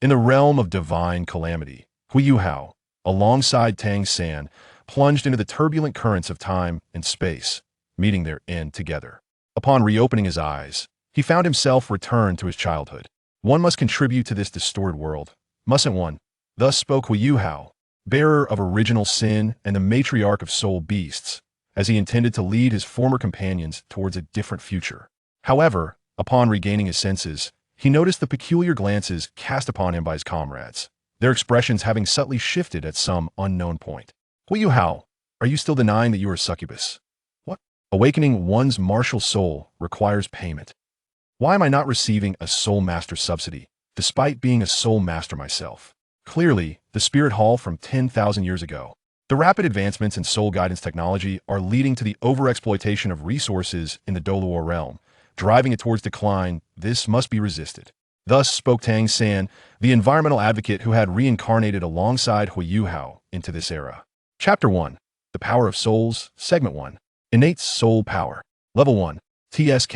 In the realm of divine calamity, Huo Yuhao, alongside Tang San, plunged into the turbulent currents of time and space, meeting their end together. Upon reopening his eyes, he found himself returned to his childhood. One must contribute to this distorted world, mustn't one? Thus spoke Huo Yuhao, bearer of original sin and the matriarch of soul beasts, as he intended to lead his former companions towards a different future. However, upon regaining his senses, he noticed the peculiar glances cast upon him by his comrades, their expressions having subtly shifted at some unknown point. Huo Yuhao, are you still denying that you are a succubus? What? Awakening one's martial soul requires payment. Why am I not receiving a soul master subsidy, despite being a soul master myself? Clearly, the spirit hall from 10,000 years ago. The rapid advancements in soul guidance technology are leading to the overexploitation of resources in the Douluo realm, driving it towards decline. This must be resisted. Thus spoke Tang San, the environmental advocate who had reincarnated alongside Huo Yuhao into this era. Chapter 1. The Power of Souls, Segment 1. Innate Soul Power. Level 1. TSK.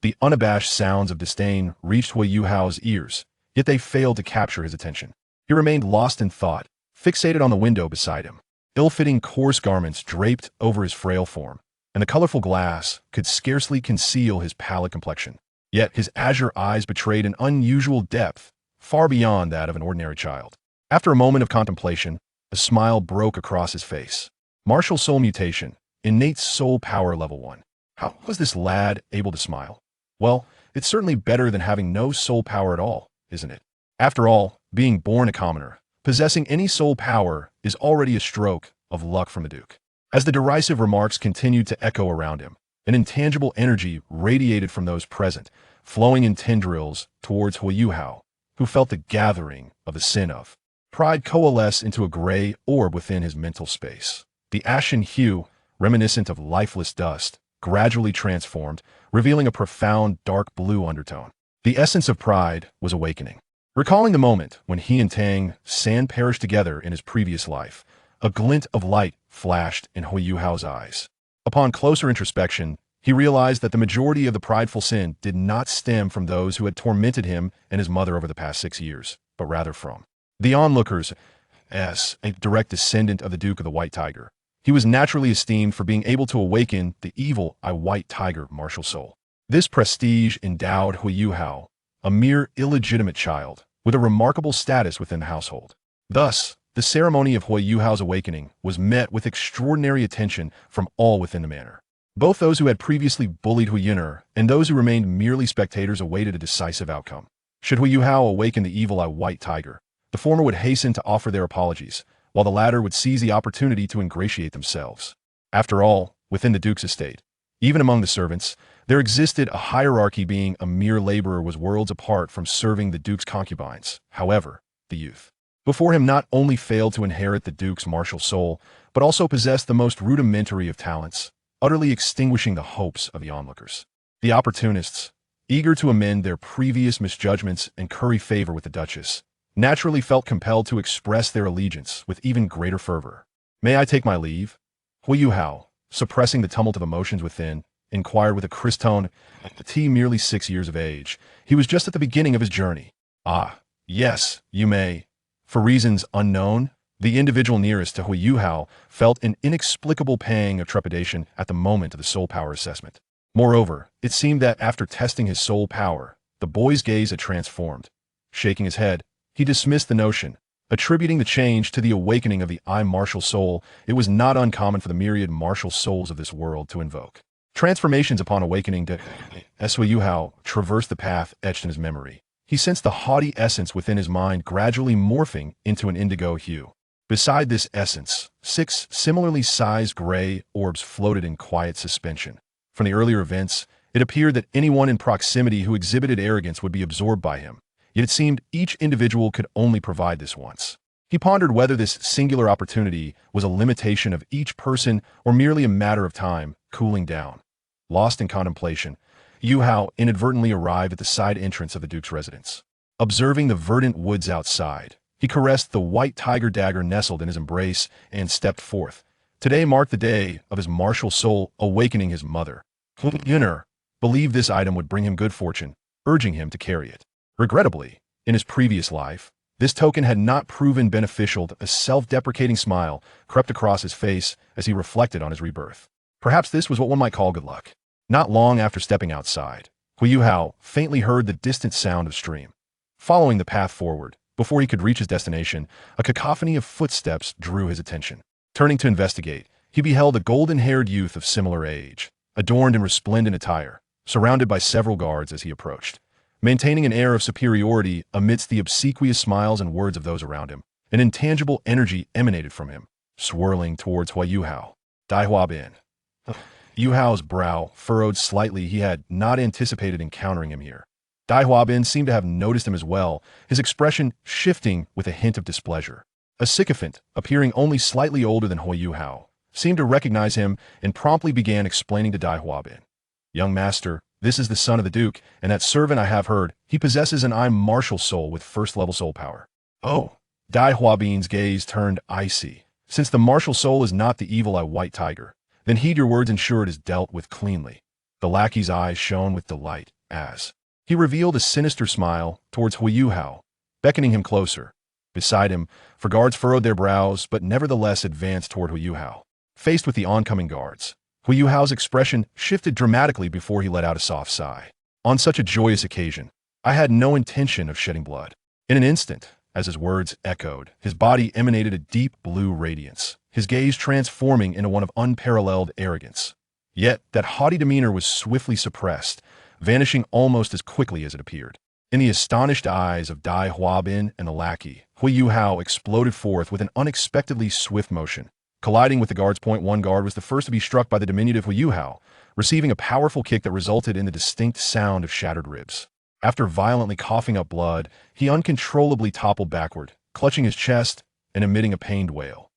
The unabashed sounds of disdain reached Huo Yuhao's ears, yet they failed to capture his attention. He remained lost in thought, fixated on the window beside him. Ill-fitting coarse garments draped over his frail form, and the colorful glass could scarcely conceal his pallid complexion. Yet his azure eyes betrayed an unusual depth, far beyond that of an ordinary child. After a moment of contemplation, a smile broke across his face. Martial soul mutation, innate soul power level 1. How was this lad able to smile? Well, it's certainly better than having no soul power at all, isn't it? After all, being born a commoner, possessing any soul power is already a stroke of luck from the Duke. As the derisive remarks continued to echo around him, an intangible energy radiated from those present, flowing in tendrils towards Huo Yuhao, who felt the gathering of the sin of pride coalesce into a gray orb within his mental space. The ashen hue, reminiscent of lifeless dust, gradually transformed, revealing a profound dark blue undertone. The essence of pride was awakening. Recalling the moment when he and Tang San perished together in his previous life, a glint of light flashed in Huo Yuhao's eyes. Upon closer introspection, he realized that the majority of the prideful sin did not stem from those who had tormented him and his mother over the past 6 years, but rather from the onlookers. As a direct descendant of the Duke of the White Tiger, he was naturally esteemed for being able to awaken the evil White Tiger martial soul. This prestige endowed Huo Yuhao, a mere illegitimate child, with a remarkable status within the household. Thus, the ceremony of Huo Yuhao's awakening was met with extraordinary attention from all within the manor. Both those who had previously bullied Huo Yuner and those who remained merely spectators awaited a decisive outcome. Should Huo Yuhao awaken the evil White Tiger, the former would hasten to offer their apologies, while the latter would seize the opportunity to ingratiate themselves. After all, within the Duke's estate, even among the servants, there existed a hierarchy. Being a mere laborer was worlds apart from serving the Duke's concubines. However, the youth before him not only failed to inherit the Duke's martial soul, but also possessed the most rudimentary of talents, utterly extinguishing the hopes of the onlookers. The opportunists, eager to amend their previous misjudgments and curry favor with the Duchess, naturally felt compelled to express their allegiance with even greater fervor. "May I take my leave?" Huo Yuhao, suppressing the tumult of emotions within, inquired with a crisp tone. T merely 6 years of age, he was just at the beginning of his journey. "Ah, yes, you may." For reasons unknown, the individual nearest to Huo Yuhao felt an inexplicable pang of trepidation at the moment of the soul power assessment. Moreover, it seemed that after testing his soul power, the boy's gaze had transformed. Shaking his head, he dismissed the notion, attributing the change to the awakening of the martial soul. It was not uncommon for the myriad martial souls of this world to invoke transformations upon awakening. As Huo Yuhao traversed the path etched in his memory, he sensed the haughty essence within his mind gradually morphing into an indigo hue. Beside this essence, 6 similarly sized gray orbs floated in quiet suspension. From the earlier events, it appeared that anyone in proximity who exhibited arrogance would be absorbed by him, yet it seemed each individual could only provide this once. He pondered whether this singular opportunity was a limitation of each person or merely a matter of time cooling down. Lost in contemplation, Yuhao inadvertently arrived at the side entrance of the Duke's residence. Observing the verdant woods outside, he caressed the white tiger dagger nestled in his embrace and stepped forth. Today marked the day of his martial soul awakening his mother. Huo Yuner believed this item would bring him good fortune, urging him to carry it. Regrettably, in his previous life, This token had not proven beneficial. A self-deprecating smile crept across his face as he reflected on his rebirth. Perhaps this was what one might call good luck. Not long after stepping outside, Huo Yuhao faintly heard the distant sound of stream. Following the path forward, before he could reach his destination, a cacophony of footsteps drew his attention. Turning to investigate, he beheld a golden-haired youth of similar age, adorned in resplendent attire, surrounded by several guards as he approached. Maintaining an air of superiority amidst the obsequious smiles and words of those around him, an intangible energy emanated from him, swirling towards Huo Yuhao. Dai Huabin. Yuhao's brow furrowed slightly. He had not anticipated encountering him here. Dai Huabin seemed to have noticed him as well, his expression shifting with a hint of displeasure. A sycophant, appearing only slightly older than Huo Yuhao, seemed to recognize him and promptly began explaining to Dai Huabin. Young master, this is the son of the Duke, and that servant I have heard, he possesses an martial soul with first-level soul power. Oh, Dai Huabin's gaze turned icy. Since the martial soul is not the evil white tiger, then heed your words, ensure it is dealt with cleanly. The lackey's eyes shone with delight as he revealed a sinister smile towards Huo Yuhao, beckoning him closer. Beside him, for guards furrowed their brows, but nevertheless advanced toward Huo Yuhao. Faced with the oncoming guards, Huo Yuhao's expression shifted dramatically before he let out a soft sigh. On such a joyous occasion, I had no intention of shedding blood. In an instant, as his words echoed, his body emanated a deep blue radiance, his gaze transforming into one of unparalleled arrogance. Yet that haughty demeanor was swiftly suppressed, vanishing almost as quickly as it appeared. In the astonished eyes of Dai Huabin and the lackey, Huo Yuhao exploded forth with an unexpectedly swift motion. Colliding with the guard's point, one guard was the first to be struck by the diminutive Huo Yuhao, receiving a powerful kick that resulted in the distinct sound of shattered ribs. After violently coughing up blood, he uncontrollably toppled backward, clutching his chest and emitting a pained wail.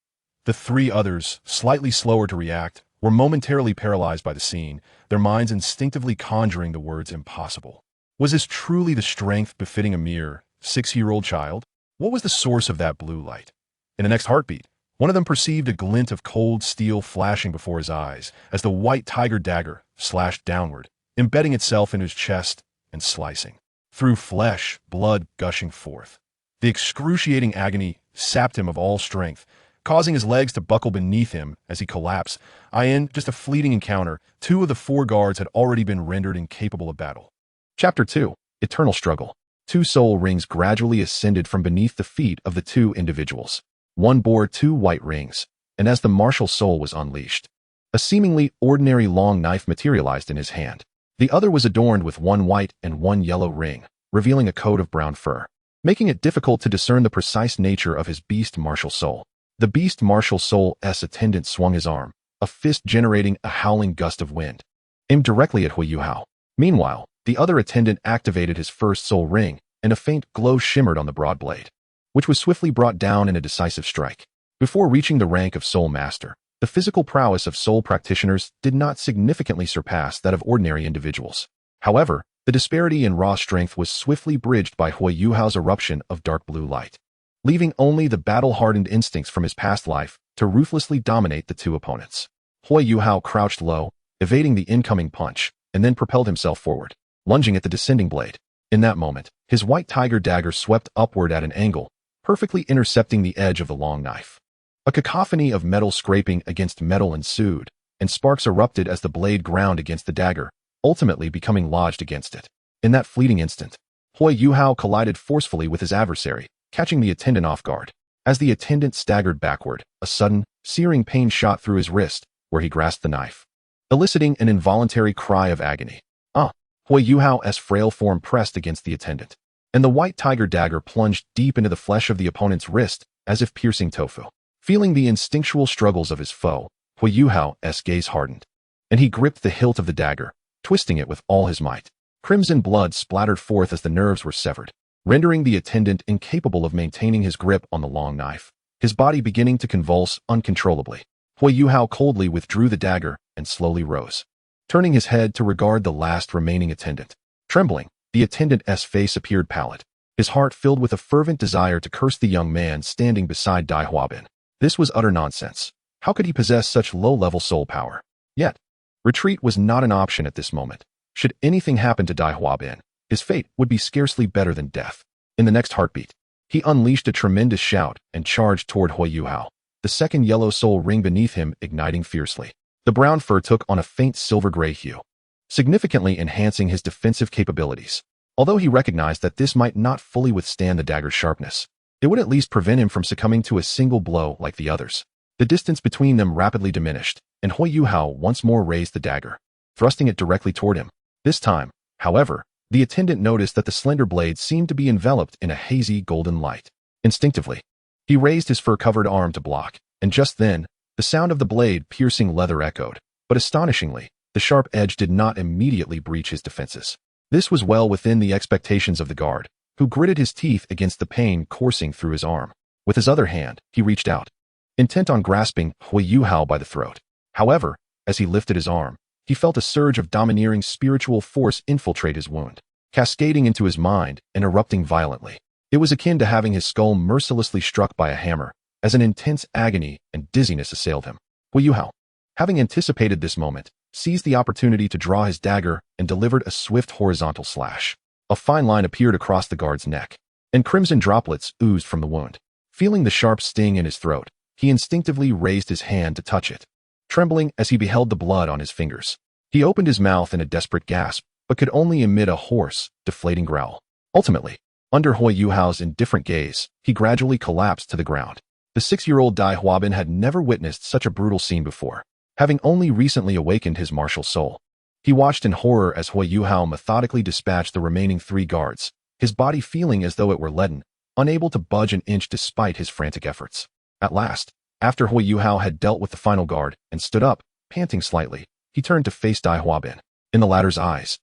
The three others, slightly slower to react, were momentarily paralyzed by the scene, their minds instinctively conjuring the words impossible. Was this truly the strength befitting a mere 6-year-old child? What was the source of that blue light? In the next heartbeat, one of them perceived a glint of cold steel flashing before his eyes as the white tiger dagger slashed downward, embedding itself in his chest and slicing through flesh, blood gushing forth. The excruciating agony sapped him of all strength, causing his legs to buckle beneath him as he collapsed. In just a fleeting encounter, 2 of the 4 guards had already been rendered incapable of battle. Chapter 2. Eternal Struggle. 2 soul rings gradually ascended from beneath the feet of the 2 individuals. One bore 2 white rings, and as the martial soul was unleashed, a seemingly ordinary long knife materialized in his hand. The other was adorned with 1 white and 1 yellow ring, revealing a coat of brown fur, making it difficult to discern the precise nature of his beast martial soul. The beast martial soul's attendant swung his arm, a fist generating a howling gust of wind, aimed directly at Huo Yuhao. Meanwhile, the other attendant activated his first soul ring, and a faint glow shimmered on the broad blade, which was swiftly brought down in a decisive strike. Before reaching the rank of soul master, the physical prowess of soul practitioners did not significantly surpass that of ordinary individuals. However, the disparity in raw strength was swiftly bridged by Huo Yuhao's eruption of dark blue light, leaving only the battle-hardened instincts from his past life to ruthlessly dominate the 2 opponents. Huo Yuhao crouched low, evading the incoming punch, and then propelled himself forward, lunging at the descending blade. In that moment, his white tiger dagger swept upward at an angle, perfectly intercepting the edge of the long knife. A cacophony of metal scraping against metal ensued, and sparks erupted as the blade ground against the dagger, ultimately becoming lodged against it. In that fleeting instant, Huo Yuhao collided forcefully with his adversary, catching the attendant off guard. As the attendant staggered backward, a sudden, searing pain shot through his wrist, where he grasped the knife, eliciting an involuntary cry of agony. Huo Yuhao's frail form pressed against the attendant, and the white tiger dagger plunged deep into the flesh of the opponent's wrist, as if piercing tofu. Feeling the instinctual struggles of his foe, Huo Yuhao's gaze hardened, and he gripped the hilt of the dagger, twisting it with all his might. Crimson blood splattered forth as the nerves were severed, rendering the attendant incapable of maintaining his grip on the long knife, his body beginning to convulse uncontrollably. Huo Yuhao coldly withdrew the dagger and slowly rose, turning his head to regard the last remaining attendant. Trembling, the attendant's face appeared pallid, his heart filled with a fervent desire to curse the young man standing beside Dai Huabin. This was utter nonsense. How could he possess such low-level soul power? Yet, retreat was not an option at this moment. Should anything happen to Dai Huabin, his fate would be scarcely better than death. In the next heartbeat, He unleashed a tremendous shout and charged toward Huo Yuhao, the second yellow soul ring beneath him igniting fiercely. The brown fur took on a faint silver-gray hue, significantly enhancing his defensive capabilities. Although he recognized that this might not fully withstand the dagger's sharpness, it would at least prevent him from succumbing to a single blow like the others. The distance between them rapidly diminished, and Huo Yuhao once more raised the dagger, thrusting it directly toward him. This time, however, the attendant noticed that the slender blade seemed to be enveloped in a hazy golden light. Instinctively, he raised his fur-covered arm to block, and just then, the sound of the blade piercing leather echoed. But astonishingly, the sharp edge did not immediately breach his defenses. This was well within the expectations of the guard, who gritted his teeth against the pain coursing through his arm. With his other hand, he reached out, intent on grasping Huo Yuhao by the throat. However, as he lifted his arm, he felt a surge of domineering spiritual force infiltrate his wound, cascading into his mind and erupting violently. It was akin to having his skull mercilessly struck by a hammer, as an intense agony and dizziness assailed him. Huo Yuhao, having anticipated this moment, seized the opportunity to draw his dagger and delivered a swift horizontal slash. A fine line appeared across the guard's neck, and crimson droplets oozed from the wound. Feeling the sharp sting in his throat, he instinctively raised his hand to touch it, trembling as he beheld the blood on his fingers. He opened his mouth in a desperate gasp, but could only emit a hoarse, deflating growl. Ultimately, under Huo Yuhao's indifferent gaze, he gradually collapsed to the ground. The 6-year-old Dai Huabin had never witnessed such a brutal scene before, having only recently awakened his martial soul. He watched in horror as Huo Yuhao methodically dispatched the remaining 3 guards, his body feeling as though it were leaden, unable to budge an inch despite his frantic efforts. At last, after Huo Yuhao had dealt with the final guard and stood up, panting slightly, he turned to face Dai Huabin. In the latter's eyes,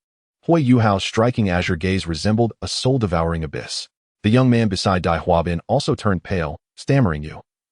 Huo Yuhao's striking azure gaze resembled a soul-devouring abyss. The young man beside Dai Huabin also turned pale, stammering,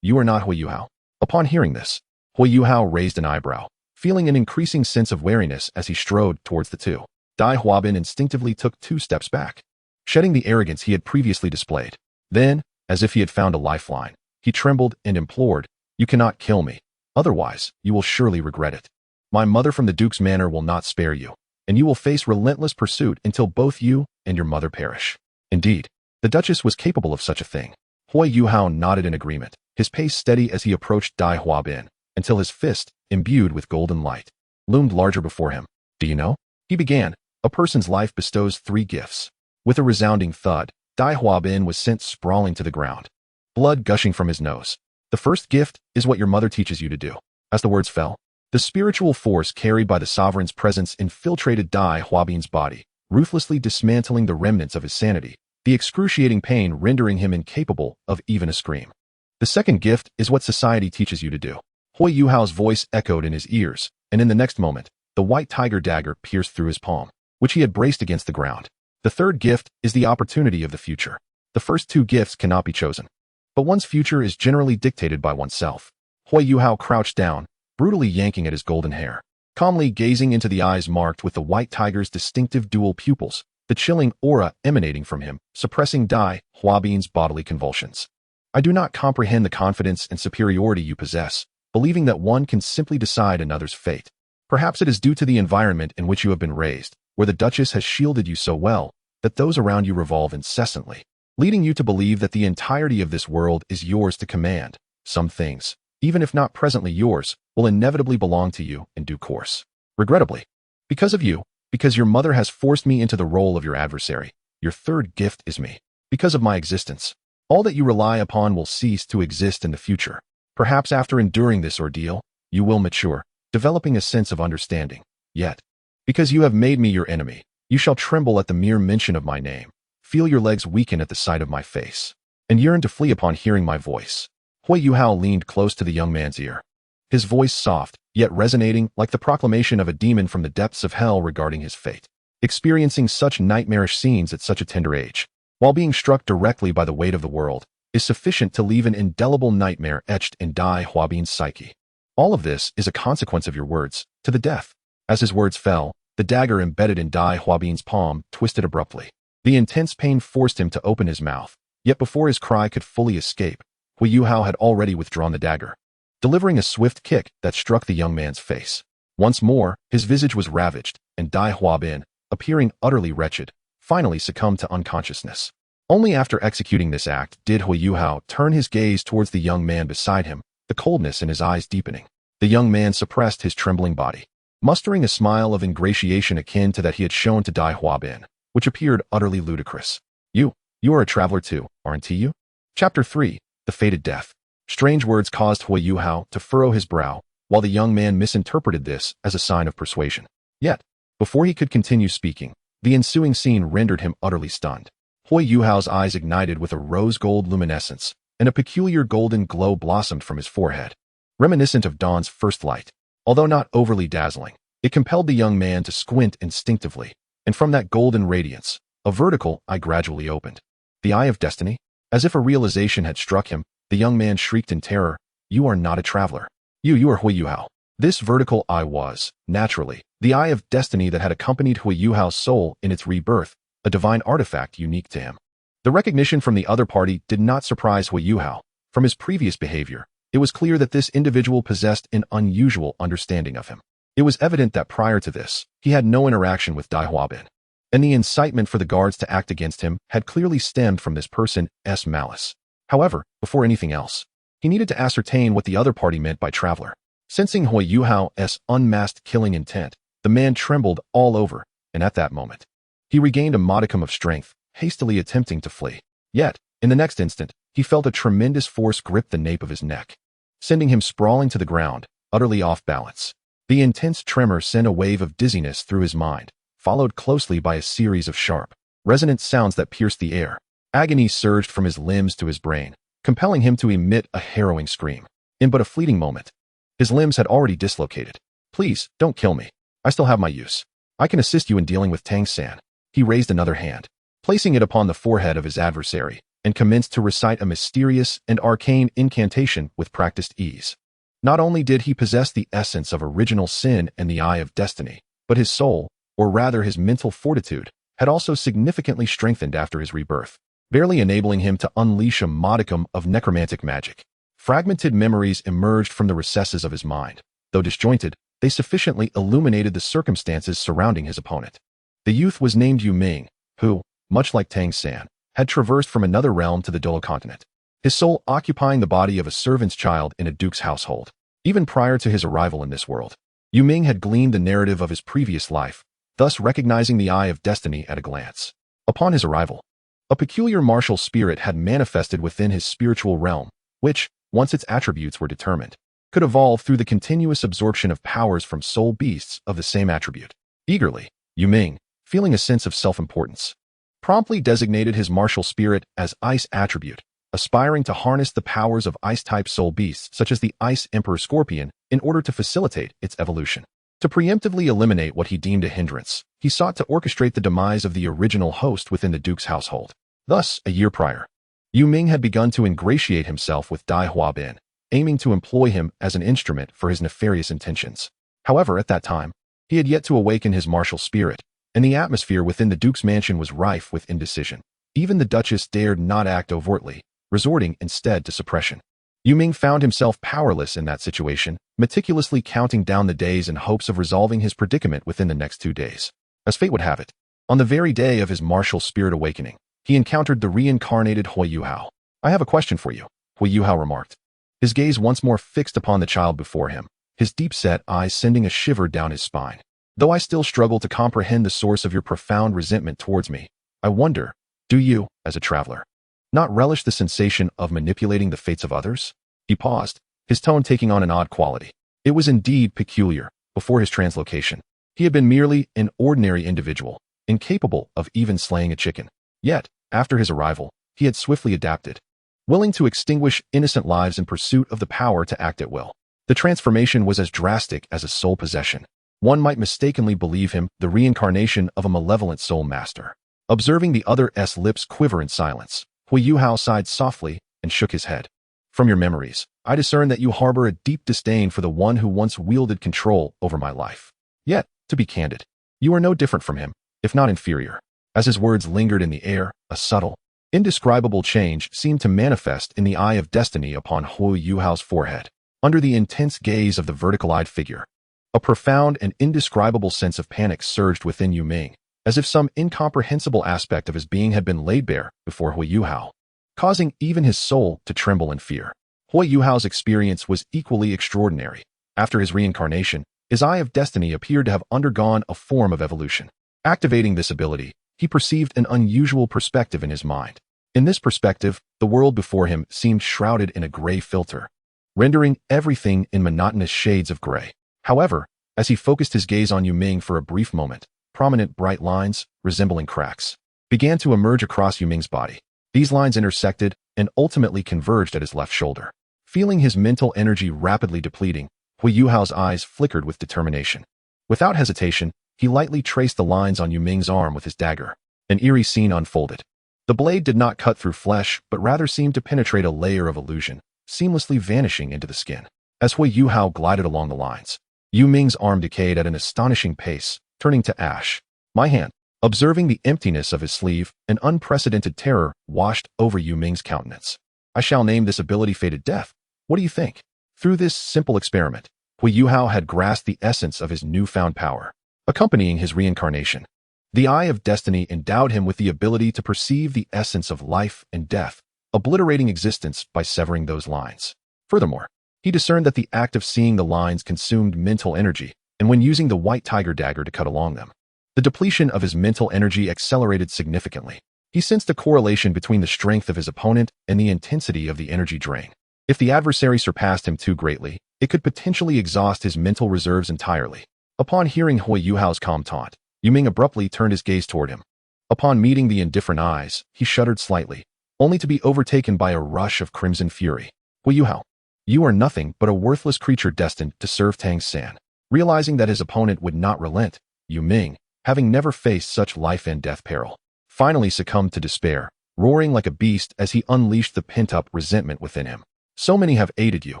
You are not Huo Yuhao." Upon hearing this, Huo Yuhao raised an eyebrow, feeling an increasing sense of wariness as he strode towards the two. Dai Huabin instinctively took 2 steps back, shedding the arrogance he had previously displayed. Then, as if he had found a lifeline, he trembled and implored, "You cannot kill me. Otherwise, you will surely regret it. My mother from the Duke's manor will not spare you, and you will face relentless pursuit until both you and your mother perish." Indeed, the Duchess was capable of such a thing. Huo Yuhao nodded in agreement, his pace steady as he approached Dai Huabin, until his fist, imbued with golden light, loomed larger before him. "Do you know?" he began. "A person's life bestows 3 gifts." With a resounding thud, Dai Huabin was sent sprawling to the ground, blood gushing from his nose. "The first gift is what your mother teaches you to do." As the words fell, the spiritual force carried by the sovereign's presence infiltrated Dai Huabin's body, ruthlessly dismantling the remnants of his sanity, the excruciating pain rendering him incapable of even a scream. "The second gift is what society teaches you to do." Huo Yuhao's voice echoed in his ears, and in the next moment, the white tiger dagger pierced through his palm, which he had braced against the ground. "The third gift is the opportunity of the future. The first 2 gifts cannot be chosen, but one's future is generally dictated by oneself." Huo Yuhao crouched down, brutally yanking at his golden hair, calmly gazing into the eyes marked with the white tiger's distinctive dual pupils, the chilling aura emanating from him, suppressing Dai Huabin's bodily convulsions. "I do not comprehend the confidence and superiority you possess, believing that one can simply decide another's fate. Perhaps it is due to the environment in which you have been raised, where the Duchess has shielded you so well that those around you revolve incessantly, leading you to believe that the entirety of this world is yours to command. Some things, even if not presently yours, will inevitably belong to you in due course. Regrettably, because of you, because your mother has forced me into the role of your adversary, your third gift is me. Because of my existence, all that you rely upon will cease to exist in the future. Perhaps after enduring this ordeal, you will mature, developing a sense of understanding. Yet, because you have made me your enemy, you shall tremble at the mere mention of my name, feel your legs weaken at the sight of my face, and yearn to flee upon hearing my voice." Huo Yuhao leaned close to the young man's ear, his voice soft, yet resonating like the proclamation of a demon from the depths of hell regarding his fate. Experiencing such nightmarish scenes at such a tender age, while being struck directly by the weight of the world, is sufficient to leave an indelible nightmare etched in Dai Huabin's psyche. All of this is a consequence of your words, to the death. As his words fell, the dagger embedded in Dai Huabin's palm twisted abruptly. The intense pain forced him to open his mouth, yet before his cry could fully escape, Huo Yuhao had already withdrawn the dagger, delivering a swift kick that struck the young man's face. Once more, his visage was ravaged, and Dai Huabin, appearing utterly wretched, finally succumbed to unconsciousness. Only after executing this act did Huo Yuhao turn his gaze towards the young man beside him, the coldness in his eyes deepening. The young man suppressed his trembling body, mustering a smile of ingratiation akin to that he had shown to Dai Huabin, which appeared utterly ludicrous. You are a traveler too, aren't you? Chapter 3. The Fated Death. Strange words caused Huo Yuhao to furrow his brow, while the young man misinterpreted this as a sign of persuasion. Yet, before he could continue speaking, the ensuing scene rendered him utterly stunned. Huo Yuhao's eyes ignited with a rose-gold luminescence, and a peculiar golden glow blossomed from his forehead, reminiscent of dawn's first light. Although not overly dazzling, it compelled the young man to squint instinctively, and from that golden radiance, a vertical eye gradually opened. The Eye of Destiny? As if a realization had struck him, the young man shrieked in terror, "You are not a traveler. You are Huo Yuhao." This vertical eye was, naturally, the Eye of Destiny that had accompanied Huo Yuhao's soul in its rebirth, a divine artifact unique to him. The recognition from the other party did not surprise Huo Yuhao. From his previous behavior, it was clear that this individual possessed an unusual understanding of him. It was evident that prior to this, he had no interaction with Dai Huabin, and the incitement for the guards to act against him had clearly stemmed from this person's malice. However, before anything else, he needed to ascertain what the other party meant by traveler. Sensing Huo Yuhao's unmasked killing intent, the man trembled all over, and at that moment, he regained a modicum of strength, hastily attempting to flee. Yet, in the next instant, he felt a tremendous force grip the nape of his neck, sending him sprawling to the ground, utterly off balance. The intense tremor sent a wave of dizziness through his mind, followed closely by a series of sharp, resonant sounds that pierced the air. Agony surged from his limbs to his brain, compelling him to emit a harrowing scream. In but a fleeting moment, his limbs had already dislocated. "Please, don't kill me. I still have my use. I can assist you in dealing with Tang San." He raised another hand, placing it upon the forehead of his adversary, and commenced to recite a mysterious and arcane incantation with practiced ease. Not only did he possess the essence of original sin and the Eye of Destiny, but his soul, or rather his mental fortitude, had also significantly strengthened after his rebirth, barely enabling him to unleash a modicum of necromantic magic. Fragmented memories emerged from the recesses of his mind. Though disjointed, they sufficiently illuminated the circumstances surrounding his opponent. The youth was named Yu Ming, who, much like Tang San, had traversed from another realm to the Douluo Continent, his soul occupying the body of a servant's child in a duke's household. Even prior to his arrival in this world, Yu Ming had gleaned the narrative of his previous life, thus recognizing the Eye of Destiny at a glance. Upon his arrival, a peculiar martial spirit had manifested within his spiritual realm, which, once its attributes were determined, could evolve through the continuous absorption of powers from soul beasts of the same attribute. Eagerly, Yu Ming, feeling a sense of self-importance, promptly designated his martial spirit as Ice Attribute, aspiring to harness the powers of ice-type soul beasts such as the Ice Emperor Scorpion in order to facilitate its evolution. To preemptively eliminate what he deemed a hindrance, he sought to orchestrate the demise of the original host within the Duke's household. Thus, a year prior, Yu Ming had begun to ingratiate himself with Dai Huabin, aiming to employ him as an instrument for his nefarious intentions. However, at that time, he had yet to awaken his martial spirit, and the atmosphere within the Duke's mansion was rife with indecision. Even the Duchess dared not act overtly, resorting instead to suppression. Yu Ming found himself powerless in that situation, meticulously counting down the days in hopes of resolving his predicament within the next 2 days. As fate would have it, on the very day of his martial spirit awakening, he encountered the reincarnated Huo Yuhao. "I have a question for you," Huo Yuhao remarked, his gaze once more fixed upon the child before him, his deep-set eyes sending a shiver down his spine. "Though I still struggle to comprehend the source of your profound resentment towards me, I wonder, do you, as a traveler, not relish the sensation of manipulating the fates of others?" He paused, his tone taking on an odd quality. It was indeed peculiar. Before his translocation, he had been merely an ordinary individual, incapable of even slaying a chicken. Yet, after his arrival, he had swiftly adapted, willing to extinguish innocent lives in pursuit of the power to act at will. The transformation was as drastic as a soul possession. One might mistakenly believe him the reincarnation of a malevolent soul master. Observing the other's lips quiver in silence, Huo Yuhao sighed softly and shook his head. "From your memories, I discern that you harbor a deep disdain for the one who once wielded control over my life. Yet, to be candid, you are no different from him, if not inferior." As his words lingered in the air, a subtle, indescribable change seemed to manifest in the Eye of Destiny upon Huo Yuhao's forehead. Under the intense gaze of the vertical-eyed figure, a profound and indescribable sense of panic surged within Yu Ming, as if some incomprehensible aspect of his being had been laid bare before Huo Yuhao, causing even his soul to tremble in fear. Huo Yuhao's experience was equally extraordinary. After his reincarnation, his Eye of Destiny appeared to have undergone a form of evolution. Activating this ability, he perceived an unusual perspective in his mind. In this perspective, the world before him seemed shrouded in a gray filter, rendering everything in monotonous shades of gray. However, as he focused his gaze on Yuming for a brief moment, prominent bright lines, resembling cracks, began to emerge across Yuming's body. These lines intersected and ultimately converged at his left shoulder. Feeling his mental energy rapidly depleting, Huo Yuhao's eyes flickered with determination. Without hesitation, he lightly traced the lines on Yuming's arm with his dagger. An eerie scene unfolded. The blade did not cut through flesh, but rather seemed to penetrate a layer of illusion, seamlessly vanishing into the skin. As Huo Yuhao glided along the lines, Yuming's arm decayed at an astonishing pace, turning to ash. My hand. Observing the emptiness of his sleeve, an unprecedented terror washed over Yuming's countenance. I shall name this ability Fated Death. What do you think? Through this simple experiment, Huo Yuhao had grasped the essence of his newfound power. Accompanying his reincarnation, the Eye of Destiny endowed him with the ability to perceive the essence of life and death, obliterating existence by severing those lines. Furthermore, he discerned that the act of seeing the lines consumed mental energy, and when using the white tiger dagger to cut along them, the depletion of his mental energy accelerated significantly. He sensed a correlation between the strength of his opponent and the intensity of the energy drain. If the adversary surpassed him too greatly, it could potentially exhaust his mental reserves entirely. Upon hearing Huo Yuhao's calm taunt, Yuming abruptly turned his gaze toward him. Upon meeting the indifferent eyes, he shuddered slightly, only to be overtaken by a rush of crimson fury. Huo Yuhao, you are nothing but a worthless creature destined to serve Tang San. Realizing that his opponent would not relent, Yuming, having never faced such life and death peril, finally succumbed to despair, roaring like a beast as he unleashed the pent-up resentment within him. So many have aided you,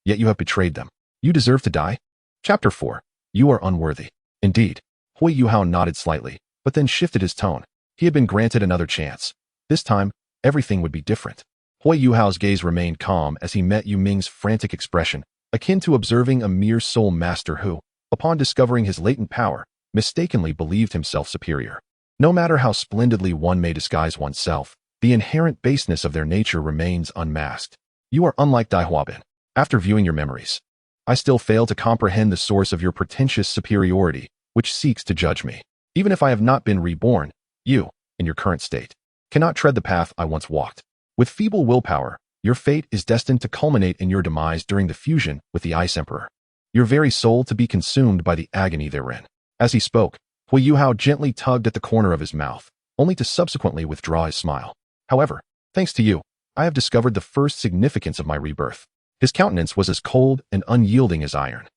yet you have betrayed them. You deserve to die? Chapter 4. You are unworthy. Indeed. Huo Yuhao nodded slightly, but then shifted his tone. He had been granted another chance. This time, everything would be different. Huo Yuhao's gaze remained calm as he met Yuming's frantic expression, akin to observing a mere soul master who, upon discovering his latent power, mistakenly believed himself superior. No matter how splendidly one may disguise oneself, the inherent baseness of their nature remains unmasked. You are unlike Dai Huabin. After viewing your memories, I still fail to comprehend the source of your pretentious superiority, which seeks to judge me. Even if I have not been reborn, you, in your current state, cannot tread the path I once walked. With feeble willpower, your fate is destined to culminate in your demise during the fusion with the Ice Emperor. Your very soul to be consumed by the agony therein. As he spoke, Huo Yuhao gently tugged at the corner of his mouth, only to subsequently withdraw his smile. However, thanks to you, I have discovered the first significance of my rebirth. His countenance was as cold and unyielding as iron.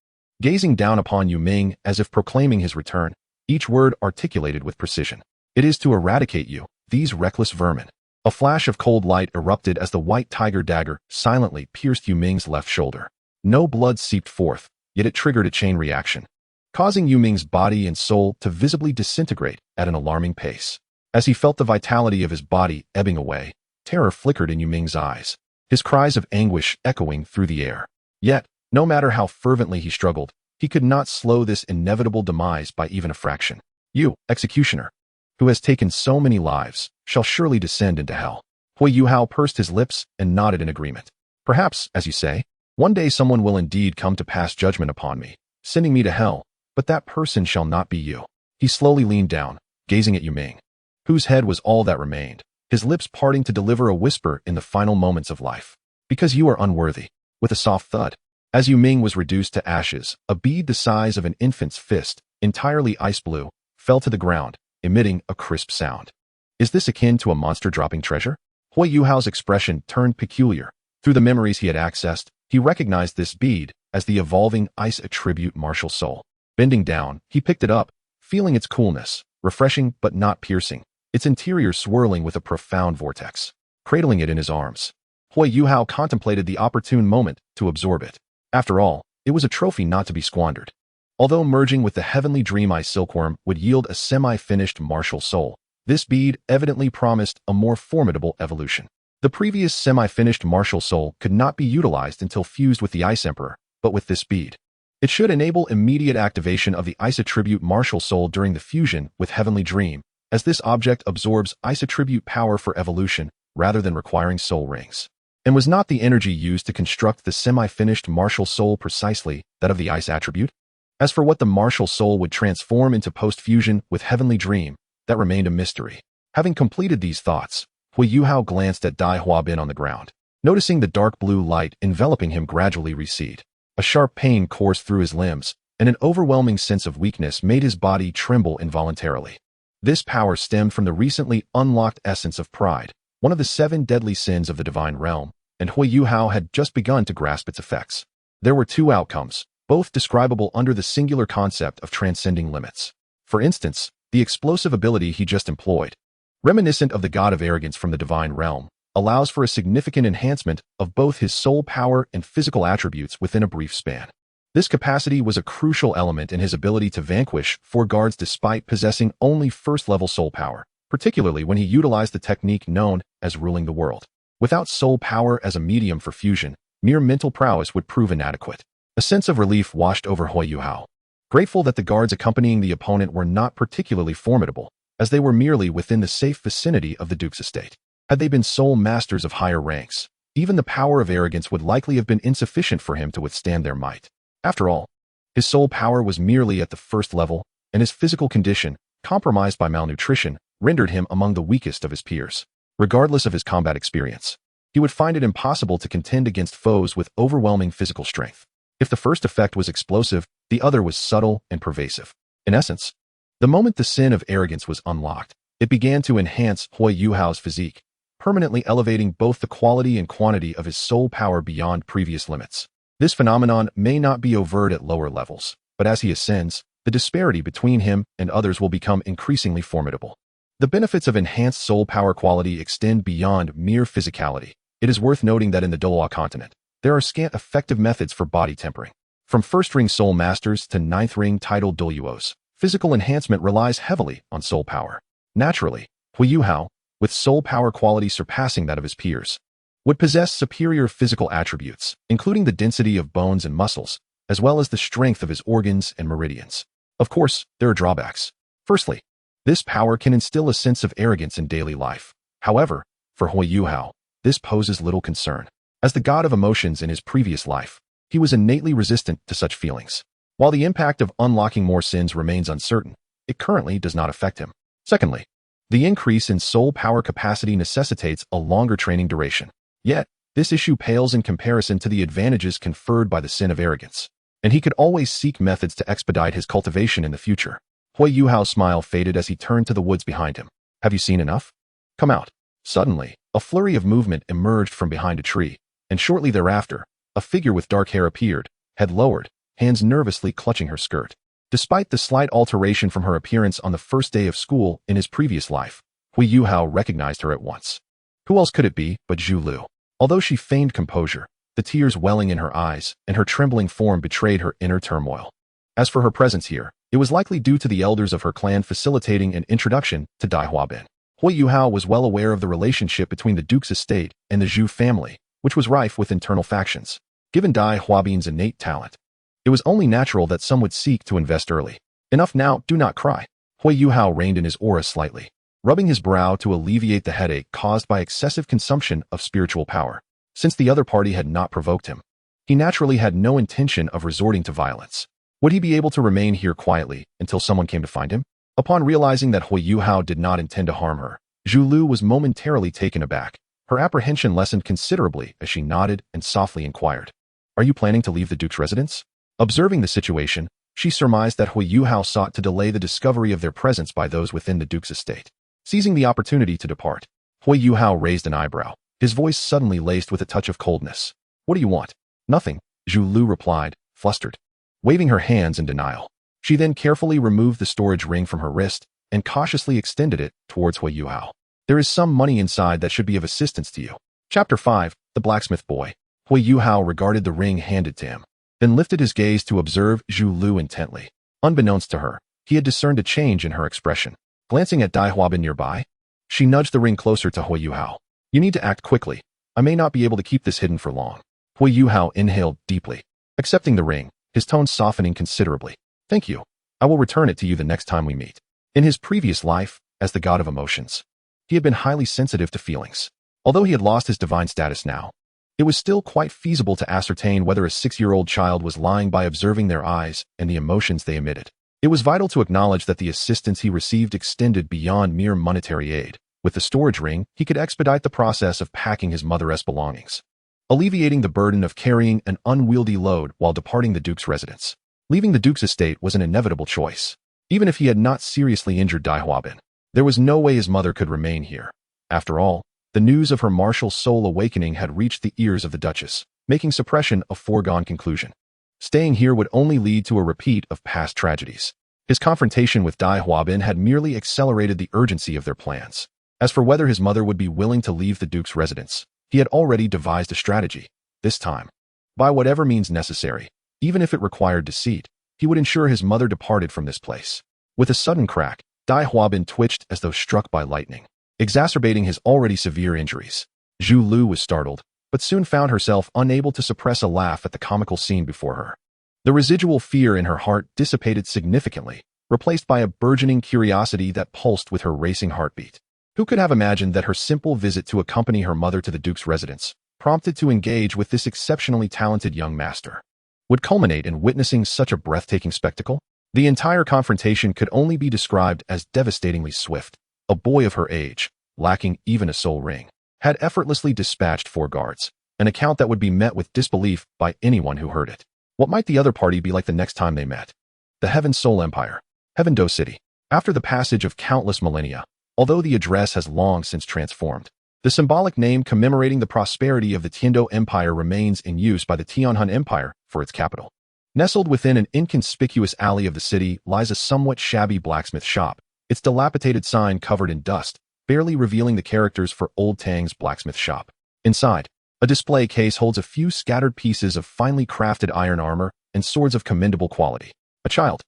Gazing down upon Yuming as if proclaiming his return, each word articulated with precision. It is to eradicate you, these reckless vermin. A flash of cold light erupted as the white tiger dagger silently pierced Yuming's left shoulder. No blood seeped forth, yet it triggered a chain reaction, causing Yuming's body and soul to visibly disintegrate at an alarming pace. As he felt the vitality of his body ebbing away, terror flickered in Yuming's eyes, his cries of anguish echoing through the air. Yet, no matter how fervently he struggled, he could not slow this inevitable demise by even a fraction. You, executioner, who has taken so many lives, shall surely descend into hell. Huo Yuhao pursed his lips and nodded in agreement. Perhaps, as you say, one day someone will indeed come to pass judgment upon me, sending me to hell, but that person shall not be you. He slowly leaned down, gazing at Yuming, whose head was all that remained, his lips parting to deliver a whisper in the final moments of life. Because you are unworthy. With a soft thud, as Yuming was reduced to ashes, a bead the size of an infant's fist, entirely ice blue, fell to the ground, emitting a crisp sound. Is this akin to a monster dropping treasure? Huo Yuhao's expression turned peculiar. Through the memories he had accessed, he recognized this bead as the evolving ice attribute martial soul. Bending down, he picked it up, feeling its coolness, refreshing but not piercing, its interior swirling with a profound vortex. Cradling it in his arms, Huo Yuhao contemplated the opportune moment to absorb it. After all, it was a trophy not to be squandered. Although merging with the heavenly dream eye silkworm would yield a semi-finished martial soul, this bead evidently promised a more formidable evolution. The previous semi-finished martial soul could not be utilized until fused with the Ice Emperor, but with this bead, it should enable immediate activation of the Ice attribute martial soul during the fusion with Heavenly Dream, as this object absorbs ice attribute power for evolution rather than requiring soul rings. And was not the energy used to construct the semi-finished martial soul precisely that of the ice attribute? As for what the martial soul would transform into post-fusion with Heavenly Dream, that remained a mystery. Having completed these thoughts, Huo Yuhao glanced at Dai Huabin on the ground, noticing the dark blue light enveloping him gradually recede. A sharp pain coursed through his limbs, and an overwhelming sense of weakness made his body tremble involuntarily. This power stemmed from the recently unlocked essence of pride, one of the 7 deadly sins of the divine realm, and Huo Yuhao had just begun to grasp its effects. There were 2 outcomes, both describable under the singular concept of transcending limits. For instance, the explosive ability he just employed, reminiscent of the god of arrogance from the divine realm, allows for a significant enhancement of both his soul power and physical attributes within a brief span. This capacity was a crucial element in his ability to vanquish 4 guards despite possessing only first-level soul power, particularly when he utilized the technique known as ruling the world. Without soul power as a medium for fusion, mere mental prowess would prove inadequate. A sense of relief washed over Huo Yuhao. Grateful that the guards accompanying the opponent were not particularly formidable, as they were merely within the safe vicinity of the Duke's estate. Had they been soul masters of higher ranks, even the power of arrogance would likely have been insufficient for him to withstand their might. After all, his soul power was merely at the first level, and his physical condition, compromised by malnutrition, rendered him among the weakest of his peers. Regardless of his combat experience, he would find it impossible to contend against foes with overwhelming physical strength. If the first effect was explosive, the other was subtle and pervasive. In essence, the moment the sin of arrogance was unlocked, it began to enhance Huo Yuhao's physique, permanently elevating both the quality and quantity of his soul power beyond previous limits. This phenomenon may not be overt at lower levels, but as he ascends, the disparity between him and others will become increasingly formidable. The benefits of enhanced soul power quality extend beyond mere physicality. It is worth noting that in the Douluo Continent, there are scant effective methods for body tempering. From first-ring soul masters to ninth-ring titled Douluos, physical enhancement relies heavily on soul power. Naturally, Huo Yuhao, with soul power quality surpassing that of his peers, would possess superior physical attributes, including the density of bones and muscles, as well as the strength of his organs and meridians. Of course, there are drawbacks. Firstly, this power can instill a sense of arrogance in daily life. However, for Huo Yuhao, this poses little concern. As the god of emotions in his previous life, he was innately resistant to such feelings. While the impact of unlocking more sins remains uncertain, it currently does not affect him. Secondly, the increase in soul power capacity necessitates a longer training duration. Yet, this issue pales in comparison to the advantages conferred by the sin of arrogance, and he could always seek methods to expedite his cultivation in the future. Huo Yuhao's smile faded as he turned to the woods behind him. Have you seen enough? Come out. Suddenly, a flurry of movement emerged from behind a tree, and shortly thereafter, a figure with dark hair appeared, head lowered, hands nervously clutching her skirt. Despite the slight alteration from her appearance on the first day of school in his previous life, Huo Yuhao recognized her at once. Who else could it be but Zhu Lu? Although she feigned composure, the tears welling in her eyes and her trembling form betrayed her inner turmoil. As for her presence here, it was likely due to the elders of her clan facilitating an introduction to Dai Huabin. Huo Yuhao was well aware of the relationship between the Duke's estate and the Zhu family, which was rife with internal factions. Given Dai Huabin's innate talent, it was only natural that some would seek to invest early. Enough now, do not cry. Huo Yuhao reined in his aura slightly, rubbing his brow to alleviate the headache caused by excessive consumption of spiritual power. Since the other party had not provoked him, he naturally had no intention of resorting to violence. Would he be able to remain here quietly until someone came to find him? Upon realizing that Huo Yuhao did not intend to harm her, Zhu Lu was momentarily taken aback. Her apprehension lessened considerably as she nodded and softly inquired, "Are you planning to leave the Duke's residence?" Observing the situation, she surmised that Huo Yuhao sought to delay the discovery of their presence by those within the Duke's estate. Seizing the opportunity to depart, Huo Yuhao raised an eyebrow, his voice suddenly laced with a touch of coldness. "What do you want?" "Nothing," Zhu Lu replied, flustered, waving her hands in denial. She then carefully removed the storage ring from her wrist and cautiously extended it towards Huo Yuhao. "There is some money inside that should be of assistance to you." Chapter 5, The Blacksmith Boy. Huo Yuhao regarded the ring handed to him, then lifted his gaze to observe Zhu Lu intently. Unbeknownst to her, he had discerned a change in her expression. Glancing at Dai Huabin nearby, she nudged the ring closer to Huo Yuhao. "You need to act quickly. I may not be able to keep this hidden for long." Huo Yuhao inhaled deeply, accepting the ring, his tone softening considerably. "Thank you. I will return it to you the next time we meet." In his previous life, as the god of emotions. He had been highly sensitive to feelings. Although he had lost his divine status now, it was still quite feasible to ascertain whether a 6-year-old child was lying by observing their eyes and the emotions they emitted. It was vital to acknowledge that the assistance he received extended beyond mere monetary aid. With the storage ring, he could expedite the process of packing his mother's belongings, alleviating the burden of carrying an unwieldy load while departing the Duke's residence. Leaving the Duke's estate was an inevitable choice. Even if he had not seriously injured Dai Huabin, there was no way his mother could remain here. After all, the news of her martial soul awakening had reached the ears of the Duchess, making suppression a foregone conclusion. Staying here would only lead to a repeat of past tragedies. His confrontation with Dai Huabin had merely accelerated the urgency of their plans. As for whether his mother would be willing to leave the Duke's residence, he had already devised a strategy. This time, by whatever means necessary, even if it required deceit, he would ensure his mother departed from this place. With a sudden crack, Dai Huabin twitched as though struck by lightning, exacerbating his already severe injuries. Zhu Lu was startled, but soon found herself unable to suppress a laugh at the comical scene before her. The residual fear in her heart dissipated significantly, replaced by a burgeoning curiosity that pulsed with her racing heartbeat. Who could have imagined that her simple visit to accompany her mother to the Duke's residence, prompted to engage with this exceptionally talented young master, would culminate in witnessing such a breathtaking spectacle? The entire confrontation could only be described as devastatingly swift. A boy of her age, lacking even a soul ring, had effortlessly dispatched 4 guards, an account that would be met with disbelief by anyone who heard it. What might the other party be like the next time they met? The Heaven Soul Empire, Heaven Do City. After the passage of countless millennia, although the address has long since transformed, the symbolic name commemorating the prosperity of the Tiando Empire remains in use by the Tianhun Empire for its capital. Nestled within an inconspicuous alley of the city lies a somewhat shabby blacksmith shop, its dilapidated sign covered in dust, barely revealing the characters for Old Tang's blacksmith shop. Inside, a display case holds a few scattered pieces of finely crafted iron armor and swords of commendable quality. A child,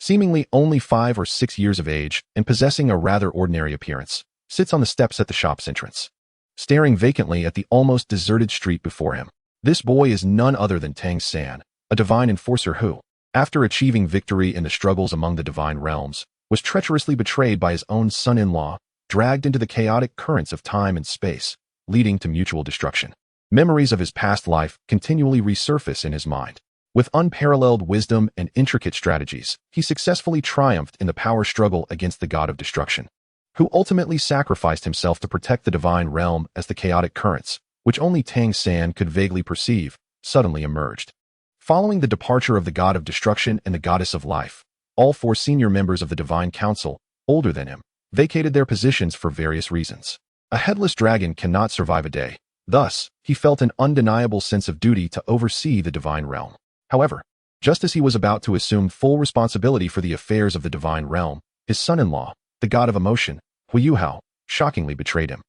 seemingly only 5 or 6 years of age and possessing a rather ordinary appearance, sits on the steps at the shop's entrance, staring vacantly at the almost deserted street before him. This boy is none other than Tang San, a divine enforcer who, after achieving victory in the struggles among the divine realms, was treacherously betrayed by his own son-in-law, dragged into the chaotic currents of time and space, leading to mutual destruction. Memories of his past life continually resurface in his mind. With unparalleled wisdom and intricate strategies, he successfully triumphed in the power struggle against the god of destruction, who ultimately sacrificed himself to protect the divine realm as the chaotic currents, which only Tang San could vaguely perceive, suddenly emerged. Following the departure of the god of destruction and the goddess of life, all 4 senior members of the divine council, older than him, vacated their positions for various reasons. A headless dragon cannot survive a day. Thus, he felt an undeniable sense of duty to oversee the divine realm. However, just as he was about to assume full responsibility for the affairs of the divine realm, his son-in-law, the god of emotion, Huo Yuhao, shockingly betrayed him,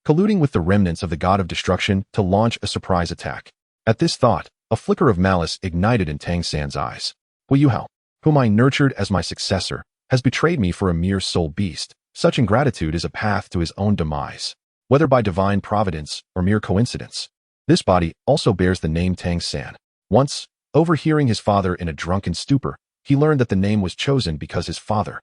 colluding with the remnants of the god of destruction to launch a surprise attack. At this thought, a flicker of malice ignited in Tang San's eyes. Huo Yuhao, whom I nurtured as my successor, has betrayed me for a mere soul beast. Such ingratitude is a path to his own demise, whether by divine providence or mere coincidence. This body also bears the name Tang San. Once, overhearing his father in a drunken stupor, he learned that the name was chosen because his father,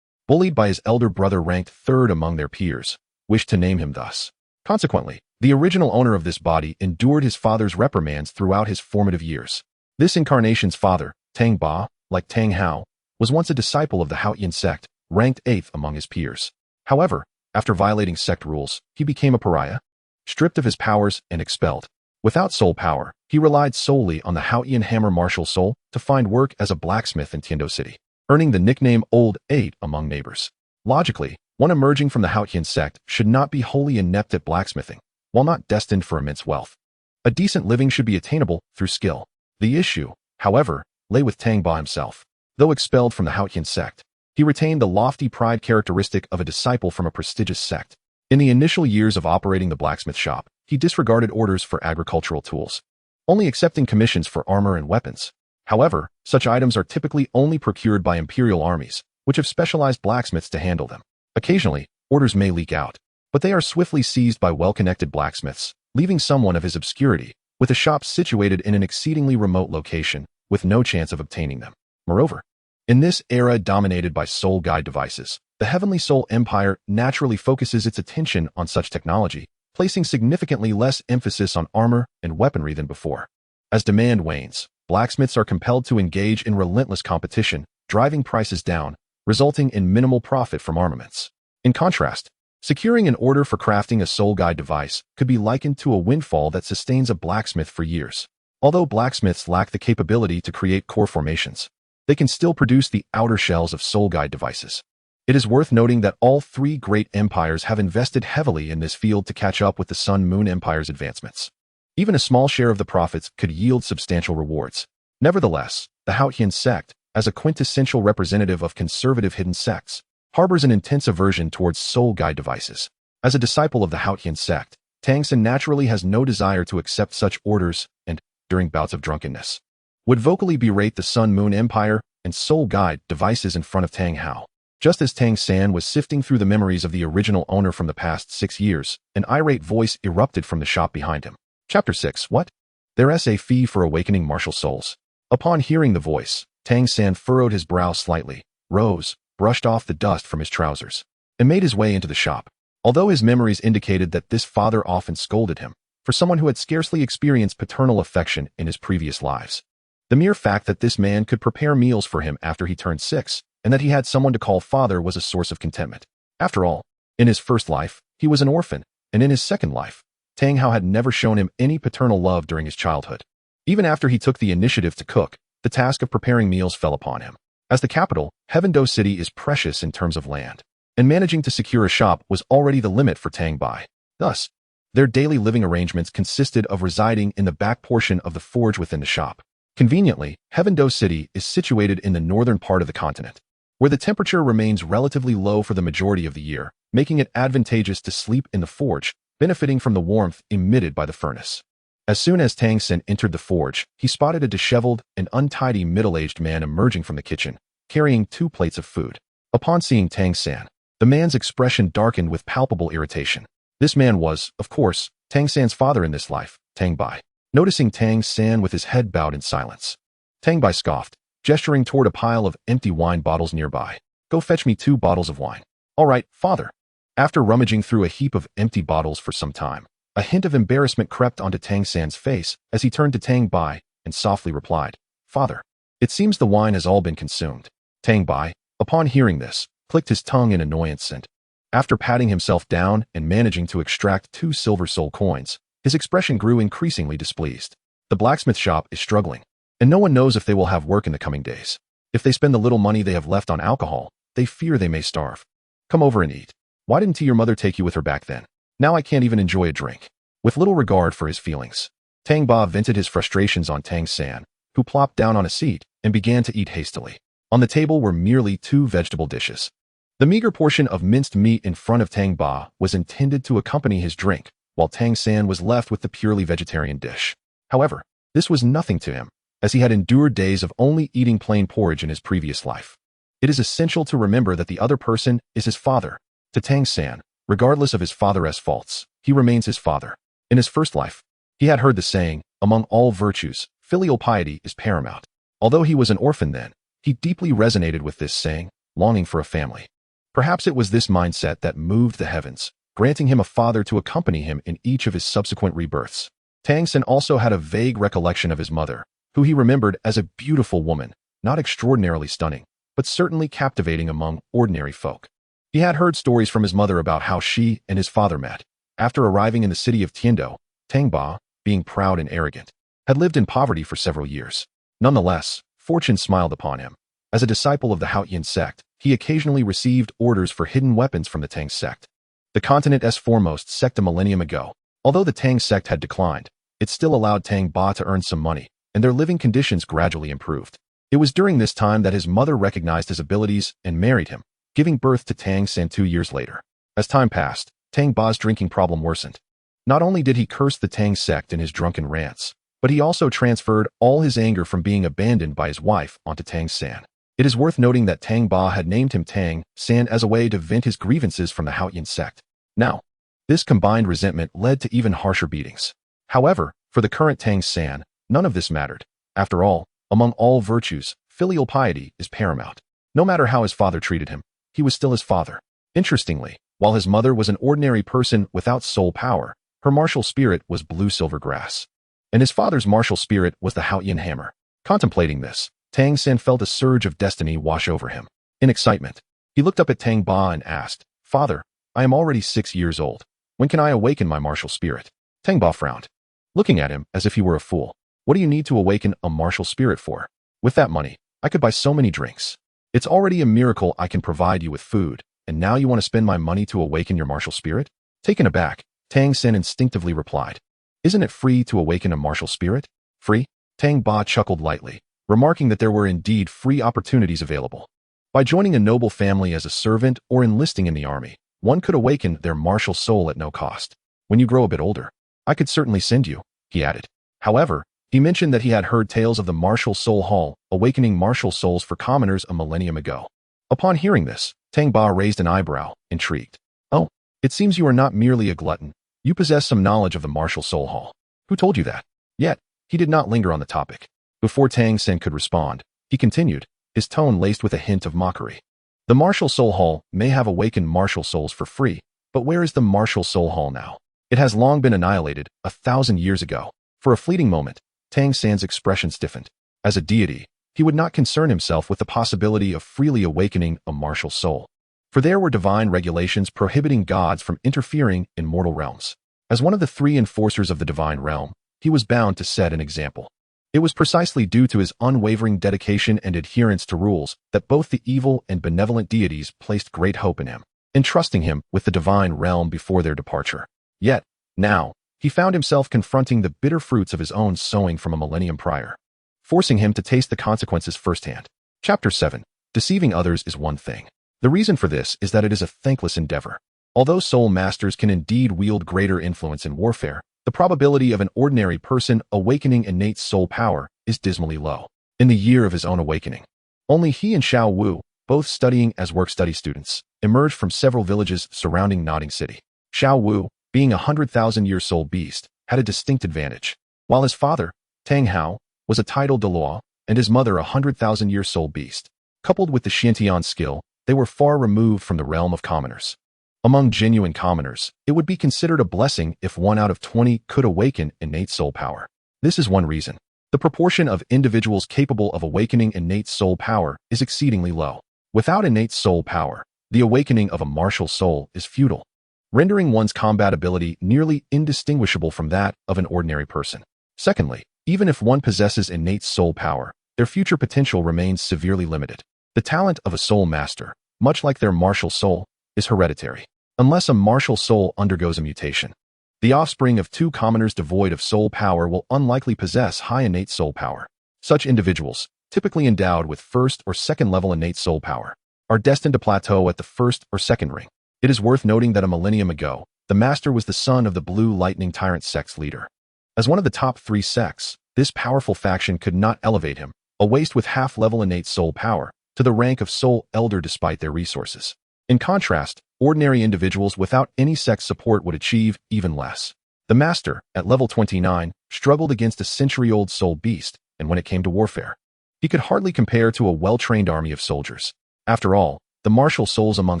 bullied by his elder brother ranked 3rd among their peers, wished to name him thus. Consequently, the original owner of this body endured his father's reprimands throughout his formative years. This incarnation's father, Tang Ba, like Tang Hao, was once a disciple of the Haotian sect, ranked 8th among his peers. However, after violating sect rules, he became a pariah, stripped of his powers and expelled. Without soul power, he relied solely on the Haotian hammer martial soul to find work as a blacksmith in Tiando City, earning the nickname Old 8 among neighbors. Logically, one emerging from the Haotian sect should not be wholly inept at blacksmithing, while not destined for immense wealth. A decent living should be attainable through skill. The issue, however, lay with Tang Ba himself. Though expelled from the Haotian sect, he retained the lofty pride characteristic of a disciple from a prestigious sect. In the initial years of operating the blacksmith shop, he disregarded orders for agricultural tools, only accepting commissions for armor and weapons. However, such items are typically only procured by imperial armies, which have specialized blacksmiths to handle them. Occasionally, orders may leak out, but they are swiftly seized by well-connected blacksmiths, leaving someone of his obscurity, with a shop situated in an exceedingly remote location, with no chance of obtaining them. Moreover, In this era dominated by soul guide devices, the Heavenly Soul Empire naturally focuses its attention on such technology, placing significantly less emphasis on armor and weaponry than before. As demand wanes, blacksmiths are compelled to engage in relentless competition, driving prices down, resulting in minimal profit from armaments. In contrast, securing an order for crafting a soul guide device could be likened to a windfall that sustains a blacksmith for years. Although blacksmiths lack the capability to create core formations, they can still produce the outer shells of soul guide devices. It is worth noting that all three great empires have invested heavily in this field to catch up with the Sun-Moon Empire's advancements. Even a small share of the profits could yield substantial rewards. Nevertheless, the Haotian sect, as a quintessential representative of conservative hidden sects, harbors an intense aversion towards soul guide devices. As a disciple of the Haotian sect, Tang San naturally has no desire to accept such orders and, during bouts of drunkenness, would vocally berate the Sun-Moon Empire and soul guide devices in front of Tang Hao. Just as Tang San was sifting through the memories of the original owner from the past 6 years, an irate voice erupted from the shop behind him. Chapter 6. What? There's a fee for awakening martial souls. Upon hearing the voice, Tang San furrowed his brow slightly, rose, brushed off the dust from his trousers, and made his way into the shop. Although his memories indicated that this father often scolded him, for someone who had scarcely experienced paternal affection in his previous lives, the mere fact that this man could prepare meals for him after he turned 6, and that he had someone to call father was a source of contentment. After all, in his first life, he was an orphan, and in his second life, Tang Hao had never shown him any paternal love during his childhood. Even after he took the initiative to cook, the task of preparing meals fell upon him. As the capital, Heavendo City is precious in terms of land, and managing to secure a shop was already the limit for Tang Bai. Thus, their daily living arrangements consisted of residing in the back portion of the forge within the shop. Conveniently, Heavendo City is situated in the northern part of the continent, where the temperature remains relatively low for the majority of the year, making it advantageous to sleep in the forge, benefiting from the warmth emitted by the furnace. As soon as Tang San entered the forge, he spotted a disheveled and untidy middle-aged man emerging from the kitchen, carrying 2 plates of food. Upon seeing Tang San, the man's expression darkened with palpable irritation. This man was, of course, Tang San's father in this life, Tang Bai. Noticing Tang San with his head bowed in silence, Tang Bai scoffed, gesturing toward a pile of empty wine bottles nearby. Go fetch me 2 bottles of wine. All right, father. After rummaging through a heap of empty bottles for some time, a hint of embarrassment crept onto Tang San's face as he turned to Tang Bai and softly replied, Father, it seems the wine has all been consumed. Tang Bai, upon hearing this, clicked his tongue in annoyance and, after patting himself down and managing to extract 2 silver soul coins, his expression grew increasingly displeased. The blacksmith shop is struggling, and no one knows if they will have work in the coming days. If they spend the little money they have left on alcohol, they fear they may starve. Come over and eat. Why didn't your mother take you with her back then? Now I can't even enjoy a drink. With little regard for his feelings, Tang Ba vented his frustrations on Tang San, who plopped down on a seat and began to eat hastily. On the table were merely 2 vegetable dishes. The meager portion of minced meat in front of Tang Ba was intended to accompany his drink, while Tang San was left with the purely vegetarian dish. However, this was nothing to him, as he had endured days of only eating plain porridge in his previous life. It is essential to remember that the other person is his father. To Tang San, regardless of his father's faults, he remains his father. In his first life, he had heard the saying, among all virtues, filial piety is paramount. Although he was an orphan then, he deeply resonated with this saying, longing for a family. Perhaps it was this mindset that moved the heavens, granting him a father to accompany him in each of his subsequent rebirths. Tang San also had a vague recollection of his mother, who he remembered as a beautiful woman, not extraordinarily stunning, but certainly captivating among ordinary folk. He had heard stories from his mother about how she and his father met. After arriving in the city of Tiando, Tang Ba, being proud and arrogant, had lived in poverty for several years. Nonetheless, fortune smiled upon him. As a disciple of the Haotian sect, he occasionally received orders for hidden weapons from the Tang sect. The continent's foremost sect a millennium ago. Although the Tang sect had declined, it still allowed Tang Ba to earn some money, and their living conditions gradually improved. It was during this time that his mother recognized his abilities and married him, giving birth to Tang San 2 years later. As time passed, Tang Ba's drinking problem worsened. Not only did he curse the Tang sect in his drunken rants, but he also transferred all his anger from being abandoned by his wife onto Tang San. It is worth noting that Tang Ba had named him Tang San as a way to vent his grievances from the Haotian sect. Now, this combined resentment led to even harsher beatings. However, for the current Tang San, none of this mattered. After all, among all virtues, filial piety is paramount. No matter how his father treated him, he was still his father. Interestingly, while his mother was an ordinary person without soul power, her martial spirit was blue-silver grass. And his father's martial spirit was the Haoyan hammer. Contemplating this, Tang San felt a surge of destiny wash over him. In excitement, he looked up at Tang Ba and asked, "Father, I am already 6 years old. When can I awaken my martial spirit?" Tang Ba frowned, looking at him as if he were a fool. "What do you need to awaken a martial spirit for? With that money, I could buy so many drinks. It's already a miracle I can provide you with food, and now you want to spend my money to awaken your martial spirit?" Taken aback, Tang San instinctively replied, "Isn't it free to awaken a martial spirit?" "Free?" Tang Ba chuckled lightly, remarking that there were indeed free opportunities available. By joining a noble family as a servant or enlisting in the army, one could awaken their martial soul at no cost. "When you grow a bit older, I could certainly send you," he added. However, he mentioned that he had heard tales of the Martial Soul Hall awakening martial souls for commoners a millennium ago. Upon hearing this, Tang Ba raised an eyebrow, intrigued. "Oh, it seems you are not merely a glutton. You possess some knowledge of the Martial Soul Hall. Who told you that?" Yet, he did not linger on the topic. Before Tang San could respond, he continued, his tone laced with a hint of mockery. "The Martial Soul Hall may have awakened martial souls for free, but where is the Martial Soul Hall now? It has long been annihilated, 1,000 years ago." For a fleeting moment, Tang San's expression stiffened. As a deity, he would not concern himself with the possibility of freely awakening a martial soul. For there were divine regulations prohibiting gods from interfering in mortal realms. As one of the 3 enforcers of the divine realm, he was bound to set an example. It was precisely due to his unwavering dedication and adherence to rules that both the evil and benevolent deities placed great hope in him, entrusting him with the divine realm before their departure. Yet, now, he found himself confronting the bitter fruits of his own sowing from a millennium prior, forcing him to taste the consequences firsthand. Chapter 7. Deceiving others is one thing. The reason for this is that it is a thankless endeavor. Although soul masters can indeed wield greater influence in warfare, the probability of an ordinary person awakening innate soul power is dismally low. In the year of his own awakening, only he and Xiao Wu, both studying as work-study students, emerged from several villages surrounding Nodding City. Xiao Wu, being a 100,000-year soul beast, had a distinct advantage. While his father, Tang Hao, was a titled Douluo, and his mother a 100,000-year soul beast. Coupled with the Xiantian skill, they were far removed from the realm of commoners. Among genuine commoners, it would be considered a blessing if 1 out of 20 could awaken innate soul power. This is one reason. The proportion of individuals capable of awakening innate soul power is exceedingly low. Without innate soul power, the awakening of a martial soul is futile, rendering one's combat ability nearly indistinguishable from that of an ordinary person. Secondly, even if one possesses innate soul power, their future potential remains severely limited. The talent of a soul master, much like their martial soul, is hereditary. Unless a martial soul undergoes a mutation, the offspring of 2 commoners devoid of soul power will unlikely possess high innate soul power. Such individuals, typically endowed with 1st or 2nd level innate soul power, are destined to plateau at the 1st or 2nd ring. It is worth noting that a millennium ago, the master was the son of the Blue Lightning Tyrant sect's leader. As one of the top 3 sects, this powerful faction could not elevate him, a waste with half-level innate soul power, to the rank of soul elder despite their resources. In contrast, ordinary individuals without any sect support would achieve even less. The master, at level 29, struggled against a century-old soul beast, and when it came to warfare, he could hardly compare to a well-trained army of soldiers. After all, the martial souls among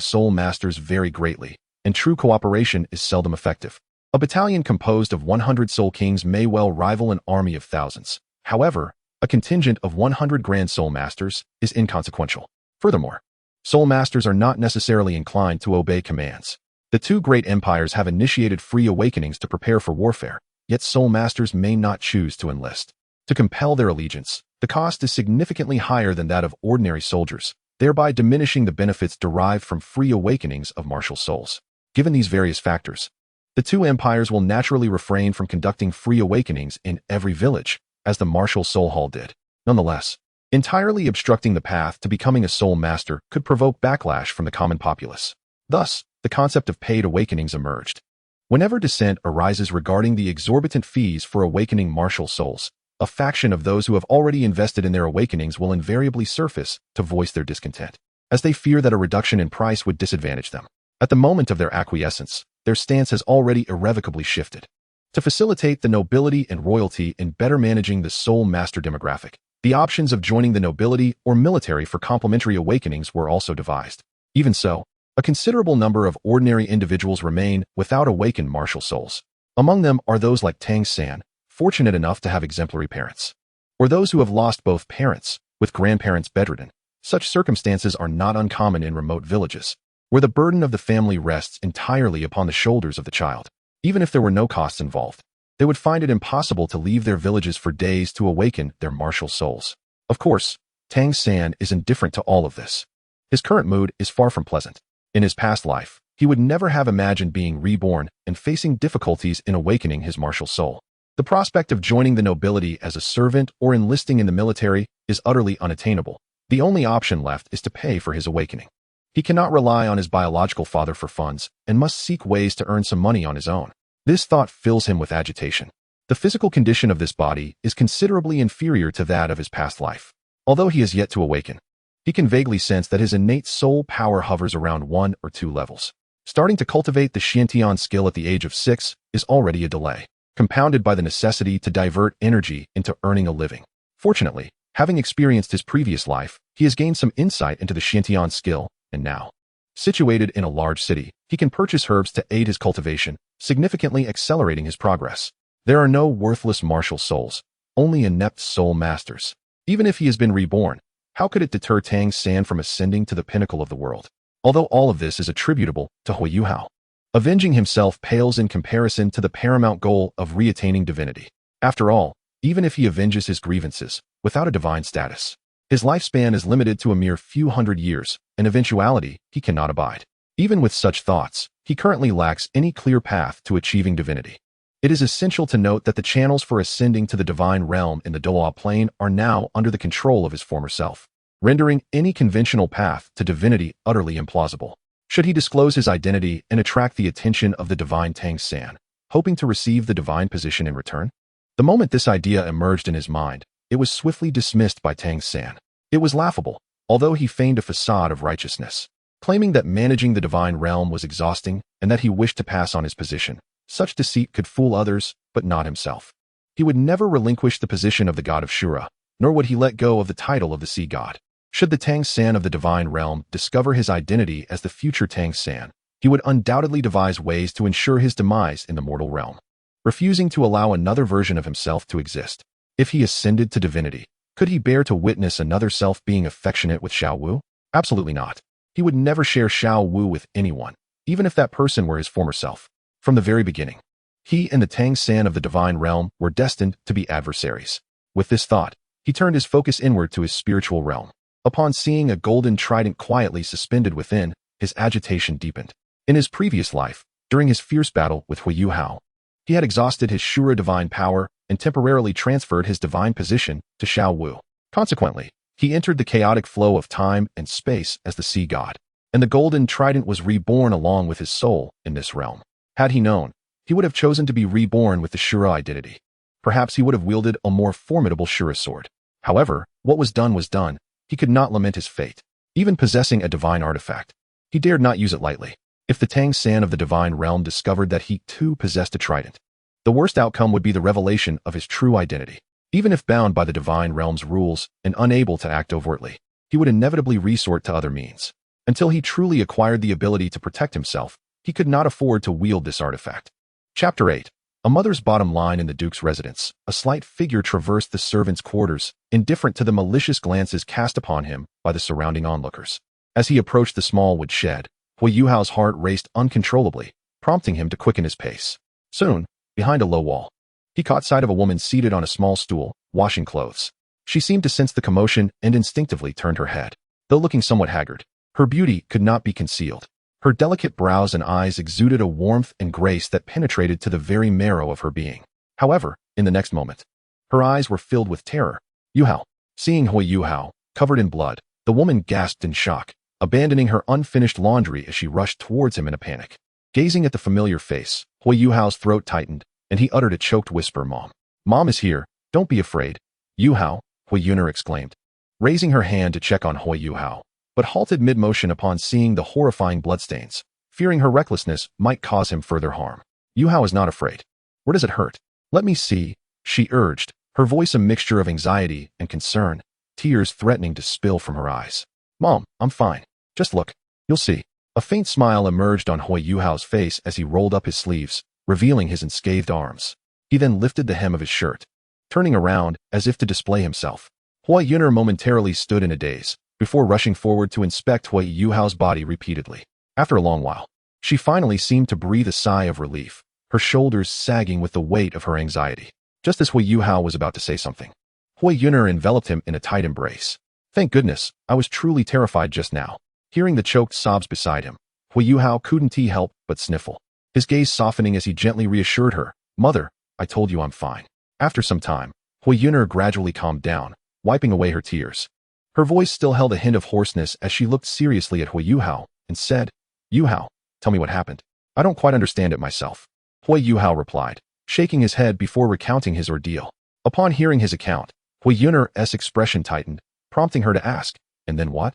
soul masters vary greatly, and true cooperation is seldom effective. A battalion composed of 100 soul kings may well rival an army of thousands. However, a contingent of 100 grand soul masters is inconsequential. Furthermore, soul masters are not necessarily inclined to obey commands. The 2 great empires have initiated free awakenings to prepare for warfare, yet soul masters may not choose to enlist. To compel their allegiance, the cost is significantly higher than that of ordinary soldiers, thereby diminishing the benefits derived from free awakenings of martial souls. Given these various factors, the 2 empires will naturally refrain from conducting free awakenings in every village, as the Martial Soul Hall did. Nonetheless, entirely obstructing the path to becoming a soul master could provoke backlash from the common populace. Thus, the concept of paid awakenings emerged. Whenever dissent arises regarding the exorbitant fees for awakening martial souls, a faction of those who have already invested in their awakenings will invariably surface to voice their discontent, as they fear that a reduction in price would disadvantage them. At the moment of their acquiescence, their stance has already irrevocably shifted. To facilitate the nobility and royalty in better managing the soul master demographic, The options of joining the nobility or military for complementary awakenings were also devised. Even so, a considerable number of ordinary individuals remain without awakened martial souls. Among them are those like Tang San, fortunate enough to have exemplary parents, or those who have lost both parents, with grandparents bedridden. Such circumstances are not uncommon in remote villages, where the burden of the family rests entirely upon the shoulders of the child. Even if there were no costs involved, they would find it impossible to leave their villages for days to awaken their martial souls. Of course, Tang San is indifferent to all of this. His current mood is far from pleasant. In his past life, he would never have imagined being reborn and facing difficulties in awakening his martial soul. The prospect of joining the nobility as a servant or enlisting in the military is utterly unattainable. The only option left is to pay for his awakening. He cannot rely on his biological father for funds and must seek ways to earn some money on his own. This thought fills him with agitation. The physical condition of this body is considerably inferior to that of his past life. Although he has yet to awaken, he can vaguely sense that his innate soul power hovers around 1 or 2 levels. Starting to cultivate the Xiantian skill at the age of 6 is already a delay, compounded by the necessity to divert energy into earning a living. Fortunately, having experienced his previous life, he has gained some insight into the Xiantian skill, and now, situated in a large city, he can purchase herbs to aid his cultivation, significantly accelerating his progress. There are no worthless martial souls, only inept soul masters. Even if he has been reborn, how could it deter Tang San from ascending to the pinnacle of the world? Although all of this is attributable to Huo Yuhao, avenging himself pales in comparison to the paramount goal of reattaining divinity. After all, even if he avenges his grievances, without a divine status, his lifespan is limited to a mere few hundred years, an eventuality he cannot abide. Even with such thoughts, he currently lacks any clear path to achieving divinity. It is essential to note that the channels for ascending to the divine realm in the Douluo plane are now under the control of his former self, rendering any conventional path to divinity utterly implausible. Should he disclose his identity and attract the attention of the divine Tang San, hoping to receive the divine position in return? The moment this idea emerged in his mind, it was swiftly dismissed by Tang San. It was laughable, although he feigned a facade of righteousness, claiming that managing the divine realm was exhausting and that he wished to pass on his position. Such deceit could fool others, but not himself. He would never relinquish the position of the god of Shura, nor would he let go of the title of the sea god. Should the Tang San of the divine realm discover his identity as the future Tang San, he would undoubtedly devise ways to ensure his demise in the mortal realm, refusing to allow another version of himself to exist. If he ascended to divinity, could he bear to witness another self being affectionate with Xiao Wu? Absolutely not. He would never share Xiao Wu with anyone, even if that person were his former self. From the very beginning, he and the Tang San of the divine realm were destined to be adversaries. With this thought, he turned his focus inward to his spiritual realm. Upon seeing a golden trident quietly suspended within, his agitation deepened. In his previous life, during his fierce battle with Huo Yuhao, he had exhausted his Shura divine power and temporarily transferred his divine position to Xiao Wu. Consequently, he entered the chaotic flow of time and space as the sea god, and the golden trident was reborn along with his soul in this realm. Had he known, he would have chosen to be reborn with the Shura identity. Perhaps he would have wielded a more formidable Shura sword. However, what was done was done. He could not lament his fate. Even possessing a divine artifact, he dared not use it lightly. If the Tang San of the divine realm discovered that he too possessed a trident, the worst outcome would be the revelation of his true identity. Even if bound by the divine realm's rules and unable to act overtly, he would inevitably resort to other means. Until he truly acquired the ability to protect himself, he could not afford to wield this artifact. Chapter 8. A mother's bottom line in the Duke's residence. A slight figure traversed the servants' quarters, indifferent to the malicious glances cast upon him by the surrounding onlookers. As he approached the small wood shed, Huo Yuhao's heart raced uncontrollably, prompting him to quicken his pace. Soon, behind a low wall, he caught sight of a woman seated on a small stool, washing clothes. She seemed to sense the commotion and instinctively turned her head. Though looking somewhat haggard, her beauty could not be concealed. Her delicate brows and eyes exuded a warmth and grace that penetrated to the very marrow of her being. However, in the next moment, her eyes were filled with terror. Yuhao. Seeing Huo Yuhao, covered in blood, the woman gasped in shock, abandoning her unfinished laundry as she rushed towards him in a panic. Gazing at the familiar face, Huo Yuhao's throat tightened, and he uttered a choked whisper, "Mom. Mom is here, don't be afraid." "Yuhao," Huo Yuner exclaimed, raising her hand to check on Huo Yuhao, but halted mid-motion upon seeing the horrifying bloodstains, fearing her recklessness might cause him further harm. "Yuhao is not afraid. Where does it hurt? Let me see," she urged, her voice a mixture of anxiety and concern, tears threatening to spill from her eyes. "Mom, I'm fine. Just look. You'll see." A faint smile emerged on Huo Yuhao's face as he rolled up his sleeves, revealing his unscathed arms. He then lifted the hem of his shirt, turning around as if to display himself. Huo Yuner momentarily stood in a daze, before rushing forward to inspect Huo Yuhao's body repeatedly. After a long while, she finally seemed to breathe a sigh of relief, her shoulders sagging with the weight of her anxiety. Just as Huo Yuhao was about to say something, Huo Yuner enveloped him in a tight embrace. "Thank goodness, I was truly terrified just now." Hearing the choked sobs beside him, Huo Yuhao couldn't help but sniffle, his gaze softening as he gently reassured her, "Mother, I told you I'm fine." After some time, Huo Yuner gradually calmed down, wiping away her tears. Her voice still held a hint of hoarseness as she looked seriously at Huo Yuhao and said, "Yuhao, tell me what happened. I don't quite understand it myself." Huo Yuhao replied, shaking his head before recounting his ordeal. Upon hearing his account, Huo Yuner's expression tightened, prompting her to ask, "And then what?"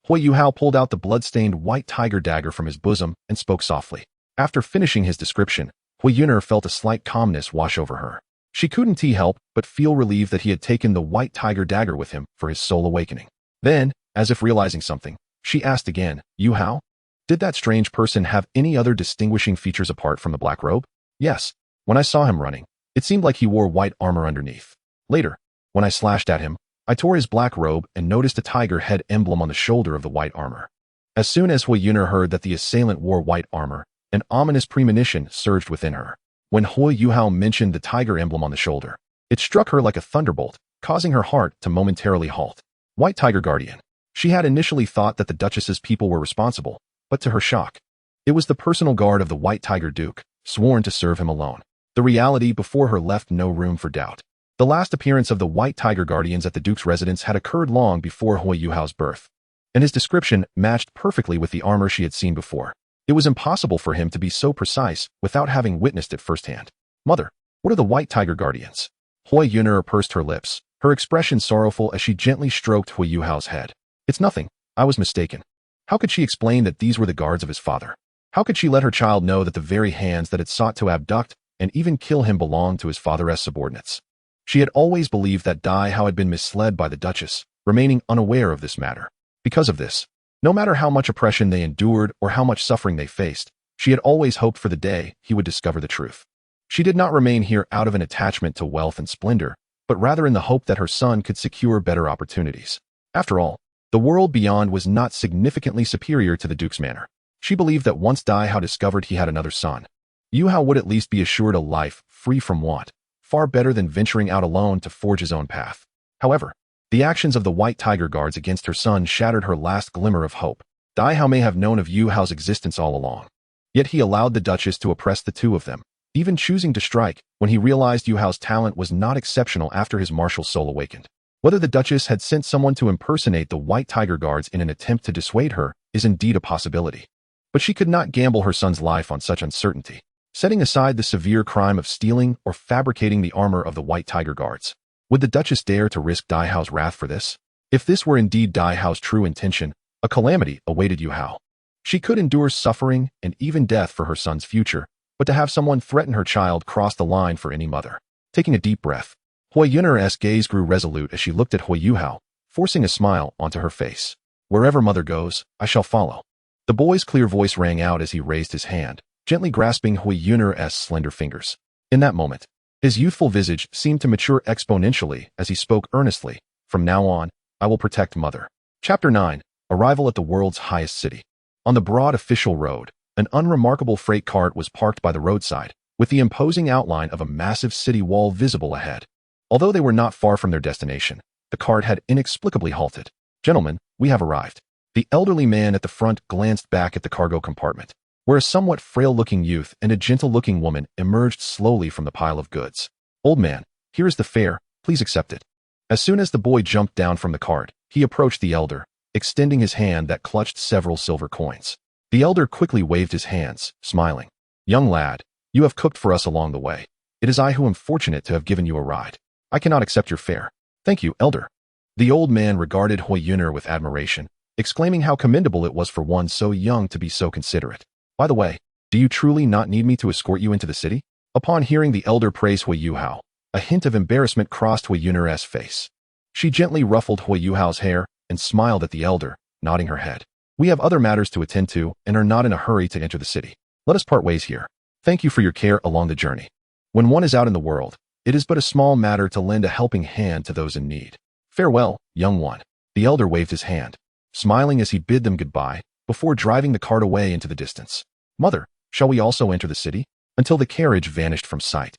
Huo Yuhao pulled out the blood-stained white tiger dagger from his bosom and spoke softly. After finishing his description, Huo Yuner felt a slight calmness wash over her. She couldn't help but feel relieved that he had taken the white tiger dagger with him for his soul awakening. Then, as if realizing something, she asked again, "Yuhao? Did that strange person have any other distinguishing features apart from the black robe?" "Yes. When I saw him running, it seemed like he wore white armor underneath. Later, when I slashed at him, I tore his black robe and noticed a tiger head emblem on the shoulder of the white armor." As soon as Huo Yuner heard that the assailant wore white armor, an ominous premonition surged within her. When Huo Yuhao mentioned the tiger emblem on the shoulder, it struck her like a thunderbolt, causing her heart to momentarily halt. White Tiger Guardian. She had initially thought that the Duchess's people were responsible, but to her shock, it was the personal guard of the White Tiger Duke, sworn to serve him alone. The reality before her left no room for doubt. The last appearance of the White Tiger Guardians at the Duke's residence had occurred long before Huo Yuhao's birth, and his description matched perfectly with the armor she had seen before. It was impossible for him to be so precise without having witnessed it firsthand. "Mother, what are the White Tiger Guardians?" Huo Yuner pursed her lips, her expression sorrowful as she gently stroked Huo Yuhao's head. "It's nothing. I was mistaken." How could she explain that these were the guards of his father? How could she let her child know that the very hands that had sought to abduct and even kill him belonged to his father's subordinates? She had always believed that Dai Hao had been misled by the Duchess, remaining unaware of this matter. Because of this, no matter how much oppression they endured or how much suffering they faced, she had always hoped for the day he would discover the truth. She did not remain here out of an attachment to wealth and splendor, but rather in the hope that her son could secure better opportunities. After all, the world beyond was not significantly superior to the Duke's manor. She believed that once Dai Hao discovered he had another son, Yuhao would at least be assured a life free from want, far better than venturing out alone to forge his own path. However, the actions of the White Tiger Guards against her son shattered her last glimmer of hope. Dai Hao may have known of Yuhao's existence all along, yet he allowed the Duchess to oppress the two of them, even choosing to strike when he realized Yuhao's talent was not exceptional after his martial soul awakened. Whether the Duchess had sent someone to impersonate the White Tiger Guards in an attempt to dissuade her is indeed a possibility. But she could not gamble her son's life on such uncertainty, setting aside the severe crime of stealing or fabricating the armor of the White Tiger Guards. Would the Duchess dare to risk Dai Hao's wrath for this? If this were indeed Dai Hao's true intention, a calamity awaited Yuhao. She could endure suffering and even death for her son's future, but to have someone threaten her child crossed the line for any mother. Taking a deep breath, Huo Yuner's gaze grew resolute as she looked at Huo Yuhao, forcing a smile onto her face. "Wherever mother goes, I shall follow." The boy's clear voice rang out as he raised his hand, gently grasping Huo Yuner's slender fingers. In that moment, his youthful visage seemed to mature exponentially as he spoke earnestly, "From now on, I will protect mother." Chapter 9. Arrival at the world's highest city. On the broad official road, an unremarkable freight cart was parked by the roadside, with the imposing outline of a massive city wall visible ahead. Although they were not far from their destination, the cart had inexplicably halted. "Gentlemen, we have arrived." The elderly man at the front glanced back at the cargo compartment, where a somewhat frail-looking youth and a gentle-looking woman emerged slowly from the pile of goods. "Old man, here is the fare, please accept it." As soon as the boy jumped down from the cart, he approached the elder, extending his hand that clutched several silver coins. The elder quickly waved his hands, smiling. "Young lad, you have cooked for us along the way. It is I who am fortunate to have given you a ride. I cannot accept your fare." "Thank you, elder." The old man regarded Huo Yuner with admiration, exclaiming how commendable it was for one so young to be so considerate. "By the way, do you truly not need me to escort you into the city?" Upon hearing the elder praise Huo Yuhao, A hint of embarrassment crossed Huo Yuner's face. She gently ruffled Huo Yuhao's hair and smiled at the elder, nodding her head. We have other matters to attend to and are not in a hurry to enter the city. Let us part ways here. Thank you for your care along the journey. When one is out in the world, it is but a small matter to lend a helping hand to those in need. Farewell, young one. The elder waved his hand, smiling as he bid them goodbye, before driving the cart away into the distance. Mother, shall we also enter the city? Until the carriage vanished from sight.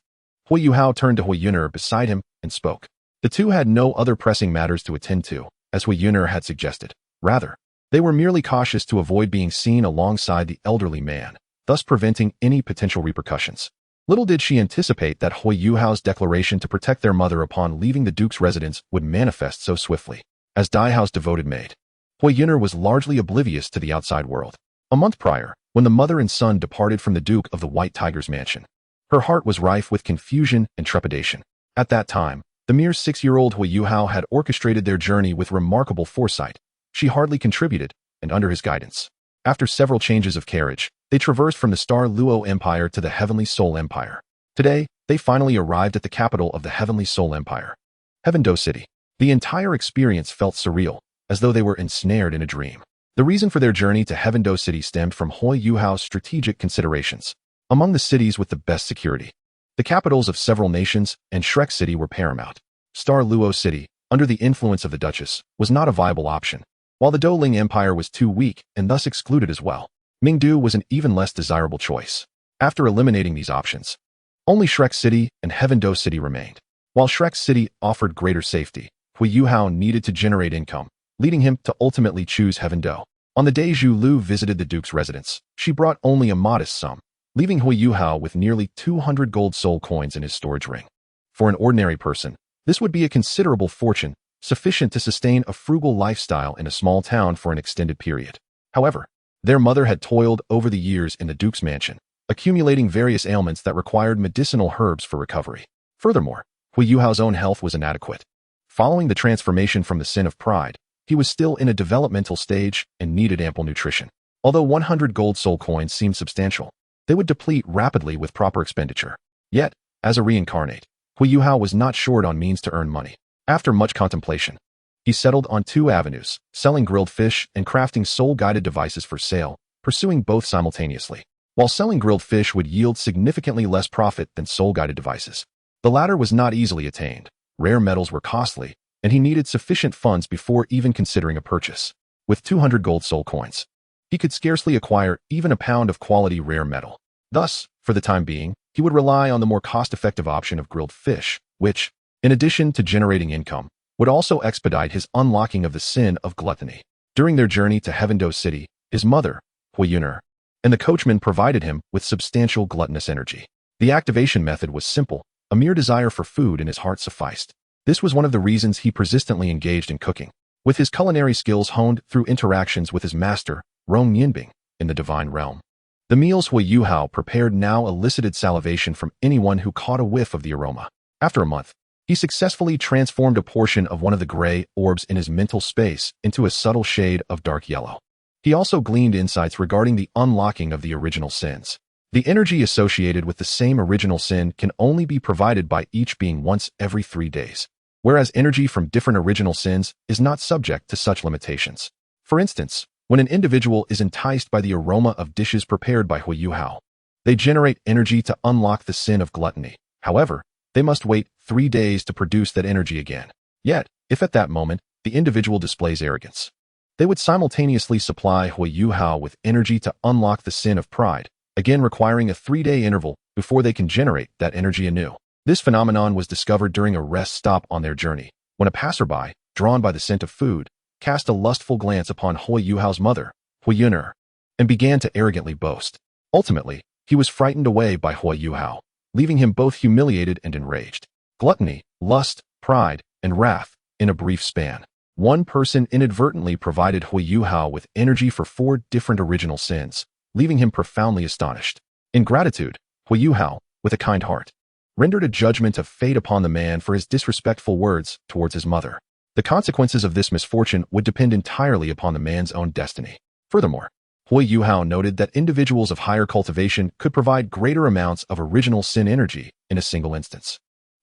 Huo Yuhao turned to Huo Yuner beside him and spoke. The two had no other pressing matters to attend to, as Huo Yuner had suggested. Rather, they were merely cautious to avoid being seen alongside the elderly man, thus preventing any potential repercussions. Little did she anticipate that Huo Yuhao's declaration to protect their mother upon leaving the duke's residence would manifest so swiftly. As Dai Hao's devoted maid, Huo Yuner was largely oblivious to the outside world. A month prior, when the mother and son departed from the Duke of the White Tiger's mansion, her heart was rife with confusion and trepidation. At that time, the mere 6-year-old Huo Yuhao had orchestrated their journey with remarkable foresight. She hardly contributed, and under his guidance. After several changes of carriage, they traversed from the Star Luo Empire to the Heavenly Soul Empire. Today, they finally arrived at the capital of the Heavenly Soul Empire, Heaven Do City. The entire experience felt surreal, as though they were ensnared in a dream. The reason for their journey to Heaven Do City stemmed from Huo Yuhao's strategic considerations. Among the cities with the best security, the capitals of several nations and Shrek City were paramount. Star Luo City, under the influence of the Duchess, was not a viable option, while the Douluo Empire was too weak and thus excluded as well. Mingdu was an even less desirable choice. After eliminating these options, only Shrek City and Heaven Do City remained. While Shrek City offered greater safety, Huo Yuhao needed to generate income, leading him to ultimately choose Heaven Do. On the day Zhu Lu visited the Duke's residence, she brought only a modest sum, leaving Huo Yuhao with nearly 200 gold soul coins in his storage ring. For an ordinary person, this would be a considerable fortune, sufficient to sustain a frugal lifestyle in a small town for an extended period. However, their mother had toiled over the years in the Duke's mansion, accumulating various ailments that required medicinal herbs for recovery. Furthermore, Huo Yuhao's own health was inadequate. Following the transformation from the sin of pride, he was still in a developmental stage and needed ample nutrition. Although 100 gold soul coins seemed substantial, they would deplete rapidly with proper expenditure. Yet, as a reincarnate, Huo Yuhao was not short on means to earn money. After much contemplation, he settled on 2 avenues, selling grilled fish and crafting soul-guided devices for sale, pursuing both simultaneously. While selling grilled fish would yield significantly less profit than soul-guided devices, the latter was not easily attained. Rare metals were costly, and he needed sufficient funds before even considering a purchase. With 200 gold soul coins, he could scarcely acquire even a pound of quality rare metal. Thus, for the time being, he would rely on the more cost-effective option of grilled fish, which, in addition to generating income, would also expedite his unlocking of the sin of gluttony. During their journey to Heaven Do City, his mother, Huo Yuner, and the coachman provided him with substantial gluttonous energy. The activation method was simple, a mere desire for food in his heart sufficed. This was one of the reasons he persistently engaged in cooking, with his culinary skills honed through interactions with his master, Rong Yinbing, in the divine realm. The meals Huo Yuhao prepared now elicited salivation from anyone who caught a whiff of the aroma. After a month, he successfully transformed a portion of one of the gray orbs in his mental space into a subtle shade of dark yellow. He also gleaned insights regarding the unlocking of the original sins. The energy associated with the same original sin can only be provided by each being once every 3 days, whereas energy from different original sins is not subject to such limitations. For instance, when an individual is enticed by the aroma of dishes prepared by Huo Yuhao, they generate energy to unlock the sin of gluttony. However, they must wait 3 days to produce that energy again. Yet, if at that moment, the individual displays arrogance, they would simultaneously supply Huo Yuhao with energy to unlock the sin of pride, again requiring a 3-day interval before they can generate that energy anew. This phenomenon was discovered during a rest stop on their journey, when a passerby, drawn by the scent of food, cast a lustful glance upon Huo Yuhao's mother, Huo Yuner, and began to arrogantly boast. Ultimately, he was frightened away by Huo Yuhao, leaving him both humiliated and enraged. Gluttony, lust, pride, and wrath, in a brief span. One person inadvertently provided Huo Yuhao with energy for 4 different original sins, leaving him profoundly astonished. In gratitude, Huo Yuhao, with a kind heart, rendered a judgment of fate upon the man for his disrespectful words towards his mother. The consequences of this misfortune would depend entirely upon the man's own destiny. Furthermore, Huo Yuhao noted that individuals of higher cultivation could provide greater amounts of original sin energy in a single instance.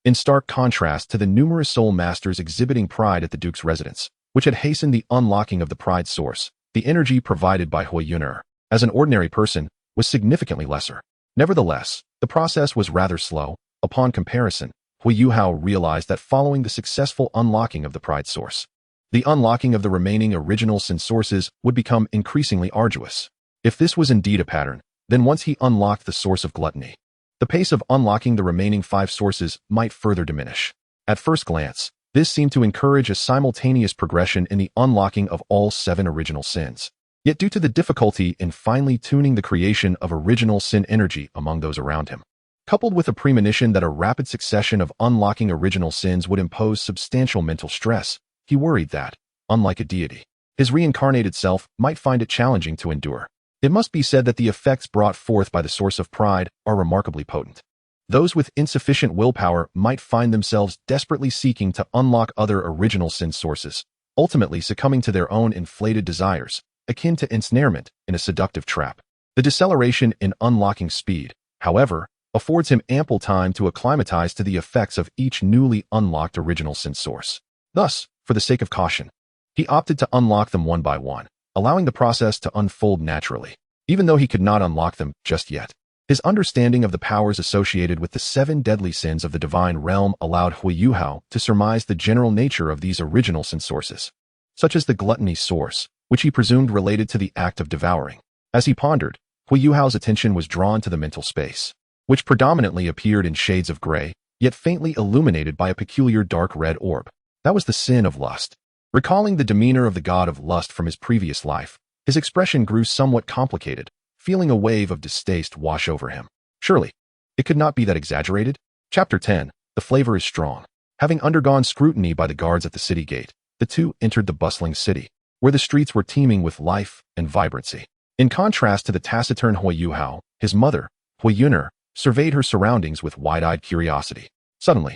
in stark contrast to the numerous soul masters exhibiting pride at the Duke's residence, which had hastened the unlocking of the pride source. The energy provided by Huo Yuhao, as an ordinary person, was significantly lesser. Nevertheless, the process was rather slow. Upon comparison, Huo Yuhao realized that following the successful unlocking of the pride source, the unlocking of the remaining original sin sources would become increasingly arduous. If this was indeed a pattern, then once he unlocked the source of gluttony, the pace of unlocking the remaining 5 sources might further diminish. At first glance, this seemed to encourage a simultaneous progression in the unlocking of all 7 original sins. Yet due to the difficulty in finely tuning the creation of original sin energy among those around him, coupled with a premonition that a rapid succession of unlocking original sins would impose substantial mental stress, he worried that, unlike a deity, his reincarnated self might find it challenging to endure. It must be said that the effects brought forth by the source of pride are remarkably potent. Those with insufficient willpower might find themselves desperately seeking to unlock other original sin sources, ultimately succumbing to their own inflated desires, akin to ensnarement in a seductive trap. The deceleration in unlocking speed, however, affords him ample time to acclimatize to the effects of each newly unlocked original sin source. Thus, for the sake of caution, he opted to unlock them one by one, allowing the process to unfold naturally, even though he could not unlock them just yet. His understanding of the powers associated with the 7 deadly sins of the divine realm allowed Huo Yuhao to surmise the general nature of these original sin sources, such as the gluttony source, which he presumed related to the act of devouring. As he pondered, Huo Yuhao's attention was drawn to the mental space, which predominantly appeared in shades of gray, yet faintly illuminated by a peculiar dark red orb. That was the sin of lust. Recalling the demeanor of the god of lust from his previous life, his expression grew somewhat complicated, feeling a wave of distaste wash over him. Surely, it could not be that exaggerated? Chapter 10. The flavor is strong. Having undergone scrutiny by the guards at the city gate, the two entered the bustling city, where the streets were teeming with life and vibrancy. In contrast to the taciturn Huo Yuhao, his mother, Huo Yuhao, surveyed her surroundings with wide-eyed curiosity. Suddenly,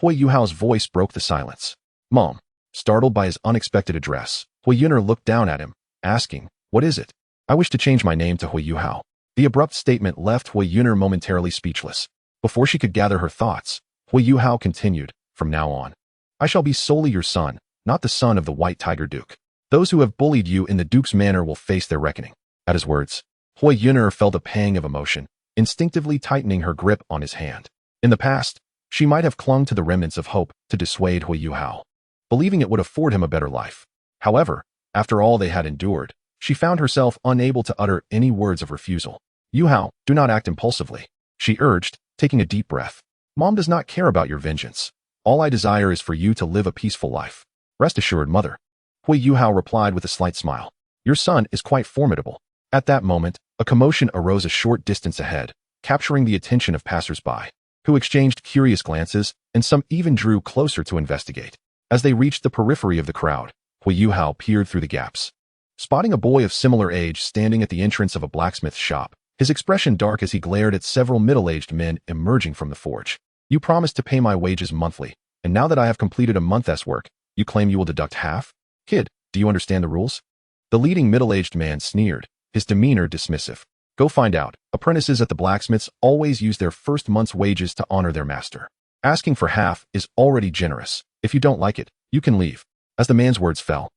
Huo Yuhao's voice broke the silence. "Mom." Startled by his unexpected address, Huo Yuhao looked down at him, asking, "What is it?" "I wish to change my name to Huo Yuhao." The abrupt statement left Huo Yuhao momentarily speechless. Before she could gather her thoughts, Huo Yuhao continued, "From now on, I shall be solely your son, not the son of the White Tiger Duke. Those who have bullied you in the Duke's manor will face their reckoning." At his words, Huo Yuhao felt a pang of emotion, instinctively tightening her grip on his hand. In the past, she might have clung to the remnants of hope to dissuade Huo Yuhao, believing it would afford him a better life. However, after all they had endured, she found herself unable to utter any words of refusal. "Yuhao, do not act impulsively," she urged, taking a deep breath. "Mom does not care about your vengeance. All I desire is for you to live a peaceful life." "Rest assured, mother," Huo Yuhao replied with a slight smile. "Your son is quite formidable." At that moment, a commotion arose a short distance ahead, capturing the attention of passers-by, who exchanged curious glances, and some even drew closer to investigate. As they reached the periphery of the crowd, Huo Yuhao peered through the gaps. Spotting a boy of similar age standing at the entrance of a blacksmith shop, his expression dark as he glared at several middle-aged men emerging from the forge. "You promised to pay my wages monthly, and now that I have completed a month's work, you claim you will deduct half? Kid, do you understand the rules?" The leading middle-aged man sneered, his demeanor dismissive. "Go find out. Apprentices at the blacksmiths always use their first month's wages to honor their master. Asking for half is already generous. If you don't like it, you can leave." As the man's words fell,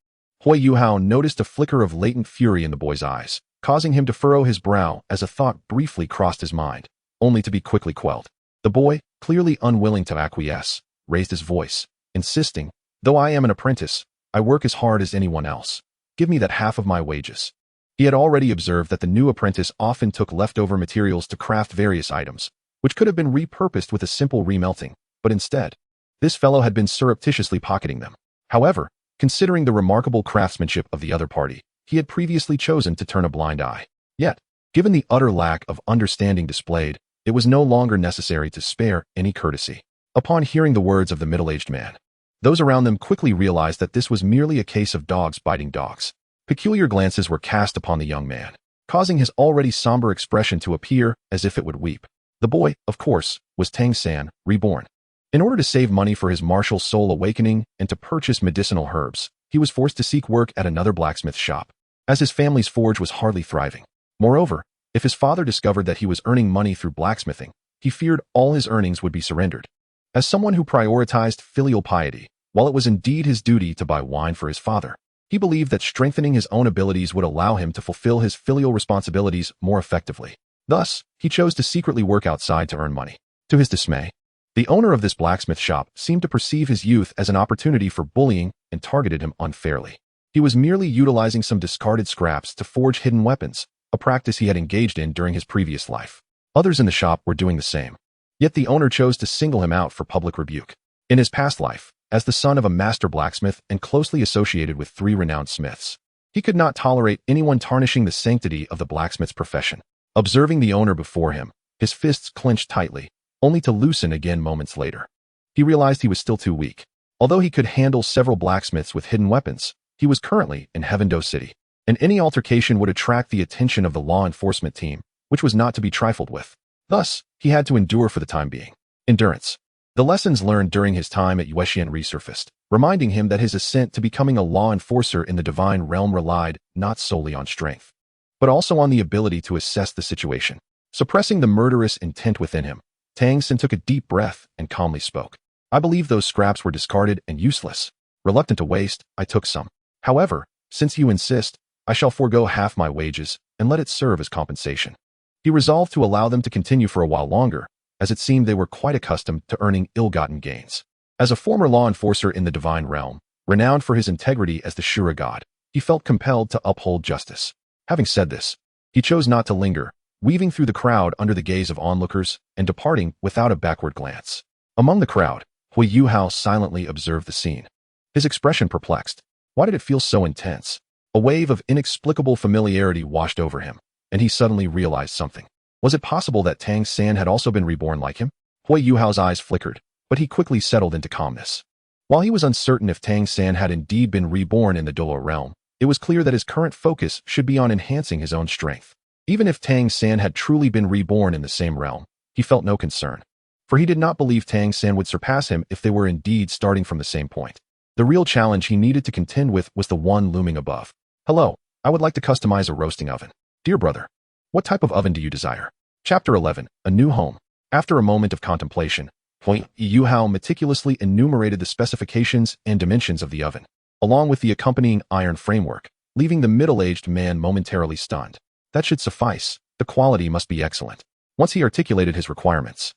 Huo Yuhao noticed a flicker of latent fury in the boy's eyes, causing him to furrow his brow as a thought briefly crossed his mind, only to be quickly quelled. The boy, clearly unwilling to acquiesce, raised his voice, insisting, "Though I am an apprentice, I work as hard as anyone else. Give me that half of my wages." He had already observed that the new apprentice often took leftover materials to craft various items, which could have been repurposed with a simple remelting, but instead, this fellow had been surreptitiously pocketing them. However, considering the remarkable craftsmanship of the other party, he had previously chosen to turn a blind eye. Yet, given the utter lack of understanding displayed, it was no longer necessary to spare any courtesy. Upon hearing the words of the middle-aged man, those around them quickly realized that this was merely a case of dogs biting dogs. Peculiar glances were cast upon the young man, causing his already somber expression to appear as if it would weep. The boy, of course, was Tang San, Reborn. In order to save money for his martial soul awakening and to purchase medicinal herbs, he was forced to seek work at another blacksmith shop, as his family's forge was hardly thriving. Moreover, if his father discovered that he was earning money through blacksmithing, he feared all his earnings would be surrendered. As someone who prioritized filial piety, while it was indeed his duty to buy wine for his father, he believed that strengthening his own abilities would allow him to fulfill his filial responsibilities more effectively. Thus, he chose to secretly work outside to earn money. To his dismay, the owner of this blacksmith shop seemed to perceive his youth as an opportunity for bullying and targeted him unfairly. He was merely utilizing some discarded scraps to forge hidden weapons, a practice he had engaged in during his previous life. Others in the shop were doing the same. Yet the owner chose to single him out for public rebuke. In his past life, as the son of a master blacksmith and closely associated with 3 renowned smiths, he could not tolerate anyone tarnishing the sanctity of the blacksmith's profession. Observing the owner before him, his fists clenched tightly, only to loosen again moments later. He realized he was still too weak. Although he could handle several blacksmiths with hidden weapons, he was currently in Heavendo City, and any altercation would attract the attention of the law enforcement team, which was not to be trifled with. Thus, he had to endure for the time being. Endurance. The lessons learned during his time at Yueshian resurfaced, reminding him that his ascent to becoming a law enforcer in the divine realm relied not solely on strength, but also on the ability to assess the situation. Suppressing the murderous intent within him, Tang San took a deep breath and calmly spoke. I believe those scraps were discarded and useless. Reluctant to waste, I took some. However, since you insist, I shall forego half my wages and let it serve as compensation. He resolved to allow them to continue for a while longer, as it seemed they were quite accustomed to earning ill-gotten gains. As a former law enforcer in the divine realm, renowned for his integrity as the Shura god, he felt compelled to uphold justice. Having said this, he chose not to linger, weaving through the crowd under the gaze of onlookers and departing without a backward glance. Among the crowd, Huo Yuhao silently observed the scene. His expression perplexed. Why did it feel so intense? A wave of inexplicable familiarity washed over him, and he suddenly realized something. Was it possible that Tang San had also been reborn like him? Huo Yuhao's eyes flickered, but he quickly settled into calmness. While he was uncertain if Tang San had indeed been reborn in the Douluo realm, it was clear that his current focus should be on enhancing his own strength. Even if Tang San had truly been reborn in the same realm, he felt no concern, for he did not believe Tang San would surpass him if they were indeed starting from the same point. The real challenge he needed to contend with was the one looming above. Hello, I would like to customize a roasting oven. Dear brother, what type of oven do you desire? Chapter 11, A New Home. After a moment of contemplation, Huo Yuhao meticulously enumerated the specifications and dimensions of the oven, along with the accompanying iron framework, leaving the middle-aged man momentarily stunned. That should suffice. The quality must be excellent. Once he articulated his requirements,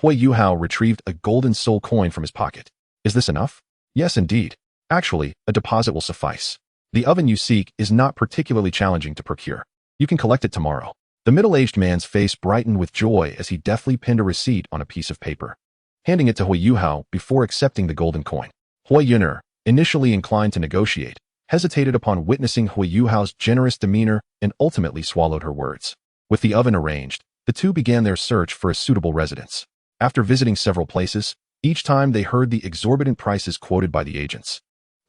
Huo Yuhao retrieved a golden soul coin from his pocket. Is this enough? Yes, indeed. Actually, a deposit will suffice. The oven you seek is not particularly challenging to procure. You can collect it tomorrow. The middle-aged man's face brightened with joy as he deftly pinned a receipt on a piece of paper, handing it to Huo Yuhao before accepting the golden coin. Huo Yuner, initially inclined to negotiate, hesitated upon witnessing Huo Yuhao's generous demeanor and ultimately swallowed her words. With the oven arranged, the two began their search for a suitable residence. After visiting several places, each time they heard the exorbitant prices quoted by the agents,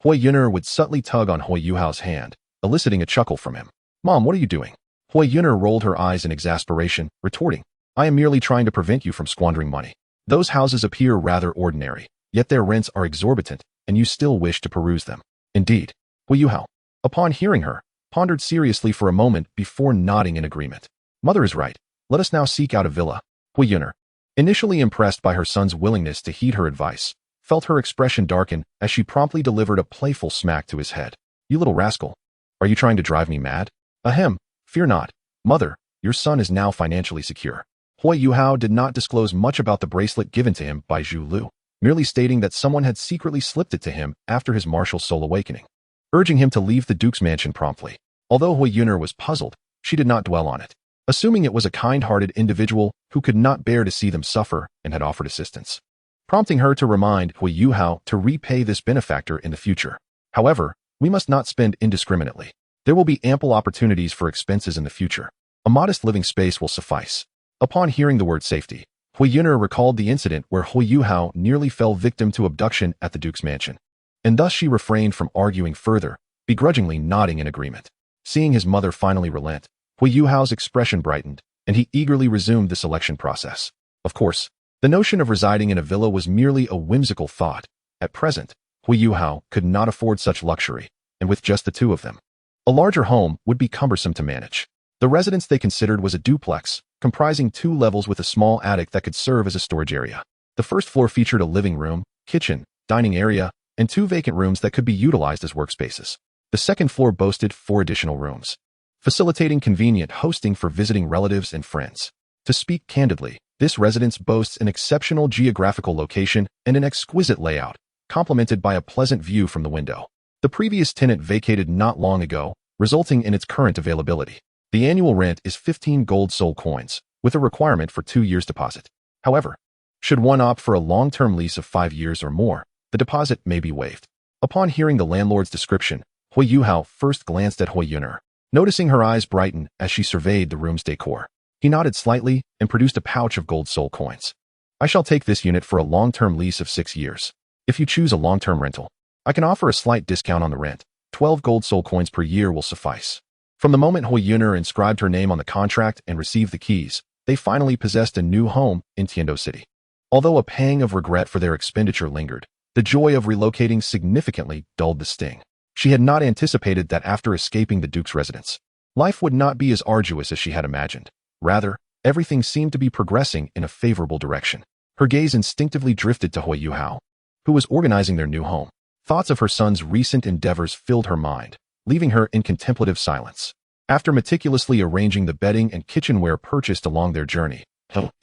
Huo Yuner would subtly tug on Huo Yuhao's hand, eliciting a chuckle from him. Mom, what are you doing? Huo Yuner rolled her eyes in exasperation, retorting, I am merely trying to prevent you from squandering money. Those houses appear rather ordinary, yet their rents are exorbitant, and you still wish to peruse them. Indeed. Huo Yuhao, upon hearing her, pondered seriously for a moment before nodding in agreement. Mother is right. Let us now seek out a villa. Huo Yuner, initially impressed by her son's willingness to heed her advice, felt her expression darken as she promptly delivered a playful smack to his head. You little rascal. Are you trying to drive me mad? Ahem, fear not. Mother, your son is now financially secure. Huo Yuhao did not disclose much about the bracelet given to him by Zhu Lu, merely stating that someone had secretly slipped it to him after his martial soul awakening, urging him to leave the Duke's mansion promptly. Although Huo Yuner was puzzled, she did not dwell on it, assuming it was a kind-hearted individual who could not bear to see them suffer and had offered assistance, prompting her to remind Huo Yuhao to repay this benefactor in the future. However, we must not spend indiscriminately. There will be ample opportunities for expenses in the future. A modest living space will suffice. Upon hearing the word safety, Huo Yuner recalled the incident where Huo Yuhao nearly fell victim to abduction at the Duke's mansion, and thus she refrained from arguing further, begrudgingly nodding in agreement. Seeing his mother finally relent, Huo Yuhao's expression brightened, and he eagerly resumed the selection process. Of course, the notion of residing in a villa was merely a whimsical thought. At present, Huo Yuhao could not afford such luxury, and with just the two of them, a larger home would be cumbersome to manage. The residence they considered was a duplex, comprising 2 levels with a small attic that could serve as a storage area. The first floor featured a living room, kitchen, dining area, and 2 vacant rooms that could be utilized as workspaces. The second floor boasted 4 additional rooms, facilitating convenient hosting for visiting relatives and friends. To speak candidly, this residence boasts an exceptional geographical location and an exquisite layout, complemented by a pleasant view from the window. The previous tenant vacated not long ago, resulting in its current availability. The annual rent is 15 gold soul coins, with a requirement for 2 years deposit. However, should one opt for a long-term lease of 5 years or more, the deposit may be waived. Upon hearing the landlord's description, Huo Yuhao first glanced at Huo Yuner, noticing her eyes brighten as she surveyed the room's decor. He nodded slightly and produced a pouch of gold soul coins. I shall take this unit for a long-term lease of 6 years. If you choose a long-term rental, I can offer a slight discount on the rent. 12 gold soul coins per year will suffice. From the moment Huo Yuner inscribed her name on the contract and received the keys, they finally possessed a new home in Tiando City. Although a pang of regret for their expenditure lingered, the joy of relocating significantly dulled the sting. She had not anticipated that after escaping the Duke's residence, life would not be as arduous as she had imagined. Rather, everything seemed to be progressing in a favorable direction. Her gaze instinctively drifted to Huo Yuhao, who was organizing their new home. Thoughts of her son's recent endeavors filled her mind, leaving her in contemplative silence. After meticulously arranging the bedding and kitchenware purchased along their journey,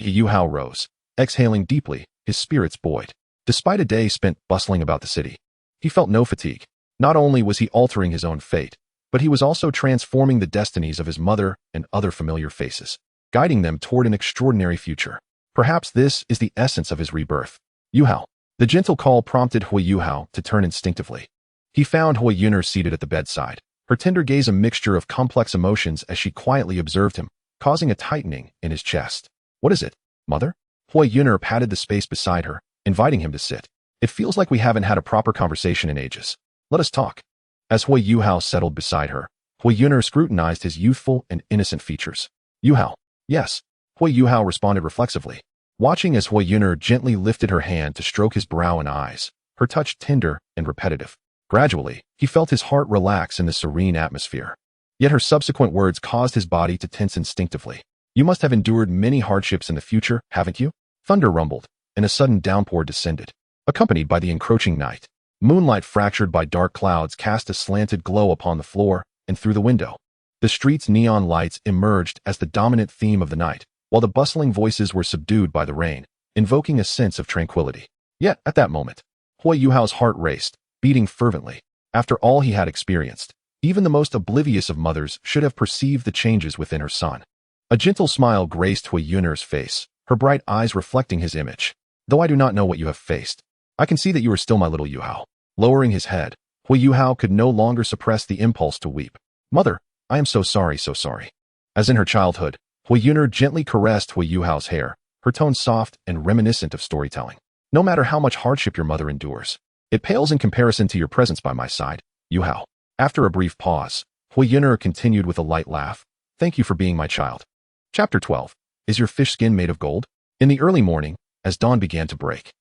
Yuhao rose, exhaling deeply, his spirits buoyed. Despite a day spent bustling about the city, he felt no fatigue. Not only was he altering his own fate, but he was also transforming the destinies of his mother and other familiar faces, guiding them toward an extraordinary future. Perhaps this is the essence of his rebirth. Yuhao. The gentle call prompted Huo Yuhao to turn instinctively. He found Huo Yuner seated at the bedside, her tender gaze a mixture of complex emotions as she quietly observed him, causing a tightening in his chest. What is it, mother? Huo Yuner patted the space beside her, inviting him to sit. It feels like we haven't had a proper conversation in ages. Let us talk. As Huo Yuhao settled beside her, Huo Yuner scrutinized his youthful and innocent features. Yuhao. Yes. Huo Yuhao responded reflexively, watching as Huo Yuner gently lifted her hand to stroke his brow and eyes, her touch tender and repetitive. Gradually, he felt his heart relax in the serene atmosphere. Yet her subsequent words caused his body to tense instinctively. You must have endured many hardships in the future, haven't you? Thunder rumbled, and a sudden downpour descended, accompanied by the encroaching night. Moonlight fractured by dark clouds cast a slanted glow upon the floor and through the window. The street's neon lights emerged as the dominant theme of the night, while the bustling voices were subdued by the rain, invoking a sense of tranquility. Yet, at that moment, Huo Yuhao's heart raced, beating fervently. After all he had experienced, even the most oblivious of mothers should have perceived the changes within her son. A gentle smile graced Huo Yuner's face, her bright eyes reflecting his image. Though I do not know what you have faced, I can see that you are still my little Yuhao. Lowering his head, Huo Yuhao could no longer suppress the impulse to weep. Mother, I am so sorry, so sorry. As in her childhood, Huo Yuner gently caressed Huo Yuhao's hair, her tone soft and reminiscent of storytelling. No matter how much hardship your mother endures, it pales in comparison to your presence by my side, Yuhao. After a brief pause, Huo Yuner continued with a light laugh. Thank you for being my child. Chapter 12. Is your fish skin made of gold? In the early morning, as dawn began to break,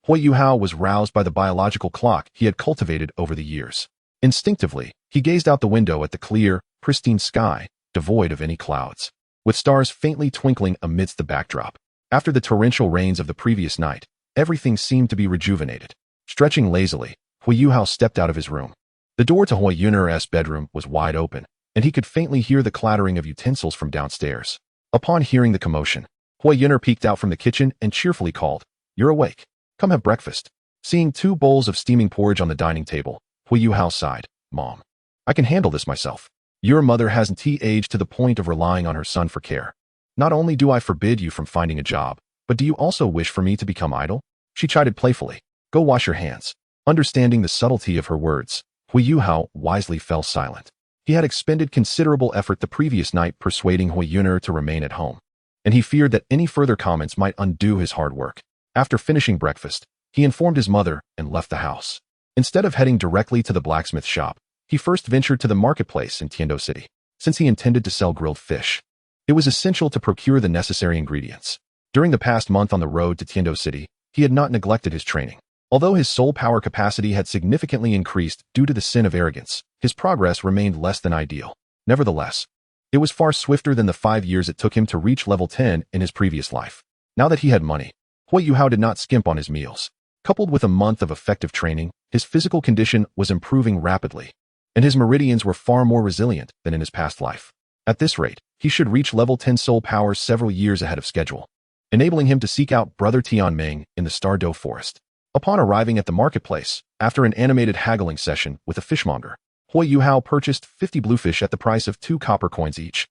Huo Yuhao was roused by the biological clock he had cultivated over the years. Instinctively, he gazed out the window at the clear, pristine sky, devoid of any clouds, with stars faintly twinkling amidst the backdrop. After the torrential rains of the previous night, everything seemed to be rejuvenated. Stretching lazily, Huo Yuhao stepped out of his room. The door to Huo Yuner's bedroom was wide open, and he could faintly hear the clattering of utensils from downstairs. Upon hearing the commotion, Huo Yuner peeked out from the kitchen and cheerfully called, "You're awake. Come have breakfast." Seeing 2 bowls of steaming porridge on the dining table, Huo Yuhao sighed. Mom, I can handle this myself. Your mother hasn't aged to the point of relying on her son for care. Not only do I forbid you from finding a job, but do you also wish for me to become idle? She chided playfully. Go wash your hands. Understanding the subtlety of her words, Huo Yuhao wisely fell silent. He had expended considerable effort the previous night persuading Huo Yuner to remain at home, and he feared that any further comments might undo his hard work. After finishing breakfast, he informed his mother and left the house. Instead of heading directly to the blacksmith shop, he first ventured to the marketplace in Tiando City, since he intended to sell grilled fish. It was essential to procure the necessary ingredients. During the past month on the road to Tiando City, he had not neglected his training. Although his soul power capacity had significantly increased due to the sin of arrogance, his progress remained less than ideal. Nevertheless, it was far swifter than the 5 years it took him to reach level 10 in his previous life. Now that he had money, Huo Yuhao did not skimp on his meals. Coupled with a month of effective training, his physical condition was improving rapidly, and his meridians were far more resilient than in his past life. At this rate, he should reach level 10 soul power several years ahead of schedule, enabling him to seek out Brother Tianming in the Stardow Forest. Upon arriving at the marketplace, after an animated haggling session with a fishmonger, Huo Yuhao purchased 50 bluefish at the price of 2 copper coins each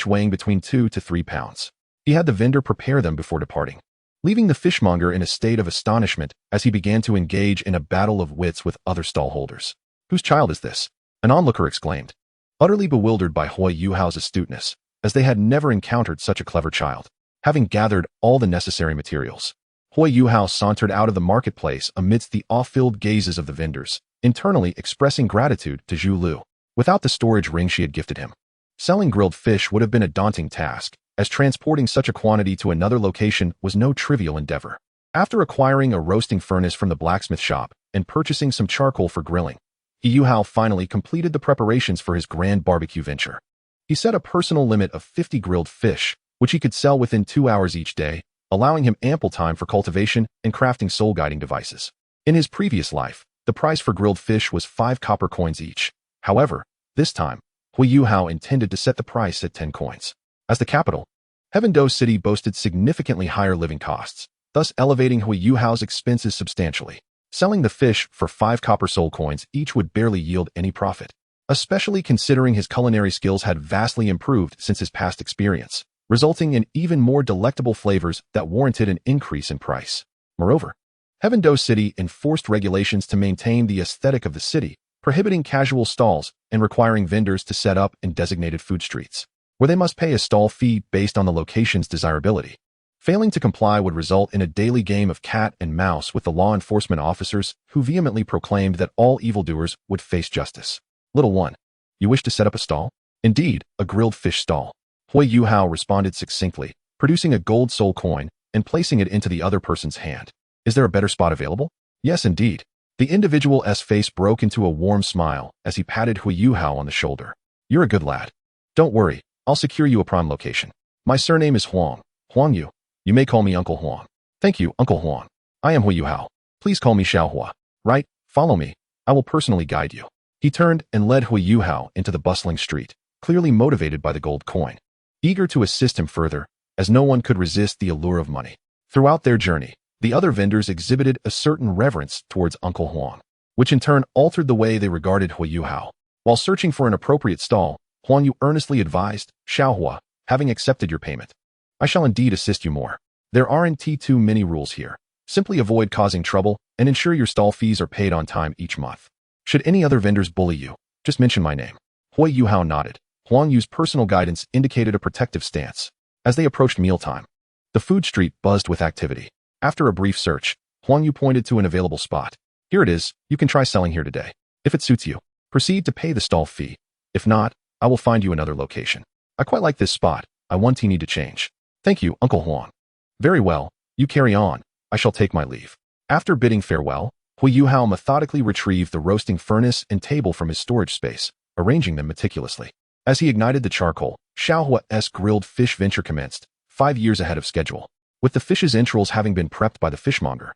weighing between 2 to 3 pounds. He had the vendor prepare them before departing, leaving the fishmonger in a state of astonishment as he began to engage in a battle of wits with other stallholders. "Whose child is this?" an onlooker exclaimed, utterly bewildered by Huo Yuhao's astuteness, as they had never encountered such a clever child. Having gathered all the necessary materials, Huo Yuhao sauntered out of the marketplace amidst the awe-filled gazes of the vendors, internally expressing gratitude to Zhu Lu. Without the storage ring she had gifted him, selling grilled fish would have been a daunting task, as transporting such a quantity to another location was no trivial endeavor. After acquiring a roasting furnace from the blacksmith shop and purchasing some charcoal for grilling, Yuhao finally completed the preparations for his grand barbecue venture. He set a personal limit of 50 grilled fish, which he could sell within 2 hours each day, allowing him ample time for cultivation and crafting soul-guiding devices. In his previous life, the price for grilled fish was 5 copper coins each. However, this time, Huo Yuhao intended to set the price at 10 coins. As the capital, Heavendoe City boasted significantly higher living costs, thus elevating Huo Yuhao's expenses substantially. Selling the fish for 5 copper soul coins each would barely yield any profit, especially considering his culinary skills had vastly improved since his past experience, resulting in even more delectable flavors that warranted an increase in price. Moreover, Heavendoe City enforced regulations to maintain the aesthetic of the city, prohibiting casual stalls and requiring vendors to set up in designated food streets, where they must pay a stall fee based on the location's desirability. Failing to comply would result in a daily game of cat and mouse with the law enforcement officers who vehemently proclaimed that all evildoers would face justice. Little one, you wish to set up a stall? Indeed, a grilled fish stall. Huo Yuhao responded succinctly, producing a gold soul coin and placing it into the other person's hand. Is there a better spot available? Yes, indeed. The individual's face broke into a warm smile as he patted Huo Yuhao on the shoulder. You're a good lad. Don't worry, I'll secure you a prime location. My surname is Huang Yu. You may call me Uncle Huang. Thank you, Uncle Huang. I am Huo Yuhao. Please call me Xiaohua. Right, follow me. I will personally guide you. He turned and led Huo Yuhao into the bustling street, clearly motivated by the gold coin, eager to assist him further, as no one could resist the allure of money. Throughout their journey, the other vendors exhibited a certain reverence towards Uncle Huang, which in turn altered the way they regarded Huo Yuhao. While searching for an appropriate stall, Huang Yu earnestly advised, Xiaohua, having accepted your payment, I shall indeed assist you more. There aren't too many rules here. Simply avoid causing trouble and ensure your stall fees are paid on time each month. Should any other vendors bully you, just mention my name. Huo Yuhao nodded. Huang Yu's personal guidance indicated a protective stance. As they approached mealtime, the food street buzzed with activity. After a brief search, Huang Yu pointed to an available spot. Here it is, you can try selling here today. If it suits you, proceed to pay the stall fee. If not, I will find you another location. I quite like this spot. I want need to change. Thank you, Uncle Huang. Very well, you carry on. I shall take my leave. After bidding farewell, Huo Yuhao methodically retrieved the roasting furnace and table from his storage space, arranging them meticulously. As he ignited the charcoal, Xiaohua's grilled fish venture commenced, 5 years ahead of schedule. With the fish's entrails having been prepped by the fishmonger,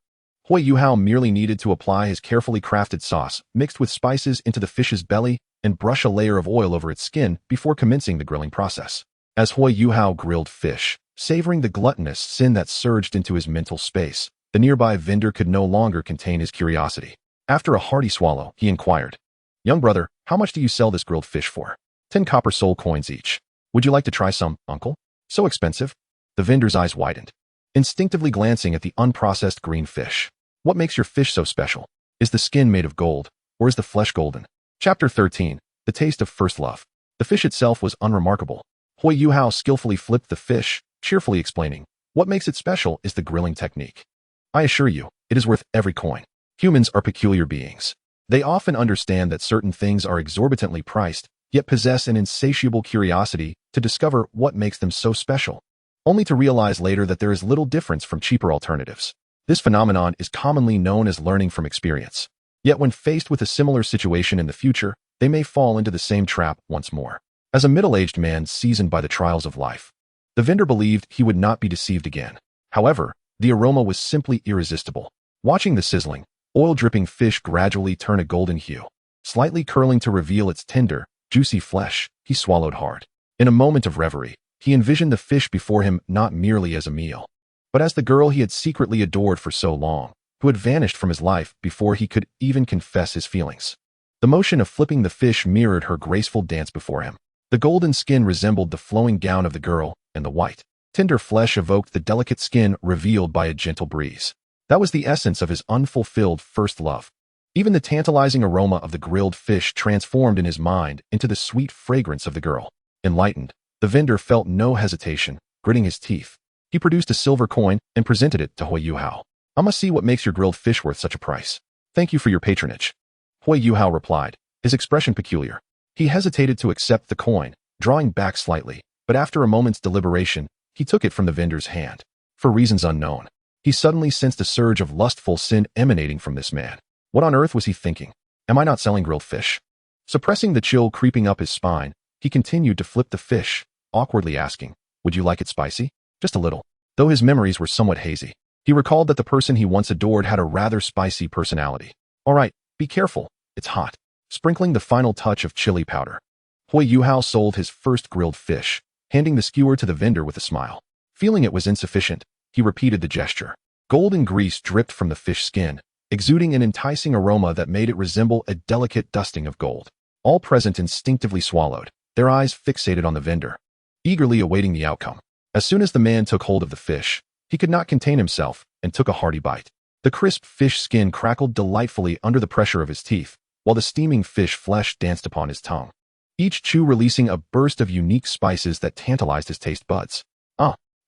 Huo Yuhao merely needed to apply his carefully crafted sauce, mixed with spices into the fish's belly, and brush a layer of oil over its skin before commencing the grilling process. As Huo Yuhao grilled fish, savoring the gluttonous sin that surged into his mental space, the nearby vendor could no longer contain his curiosity. After a hearty swallow, he inquired, Young brother, how much do you sell this grilled fish for? 10 copper soul coins each. Would you like to try some, uncle? So expensive? The vendor's eyes widened, instinctively glancing at the unprocessed green fish. What makes your fish so special? Is the skin made of gold, or is the flesh golden? Chapter 13, The Taste of First Love. The fish itself was unremarkable. Huo Yuhao skillfully flipped the fish, cheerfully explaining, what makes it special is the grilling technique. I assure you, it is worth every coin. Humans are peculiar beings. They often understand that certain things are exorbitantly priced, yet possess an insatiable curiosity to discover what makes them so special, only to realize later that there is little difference from cheaper alternatives. This phenomenon is commonly known as learning from experience. Yet when faced with a similar situation in the future, they may fall into the same trap once more. As a middle-aged man seasoned by the trials of life, the vendor believed he would not be deceived again. However, The aroma was simply irresistible. Watching the sizzling, oil-dripping fish gradually turn a golden hue, slightly curling to reveal its tender, juicy flesh, he swallowed hard. In a moment of reverie, he envisioned the fish before him not merely as a meal, but as the girl he had secretly adored for so long, who had vanished from his life before he could even confess his feelings. The motion of flipping the fish mirrored her graceful dance before him. The golden skin resembled the flowing gown of the girl, and the white, tender flesh evoked the delicate skin revealed by a gentle breeze. That was the essence of his unfulfilled first love. Even the tantalizing aroma of the grilled fish transformed in his mind into the sweet fragrance of the girl. Enlightened, the vendor felt no hesitation, gritting his teeth. He produced a silver coin and presented it to Huo Yuhao. I must see what makes your grilled fish worth such a price. Thank you for your patronage. Huo Yuhao replied, his expression peculiar. He hesitated to accept the coin, drawing back slightly, but after a moment's deliberation, he took it from the vendor's hand. For reasons unknown, he suddenly sensed a surge of lustful sin emanating from this man. What on earth was he thinking? Am I not selling grilled fish? Suppressing the chill creeping up his spine, he continued to flip the fish, awkwardly asking, would you like it spicy? Just a little. Though his memories were somewhat hazy, he recalled that the person he once adored had a rather spicy personality. All right, be careful, it's hot. Sprinkling the final touch of chili powder, Huo Yuhao sold his first grilled fish, handing the skewer to the vendor with a smile. Feeling it was insufficient, he repeated the gesture. Golden grease dripped from the fish skin, exuding an enticing aroma that made it resemble a delicate dusting of gold. All present instinctively swallowed, their eyes fixated on the vendor, eagerly awaiting the outcome. As soon as the man took hold of the fish, he could not contain himself and took a hearty bite. The crisp fish skin crackled delightfully under the pressure of his teeth, while the steaming fish flesh danced upon his tongue, each chew releasing a burst of unique spices that tantalized his taste buds.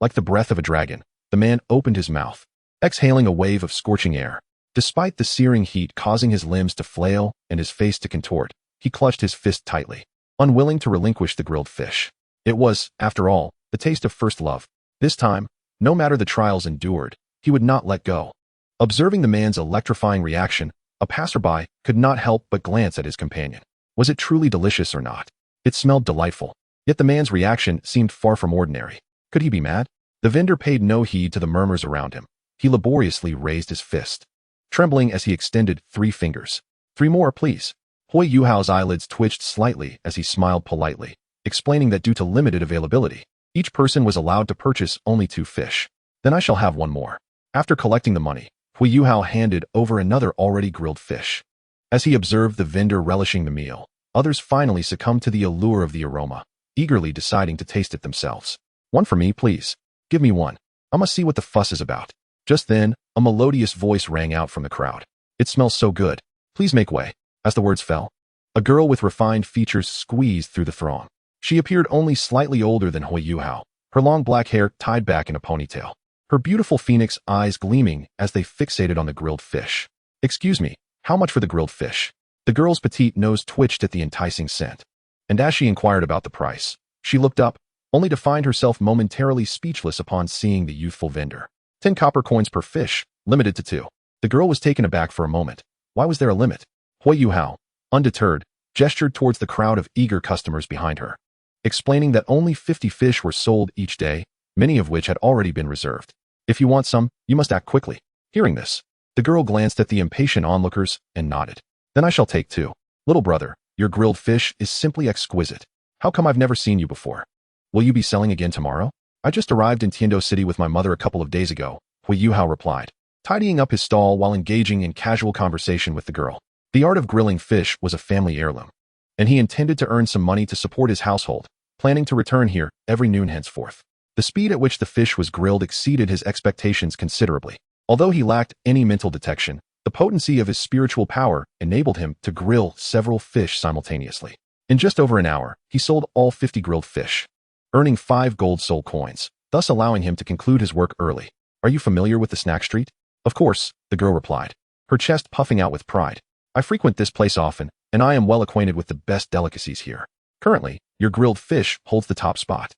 Like the breath of a dragon, the man opened his mouth, exhaling a wave of scorching air. Despite the searing heat causing his limbs to flail and his face to contort, he clutched his fist tightly, unwilling to relinquish the grilled fish. It was, after all, the taste of first love. This time, no matter the trials endured, he would not let go. Observing the man's electrifying reaction, a passerby could not help but glance at his companion. Was it truly delicious or not? It smelled delightful, yet the man's reaction seemed far from ordinary. Could he be mad? The vendor paid no heed to the murmurs around him. He laboriously raised his fist, trembling as he extended 3 fingers. 3 more, please. Huo Yuhao's eyelids twitched slightly as he smiled politely, explaining that due to limited availability, each person was allowed to purchase only 2 fish. Then I shall have 1 more. After collecting the money, Huo Yuhao handed over another already grilled fish. As he observed the vendor relishing the meal, others finally succumbed to the allure of the aroma, eagerly deciding to taste it themselves. 1 for me, please. Give me 1. I must see what the fuss is about. Just then, a melodious voice rang out from the crowd. It smells so good. Please make way. As the words fell, a girl with refined features squeezed through the throng. She appeared only slightly older than Huo Yuhao, her long black hair tied back in a ponytail, her beautiful phoenix eyes gleaming as they fixated on the grilled fish. Excuse me, how much for the grilled fish? The girl's petite nose twitched at the enticing scent, and as she inquired about the price, she looked up, only to find herself momentarily speechless upon seeing the youthful vendor. 10 copper coins per fish, limited to 2. The girl was taken aback for a moment. Why was there a limit? Huo Yuhao, undeterred, gestured towards the crowd of eager customers behind her, explaining that only 50 fish were sold each day, many of which had already been reserved. If you want some, you must act quickly. Hearing this, the girl glanced at the impatient onlookers and nodded. Then I shall take 2. Little brother, your grilled fish is simply exquisite. How come I've never seen you before? Will you be selling again tomorrow? I just arrived in Tiando City with my mother a couple of days ago, Huo Yuhao replied, tidying up his stall while engaging in casual conversation with the girl. The art of grilling fish was a family heirloom, and he intended to earn some money to support his household, planning to return here every noon henceforth. The speed at which the fish was grilled exceeded his expectations considerably. Although he lacked any mental detection, the potency of his spiritual power enabled him to grill several fish simultaneously. In just over an hour, he sold all 50 grilled fish, earning 5 gold soul coins, thus allowing him to conclude his work early. Are you familiar with the snack street? Of course, the girl replied, her chest puffing out with pride. I frequent this place often, and I am well acquainted with the best delicacies here. Currently, your grilled fish holds the top spot.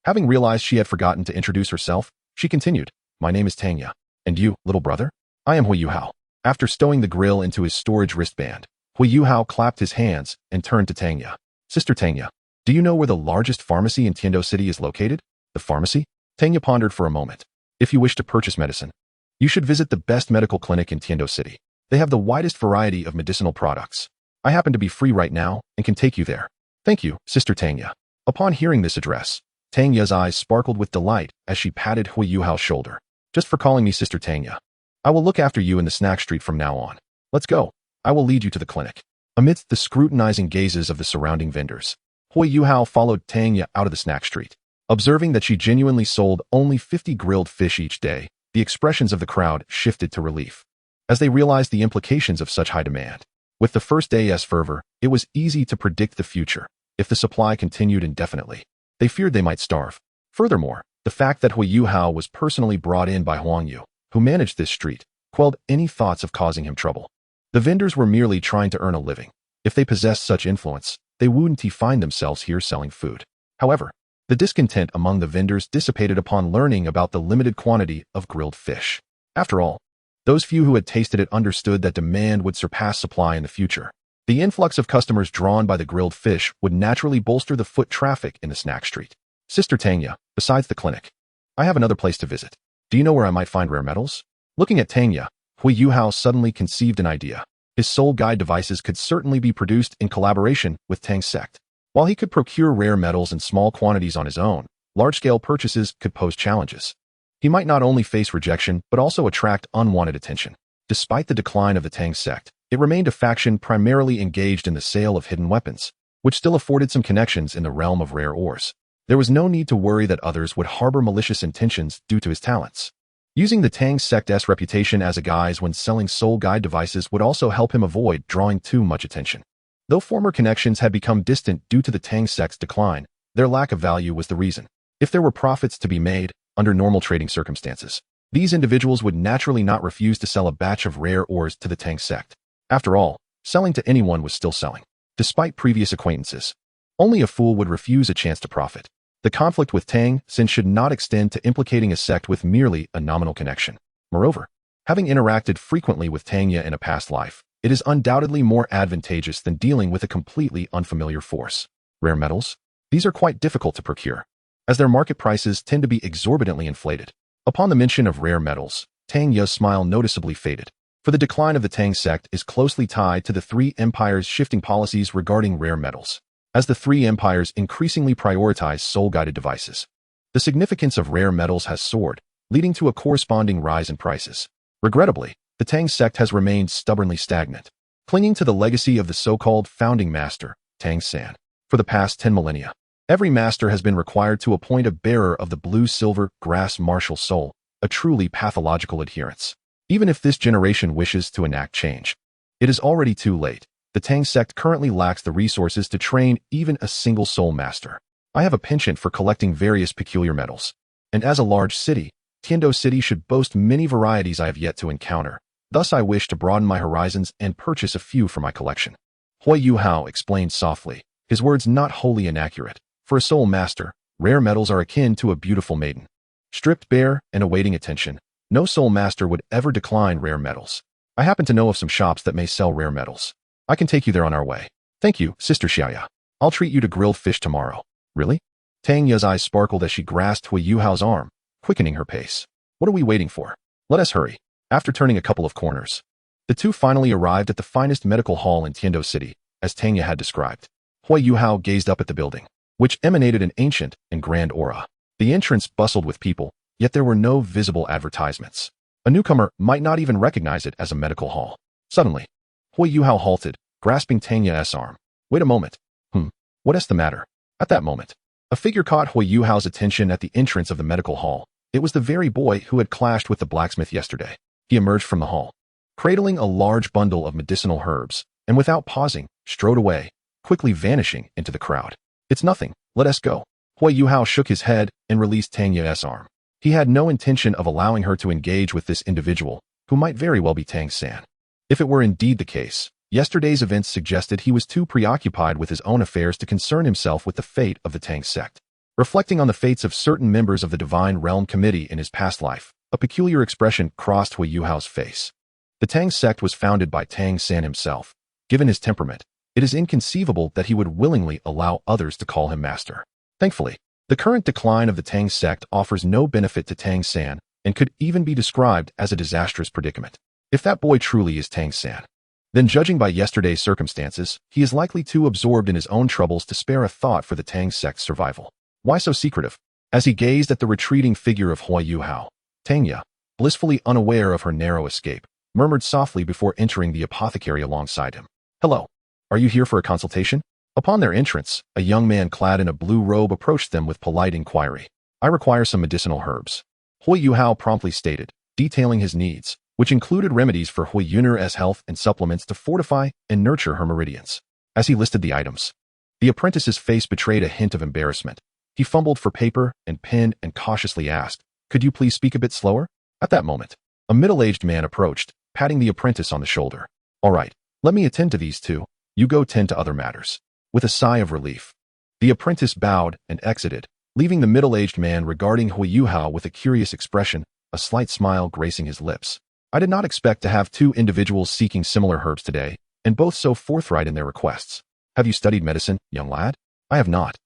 Having realized she had forgotten to introduce herself, she continued, my name is Tanya. And you, little brother? I am Huo Yuhao. After stowing the grill into his storage wristband, Huo Yuhao clapped his hands and turned to Tanya. Sister Tanya, do you know where the largest pharmacy in Tiando City is located? The pharmacy? Tanya pondered for a moment. If you wish to purchase medicine, You should visit the best medical clinic in Tiando City. They have the widest variety of medicinal products. I happen to be free right now and can take you there. Thank you, Sister Tangya. Upon hearing this address, Tangya's eyes sparkled with delight as she patted Huo Yuhao's shoulder. Just for calling me Sister Tangya. I will look after you in the snack street from now on. Let's go. I will lead you to the clinic. Amidst the scrutinizing gazes of the surrounding vendors, Huo Yuhao followed Tangya out of the snack street. Observing that she genuinely sold only 50 grilled fish each day, the expressions of the crowd shifted to relief, as they realized the implications of such high demand. With the first day's fervor, it was easy to predict the future. If the supply continued indefinitely, they feared they might starve. Furthermore, the fact that Huo Yuhao was personally brought in by Huang Yu, who managed this street, quelled any thoughts of causing him trouble. The vendors were merely trying to earn a living. If they possessed such influence, they wouldn't find themselves here selling food. However, the discontent among the vendors dissipated upon learning about the limited quantity of grilled fish. After all, those few who had tasted it understood that demand would surpass supply in the future. The influx of customers drawn by the grilled fish would naturally bolster the foot traffic in the snack street. Sister Tangya, besides the clinic, I have another place to visit. Do you know where I might find rare metals? Looking at Tangya, Huo Yuhao suddenly conceived an idea. His soul guide devices could certainly be produced in collaboration with Tang's sect. While he could procure rare metals in small quantities on his own, large-scale purchases could pose challenges. He might not only face rejection, but also attract unwanted attention. Despite the decline of the Tang sect, it remained a faction primarily engaged in the sale of hidden weapons, which still afforded some connections in the realm of rare ores. There was no need to worry that others would harbor malicious intentions due to his talents. Using the Tang sect's reputation as a guise when selling soul guide devices would also help him avoid drawing too much attention. Though former connections had become distant due to the Tang sect's decline, their lack of value was the reason. If there were profits to be made, under normal trading circumstances, these individuals would naturally not refuse to sell a batch of rare ores to the Tang sect. After all, selling to anyone was still selling. Despite previous acquaintances, only a fool would refuse a chance to profit. The conflict with Tang San should not extend to implicating a sect with merely a nominal connection. Moreover, having interacted frequently with Tangya in a past life, it is undoubtedly more advantageous than dealing with a completely unfamiliar force. Rare metals? These are quite difficult to procure, as their market prices tend to be exorbitantly inflated. Upon the mention of rare metals, Tangya's smile noticeably faded, for the decline of the Tang sect is closely tied to the three empires' shifting policies regarding rare metals. As the three empires increasingly prioritize soul-guided devices, the significance of rare metals has soared, leading to a corresponding rise in prices. Regrettably, the Tang sect has remained stubbornly stagnant, clinging to the legacy of the so-called founding master, Tang San. For the past 10 millennia, every master has been required to appoint a bearer of the blue-silver grass martial soul, a truly pathological adherence. Even if this generation wishes to enact change, it is already too late. The Tang sect currently lacks the resources to train even a single soul master. I have a penchant for collecting various peculiar metals, and as a large city, Tiando City should boast many varieties I have yet to encounter. Thus I wish to broaden my horizons and purchase a few for my collection. Huo Yuhao explained softly, his words not wholly inaccurate. For a soul master, rare metals are akin to a beautiful maiden. Stripped bare and awaiting attention, no soul master would ever decline rare metals. I happen to know of some shops that may sell rare metals. I can take you there on our way. Thank you, Sister Xiaoya. I'll treat you to grilled fish tomorrow. Really? Tangya's eyes sparkled as she grasped Huo Yuhao's arm, quickening her pace. What are we waiting for? Let us hurry. After turning a couple of corners, the two finally arrived at the finest medical hall in Tiando City, as Tangya had described. Huo Yuhao gazed up at the building, which emanated an ancient and grand aura. The entrance bustled with people, yet there were no visible advertisements. A newcomer might not even recognize it as a medical hall. Suddenly, Huo Yuhao halted, grasping Tangya's arm. Wait a moment. What is the matter? At that moment, a figure caught Huo Yuhao's attention at the entrance of the medical hall. It was the very boy who had clashed with the blacksmith yesterday. He emerged from the hall, cradling a large bundle of medicinal herbs, and without pausing, strode away, quickly vanishing into the crowd. It's nothing. Let us go. Huo Yuhao shook his head and released Tangya's arm. He had no intention of allowing her to engage with this individual, who might very well be Tang San. If it were indeed the case, yesterday's events suggested he was too preoccupied with his own affairs to concern himself with the fate of the Tang sect. Reflecting on the fates of certain members of the Divine Realm Committee in his past life, a peculiar expression crossed Huo Yuhao's face. The Tang sect was founded by Tang San himself. Given his temperament, it is inconceivable that he would willingly allow others to call him master. Thankfully, the current decline of the Tang sect offers no benefit to Tang San, and could even be described as a disastrous predicament. If that boy truly is Tang San, then judging by yesterday's circumstances, he is likely too absorbed in his own troubles to spare a thought for the Tang sect's survival. Why so secretive? As he gazed at the retreating figure of Huo Yuhao, Tanya, blissfully unaware of her narrow escape, murmured softly before entering the apothecary alongside him. "Hello. Are you here for a consultation?" Upon their entrance, a young man clad in a blue robe approached them with polite inquiry. "I require some medicinal herbs," Huo Yuhao promptly stated, detailing his needs, which included remedies for Huo Yun'er's health and supplements to fortify and nurture her meridians. As he listed the items, the apprentice's face betrayed a hint of embarrassment. He fumbled for paper and pen and cautiously asked, "Could you please speak a bit slower?" At that moment, a middle-aged man approached, patting the apprentice on the shoulder. "All right, let me attend to these two. You go tend to other matters." With a sigh of relief, the apprentice bowed and exited, leaving the middle-aged man regarding Huo Yuhao with a curious expression, a slight smile gracing his lips. "I did not expect to have two individuals seeking similar herbs today, and both so forthright in their requests. Have you studied medicine, young lad?" "I have not,"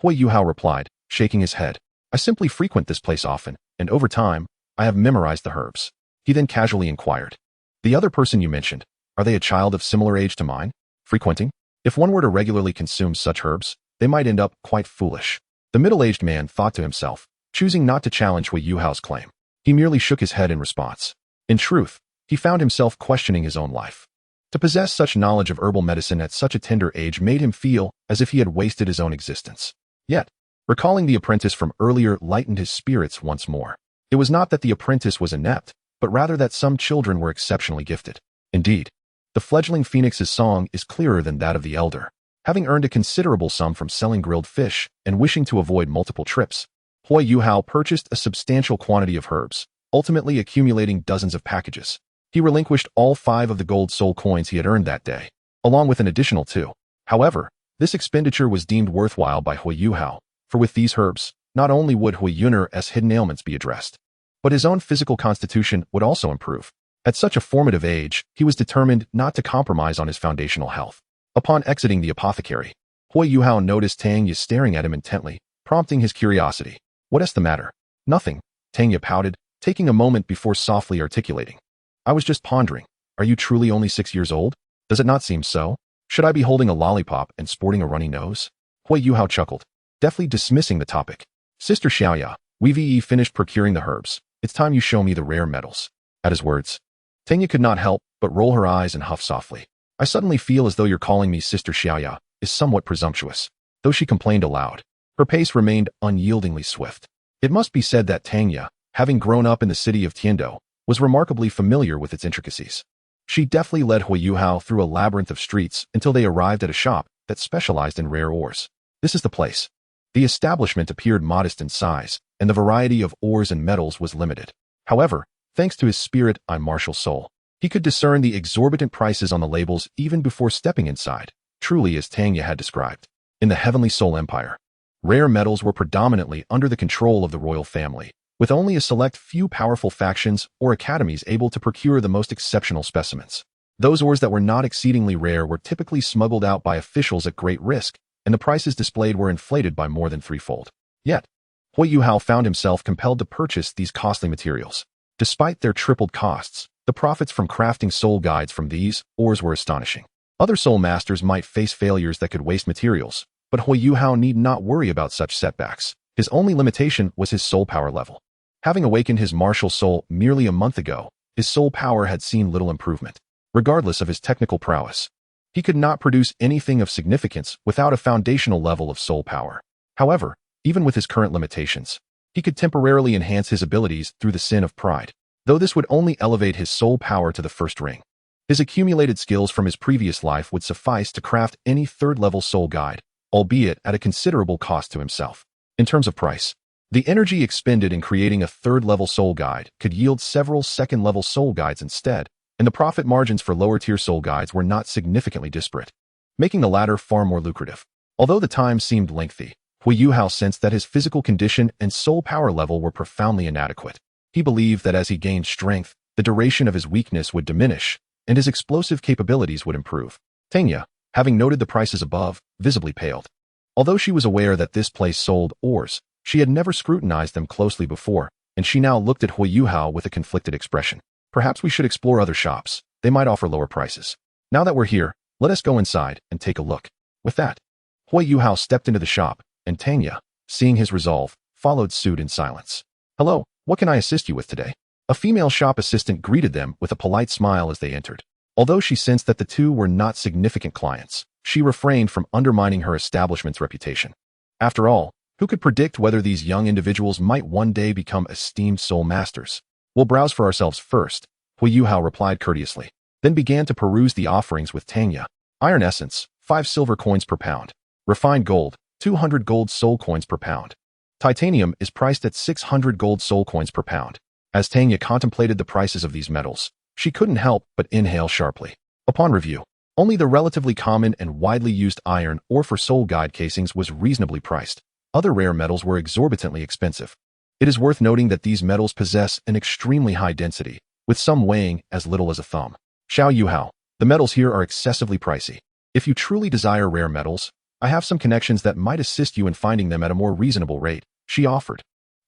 Huo Yuhao replied, shaking his head. "I simply frequent this place often, and over time, I have memorized the herbs." He then casually inquired, "The other person you mentioned, are they a child of similar age to mine? Frequenting? If one were to regularly consume such herbs, they might end up quite foolish." The middle-aged man thought to himself, choosing not to challenge Huo Yuhao's claim. He merely shook his head in response. In truth, he found himself questioning his own life. To possess such knowledge of herbal medicine at such a tender age made him feel as if he had wasted his own existence. Yet, recalling the apprentice from earlier lightened his spirits once more. It was not that the apprentice was inept, but rather that some children were exceptionally gifted. Indeed, the fledgling phoenix's song is clearer than that of the elder. Having earned a considerable sum from selling grilled fish and wishing to avoid multiple trips, Huo Yuhao purchased a substantial quantity of herbs, ultimately accumulating dozens of packages. He relinquished all 5 of the gold soul coins he had earned that day, along with an additional 2. However, this expenditure was deemed worthwhile by Huo Yuhao, for with these herbs, not only would Huo Yun'er's hidden ailments be addressed, but his own physical constitution would also improve. At such a formative age, he was determined not to compromise on his foundational health. Upon exiting the apothecary, Huo Yuhao noticed Tanya staring at him intently, prompting his curiosity. "What is the matter?" "Nothing," Tanya pouted, taking a moment before softly articulating. "I was just pondering, are you truly only 6 years old? Does it not seem so? Should I be holding a lollipop and sporting a runny nose?" Huo Yuhao chuckled, deftly dismissing the topic. "Sister Xiaoya, we've finished procuring the herbs. It's time you show me the rare metals." At his words, Tanya could not help but roll her eyes and huff softly. "I suddenly feel as though you're calling me Sister Xiaoya is somewhat presumptuous." Though she complained aloud, her pace remained unyieldingly swift. It must be said that Tanya, having grown up in the city of Tiando, was remarkably familiar with its intricacies. She deftly led Huo Yuhao through a labyrinth of streets until they arrived at a shop that specialized in rare ores. "This is the place." The establishment appeared modest in size, and the variety of ores and metals was limited. However, thanks to his spirit and martial soul, he could discern the exorbitant prices on the labels even before stepping inside, truly as Tanya had described. In the Heavenly Soul Empire, rare metals were predominantly under the control of the royal family, with only a select few powerful factions or academies able to procure the most exceptional specimens. Those ores that were not exceedingly rare were typically smuggled out by officials at great risk, and the prices displayed were inflated by more than threefold. Yet, Huo Yuhao found himself compelled to purchase these costly materials. Despite their tripled costs, the profits from crafting soul guides from these ores were astonishing. Other soul masters might face failures that could waste materials, but Huo Yuhao need not worry about such setbacks. His only limitation was his soul power level. Having awakened his martial soul merely a month ago, his soul power had seen little improvement. Regardless of his technical prowess, he could not produce anything of significance without a foundational level of soul power. However, even with his current limitations, he could temporarily enhance his abilities through the sin of pride, though this would only elevate his soul power to the first ring. His accumulated skills from his previous life would suffice to craft any third-level soul guide, albeit at a considerable cost to himself. In terms of price, the energy expended in creating a third-level soul guide could yield several second-level soul guides instead, and the profit margins for lower-tier soul guides were not significantly disparate, making the latter far more lucrative. Although the time seemed lengthy, Huo Yuhao sensed that his physical condition and soul power level were profoundly inadequate. He believed that as he gained strength, the duration of his weakness would diminish, and his explosive capabilities would improve. Tanya, having noted the prices above, visibly paled. Although she was aware that this place sold ores, she had never scrutinized them closely before, and she now looked at Huo Yuhao with a conflicted expression. Perhaps we should explore other shops. They might offer lower prices. Now that we're here, let us go inside and take a look. With that, Huo Yuhao stepped into the shop, and Tanya, seeing his resolve, followed suit in silence. Hello, what can I assist you with today? A female shop assistant greeted them with a polite smile as they entered. Although she sensed that the two were not significant clients, she refrained from undermining her establishment's reputation. After all, who could predict whether these young individuals might one day become esteemed soul masters? We'll browse for ourselves first, Huo Yuhao replied courteously, then began to peruse the offerings with Tanya. Iron essence, 5 silver coins per pound. Refined gold, 200 gold soul coins per pound. Titanium is priced at 600 gold soul coins per pound. As Tanya contemplated the prices of these metals, she couldn't help but inhale sharply. Upon review, only the relatively common and widely used iron ore for soul guide casings was reasonably priced. Other rare metals were exorbitantly expensive. It is worth noting that these metals possess an extremely high density, with some weighing as little as a thumb. Xiao Yuhao, the metals here are excessively pricey. If you truly desire rare metals, I have some connections that might assist you in finding them at a more reasonable rate, she offered.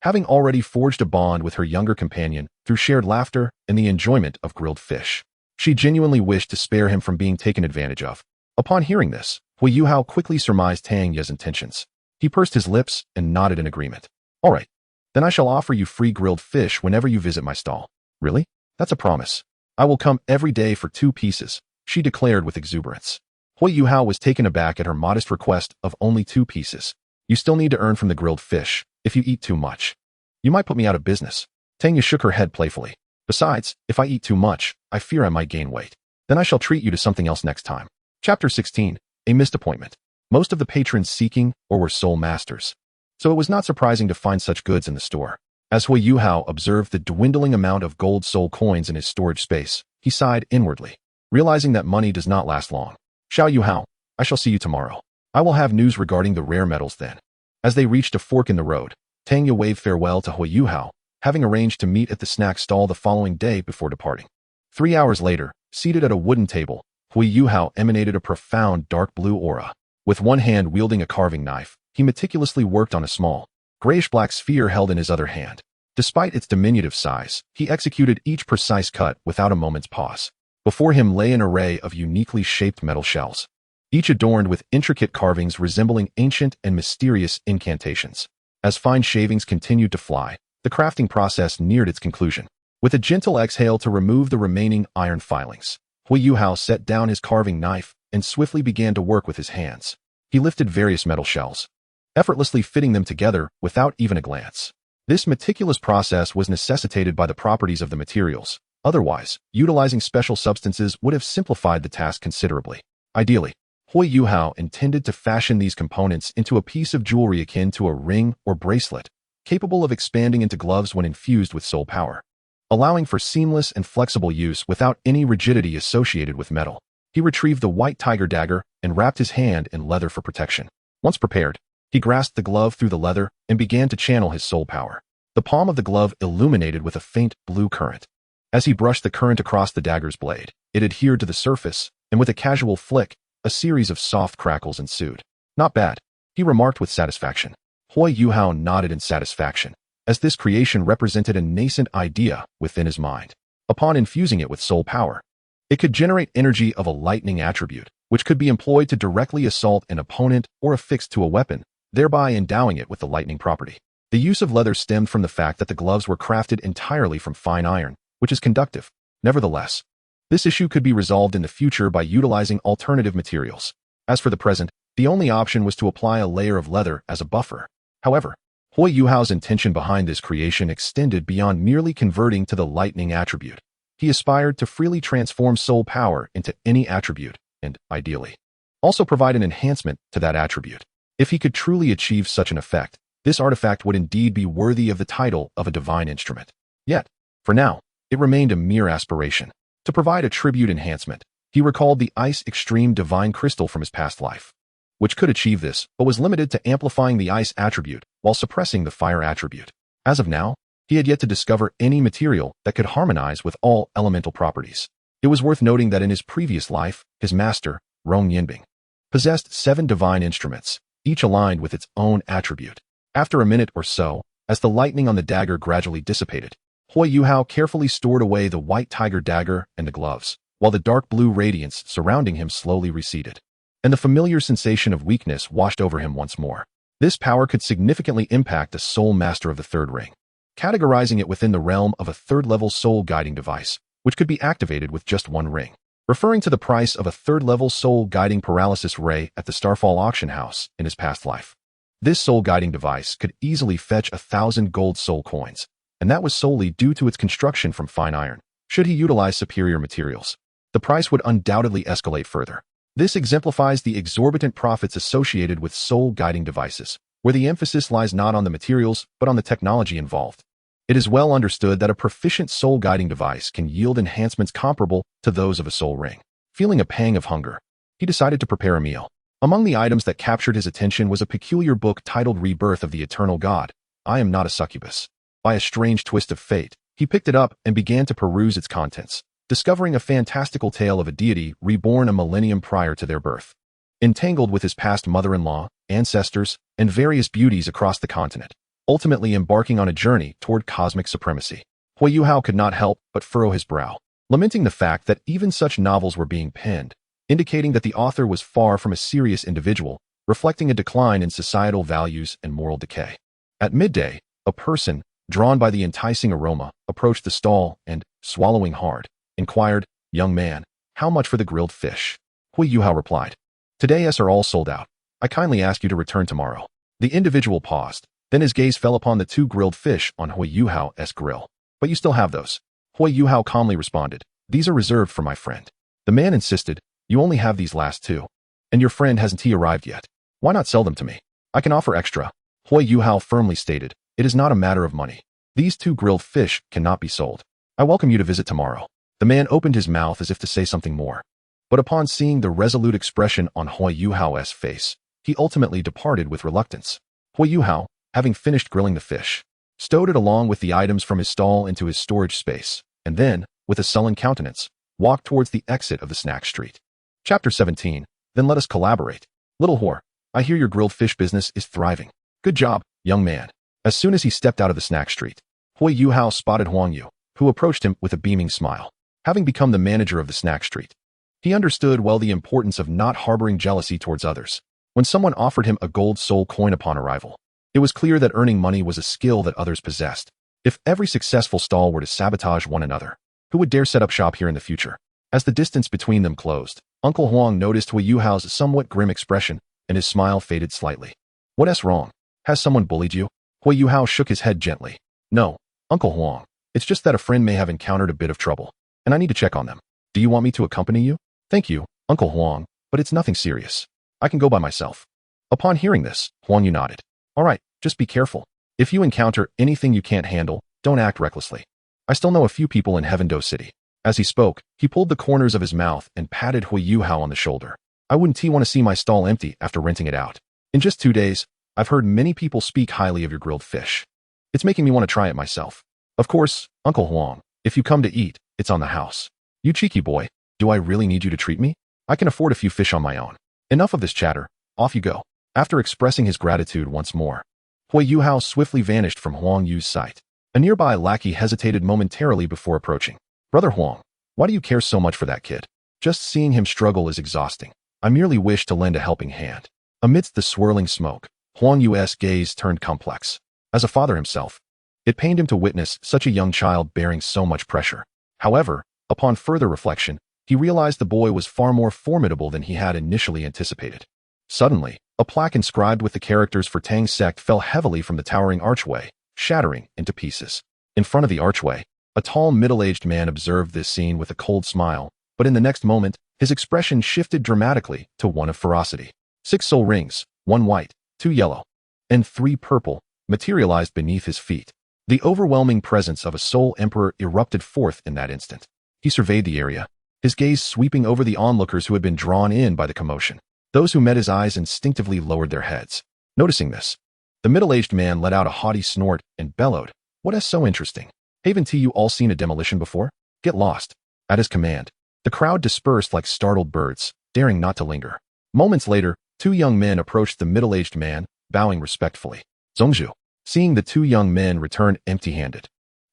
Having already forged a bond with her younger companion through shared laughter and the enjoyment of grilled fish, she genuinely wished to spare him from being taken advantage of. Upon hearing this, Huo Yuhao quickly surmised Tang Ye's intentions. He pursed his lips and nodded in agreement. All right, then I shall offer you free grilled fish whenever you visit my stall. Really? That's a promise. I will come every day for 2 pieces, she declared with exuberance. Huo Yuhao was taken aback at her modest request of only 2 pieces. You still need to earn from the grilled fish. If you eat too much, you might put me out of business. Tanya shook her head playfully. Besides, if I eat too much, I fear I might gain weight. Then I shall treat you to something else next time. Chapter 16, A Missed Appointment. Most of the patrons seeking or were soul masters, so it was not surprising to find such goods in the store. As Huo Yuhao observed the dwindling amount of gold soul coins in his storage space, he sighed inwardly, realizing that money does not last long. Xiao Yuhao, I shall see you tomorrow. I will have news regarding the rare metals then. As they reached a fork in the road, Tanya waved farewell to Huo Yuhao, having arranged to meet at the snack stall the following day before departing. 3 hours later, seated at a wooden table, Huo Yuhao emanated a profound dark blue aura. With one hand wielding a carving knife, he meticulously worked on a small, grayish-black sphere held in his other hand. Despite its diminutive size, he executed each precise cut without a moment's pause. Before him lay an array of uniquely shaped metal shells, each adorned with intricate carvings resembling ancient and mysterious incantations. As fine shavings continued to fly, the crafting process neared its conclusion. With a gentle exhale to remove the remaining iron filings, Huo Yuhao set down his carving knife and swiftly began to work with his hands. He lifted various metal shells, effortlessly fitting them together without even a glance. This meticulous process was necessitated by the properties of the materials. Otherwise, utilizing special substances would have simplified the task considerably. Ideally, Huo Yuhao intended to fashion these components into a piece of jewelry akin to a ring or bracelet, capable of expanding into gloves when infused with soul power, allowing for seamless and flexible use without any rigidity associated with metal. He retrieved the white tiger dagger and wrapped his hand in leather for protection. Once prepared, he grasped the glove through the leather and began to channel his soul power. The palm of the glove illuminated with a faint blue current. As he brushed the current across the dagger's blade, it adhered to the surface, and with a casual flick, a series of soft crackles ensued. Not bad, he remarked with satisfaction. Huo Yuhao nodded in satisfaction, as this creation represented a nascent idea within his mind. Upon infusing it with soul power, it could generate energy of a lightning attribute, which could be employed to directly assault an opponent or affix to a weapon, thereby endowing it with the lightning property. The use of leather stemmed from the fact that the gloves were crafted entirely from fine iron, which is conductive. Nevertheless, this issue could be resolved in the future by utilizing alternative materials. As for the present, the only option was to apply a layer of leather as a buffer. However, Huo Yuhao's intention behind this creation extended beyond merely converting to the lightning attribute. He aspired to freely transform soul power into any attribute, and, ideally, also provide an enhancement to that attribute. If he could truly achieve such an effect, this artifact would indeed be worthy of the title of a divine instrument. Yet, for now, it remained a mere aspiration. To provide a tribute enhancement, he recalled the Ice Extreme Divine Crystal from his past life, which could achieve this, but was limited to amplifying the ice attribute while suppressing the fire attribute. As of now, he had yet to discover any material that could harmonize with all elemental properties. It was worth noting that in his previous life, his master, Rong Yinbing, possessed 7 divine instruments, each aligned with its own attribute. After a minute or so, As the lightning on the dagger gradually dissipated, Huo Yuhao carefully stored away the white tiger dagger and the gloves, while the dark blue radiance surrounding him slowly receded. And the familiar sensation of weakness washed over him once more. This power could significantly impact a soul master of the third ring, categorizing it within the realm of a third-level soul guiding device, which could be activated with just one ring. Referring to the price of a third-level soul guiding paralysis ray at the Starfall auction house in his past life. This soul guiding device could easily fetch 1,000 gold soul coins, and that was solely due to its construction from fine iron. Should he utilize superior materials, the price would undoubtedly escalate further. This exemplifies the exorbitant profits associated with soul guiding devices, where the emphasis lies not on the materials but on the technology involved. It is well understood that a proficient soul guiding device can yield enhancements comparable to those of a soul ring. Feeling a pang of hunger, he decided to prepare a meal. Among the items that captured his attention was a peculiar book titled Rebirth of the Eternal God, I Am Not a Succubus. By a strange twist of fate, he picked it up and began to peruse its contents, discovering a fantastical tale of a deity reborn a millennium prior to their birth. Entangled with his past mother-in-law, ancestors, and various beauties across the continent, ultimately embarking on a journey toward cosmic supremacy. Huo Yuhao could not help but furrow his brow, lamenting the fact that even such novels were being penned, indicating that the author was far from a serious individual, reflecting a decline in societal values and moral decay. At midday, a person, drawn by the enticing aroma, approached the stall and, swallowing hard, inquired, "Young man, how much for the grilled fish?" Huo Yuhao replied, "Today's are all sold out. I kindly ask you to return tomorrow." The individual paused, then his gaze fell upon the 2 grilled fish on Huo Yuhao's grill. "But you still have those?" Huo Yuhao calmly responded, "These are reserved for my friend." The man insisted, "You only have these last 2. And your friend hasn't arrived yet. Why not sell them to me? I can offer extra." Huo Yuhao firmly stated, "It is not a matter of money. These 2 grilled fish cannot be sold. I welcome you to visit tomorrow." The man opened his mouth as if to say something more, but upon seeing the resolute expression on Huo Yuhao's face, he ultimately departed with reluctance. Huo Yuhao, having finished grilling the fish, stowed it along with the items from his stall into his storage space, and then, with a sullen countenance, walked towards the exit of the snack street. Chapter 17, Then Let Us Collaborate. Little whore, I hear your grilled fish business is thriving. Good job, young man. As soon as he stepped out of the snack street, Huo Yuhao spotted Huang Yu, who approached him with a beaming smile. Having become the manager of the snack street, he understood well the importance of not harboring jealousy towards others. When someone offered him a gold soul coin upon arrival, it was clear that earning money was a skill that others possessed. If every successful stall were to sabotage one another, who would dare set up shop here in the future? As the distance between them closed, Uncle Huang noticed Huo Yuhao's somewhat grim expression, and his smile faded slightly. "What's wrong? Has someone bullied you?" Huo Yuhao shook his head gently. "No, Uncle Huang. It's just that a friend may have encountered a bit of trouble, and I need to check on them. Do you want me to accompany you?" "Thank you, Uncle Huang, but it's nothing serious. I can go by myself." Upon hearing this, Huang Yu nodded. "All right, just be careful. If you encounter anything you can't handle, don't act recklessly. I still know a few people in Heavendo City." As he spoke, he pulled the corners of his mouth and patted Huo Yuhao on the shoulder. "I wouldn't want to see my stall empty after renting it out. In just 2 days, I've heard many people speak highly of your grilled fish. It's making me want to try it myself. Of course, Uncle Huang, if you come to eat, it's on the house." "You cheeky boy, do I really need you to treat me? I can afford a few fish on my own." "Enough of this chatter, off you go." After expressing his gratitude once more, Huo Yuhao swiftly vanished from Huang Yu's sight. A nearby lackey hesitated momentarily before approaching. "Brother Huang, why do you care so much for that kid? Just seeing him struggle is exhausting. I merely wish to lend a helping hand." Amidst the swirling smoke, Huang Yu's gaze turned complex. As a father himself, it pained him to witness such a young child bearing so much pressure. However, upon further reflection, he realized the boy was far more formidable than he had initially anticipated. Suddenly, a plaque inscribed with the characters for Tang's sect fell heavily from the towering archway, shattering into pieces. In front of the archway, a tall middle-aged man observed this scene with a cold smile, but in the next moment, his expression shifted dramatically to one of ferocity. 6 soul rings, 1 white, 2 yellow, and 3 purple, materialized beneath his feet. The overwhelming presence of a soul emperor erupted forth in that instant. He surveyed the area, his gaze sweeping over the onlookers who had been drawn in by the commotion. Those who met his eyes instinctively lowered their heads. Noticing this, the middle-aged man let out a haughty snort and bellowed, "What is so interesting? Haven't you all seen a demolition before? Get lost." At his command, the crowd dispersed like startled birds, daring not to linger. Moments later, 2 young men approached the middle-aged man, bowing respectfully. "Zongzhu, seeing the two young men return empty-handed.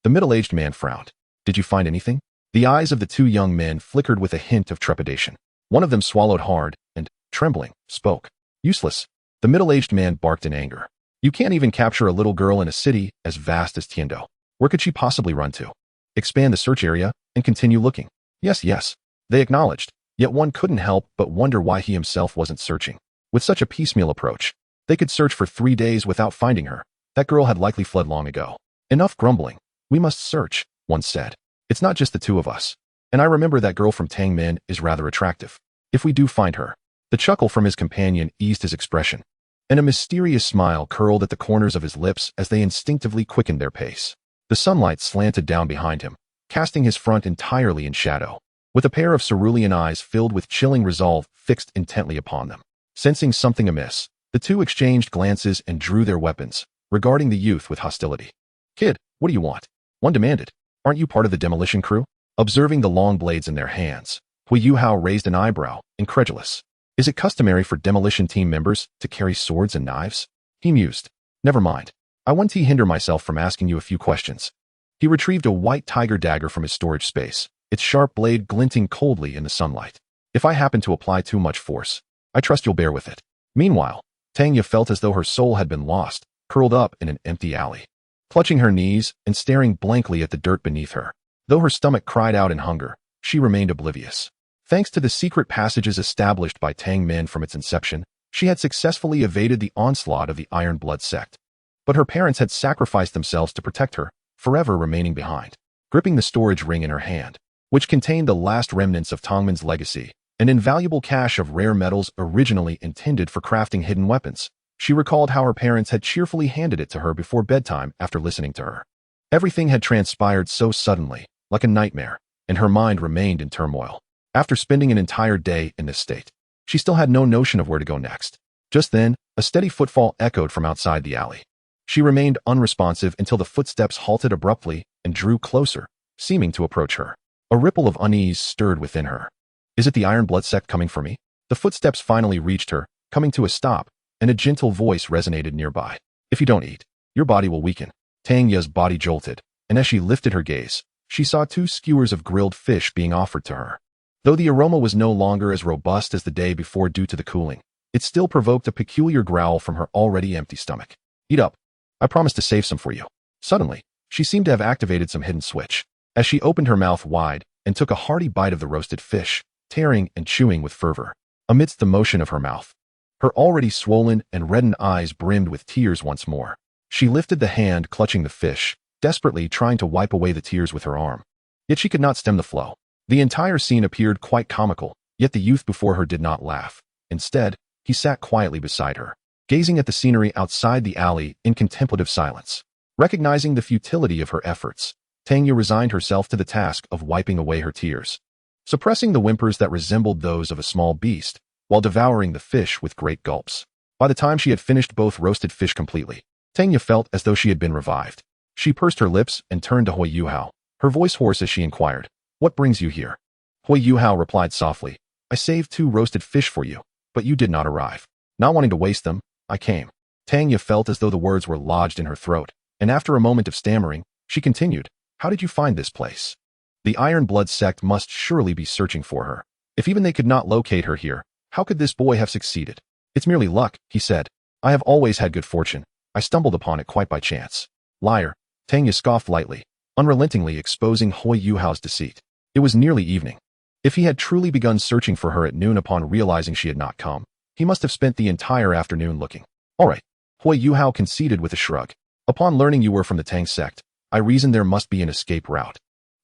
The middle-aged man frowned. Did you find anything? The eyes of the two young men flickered with a hint of trepidation. One of them swallowed hard and, trembling, spoke. Useless. The middle-aged man barked in anger. You can't even capture a little girl in a city as vast as Tiando. Where could she possibly run to? Expand the search area and continue looking. Yes, yes. They acknowledged, yet one couldn't help but wonder why he himself wasn't searching. With such a piecemeal approach, they could search for 3 days without finding her. That girl had likely fled long ago. Enough grumbling. We must search, one said. It's not just the two of us. And I remember that girl from Tangmin is rather attractive. If we do find her. The chuckle from his companion eased his expression, and a mysterious smile curled at the corners of his lips as they instinctively quickened their pace. The sunlight slanted down behind him, casting his front entirely in shadow, with a pair of cerulean eyes filled with chilling resolve fixed intently upon them. Sensing something amiss, the two exchanged glances and drew their weapons, regarding the youth with hostility. Kid, what do you want? One demanded. Aren't you part of the demolition crew? Observing the long blades in their hands, Huo Yuhao raised an eyebrow, incredulous. Is it customary for demolition team members to carry swords and knives? He mused. Never mind. I want to hinder myself from asking you a few questions. He retrieved a white tiger dagger from his storage space, its sharp blade glinting coldly in the sunlight. If I happen to apply too much force, I trust you'll bear with it. Meanwhile, Tanya felt as though her soul had been lost, curled up in an empty alley, clutching her knees and staring blankly at the dirt beneath her. Though her stomach cried out in hunger, she remained oblivious. Thanks to the secret passages established by Tangmin from its inception, she had successfully evaded the onslaught of the Iron Blood sect. But her parents had sacrificed themselves to protect her, forever remaining behind. Gripping the storage ring in her hand, which contained the last remnants of Tangmin's legacy, an invaluable cache of rare metals originally intended for crafting hidden weapons, she recalled how her parents had cheerfully handed it to her before bedtime after listening to her. Everything had transpired so suddenly, like a nightmare, and her mind remained in turmoil. After spending an entire day in this state, she still had no notion of where to go next. Just then, a steady footfall echoed from outside the alley. She remained unresponsive until the footsteps halted abruptly and drew closer, seeming to approach her. A ripple of unease stirred within her. Is it the Iron Blood sect coming for me? The footsteps finally reached her, coming to a stop, and a gentle voice resonated nearby. If you don't eat, your body will weaken. Tanya's body jolted, and as she lifted her gaze, she saw 2 skewers of grilled fish being offered to her. Though the aroma was no longer as robust as the day before due to the cooling, it still provoked a peculiar growl from her already empty stomach. Eat up. I promise to save some for you. Suddenly, she seemed to have activated some hidden switch, as she opened her mouth wide and took a hearty bite of the roasted fish, tearing and chewing with fervor. Amidst the motion of her mouth, her already swollen and reddened eyes brimmed with tears once more. She lifted the hand clutching the fish, desperately trying to wipe away the tears with her arm. Yet she could not stem the flow. The entire scene appeared quite comical, yet the youth before her did not laugh. Instead, he sat quietly beside her, gazing at the scenery outside the alley in contemplative silence. Recognizing the futility of her efforts, Tanya resigned herself to the task of wiping away her tears, suppressing the whimpers that resembled those of a small beast, while devouring the fish with great gulps. By the time she had finished both roasted fish completely, Tanya felt as though she had been revived. She pursed her lips and turned to Huo Yuhao, her voice hoarse as she inquired, What brings you here? Huo Yuhao replied softly, I saved 2 roasted fish for you, but you did not arrive. Not wanting to waste them, I came. Tanya felt as though the words were lodged in her throat, and after a moment of stammering, she continued, How did you find this place? The Iron Blood sect must surely be searching for her. If even they could not locate her here, how could this boy have succeeded? It's merely luck, he said. I have always had good fortune. I stumbled upon it quite by chance. Liar, Tanya scoffed lightly, unrelentingly exposing Huo Yuhao's deceit. It was nearly evening. If he had truly begun searching for her at noon upon realizing she had not come, he must have spent the entire afternoon looking. All right, Huo Yuhao conceded with a shrug. Upon learning you were from the Tang sect, I reasoned there must be an escape route.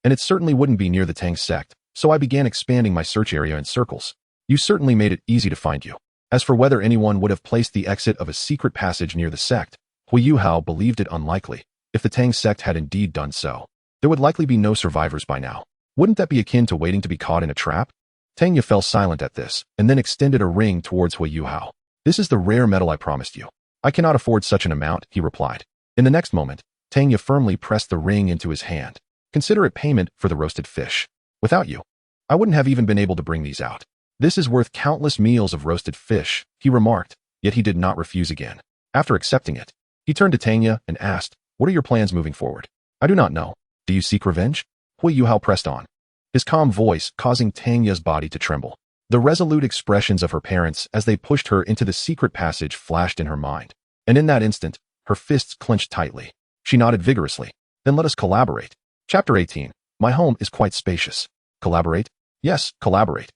And it certainly wouldn't be near the Tang sect, so I began expanding my search area in circles. You certainly made it easy to find you. As for whether anyone would have placed the exit of a secret passage near the sect, Huo Yuhao believed it unlikely. If the Tang sect had indeed done so, there would likely be no survivors by now. Wouldn't that be akin to waiting to be caught in a trap? Tanya fell silent at this, and then extended a ring towards Huo Yuhao. This is the rare metal I promised you. I cannot afford such an amount, he replied. In the next moment, Tanya firmly pressed the ring into his hand. Consider it payment for the roasted fish. Without you, I wouldn't have even been able to bring these out. This is worth countless meals of roasted fish, he remarked, yet he did not refuse again. After accepting it, He turned to Tanya and asked, "What are your plans moving forward?" "I do not know. Do you seek revenge?" Huo Yuhao pressed on, his calm voice causing Tanya's body to tremble. The resolute expressions of her parents as they pushed her into the secret passage flashed in her mind. And in that instant, her fists clenched tightly. She nodded vigorously. "Then let us collaborate." Chapter 18. My home is quite spacious. Collaborate? Yes, collaborate.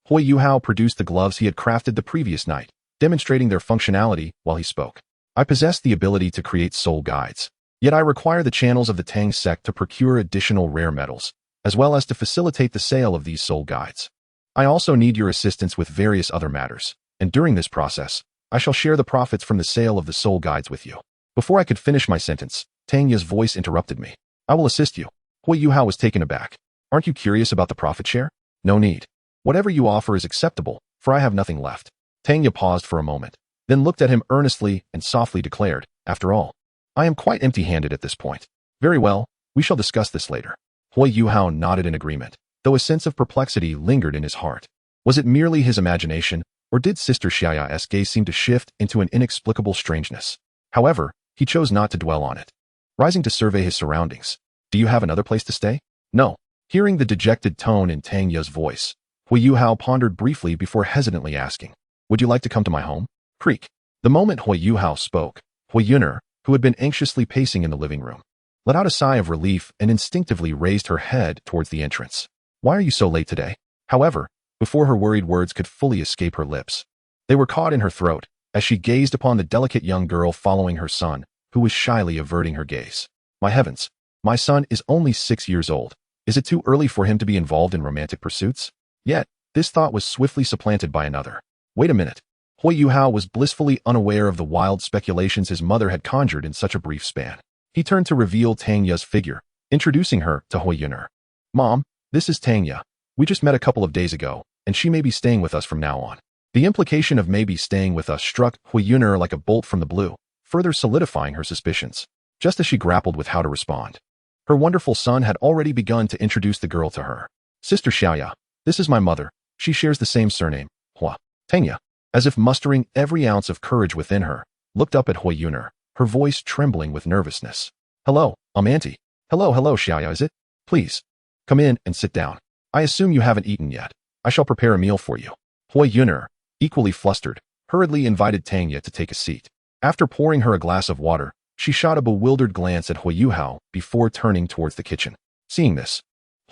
Huo Yuhao produced the gloves he had crafted the previous night, demonstrating their functionality while he spoke. "I possess the ability to create soul guides. Yet I require the channels of the Tang sect to procure additional rare metals, as well as to facilitate the sale of these soul guides. I also need your assistance with various other matters, and during this process, I shall share the profits from the sale of the soul guides with you." Before I could finish my sentence, Tanya's voice interrupted me. "I will assist you." Huo Yuhao was taken aback. "Aren't you curious about the profit share?" "No need. Whatever you offer is acceptable, for I have nothing left." Tanya paused for a moment, then looked at him earnestly and softly declared, "After all, I am quite empty-handed at this point." "Very well, we shall discuss this later." Huo Yuhao nodded in agreement, though a sense of perplexity lingered in his heart. Was it merely his imagination, or did Sister Xiaoya's gaze seem to shift into an inexplicable strangeness? However, he chose not to dwell on it. Rising to survey his surroundings, "Do you have another place to stay?" "No." Hearing the dejected tone in Tanya's voice, Huo Yuhao pondered briefly before hesitantly asking, "Would you like to come to my home?" Creak. The moment Huo Yuhao spoke, Huo Yuner, who had been anxiously pacing in the living room, let out a sigh of relief and instinctively raised her head towards the entrance. "Why are you so late today?" However, before her worried words could fully escape her lips, they were caught in her throat as she gazed upon the delicate young girl following her son, who was shyly averting her gaze. "My heavens, my son is only 6 years old. Is it too early for him to be involved in romantic pursuits?" Yet, this thought was swiftly supplanted by another. Wait a minute. Huo Yuhao was blissfully unaware of the wild speculations his mother had conjured in such a brief span. He turned to reveal Tanya's figure, introducing her to Huo Yuner. "Mom, this is Tanya. We just met a couple of days ago, and she may be staying with us from now on." The implication of maybe staying with us struck Huo Yuner like a bolt from the blue, further solidifying her suspicions. Just as she grappled with how to respond, her wonderful son had already begun to introduce the girl to her. "Sister Xiaoya, this is my mother. She shares the same surname, Hua." Tanya, as if mustering every ounce of courage within her, looked up at Huo Yuner, her voice trembling with nervousness. "Hello, Auntie." Hello, Xiaoya, is it? Please, come in and sit down. I assume you haven't eaten yet. I shall prepare a meal for you." Huo Yuner, equally flustered, hurriedly invited Tanya to take a seat. After pouring her a glass of water, she shot a bewildered glance at Huo Yuhao before turning towards the kitchen. Seeing this,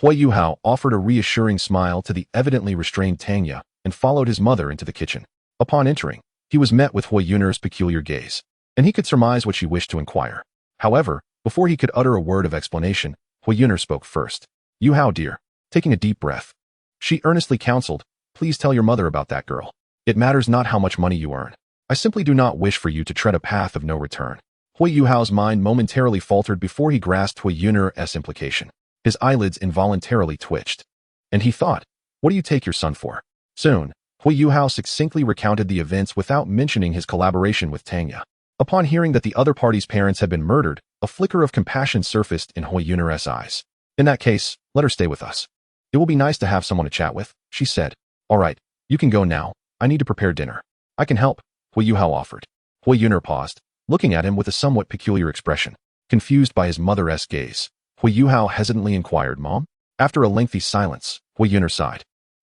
Huo Yuhao offered a reassuring smile to the evidently restrained Tanya and followed his mother into the kitchen. Upon entering, he was met with Huo Yuner's peculiar gaze, and he could surmise what she wished to inquire. However, before he could utter a word of explanation, Huo Yuner spoke first. "Yuhao, dear," taking a deep breath, she earnestly counseled, "Please tell your mother about that girl. It matters not how much money you earn. I simply do not wish for you to tread a path of no return." Huo Yuhao's mind momentarily faltered before he grasped Huo Yuner's implication. His eyelids involuntarily twitched. And he thought, what do you take your son for? Soon, Huo Yuhao succinctly recounted the events without mentioning his collaboration with Tanya. Upon hearing that the other party's parents had been murdered, a flicker of compassion surfaced in Huo Yuner's eyes. "In that case, let her stay with us. It will be nice to have someone to chat with," she said. "All right, you can go now. I need to prepare dinner." "I can help," Huo Yuhao offered. Huo Yuner paused, looking at him with a somewhat peculiar expression. Confused by his mother's gaze, Huo Yuhao hesitantly inquired, "Mom?" After a lengthy silence, Huo Yuner sighed,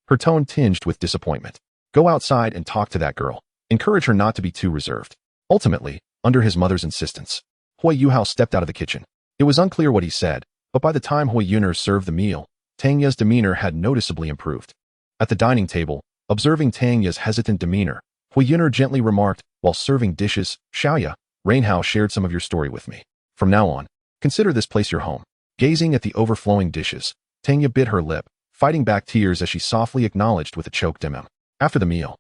her tone tinged with disappointment. "Go outside and talk to that girl. Encourage her not to be too reserved." Ultimately, under his mother's insistence, Huo Yuhao stepped out of the kitchen. It was unclear what he said, but by the time Huo Yuner served the meal, Tanya's demeanor had noticeably improved. At the dining table, observing Tanya's hesitant demeanor, Huo Yuner gently remarked, while serving dishes, "Xiaoya, Rainhao shared some of your story with me. From now on, consider this place your home." Gazing at the overflowing dishes, Tanya bit her lip, fighting back tears as she softly acknowledged with a choked After the meal,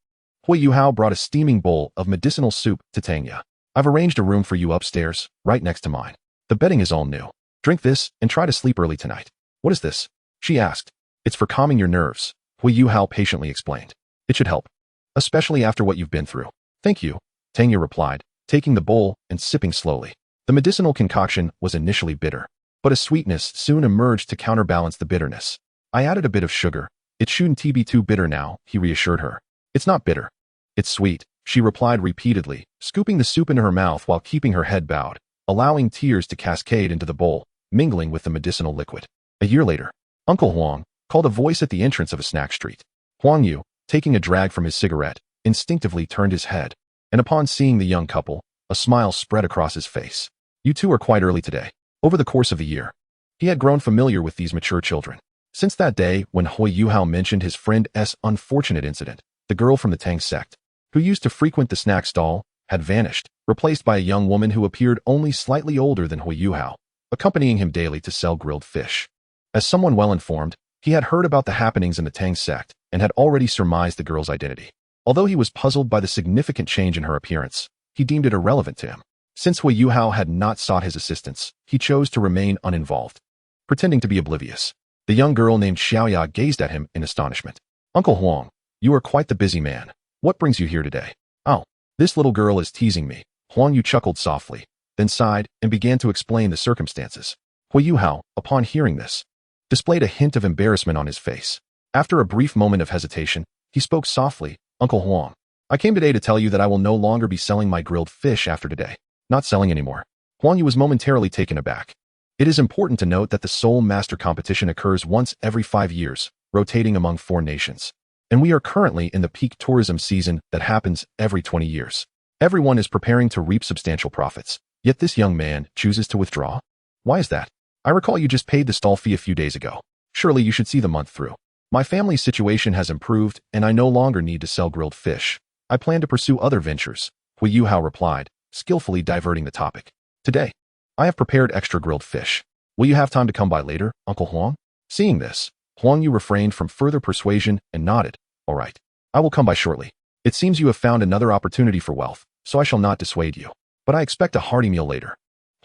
Huo Yuhao brought a steaming bowl of medicinal soup to Tanya. "I've arranged a room for you upstairs, right next to mine. The bedding is all new. Drink this and try to sleep early tonight." "What is this?" she asked. "It's for calming your nerves," Huo Yuhao patiently explained. "It should help, especially after what you've been through." "Thank you," Tanya replied, taking the bowl and sipping slowly. The medicinal concoction was initially bitter, but a sweetness soon emerged to counterbalance the bitterness. "I added a bit of sugar. It shouldn't be too bitter now," he reassured her. "It's not bitter. It's sweet," she replied repeatedly, scooping the soup into her mouth while keeping her head bowed, allowing tears to cascade into the bowl, mingling with the medicinal liquid. A year later, Uncle Huang called a voice at the entrance of a snack street. Huang Yu, taking a drag from his cigarette, instinctively turned his head, and upon seeing the young couple, a smile spread across his face. You two are quite early today. Over the course of a year, he had grown familiar with these mature children. Since that day when Huo Yuhao mentioned his friend's unfortunate incident, the girl from the Tang sect, who used to frequent the snack stall, had vanished, replaced by a young woman who appeared only slightly older than Huo Yuhao, accompanying him daily to sell grilled fish. As someone well-informed, he had heard about the happenings in the Tang sect and had already surmised the girl's identity. Although he was puzzled by the significant change in her appearance, he deemed it irrelevant to him. Since Huo Yuhao had not sought his assistance, he chose to remain uninvolved, pretending to be oblivious. The young girl named Xiaoya gazed at him in astonishment. Uncle Huang, you are quite the busy man. What brings you here today? Oh, this little girl is teasing me. Huang Yu chuckled softly, then sighed and began to explain the circumstances. Huo Yuhao, upon hearing this, displayed a hint of embarrassment on his face. After a brief moment of hesitation, he spoke softly. Uncle Huang, I came today to tell you that I will no longer be selling my grilled fish after today. Not selling anymore. Huang Yu was momentarily taken aback. It is important to note that the Soul Master competition occurs once every 5 years, rotating among 4 nations. And we are currently in the peak tourism season that happens every 20 years. Everyone is preparing to reap substantial profits, yet this young man chooses to withdraw? Why is that? I recall you just paid the stall fee a few days ago. Surely you should see the month through. My family's situation has improved, and I no longer need to sell grilled fish. I plan to pursue other ventures, Huo Yuhao replied, skillfully diverting the topic. Today, I have prepared extra grilled fish. Will you have time to come by later, Uncle Huang? Seeing this, Huang Yu refrained from further persuasion and nodded. All right, I will come by shortly. It seems you have found another opportunity for wealth, so I shall not dissuade you. But I expect a hearty meal later.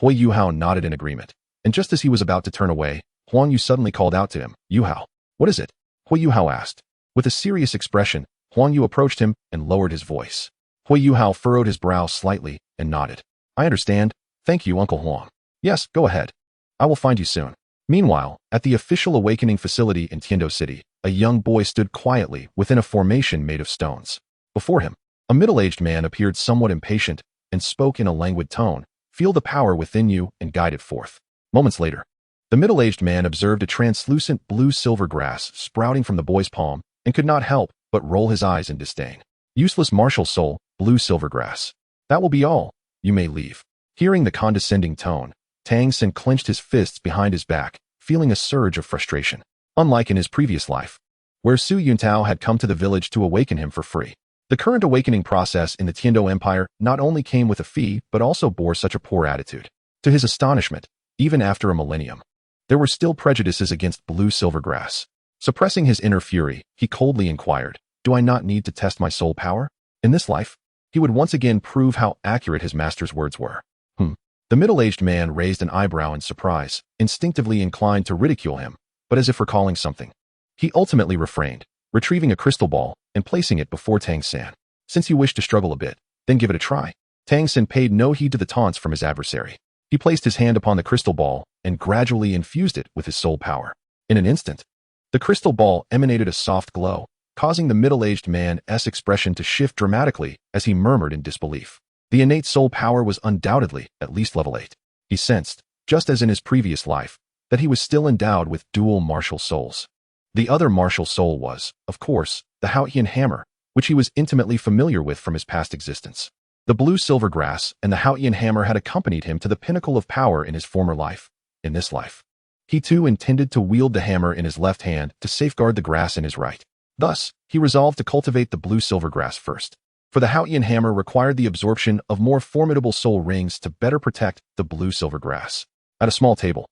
Huo Yuhao nodded in agreement, and just as he was about to turn away, Huang Yu suddenly called out to him, Yuhao, what is it? Huo Yuhao asked. With a serious expression, Huang Yu approached him and lowered his voice. Huo Yuhao furrowed his brow slightly and nodded. I understand. Thank you, Uncle Huang. Yes, go ahead. I will find you soon. Meanwhile, at the official awakening facility in Tiando City, a young boy stood quietly within a formation made of stones. Before him, a middle-aged man appeared somewhat impatient and spoke in a languid tone. Feel the power within you and guide it forth. Moments later, the middle-aged man observed a translucent blue-silver grass sprouting from the boy's palm and could not help but roll his eyes in disdain. Useless martial soul, blue-silver grass. That will be all. You may leave. Hearing the condescending tone, Tang San clenched his fists behind his back, feeling a surge of frustration. Unlike in his previous life, where Su Yuntao had come to the village to awaken him for free, the current awakening process in the Tiando Empire not only came with a fee but also bore such a poor attitude. To his astonishment, even after a millennium, there were still prejudices against blue-silver grass. Suppressing his inner fury, he coldly inquired, do I not need to test my soul power? In this life, he would once again prove how accurate his master's words were. The middle-aged man raised an eyebrow in surprise, instinctively inclined to ridicule him, but as if recalling something. He ultimately refrained, retrieving a crystal ball and placing it before Tang San. Since you wish to struggle a bit, then give it a try. Tang San paid no heed to the taunts from his adversary. He placed his hand upon the crystal ball and gradually infused it with his soul power. In an instant, the crystal ball emanated a soft glow, causing the middle-aged man's expression to shift dramatically as he murmured in disbelief. The innate soul power was undoubtedly at least level 8. He sensed, just as in his previous life, that he was still endowed with dual martial souls. The other martial soul was, of course, the Haotian hammer, which he was intimately familiar with from his past existence. The blue-silver grass and the Haotian hammer had accompanied him to the pinnacle of power in his former life. In this life, he too intended to wield the hammer in his left hand to safeguard the grass in his right. Thus, he resolved to cultivate the blue-silver grass first. For the Haotian hammer required the absorption of more formidable soul rings to better protect the blue-silver grass. At a small table,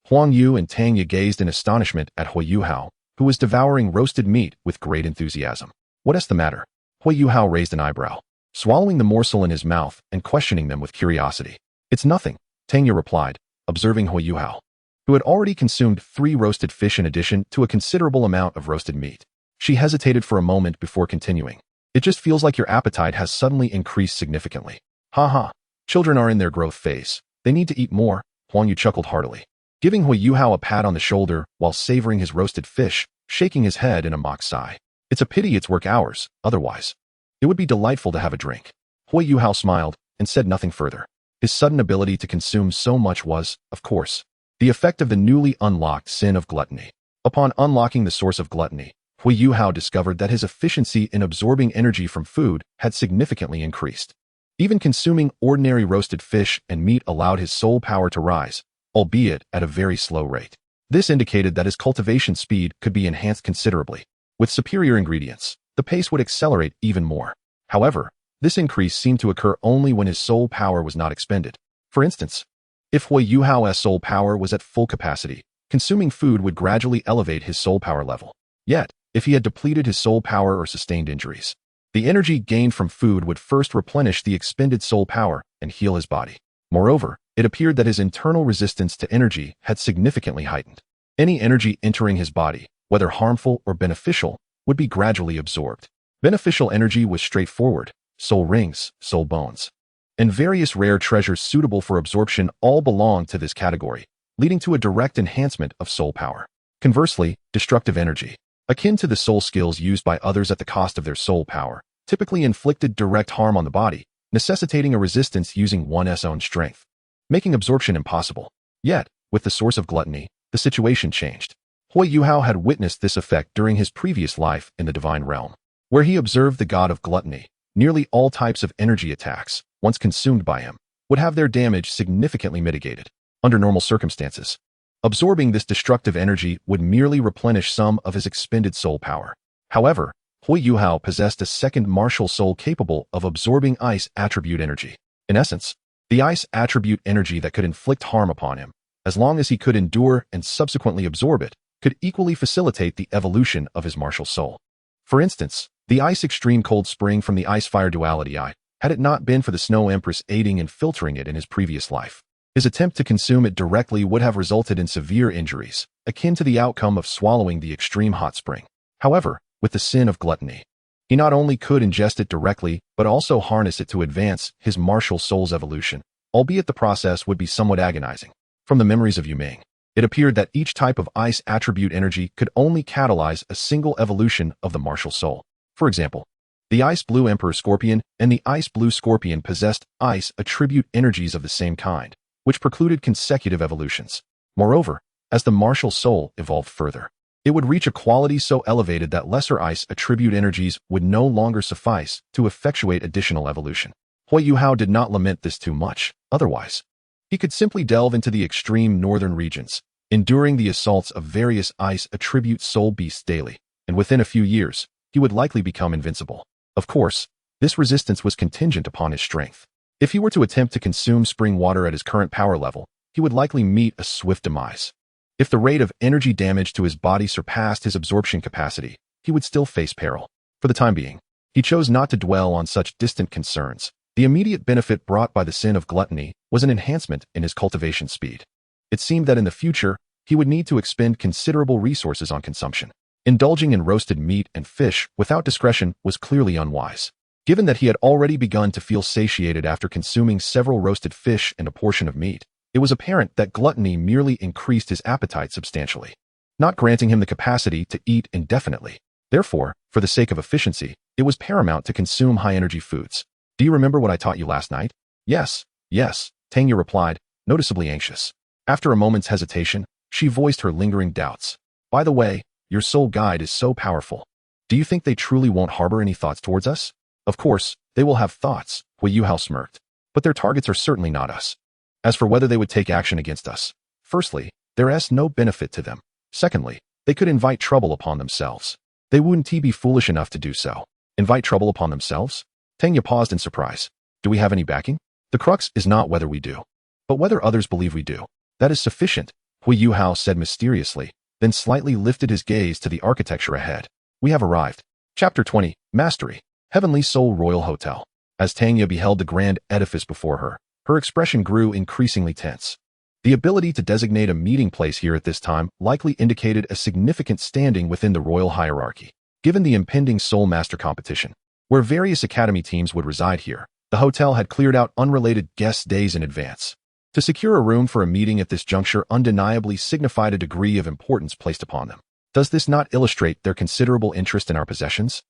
Huang Yu and Tang Ye gazed in astonishment at Huo Yuhao, who was devouring roasted meat with great enthusiasm. What is the matter? Huo Yuhao raised an eyebrow, swallowing the morsel in his mouth and questioning them with curiosity. It's nothing, Tang Ye replied, observing Huo Yuhao, who had already consumed 3 roasted fish in addition to a considerable amount of roasted meat. She hesitated for a moment before continuing. It just feels like your appetite has suddenly increased significantly. Ha. Children are in their growth phase. They need to eat more, Huang Yu chuckled heartily, giving Huo Yuhao a pat on the shoulder while savoring his roasted fish, shaking his head in a mock sigh. It's a pity it's work hours, otherwise. It would be delightful to have a drink. Huo Yuhao smiled and said nothing further. His sudden ability to consume so much was, of course, the effect of the newly unlocked sin of gluttony. Upon unlocking the source of gluttony, Huo Yuhao discovered that his efficiency in absorbing energy from food had significantly increased. Even consuming ordinary roasted fish and meat allowed his soul power to rise, albeit at a very slow rate. This indicated that his cultivation speed could be enhanced considerably. With superior ingredients, the pace would accelerate even more. However, this increase seemed to occur only when his soul power was not expended. For instance, if Huo Yuhao's soul power was at full capacity, consuming food would gradually elevate his soul power level. Yet, if he had depleted his soul power or sustained injuries, the energy gained from food would first replenish the expended soul power and heal his body. Moreover, it appeared that his internal resistance to energy had significantly heightened. Any energy entering his body, whether harmful or beneficial, would be gradually absorbed. Beneficial energy was straightforward: soul rings, soul bones, and various rare treasures suitable for absorption all belonged to this category, leading to a direct enhancement of soul power. Conversely, destructive energy, akin to the soul skills used by others at the cost of their soul power, typically inflicted direct harm on the body, necessitating a resistance using one's own strength, making absorption impossible. Yet, with the source of gluttony, the situation changed. Huo Yuhao had witnessed this effect during his previous life in the divine realm, where he observed the god of gluttony. Nearly all types of energy attacks, once consumed by him, would have their damage significantly mitigated. Under normal circumstances, absorbing this destructive energy would merely replenish some of his expended soul power. However, Huo Yuhao possessed a second martial soul capable of absorbing ice attribute energy. In essence, the ice attribute energy that could inflict harm upon him, as long as he could endure and subsequently absorb it, could equally facilitate the evolution of his martial soul. For instance, the ice extreme cold spring from the ice-fire duality eye, had it not been for the snow empress aiding and filtering it in his previous life, his attempt to consume it directly would have resulted in severe injuries, akin to the outcome of swallowing the extreme hot spring. However, with the sin of gluttony, he not only could ingest it directly, but also harness it to advance his martial soul's evolution, albeit the process would be somewhat agonizing. From the memories of Yuming, it appeared that each type of ice attribute energy could only catalyze a single evolution of the martial soul. For example, the Ice Blue Emperor Scorpion and the Ice Blue Scorpion possessed ice attribute energies of the same kind, which precluded consecutive evolutions. Moreover, as the martial soul evolved further, it would reach a quality so elevated that lesser ice attribute energies would no longer suffice to effectuate additional evolution. Huo Yuhao did not lament this too much. Otherwise, he could simply delve into the extreme northern regions, enduring the assaults of various ice attribute soul beasts daily, and within a few years, he would likely become invincible. Of course, this resistance was contingent upon his strength. If he were to attempt to consume spring water at his current power level, he would likely meet a swift demise. If the rate of energy damage to his body surpassed his absorption capacity, he would still face peril. For the time being, he chose not to dwell on such distant concerns. The immediate benefit brought by the sin of gluttony was an enhancement in his cultivation speed. It seemed that in the future, he would need to expend considerable resources on consumption. Indulging in roasted meat and fish without discretion was clearly unwise. Given that he had already begun to feel satiated after consuming several roasted fish and a portion of meat, it was apparent that gluttony merely increased his appetite substantially, not granting him the capacity to eat indefinitely. Therefore, for the sake of efficiency, it was paramount to consume high-energy foods. "Do you remember what I taught you last night?" "Yes, yes," Tanya replied, noticeably anxious. After a moment's hesitation, she voiced her lingering doubts. "By the way, your soul guide is so powerful. Do you think they truly won't harbor any thoughts towards us?" "Of course, they will have thoughts," Huo Yuhao smirked. "But their targets are certainly not us. As for whether they would take action against us, firstly, there is no benefit to them. Secondly, they could invite trouble upon themselves. They wouldn't be foolish enough to do so." "Invite trouble upon themselves?" Tanya paused in surprise. "Do we have any backing?" "The crux is not whether we do, but whether others believe we do. That is sufficient," Huo Yuhao said mysteriously, then slightly lifted his gaze to the architecture ahead. "We have arrived." Chapter 20, Mastery, Heavenly Soul Royal Hotel. As Tanya beheld the grand edifice before her, her expression grew increasingly tense. The ability to designate a meeting place here at this time likely indicated a significant standing within the royal hierarchy. Given the impending Soul Master competition, where various academy teams would reside here, the hotel had cleared out unrelated guests days in advance. To secure a room for a meeting at this juncture undeniably signified a degree of importance placed upon them. Does this not illustrate their considerable interest in our possessions?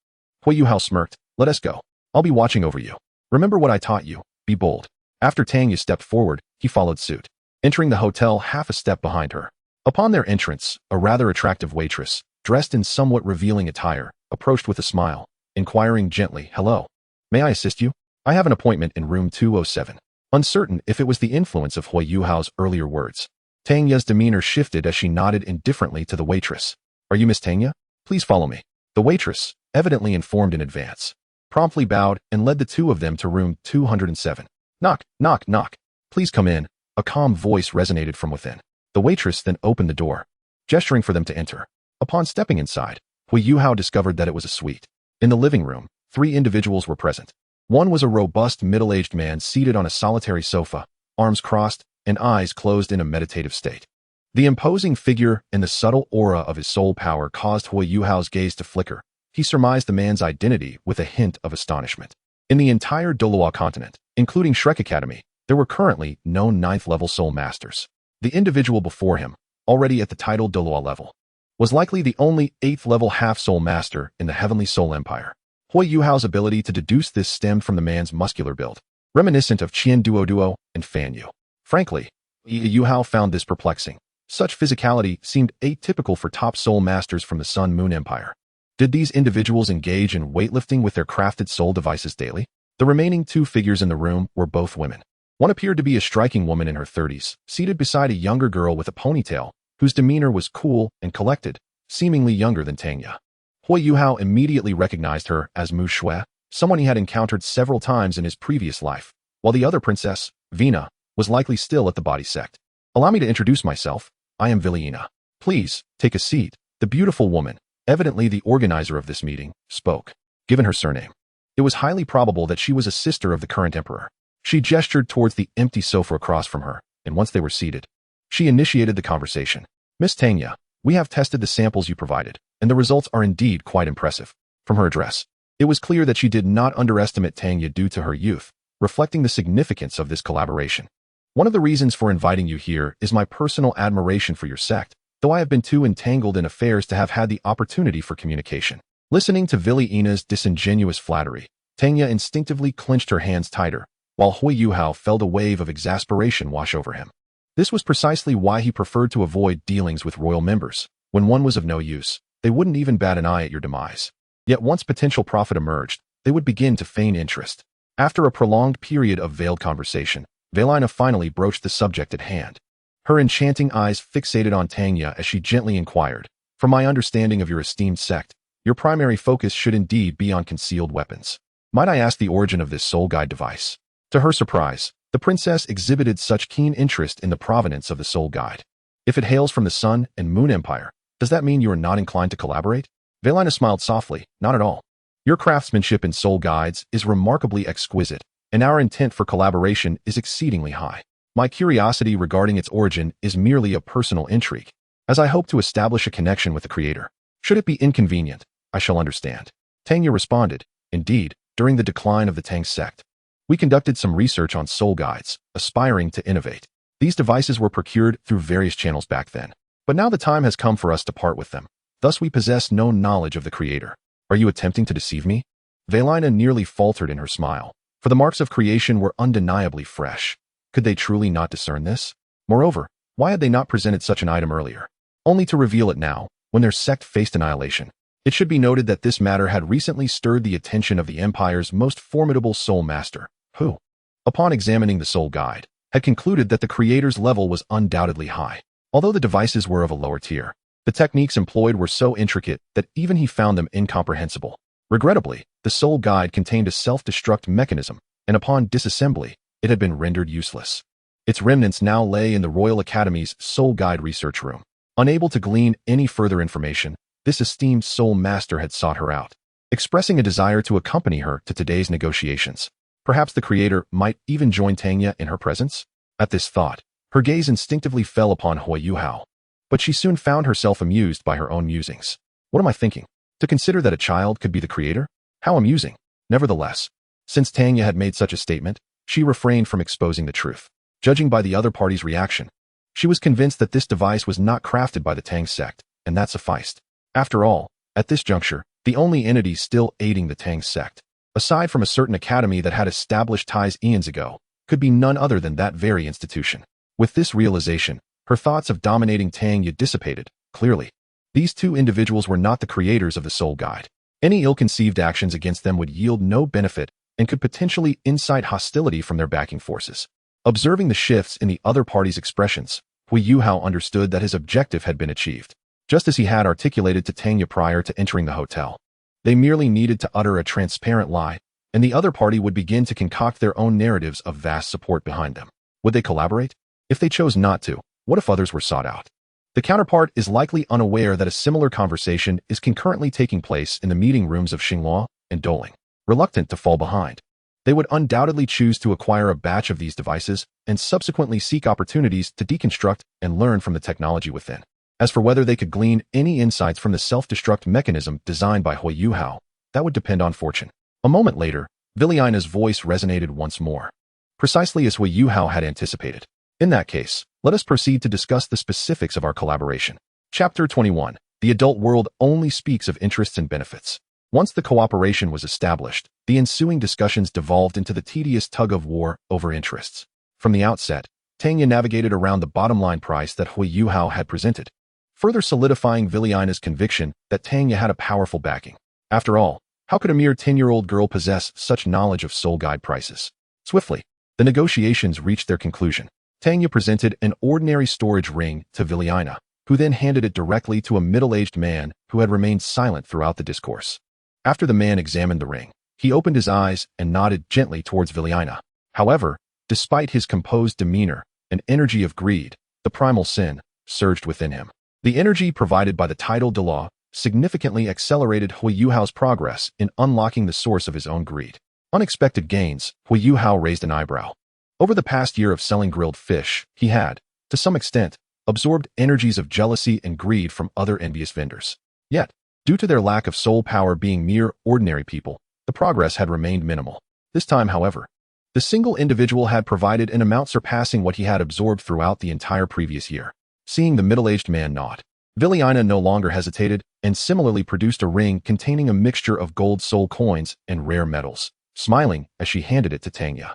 Huo Yuhao smirked. "Let us go." I'll be watching over you. Remember what I taught you. Be bold. After Tanya stepped forward, he followed suit, entering the hotel half a step behind her. Upon their entrance, a rather attractive waitress, dressed in somewhat revealing attire, approached with a smile, inquiring gently, "Hello. May I assist you? I have an appointment in room 207. Uncertain if it was the influence of Huo Yuhao's earlier words, Tanya's demeanor shifted as she nodded indifferently to the waitress. "Are you Miss Tanya? Please follow me." The waitress, evidently informed in advance, promptly bowed and led the two of them to room 207. "Knock, knock, knock. Please come in." A calm voice resonated from within. The waitress then opened the door, gesturing for them to enter. Upon stepping inside, Huo Yuhao discovered that it was a suite. In the living room, 3 individuals were present. One was a robust middle-aged man seated on a solitary sofa, arms crossed and eyes closed in a meditative state. The imposing figure and the subtle aura of his soul power caused Huo Yuhao's gaze to flicker. He surmised the man's identity with a hint of astonishment. In the entire Douluo Continent, including Shrek Academy, there were currently no 9th-level soul masters. The individual before him, already at the title Douluo level, was likely the only 8th-level half-soul master in the Heavenly Soul Empire. Huo Yuhao's ability to deduce this stemmed from the man's muscular build, reminiscent of Qian Duo and Fan Yu. Frankly, Yuhao found this perplexing. Such physicality seemed atypical for top soul masters from the Sun Moon Empire. Did these individuals engage in weightlifting with their crafted soul devices daily? The remaining 2 figures in the room were both women. One appeared to be a striking woman in her 30s, seated beside a younger girl with a ponytail, whose demeanor was cool and collected, seemingly younger than Tanya. Huo Yuhao immediately recognized her as Mu Shui, someone he had encountered several times in his previous life, while the other princess, Vina, was likely still at the body sect. "Allow me to introduce myself. I am Vilina. Please, take a seat." The beautiful woman, evidently the organizer of this meeting, spoke. Given her surname, it was highly probable that she was a sister of the current emperor. She gestured towards the empty sofa across from her, and once they were seated, she initiated the conversation. "Miss Tanya, we have tested the samples you provided, and the results are indeed quite impressive." From her address, it was clear that she did not underestimate Tanya due to her youth, reflecting the significance of this collaboration. "One of the reasons for inviting you here is my personal admiration for your sect, though I have been too entangled in affairs to have had the opportunity for communication." Listening to Vilina's disingenuous flattery, Tanya instinctively clenched her hands tighter, while Huo Yuhao felt a wave of exasperation wash over him. This was precisely why he preferred to avoid dealings with royal members. When one was of no use, they wouldn't even bat an eye at your demise. Yet once potential profit emerged, they would begin to feign interest. After a prolonged period of veiled conversation, Vilina finally broached the subject at hand. Her enchanting eyes fixated on Tanya as she gently inquired, "From my understanding of your esteemed sect, your primary focus should indeed be on concealed weapons. Might I ask the origin of this soul guide device?" To her surprise, the princess exhibited such keen interest in the provenance of the soul guide. "If it hails from the Sun and Moon Empire, does that mean you are not inclined to collaborate?" Vilina smiled softly. "Not at all. Your craftsmanship in soul guides is remarkably exquisite, and our intent for collaboration is exceedingly high. My curiosity regarding its origin is merely a personal intrigue, as I hope to establish a connection with the creator. Should it be inconvenient, I shall understand." Tanya responded, "Indeed, during the decline of the Tang sect, we conducted some research on soul guides, aspiring to innovate. These devices were procured through various channels back then, but now the time has come for us to part with them. Thus we possess no knowledge of the creator. Are you attempting to deceive me?" Vilina nearly faltered in her smile, for the marks of creation were undeniably fresh. Could they truly not discern this? Moreover, why had they not presented such an item earlier, only to reveal it now, when their sect faced annihilation? It should be noted that this matter had recently stirred the attention of the Empire's most formidable soul master, who, upon examining the soul guide, had concluded that the creator's level was undoubtedly high. Although the devices were of a lower tier, the techniques employed were so intricate that even he found them incomprehensible. Regrettably, the soul guide contained a self-destruct mechanism, and upon disassembly, it had been rendered useless. Its remnants now lay in the Royal Academy's soul guide research room. Unable to glean any further information, this esteemed soul master had sought her out, expressing a desire to accompany her to today's negotiations. Perhaps the creator might even join Tanya in her presence? At this thought, her gaze instinctively fell upon Huo Yuhao, but she soon found herself amused by her own musings. What am I thinking? To consider that a child could be the creator? How amusing. Nevertheless, since Tanya had made such a statement, she refrained from exposing the truth. Judging by the other party's reaction, she was convinced that this device was not crafted by the Tang sect, and that sufficed. After all, at this juncture, the only entity still aiding the Tang sect, aside from a certain academy that had established ties eons ago, could be none other than that very institution. With this realization, her thoughts of dominating Tang Ye dissipated, clearly. These two individuals were not the creators of the Soul Guide. Any ill-conceived actions against them would yield no benefit and could potentially incite hostility from their backing forces. Observing the shifts in the other party's expressions, Huo Yuhao understood that his objective had been achieved, just as he had articulated to Tang Ye prior to entering the hotel. They merely needed to utter a transparent lie, and the other party would begin to concoct their own narratives of vast support behind them. Would they collaborate? If they chose not to, what if others were sought out? The counterpart is likely unaware that a similar conversation is concurrently taking place in the meeting rooms of Xinghua and Doling. Reluctant to fall behind, they would undoubtedly choose to acquire a batch of these devices and subsequently seek opportunities to deconstruct and learn from the technology within. As for whether they could glean any insights from the self-destruct mechanism designed by Huo Yuhao, that would depend on fortune. A moment later, Viliana's voice resonated once more, precisely as Huo Yuhao had anticipated. In that case, let us proceed to discuss the specifics of our collaboration. Chapter 21. The adult world only speaks of interests and benefits. Once the cooperation was established, the ensuing discussions devolved into the tedious tug-of-war over interests. From the outset, Tang Ye navigated around the bottom-line price that Huo Yuhao had presented, further solidifying Viliana's conviction that Tang Ye had a powerful backing. After all, how could a mere 10-year-old girl possess such knowledge of soul guide prices? Swiftly, the negotiations reached their conclusion. Tang Ye presented an ordinary storage ring to Viliana, who then handed it directly to a middle-aged man who had remained silent throughout the discourse. After the man examined the ring, he opened his eyes and nodded gently towards Viliana. However, despite his composed demeanor and energy of greed, the primal sin surged within him. The energy provided by the title Douluo significantly accelerated Huo Yuhao's progress in unlocking the source of his own greed. Unexpected gains, Huo Yuhao raised an eyebrow. Over the past year of selling grilled fish, he had, to some extent, absorbed energies of jealousy and greed from other envious vendors. Yet, due to their lack of soul power being mere ordinary people, the progress had remained minimal. This time, however, the single individual had provided an amount surpassing what he had absorbed throughout the entire previous year. Seeing the middle-aged man nod, Viliana no longer hesitated and similarly produced a ring containing a mixture of gold soul coins and rare metals, smiling as she handed it to Tang Ye.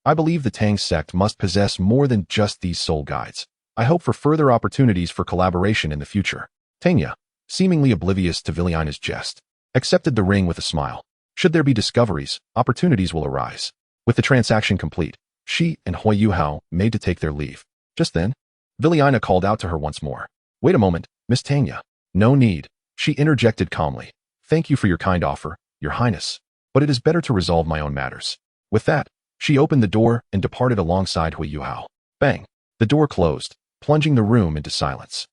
I believe the Tang sect must possess more than just these soul guides. I hope for further opportunities for collaboration in the future. Tang Ye, seemingly oblivious to Viliana's jest, accepted the ring with a smile. Should there be discoveries, opportunities will arise. With the transaction complete, she and Huo Yuhao made to take their leave. Just then, Viliana called out to her once more. Wait a moment, Miss Tang Ye. No need, she interjected calmly. Thank you for your kind offer, Your Highness, but it is better to resolve my own matters. With that, she opened the door and departed alongside Huo Yuhao. Bang! The door closed, plunging the room into silence.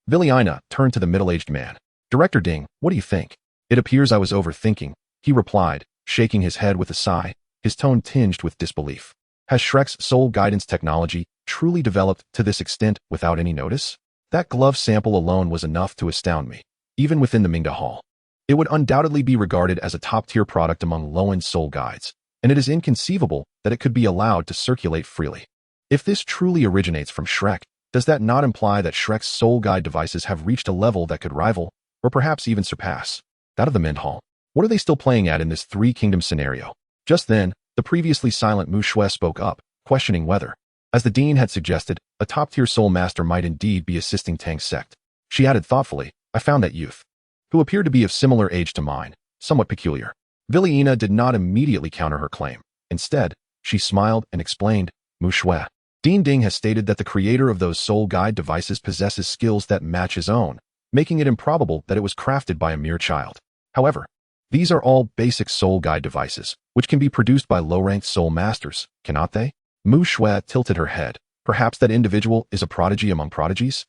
Viliana turned to the middle-aged man. Director Ding, what do you think? It appears I was overthinking, he replied, shaking his head with a sigh, his tone tinged with disbelief. Has Shrek's soul guidance technology truly developed to this extent without any notice? That glove sample alone was enough to astound me, even within the Mingda Hall. It would undoubtedly be regarded as a top-tier product among low-end soul guides, and it is inconceivable that it could be allowed to circulate freely. If this truly originates from Shrek, does that not imply that Shrek's soul guide devices have reached a level that could rival, or perhaps even surpass, that of the Mingda Hall? What are they still playing at in this three-kingdom scenario? Just then, the previously silent Mu Shui spoke up, questioning whether, as the dean had suggested, a top-tier soul master might indeed be assisting Tang's sect. She added thoughtfully, I found that youth, who appeared to be of similar age to mine, somewhat peculiar. Viliana did not immediately counter her claim. Instead, she smiled and explained, Mu Shui. Dean Ding has stated that the creator of those soul guide devices possesses skills that match his own, making it improbable that it was crafted by a mere child. However, these are all basic soul guide devices, which can be produced by low-ranked soul masters, cannot they? Mu Shui tilted her head. Perhaps that individual is a prodigy among prodigies?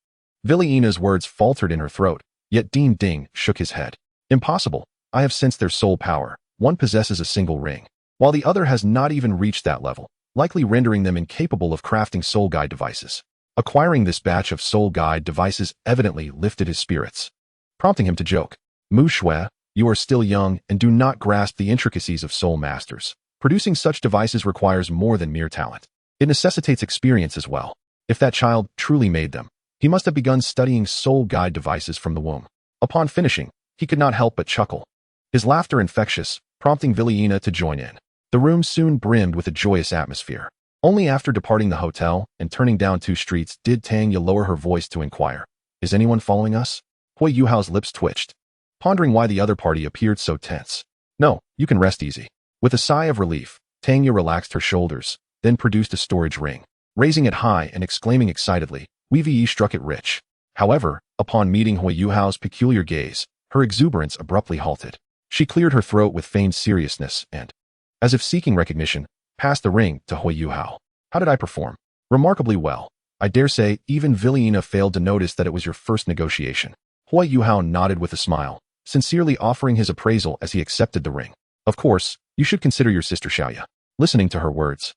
Viliana's words faltered in her throat, yet Dean Ding shook his head. Impossible. I have sensed their soul power. One possesses a single ring, while the other has not even reached that level, likely rendering them incapable of crafting soul guide devices. Acquiring this batch of soul guide devices evidently lifted his spirits, prompting him to joke. Mu Shui, you are still young and do not grasp the intricacies of soul masters. Producing such devices requires more than mere talent. It necessitates experience as well. If that child truly made them, he must have begun studying soul guide devices from the womb. Upon finishing, he could not help but chuckle. His laughter infectious, prompting Villiena to join in. The room soon brimmed with a joyous atmosphere. Only after departing the hotel and turning down 2 streets did Tanya lower her voice to inquire, "Is anyone following us?" Huo Yuhao's lips twitched, pondering why the other party appeared so tense. "No, you can rest easy." With a sigh of relief, Tanya relaxed her shoulders, then produced a storage ring. Raising it high and exclaiming excitedly, "Wee struck it rich." However, upon meeting Huo Yuhao's peculiar gaze, her exuberance abruptly halted. She cleared her throat with feigned seriousness and, as if seeking recognition, passed the ring to Huo Yuhao. "How did I perform?" "Remarkably well. I dare say even Villiena failed to notice that it was your first negotiation." Huo Yuhao nodded with a smile, sincerely offering his appraisal as he accepted the ring. "Of course, you should consider your sister Xiaoya." Listening to her words,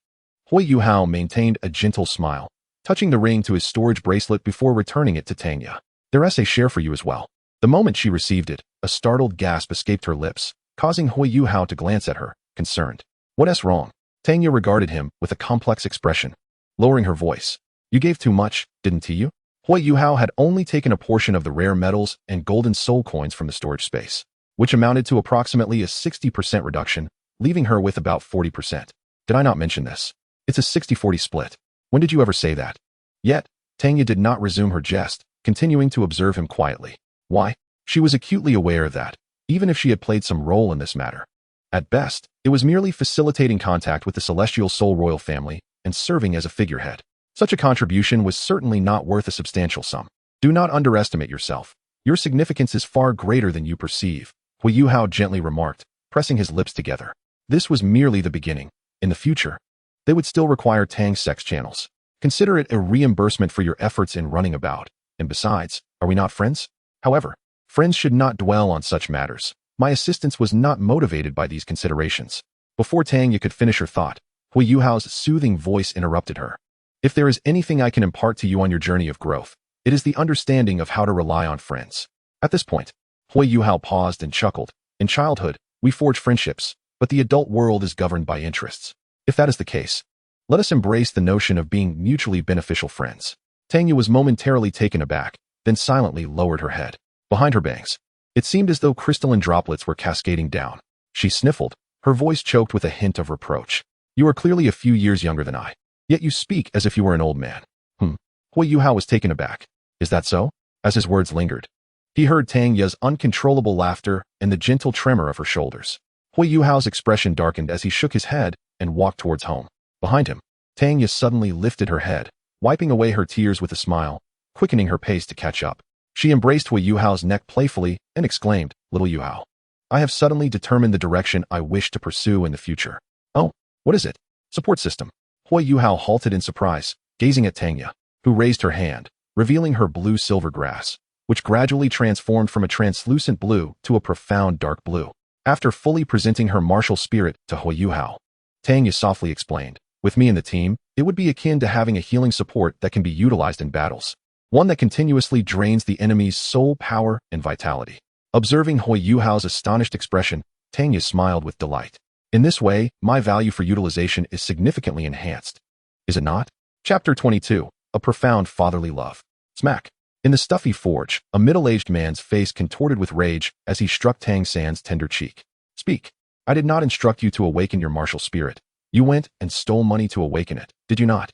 Huo Yuhao maintained a gentle smile, touching the ring to his storage bracelet before returning it to Tanya. "There's a share for you as well." The moment she received it, a startled gasp escaped her lips, causing Huo Yuhao to glance at her, concerned. "What's wrong?" Tanya regarded him with a complex expression, lowering her voice. "You gave too much, didn't you?" Huo Yuhao had only taken a portion of the rare metals and golden soul coins from the storage space, which amounted to approximately a 60% reduction, leaving her with about 40%. "Did I not mention this? It's a 60-40 split. When did you ever say that?" Yet, Tanya did not resume her jest, continuing to observe him quietly. Why? She was acutely aware that, even if she had played some role in this matter, at best, it was merely facilitating contact with the celestial soul royal family and serving as a figurehead. Such a contribution was certainly not worth a substantial sum. "Do not underestimate yourself. Your significance is far greater than you perceive," Huo Yuhao gently remarked, pressing his lips together. This was merely the beginning. In the future, they would still require Tang sex channels. Consider it a reimbursement for your efforts in running about. And besides, are we not friends? However, friends should not dwell on such matters. My assistance was not motivated by these considerations. Before Tanya could finish her thought, Huo Yuhao's soothing voice interrupted her. "If there is anything I can impart to you on your journey of growth, it is the understanding of how to rely on friends." At this point, Huo Yuhao paused and chuckled. "In childhood, we forge friendships, but the adult world is governed by interests. If that is the case, let us embrace the notion of being mutually beneficial friends." Tanya was momentarily taken aback, then silently lowered her head. Behind her bangs, it seemed as though crystalline droplets were cascading down. She sniffled, her voice choked with a hint of reproach. "You are clearly a few years younger than I, yet you speak as if you were an old man." Huo Yuhao was taken aback. "Is that so?" As his words lingered, he heard Tanya's uncontrollable laughter and the gentle tremor of her shoulders. Huo Yuhao's expression darkened as he shook his head and walked towards home. Behind him, Tanya suddenly lifted her head, wiping away her tears with a smile, quickening her pace to catch up. She embraced Huo Yuhao's neck playfully and exclaimed, "Little Yuhao, I have suddenly determined the direction I wish to pursue in the future." "Oh, what is it?" "Support system." Huo Yuhao halted in surprise, gazing at Tanya, who raised her hand, revealing her blue-silver grass, which gradually transformed from a translucent blue to a profound dark blue. After fully presenting her martial spirit to Huo Yuhao, Tanya softly explained, "With me and the team, it would be akin to having a healing support that can be utilized in battles. One that continuously drains the enemy's soul power and vitality." Observing Huo Yuhao's astonished expression, Tanya smiled with delight. "In this way, my value for utilization is significantly enhanced. Is it not?" Chapter 22, A Profound Fatherly Love. Smack. In the stuffy forge, a middle-aged man's face contorted with rage as he struck Tang San's tender cheek. "Speak. I did not instruct you to awaken your martial spirit. You went and stole money to awaken it, did you not?"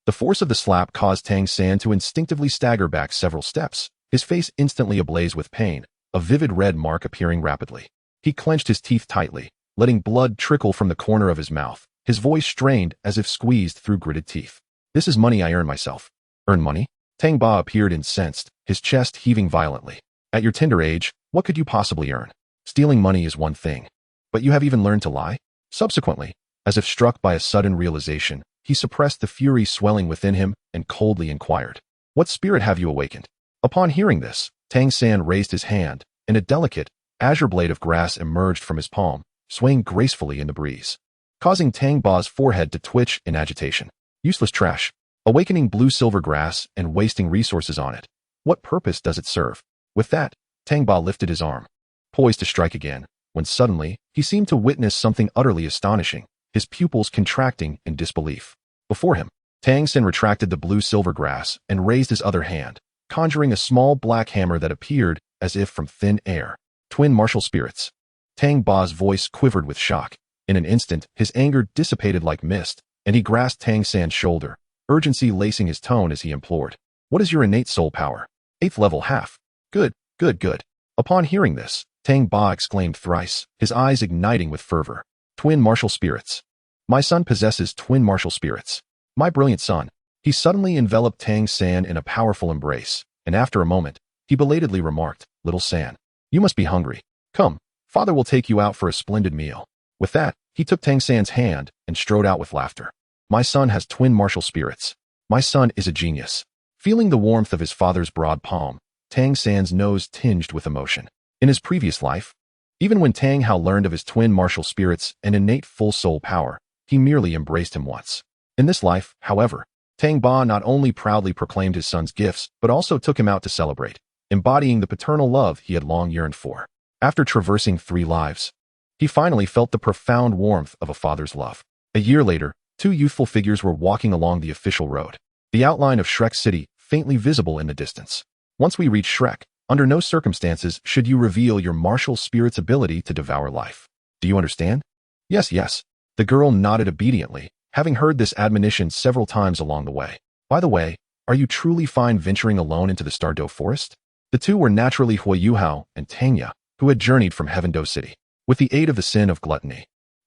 The force of the slap caused Tang San to instinctively stagger back several steps, his face instantly ablaze with pain, a vivid red mark appearing rapidly. He clenched his teeth tightly, letting blood trickle from the corner of his mouth, his voice strained as if squeezed through gritted teeth. "This is money I earn myself." "Earn money?" Tang Ba appeared incensed, his chest heaving violently. "At your tender age, what could you possibly earn? Stealing money is one thing. But you have even learned to lie?" Subsequently, as if struck by a sudden realization, he suppressed the fury swelling within him and coldly inquired, "What spirit have you awakened?" Upon hearing this, Tang San raised his hand, and a delicate, azure blade of grass emerged from his palm, swaying gracefully in the breeze, causing Tang Ba's forehead to twitch in agitation. "Useless trash. Awakening blue-silver grass and wasting resources on it. What purpose does it serve?" With that, Tang Ba lifted his arm, poised to strike again, when suddenly, he seemed to witness something utterly astonishing, his pupils contracting in disbelief. Before him, Tang San retracted the blue-silver grass and raised his other hand, conjuring a small black hammer that appeared as if from thin air. Twin martial spirits. Tang Ba's voice quivered with shock. In an instant, his anger dissipated like mist, and he grasped Tang San's shoulder, urgency lacing his tone as he implored. What is your innate soul power? 8th level half. Good, good, good. Upon hearing this, Tang Ba exclaimed thrice, his eyes igniting with fervor. Twin martial spirits. My son possesses twin martial spirits. My brilliant son. He suddenly enveloped Tang San in a powerful embrace, and after a moment, he belatedly remarked, Little San, you must be hungry. Come, father will take you out for a splendid meal. With that, he took Tang San's hand and strode out with laughter. My son has twin martial spirits. My son is a genius. Feeling the warmth of his father's broad palm, Tang San's nose tinged with emotion. In his previous life, even when Tang Hao learned of his twin martial spirits and innate full soul power, he merely embraced him once. In this life, however, Tang Ba not only proudly proclaimed his son's gifts, but also took him out to celebrate, embodying the paternal love he had long yearned for. After traversing 3 lives, he finally felt the profound warmth of a father's love. A year later, 2 youthful figures were walking along the official road, the outline of Shrek City faintly visible in the distance. Once we reach Shrek, under no circumstances should you reveal your martial spirit's ability to devour life. Do you understand? Yes, yes. The girl nodded obediently, having heard this admonition several times along the way. By the way, are you truly fine venturing alone into the Stardow Forest? The two were naturally Huo Yuhao and Tanya, who had journeyed from Heavendow City. With the aid of the sin of gluttony,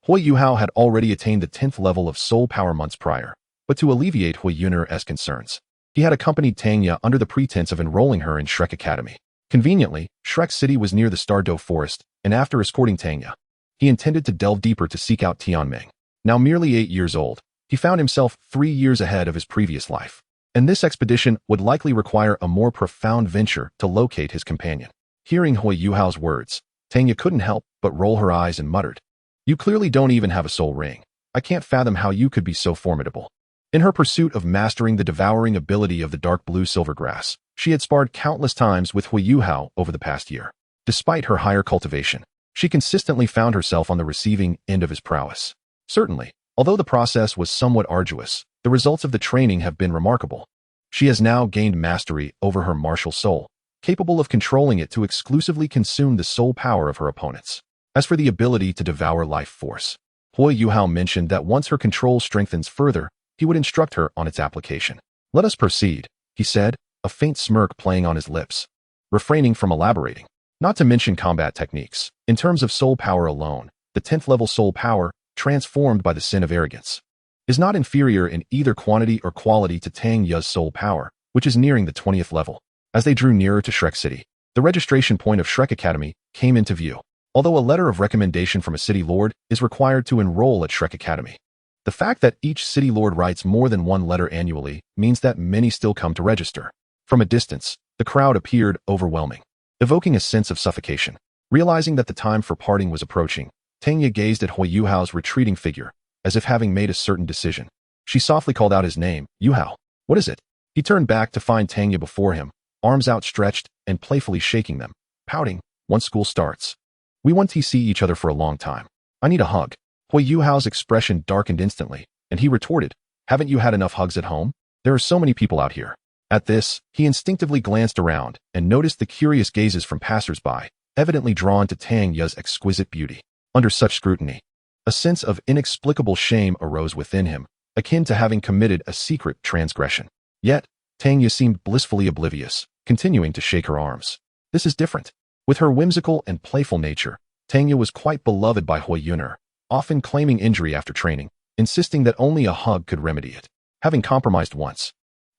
Huo Yuhao had already attained the 10th level of soul power months prior, but to alleviate Huo Yuner's concerns, he had accompanied Tanya under the pretense of enrolling her in Shrek Academy. Conveniently, Shrek City was near the Stardow Forest, and after escorting Tanya, he intended to delve deeper to seek out Tianming. Now merely 8 years old, he found himself 3 years ahead of his previous life, and this expedition would likely require a more profound venture to locate his companion. Hearing Huo Yuhao's words, Tanya couldn't help but roll her eyes and muttered, You clearly don't even have a soul ring. I can't fathom how you could be so formidable. In her pursuit of mastering the devouring ability of the dark blue silvergrass, she had sparred countless times with Huo Yuhao over the past year. Despite her higher cultivation, she consistently found herself on the receiving end of his prowess. Certainly, although the process was somewhat arduous, the results of the training have been remarkable. She has now gained mastery over her martial soul, capable of controlling it to exclusively consume the soul power of her opponents. As for the ability to devour life force, Huo Yuhao mentioned that once her control strengthens further, he would instruct her on its application. Let us proceed, he said, a faint smirk playing on his lips, refraining from elaborating. Not to mention combat techniques. In terms of soul power alone, the 10th level soul power, transformed by the sin of arrogance, is not inferior in either quantity or quality to Tang Ya's soul power, which is nearing the 20th level. As they drew nearer to Shrek City, the registration point of Shrek Academy came into view. Although a letter of recommendation from a city lord is required to enroll at Shrek Academy, the fact that each city lord writes more than one letter annually means that many still come to register. From a distance, the crowd appeared overwhelming, evoking a sense of suffocation. Realizing that the time for parting was approaching, Tanya gazed at Huo Yuhao's retreating figure, as if having made a certain decision. She softly called out his name, Yuhao. What is it? He turned back to find Tanya before him, arms outstretched and playfully shaking them, pouting, Once school starts, we want to see each other for a long time. I need a hug. Huo Yuhao's expression darkened instantly, and he retorted, Haven't you had enough hugs at home? There are so many people out here. At this, he instinctively glanced around and noticed the curious gazes from passers-by, evidently drawn to Tang Ya's exquisite beauty. Under such scrutiny, a sense of inexplicable shame arose within him, akin to having committed a secret transgression. Yet, Tang Ya seemed blissfully oblivious, continuing to shake her arms. This is different. With her whimsical and playful nature, Tang Ya was quite beloved by Huo Yuner, often claiming injury after training, insisting that only a hug could remedy it. Having compromised once,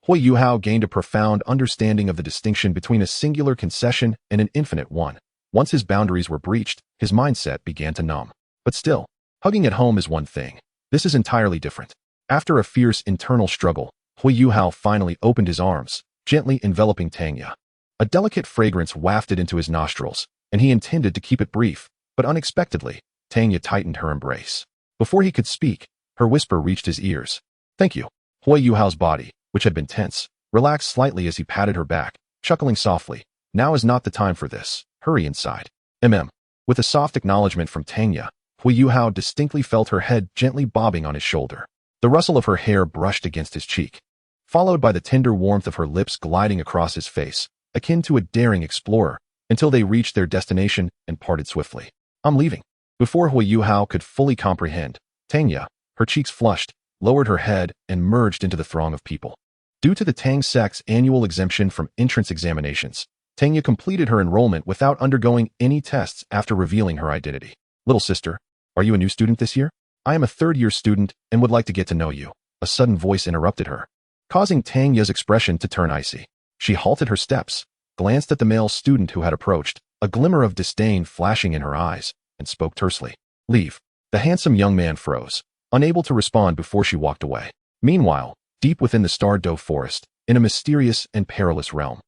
Huo Yuhao gained a profound understanding of the distinction between a singular concession and an infinite one. Once his boundaries were breached, his mindset began to numb. But still, hugging at home is one thing. This is entirely different. After a fierce internal struggle, Huo Yuhao finally opened his arms, gently enveloping Tanya. A delicate fragrance wafted into his nostrils, and he intended to keep it brief, but unexpectedly, Tanya tightened her embrace. Before he could speak, her whisper reached his ears. Thank you. Huo Yuhao's body, which had been tense, relaxed slightly as he patted her back, chuckling softly. Now is not the time for this. Hurry inside. With a soft acknowledgement from Tanya, Huo Yuhao distinctly felt her head gently bobbing on his shoulder. The rustle of her hair brushed against his cheek, followed by the tender warmth of her lips gliding across his face, akin to a daring explorer, until they reached their destination and parted swiftly. I'm leaving. Before Huo Yuhao could fully comprehend, Tanya, her cheeks flushed, lowered her head, and merged into the throng of people. Due to the Tang sect's annual exemption from entrance examinations, Tanya completed her enrollment without undergoing any tests after revealing her identity. Little sister, are you a new student this year? I am a third-year student and would like to get to know you. A sudden voice interrupted her, causing Tanya's expression to turn icy. She halted her steps, glanced at the male student who had approached, a glimmer of disdain flashing in her eyes, and spoke tersely. Leave. The handsome young man froze, unable to respond before she walked away. Meanwhile, deep within the Douluo forest, in a mysterious and perilous realm,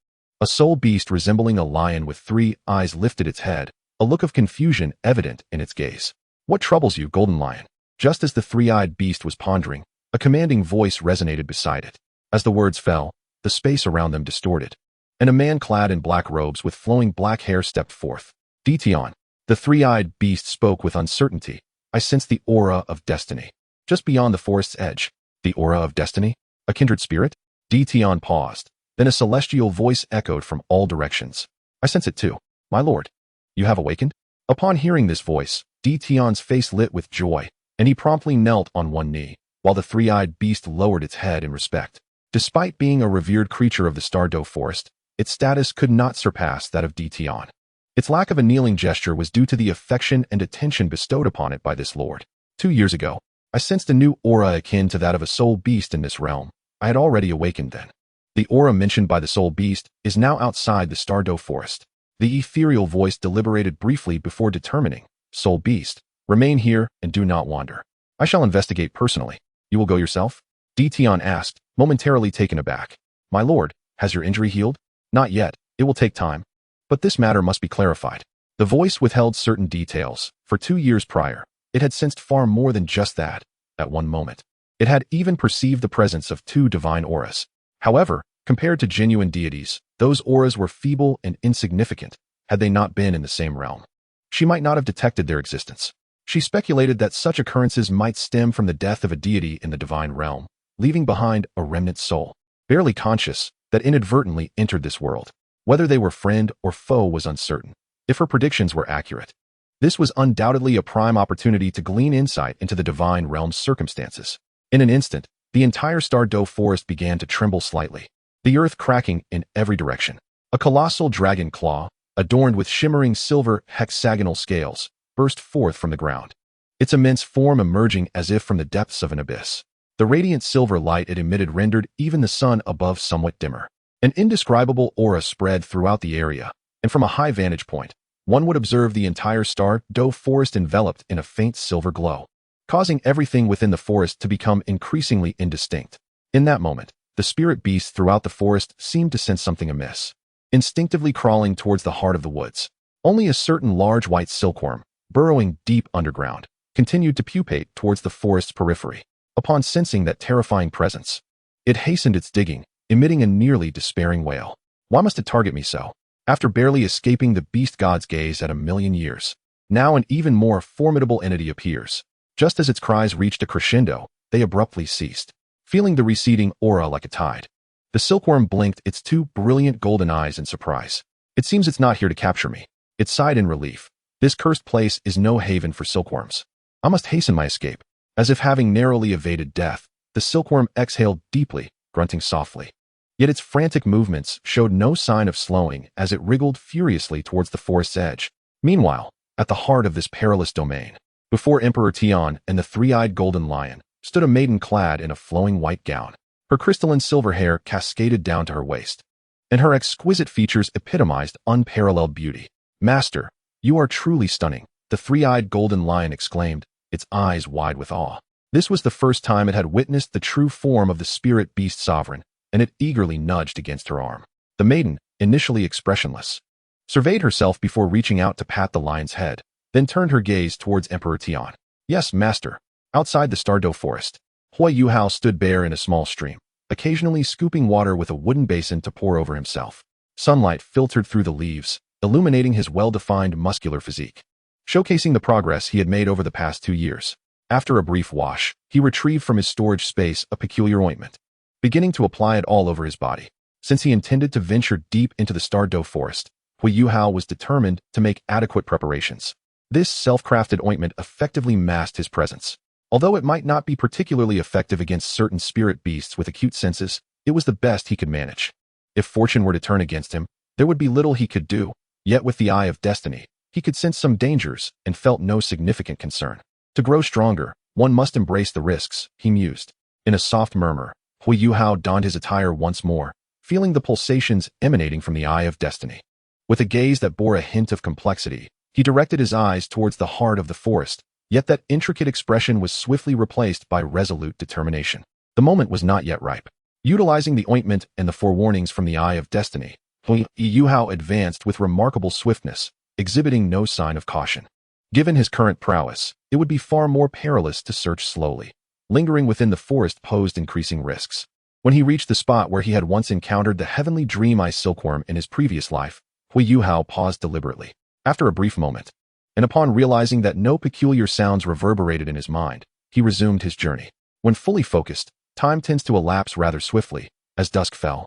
a soul beast resembling a lion with 3 eyes lifted its head, a look of confusion evident in its gaze. What troubles you, golden lion? Just as the 3-eyed beast was pondering, a commanding voice resonated beside it. As the words fell, the space around them distorted, and a man clad in black robes with flowing black hair stepped forth. Dition. The 3-eyed beast spoke with uncertainty. I sense the aura of destiny. Just beyond the forest's edge. The aura of destiny? A kindred spirit? Dition paused. Then a celestial voice echoed from all directions. I sense it too, my lord. You have awakened? Upon hearing this voice, Dition's face lit with joy, and he promptly knelt on one knee, while the 3-eyed beast lowered its head in respect. Despite being a revered creature of the Douluo forest, its status could not surpass that of Dition. Its lack of a kneeling gesture was due to the affection and attention bestowed upon it by this lord. 2 years ago, I sensed a new aura akin to that of a soul beast in this realm. I had already awakened then. The aura mentioned by the soul beast is now outside the Douluo forest. The ethereal voice deliberated briefly before determining, soul beast, remain here and do not wander. I shall investigate personally. You will go yourself? Dition asked, momentarily taken aback. My lord, has your injury healed? Not yet, it will take time. But this matter must be clarified. The voice withheld certain details. For 2 years prior, it had sensed far more than just that. At one moment, it had even perceived the presence of 2 divine auras. However, compared to genuine deities, those auras were feeble and insignificant had they not been in the same realm. She might not have detected their existence. She speculated that such occurrences might stem from the death of a deity in the divine realm, leaving behind a remnant soul, barely conscious, that inadvertently entered this world. Whether they were friend or foe was uncertain, if her predictions were accurate. This was undoubtedly a prime opportunity to glean insight into the divine realm's circumstances. In an instant, the entire Douluo forest began to tremble slightly, the earth cracking in every direction. A colossal dragon claw, adorned with shimmering silver hexagonal scales, burst forth from the ground, its immense form emerging as if from the depths of an abyss. The radiant silver light it emitted rendered even the sun above somewhat dimmer. An indescribable aura spread throughout the area, and from a high vantage point, one would observe the entire Douluo forest enveloped in a faint silver glow, causing everything within the forest to become increasingly indistinct. In that moment, the spirit beasts throughout the forest seemed to sense something amiss, instinctively crawling towards the heart of the woods. Only a certain large white silkworm, burrowing deep underground, continued to pupate towards the forest's periphery. Upon sensing that terrifying presence, it hastened its digging, emitting a nearly despairing wail. Why must it target me so? After barely escaping the beast god's gaze at 1,000,000 years, now an even more formidable entity appears. Just as its cries reached a crescendo, they abruptly ceased, feeling the receding aura like a tide. The silkworm blinked its 2 brilliant golden eyes in surprise. It seems it's not here to capture me. It sighed in relief. This cursed place is no haven for silkworms. I must hasten my escape. As if having narrowly evaded death, the silkworm exhaled deeply, grunting softly. Yet its frantic movements showed no sign of slowing as it wriggled furiously towards the forest's edge. Meanwhile, at the heart of this perilous domain, before Emperor Tian and the 3-eyed golden lion, stood a maiden clad in a flowing white gown. Her crystalline silver hair cascaded down to her waist, and her exquisite features epitomized unparalleled beauty. Master, you are truly stunning, the 3-eyed golden lion exclaimed, its eyes wide with awe. This was the first time it had witnessed the true form of the spirit beast sovereign, and it eagerly nudged against her arm. The maiden, initially expressionless, surveyed herself before reaching out to pat the lion's head, then turned her gaze towards Emperor Tian. Yes, master. Outside the Douluo forest, Huo Yuhao stood bare in a small stream, occasionally scooping water with a wooden basin to pour over himself. Sunlight filtered through the leaves, illuminating his well-defined muscular physique, showcasing the progress he had made over the past 2 years. After a brief wash, he retrieved from his storage space a peculiar ointment, beginning to apply it all over his body. Since he intended to venture deep into the Douluo forest, Huo Yuhao was determined to make adequate preparations. This self-crafted ointment effectively masked his presence. Although it might not be particularly effective against certain spirit beasts with acute senses, it was the best he could manage. If fortune were to turn against him, there would be little he could do, yet with the eye of destiny, he could sense some dangers and felt no significant concern. To grow stronger, one must embrace the risks, he mused. In a soft murmur, Huo Yuhao donned his attire once more, feeling the pulsations emanating from the eye of destiny. With a gaze that bore a hint of complexity, he directed his eyes towards the heart of the forest, yet that intricate expression was swiftly replaced by resolute determination. The moment was not yet ripe. Utilizing the ointment and the forewarnings from the eye of destiny, Huo Yuhao advanced with remarkable swiftness, exhibiting no sign of caution. Given his current prowess, it would be far more perilous to search slowly. Lingering within the forest posed increasing risks. When he reached the spot where he had once encountered the heavenly dream-eye silkworm in his previous life, Huo Yuhao paused deliberately. After a brief moment, and upon realizing that no peculiar sounds reverberated in his mind, he resumed his journey. When fully focused, time tends to elapse rather swiftly. As dusk fell,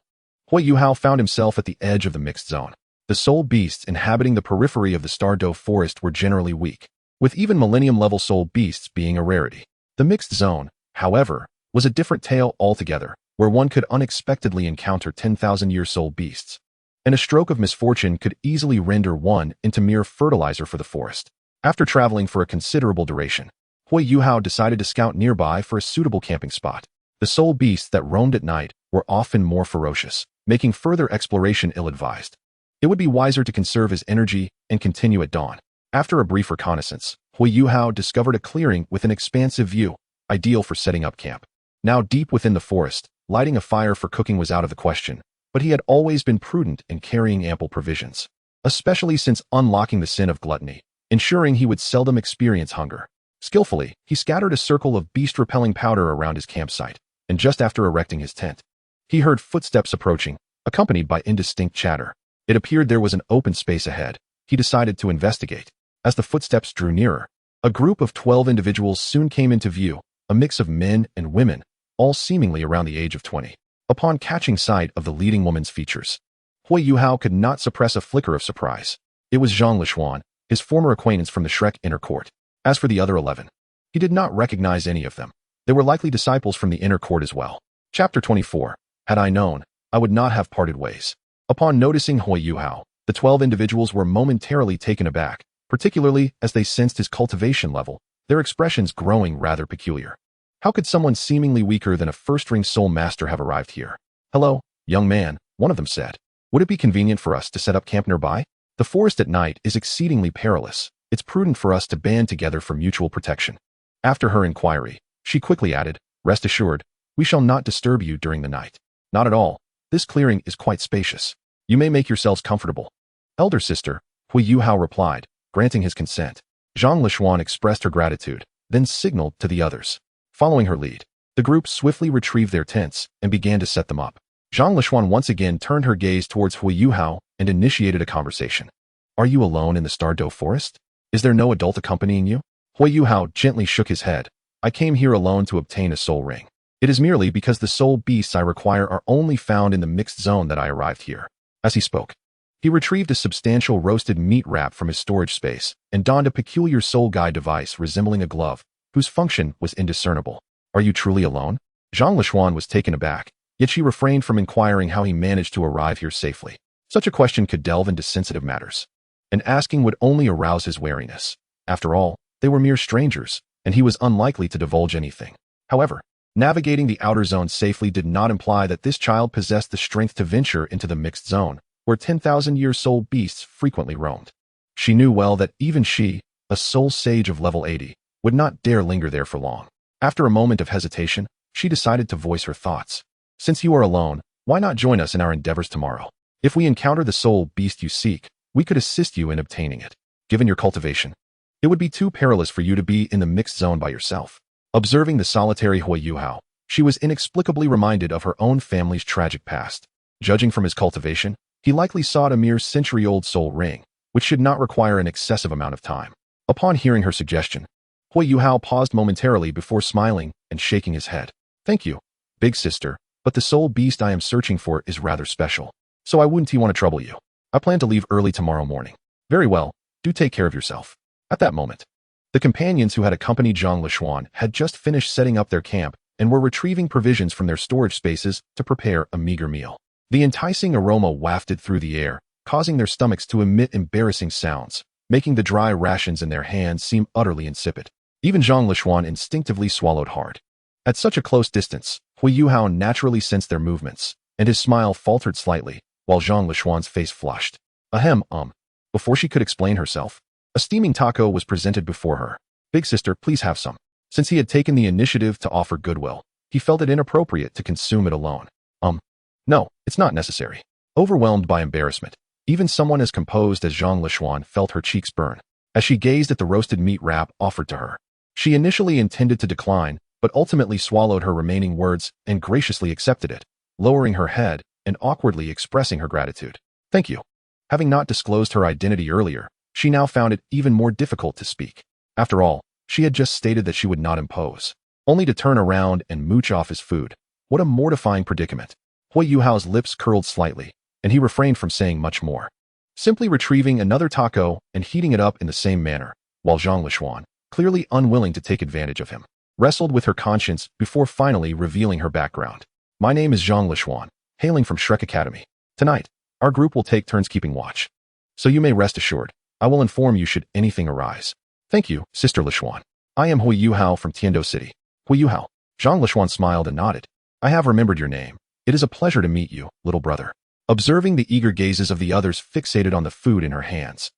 Huo Yuhao found himself at the edge of the mixed zone. The soul beasts inhabiting the periphery of the Stardow forest were generally weak, with even millennium-level soul beasts being a rarity. The mixed zone, however, was a different tale altogether, where one could unexpectedly encounter 10,000-year soul beasts. And a stroke of misfortune could easily render one into mere fertilizer for the forest. After traveling for a considerable duration, Huo Yuhao decided to scout nearby for a suitable camping spot. The soul beasts that roamed at night were often more ferocious, making further exploration ill-advised. It would be wiser to conserve his energy and continue at dawn. After a brief reconnaissance, Huo Yuhao discovered a clearing with an expansive view, ideal for setting up camp. Now deep within the forest, lighting a fire for cooking was out of the question, but he had always been prudent in carrying ample provisions, especially since unlocking the sin of gluttony, ensuring he would seldom experience hunger. Skillfully, he scattered a circle of beast-repelling powder around his campsite, and just after erecting his tent, he heard footsteps approaching, accompanied by indistinct chatter. It appeared there was an open space ahead. He decided to investigate. As the footsteps drew nearer, a group of 12 individuals soon came into view, a mix of men and women, all seemingly around the age of 20. Upon catching sight of the leading woman's features, Huo Yuhao could not suppress a flicker of surprise. It was Zhang Lishuan, his former acquaintance from the Shrek inner court. As for the other 11, he did not recognize any of them. They were likely disciples from the inner court as well. Chapter 24. Had I known, I would not have parted ways. Upon noticing Huo Yuhao, the 12 individuals were momentarily taken aback, particularly as they sensed his cultivation level, their expressions growing rather peculiar. How could someone seemingly weaker than a first-ring soul master have arrived here? Hello, young man, one of them said. Would it be convenient for us to set up camp nearby? The forest at night is exceedingly perilous. It's prudent for us to band together for mutual protection. After her inquiry, she quickly added, rest assured, we shall not disturb you during the night. Not at all. This clearing is quite spacious. You may make yourselves comfortable. Elder sister, Huo Yuhao replied, granting his consent. Zhang Lishuan expressed her gratitude, then signaled to the others. Following her lead, the group swiftly retrieved their tents and began to set them up. Zhang Lishuan once again turned her gaze towards Huo Yuhao and initiated a conversation. Are you alone in the Stardow forest? Is there no adult accompanying you? Huo Yuhao gently shook his head. I came here alone to obtain a soul ring. It is merely because the soul beasts I require are only found in the mixed zone that I arrived here. As he spoke, he retrieved a substantial roasted meat wrap from his storage space and donned a peculiar soul guide device resembling a glove, whose function was indiscernible. Are you truly alone? Zhang Lishuan was taken aback, yet she refrained from inquiring how he managed to arrive here safely. Such a question could delve into sensitive matters, and asking would only arouse his wariness. After all, they were mere strangers, and he was unlikely to divulge anything. However, navigating the outer zone safely did not imply that this child possessed the strength to venture into the mixed zone, where 10,000-year soul beasts frequently roamed. She knew well that even she, a soul sage of level 80, would not dare linger there for long. After a moment of hesitation, she decided to voice her thoughts. Since you are alone, why not join us in our endeavors tomorrow? If we encounter the soul beast you seek, we could assist you in obtaining it. Given your cultivation, it would be too perilous for you to be in the mixed zone by yourself. Observing the solitary Huo Yuhao, she was inexplicably reminded of her own family's tragic past. Judging from his cultivation, he likely sought a mere century-old soul ring, which should not require an excessive amount of time. Upon hearing her suggestion, Huo Yuhao paused momentarily before smiling and shaking his head. Thank you, big sister, but the soul beast I am searching for is rather special, so I wouldn't want to trouble you. I plan to leave early tomorrow morning. Very well, do take care of yourself. At that moment, the companions who had accompanied Zhang Lishuan had just finished setting up their camp and were retrieving provisions from their storage spaces to prepare a meager meal. The enticing aroma wafted through the air, causing their stomachs to emit embarrassing sounds, making the dry rations in their hands seem utterly insipid. Even Zhang Lishuan instinctively swallowed hard. At such a close distance, Huo Yuhao naturally sensed their movements, and his smile faltered slightly, while Zhang Lishuan's face flushed. Ahem, Before she could explain herself, a steaming taco was presented before her. Big sister, please have some. Since he had taken the initiative to offer goodwill, he felt it inappropriate to consume it alone. No, it's not necessary. Overwhelmed by embarrassment, even someone as composed as Zhang Lishuan felt her cheeks burn as she gazed at the roasted meat wrap offered to her. She initially intended to decline, but ultimately swallowed her remaining words and graciously accepted it, lowering her head and awkwardly expressing her gratitude. Thank you. Having not disclosed her identity earlier, she now found it even more difficult to speak. After all, she had just stated that she would not impose, only to turn around and mooch off his food. What a mortifying predicament. Huo Yuhao's lips curled slightly, and he refrained from saying much more, simply retrieving another taco and heating it up in the same manner, while Zhang Lishuan, clearly unwilling to take advantage of him, wrestled with her conscience before finally revealing her background. My name is Zhang Lishuan, hailing from Shrek Academy. Tonight, our group will take turns keeping watch. So you may rest assured, I will inform you should anything arise. Thank you, Sister Lishuan. I am Huo Yuhao from Tiando City. Huo Yuhao. Zhang Lishuan smiled and nodded. I have remembered your name. It is a pleasure to meet you, little brother. Observing the eager gazes of the others fixated on the food in her hands,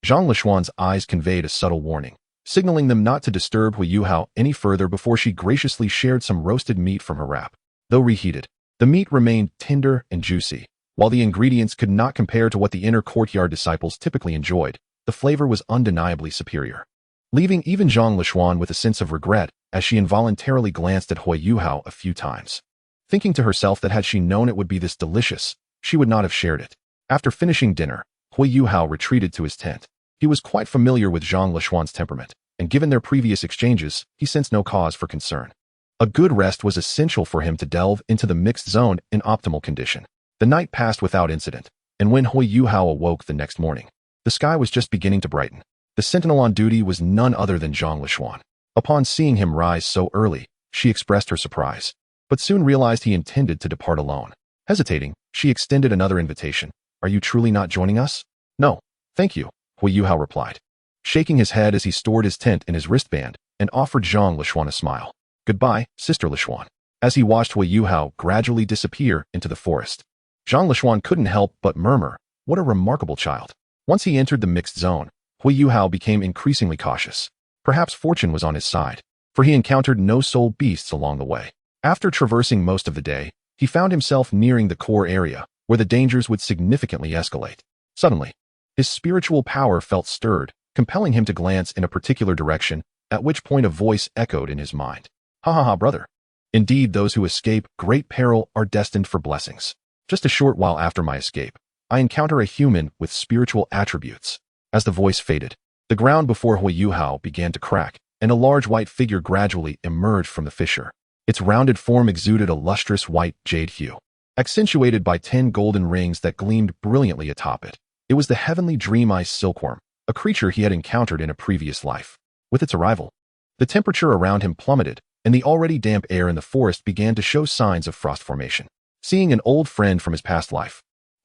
Zhang Lishuan's eyes conveyed a subtle warning, signaling them not to disturb Huo Yuhao any further before she graciously shared some roasted meat from her wrap. Though reheated, the meat remained tender and juicy. While the ingredients could not compare to what the inner courtyard disciples typically enjoyed, the flavor was undeniably superior, leaving even Zhang Lishuan with a sense of regret as she involuntarily glanced at Huo Yuhao a few times, thinking to herself that had she known it would be this delicious, she would not have shared it. After finishing dinner, Huo Yuhao retreated to his tent. He was quite familiar with Zhang Lishuan's temperament, and given their previous exchanges, he sensed no cause for concern. A good rest was essential for him to delve into the mixed zone in optimal condition. The night passed without incident, and when Huo Yuhao awoke the next morning, the sky was just beginning to brighten. The sentinel on duty was none other than Zhang Lishuan. Upon seeing him rise so early, she expressed her surprise, but soon realized he intended to depart alone. Hesitating, she extended another invitation. Are you truly not joining us? No, thank you, Huo Yuhao replied, shaking his head as he stored his tent in his wristband and offered Zhang Lishuan a smile. Goodbye, Sister Lishuan. As he watched Huo Yuhao gradually disappear into the forest, Zhang Lishuan couldn't help but murmur, what a remarkable child. Once he entered the mixed zone, Huo Yuhao became increasingly cautious. Perhaps fortune was on his side, for he encountered no soul beasts along the way. After traversing most of the day, he found himself nearing the core area, where the dangers would significantly escalate. Suddenly, his spiritual power felt stirred, compelling him to glance in a particular direction, at which point a voice echoed in his mind. Ha ha ha, brother. Indeed, those who escape great peril are destined for blessings. Just a short while after my escape, I encounter a human with spiritual attributes. As the voice faded, the ground before Huo Yuhao began to crack, and a large white figure gradually emerged from the fissure. Its rounded form exuded a lustrous white jade hue, accentuated by 10 golden rings that gleamed brilliantly atop it. It was the heavenly dream-eye silkworm, a creature he had encountered in a previous life. With its arrival, the temperature around him plummeted, and the already damp air in the forest began to show signs of frost formation. Seeing an old friend from his past life,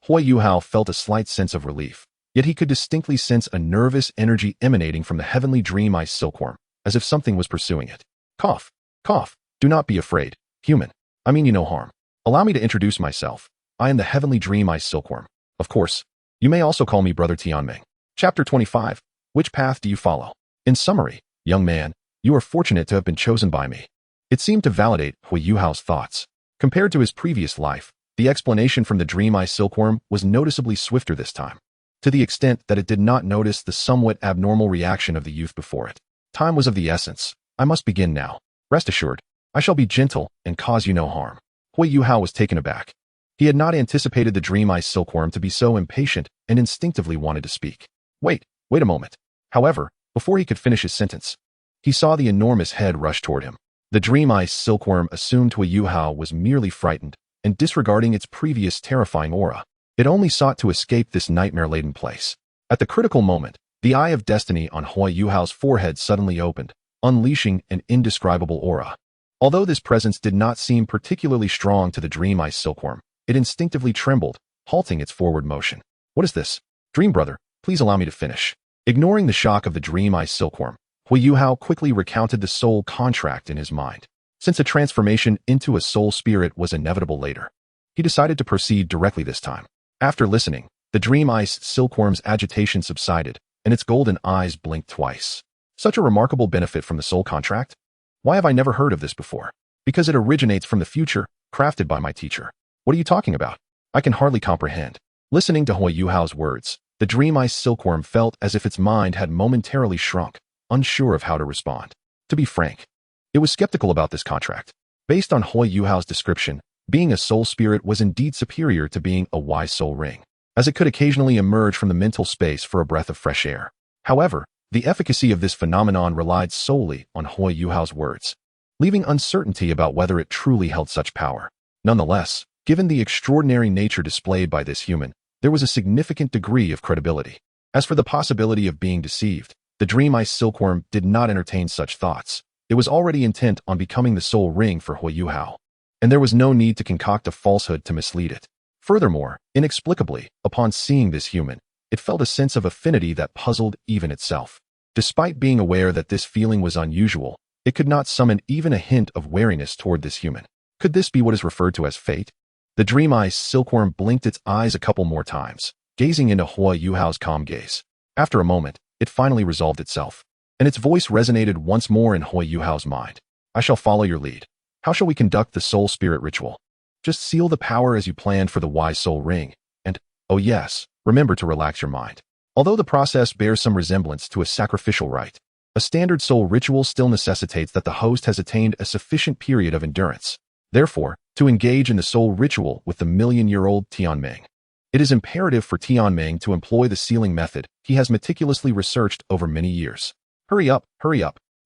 Huo Yuhao felt a slight sense of relief, yet he could distinctly sense a nervous energy emanating from the heavenly dream-eye silkworm, as if something was pursuing it. Cough, cough, do not be afraid, human. I mean you no harm. Allow me to introduce myself. I am the heavenly dream-eye silkworm. Of course, you may also call me Brother Tianming. Chapter 25. Which path do you follow? In summary, young man, you are fortunate to have been chosen by me. It seemed to validate Huo Yuhao's thoughts. Compared to his previous life, the explanation from the dream-eye silkworm was noticeably swifter this time, to the extent that it did not notice the somewhat abnormal reaction of the youth before it. Time was of the essence. I must begin now. Rest assured, I shall be gentle and cause you no harm. Huo Yuhao was taken aback. He had not anticipated the dream-eye silkworm to be so impatient and instinctively wanted to speak. Wait a moment. However, before he could finish his sentence, he saw the enormous head rush toward him. The dream-eye silkworm assumed Huo Yuhao was merely frightened, and disregarding its previous terrifying aura, it only sought to escape this nightmare-laden place. At the critical moment, The eye of destiny on Huo Yuhao's forehead suddenly opened, unleashing an indescribable aura. Although this presence did not seem particularly strong to the dream ice silkworm, it instinctively trembled, halting its forward motion. What is this? Dream brother, please allow me to finish. Ignoring the shock of the dream ice silkworm, Huo Yuhao quickly recounted the soul contract in his mind. Since a transformation into a soul spirit was inevitable later, he decided to proceed directly this time. After listening, the dream ice silkworm's agitation subsided, and its golden eyes blinked twice. Such a remarkable benefit from the soul contract? Why have I never heard of this before? Because it originates from the future, crafted by my teacher. What are you talking about? I can hardly comprehend. Listening to Huo Yuhao's words, the dream ice silkworm felt as if its mind had momentarily shrunk, unsure of how to respond. To be frank, it was skeptical about this contract. Based on Huo Yuhao's description, being a soul spirit was indeed superior to being a wise soul ring, as it could occasionally emerge from the mental space for a breath of fresh air. However, the efficacy of this phenomenon relied solely on Huo Yuhao's words, leaving uncertainty about whether it truly held such power. Nonetheless, given the extraordinary nature displayed by this human, there was a significant degree of credibility. As for the possibility of being deceived, the dream ice silkworm did not entertain such thoughts. It was already intent on becoming the soul ring for Huo Yuhao, and there was no need to concoct a falsehood to mislead it. Furthermore, inexplicably, upon seeing this human, it felt a sense of affinity that puzzled even itself. Despite being aware that this feeling was unusual, it could not summon even a hint of wariness toward this human. Could this be what is referred to as fate? The dream ice silkworm blinked its eyes a couple more times, gazing into Huo Yuhao's calm gaze. After a moment, it finally resolved itself, and its voice resonated once more in Huo Yuhao's mind. I shall follow your lead. How shall we conduct the soul spirit ritual? Just seal the power as you planned for the wise soul ring, and, oh yes, remember to relax your mind. Although the process bears some resemblance to a sacrificial rite, a standard soul ritual still necessitates that the host has attained a sufficient period of endurance. Therefore, to engage in the soul ritual with the million-year-old Tianming, it is imperative for Tianming to employ the sealing method he has meticulously researched over many years. Hurry up,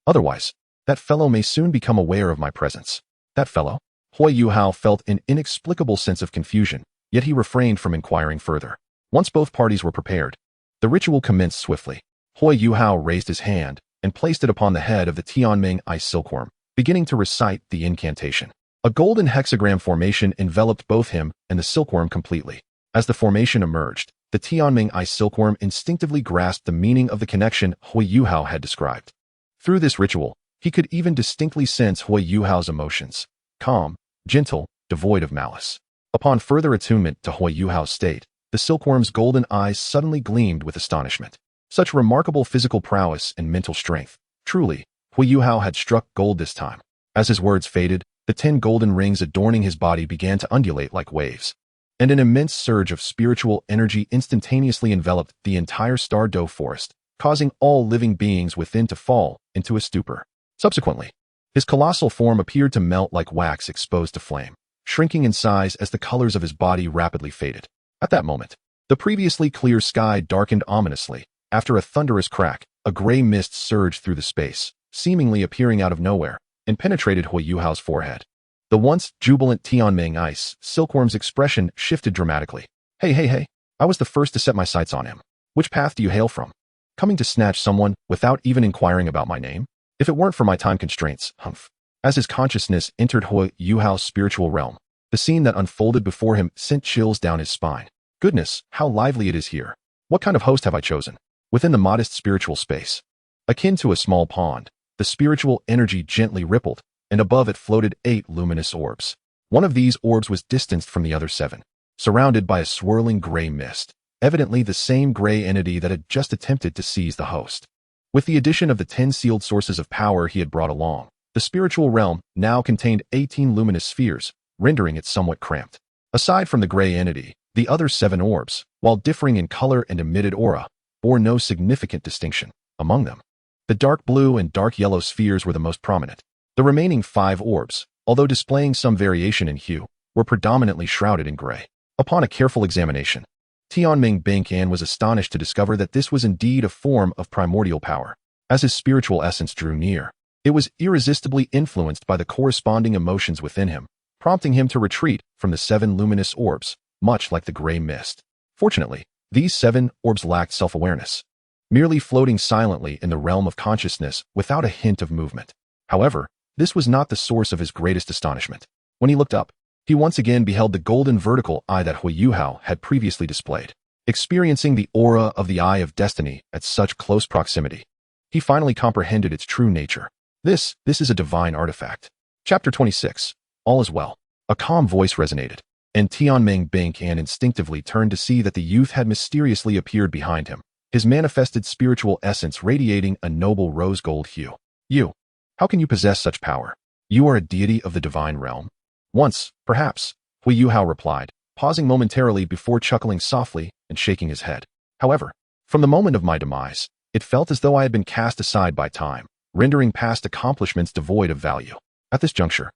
otherwise, that fellow may soon become aware of my presence. That fellow? Huo Yuhao felt an inexplicable sense of confusion, yet he refrained from inquiring further. Once both parties were prepared, the ritual commenced swiftly. Huo Yuhao raised his hand and placed it upon the head of the Tianming ice silkworm, beginning to recite the incantation. A golden hexagram formation enveloped both him and the silkworm completely. As the formation emerged, the Tianming ice silkworm instinctively grasped the meaning of the connection Huo Yuhao had described. Through this ritual, he could even distinctly sense Huo Yuhao's emotions, calm, gentle, devoid of malice. Upon further attunement to Huo Yuhao's state, the silkworm's golden eyes suddenly gleamed with astonishment. Such remarkable physical prowess and mental strength. Truly, Huo Yuhao had struck gold this time. As his words faded, the 10 golden rings adorning his body began to undulate like waves, and an immense surge of spiritual energy instantaneously enveloped the entire Star Dough forest, causing all living beings within to fall into a stupor. Subsequently, his colossal form appeared to melt like wax exposed to flame, shrinking in size as the colors of his body rapidly faded. At that moment, the previously clear sky darkened ominously. After a thunderous crack, a gray mist surged through the space, seemingly appearing out of nowhere, and penetrated Huo Yuhao's forehead. The once jubilant Tianming ice silkworm's expression shifted dramatically. Hey, I was the first to set my sights on him. Which path do you hail from? Coming to snatch someone without even inquiring about my name? If it weren't for my time constraints, humph. As his consciousness entered Huo Yuhao's spiritual realm, the scene that unfolded before him sent chills down his spine. Goodness, how lively it is here. What kind of host have I chosen? Within the modest spiritual space, akin to a small pond, the spiritual energy gently rippled, and above it floated 8 luminous orbs. One of these orbs was distanced from the other 7, surrounded by a swirling gray mist, evidently the same gray entity that had just attempted to seize the host. With the addition of the 10 sealed sources of power he had brought along, the spiritual realm now contained 18 luminous spheres, rendering it somewhat cramped. Aside from the gray entity, the other 7 orbs, while differing in color and emitted aura, bore no significant distinction. Among them, the dark blue and dark yellow spheres were the most prominent. The remaining 5 orbs, although displaying some variation in hue, were predominantly shrouded in gray. Upon a careful examination, Tianming Benkan was astonished to discover that this was indeed a form of primordial power. As his spiritual essence drew near, it was irresistibly influenced by the corresponding emotions within him, prompting him to retreat from the 7 luminous orbs, much like the gray mist. Fortunately, these 7 orbs lacked self-awareness. merely floating silently in the realm of consciousness without a hint of movement. However, this was not the source of his greatest astonishment. When he looked up, he once again beheld the golden vertical eye that Huo Yuhao had previously displayed. Experiencing the aura of the Eye of Destiny at such close proximity, he finally comprehended its true nature. This is a divine artifact. Chapter 26. All is well. A calm voice resonated, and Tianming Binkan instinctively turned to see that the youth had mysteriously appeared behind him, his manifested spiritual essence radiating a noble rose-gold hue. You, how can you possess such power? You are a deity of the divine realm? Once, perhaps, Huo Yuhao replied, pausing momentarily before chuckling softly and shaking his head. However, from the moment of my demise, it felt as though I had been cast aside by time, rendering past accomplishments devoid of value. At this juncture,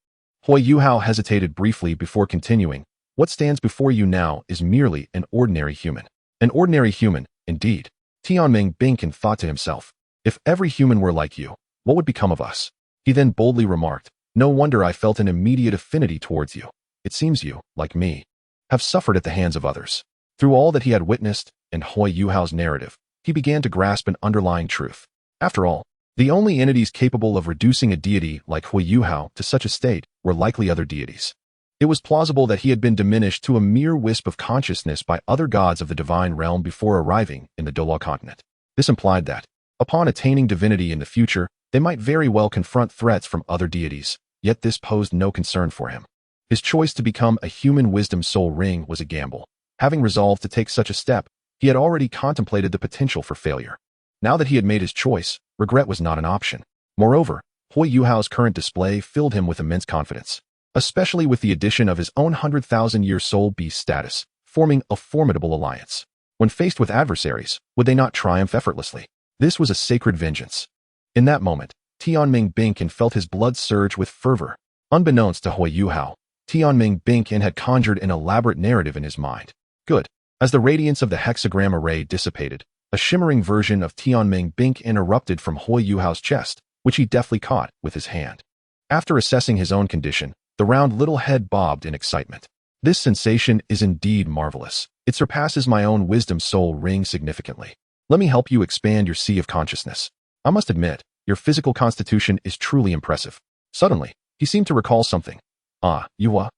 Huo Yuhao hesitated briefly before continuing. What stands before you now is merely an ordinary human. An ordinary human, indeed. Tianming Binkan thought to himself, if every human were like you, what would become of us? He then boldly remarked, no wonder I felt an immediate affinity towards you. It seems you, like me, have suffered at the hands of others. Through all that he had witnessed in Huo Yuhao's narrative, he began to grasp an underlying truth. After all, the only entities capable of reducing a deity like Huo Yuhao to such a state were likely other deities. It was plausible that he had been diminished to a mere wisp of consciousness by other gods of the divine realm before arriving in the Douluo Continent. This implied that, upon attaining divinity in the future, they might very well confront threats from other deities, yet this posed no concern for him. His choice to become a human wisdom soul ring was a gamble. Having resolved to take such a step, he had already contemplated the potential for failure. Now that he had made his choice, regret was not an option. Moreover, Huo Yuhao's current display filled him with immense confidence, especially with the addition of his own 100,000-year soul beast status, forming a formidable alliance. When faced with adversaries, would they not triumph effortlessly? This was a sacred vengeance. In that moment, Tianming Binkan felt his blood surge with fervor. Unbeknownst to Huo Yuhao, Tianming Binkan had conjured an elaborate narrative in his mind. Good. As the radiance of the hexagram array dissipated, a shimmering version of Tianming Binkan erupted from Huo Yuhao's chest, which he deftly caught with his hand. After assessing his own condition, the round little head bobbed in excitement. This sensation is indeed marvelous. It surpasses my own wisdom soul ring significantly. Let me help you expand your sea of consciousness. I must admit, your physical constitution is truly impressive. Suddenly, he seemed to recall something. Yuhao,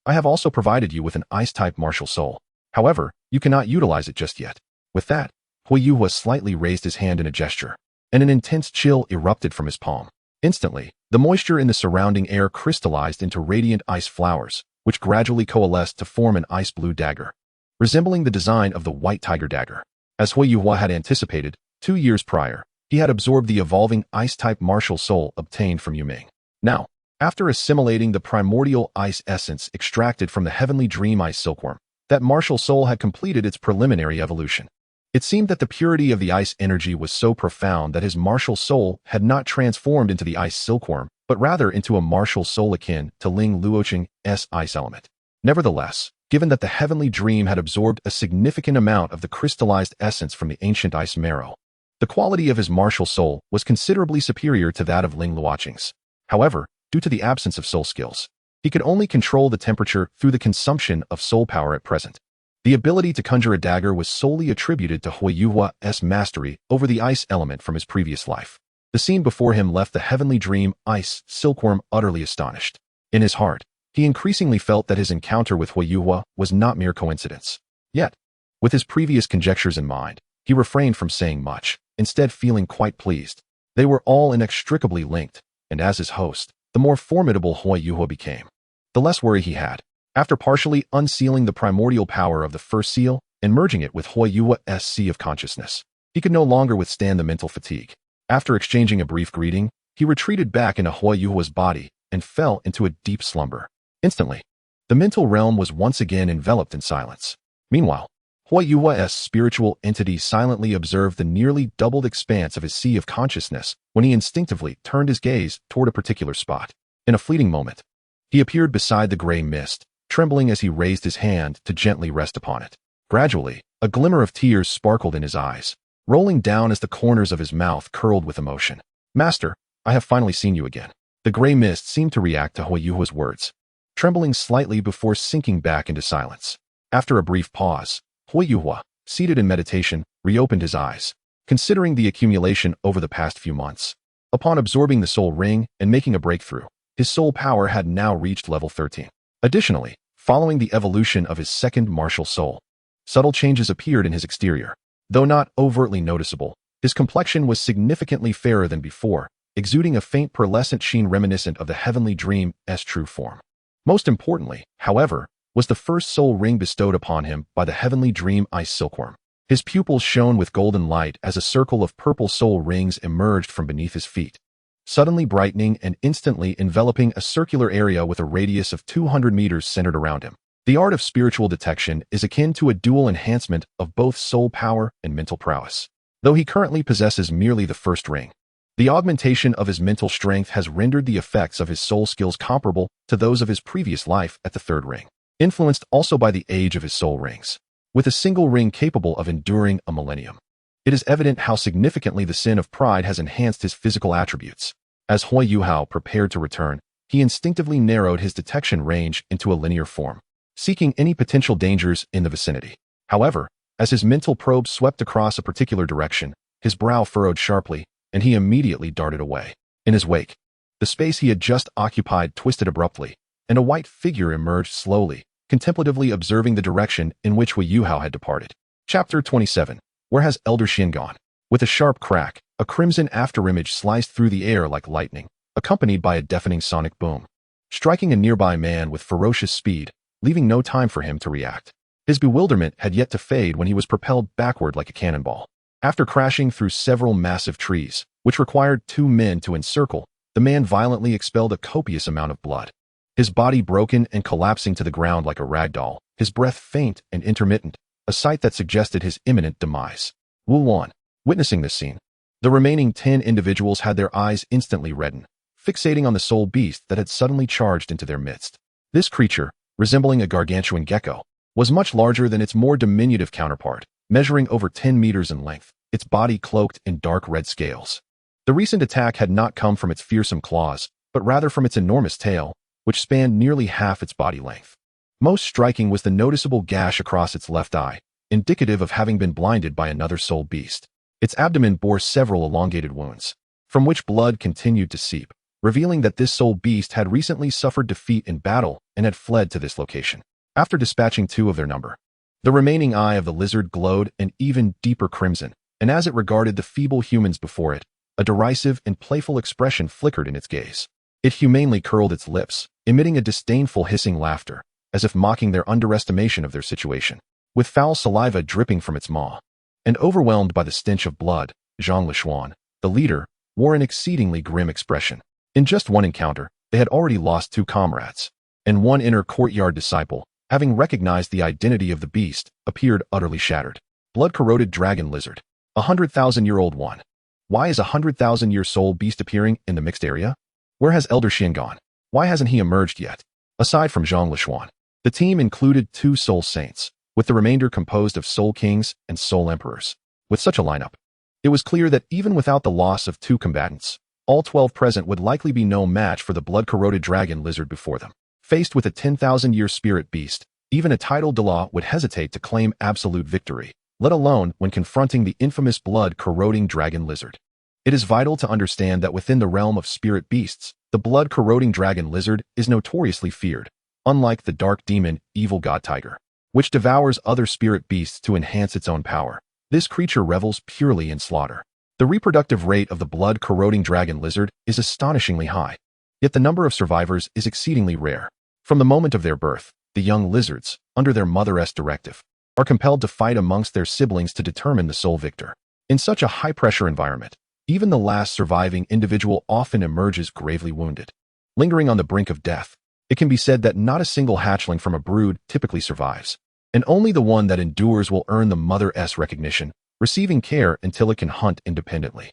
I have also provided you with an ice-type martial soul. However, you cannot utilize it just yet. With that, Huo Yuhao slightly raised his hand in a gesture, and an intense chill erupted from his palm. Instantly, the moisture in the surrounding air crystallized into radiant ice flowers, which gradually coalesced to form an ice-blue dagger, resembling the design of the white tiger dagger. As Huo Yuhao had anticipated, 2 years prior, he had absorbed the evolving ice-type martial soul obtained from Yuming. Now, after assimilating the primordial ice essence extracted from the heavenly dream ice silkworm, that martial soul had completed its preliminary evolution. It seemed that the purity of the ice energy was so profound that his martial soul had not transformed into the ice silkworm, but rather into a martial soul akin to Ling Luoqing's ice element. Nevertheless, given that the heavenly dream had absorbed a significant amount of the crystallized essence from the ancient ice marrow, the quality of his martial soul was considerably superior to that of Ling Luoqing's. However, due to the absence of soul skills, he could only control the temperature through the consumption of soul power at present. The ability to conjure a dagger was solely attributed to Huo Yuhao's mastery over the ice element from his previous life. The scene before him left the heavenly dream ice silkworm utterly astonished. In his heart, he increasingly felt that his encounter with Huo Yuhao was not mere coincidence. Yet, with his previous conjectures in mind, he refrained from saying much, instead feeling quite pleased. They were all inextricably linked, and as his host, the more formidable Huo Yuhao became, the less worry he had. After partially unsealing the primordial power of the first seal and merging it with Huo Yuhao's sea of consciousness, he could no longer withstand the mental fatigue. After exchanging a brief greeting, he retreated back into Huo Yuhao's body and fell into a deep slumber. Instantly, the mental realm was once again enveloped in silence. Meanwhile, Huo Yuhao's spiritual entity silently observed the nearly doubled expanse of his sea of consciousness when he instinctively turned his gaze toward a particular spot. In a fleeting moment, he appeared beside the gray mist, trembling as he raised his hand to gently rest upon it. Gradually, a glimmer of tears sparkled in his eyes, rolling down as the corners of his mouth curled with emotion. Master, I have finally seen you again. The gray mist seemed to react to Huo Yuhao's words, trembling slightly before sinking back into silence. After a brief pause, Huo Yuhao, seated in meditation, reopened his eyes. considering the accumulation over the past few months. Upon absorbing the soul ring and making a breakthrough, his soul power had now reached level 13. Additionally, following the evolution of his second martial soul, subtle changes appeared in his exterior. Though not overtly noticeable, his complexion was significantly fairer than before, exuding a faint pearlescent sheen reminiscent of the heavenly dream's true form. Most importantly, however, was the first soul ring bestowed upon him by the heavenly dream ice silkworm. His pupils shone with golden light as a circle of purple soul rings emerged from beneath his feet, suddenly brightening and instantly enveloping a circular area with a radius of 200 meters centered around him. The art of spiritual detection is akin to a dual enhancement of both soul power and mental prowess. Though he currently possesses merely the first ring, the augmentation of his mental strength has rendered the effects of his soul skills comparable to those of his previous life at the third ring, influenced also by the age of his soul rings. With a single ring capable of enduring a millennium, it is evident how significantly the sin of pride has enhanced his physical attributes. As Huo Yuhao prepared to return, he instinctively narrowed his detection range into a linear form, seeking any potential dangers in the vicinity. However, as his mental probe swept across a particular direction, his brow furrowed sharply, and he immediately darted away. In his wake, the space he had just occupied twisted abruptly, and a white figure emerged slowly, contemplatively observing the direction in which Huo Yuhao had departed. Chapter 27. Where has Elder Xian gone? With a sharp crack, a crimson afterimage sliced through the air like lightning, accompanied by a deafening sonic boom, striking a nearby man with ferocious speed, leaving no time for him to react. His bewilderment had yet to fade when he was propelled backward like a cannonball. After crashing through several massive trees, which required 2 men to encircle, the man violently expelled a copious amount of blood. His body broken and collapsing to the ground like a rag doll, his breath faint and intermittent, a sight that suggested his imminent demise. Wu Wan, witnessing this scene, the remaining 10 individuals had their eyes instantly redden, fixating on the soul beast that had suddenly charged into their midst. This creature, resembling a gargantuan gecko, was much larger than its more diminutive counterpart, measuring over 10 meters in length, its body cloaked in dark red scales. The recent attack had not come from its fearsome claws, but rather from its enormous tail, which spanned nearly half its body length. Most striking was the noticeable gash across its left eye, indicative of having been blinded by another soul beast. Its abdomen bore several elongated wounds, from which blood continued to seep, revealing that this soul beast had recently suffered defeat in battle and had fled to this location. After dispatching 2 of their number, the remaining eye of the lizard glowed an even deeper crimson, and as it regarded the feeble humans before it, a derisive and playful expression flickered in its gaze. It humanely curled its lips, emitting a disdainful hissing laughter, as if mocking their underestimation of their situation. With foul saliva dripping from its maw, and overwhelmed by the stench of blood, Zhang Lishuan, the leader, wore an exceedingly grim expression. In just one encounter, they had already lost 2 comrades, and one inner courtyard disciple, having recognized the identity of the beast, appeared utterly shattered. Blood-corroded dragon lizard. 100,000-year-old one. Why is a 100,000-year soul beast appearing in the mixed area? Where has Elder Xian gone? Why hasn't he emerged yet? Aside from Zhang Lishuan, the team included 2 soul saints, with the remainder composed of soul kings and soul emperors. With such a lineup, it was clear that even without the loss of 2 combatants, all 12 present would likely be no match for the blood-corroded dragon lizard before them. Faced with a 10,000-year spirit beast, even a titled Douluo would hesitate to claim absolute victory, let alone when confronting the infamous blood-corroding dragon lizard. It is vital to understand that within the realm of spirit beasts, the blood-corroding dragon lizard is notoriously feared, unlike the dark demon, evil god tiger, which devours other spirit beasts to enhance its own power. This creature revels purely in slaughter. The reproductive rate of the blood-corroding dragon lizard is astonishingly high, yet the number of survivors is exceedingly rare. From the moment of their birth, the young lizards, under their mother's directive, are compelled to fight amongst their siblings to determine the sole victor. In such a high-pressure environment, even the last surviving individual often emerges gravely wounded. Lingering on the brink of death, it can be said that not a single hatchling from a brood typically survives, and only the one that endures will earn the mother's recognition, receiving care until it can hunt independently.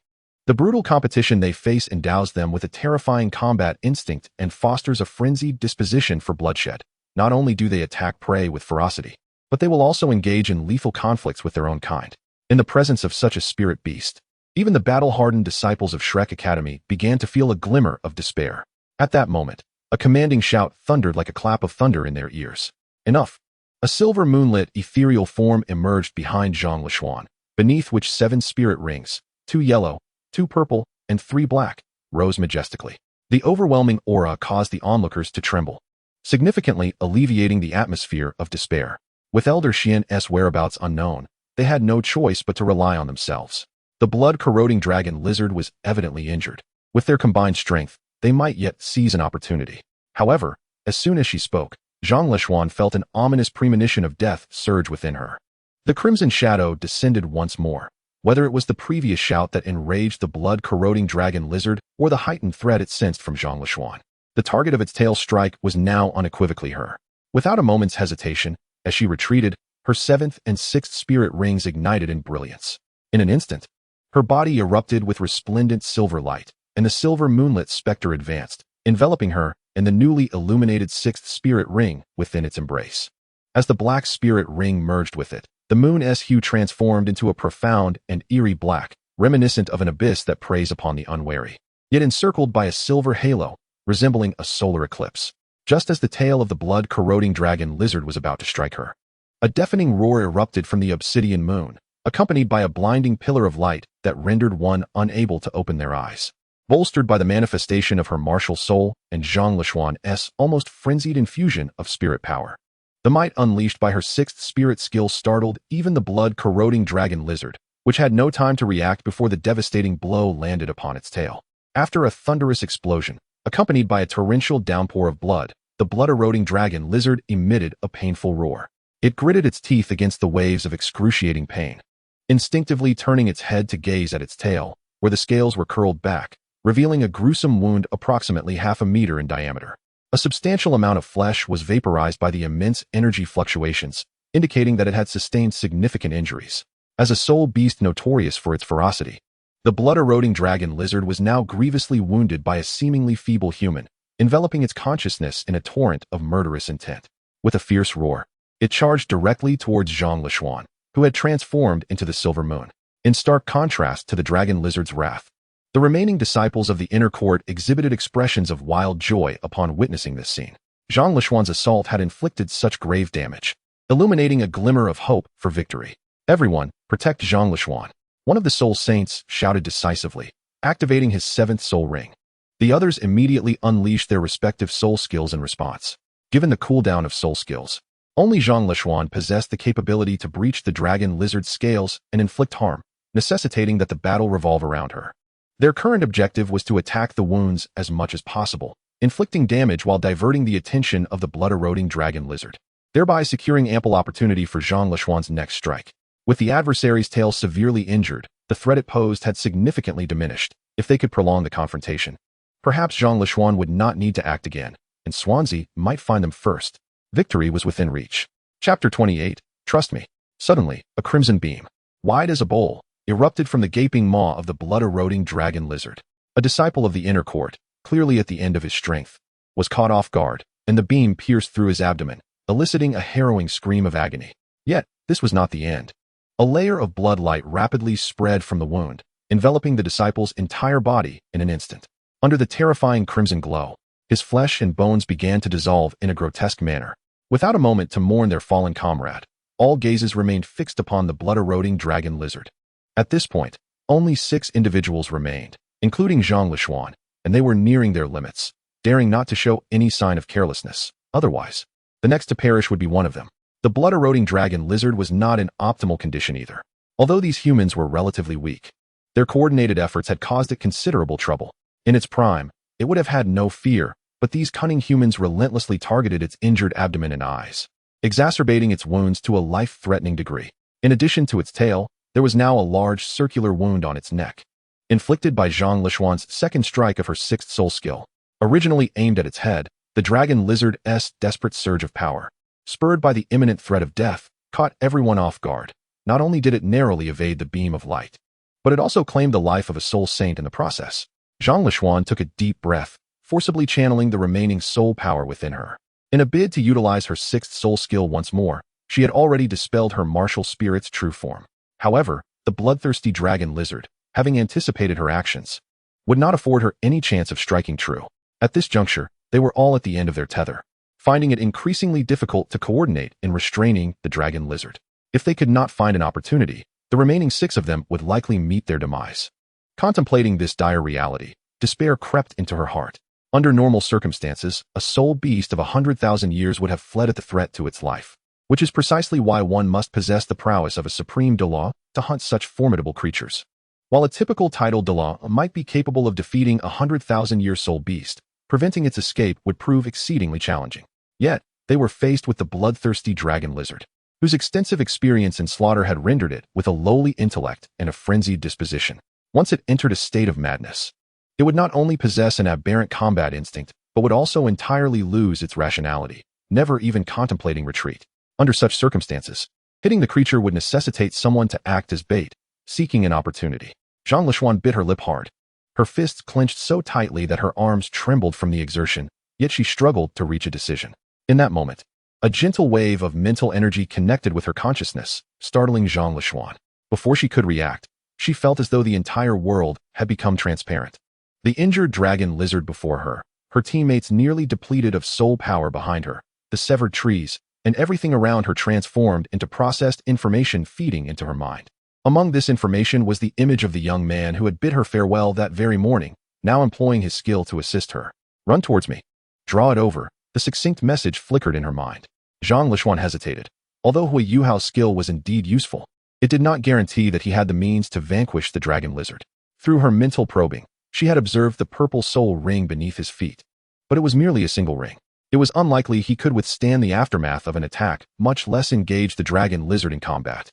The brutal competition they face endows them with a terrifying combat instinct and fosters a frenzied disposition for bloodshed. Not only do they attack prey with ferocity, but they will also engage in lethal conflicts with their own kind. In the presence of such a spirit beast, even the battle-hardened disciples of Shrek Academy began to feel a glimmer of despair. At that moment, a commanding shout thundered like a clap of thunder in their ears. Enough! A silver moonlit, ethereal form emerged behind Zhang Lishuan, beneath which 7 spirit rings, 2 yellow, 2 purple, and 3 black, rose majestically. The overwhelming aura caused the onlookers to tremble, significantly alleviating the atmosphere of despair. With Elder Xian's whereabouts unknown, they had no choice but to rely on themselves. The blood-corroding dragon lizard was evidently injured. With their combined strength, they might yet seize an opportunity. However, as soon as she spoke, Zhang Lishuan felt an ominous premonition of death surge within her. The crimson shadow descended once more. Whether it was the previous shout that enraged the blood-corroding dragon lizard or the heightened threat it sensed from Zhang Lishuan, the target of its tail strike was now unequivocally her. Without a moment's hesitation, as she retreated, her 7th and 6th spirit rings ignited in brilliance. In an instant, her body erupted with resplendent silver light, and the silver moonlit specter advanced, enveloping her and the newly illuminated 6th spirit ring within its embrace. As the black spirit ring merged with it, the moon's hue transformed into a profound and eerie black, reminiscent of an abyss that preys upon the unwary, yet encircled by a silver halo, resembling a solar eclipse. Just as the tail of the blood-corroding dragon lizard was about to strike her, a deafening roar erupted from the obsidian moon, accompanied by a blinding pillar of light that rendered one unable to open their eyes. Bolstered by the manifestation of her martial soul and Zhang Lishuan's almost frenzied infusion of spirit power, the might unleashed by her 6th spirit skill startled even the blood-corroding dragon lizard, which had no time to react before the devastating blow landed upon its tail. After a thunderous explosion, accompanied by a torrential downpour of blood, the blood-eroding dragon lizard emitted a painful roar. It gritted its teeth against the waves of excruciating pain, instinctively turning its head to gaze at its tail, where the scales were curled back, revealing a gruesome wound approximately half a meter in diameter. A substantial amount of flesh was vaporized by the immense energy fluctuations, indicating that it had sustained significant injuries. As a soul beast notorious for its ferocity, the blood-eroding dragon lizard was now grievously wounded by a seemingly feeble human, enveloping its consciousness in a torrent of murderous intent. With a fierce roar, it charged directly towards Zhang Lishuan, who had transformed into the silver moon. In stark contrast to the dragon lizard's wrath, the remaining disciples of the inner court exhibited expressions of wild joy upon witnessing this scene. Zhang Lishuan's assault had inflicted such grave damage, illuminating a glimmer of hope for victory. Everyone, protect Zhang Lishuan. One of the soul saints shouted decisively, activating his 7th soul ring. The others immediately unleashed their respective soul skills in response. Given the cooldown of soul skills, only Zhang Lishuan possessed the capability to breach the dragon lizard's scales and inflict harm, necessitating that the battle revolve around her. Their current objective was to attack the wounds as much as possible, inflicting damage while diverting the attention of the blood-eroding dragon lizard, thereby securing ample opportunity for Zhang Lishuan's next strike. With the adversary's tail severely injured, the threat it posed had significantly diminished. If they could prolong the confrontation, perhaps Zhang Lishuan would not need to act again, and Swansea might find them first. Victory was within reach. Chapter 28, Trust Me. Suddenly, a crimson beam, wide as a bowl, erupted from the gaping maw of the blood-eroding dragon lizard. A disciple of the inner court, clearly at the end of his strength, was caught off guard, and the beam pierced through his abdomen, eliciting a harrowing scream of agony. Yet, this was not the end. A layer of blood light rapidly spread from the wound, enveloping the disciple's entire body in an instant. Under the terrifying crimson glow, his flesh and bones began to dissolve in a grotesque manner. Without a moment to mourn their fallen comrade, all gazes remained fixed upon the blood-eroding dragon lizard. At this point, only 6 individuals remained, including Zhang Lishuan, and they were nearing their limits, daring not to show any sign of carelessness. Otherwise, the next to perish would be one of them. The blood-eroding dragon lizard was not in optimal condition either. Although these humans were relatively weak, their coordinated efforts had caused it considerable trouble. In its prime, it would have had no fear, but these cunning humans relentlessly targeted its injured abdomen and eyes, exacerbating its wounds to a life-threatening degree. In addition to its tail, there was now a large circular wound on its neck, inflicted by Zhang Lishuan's 2nd strike of her 6th soul skill. Originally aimed at its head, the dragon lizard's desperate surge of power, spurred by the imminent threat of death, caught everyone off guard. Not only did it narrowly evade the beam of light, but it also claimed the life of a soul saint in the process. Zhang Lishuan took a deep breath, forcibly channeling the remaining soul power within her. In a bid to utilize her 6th soul skill once more, she had already dispelled her martial spirit's true form. However, the bloodthirsty dragon lizard, having anticipated her actions, would not afford her any chance of striking true. At this juncture, they were all at the end of their tether, finding it increasingly difficult to coordinate in restraining the dragon lizard. If they could not find an opportunity, The remaining 6 of them would likely meet their demise. Contemplating this dire reality, despair crept into her heart. Under normal circumstances, a soul beast of 100,000 years would have fled at the threat to its life, which is precisely why one must possess the prowess of a supreme Douluo to hunt such formidable creatures. While a typical titled Douluo might be capable of defeating a 100,000-year soul beast, preventing its escape would prove exceedingly challenging. Yet, they were faced with the bloodthirsty dragon lizard, whose extensive experience in slaughter had rendered it with a lowly intellect and a frenzied disposition. Once it entered a state of madness, it would not only possess an aberrant combat instinct, but would also entirely lose its rationality, never even contemplating retreat. Under such circumstances, hitting the creature would necessitate someone to act as bait, seeking an opportunity. Zhang Lishuan bit her lip hard. Her fists clenched so tightly that her arms trembled from the exertion, yet she struggled to reach a decision. In that moment, a gentle wave of mental energy connected with her consciousness, startling Zhang Lishuan. Before she could react, she felt as though the entire world had become transparent. The injured dragon lizard before her, her teammates nearly depleted of soul power behind her, the severed trees, and everything around her transformed into processed information feeding into her mind. Among this information was the image of the young man who had bid her farewell that very morning, now employing his skill to assist her. "Run towards me. Draw it over." The succinct message flickered in her mind. Zhang Lishuan hesitated. Although Huo Yuhao's skill was indeed useful, it did not guarantee that he had the means to vanquish the dragon lizard. Through her mental probing, she had observed the purple soul ring beneath his feet. But it was merely a single ring. It was unlikely he could withstand the aftermath of an attack, much less engage the dragon lizard in combat.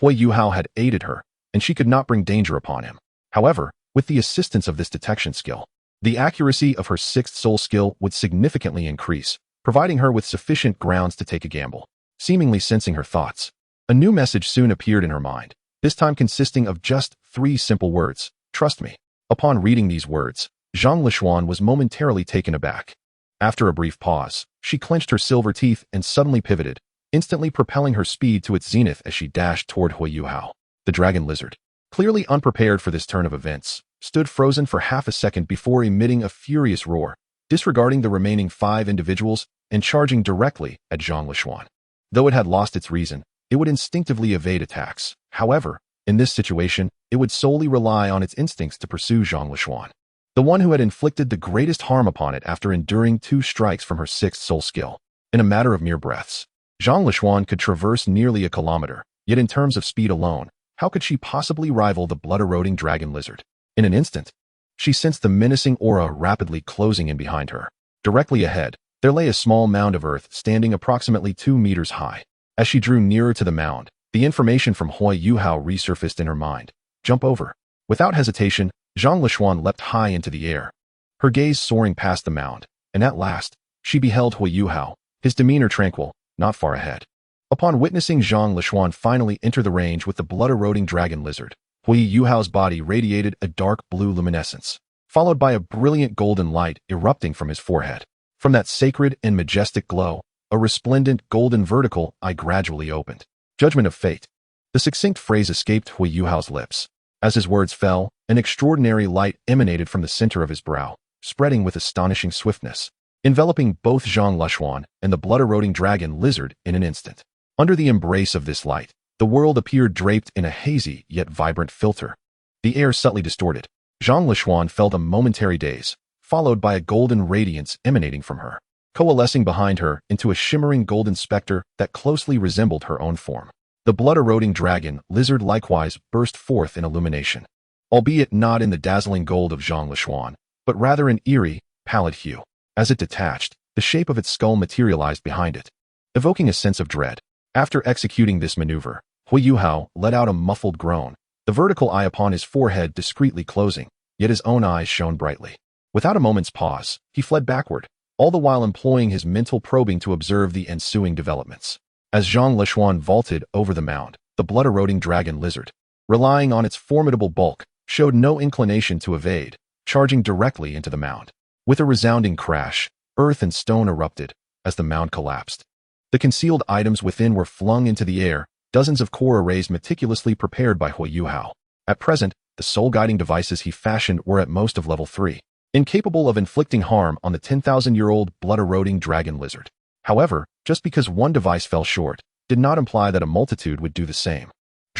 Huo Yuhao had aided her, and she could not bring danger upon him. However, with the assistance of this detection skill, the accuracy of her 6th soul skill would significantly increase, providing her with sufficient grounds to take a gamble. Seemingly sensing her thoughts, a new message soon appeared in her mind, this time consisting of just 3 simple words: "Trust me." Upon reading these words, Zhang Lishuan was momentarily taken aback. After a brief pause, she clenched her silver teeth and suddenly pivoted, instantly propelling her speed to its zenith as she dashed toward Huo Yuhao. The dragon lizard, clearly unprepared for this turn of events, stood frozen for half a second before emitting a furious roar, disregarding the remaining 5 individuals and charging directly at Zhang Lishuan. Though it had lost its reason, it would instinctively evade attacks. However, in this situation, it would solely rely on its instincts to pursue Zhang Lishuan, the one who had inflicted the greatest harm upon it after enduring 2 strikes from her 6th soul skill. In a matter of mere breaths, Zhang Lishuan could traverse nearly a kilometer, yet in terms of speed alone, how could she possibly rival the blood-eroding dragon lizard? In an instant, she sensed the menacing aura rapidly closing in behind her. Directly ahead, there lay a small mound of earth standing approximately 2 meters high. As she drew nearer to the mound, the information from Huo Yuhao resurfaced in her mind. "Jump over." Without hesitation, Zhang Lishuan leapt high into the air, her gaze soaring past the mound, and at last, she beheld Huo Yuhao, his demeanor tranquil, not far ahead. Upon witnessing Zhang Lishuan finally enter the range with the blood-eroding dragon lizard, Huo Yuhao's body radiated a dark blue luminescence, followed by a brilliant golden light erupting from his forehead. From that sacred and majestic glow, a resplendent golden vertical eye gradually opened. "Judgment of fate." The succinct phrase escaped Huo Yuhao's lips. As his words fell, an extraordinary light emanated from the center of his brow, spreading with astonishing swiftness, enveloping both Zhang Lishuan and the blood-eroding dragon lizard in an instant. Under the embrace of this light, the world appeared draped in a hazy yet vibrant filter. The air subtly distorted. Zhang Lishuan felt a momentary daze, followed by a golden radiance emanating from her, coalescing behind her into a shimmering golden specter that closely resembled her own form. The blood-eroding dragon lizard likewise burst forth in illumination, albeit not in the dazzling gold of Zhang Lishuan, but rather an eerie, pallid hue. As it detached, the shape of its skull materialized behind it, evoking a sense of dread. After executing this maneuver, Huo Yuhao let out a muffled groan, the vertical eye upon his forehead discreetly closing, yet his own eyes shone brightly. Without a moment's pause, he fled backward, all the while employing his mental probing to observe the ensuing developments. As Zhang Lishuan vaulted over the mound, the blood-eroding dragon lizard, relying on its formidable bulk, showed no inclination to evade, charging directly into the mound. With a resounding crash, earth and stone erupted as the mound collapsed. The concealed items within were flung into the air, dozens of core arrays meticulously prepared by Huo Yuhao. At present, the soul-guiding devices he fashioned were at most of level 3, incapable of inflicting harm on the 10,000-year-old blood-eroding dragon lizard. However, just because one device fell short, did not imply that a multitude would do the same.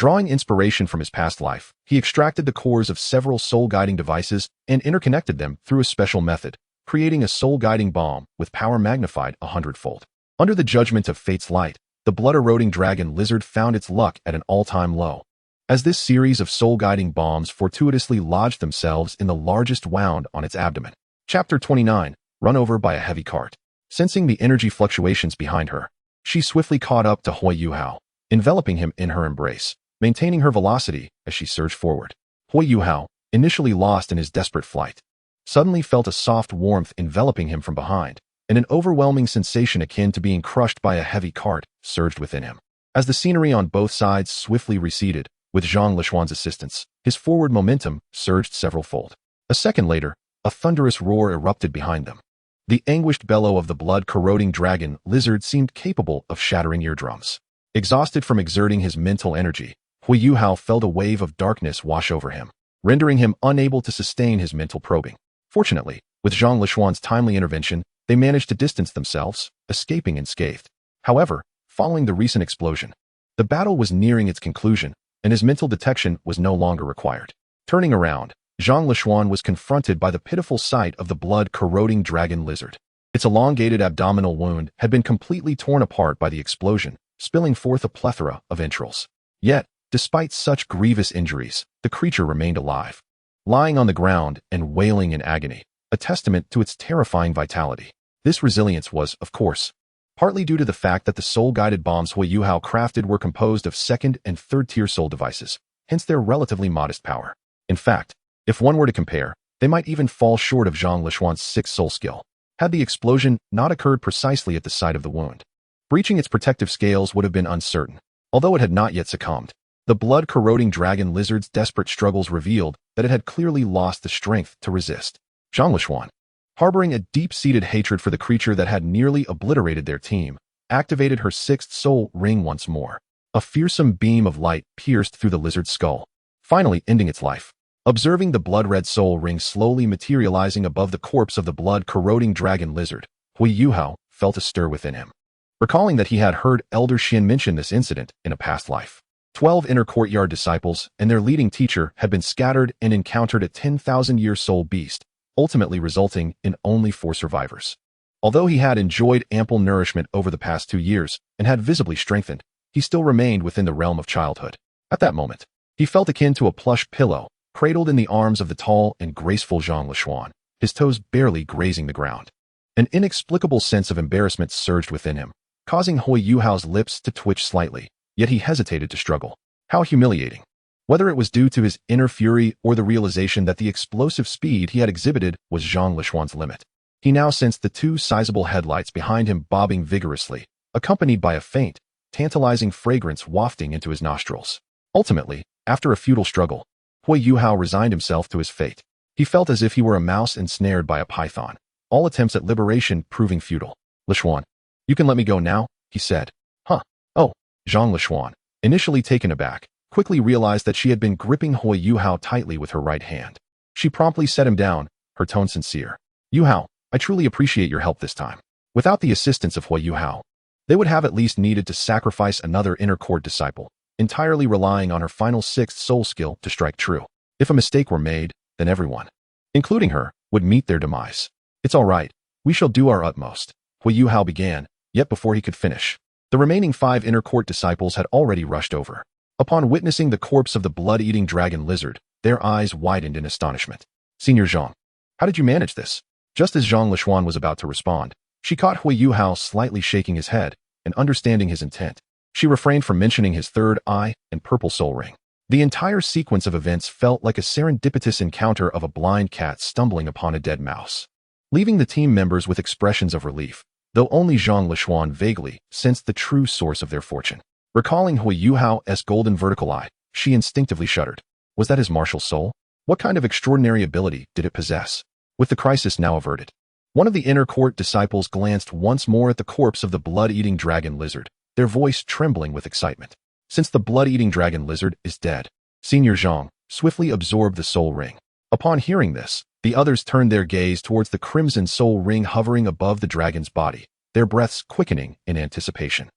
Drawing inspiration from his past life, he extracted the cores of several soul-guiding devices and interconnected them through a special method, creating a soul-guiding bomb with power magnified 100-fold. Under the judgment of fate's light, the blood-eroding dragon lizard found its luck at an all-time low. As this series of soul-guiding bombs fortuitously lodged themselves in the largest wound on its abdomen. Chapter 29, Run Over by a Heavy Cart. Sensing the energy fluctuations behind her, she swiftly caught up to Huo Yuhao, enveloping him in her embrace, maintaining her velocity as she surged forward. Huo Yuhao, initially lost in his desperate flight, suddenly felt a soft warmth enveloping him from behind, and an overwhelming sensation akin to being crushed by a heavy cart surged within him. As the scenery on both sides swiftly receded, with Zhang Lishuan's assistance, his forward momentum surged several-fold. A second later, a thunderous roar erupted behind them. The anguished bellow of the blood-corroding dragon lizard seemed capable of shattering eardrums. Exhausted from exerting his mental energy, Huo Yuhao felt a wave of darkness wash over him, rendering him unable to sustain his mental probing. Fortunately, with Zhang Lishuan's timely intervention, they managed to distance themselves, escaping unscathed. However, following the recent explosion, the battle was nearing its conclusion, and his mental detection was no longer required. Turning around, Zhang Lishuan was confronted by the pitiful sight of the blood-corroding dragon lizard. Its elongated abdominal wound had been completely torn apart by the explosion, spilling forth a plethora of entrails. Yet, despite such grievous injuries, the creature remained alive, lying on the ground and wailing in agony, a testament to its terrifying vitality. This resilience was, of course, partly due to the fact that the soul-guided bombs Huo Yuhao crafted were composed of second- and third-tier soul devices, hence their relatively modest power. In fact, if one were to compare, they might even fall short of Zhang Lishuan's sixth soul skill, had the explosion not occurred precisely at the site of the wound. Breaching its protective scales would have been uncertain, although it had not yet succumbed. The blood-corroding dragon lizard's desperate struggles revealed that it had clearly lost the strength to resist. Zhang Lishuan, harboring a deep-seated hatred for the creature that had nearly obliterated their team, activated her sixth soul ring once more. A fearsome beam of light pierced through the lizard's skull, finally ending its life. Observing the blood-red soul ring slowly materializing above the corpse of the blood-corroding dragon lizard, Huo Yuhao felt a stir within him, recalling that he had heard Elder Xin mention this incident in a past life. 12 inner courtyard disciples and their leading teacher had been scattered and encountered a 10,000-year soul beast, ultimately resulting in only 4 survivors. Although he had enjoyed ample nourishment over the past 2 years and had visibly strengthened, he still remained within the realm of childhood. At that moment, he felt akin to a plush pillow, cradled in the arms of the tall and graceful Zhang Lishuan, his toes barely grazing the ground. An inexplicable sense of embarrassment surged within him, causing Huo Yuhao's lips to twitch slightly, yet he hesitated to struggle. How humiliating. Whether it was due to his inner fury or the realization that the explosive speed he had exhibited was Zhang Lishuan's limit, he now sensed the 2 sizable headlights behind him bobbing vigorously, accompanied by a faint, tantalizing fragrance wafting into his nostrils. Ultimately, after a futile struggle, Huo Yuhao resigned himself to his fate. He felt as if he were a mouse ensnared by a python, all attempts at liberation proving futile. Lishuan, you can let me go now, he said. Huh. Oh, Zhang Lishuan, initially taken aback, quickly realized that she had been gripping Huo Yuhao tightly with her right hand. She promptly set him down, her tone sincere. Yuhao, I truly appreciate your help this time. Without the assistance of Huo Yuhao, they would have at least needed to sacrifice another inner court disciple, entirely relying on her final 6th soul skill to strike true. If a mistake were made, then everyone, including her, would meet their demise. It's all right. We shall do our utmost, Huo Yuhao began, yet before he could finish, the remaining 5 inner court disciples had already rushed over. Upon witnessing the corpse of the blood-eating dragon lizard, their eyes widened in astonishment. Senior Zhang, how did you manage this? Just as Zhang Lishuan was about to respond, she caught Huo Yuhao slightly shaking his head, and understanding his intent, she refrained from mentioning his third eye and purple soul ring. The entire sequence of events felt like a serendipitous encounter of a blind cat stumbling upon a dead mouse, leaving the team members with expressions of relief, though only Zhang Lishuan vaguely sensed the true source of their fortune. Recalling Huo Yuhao's golden vertical eye, she instinctively shuddered. Was that his martial soul? What kind of extraordinary ability did it possess? With the crisis now averted, one of the inner court disciples glanced once more at the corpse of the blood-eating dragon lizard, their voice trembling with excitement. Since the blood-eating dragon lizard is dead, Senior Zhang swiftly absorbed the soul ring. Upon hearing this, the others turned their gaze towards the crimson soul ring hovering above the dragon's body, their breaths quickening in anticipation.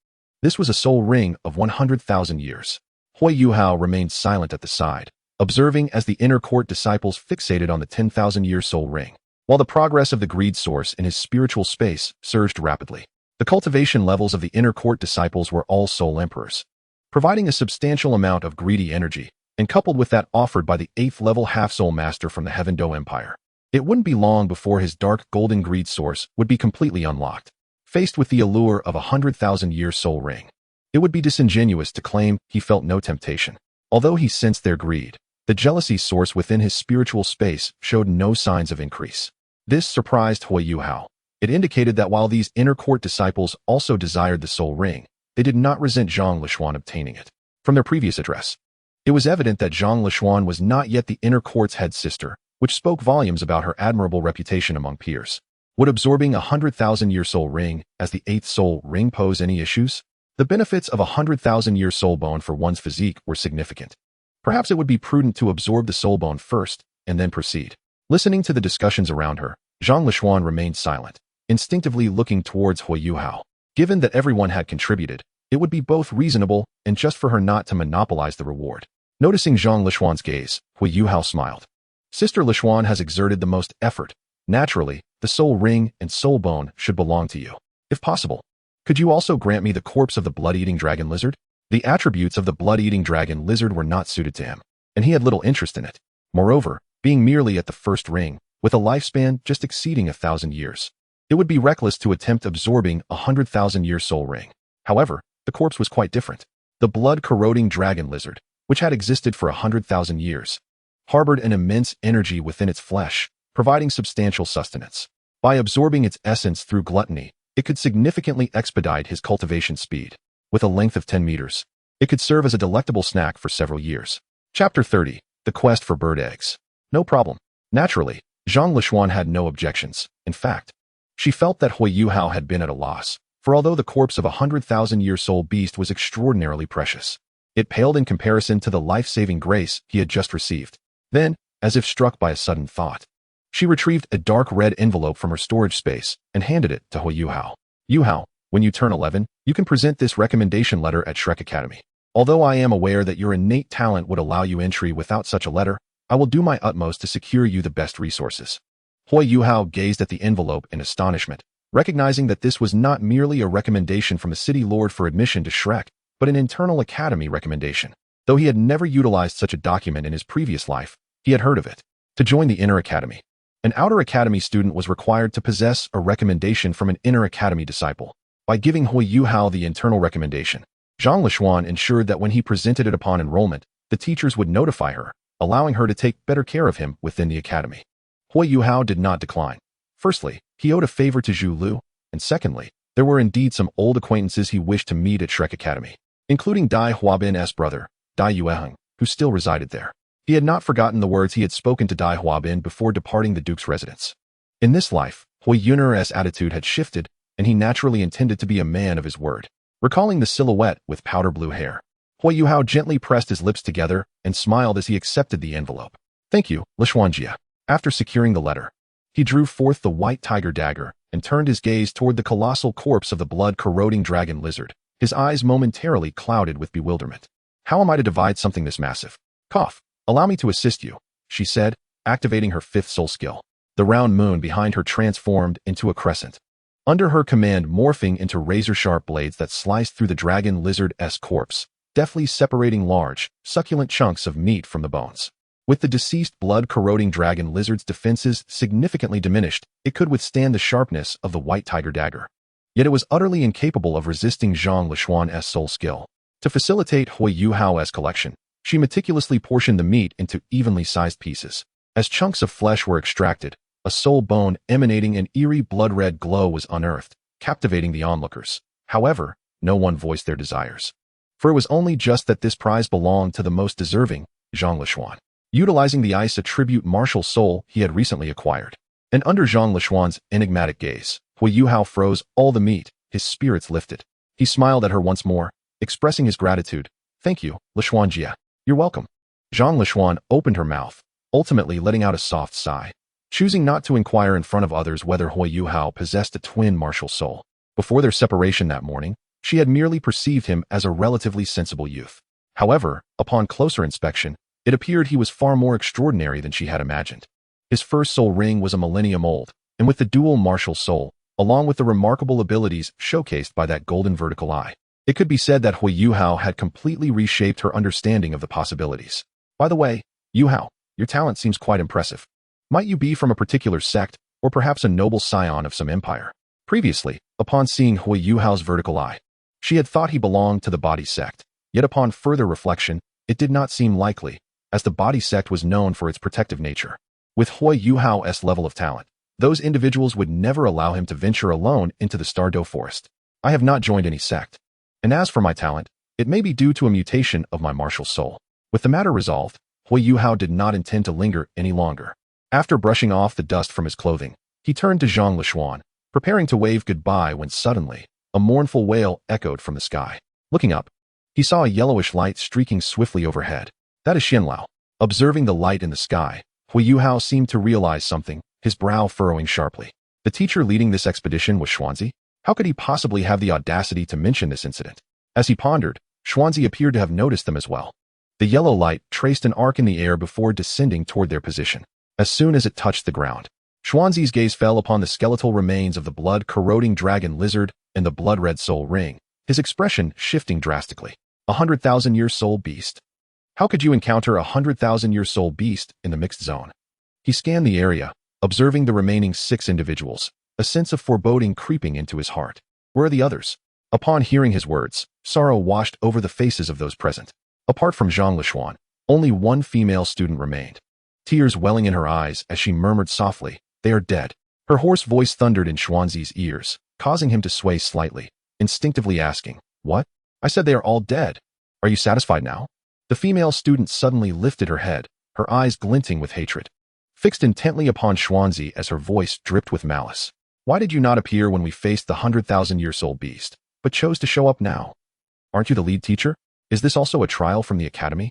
This was a soul ring of 100,000 years. Huo Yuhao remained silent at the side, observing as the inner court disciples fixated on the 10,000-year soul ring, while the progress of the greed source in his spiritual space surged rapidly. The cultivation levels of the inner court disciples were all soul emperors, providing a substantial amount of greedy energy, and coupled with that offered by the 8th level half-soul master from the Heaven Do Empire. It wouldn't be long before his dark golden greed source would be completely unlocked. Faced with the allure of a 100,000-year soul ring, it would be disingenuous to claim he felt no temptation. Although he sensed their greed, the jealousy source within his spiritual space showed no signs of increase. This surprised Huo Yuhao. It indicated that while these inner court disciples also desired the soul ring, they did not resent Zhang Lishuan obtaining it. From their previous address, it was evident that Zhang Lishuan was not yet the inner court's head sister, which spoke volumes about her admirable reputation among peers. Would absorbing a 100,000-year soul ring as the 8th soul ring pose any issues? The benefits of a 100,000-year soul bone for one's physique were significant. Perhaps it would be prudent to absorb the soul bone first and then proceed. Listening to the discussions around her, Zhang Lishuan remained silent, instinctively looking towards Huo Yuhao. Given that everyone had contributed, it would be both reasonable and just for her not to monopolize the reward. Noticing Zhang Lishuan's gaze, Huo Yuhao smiled. Sister Lishuan has exerted the most effort. Naturally, the soul ring and soul bone should belong to you. If possible, could you also grant me the corpse of the blood-eating dragon lizard? The attributes of the blood-eating dragon lizard were not suited to him, and he had little interest in it. Moreover, being merely at the first ring, with a lifespan just exceeding 1,000 years, it would be reckless to attempt absorbing a 100,000-year soul ring. However, the corpse was quite different. The blood-corroding dragon lizard, which had existed for 100,000 years, harbored an immense energy within its flesh, providing substantial sustenance. By absorbing its essence through gluttony, it could significantly expedite his cultivation speed. With a length of 10 meters, it could serve as a delectable snack for several years. Chapter 30. The Quest for Bird Eggs. No problem. Naturally, Zhang Lishuan had no objections. In fact, she felt that Huo Yuhao had been at a loss, for although the corpse of a 100,000-year soul beast was extraordinarily precious, it paled in comparison to the life-saving grace he had just received. Then, as if struck by a sudden thought, she retrieved a dark red envelope from her storage space and handed it to Huo Yuhao. Yuhao, when you turn 11, you can present this recommendation letter at Shrek Academy. Although I am aware that your innate talent would allow you entry without such a letter, I will do my utmost to secure you the best resources. Huo Yuhao gazed at the envelope in astonishment, recognizing that this was not merely a recommendation from a city lord for admission to Shrek, but an internal academy recommendation. Though he had never utilized such a document in his previous life, he had heard of it. To join the inner academy, an outer academy student was required to possess a recommendation from an inner academy disciple. By giving Huo Yuhao the internal recommendation, Zhang Lishuan ensured that when he presented it upon enrollment, the teachers would notify her, allowing her to take better care of him within the academy. Huo Yuhao did not decline. Firstly, he owed a favor to Zhu Lu, and secondly, there were indeed some old acquaintances he wished to meet at Shrek Academy, including Dai Huabin's brother, Dai Yueheng, who still resided there. He had not forgotten the words he had spoken to Dai Huabin before departing the Duke's residence. In this life, Huo Yuner's attitude had shifted, and he naturally intended to be a man of his word. Recalling the silhouette with powder blue hair, Huo Yuhao gently pressed his lips together and smiled as he accepted the envelope. Thank you, Lishuanjia. After securing the letter, he drew forth the white tiger dagger and turned his gaze toward the colossal corpse of the blood-corroding dragon lizard, his eyes momentarily clouded with bewilderment. How am I to divide something this massive? Cough. Allow me to assist you, she said, activating her 5th soul skill. The round moon behind her transformed into a crescent, under her command morphing into razor-sharp blades that sliced through the dragon lizard's corpse, deftly separating large, succulent chunks of meat from the bones. With the deceased blood-corroding dragon lizard's defenses significantly diminished, it could withstand the sharpness of the white tiger dagger. Yet it was utterly incapable of resisting Zhang Lishuan's soul skill. To facilitate Huo Yuhao's collection, she meticulously portioned the meat into evenly sized pieces. As chunks of flesh were extracted, a soul bone emanating an eerie blood-red glow was unearthed, captivating the onlookers. However, no one voiced their desires. For it was only just that this prize belonged to the most deserving, Zhang Lishuan. Utilizing the ice attribute martial soul he had recently acquired. And under Zhang Lishuan's enigmatic gaze, Huo Yuhao froze all the meat, his spirits lifted. He smiled at her once more, expressing his gratitude. Thank you, Lishuanjia. You're welcome. Zhang Lishuan opened her mouth, ultimately letting out a soft sigh, choosing not to inquire in front of others whether Huo Yuhao possessed a twin martial soul. Before their separation that morning, she had merely perceived him as a relatively sensible youth. However, upon closer inspection, it appeared he was far more extraordinary than she had imagined. His first soul ring was a millennium old, and with the dual martial soul, along with the remarkable abilities showcased by that golden vertical eye, it could be said that Huo Yuhao had completely reshaped her understanding of the possibilities. By the way, Yuhao, your talent seems quite impressive. Might you be from a particular sect, or perhaps a noble scion of some empire? Previously, upon seeing Huo Yuhao's vertical eye, she had thought he belonged to the body sect, yet upon further reflection, it did not seem likely, as the body sect was known for its protective nature. With Huo Yuhao's level of talent, those individuals would never allow him to venture alone into the Stardow Forest. I have not joined any sect. And as for my talent, it may be due to a mutation of my martial soul. With the matter resolved, Huo Yuhao did not intend to linger any longer. After brushing off the dust from his clothing, he turned to Zhang Lishuan, preparing to wave goodbye when suddenly, a mournful wail echoed from the sky. Looking up, he saw a yellowish light streaking swiftly overhead. That is Xianlao. Observing the light in the sky, Huo Yuhao seemed to realize something, his brow furrowing sharply. The teacher leading this expedition was Xuanzi? How could he possibly have the audacity to mention this incident? As he pondered, Xuanzi appeared to have noticed them as well. The yellow light traced an arc in the air before descending toward their position. As soon as it touched the ground, Xuanzi's gaze fell upon the skeletal remains of the blood-corroding dragon lizard and the blood-red soul ring, his expression shifting drastically. 100,000-year soul beast. How could you encounter 100,000-year soul beast in the mixed zone? He scanned the area, observing the remaining 6 individuals, a sense of foreboding creeping into his heart. Where are the others? Upon hearing his words, sorrow washed over the faces of those present. Apart from Zhang Lishuan, only one female student remained. Tears welling in her eyes as she murmured softly, "They are dead." Her hoarse voice thundered in Xuanzi's ears, causing him to sway slightly, instinctively asking, "What? I said they are all dead. Are you satisfied now?" The female student suddenly lifted her head, her eyes glinting with hatred, fixed intently upon Xuanzi as her voice dripped with malice. "Why did you not appear when we faced the 100,000-year soul beast, but chose to show up now? Aren't you the lead teacher? Is this also a trial from the academy?"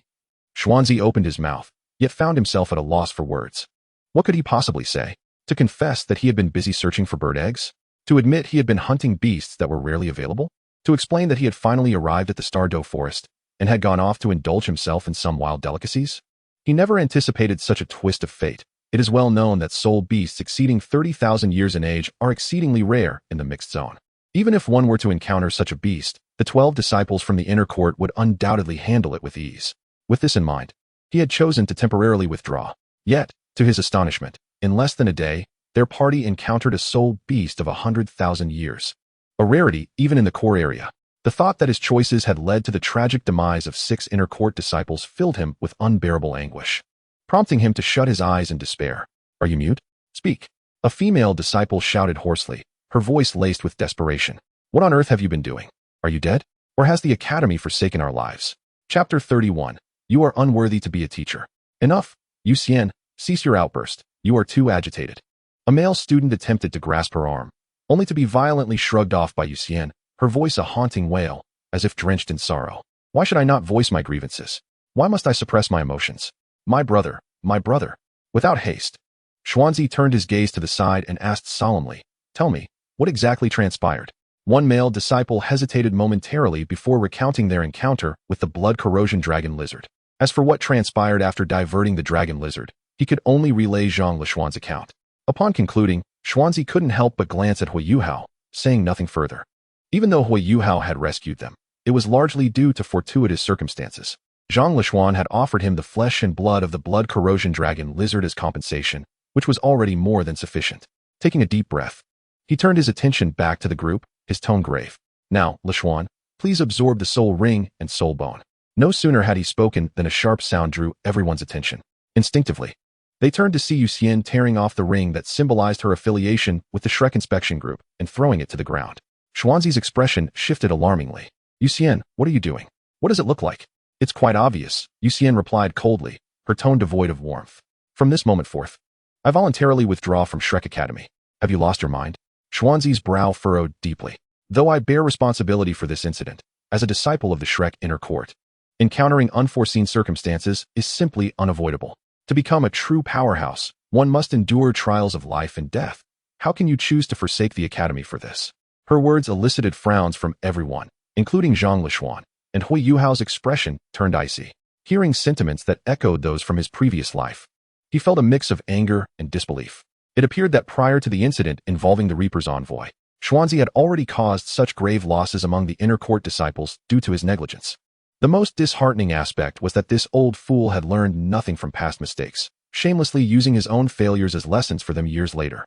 Xuanzi opened his mouth, yet found himself at a loss for words. What could he possibly say? To confess that he had been busy searching for bird eggs? To admit he had been hunting beasts that were rarely available? To explain that he had finally arrived at the Stardow Forest and had gone off to indulge himself in some wild delicacies? He never anticipated such a twist of fate. It is well known that soul beasts exceeding 30,000 years in age are exceedingly rare in the mixed zone. Even if one were to encounter such a beast, the 12 disciples from the inner court would undoubtedly handle it with ease. With this in mind, he had chosen to temporarily withdraw. Yet, to his astonishment, in less than a day, their party encountered a soul beast of 100,000 years. A rarity even in the core area. The thought that his choices had led to the tragic demise of 6 inner court disciples filled him with unbearable anguish, prompting him to shut his eyes in despair. "Are you mute? Speak." A female disciple shouted hoarsely, her voice laced with desperation. "What on earth have you been doing? Are you dead? Or has the academy forsaken our lives?" Chapter 31. You are unworthy to be a teacher. Enough. Yu Xian, cease your outburst. You are too agitated. A male student attempted to grasp her arm, only to be violently shrugged off by Yu Xian, her voice a haunting wail, as if drenched in sorrow. "Why should I not voice my grievances? Why must I suppress my emotions? My brother, my brother." Without haste, Xuanzi turned his gaze to the side and asked solemnly, "Tell me, what exactly transpired?" One male disciple hesitated momentarily before recounting their encounter with the blood corrosion dragon lizard. As for what transpired after diverting the dragon lizard, he could only relay Zhang Lishuan's account. Upon concluding, Xuanzi couldn't help but glance at Huo Yuhao, saying nothing further. Even though Huo Yuhao had rescued them, it was largely due to fortuitous circumstances. Zhang Lishuan had offered him the flesh and blood of the blood corrosion dragon lizard as compensation, which was already more than sufficient. Taking a deep breath, he turned his attention back to the group, his tone grave. "Now, Lishuan, please absorb the soul ring and soul bone." No sooner had he spoken than a sharp sound drew everyone's attention. Instinctively, they turned to see Yu Xian tearing off the ring that symbolized her affiliation with the Shrek inspection group and throwing it to the ground. Xuanzi's expression shifted alarmingly. "Yu Xian, what are you doing? What does it look like?" "It's quite obvious," Yu Xian replied coldly, her tone devoid of warmth. "From this moment forth, I voluntarily withdraw from Shrek Academy. Have you lost your mind?" Xuanzi's brow furrowed deeply. "Though I bear responsibility for this incident, as a disciple of the Shrek inner court, encountering unforeseen circumstances is simply unavoidable. To become a true powerhouse, one must endure trials of life and death. How can you choose to forsake the academy for this?" Her words elicited frowns from everyone, including Zhang Lishuan, and Huo Yuhao's expression turned icy. Hearing sentiments that echoed those from his previous life, he felt a mix of anger and disbelief. It appeared that prior to the incident involving the Reaper's envoy, Xuanzi had already caused such grave losses among the inner court disciples due to his negligence. The most disheartening aspect was that this old fool had learned nothing from past mistakes, shamelessly using his own failures as lessons for them years later.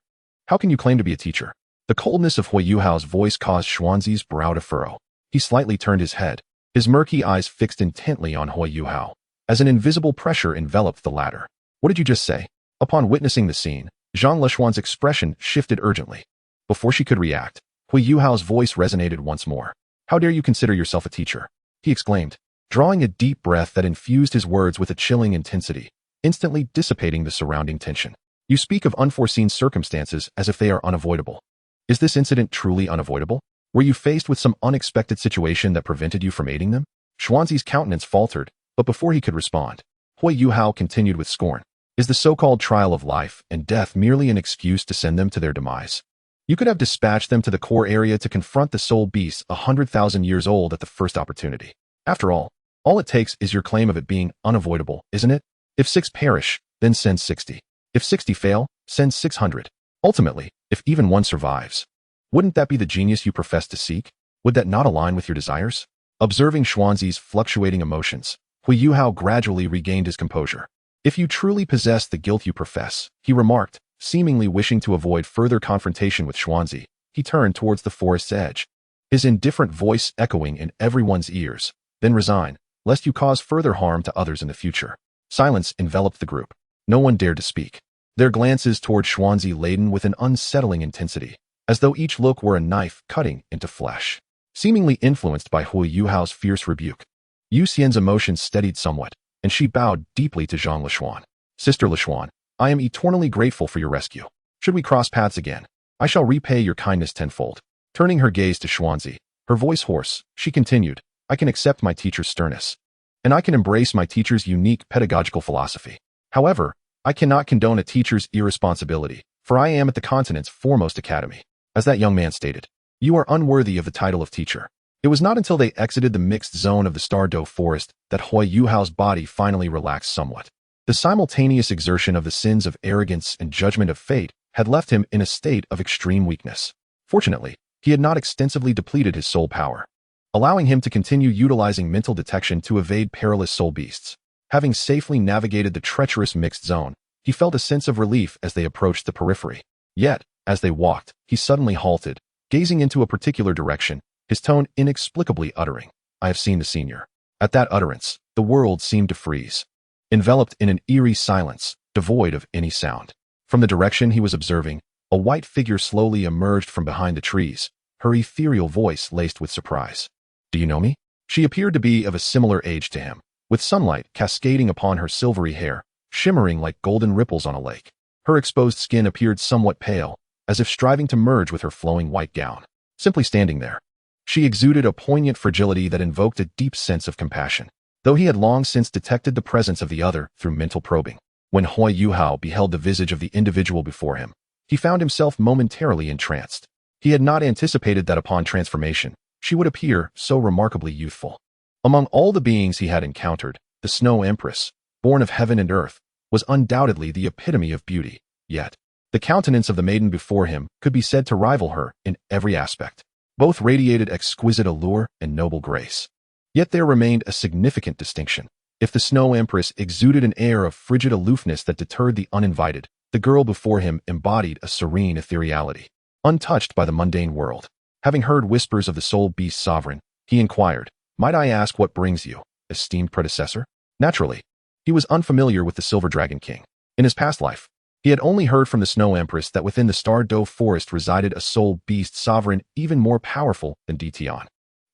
How can you claim to be a teacher? The coldness of Huo Yuhao's voice caused Xuanzi's brow to furrow. He slightly turned his head, his murky eyes fixed intently on Huo Yuhao, as an invisible pressure enveloped the latter. What did you just say? Upon witnessing the scene, Zhang Leshuan's expression shifted urgently. Before she could react, Huo Yuhao's voice resonated once more. How dare you consider yourself a teacher? He exclaimed, drawing a deep breath that infused his words with a chilling intensity, instantly dissipating the surrounding tension. You speak of unforeseen circumstances as if they are unavoidable. Is this incident truly unavoidable? Were you faced with some unexpected situation that prevented you from aiding them? Xuanzi's countenance faltered, but before he could respond, Huo Yuhao continued with scorn. Is the so-called trial of life and death merely an excuse to send them to their demise? You could have dispatched them to the core area to confront the soul beasts 100,000 years old at the first opportunity. After all it takes is your claim of it being unavoidable, isn't it? If 6 perish, then send 60. If 60 fail, send 600. Ultimately, if even one survives, wouldn't that be the genius you profess to seek? Would that not align with your desires? Observing Xuanzi's fluctuating emotions, Huo Yuhao gradually regained his composure. If you truly possess the guilt you profess, he remarked, seemingly wishing to avoid further confrontation with Xuanzi, he turned towards the forest's edge, his indifferent voice echoing in everyone's ears. Then resign, lest you cause further harm to others in the future. Silence enveloped the group. No one dared to speak. Their glances toward Xuanzi laden with an unsettling intensity, as though each look were a knife cutting into flesh. Seemingly influenced by Huo Yuhao's fierce rebuke, Yu Xian's emotions steadied somewhat, and she bowed deeply to Zhang Leshuan. Sister Leshuan, I am eternally grateful for your rescue. Should we cross paths again, I shall repay your kindness tenfold. Turning her gaze to Xuanzi, her voice hoarse, she continued, I can accept my teacher's sternness, and I can embrace my teacher's unique pedagogical philosophy. However, I cannot condone a teacher's irresponsibility, for I am at the continent's foremost academy. As that young man stated, you are unworthy of the title of teacher. It was not until they exited the mixed zone of the Stardow Forest that Huo Yuhao's body finally relaxed somewhat. The simultaneous exertion of the sins of arrogance and judgment of fate had left him in a state of extreme weakness. Fortunately, he had not extensively depleted his soul power, allowing him to continue utilizing mental detection to evade perilous soul beasts. Having safely navigated the treacherous mixed zone, he felt a sense of relief as they approached the periphery. Yet, as they walked, he suddenly halted, gazing into a particular direction, his tone inexplicably uttering, I have seen the senior. At that utterance, the world seemed to freeze, enveloped in an eerie silence, devoid of any sound. From the direction he was observing, a white figure slowly emerged from behind the trees, her ethereal voice laced with surprise. Do you know me? She appeared to be of a similar age to him, with sunlight cascading upon her silvery hair, shimmering like golden ripples on a lake. Her exposed skin appeared somewhat pale, as if striving to merge with her flowing white gown. Simply standing there, she exuded a poignant fragility that invoked a deep sense of compassion, though he had long since detected the presence of the other through mental probing. When Huo Yuhao beheld the visage of the individual before him, he found himself momentarily entranced. He had not anticipated that upon transformation, she would appear so remarkably youthful. Among all the beings he had encountered, the Snow Empress, born of heaven and earth, was undoubtedly the epitome of beauty. Yet, the countenance of the maiden before him could be said to rival her in every aspect. Both radiated exquisite allure and noble grace. Yet there remained a significant distinction. If the Snow Empress exuded an air of frigid aloofness that deterred the uninvited, the girl before him embodied a serene ethereality, untouched by the mundane world. Having heard whispers of the soul beast sovereign, he inquired, might I ask what brings you, esteemed predecessor? Naturally, he was unfamiliar with the Silver Dragon King. In his past life, he had only heard from the Snow Empress that within the Stardow Forest resided a soul beast sovereign even more powerful than Ditian.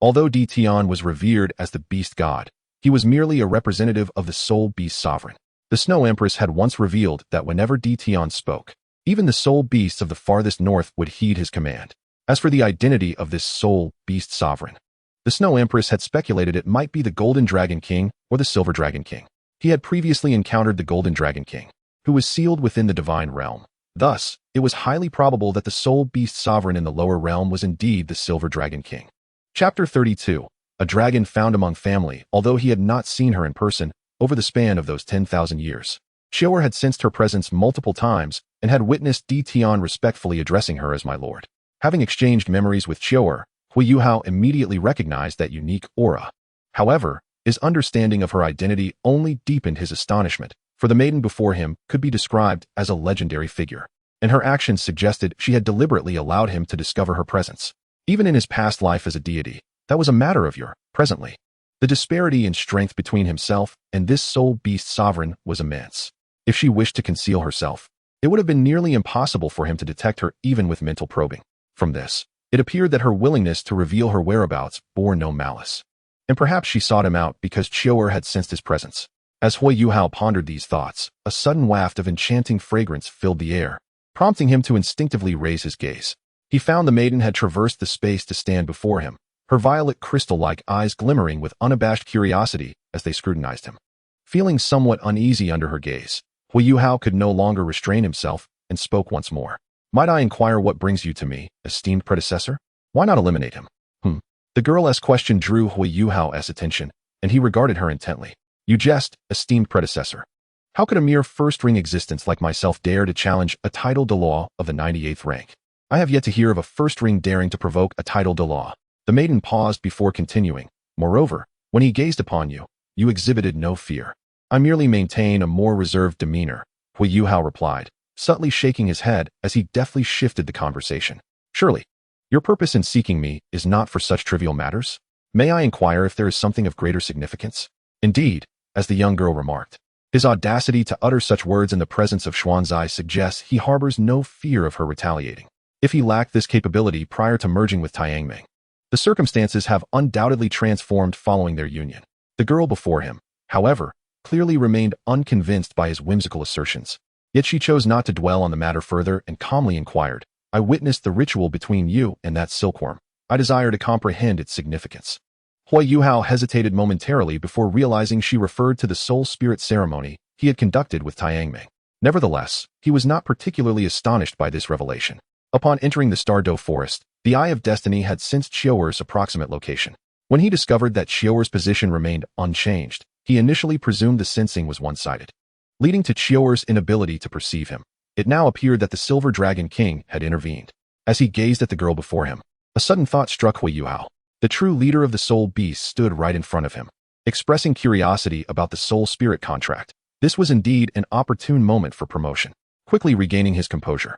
Although Ditian was revered as the beast god, he was merely a representative of the soul beast sovereign. The Snow Empress had once revealed that whenever Ditian spoke, even the soul beasts of the farthest north would heed his command. As for the identity of this soul beast sovereign, the Snow Empress had speculated it might be the Golden Dragon King or the Silver Dragon King. He had previously encountered the Golden Dragon King, who was sealed within the divine realm. Thus, it was highly probable that the soul beast sovereign in the lower realm was indeed the Silver Dragon King. Chapter 32. a dragon found among family, although he had not seen her in person over the span of those 10,000 years. Xiao'er had sensed her presence multiple times and had witnessed Di Tian respectfully addressing her as my lord. Having exchanged memories with Xiao'er, Huo Yuhao immediately recognized that unique aura. However, his understanding of her identity only deepened his astonishment, for the maiden before him could be described as a legendary figure, and her actions suggested she had deliberately allowed him to discover her presence. Even in his past life as a deity, that was a matter of presently. The disparity in strength between himself and this soul beast sovereign was immense. If she wished to conceal herself, it would have been nearly impossible for him to detect her even with mental probing. From this, it appeared that her willingness to reveal her whereabouts bore no malice. And perhaps she sought him out because Xiao'er had sensed his presence. As Huo Yuhao pondered these thoughts, a sudden waft of enchanting fragrance filled the air, prompting him to instinctively raise his gaze. He found the maiden had traversed the space to stand before him, her violet crystal-like eyes glimmering with unabashed curiosity as they scrutinized him. Feeling somewhat uneasy under her gaze, Huo Yuhao could no longer restrain himself and spoke once more. Might I inquire what brings you to me, esteemed predecessor? Why not eliminate him? The girl's question drew Huo Yuhao's attention, and he regarded her intently. You jest, esteemed predecessor. How could a mere first-ring existence like myself dare to challenge a title de law of the 98th rank? I have yet to hear of a first-ring daring to provoke a title de law. The maiden paused before continuing. Moreover, when he gazed upon you, you exhibited no fear. I merely maintain a more reserved demeanor, Huo Yuhao replied, subtly shaking his head as he deftly shifted the conversation. Surely, your purpose in seeking me is not for such trivial matters? May I inquire if there is something of greater significance? Indeed, as the young girl remarked, his audacity to utter such words in the presence of Xuanzai suggests he harbors no fear of her retaliating. If he lacked this capability prior to merging with Tiangming, the circumstances have undoubtedly transformed following their union. The girl before him, however, clearly remained unconvinced by his whimsical assertions. Yet she chose not to dwell on the matter further and calmly inquired, I witnessed the ritual between you and that silkworm. I desire to comprehend its significance. Huo Yuhao hesitated momentarily before realizing she referred to the soul spirit ceremony he had conducted with Tiangming. Nevertheless, he was not particularly astonished by this revelation. Upon entering the Stardow Forest, the Eye of Destiny had sensed Xiao'er's approximate location. When he discovered that Xiao'er's position remained unchanged, he initially presumed the sensing was one-sided, leading to Xiao'er's inability to perceive him. It now appeared that the Silver Dragon King had intervened. As he gazed at the girl before him, a sudden thought struck Huo Yuhao. The true leader of the soul beast stood right in front of him, expressing curiosity about the soul spirit contract. This was indeed an opportune moment for promotion. Quickly regaining his composure,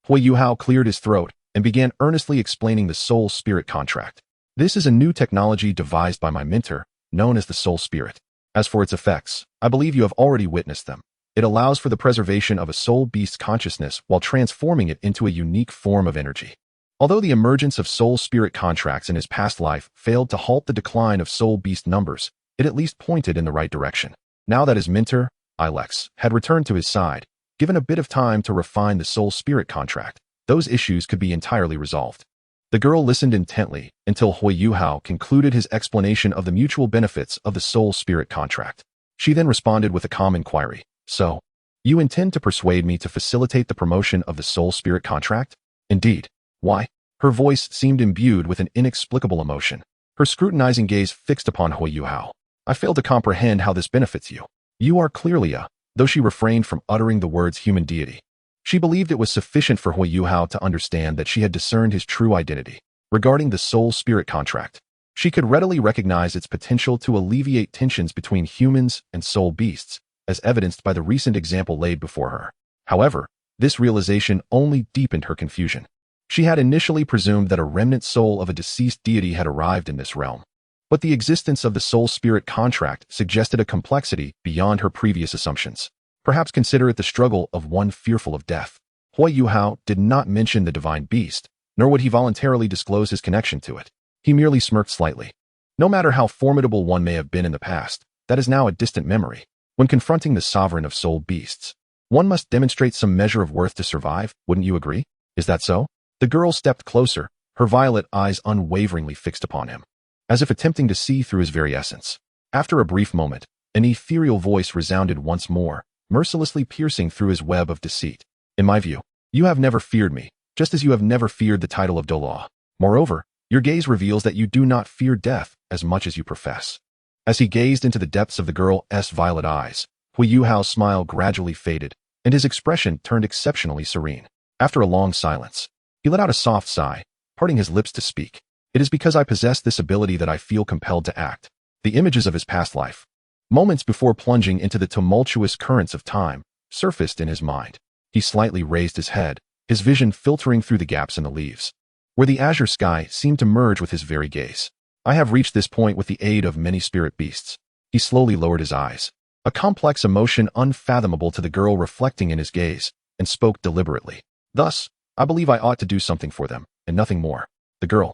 Huo Yuhao cleared his throat and began earnestly explaining the soul spirit contract. This is a new technology devised by my mentor, known as the soul spirit. As for its effects, I believe you have already witnessed them. It allows for the preservation of a soul beast's consciousness while transforming it into a unique form of energy. Although the emergence of soul spirit contracts in his past life failed to halt the decline of soul beast numbers, it at least pointed in the right direction. Now that his mentor, Ilex, had returned to his side, given a bit of time to refine the soul spirit contract, those issues could be entirely resolved. The girl listened intently until Huo Yuhao concluded his explanation of the mutual benefits of the soul spirit contract. She then responded with a calm inquiry. So, you intend to persuade me to facilitate the promotion of the soul spirit contract? Indeed. Why? Her voice seemed imbued with an inexplicable emotion. Her scrutinizing gaze fixed upon Huo Yuhao. I fail to comprehend how this benefits you. You are clearly though she refrained from uttering the words human deity. She believed it was sufficient for Huo Yuhao to understand that she had discerned his true identity. Regarding the soul spirit contract, she could readily recognize its potential to alleviate tensions between humans and soul beasts, as evidenced by the recent example laid before her. However, this realization only deepened her confusion. She had initially presumed that a remnant soul of a deceased deity had arrived in this realm, but the existence of the soul spirit contract suggested a complexity beyond her previous assumptions. Perhaps consider it the struggle of one fearful of death. Huo Yuhao did not mention the divine beast, nor would he voluntarily disclose his connection to it. He merely smirked slightly. No matter how formidable one may have been in the past, that is now a distant memory. When confronting the sovereign of soul beasts, one must demonstrate some measure of worth to survive, wouldn't you agree? Is that so? The girl stepped closer, her violet eyes unwaveringly fixed upon him, as if attempting to see through his very essence. After a brief moment, an ethereal voice resounded once more, mercilessly piercing through his web of deceit. In my view, you have never feared me, just as you have never feared the title of Douluo. Moreover, Your gaze reveals that you do not fear death as much as you profess. As he gazed into the depths of the girl's violet eyes, Huo Yuhao's smile gradually faded, and his expression turned exceptionally serene. After a long silence, he let out a soft sigh, parting his lips to speak. It is because I possess this ability that I feel compelled to act. The images of his past life, moments before plunging into the tumultuous currents of time, surfaced in his mind. He slightly raised his head, his vision filtering through the gaps in the leaves, where the azure sky seemed to merge with his very gaze. I have reached this point with the aid of many spirit beasts. He slowly lowered his eyes, a complex emotion unfathomable to the girl reflecting in his gaze, and spoke deliberately. Thus, I believe I ought to do something for them, and nothing more. The girl,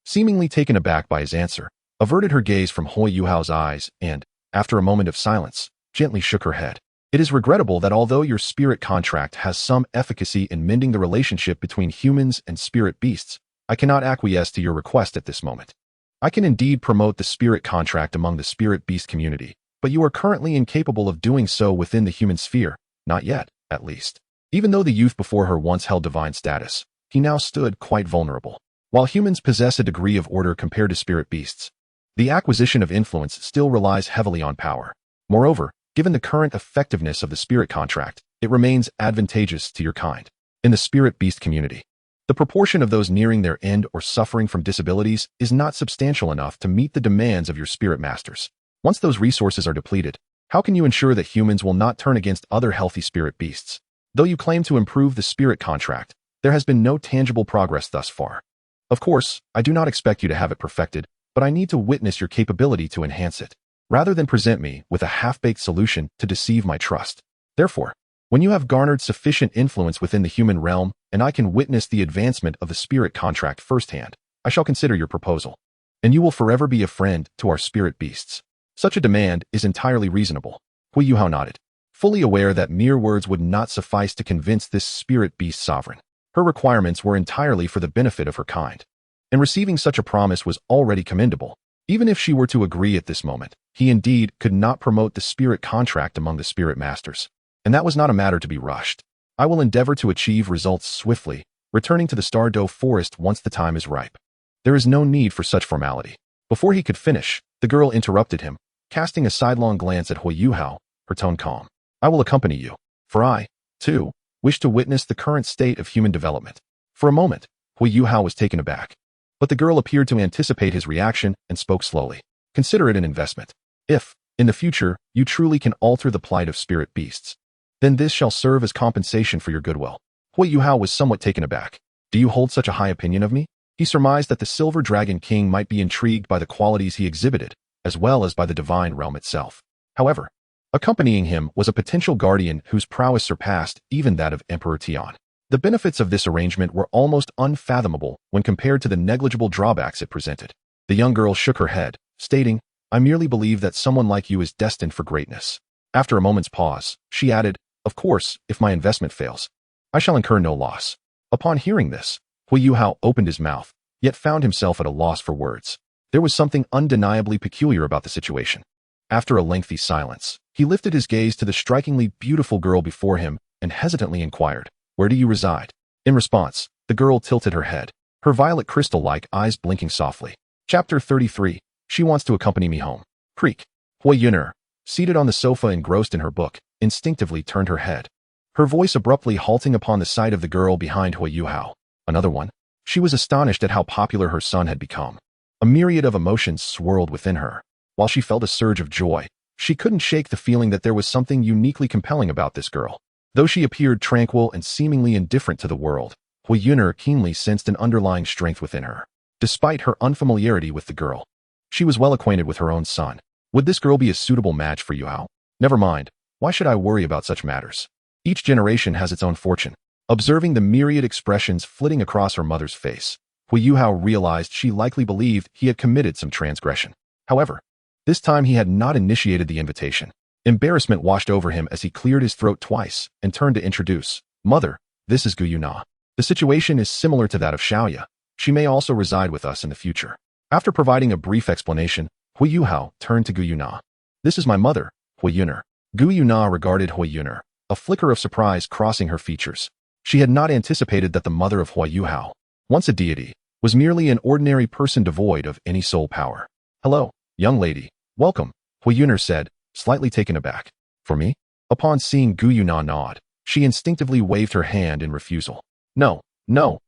seemingly taken aback by his answer, averted her gaze from Huo Yuhao's eyes and, after a moment of silence, gently shook her head. It is regrettable that although your spirit contract has some efficacy in mending the relationship between humans and spirit beasts, I cannot acquiesce to your request at this moment. I can indeed promote the spirit contract among the spirit beast community, but you are currently incapable of doing so within the human sphere, not yet, at least. Even though the youth before her once held divine status, he now stood quite vulnerable. While humans possess a degree of order compared to spirit beasts, the acquisition of influence still relies heavily on power. Moreover, given the current effectiveness of the spirit contract, it remains advantageous to your kind. In the spirit beast community, the proportion of those nearing their end or suffering from disabilities is not substantial enough to meet the demands of your spirit masters. Once those resources are depleted, how can you ensure that humans will not turn against other healthy spirit beasts? Though you claim to improve the spirit contract, there has been no tangible progress thus far. Of course, I do not expect you to have it perfected, but I need to witness your capability to enhance it, rather than present me with a half-baked solution to deceive my trust. Therefore, when you have garnered sufficient influence within the human realm, and I can witness the advancement of the spirit contract firsthand, I shall consider your proposal, and you will forever be a friend to our spirit beasts. Such a demand is entirely reasonable. Huo Yuhao nodded, fully aware that mere words would not suffice to convince this spirit beast sovereign. Her requirements were entirely for the benefit of her kind, and receiving such a promise was already commendable. Even if she were to agree at this moment, he indeed could not promote the spirit contract among the spirit masters, and that was not a matter to be rushed. I will endeavor to achieve results swiftly, returning to the Stardow Forest once the time is ripe. There is no need for such formality. Before he could finish, the girl interrupted him, casting a sidelong glance at Huo Yuhao, her tone calm. I will accompany you, for I, too, wish to witness the current state of human development. For a moment, Huo Yuhao was taken aback, but the girl appeared to anticipate his reaction and spoke slowly. Consider it an investment. If, in the future, you truly can alter the plight of spirit beasts, then this shall serve as compensation for your goodwill. Huo Yuhao was somewhat taken aback. Do you hold such a high opinion of me? He surmised that the Silver Dragon King might be intrigued by the qualities he exhibited, as well as by the divine realm itself. However, accompanying him was a potential guardian whose prowess surpassed even that of Emperor Tian. The benefits of this arrangement were almost unfathomable when compared to the negligible drawbacks it presented. The young girl shook her head, stating, I merely believe that someone like you is destined for greatness. After a moment's pause, she added, Of course, if my investment fails, I shall incur no loss. Upon hearing this, Huo Yuhao opened his mouth, yet found himself at a loss for words. There was something undeniably peculiar about the situation. After a lengthy silence, he lifted his gaze to the strikingly beautiful girl before him and hesitantly inquired, Where do you reside? In response, the girl tilted her head, her violet crystal-like eyes blinking softly. Chapter 33. She wants to accompany me home. Creak. Huo Yuhao, seated on the sofa engrossed in her book, instinctively turned her head, her voice abruptly halting upon the sight of the girl behind Huo Yuhao. Another one? She was astonished at how popular her son had become. A myriad of emotions swirled within her. While she felt a surge of joy, she couldn't shake the feeling that there was something uniquely compelling about this girl. Though she appeared tranquil and seemingly indifferent to the world, Huo Yuhao keenly sensed an underlying strength within her. Despite her unfamiliarity with the girl, she was well acquainted with her own son. Would this girl be a suitable match for Yuhao? Never mind. Why should I worry about such matters? Each generation has its own fortune. Observing the myriad expressions flitting across her mother's face, Huo Yuhao realized she likely believed he had committed some transgression. However, this time he had not initiated the invitation. Embarrassment washed over him as he cleared his throat twice and turned to introduce, Mother, this is Gu Yuna. The situation is similar to that of Xiaoya. She may also reside with us in the future. After providing a brief explanation, Huo Yuhao turned to Gu Yuna. This is my mother, Huo Yuhao. Gu Yuna regarded Huo Yuhao, a flicker of surprise crossing her features. She had not anticipated that the mother of Huo Yuhao, once a deity, was merely an ordinary person devoid of any soul power. "Hello, young lady. Welcome," Huo Yuhao said, slightly taken aback. "For me?" Upon seeing Gu Yuna nod, she instinctively waved her hand in refusal. No,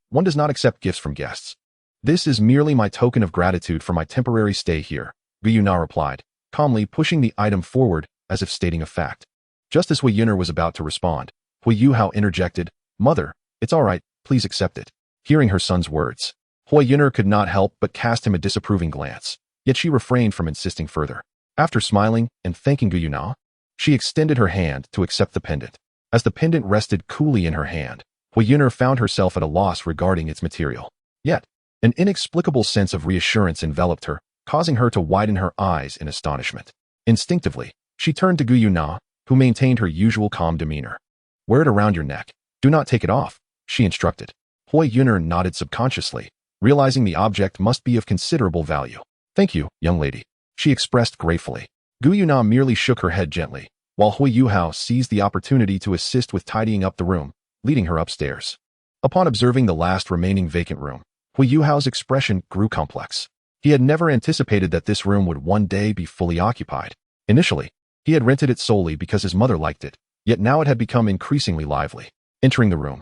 one does not accept gifts from guests. "This is merely my token of gratitude for my temporary stay here," Gu Yuna replied, calmly pushing the item forward as if stating a fact. Just as Huo Yuhao was about to respond, Huo Yuhao interjected, "Mother, it's all right, please accept it." Hearing her son's words, Huo Yuhao could not help but cast him a disapproving glance, yet she refrained from insisting further. After smiling and thanking Gu Yuna, she extended her hand to accept the pendant. As the pendant rested coolly in her hand, Huo Yuhao found herself at a loss regarding its material. Yet, an inexplicable sense of reassurance enveloped her, causing her to widen her eyes in astonishment. Instinctively, she turned to Gu Yuna, who maintained her usual calm demeanor. "Wear it around your neck. Do not take it off," she instructed. Huo Yuhao nodded subconsciously, realizing the object must be of considerable value. "Thank you, young lady," she expressed gratefully. Gu Yuna merely shook her head gently, while Huo Yuhao seized the opportunity to assist with tidying up the room, leading her upstairs. Upon observing the last remaining vacant room, Huo Yuhao's expression grew complex. He had never anticipated that this room would one day be fully occupied. Initially, he had rented it solely because his mother liked it, yet now it had become increasingly lively. Entering the room,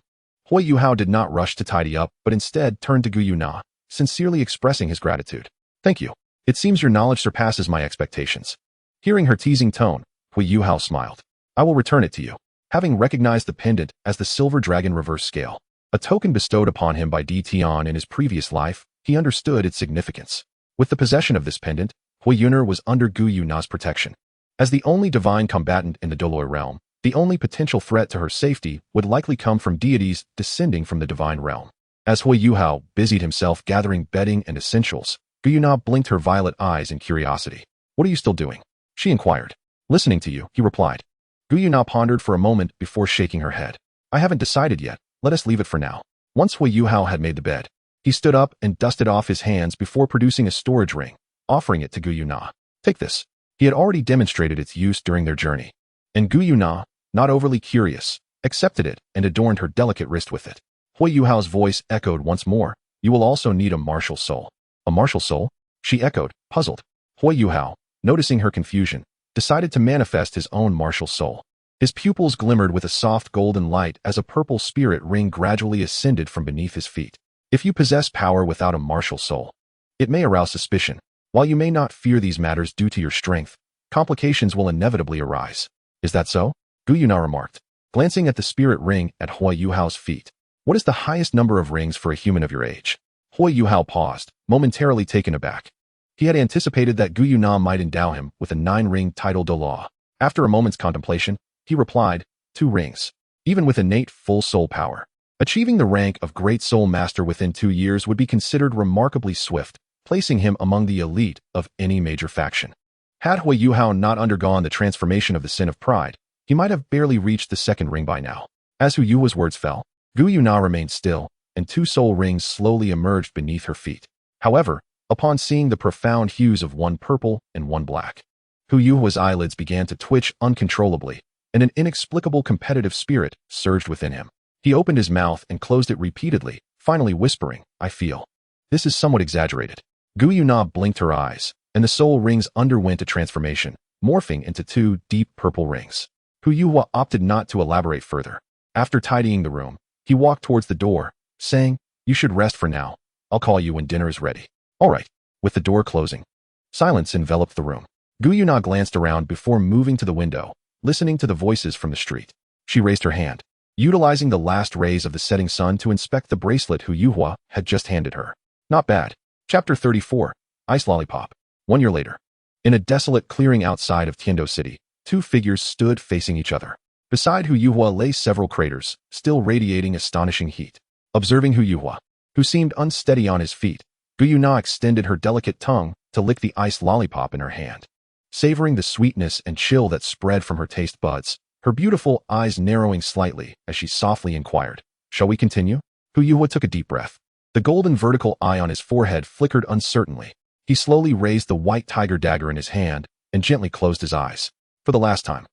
Huo Yuhao did not rush to tidy up, but instead turned to Gu Yuna, sincerely expressing his gratitude. "Thank you. It seems your knowledge surpasses my expectations." Hearing her teasing tone, Huo Yuhao smiled. "I will return it to you." Having recognized the pendant as the Silver Dragon Reverse Scale, a token bestowed upon him by Di Tian in his previous life, he understood its significance. With the possession of this pendant, Huo Yuhao was under Gu Yuna's protection. As the only divine combatant in the Douluo realm, the only potential threat to her safety would likely come from deities descending from the divine realm. As Huo Yuhao busied himself gathering bedding and essentials, Gu Yuna blinked her violet eyes in curiosity. "What are you still doing?" she inquired. "Listening to you," he replied. Gu Yuna pondered for a moment before shaking her head. "I haven't decided yet. Let us leave it for now." Once Huo Yuhao had made the bed, he stood up and dusted off his hands before producing a storage ring, offering it to Gu Yuna. "Take this." He had already demonstrated its use during their journey, and Gu Yuna, not overly curious, accepted it and adorned her delicate wrist with it. Huo Yuhao's voice echoed once more, "You will also need a martial soul." "A martial soul?" she echoed, puzzled. Huo Yuhao, noticing her confusion, decided to manifest his own martial soul. His pupils glimmered with a soft golden light as a purple spirit ring gradually ascended from beneath his feet. If you possess power without a martial soul, it may arouse suspicion. While you may not fear these matters due to your strength, complications will inevitably arise. "Is that so?" Gu Yuna remarked, glancing at the spirit ring at Huo Yuhao's feet. "What is the highest number of rings for a human of your age?" Huo Yuhao paused, momentarily taken aback. He had anticipated that Gu Yuna might endow him with a 9-ring title Douluo. After a moment's contemplation, he replied, 2 rings. Even with innate full soul power, achieving the rank of Great Soul Master within 2 years would be considered remarkably swift, placing him among the elite of any major faction. Had Huo Yuhao not undergone the transformation of the Sin of Pride, he might have barely reached the 2nd ring by now. As Huo Yuhao's words fell, Gu Yuna remained still, and 2 soul rings slowly emerged beneath her feet. However, upon seeing the profound hues of one purple and one black, Huo Yuhao's eyelids began to twitch uncontrollably, and an inexplicable competitive spirit surged within him. He opened his mouth and closed it repeatedly, finally whispering, "I feel." This is somewhat exaggerated. Gu Yuna blinked her eyes, and the soul rings underwent a transformation, morphing into 2 deep purple rings. Huo Yuhao opted not to elaborate further. After tidying the room, he walked towards the door, saying, "You should rest for now. I'll call you when dinner is ready." "All right." With the door closing, silence enveloped the room. Gu Yuna glanced around before moving to the window, listening to the voices from the street. She raised her hand, utilizing the last rays of the setting sun to inspect the bracelet Huo Yuhao had just handed her. Not bad. Chapter 34, Ice Lollipop. 1 year later. In a desolate clearing outside of Tiando City, 2 figures stood facing each other. Beside Huo Yuhao lay several craters, still radiating astonishing heat. Observing Huo Yuhao, who seemed unsteady on his feet, Gu Yuna extended her delicate tongue to lick the ice lollipop in her hand. Savoring the sweetness and chill that spread from her taste buds, her beautiful eyes narrowing slightly as she softly inquired, "Shall we continue?" Huo Yuhao took a deep breath. The golden vertical eye on his forehead flickered uncertainly. He slowly raised the white tiger dagger in his hand and gently closed his eyes. For the last time,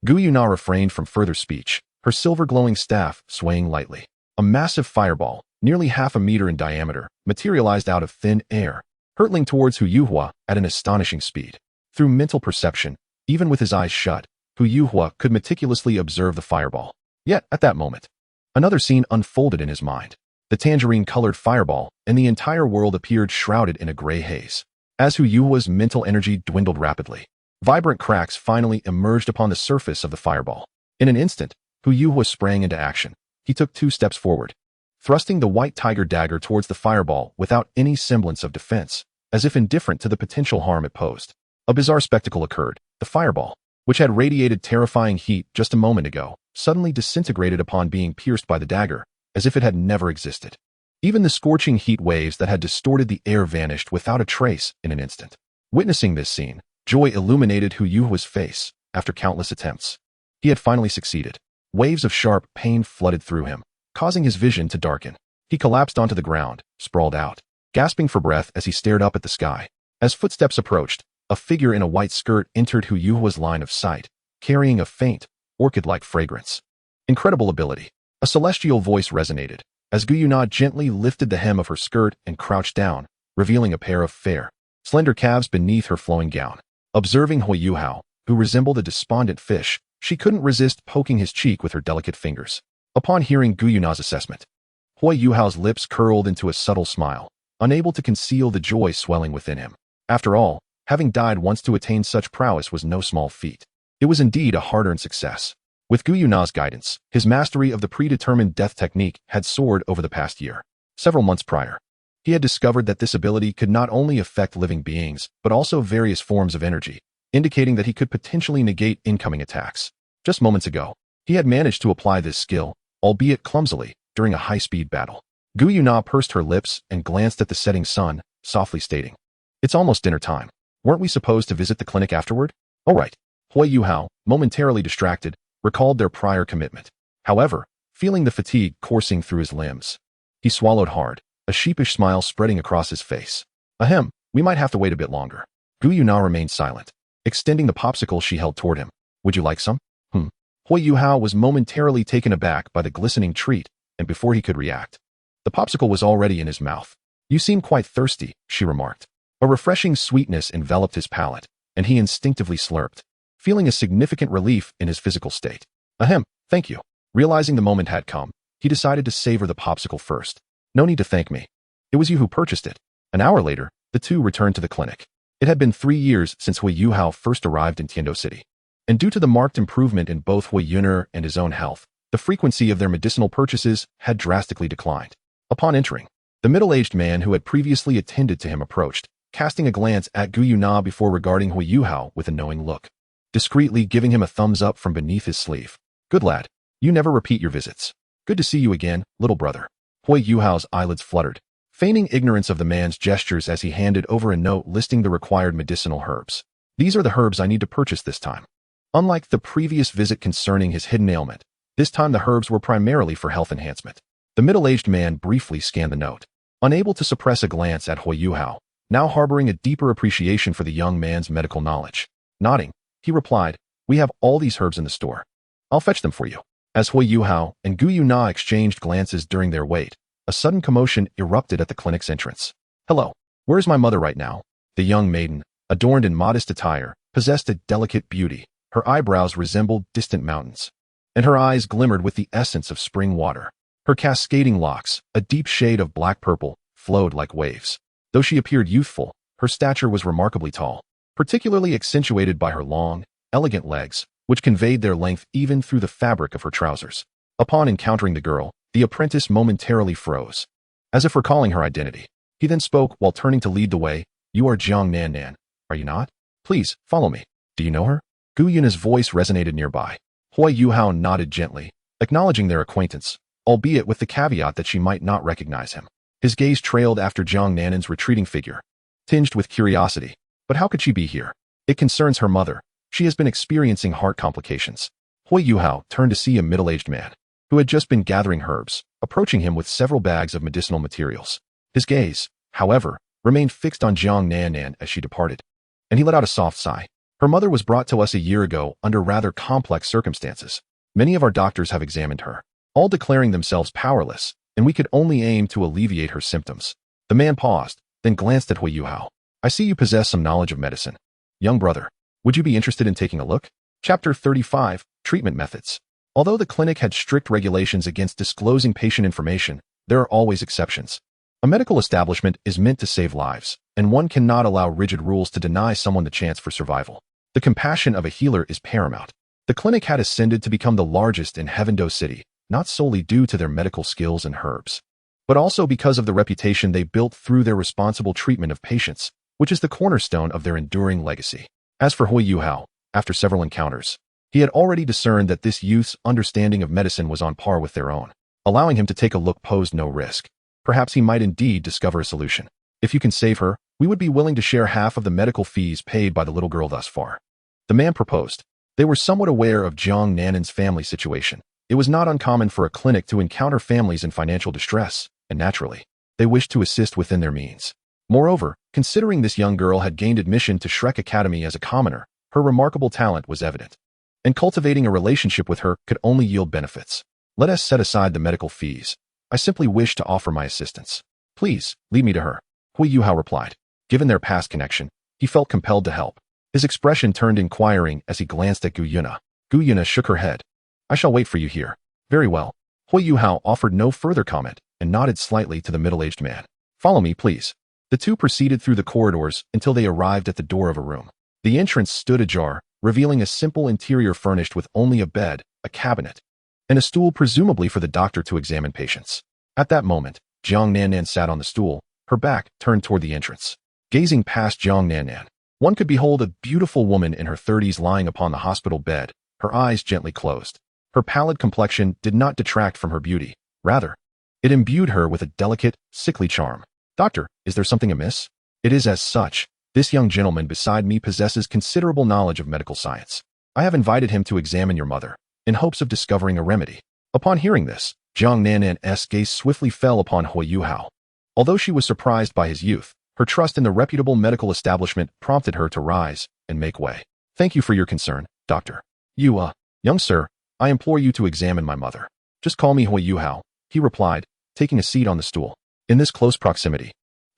Gu Yuna refrained from further speech, her silver glowing staff swaying lightly. A massive fireball, nearly half a meter in diameter, materialized out of thin air, hurtling towards Huo Yuhao at an astonishing speed. Through mental perception, even with his eyes shut, Huo Yuhao could meticulously observe the fireball. Yet, at that moment, another scene unfolded in his mind. The tangerine-colored fireball, and the entire world appeared shrouded in a gray haze. As Huo Yuhao's mental energy dwindled rapidly, vibrant cracks finally emerged upon the surface of the fireball. In an instant, Huo Yuhao sprang into action. He took 2 steps forward, thrusting the white tiger dagger towards the fireball without any semblance of defense, as if indifferent to the potential harm it posed. A bizarre spectacle occurred. The fireball, which had radiated terrifying heat just a moment ago, suddenly disintegrated upon being pierced by the dagger, as if it had never existed. Even the scorching heat waves that had distorted the air vanished without a trace in an instant. Witnessing this scene, joy illuminated Huo Yuhao's face. After countless attempts, he had finally succeeded. Waves of sharp pain flooded through him, causing his vision to darken. He collapsed onto the ground, sprawled out, gasping for breath as he stared up at the sky. As footsteps approached, a figure in a white skirt entered Huo Yuhao's line of sight, carrying a faint, orchid-like fragrance. Incredible ability. A celestial voice resonated, as Huo Yuhao gently lifted the hem of her skirt and crouched down, revealing a pair of fair, slender calves beneath her flowing gown. Observing Huo Yuhao, who resembled a despondent fish, she couldn't resist poking his cheek with her delicate fingers. Upon hearing Huo Yuhao's assessment, Huo Yuhao's lips curled into a subtle smile, unable to conceal the joy swelling within him. After all, having died once to attain such prowess was no small feat. It was indeed a hard-earned success. With Huo Yuhao's guidance, his mastery of the predetermined death technique had soared over the past year. Several months prior, he had discovered that this ability could not only affect living beings, but also various forms of energy, indicating that he could potentially negate incoming attacks. Just moments ago, he had managed to apply this skill, albeit clumsily, during a high-speed battle. Huo Yuhao pursed her lips and glanced at the setting sun, softly stating, "It's almost dinner time. Weren't we supposed to visit the clinic afterward?" "Oh right." Huo Yuhao, momentarily distracted, recalled their prior commitment. However, feeling the fatigue coursing through his limbs, he swallowed hard, a sheepish smile spreading across his face. "Ahem, we might have to wait a bit longer." Huo Yuhao remained silent, extending the popsicle she held toward him. "Would you like some?" Huo Yuhao was momentarily taken aback by the glistening treat, and before he could react, the popsicle was already in his mouth. "You seem quite thirsty," she remarked. A refreshing sweetness enveloped his palate, and he instinctively slurped, feeling a significant relief in his physical state. "Ahem, thank you." Realizing the moment had come, he decided to savor the popsicle first. "No need to thank me. It was you who purchased it." An hour later, the two returned to the clinic. It had been 3 years since Huo Yuhao first arrived in Tiando City, and due to the marked improvement in both Huo Yuhao and his own health, the frequency of their medicinal purchases had drastically declined. Upon entering, the middle-aged man who had previously attended to him approached, casting a glance at Huo Yuhao before regarding Huo Yuhao with a knowing look, discreetly giving him a thumbs up from beneath his sleeve. "Good lad. You never repeat your visits. Good to see you again, little brother." Huo Yuhao's eyelids fluttered, feigning ignorance of the man's gestures as he handed over a note listing the required medicinal herbs. "These are the herbs I need to purchase this time." Unlike the previous visit concerning his hidden ailment, this time the herbs were primarily for health enhancement. The middle-aged man briefly scanned the note, unable to suppress a glance at Huo Yuhao, now harboring a deeper appreciation for the young man's medical knowledge. Nodding, he replied, "We have all these herbs in the store. I'll fetch them for you." As Huo Yuhao and Huo Yuhao exchanged glances during their wait, a sudden commotion erupted at the clinic's entrance. "Hello, where's my mother right now?" The young maiden, adorned in modest attire, possessed a delicate beauty. Her eyebrows resembled distant mountains, and her eyes glimmered with the essence of spring water. Her cascading locks, a deep shade of black-purple, flowed like waves. Though she appeared youthful, her stature was remarkably tall, particularly accentuated by her long, elegant legs, which conveyed their length even through the fabric of her trousers. Upon encountering the girl, the apprentice momentarily froze, as if recalling her identity. He then spoke while turning to lead the way. "You are Jiang Nan, are you not? Please, follow me. Do you know her?" Huo Yuna's voice resonated nearby. Huo Yuhao nodded gently, acknowledging their acquaintance, albeit with the caveat that she might not recognize him. His gaze trailed after Jiang Nan's retreating figure, tinged with curiosity. But how could she be here? "It concerns her mother. She has been experiencing heart complications." Huo Yuhao turned to see a middle-aged man, who had just been gathering herbs, approaching him with several bags of medicinal materials. His gaze, however, remained fixed on Jiang Nan as she departed, and he let out a soft sigh. "Her mother was brought to us a year ago under rather complex circumstances. Many of our doctors have examined her, all declaring themselves powerless, and we could only aim to alleviate her symptoms. The man paused, then glanced at Huo Yuhao. I see you possess some knowledge of medicine. Young brother, would you be interested in taking a look? Chapter 35, Treatment Methods. Although the clinic had strict regulations against disclosing patient information, there are always exceptions. A medical establishment is meant to save lives, and one cannot allow rigid rules to deny someone the chance for survival. The compassion of a healer is paramount. The clinic had ascended to become the largest in Heavendo City, not solely due to their medical skills and herbs, but also because of the reputation they built through their responsible treatment of patients, which is the cornerstone of their enduring legacy. As for Huo Yuhao, after several encounters, he had already discerned that this youth's understanding of medicine was on par with their own. Allowing him to take a look posed no risk. Perhaps he might indeed discover a solution. If you can save her, we would be willing to share half of the medical fees paid by the little girl thus far. The man proposed. They were somewhat aware of Jiang Nanan's family situation. It was not uncommon for a clinic to encounter families in financial distress, and naturally, they wished to assist within their means. Moreover, considering this young girl had gained admission to Shrek Academy as a commoner, her remarkable talent was evident, and cultivating a relationship with her could only yield benefits. Let us set aside the medical fees. I simply wish to offer my assistance. Please, lead me to her. Huo Yuhao replied. Given their past connection, he felt compelled to help. His expression turned inquiring as he glanced at Gu Yuna. Gu Yuna shook her head. I shall wait for you here. Very well. Huo Yuhao offered no further comment and nodded slightly to the middle-aged man. Follow me, please. The two proceeded through the corridors until they arrived at the door of a room. The entrance stood ajar, revealing a simple interior furnished with only a bed, a cabinet, and a stool presumably for the doctor to examine patients. At that moment, Jiang Nanan sat on the stool, her back turned toward the entrance. Gazing past Jiang Nanan, one could behold a beautiful woman in her 30s lying upon the hospital bed, her eyes gently closed. Her pallid complexion did not detract from her beauty. Rather, it imbued her with a delicate, sickly charm. Doctor, is there something amiss? It is as such. This young gentleman beside me possesses considerable knowledge of medical science. I have invited him to examine your mother, in hopes of discovering a remedy. Upon hearing this, Jiang Nanan's gaze swiftly fell upon Huo Yuhao. Although she was surprised by his youth, her trust in the reputable medical establishment prompted her to rise and make way. Thank you for your concern, Doctor. Young sir, I implore you to examine my mother. Just call me Huo Yuhao, he replied, taking a seat on the stool. In this close proximity,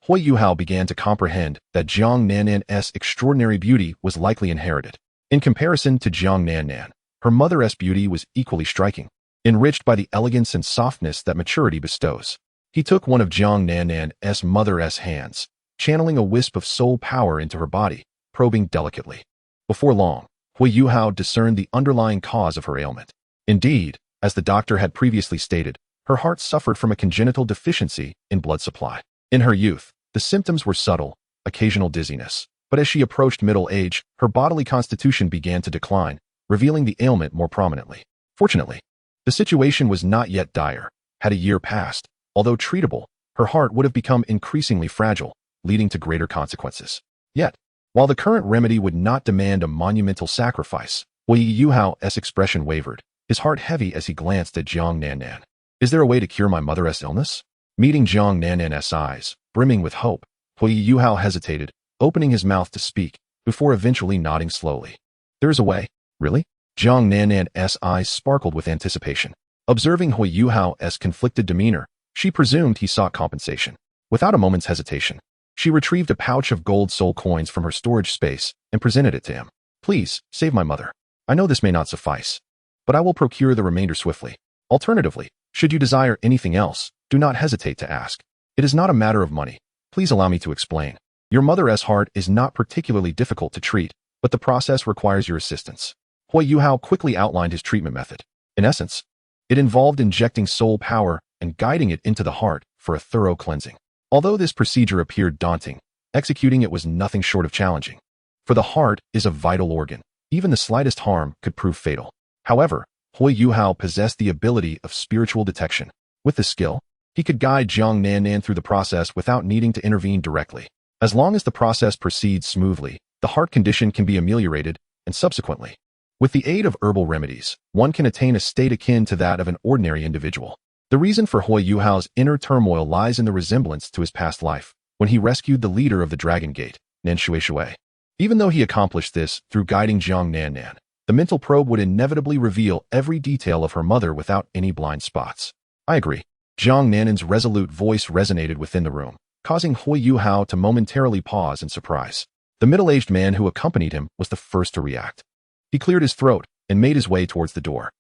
Huo Yuhao began to comprehend that Jiang Nanan's extraordinary beauty was likely inherited. In comparison to Jiang Nanan, her mother's beauty was equally striking, enriched by the elegance and softness that maturity bestows. He took one of Jiang Nanan's mother's hands, channeling a wisp of soul power into her body, probing delicately. Before long, Huo Yuhao discerned the underlying cause of her ailment. Indeed, as the doctor had previously stated, her heart suffered from a congenital deficiency in blood supply. In her youth, the symptoms were subtle, occasional dizziness, but as she approached middle age, her bodily constitution began to decline, revealing the ailment more prominently. Fortunately, the situation was not yet dire. Had a year passed, although treatable, her heart would have become increasingly fragile, leading to greater consequences. Yet, while the current remedy would not demand a monumental sacrifice, Huo Yuhao's expression wavered, his heart heavy as he glanced at Jiang Nanan. Is there a way to cure my mother's illness? Meeting Jiang Nanan's eyes, brimming with hope, Huo Yuhao hesitated, opening his mouth to speak, before eventually nodding slowly. There is a way? Really? Jiang Nanan's eyes sparkled with anticipation. Observing Huo Yuhao's conflicted demeanor, she presumed he sought compensation. Without a moment's hesitation, she retrieved a pouch of gold soul coins from her storage space and presented it to him. Please, save my mother. I know this may not suffice, but I will procure the remainder swiftly. Alternatively, should you desire anything else, do not hesitate to ask. It is not a matter of money. Please allow me to explain. Your mother's heart is not particularly difficult to treat, but the process requires your assistance. Huo Yuhao quickly outlined his treatment method. In essence, it involved injecting soul power and guiding it into the heart for a thorough cleansing. Although this procedure appeared daunting, executing it was nothing short of challenging. For the heart is a vital organ. Even the slightest harm could prove fatal. However, Huo Yuhao possessed the ability of spiritual detection. With this skill, he could guide Jiang Nanan through the process without needing to intervene directly. As long as the process proceeds smoothly, the heart condition can be ameliorated, and subsequently, with the aid of herbal remedies, one can attain a state akin to that of an ordinary individual. The reason for Huo Yuhao's inner turmoil lies in the resemblance to his past life, when he rescued the leader of the Dragon Gate, Nan Shui. Even though he accomplished this through guiding Jiang Nanan, the mental probe would inevitably reveal every detail of her mother without any blind spots. I agree. Jiang Nanan's resolute voice resonated within the room, causing Huo Yuhao to momentarily pause in surprise. The middle-aged man who accompanied him was the first to react. He cleared his throat and made his way towards the door.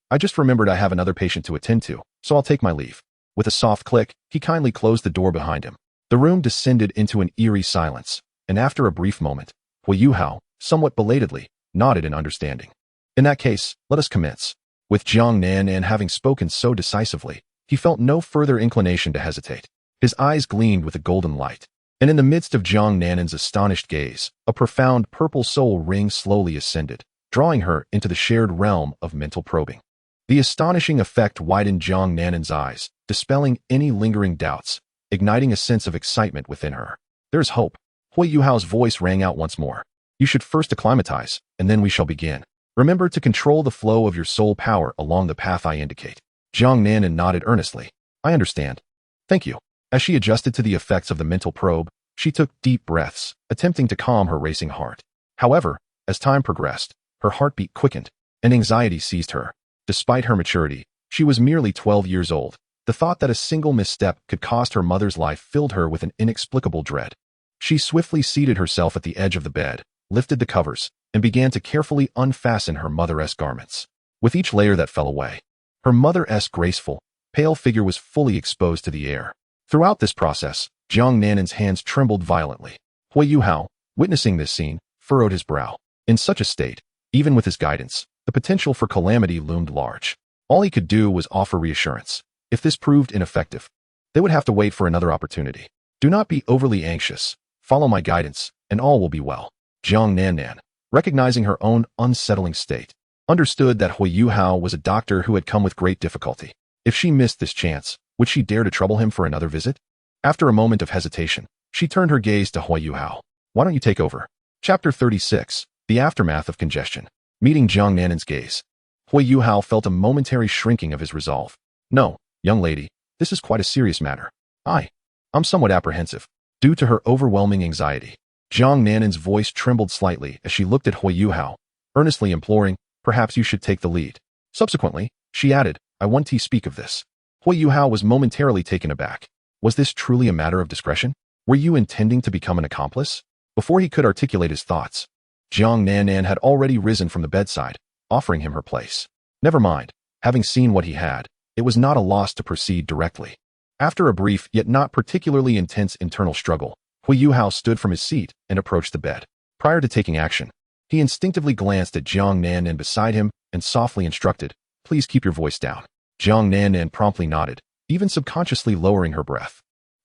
I just remembered I have another patient to attend to, so I'll take my leave. With a soft click, he kindly closed the door behind him. The room descended into an eerie silence, and after a brief moment, Huo Yuhao, somewhat belatedly, nodded in understanding. In that case, let us commence. With Jiang Nanan having spoken so decisively, he felt no further inclination to hesitate. His eyes gleamed with a golden light, and in the midst of Jiang Nanan's astonished gaze, a profound purple soul ring slowly ascended, drawing her into the shared realm of mental probing. The astonishing effect widened Jiang Nanan's eyes, dispelling any lingering doubts, igniting a sense of excitement within her. There's hope. Huo Yuhao's voice rang out once more. You should first acclimatize, and then we shall begin. Remember to control the flow of your soul power along the path I indicate. Jiang Nanan nodded earnestly. I understand. Thank you. As she adjusted to the effects of the mental probe, she took deep breaths, attempting to calm her racing heart. However, as time progressed, her heartbeat quickened, and anxiety seized her. Despite her maturity, she was merely 12 years old. The thought that a single misstep could cost her mother's life filled her with an inexplicable dread. She swiftly seated herself at the edge of the bed, lifted the covers, and began to carefully unfasten her mother-esque garments. With each layer that fell away, her mother-esque graceful, pale figure was fully exposed to the air. Throughout this process, Jiang Nanan's hands trembled violently. Huo Yuhao, witnessing this scene, furrowed his brow. In such a state, even with his guidance, the potential for calamity loomed large. All he could do was offer reassurance. If this proved ineffective, they would have to wait for another opportunity. Do not be overly anxious. Follow my guidance, and all will be well. Jiang Nanan, recognizing her own unsettling state, understood that Huo Yuhao was a doctor who had come with great difficulty. If she missed this chance, would she dare to trouble him for another visit? After a moment of hesitation, she turned her gaze to Huo Yuhao. Why don't you take over? Chapter 36, The Aftermath of Congestion. Meeting Jiang Nanan's gaze, Huo Yuhao felt a momentary shrinking of his resolve. No, young lady, this is quite a serious matter. I'm somewhat apprehensive, due to her overwhelming anxiety. Jiang Nanan's voice trembled slightly as she looked at Huo Yuhao, earnestly imploring, perhaps you should take the lead. Subsequently, she added, I want to speak of this. Huo Yuhao was momentarily taken aback. Was this truly a matter of discretion? Were you intending to become an accomplice? Before he could articulate his thoughts, Jiang Nanan had already risen from the bedside, offering him her place. Never mind, having seen what he had, it was not a loss to proceed directly. After a brief yet not particularly intense internal struggle, Huo Yuhao stood from his seat and approached the bed. Prior to taking action, he instinctively glanced at Jiang Nanan beside him and softly instructed, please keep your voice down. Jiang Nanan promptly nodded, even subconsciously lowering her breath.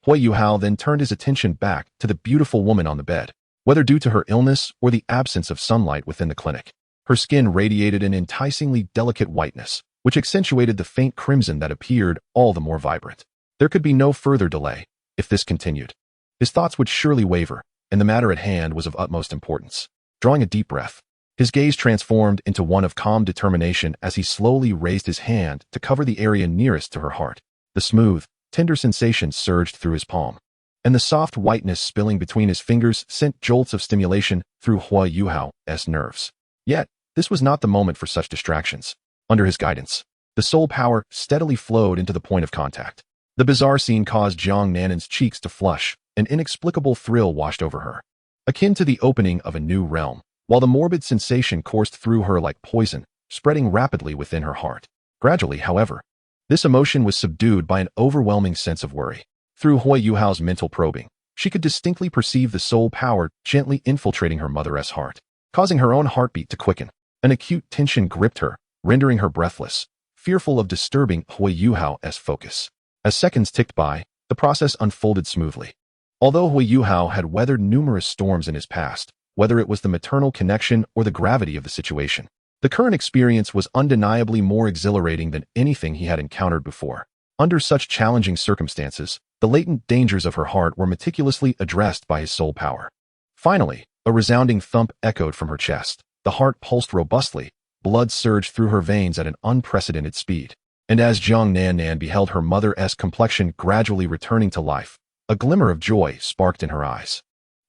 Huo Yuhao then turned his attention back to the beautiful woman on the bed. Whether due to her illness or the absence of sunlight within the clinic, her skin radiated an enticingly delicate whiteness, which accentuated the faint crimson that appeared all the more vibrant. There could be no further delay. If this continued, his thoughts would surely waver, and the matter at hand was of utmost importance. Drawing a deep breath, his gaze transformed into one of calm determination as he slowly raised his hand to cover the area nearest to her heart. The smooth, tender sensation surged through his palm, and the soft whiteness spilling between his fingers sent jolts of stimulation through Huo Yuhao's nerves. Yet, this was not the moment for such distractions. Under his guidance, the soul power steadily flowed into the point of contact. The bizarre scene caused Jiang Nanan's cheeks to flush. An inexplicable thrill washed over her, akin to the opening of a new realm, while the morbid sensation coursed through her like poison, spreading rapidly within her heart. Gradually, however, this emotion was subdued by an overwhelming sense of worry. Through Huo Yuhao's mental probing, she could distinctly perceive the soul power gently infiltrating her mother's heart, causing her own heartbeat to quicken. An acute tension gripped her, rendering her breathless, fearful of disturbing Huo Yuhao's focus. As seconds ticked by, the process unfolded smoothly. Although Huo Yuhao had weathered numerous storms in his past, whether it was the maternal connection or the gravity of the situation, the current experience was undeniably more exhilarating than anything he had encountered before. Under such challenging circumstances, the latent dangers of her heart were meticulously addressed by his soul power. Finally, a resounding thump echoed from her chest. The heart pulsed robustly, blood surged through her veins at an unprecedented speed. And as Jiang Nanan beheld her mother-esque complexion gradually returning to life, a glimmer of joy sparked in her eyes.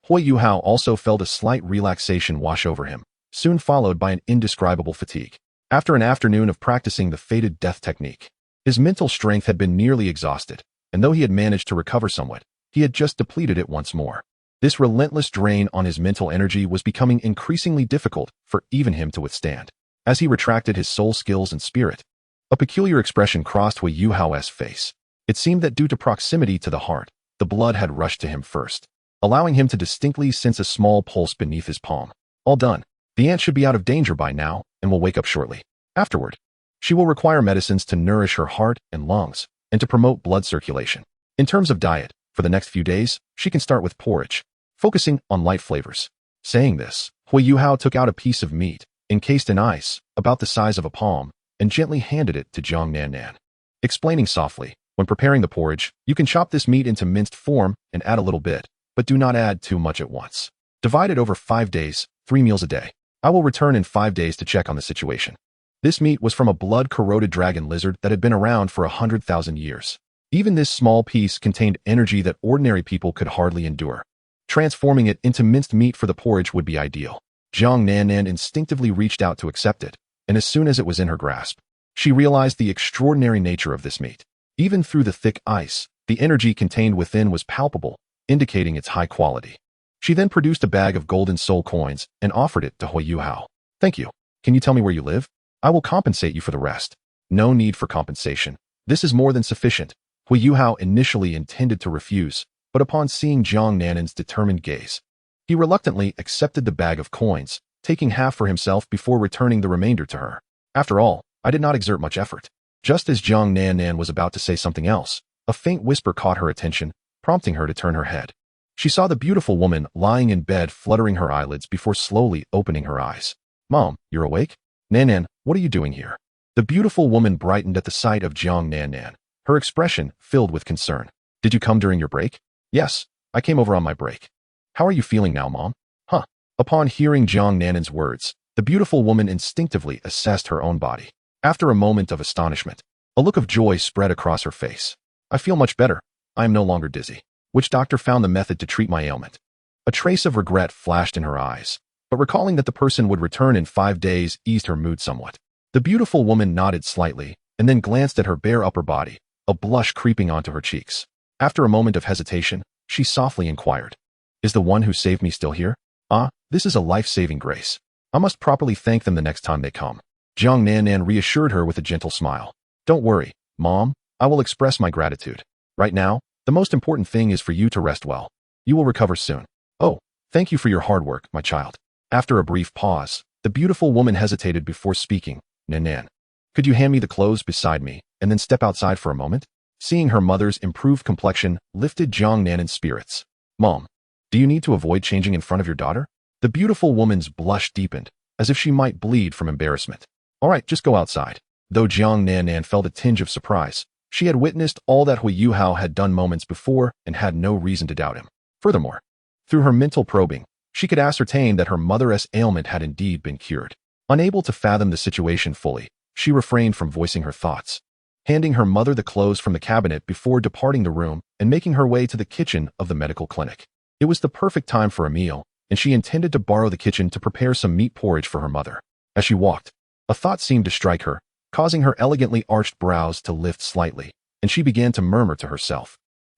Huo Yuhao also felt a slight relaxation wash over him, soon followed by an indescribable fatigue. After an afternoon of practicing the fated death technique, His mental strength had been nearly exhausted, and though he had managed to recover somewhat, he had just depleted it once more. This relentless drain on his mental energy was becoming increasingly difficult for even him to withstand. As he retracted his soul skills and spirit, a peculiar expression crossed Huo Yuhao's face. It seemed that due to proximity to the heart, the blood had rushed to him first, allowing him to distinctly sense a small pulse beneath his palm. All done. The ant should be out of danger by now and will wake up shortly. Afterward, she will require medicines to nourish her heart and lungs and to promote blood circulation. In terms of diet, for the next few days, she can start with porridge, focusing on light flavors. Saying this, Huo Yuhao took out a piece of meat, encased in ice, about the size of a palm, and gently handed it to Jiang Nan, explaining softly, when preparing the porridge, you can chop this meat into minced form and add a little bit, but do not add too much at once. Divide it over 5 days, 3 meals a day. I will return in 5 days to check on the situation. This meat was from a blood-corroded dragon lizard that had been around for 100,000 years. Even this small piece contained energy that ordinary people could hardly endure. Transforming it into minced meat for the porridge would be ideal. Jiang Nan instinctively reached out to accept it, and as soon as it was in her grasp, she realized the extraordinary nature of this meat. Even through the thick ice, the energy contained within was palpable, indicating its high quality. She then produced a bag of golden soul coins and offered it to Huo Yuhao. Thank you. Can you tell me where you live? I will compensate you for the rest. No need for compensation. This is more than sufficient. Huo Yuhao initially intended to refuse, but upon seeing Jiang Nan's determined gaze, he reluctantly accepted the bag of coins, taking half for himself before returning the remainder to her. After all, I did not exert much effort. Just as Jiang Nan was about to say something else, a faint whisper caught her attention, prompting her to turn her head. She saw the beautiful woman lying in bed, fluttering her eyelids before slowly opening her eyes. Mom, you're awake? Nan, what are you doing here? The beautiful woman brightened at the sight of Jiang Nan, her expression filled with concern. Did you come during your break? Yes, I came over on my break. How are you feeling now, Mom? Huh. Upon hearing Jiang Nan's words, the beautiful woman instinctively assessed her own body. After a moment of astonishment, a look of joy spread across her face. I feel much better. I am no longer dizzy. Which doctor found the method to treat my ailment? A trace of regret flashed in her eyes, but recalling that the person would return in 5 days eased her mood somewhat. The beautiful woman nodded slightly and then glanced at her bare upper body, a blush creeping onto her cheeks. After a moment of hesitation, she softly inquired, "Is the one who saved me still here?" "Ah, this is a life-saving grace. I must properly thank them the next time they come." Jiang Nan reassured her with a gentle smile. "Don't worry, Mom, I will express my gratitude. Right now, the most important thing is for you to rest well. You will recover soon." "Oh, thank you for your hard work, my child." After a brief pause, the beautiful woman hesitated before speaking. Nan, could you hand me the clothes beside me and then step outside for a moment?" Seeing her mother's improved complexion lifted Jiang Nan's spirits. "Mom, do you need to avoid changing in front of your daughter?" The beautiful woman's blush deepened, as if she might bleed from embarrassment. "All right, just go outside." Though Jiang Nan felt a tinge of surprise, she had witnessed all that Huo Yuhao had done moments before and had no reason to doubt him. Furthermore, through her mental probing, she could ascertain that her mother's ailment had indeed been cured. Unable to fathom the situation fully, she refrained from voicing her thoughts, handing her mother the clothes from the cabinet before departing the room and making her way to the kitchen of the medical clinic. It was the perfect time for a meal, and she intended to borrow the kitchen to prepare some meat porridge for her mother. As she walked, a thought seemed to strike her, causing her elegantly arched brows to lift slightly, and she began to murmur to herself.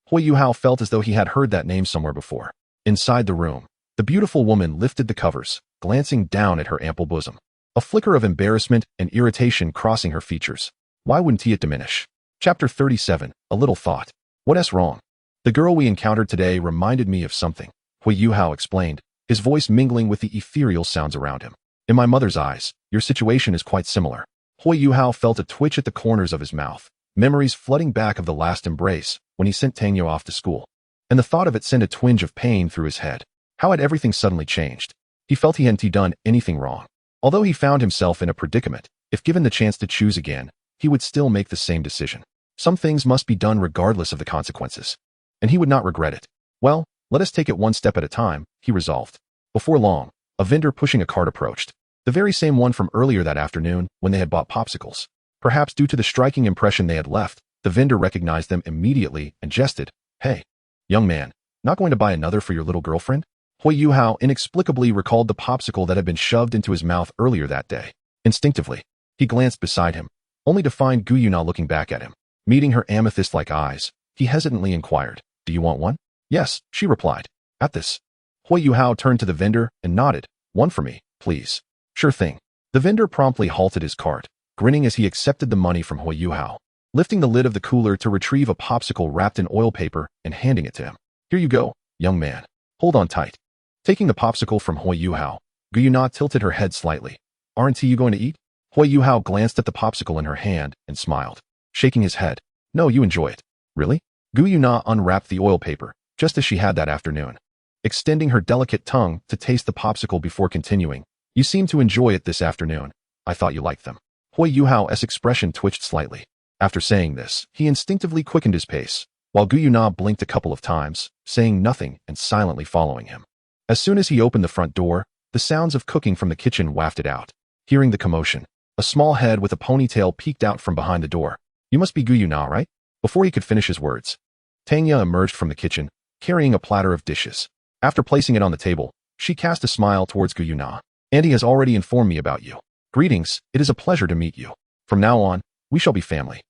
Huo Yuhao felt as though he had heard that name somewhere before. Inside the room, the beautiful woman lifted the covers, glancing down at her ample bosom, a flicker of embarrassment and irritation crossing her features. Why wouldn't it diminish? Chapter 37, A Little Thought. What's wrong? The girl we encountered today reminded me of something, Huo Yuhao explained, his voice mingling with the ethereal sounds around him. In my mother's eyes, your situation is quite similar. Huo Yuhao felt a twitch at the corners of his mouth, memories flooding back of the last embrace when he sent Tangyo off to school. And the thought of it sent a twinge of pain through his head. How had everything suddenly changed? He felt he hadn't done anything wrong. Although he found himself in a predicament, if given the chance to choose again, he would still make the same decision. Some things must be done regardless of the consequences. And he would not regret it. Well, let us take it one step at a time, he resolved. Before long, a vendor pushing a cart approached. The very same one from earlier that afternoon when they had bought popsicles. Perhaps due to the striking impression they had left, the vendor recognized them immediately and jested. "Hey, young man, not going to buy another for your little girlfriend?" Huo Yuhao inexplicably recalled the popsicle that had been shoved into his mouth earlier that day. Instinctively, he glanced beside him, only to find Gu Yuna looking back at him. Meeting her amethyst-like eyes, he hesitantly inquired, "Do you want one?" "Yes," she replied. At this, Huo Yuhao turned to the vendor and nodded. "One for me, please." "Sure thing." The vendor promptly halted his cart, grinning as he accepted the money from Huo Yuhao, lifting the lid of the cooler to retrieve a popsicle wrapped in oil paper and handing it to him. "Here you go, young man. Hold on tight." Taking the popsicle from Huo Yuhao, Gu Yuna tilted her head slightly. "Aren't you going to eat?" Huo Yuhao glanced at the popsicle in her hand and smiled, shaking his head. "No, you enjoy it." "Really?" Gu Yuna unwrapped the oil paper, just as she had that afternoon, extending her delicate tongue to taste the popsicle before continuing. "You seem to enjoy it this afternoon. I thought you liked them." Huo Yuhao's expression twitched slightly. After saying this, he instinctively quickened his pace, while Gu Yuna blinked a couple of times, saying nothing and silently following him. As soon as he opened the front door, the sounds of cooking from the kitchen wafted out. Hearing the commotion, a small head with a ponytail peeked out from behind the door. "You must be Gu Yuna, right?" Before he could finish his words, Tanya emerged from the kitchen, carrying a platter of dishes. After placing it on the table, she cast a smile towards Gu Yuna. "Andy has already informed me about you. Greetings, it is a pleasure to meet you. From now on, we shall be family."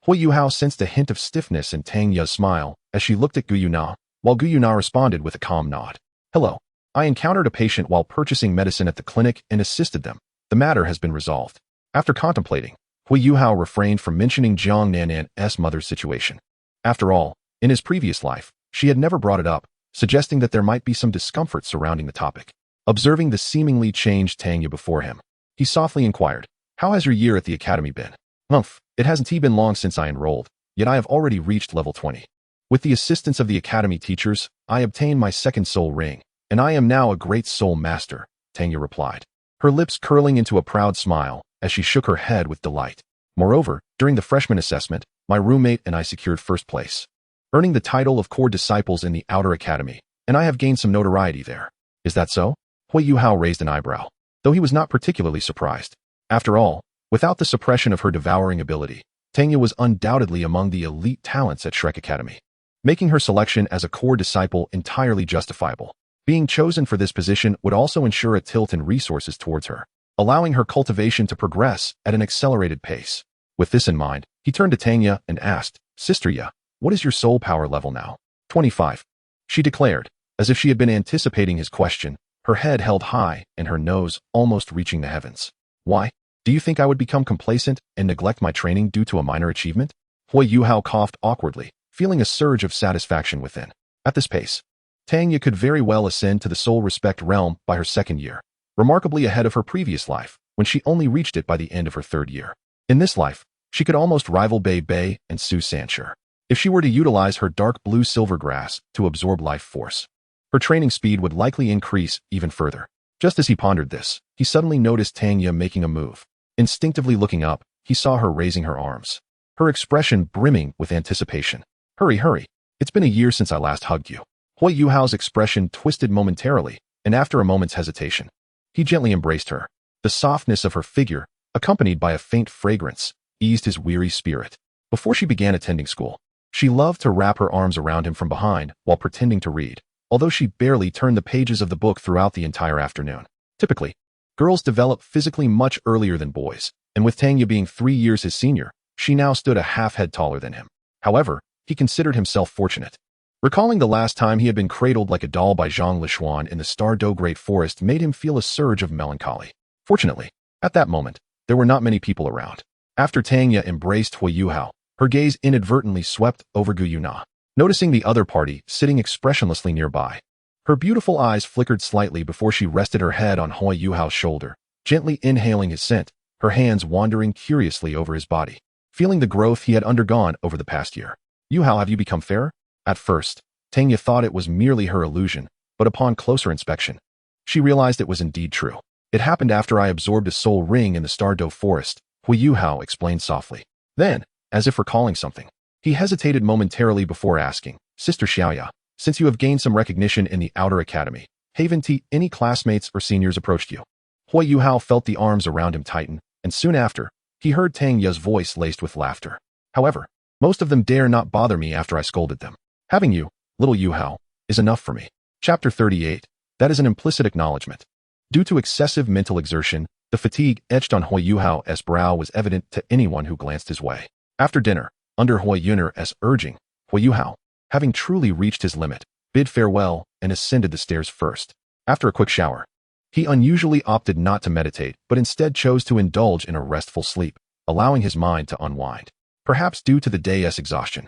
Huo Yuhao sensed a hint of stiffness in Tang Ya's smile as she looked at Gu Yuna, while Gu Yuna responded with a calm nod. "Hello. I encountered a patient while purchasing medicine at the clinic and assisted them. The matter has been resolved." After contemplating, Huo Yuhao refrained from mentioning Jiang Nanan's mother's situation. After all, in his previous life, she had never brought it up, suggesting that there might be some discomfort surrounding the topic. Observing the seemingly changed Tanya before him, he softly inquired, "How has your year at the academy been?" "Humph, it hasn't been long since I enrolled, yet I have already reached level 20. With the assistance of the academy teachers, I obtained my second soul ring, and I am now a great soul master," Tanya replied, her lips curling into a proud smile as she shook her head with delight. "Moreover, during the freshman assessment, my roommate and I secured first place, earning the title of core disciples in the outer academy, and I have gained some notoriety there." "Is that so?" Huo Yuhao raised an eyebrow, though he was not particularly surprised. After all, without the suppression of her devouring ability, Tanya was undoubtedly among the elite talents at Shrek Academy, making her selection as a core disciple entirely justifiable. Being chosen for this position would also ensure a tilt in resources towards her, allowing her cultivation to progress at an accelerated pace. With this in mind, he turned to Tanya and asked, "Sister Ya, what is your soul power level now?" 25. She declared, as if she had been anticipating his question, her head held high and her nose almost reaching the heavens. "Why? Do you think I would become complacent and neglect my training due to a minor achievement?" Huo Yuhao coughed awkwardly, feeling a surge of satisfaction within. At this pace, Tanya could very well ascend to the soul respect realm by her second year, remarkably ahead of her previous life, when she only reached it by the end of her third year. In this life, she could almost rival Bei Bei and Su Sanshur if she were to utilize her dark blue silver grass to absorb life force. Her training speed would likely increase even further. Just as he pondered this, he suddenly noticed Tanya making a move. Instinctively looking up, he saw her raising her arms, her expression brimming with anticipation. "Hurry, hurry. It's been a year since I last hugged you." Huo Yuhao's expression twisted momentarily, and after a moment's hesitation, he gently embraced her. The softness of her figure, accompanied by a faint fragrance, eased his weary spirit. Before she began attending school, she loved to wrap her arms around him from behind while pretending to read, although she barely turned the pages of the book throughout the entire afternoon. Typically, girls develop physically much earlier than boys, and with Tanya being 3 years his senior, she now stood a half head taller than him. However, he considered himself fortunate. Recalling the last time he had been cradled like a doll by Zhang Lishuan in the Stardow Great Forest made him feel a surge of melancholy. Fortunately, at that moment, there were not many people around. After Tanya embraced Huo Yuhao, her gaze inadvertently swept over Gu Yuna, noticing the other party sitting expressionlessly nearby. Her beautiful eyes flickered slightly before she rested her head on Huo Yuhao's shoulder, gently inhaling his scent, her hands wandering curiously over his body, feeling the growth he had undergone over the past year. "Yuhao, have you become fairer?" At first, Tanya thought it was merely her illusion, but upon closer inspection, she realized it was indeed true. "It happened after I absorbed a soul ring in the Stardow Forest," Huo Yuhao explained softly. Then, as if recalling something, he hesitated momentarily before asking, "Sister Xiaoya, since you have gained some recognition in the outer academy, haven't any classmates or seniors approached you?" Huo Yuhao felt the arms around him tighten, and soon after, he heard Tang Ya's voice laced with laughter. "However, most of them dare not bother me after I scolded them. Having you, little Yuhao, is enough for me." Chapter 38. That is an implicit acknowledgement. Due to excessive mental exertion, The fatigue etched on Huo Yuhao's brow was evident to anyone who glanced his way. After dinner, under Huo Yuner's urging, Huo Yuhao, having truly reached his limit, bid farewell and ascended the stairs first. After a quick shower, he unusually opted not to meditate, but instead chose to indulge in a restful sleep, allowing his mind to unwind. Perhaps due to the day's exhaustion,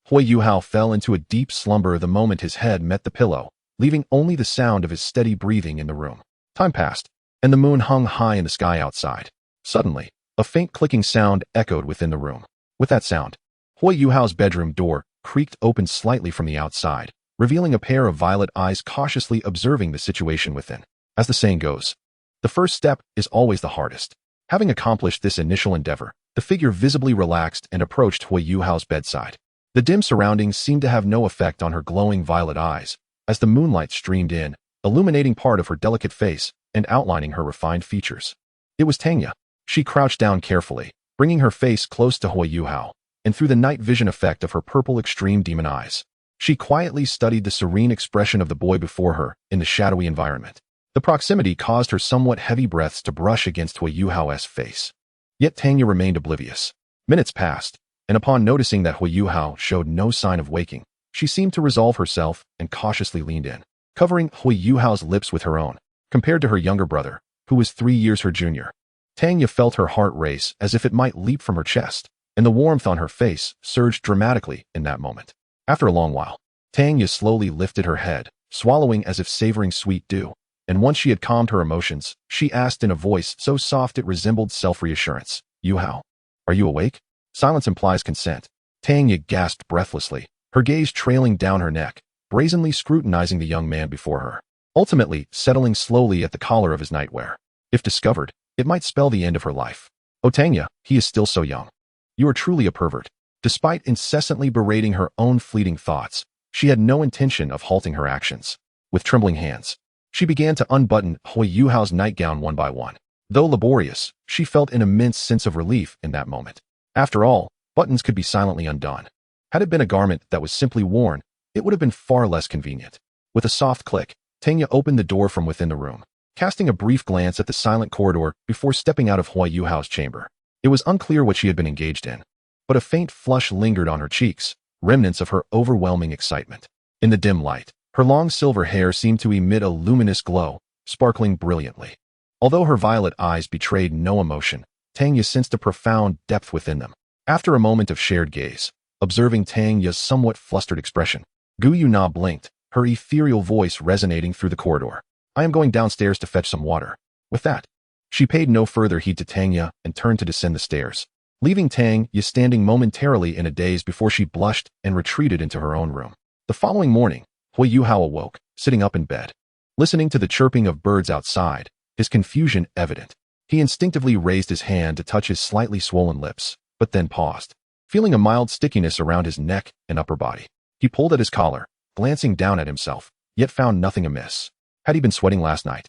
Huo Yuhao fell into a deep slumber the moment his head met the pillow, leaving only the sound of his steady breathing in the room. Time passed, and the moon hung high in the sky outside. Suddenly, a faint clicking sound echoed within the room. With that sound, Huo Yuhao's bedroom door creaked open slightly from the outside, revealing a pair of violet eyes cautiously observing the situation within. As the saying goes, the first step is always the hardest. Having accomplished this initial endeavor, the figure visibly relaxed and approached Huo Yuhao's bedside. The dim surroundings seemed to have no effect on her glowing violet eyes, as the moonlight streamed in, illuminating part of her delicate face and outlining her refined features. It was Tanya. She crouched down carefully, bringing her face close to Huo Yuhao, and through the night vision effect of her purple extreme demon eyes, she quietly studied the serene expression of the boy before her in the shadowy environment. The proximity caused her somewhat heavy breaths to brush against Huo Yuhao's face. Yet Tanya remained oblivious. Minutes passed, and upon noticing that Huo Yuhao showed no sign of waking, she seemed to resolve herself and cautiously leaned in, covering Huo Yuhao's lips with her own. Compared to her younger brother, who was 3 years her junior, Tanya felt her heart race as if it might leap from her chest, and the warmth on her face surged dramatically in that moment. After a long while, Tanya slowly lifted her head, swallowing as if savoring sweet dew, and once she had calmed her emotions, she asked in a voice so soft it resembled self-reassurance, "Yuhao, are you awake?" Silence implies consent. Tanya gasped breathlessly, her gaze trailing down her neck, brazenly scrutinizing the young man before her, ultimately settling slowly at the collar of his nightwear. If discovered, it might spell the end of her life. "Oh, Tanya, he is still so young. You are truly a pervert." Despite incessantly berating her own fleeting thoughts, she had no intention of halting her actions. With trembling hands, she began to unbutton Huo Yuhao's nightgown one by one. Though laborious, she felt an immense sense of relief in that moment. After all, buttons could be silently undone. Had it been a garment that was simply worn, it would have been far less convenient. With a soft click, Tanya opened the door from within the room, casting a brief glance at the silent corridor before stepping out of Huo Yuhao's chamber. It was unclear what she had been engaged in, but a faint flush lingered on her cheeks, remnants of her overwhelming excitement. In the dim light, her long silver hair seemed to emit a luminous glow, sparkling brilliantly. Although her violet eyes betrayed no emotion, Tanya sensed a profound depth within them. After a moment of shared gaze, observing Tanya's somewhat flustered expression, Gu Yuna blinked, her ethereal voice resonating through the corridor. "I am going downstairs to fetch some water." With that, she paid no further heed to Tanya and turned to descend the stairs, leaving Tanya standing momentarily in a daze before she blushed and retreated into her own room. The following morning, Huo Yuhao awoke, sitting up in bed. Listening to the chirping of birds outside, his confusion evident. He instinctively raised his hand to touch his slightly swollen lips, but then paused, feeling a mild stickiness around his neck and upper body. He pulled at his collar, glancing down at himself, yet found nothing amiss. Had he been sweating last night?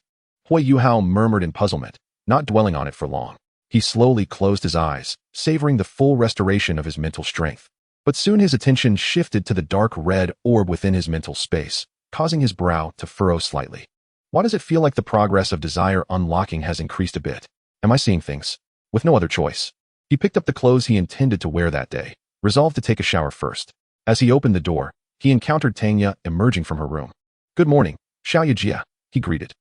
Huo Yuhao murmured in puzzlement, not dwelling on it for long. He slowly closed his eyes, savoring the full restoration of his mental strength. But soon his attention shifted to the dark red orb within his mental space, causing his brow to furrow slightly. Why does it feel like the progress of desire unlocking has increased a bit? Am I seeing things? With no other choice, he picked up the clothes he intended to wear that day, resolved to take a shower first. As he opened the door, he encountered Tanya emerging from her room. "Good morning, Xiaoyajia," he greeted.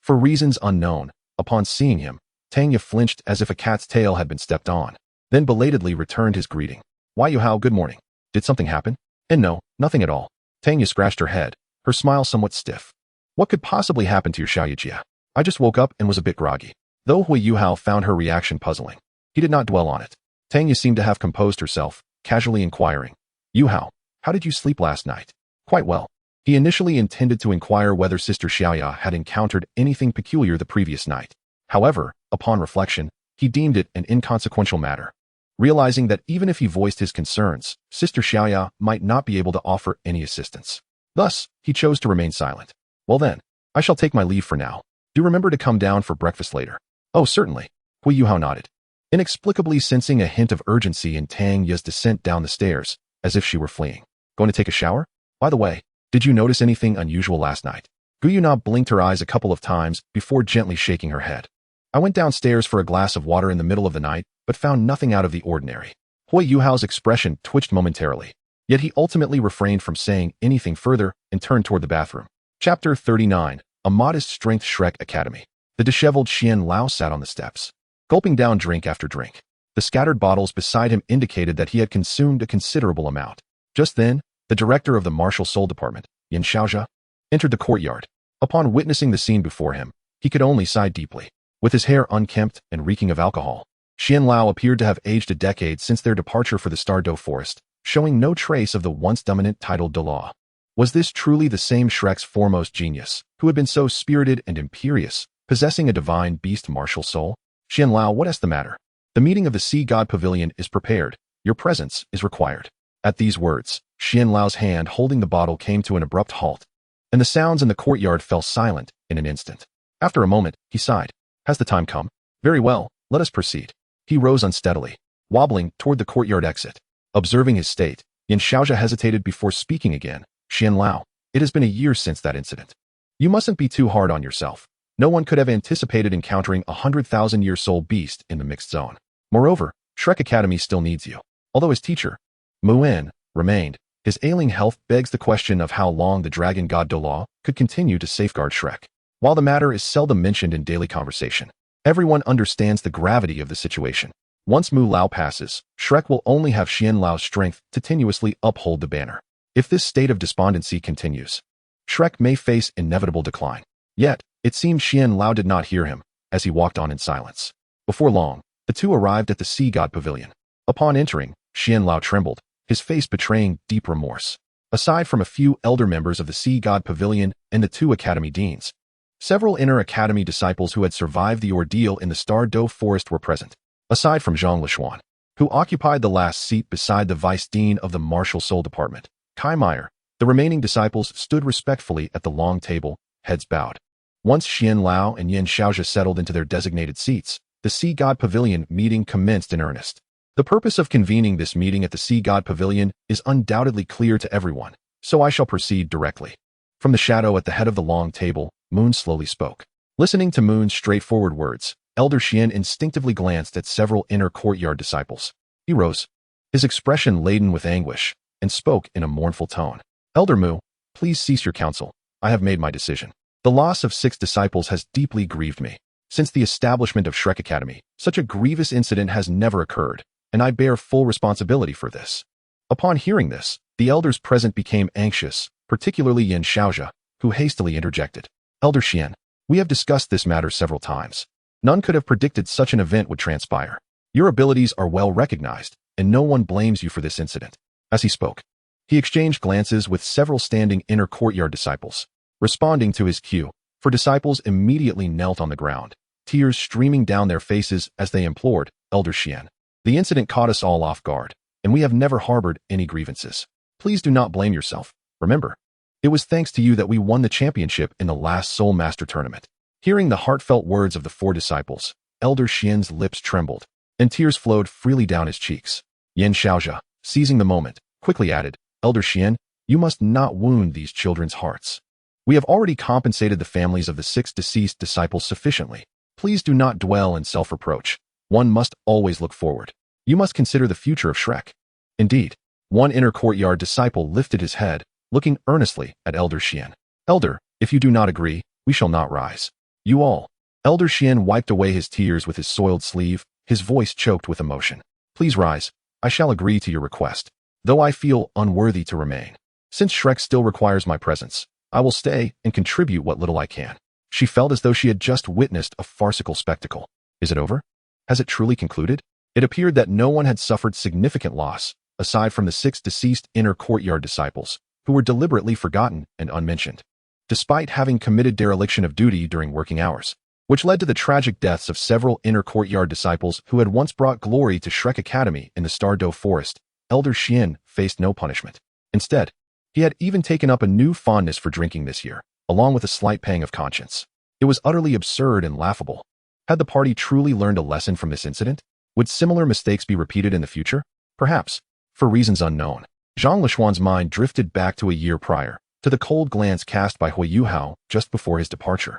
For reasons unknown, upon seeing him, Tanya flinched as if a cat's tail had been stepped on, then belatedly returned his greeting. "Why, Yuhao, good morning. Did something happen?" "And no, nothing at all." Tanya scratched her head, her smile somewhat stiff. "What could possibly happen to your Xiaoyajia? I just woke up and was a bit groggy." Though Huo Yuhao found her reaction puzzling, he did not dwell on it. Tanya seemed to have composed herself, casually inquiring, "Yuhao, how did you sleep last night?" "Quite well." He initially intended to inquire whether Sister Xiaoya had encountered anything peculiar the previous night. However, upon reflection, he deemed it an inconsequential matter, realizing that even if he voiced his concerns, Sister Xiaoya might not be able to offer any assistance. Thus, he chose to remain silent. "Well then, I shall take my leave for now. Do remember to come down for breakfast later." "Oh, certainly." Huo Yuhao nodded, inexplicably sensing a hint of urgency in Tanya's descent down the stairs, as if she were fleeing. "Going to take a shower? By the way, did you notice anything unusual last night?" Gu Yuna blinked her eyes a couple of times before gently shaking her head. I went downstairs for a glass of water in the middle of the night, but found nothing out of the ordinary. Huo Yuhao's expression twitched momentarily, yet he ultimately refrained from saying anything further and turned toward the bathroom. Chapter 39. A Modest Strength Shrek Academy. The disheveled Xian Lao sat on the steps, gulping down drink after drink. The scattered bottles beside him indicated that he had consumed a considerable amount. Just then, the director of the martial soul department, Yin Xiaozhe, entered the courtyard. Upon witnessing the scene before him, he could only sigh deeply. With his hair unkempt and reeking of alcohol, Xian Lao appeared to have aged a decade since their departure for the Stardow Forest, showing no trace of the once dominant titled Douluo. Was this truly the same Shrek's foremost genius, who had been so spirited and imperious, possessing a divine beast martial soul? Xian Lao, what is the matter? The meeting of the Sea God Pavilion is prepared. Your presence is required. At these words, Xian Lao's hand holding the bottle came to an abrupt halt, and the sounds in the courtyard fell silent in an instant. After a moment, he sighed. Has the time come? Very well, let us proceed. He rose unsteadily, wobbling toward the courtyard exit. Observing his state, Yin Xiaozhe hesitated before speaking again. Xian Lao, it has been a year since that incident. You mustn't be too hard on yourself. No one could have anticipated encountering a 100,000-year-soul beast in the mixed zone. Moreover, Shrek Academy still needs you. Although his teacher, Muin, remained, his ailing health begs the question of how long the dragon god Douluo could continue to safeguard Shrek. While the matter is seldom mentioned in daily conversation, everyone understands the gravity of the situation. Once Mu Lao passes, Shrek will only have Xian Lao's strength to continuously uphold the banner. If this state of despondency continues, Shrek may face inevitable decline. Yet, it seemed Xian Lao did not hear him, as he walked on in silence. Before long, the two arrived at the Sea God Pavilion. Upon entering, Xian Lao trembled, his face betraying deep remorse. Aside from a few elder members of the Sea God Pavilion and the two academy deans, several inner academy disciples who had survived the ordeal in the Stardow Forest were present. Aside from Zhang Lishuan, who occupied the last seat beside the vice dean of the martial soul department, Kai Meyer, the remaining disciples stood respectfully at the long table, heads bowed. Once Xian Lao and Yin Xiaozhe settled into their designated seats, the Sea God Pavilion meeting commenced in earnest. The purpose of convening this meeting at the Sea God Pavilion is undoubtedly clear to everyone, so I shall proceed directly. From the shadow at the head of the long table, Moon slowly spoke. Listening to Moon's straightforward words, Elder Xian instinctively glanced at several inner courtyard disciples. He rose, his expression laden with anguish, and spoke in a mournful tone. Elder Mu, please cease your counsel. I have made my decision. The loss of 6 disciples has deeply grieved me. Since the establishment of Shrek Academy, such a grievous incident has never occurred, and I bear full responsibility for this. Upon hearing this, the elders present became anxious, particularly Yin Xiaozhe, who hastily interjected. Elder Xian, we have discussed this matter several times. None could have predicted such an event would transpire. Your abilities are well recognized, and no one blames you for this incident. As he spoke, he exchanged glances with several standing inner courtyard disciples. Responding to his cue, for disciples immediately knelt on the ground, tears streaming down their faces as they implored, Elder Xian. The incident caught us all off guard, and we have never harbored any grievances. Please do not blame yourself. Remember, it was thanks to you that we won the championship in the last Soul Master tournament. Hearing the heartfelt words of the 4 disciples, Elder Xian's lips trembled, and tears flowed freely down his cheeks. Yin Xiaozhe, seizing the moment, quickly added, Elder Xian, you must not wound these children's hearts. We have already compensated the families of the 6 deceased disciples sufficiently. Please do not dwell in self-reproach. One must always look forward. You must consider the future of Shrek. Indeed, one inner courtyard disciple lifted his head, looking earnestly at Elder Xian. Elder, if you do not agree, we shall not rise. You all. Elder Xian wiped away his tears with his soiled sleeve, his voice choked with emotion. Please rise. I shall agree to your request, though I feel unworthy to remain. Since Shrek still requires my presence, I will stay and contribute what little I can. She felt as though she had just witnessed a farcical spectacle. Is it over? Has it truly concluded? It appeared that no one had suffered significant loss, aside from the 6 deceased inner courtyard disciples, who were deliberately forgotten and unmentioned, despite having committed dereliction of duty during working hours, which led to the tragic deaths of several inner courtyard disciples who had once brought glory to Shrek Academy in the Stardow Forest. Elder Xian faced no punishment. Instead, he had even taken up a new fondness for drinking this year, along with a slight pang of conscience. It was utterly absurd and laughable. Had the party truly learned a lesson from this incident? Would similar mistakes be repeated in the future? Perhaps, for reasons unknown. Zhang Lishuan's mind drifted back to a year prior, to the cold glance cast by Huo Yuhao just before his departure.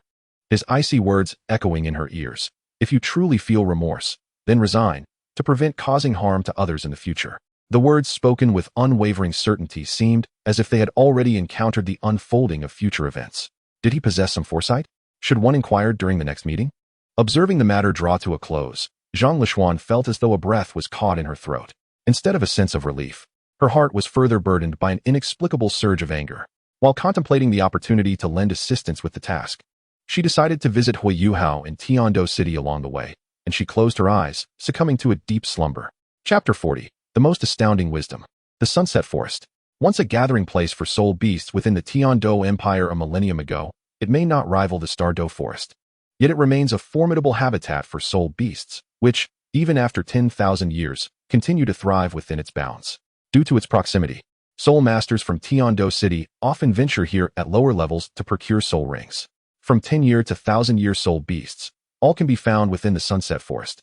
His icy words echoing in her ears. If you truly feel remorse, then resign, to prevent causing harm to others in the future. The words spoken with unwavering certainty seemed as if they had already encountered the unfolding of future events. Did he possess some foresight? Should one inquire during the next meeting? Observing the matter draw to a close, Zhang Lishuan felt as though a breath was caught in her throat. Instead of a sense of relief, her heart was further burdened by an inexplicable surge of anger. While contemplating the opportunity to lend assistance with the task, she decided to visit Huo Yuhao in Tiando City along the way, and she closed her eyes, succumbing to a deep slumber. Chapter 40. The Most Astounding Wisdom. The Sunset Forest. Once a gathering place for soul beasts within the Tiando Empire a millennium ago, it may not rival the Stardo Forest. Yet it remains a formidable habitat for soul beasts, which, even after 10,000 years, continue to thrive within its bounds. Due to its proximity, soul masters from Tiando City often venture here at lower levels to procure soul rings. From 10-year to 1,000-year soul beasts, all can be found within the Sunset Forest.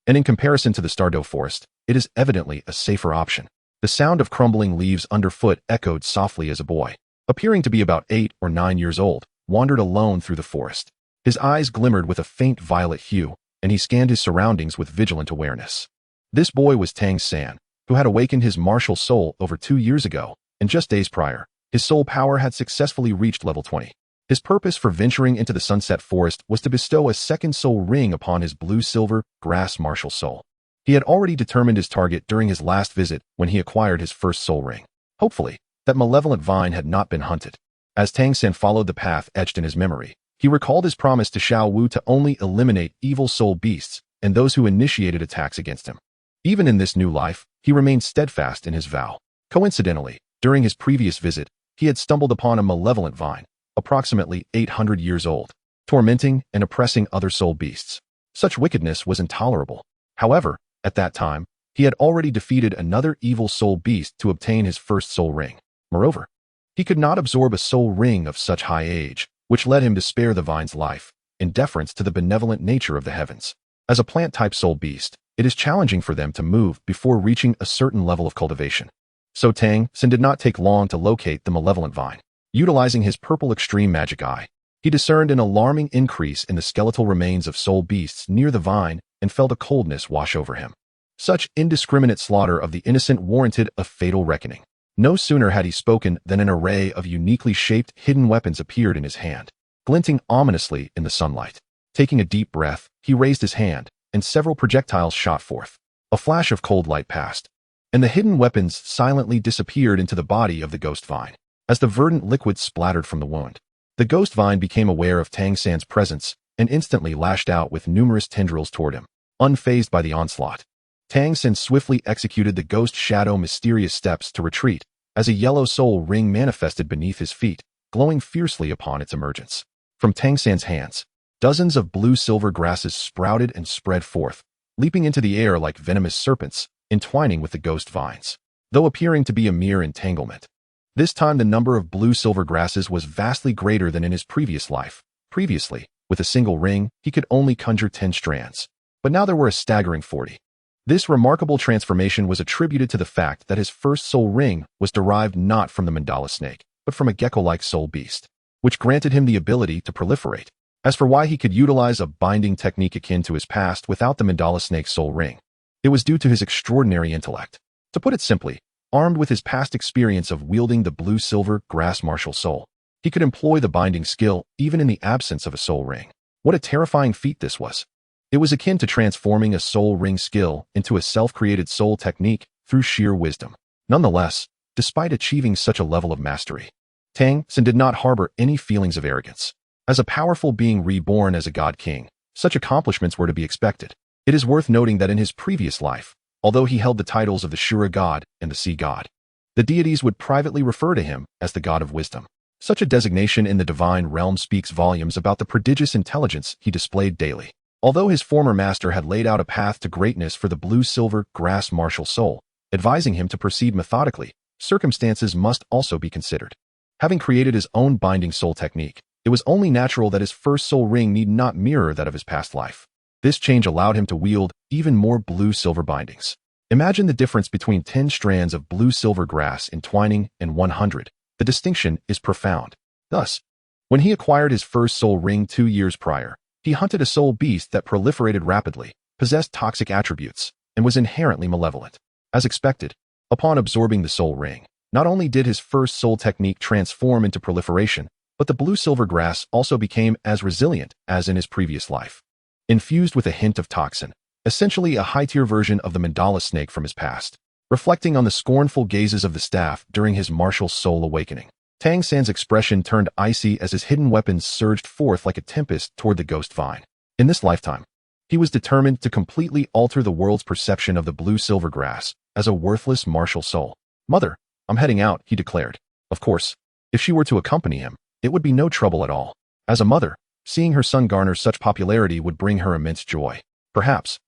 And in comparison to the Stardo Forest, it is evidently a safer option. The sound of crumbling leaves underfoot echoed softly as a boy, appearing to be about 8 or 9 years old, wandered alone through the forest. His eyes glimmered with a faint violet hue, and he scanned his surroundings with vigilant awareness. This boy was Tang San, who had awakened his martial soul over 2 years ago, and just days prior, his soul power had successfully reached level 20. His purpose for venturing into the Sunset Forest was to bestow a second soul ring upon his blue-silver grass martial soul. He had already determined his target during his last visit when he acquired his first soul ring. Hopefully, that malevolent vine had not been hunted. As Tang San followed the path etched in his memory, he recalled his promise to Xiao Wu to only eliminate evil soul beasts and those who initiated attacks against him. Even in this new life, he remained steadfast in his vow. Coincidentally, during his previous visit, he had stumbled upon a malevolent vine, approximately 800 years old, tormenting and oppressing other soul beasts. Such wickedness was intolerable. However, at that time, he had already defeated another evil soul beast to obtain his first soul ring. Moreover, he could not absorb a soul ring of such high age, which led him to spare the vine's life, in deference to the benevolent nature of the heavens. As a plant-type soul beast, it is challenging for them to move before reaching a certain level of cultivation. So Tang San did not take long to locate the malevolent vine. Utilizing his purple extreme magic eye, he discerned an alarming increase in the skeletal remains of soul beasts near the vine and felt a coldness wash over him. Such indiscriminate slaughter of the innocent warranted a fatal reckoning. No sooner had he spoken than an array of uniquely shaped hidden weapons appeared in his hand, glinting ominously in the sunlight. Taking a deep breath, he raised his hand, and several projectiles shot forth. A flash of cold light passed, and the hidden weapons silently disappeared into the body of the ghost vine. As the verdant liquid splattered from the wound, the ghost vine became aware of Tang San's presence and instantly lashed out with numerous tendrils toward him, unfazed by the onslaught. Tang San swiftly executed the ghost shadow mysterious steps to retreat as a yellow soul ring manifested beneath his feet, glowing fiercely upon its emergence. From Tang San's hands, dozens of blue-silver grasses sprouted and spread forth, leaping into the air like venomous serpents, entwining with the ghost vines, though appearing to be a mere entanglement. This time the number of blue-silver grasses was vastly greater than in his previous life. Previously, with a single ring, he could only conjure 10 strands, but now there were a staggering 40. This remarkable transformation was attributed to the fact that his first soul ring was derived not from the mandala snake, but from a gecko-like soul beast, which granted him the ability to proliferate. As for why he could utilize a binding technique akin to his past without the mandala snake soul ring, it was due to his extraordinary intellect. To put it simply, armed with his past experience of wielding the blue-silver grass martial soul, he could employ the binding skill even in the absence of a soul ring. What a terrifying feat this was. It was akin to transforming a soul ring skill into a self-created soul technique through sheer wisdom. Nonetheless, despite achieving such a level of mastery, Tang San did not harbor any feelings of arrogance. As a powerful being reborn as a god king, such accomplishments were to be expected. It is worth noting that in his previous life, although he held the titles of the Shura god and the Sea god, the deities would privately refer to him as the god of wisdom. Such a designation in the divine realm speaks volumes about the prodigious intelligence he displayed daily. Although his former master had laid out a path to greatness for the blue-silver grass martial soul, advising him to proceed methodically, circumstances must also be considered. Having created his own binding soul technique, it was only natural that his first soul ring need not mirror that of his past life. This change allowed him to wield even more blue-silver bindings. Imagine the difference between 10 strands of blue-silver grass entwining and 100. The distinction is profound. Thus, when he acquired his first soul ring 2 years prior, He hunted a soul beast that proliferated rapidly, possessed toxic attributes, and was inherently malevolent. As expected, upon absorbing the soul ring, not only did his first soul technique transform into proliferation, but the blue-silver grass also became as resilient as in his previous life. Infused with a hint of toxin, essentially a high-tier version of the mandala snake from his past. Reflecting on the scornful gazes of the staff during his martial soul awakening, Tang San's expression turned icy as his hidden weapons surged forth like a tempest toward the ghost vine. In this lifetime, he was determined to completely alter the world's perception of the blue-silver grass as a worthless martial soul. "Mother, I'm heading out," he declared. Of course, if she were to accompany him, it would be no trouble at all. As a mother, seeing her son garner such popularity would bring her immense joy. Perhaps.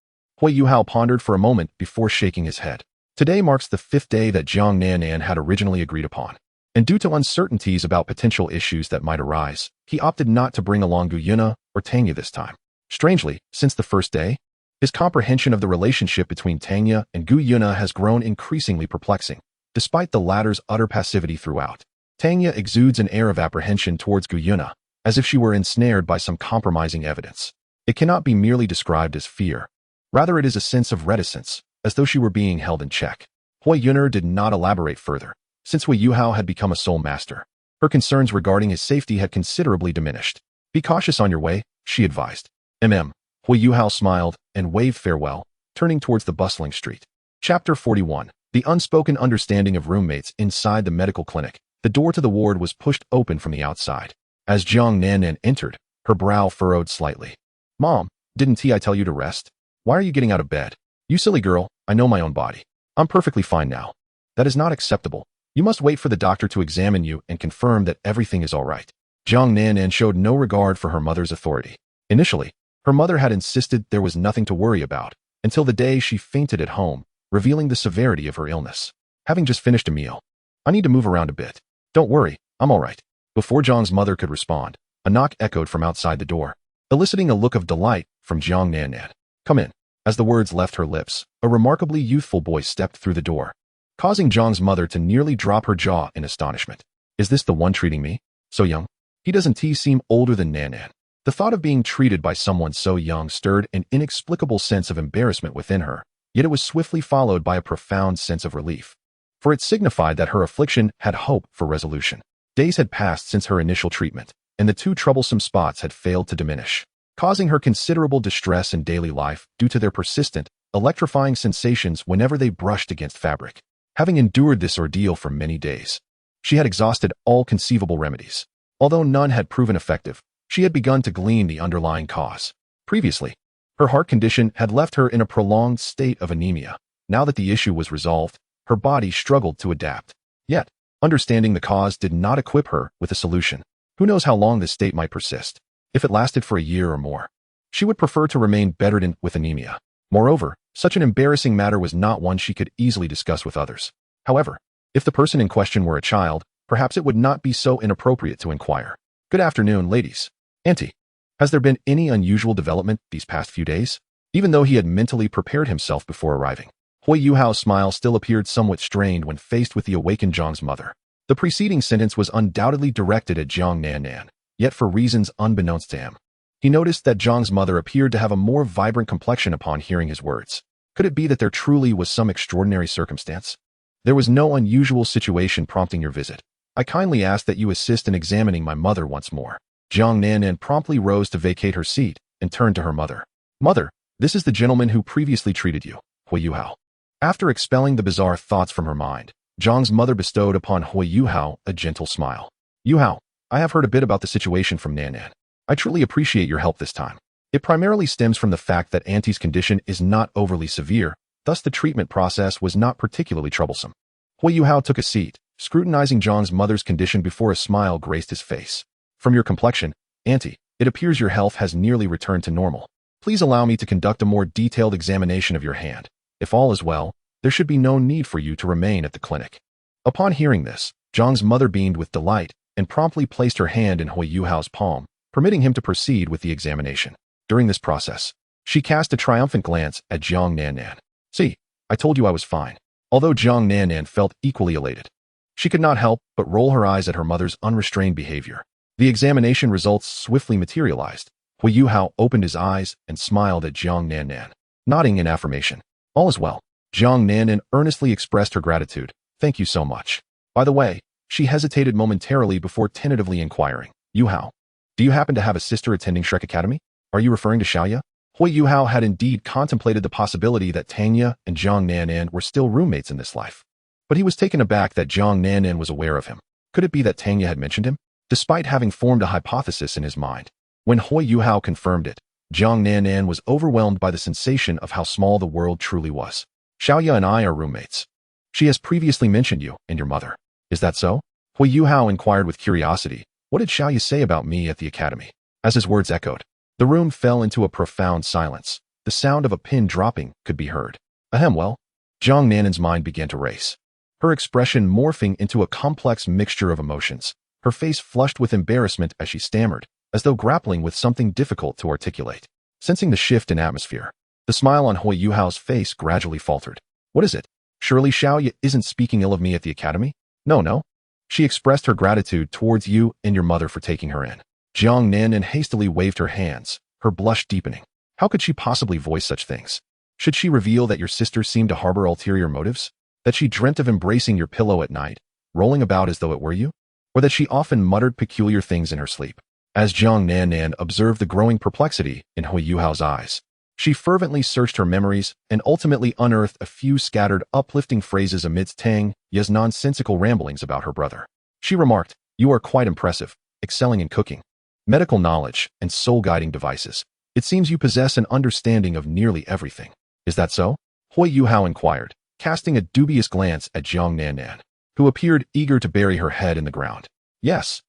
Huo Yuhao pondered for a moment before shaking his head. Today marks the 5th day that Jiang Nanan had originally agreed upon, and due to uncertainties about potential issues that might arise, he opted not to bring along Gu Yuna or Tangya this time. Strangely, since the first day, his comprehension of the relationship between Tangya and Gu Yuna has grown increasingly perplexing, despite the latter's utter passivity throughout. Tangya exudes an air of apprehension towards Gu Yuna, as if she were ensnared by some compromising evidence. It cannot be merely described as fear. Rather, it is a sense of reticence, as though she were being held in check. Huo Yuhao did not elaborate further, since Huo Yuhao had become a soul master. Her concerns regarding his safety had considerably diminished. "Be cautious on your way," she advised. Huo Yuhao smiled and waved farewell, turning towards the bustling street. Chapter 41. The unspoken understanding of roommates inside the medical clinic. The door to the ward was pushed open from the outside. As Jiang Nanan entered, her brow furrowed slightly. "Mom, didn't I tell you to rest? Why are you getting out of bed?" "You silly girl, I know my own body. I'm perfectly fine now." "That is not acceptable. You must wait for the doctor to examine you and confirm that everything is all right." Jiang Nanan showed no regard for her mother's authority. Initially, her mother had insisted there was nothing to worry about, until the day she fainted at home, revealing the severity of her illness. "Having just finished a meal, I need to move around a bit." "Don't worry, I'm all right." Before Jiang's mother could respond, a knock echoed from outside the door, eliciting a look of delight from Jiang Nanan. "Come in." As the words left her lips, a remarkably youthful boy stepped through the door, causing Jiang's mother to nearly drop her jaw in astonishment. "Is this the one treating me? So young? He doesn't seem older than Nanan." The thought of being treated by someone so young stirred an inexplicable sense of embarrassment within her, yet it was swiftly followed by a profound sense of relief, for it signified that her affliction had hope for resolution. Days had passed since her initial treatment, and the 2 troublesome spots had failed to diminish, causing her considerable distress in daily life due to their persistent, electrifying sensations whenever they brushed against fabric. Having endured this ordeal for many days, she had exhausted all conceivable remedies. Although none had proven effective, she had begun to glean the underlying cause. Previously, her heart condition had left her in a prolonged state of anemia. Now that the issue was resolved, her body struggled to adapt. Yet, understanding the cause did not equip her with a solution. Who knows how long this state might persist? If it lasted for a year or more, she would prefer to remain bedridden with anemia. Moreover, such an embarrassing matter was not one she could easily discuss with others. However, if the person in question were a child, perhaps it would not be so inappropriate to inquire. "Good afternoon, ladies. Auntie, has there been any unusual development these past few days?" Even though he had mentally prepared himself before arriving, Huo Yuhao's smile still appeared somewhat strained when faced with the awakened Jiang's mother. The preceding sentence was undoubtedly directed at Jiang Nanan, yet for reasons unbeknownst to him, he noticed that Jiang's mother appeared to have a more vibrant complexion upon hearing his words. Could it be that there truly was some extraordinary circumstance? "There was no unusual situation prompting your visit. I kindly ask that you assist in examining my mother once more." Jiang Nanan promptly rose to vacate her seat and turned to her mother. "Mother, this is the gentleman who previously treated you, Huo Yuhao." After expelling the bizarre thoughts from her mind, Jiang's mother bestowed upon Huo Yuhao a gentle smile. "Yuhao, I have heard a bit about the situation from Nanan. I truly appreciate your help this time. It primarily stems from the fact that Auntie's condition is not overly severe, thus the treatment process was not particularly troublesome." Huo Yuhao took a seat, scrutinizing Jiang's mother's condition before a smile graced his face. "From your complexion, Auntie, it appears your health has nearly returned to normal. Please allow me to conduct a more detailed examination of your hand. If all is well, there should be no need for you to remain at the clinic." Upon hearing this, Jiang's mother beamed with delight and promptly placed her hand in Huo Yuhao's palm, permitting him to proceed with the examination. During this process, she cast a triumphant glance at Jiang Nanan. "See, I told you I was fine." Although Jiang Nanan felt equally elated, she could not help but roll her eyes at her mother's unrestrained behavior. The examination results swiftly materialized, Huo Yuhao opened his eyes and smiled at Jiang Nannan, nodding in affirmation. All is well. Jiang Nannan earnestly expressed her gratitude. Thank you so much. By the way, she hesitated momentarily before tentatively inquiring. Yuhao, do you happen to have a sister attending Shrek Academy? Are you referring to Xiaoya? Huo Yuhao had indeed contemplated the possibility that Tanya and Jiang Nannan were still roommates in this life. But he was taken aback that Jiang Nannan was aware of him. Could it be that Tanya had mentioned him? Despite having formed a hypothesis in his mind, when Huo Yuhao confirmed it, Jiang Nannan was overwhelmed by the sensation of how small the world truly was. Xiaoya and I are roommates. She has previously mentioned you and your mother. Is that so? Huo Yuhao inquired with curiosity. What did Xiaoya say about me at the academy? As his words echoed, the room fell into a profound silence. The sound of a pin dropping could be heard. Well, Jiang Nannan's mind began to race, her expression morphing into a complex mixture of emotions. Her face flushed with embarrassment as she stammered, as though grappling with something difficult to articulate. Sensing the shift in atmosphere, the smile on Huo Yuhao's face gradually faltered. What is it? Surely Xiaoya isn't speaking ill of me at the academy? No. She expressed her gratitude towards you and your mother for taking her in. Jiang Nannan hastily waved her hands, her blush deepening. How could she possibly voice such things? Should she reveal that your sister seemed to harbor ulterior motives? That she dreamt of embracing your pillow at night, rolling about as though it were you? Or that she often muttered peculiar things in her sleep? As Jiang Nannan observed the growing perplexity in Huo Yuhao's eyes, she fervently searched her memories and ultimately unearthed a few scattered, uplifting phrases amidst Tang Ye's nonsensical ramblings about her brother. She remarked, "You are quite impressive, excelling in cooking, medical knowledge, and soul-guiding devices. It seems you possess an understanding of nearly everything. Is that so?" Huo Yuhao inquired, casting a dubious glance at Jiang Nannan, who appeared eager to bury her head in the ground. Yes,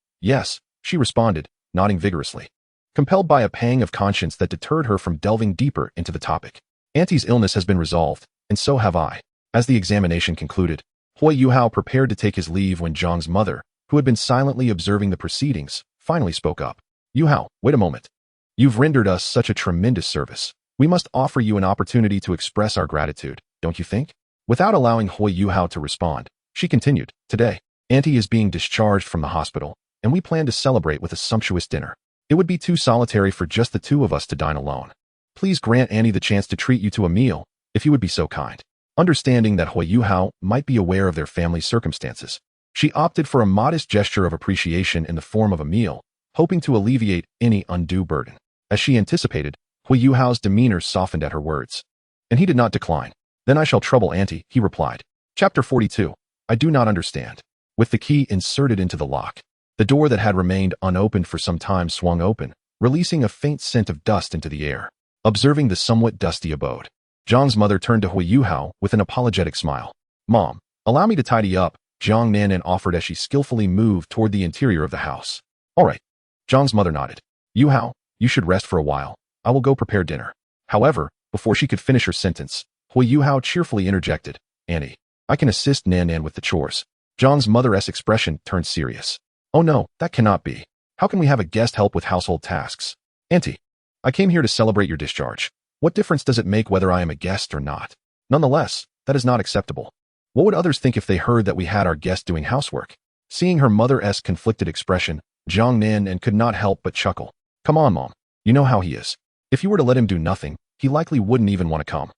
she responded, nodding vigorously, compelled by a pang of conscience that deterred her from delving deeper into the topic. Auntie's illness has been resolved, and so have I. As the examination concluded, Huo Yuhao prepared to take his leave when Zhang's mother, who had been silently observing the proceedings, finally spoke up. Yuhao, wait a moment. You've rendered us such a tremendous service. We must offer you an opportunity to express our gratitude, don't you think? Without allowing Huo Yuhao to respond, she continued, Today, Auntie is being discharged from the hospital, and we plan to celebrate with a sumptuous dinner. It would be too solitary for just the two of us to dine alone. Please grant Annie the chance to treat you to a meal, if you would be so kind. Understanding that Huo Yuhao might be aware of their family's circumstances, she opted for a modest gesture of appreciation in the form of a meal, hoping to alleviate any undue burden. As she anticipated, Huo Yuhao's demeanor softened at her words, and he did not decline. Then I shall trouble Auntie, he replied. Chapter 42. I do not understand. With the key inserted into the lock, the door that had remained unopened for some time swung open, releasing a faint scent of dust into the air. Observing the somewhat dusty abode, Zhang's mother turned to Huo Yuhao with an apologetic smile. Mom, allow me to tidy up, Jiang Nannan offered as she skillfully moved toward the interior of the house. All right. Zhang's mother nodded. Yuhao, you should rest for a while. I will go prepare dinner. However, before she could finish her sentence, Huo Yuhao cheerfully interjected. Annie, I can assist Nannan with the chores. Zhang's mother's expression turned serious. Oh no, that cannot be. How can we have a guest help with household tasks? Auntie, I came here to celebrate your discharge. What difference does it make whether I am a guest or not? Nonetheless, that is not acceptable. What would others think if they heard that we had our guest doing housework? Seeing her mother's conflicted expression, Jiang Nannan could not help but chuckle. Come on, Mom. You know how he is. If you were to let him do nothing, he likely wouldn't even want to come.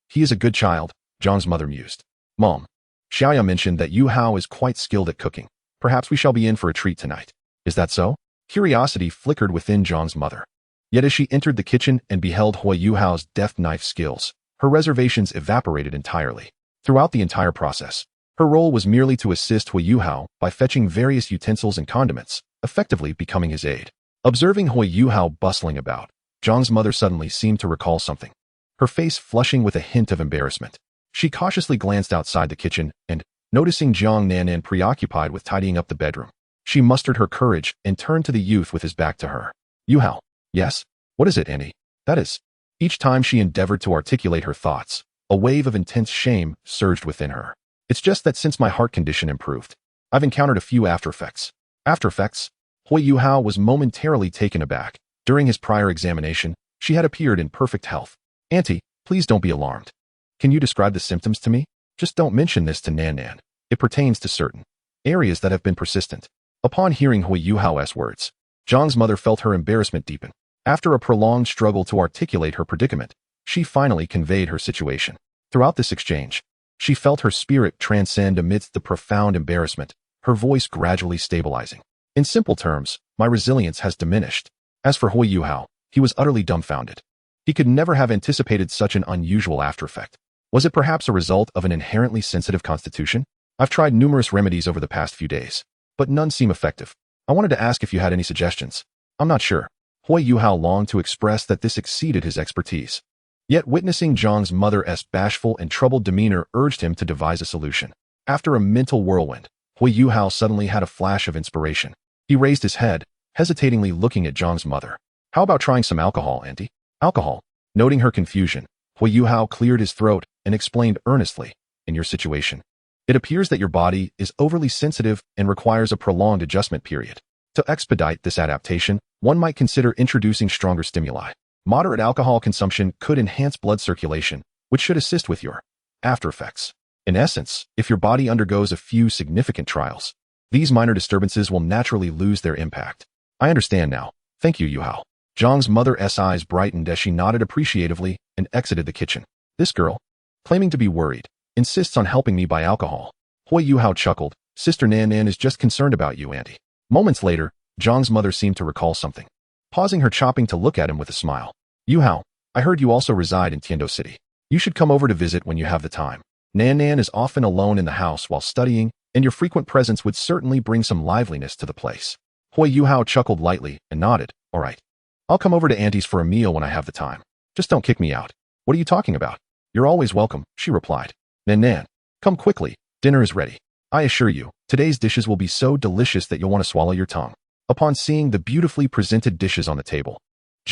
He is a good child, Zhang's mother mused. Mom, Xiaoya mentioned that Yuhao is quite skilled at cooking. Perhaps we shall be in for a treat tonight. Is that so? Curiosity flickered within Zhang's mother. Yet as she entered the kitchen and beheld Huo Yuhao's deft knife skills, her reservations evaporated entirely. Throughout the entire process, her role was merely to assist Huo Yuhao by fetching various utensils and condiments, effectively becoming his aide. Observing Huo Yuhao bustling about, Zhang's mother suddenly seemed to recall something, her face flushing with a hint of embarrassment. She cautiously glanced outside the kitchen and, noticing Jiang Nannan preoccupied with tidying up the bedroom, she mustered her courage and turned to the youth with his back to her. Yuhao. Yes? What is it, Annie? That is. Each time she endeavored to articulate her thoughts, a wave of intense shame surged within her. It's just that since my heart condition improved, I've encountered a few after effects. After effects? Huo Yuhao was momentarily taken aback. During his prior examination, she had appeared in perfect health. Auntie, please don't be alarmed. Can you describe the symptoms to me? Just don't mention this to Nannan. It pertains to certain areas that have been persistent. Upon hearing Huo Yuhao's words, Zhang's mother felt her embarrassment deepen. After a prolonged struggle to articulate her predicament, she finally conveyed her situation. Throughout this exchange, she felt her spirit transcend amidst the profound embarrassment, her voice gradually stabilizing. In simple terms, my resilience has diminished. As for Huo Yuhao, he was utterly dumbfounded. He could never have anticipated such an unusual after-effect. Was it perhaps a result of an inherently sensitive constitution? I've tried numerous remedies over the past few days, but none seem effective. I wanted to ask if you had any suggestions. I'm not sure. Huo Yuhao longed to express that this exceeded his expertise. Yet witnessing Zhang's mother's bashful and troubled demeanor urged him to devise a solution. After a mental whirlwind, Huo Yuhao suddenly had a flash of inspiration. He raised his head, hesitatingly looking at Zhang's mother. How about trying some alcohol, auntie? Alcohol? Noting her confusion, Huo Yuhao cleared his throat and explained earnestly, in your situation, it appears that your body is overly sensitive and requires a prolonged adjustment period. To expedite this adaptation, one might consider introducing stronger stimuli. Moderate alcohol consumption could enhance blood circulation, which should assist with your after effects. In essence, if your body undergoes a few significant trials, these minor disturbances will naturally lose their impact. I understand now. Thank you, Yuhao. Zhang's mother's eyes brightened as she nodded appreciatively and exited the kitchen. This girl, claiming to be worried, insists on helping me buy alcohol. Huo Yuhao chuckled. Sister Nan Nan is just concerned about you, auntie. Moments later, Zhang's mother seemed to recall something, pausing her chopping to look at him with a smile. Yuhao, I heard you also reside in Tiando City. You should come over to visit when you have the time. Nan Nan is often alone in the house while studying, and your frequent presence would certainly bring some liveliness to the place. Huo Yuhao chuckled lightly and nodded. All right. I'll come over to Auntie's for a meal when I have the time. Just don't kick me out. What are you talking about? You're always welcome, she replied. Nan Nan, come quickly. Dinner is ready. I assure you, today's dishes will be so delicious that you'll want to swallow your tongue. Upon seeing the beautifully presented dishes on the table,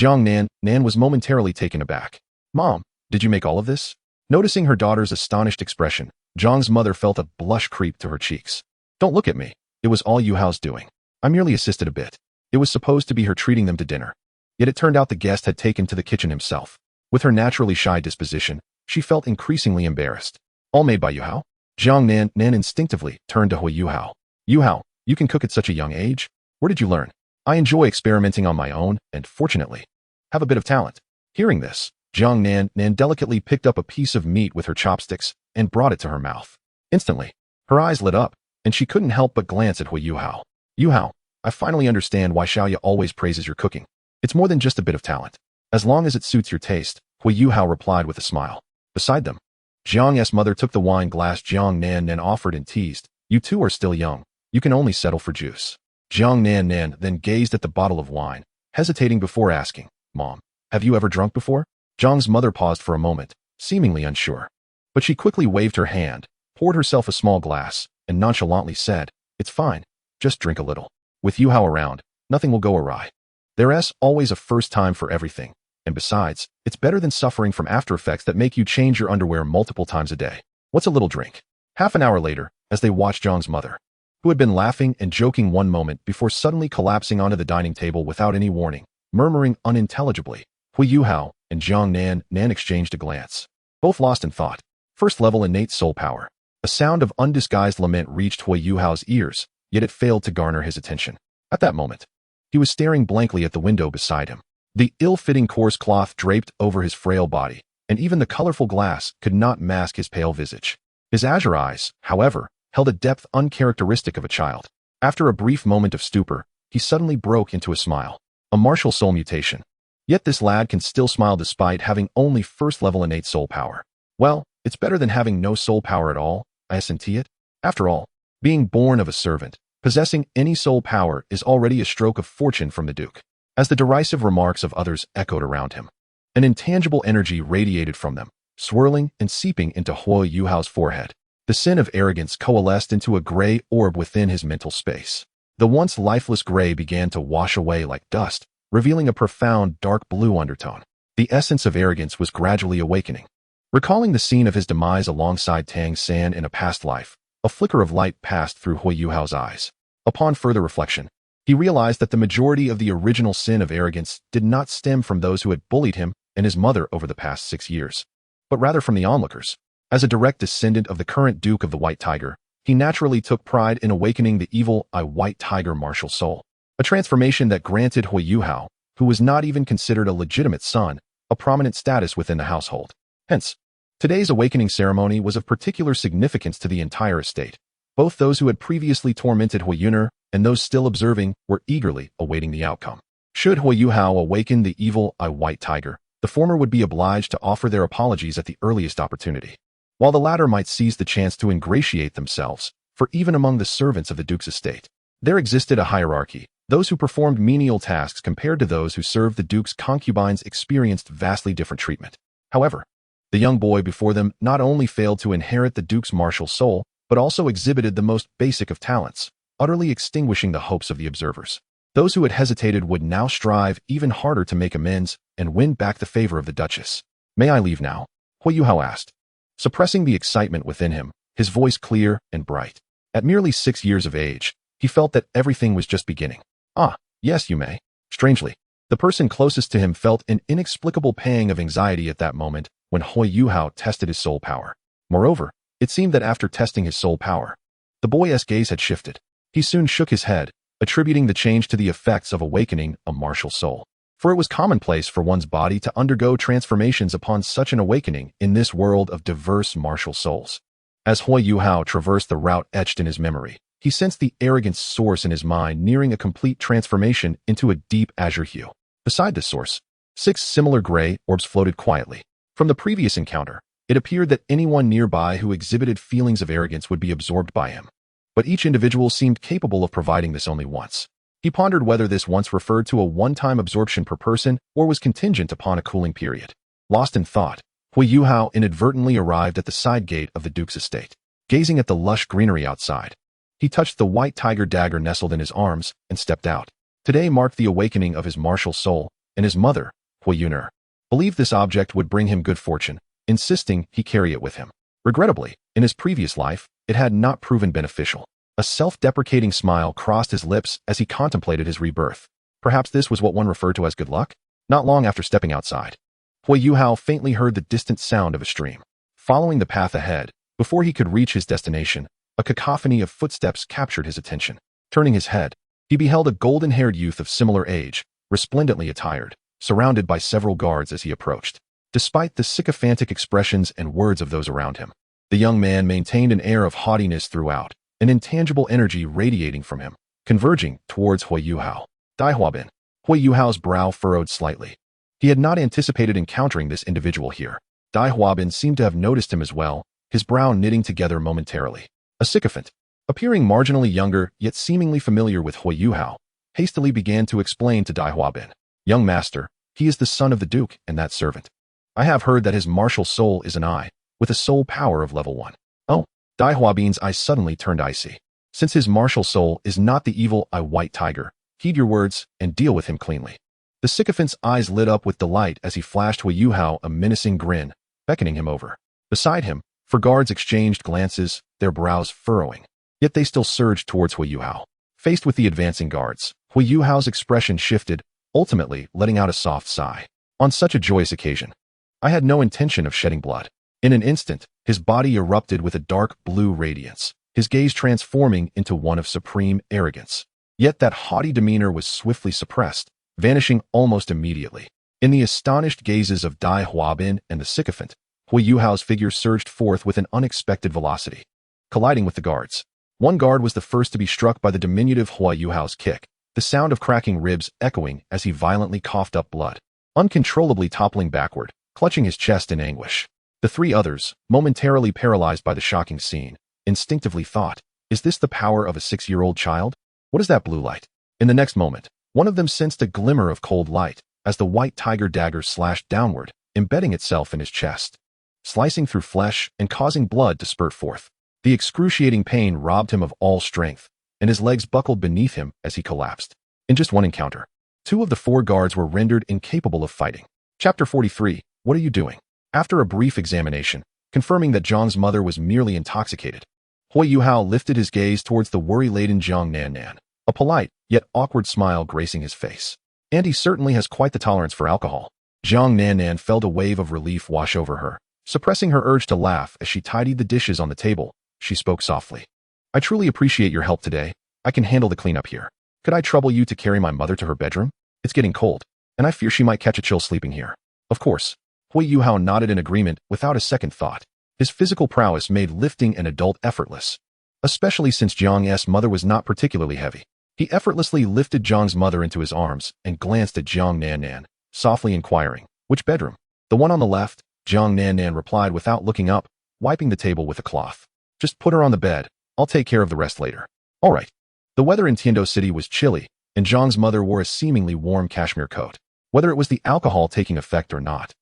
Nan was momentarily taken aback. Mom, did you make all of this? Noticing her daughter's astonished expression, Zhang's mother felt a blush creep to her cheeks. Don't look at me. It was all Yuhao's doing. I merely assisted a bit. It was supposed to be her treating them to dinner. Yet it turned out the guest had taken to the kitchen himself. With her naturally shy disposition, she felt increasingly embarrassed. All made by Yuhao? Nan instinctively turned to Huo Yuhao. Yuhao, you can cook at such a young age? Where did you learn? I enjoy experimenting on my own, and fortunately, have a bit of talent. Hearing this, Nan delicately picked up a piece of meat with her chopsticks and brought it to her mouth. Instantly, her eyes lit up, and she couldn't help but glance at Huo Yuhao. Yuhao, I finally understand why Xiaoya always praises your cooking. It's more than just a bit of talent. As long as it suits your taste, Huo Yuhao replied with a smile. Beside them, Zhang's mother took the wine glass Nan offered and teased. You two are still young. You can only settle for juice. Nan then gazed at the bottle of wine, hesitating before asking, Mom, have you ever drunk before? Zhang's mother paused for a moment, seemingly unsure. But she quickly waved her hand, poured herself a small glass, and nonchalantly said, It's fine. Just drink a little. With Yuhao around, nothing will go awry. There's always a first time for everything. And besides, it's better than suffering from after effects that make you change your underwear multiple times a day. What's a little drink? Half an hour later, as they watched Zhang's mother, who had been laughing and joking one moment before suddenly collapsing onto the dining table without any warning, murmuring unintelligibly, Huo Yuhao and Nan exchanged a glance. Both lost in thought. First level innate soul power. A sound of undisguised lament reached Huo Yuhao's ears, yet it failed to garner his attention. At that moment, he was staring blankly at the window beside him. The ill-fitting coarse cloth draped over his frail body, and even the colorful glass could not mask his pale visage. His azure eyes, however, held a depth uncharacteristic of a child. After a brief moment of stupor, he suddenly broke into a smile. A martial soul mutation. Yet this lad can still smile despite having only first-level innate soul power. Well, it's better than having no soul power at all, I assentee it. After all, being born of a servant, possessing any soul power is already a stroke of fortune from the Duke. As the derisive remarks of others echoed around him, an intangible energy radiated from them, swirling and seeping into Huo Yuhao's forehead. The sin of arrogance coalesced into a gray orb within his mental space. The once lifeless gray began to wash away like dust, revealing a profound dark blue undertone. The essence of arrogance was gradually awakening. Recalling the scene of his demise alongside Tang San in a past life, a flicker of light passed through Huo Yuhao's eyes. Upon further reflection, he realized that the majority of the original sin of arrogance did not stem from those who had bullied him and his mother over the past 6 years, but rather from the onlookers. As a direct descendant of the current Duke of the White Tiger, he naturally took pride in awakening the evil White Tiger martial soul, a transformation that granted Huo Yuhao who was not even considered a legitimate son, a prominent status within the household. Hence, today's awakening ceremony was of particular significance to the entire estate. Both those who had previously tormented Huo Yuhao and those still observing were eagerly awaiting the outcome. Should Huo Yuhao awaken the evil white tiger, the former would be obliged to offer their apologies at the earliest opportunity, while the latter might seize the chance to ingratiate themselves, for even among the servants of the duke's estate, there existed a hierarchy. Those who performed menial tasks compared to those who served the duke's concubines experienced vastly different treatment. However, the young boy before them not only failed to inherit the duke's martial soul, but also exhibited the most basic of talents, utterly extinguishing the hopes of the observers. Those who had hesitated would now strive even harder to make amends and win back the favor of the duchess. "May I leave now?" Huo Yuhao asked, suppressing the excitement within him, his voice clear and bright. At merely 6 years of age, he felt that everything was just beginning. "Ah, yes, you may." Strangely, the person closest to him felt an inexplicable pang of anxiety at that moment when Huo Yuhao tested his soul power. Moreover, it seemed that after testing his soul power, the boy's gaze had shifted. He soon shook his head, attributing the change to the effects of awakening a martial soul. For it was commonplace for one's body to undergo transformations upon such an awakening in this world of diverse martial souls. As Huo Yuhao traversed the route etched in his memory, he sensed the arrogant source in his mind nearing a complete transformation into a deep azure hue. Beside this source, 6 similar gray orbs floated quietly. From the previous encounter, it appeared that anyone nearby who exhibited feelings of arrogance would be absorbed by him. But each individual seemed capable of providing this only once. He pondered whether this once referred to a one-time absorption per person or was contingent upon a cooling period. Lost in thought, Huo Yuhao inadvertently arrived at the side gate of the duke's estate. Gazing at the lush greenery outside, he touched the white tiger dagger nestled in his arms and stepped out. Today marked the awakening of his martial soul, and his mother, Huo Yuhao, believed this object would bring him good fortune, insisting he carry it with him. Regrettably, in his previous life, it had not proven beneficial. A self-deprecating smile crossed his lips as he contemplated his rebirth. Perhaps this was what one referred to as good luck? Not long after stepping outside, Huo Yuhao faintly heard the distant sound of a stream. Following the path ahead, before he could reach his destination, a cacophony of footsteps captured his attention. Turning his head, he beheld a golden-haired youth of similar age, resplendently attired, surrounded by several guards as he approached. Despite the sycophantic expressions and words of those around him, the young man maintained an air of haughtiness throughout, an intangible energy radiating from him, converging towards Huo Yuhao. Dai Huabin. Huo Yuhao's brow furrowed slightly. He had not anticipated encountering this individual here. Dai Huabin seemed to have noticed him as well, his brow knitting together momentarily. A sycophant, appearing marginally younger yet seemingly familiar with Huo Yuhao, hastily began to explain to Dai Huabin. "Young master, he is the son of the duke and that servant. I have heard that his martial soul is an eye, with a soul power of level 1. Oh." Dai Huabin's eyes suddenly turned icy. "Since his martial soul is not the evil white tiger, heed your words and deal with him cleanly." The sycophant's eyes lit up with delight as he flashed Huo Yuhao a menacing grin, beckoning him over. Beside him, 4 guards exchanged glances, their brows furrowing. Yet they still surged towards Huo Yuhao. Faced with the advancing guards, Huo Yuhao's expression shifted, ultimately letting out a soft sigh. On such a joyous occasion, I had no intention of shedding blood. In an instant, his body erupted with a dark blue radiance, his gaze transforming into one of supreme arrogance. Yet that haughty demeanor was swiftly suppressed, vanishing almost immediately. In the astonished gazes of Dai Huabin and the sycophant, Huo Yuhao's figure surged forth with an unexpected velocity, colliding with the guards. One guard was the first to be struck by the diminutive Huo Yuhao's kick, the sound of cracking ribs echoing as he violently coughed up blood, uncontrollably toppling backward, clutching his chest in anguish. The 3 others, momentarily paralyzed by the shocking scene, instinctively thought, "Is this the power of a 6-year-old child? What is that blue light?" In the next moment, one of them sensed a glimmer of cold light as the white tiger dagger slashed downward, embedding itself in his chest, slicing through flesh and causing blood to spurt forth. The excruciating pain robbed him of all strength, and his legs buckled beneath him as he collapsed. In just one encounter, 2 of the 4 guards were rendered incapable of fighting. Chapter 43. What are you doing? After a brief examination, confirming that Zhang's mother was merely intoxicated, Huo Yuhao lifted his gaze towards the worry-laden Zhang Nan, a polite yet awkward smile gracing his face. "And he certainly has quite the tolerance for alcohol." Zhang Nan felt a wave of relief wash over her. Suppressing her urge to laugh as she tidied the dishes on the table, she spoke softly. "I truly appreciate your help today. I can handle the cleanup here. Could I trouble you to carry my mother to her bedroom? It's getting cold." and I fear she might catch a chill sleeping here. Of course. Huo Yuhao nodded in agreement without a second thought. His physical prowess made lifting an adult effortless, especially since Jiang's mother was not particularly heavy. He effortlessly lifted Jiang's mother into his arms and glanced at Jiang Nannan, softly inquiring, "Which bedroom?" "The one on the left," Jiang Nannan replied without looking up, wiping the table with a cloth. "Just put her on the bed. I'll take care of the rest later." "All right." The weather in Tiando City was chilly, and Jiang's mother wore a seemingly warm cashmere coat. Whether it was the alcohol taking effect or not,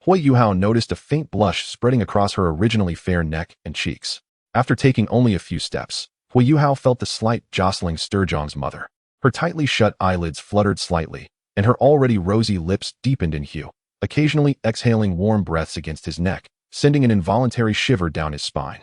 Huo Yuhao noticed a faint blush spreading across her originally fair neck and cheeks. After taking only a few steps, Huo Yuhao felt the slight jostling stir Jiang's mother. Her tightly shut eyelids fluttered slightly, and her already rosy lips deepened in hue, occasionally exhaling warm breaths against his neck, sending an involuntary shiver down his spine.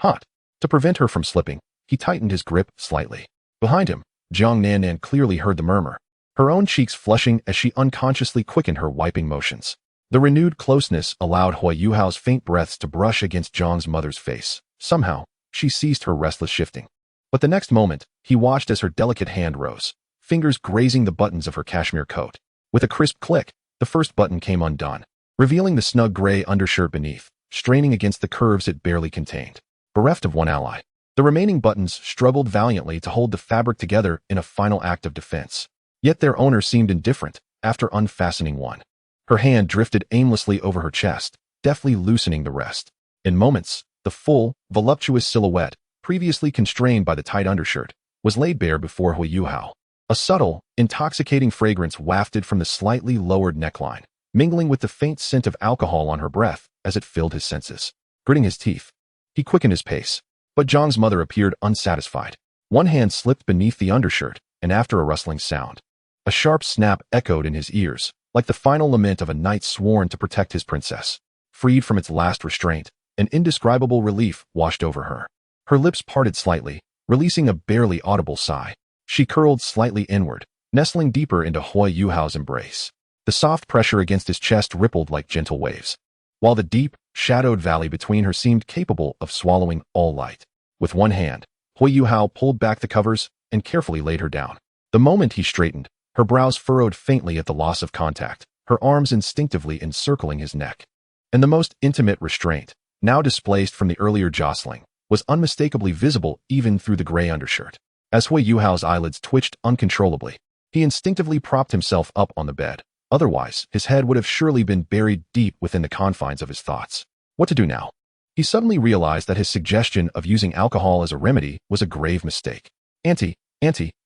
Hot. To prevent her from slipping, he tightened his grip slightly. Behind him, Jiang Nannan clearly heard the murmur, her own cheeks flushing as she unconsciously quickened her wiping motions. The renewed closeness allowed Huo Yuhao's faint breaths to brush against Jiang's mother's face. Somehow, she ceased her restless shifting. But the next moment, he watched as her delicate hand rose, fingers grazing the buttons of her cashmere coat. With a crisp click, the first button came undone, revealing the snug gray undershirt beneath, straining against the curves it barely contained. Bereft of one ally, the remaining buttons struggled valiantly to hold the fabric together in a final act of defense. Yet their owner seemed indifferent after unfastening one. Her hand drifted aimlessly over her chest, deftly loosening the rest. In moments, the full, voluptuous silhouette, previously constrained by the tight undershirt, was laid bare before Huo Yuhao. A subtle, intoxicating fragrance wafted from the slightly lowered neckline, mingling with the faint scent of alcohol on her breath as it filled his senses. Gritting his teeth, he quickened his pace, but Jiang's mother appeared unsatisfied. One hand slipped beneath the undershirt, and after a rustling sound, a sharp snap echoed in his ears, like the final lament of a knight sworn to protect his princess. Freed from its last restraint, an indescribable relief washed over her. Her lips parted slightly, releasing a barely audible sigh. She curled slightly inward, nestling deeper into Huo Yuhao's embrace. The soft pressure against his chest rippled like gentle waves, while the deep, shadowed valley between her seemed capable of swallowing all light. With one hand, Huo Yuhao pulled back the covers and carefully laid her down. The moment he straightened, her brows furrowed faintly at the loss of contact, her arms instinctively encircling his neck. And the most intimate restraint, now displaced from the earlier jostling, was unmistakably visible even through the gray undershirt. As Huo Yuhao's eyelids twitched uncontrollably, he instinctively propped himself up on the bed. Otherwise, his head would have surely been buried deep within the confines of his thoughts. What to do now? He suddenly realized that his suggestion of using alcohol as a remedy was a grave mistake. Auntie,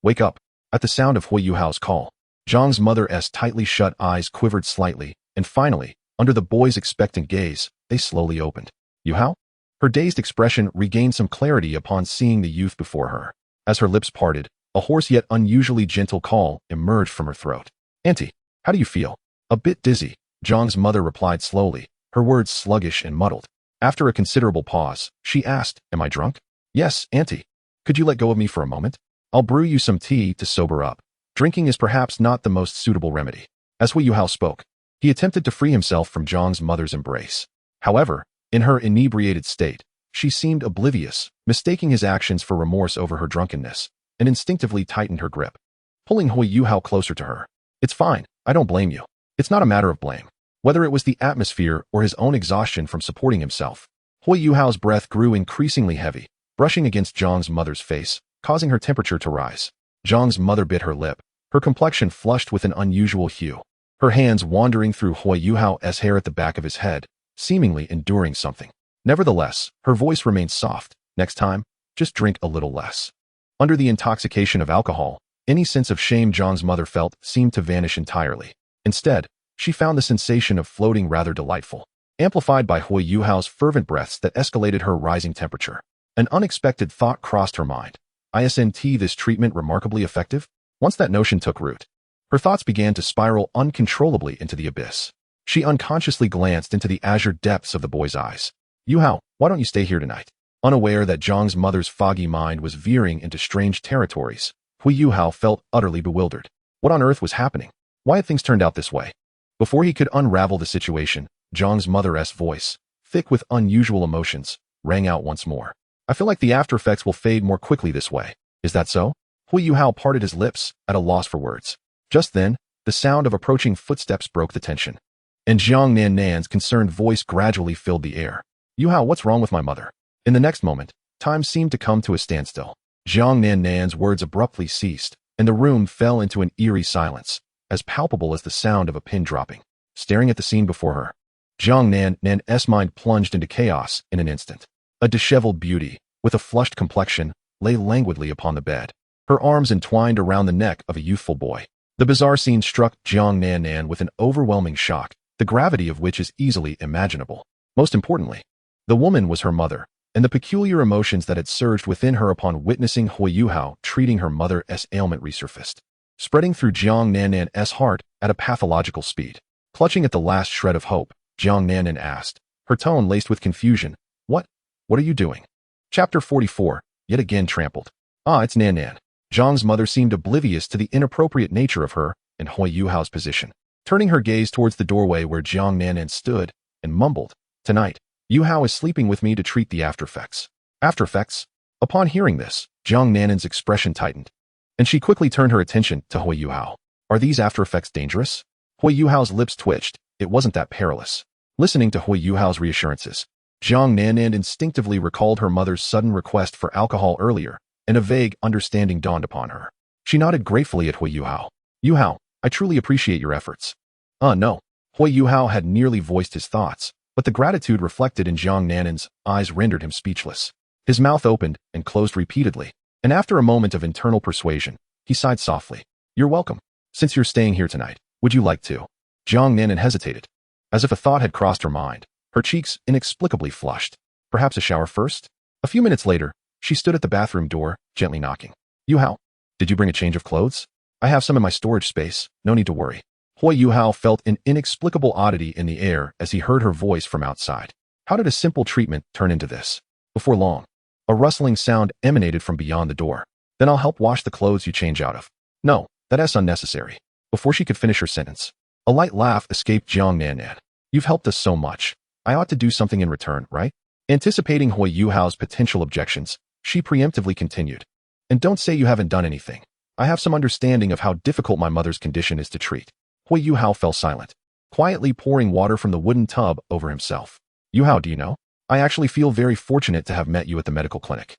wake up. At the sound of Huo Yuhao's call, Jiang's mother's tightly shut eyes quivered slightly, and finally, under the boy's expectant gaze, they slowly opened. Yuhao? Her dazed expression regained some clarity upon seeing the youth before her. As her lips parted, a hoarse yet unusually gentle call emerged from her throat. Auntie, how do you feel? A bit dizzy, Jiang's mother replied slowly, her words sluggish and muddled. After a considerable pause, she asked, Am I drunk? Yes, Auntie. Could you let go of me for a moment? I'll brew you some tea to sober up. Drinking is perhaps not the most suitable remedy. As Huo Yuhao spoke, he attempted to free himself from Jiang's mother's embrace. However, in her inebriated state, she seemed oblivious, mistaking his actions for remorse over her drunkenness, and instinctively tightened her grip, pulling Huo Yuhao closer to her. It's fine, I don't blame you. It's not a matter of blame. Whether it was the atmosphere or his own exhaustion from supporting himself, Huo Yuhao's breath grew increasingly heavy, brushing against Jiang's mother's face, causing her temperature to rise. Jiang's mother bit her lip, her complexion flushed with an unusual hue, her hands wandering through Huo Yuhao's hair at the back of his head, seemingly enduring something. Nevertheless, her voice remained soft. Next time, just drink a little less. Under the intoxication of alcohol, any sense of shame Jiang's mother felt seemed to vanish entirely. Instead, she found the sensation of floating rather delightful, amplified by Huo Yuhao's fervent breaths that escalated her rising temperature. An unexpected thought crossed her mind. Isn't this treatment remarkably effective? Once that notion took root, her thoughts began to spiral uncontrollably into the abyss. She unconsciously glanced into the azure depths of the boy's eyes. Yuhao, why don't you stay here tonight? Unaware that Jiang's mother's foggy mind was veering into strange territories, Huo Yuhao felt utterly bewildered. What on earth was happening? Why had things turned out this way? Before he could unravel the situation, Jiang's mother's voice, thick with unusual emotions, rang out once more. I feel like the after effects will fade more quickly this way. Is that so? Huo Yuhao parted his lips, at a loss for words. Just then, The sound of approaching footsteps broke the tension, and Jiang Nan's concerned voice gradually filled the air. Yuhao, what's wrong with my mother? In the next moment, time seemed to come to a standstill. Jiang Nan's words abruptly ceased, and the room fell into an eerie silence, as palpable as the sound of a pin dropping. Staring at the scene before her, Jiang Nan's mind plunged into chaos in an instant. A disheveled beauty, with a flushed complexion, lay languidly upon the bed, her arms entwined around the neck of a youthful boy. The bizarre scene struck Jiang Nan with an overwhelming shock, the gravity of which is easily imaginable. Most importantly, the woman was her mother, and the peculiar emotions that had surged within her upon witnessing Huo Yuhao treating her mother's ailment resurfaced, spreading through Jiang Nan's heart at a pathological speed. Clutching at the last shred of hope, Jiang Nan asked, her tone laced with confusion, What are you doing? Chapter 44, yet again trampled. It's Nan. Jiang's mother seemed oblivious to the inappropriate nature of her and Huo Yuhao's position, turning her gaze towards the doorway where Jiang Nan stood, and mumbled, Tonight, Yuhao is sleeping with me to treat the aftereffects. Aftereffects? Upon hearing this, Jiang Nan's expression tightened, and she quickly turned her attention to Huo Yuhao. Are these aftereffects dangerous? Huo Yuhao's lips twitched. It wasn't that perilous. Listening to Huo Yuhao's reassurances, Jiang Nan instinctively recalled her mother's sudden request for alcohol earlier, and a vague understanding dawned upon her. She nodded gratefully at Huo Yuhao. Yuhao, I truly appreciate your efforts. No. Huo Yuhao had nearly voiced his thoughts, but the gratitude reflected in Jiang Nan's eyes rendered him speechless. His mouth opened and closed repeatedly, and after a moment of internal persuasion, he sighed softly. You're welcome. Since you're staying here tonight, would you like to? Jiang Nan hesitated. As if a thought had crossed her mind, her cheeks inexplicably flushed. Perhaps a shower first? A few minutes later, she stood at the bathroom door, gently knocking. Yuhao, did you bring a change of clothes? I have some in my storage space, no need to worry. Huo Yuhao felt an inexplicable oddity in the air as he heard her voice from outside. How did a simple treatment turn into this? Before long, a rustling sound emanated from beyond the door. Then I'll help wash the clothes you change out of. No, that's unnecessary. Before she could finish her sentence, a light laugh escaped Jiang Nan. You've helped us so much. I ought to do something in return, right? Anticipating Huo Yuhao's potential objections, she preemptively continued. And don't say you haven't done anything. I have some understanding of how difficult my mother's condition is to treat. Huo Yuhao fell silent, quietly pouring water from the wooden tub over himself. Yuhao, do you know? I actually feel very fortunate to have met you at the medical clinic.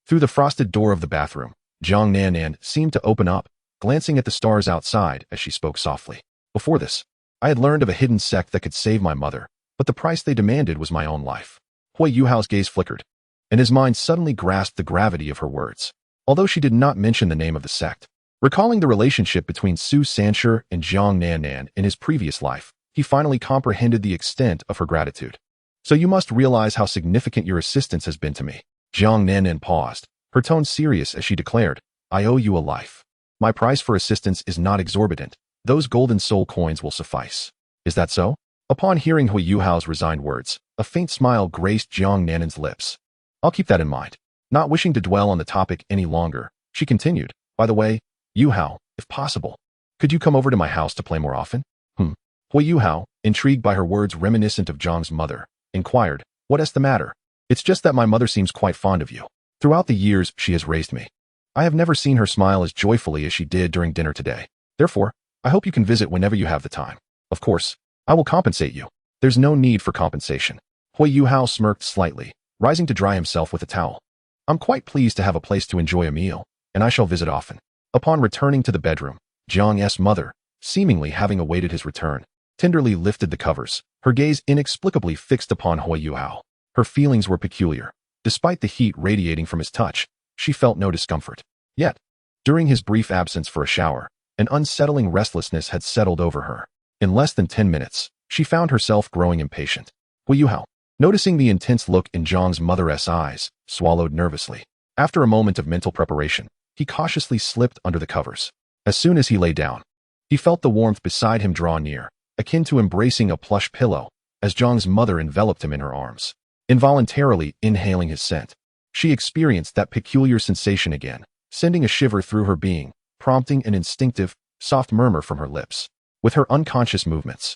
Through the frosted door of the bathroom, Jiang Nan seemed to open up, glancing at the stars outside as she spoke softly. Before this, I had learned of a hidden sect that could save my mother, but the price they demanded was my own life. Huo Yuhao's gaze flickered, and his mind suddenly grasped the gravity of her words. Although she did not mention the name of the sect, recalling the relationship between Su Sanshi and Jiang Nan in his previous life, he finally comprehended the extent of her gratitude. So you must realize how significant your assistance has been to me. Jiang Nan paused, her tone serious as she declared, I owe you a life. My price for assistance is not exorbitant. Those golden soul coins will suffice. Is that so? Upon hearing Huo Yuhao's resigned words, a faint smile graced Jiang Nan's lips. I'll keep that in mind. Not wishing to dwell on the topic any longer, she continued, By the way, Yuhao, if possible, could you come over to my house to play more often? Huo Yuhao, intrigued by her words reminiscent of Jiang's mother, inquired, What's the matter? It's just that my mother seems quite fond of you. Throughout the years she has raised me, I have never seen her smile as joyfully as she did during dinner today. Therefore, I hope you can visit whenever you have the time. Of course, I will compensate you. There's no need for compensation. Huo Yuhao smirked slightly, rising to dry himself with a towel. I'm quite pleased to have a place to enjoy a meal, and I shall visit often. Upon returning to the bedroom, Jiang's mother, seemingly having awaited his return, tenderly lifted the covers, her gaze inexplicably fixed upon Huo Yuhao. Her feelings were peculiar. Despite the heat radiating from his touch, she felt no discomfort. Yet, during his brief absence for a shower, an unsettling restlessness had settled over her. In less than 10 minutes, she found herself growing impatient. Huo Yuhao, noticing the intense look in Jiang's mother's eyes, swallowed nervously. After a moment of mental preparation, he cautiously slipped under the covers. As soon as he lay down, he felt the warmth beside him draw near, akin to embracing a plush pillow, as Jiang's mother enveloped him in her arms. Involuntarily inhaling his scent, she experienced that peculiar sensation again, sending a shiver through her being, prompting an instinctive, soft murmur from her lips. With her unconscious movements,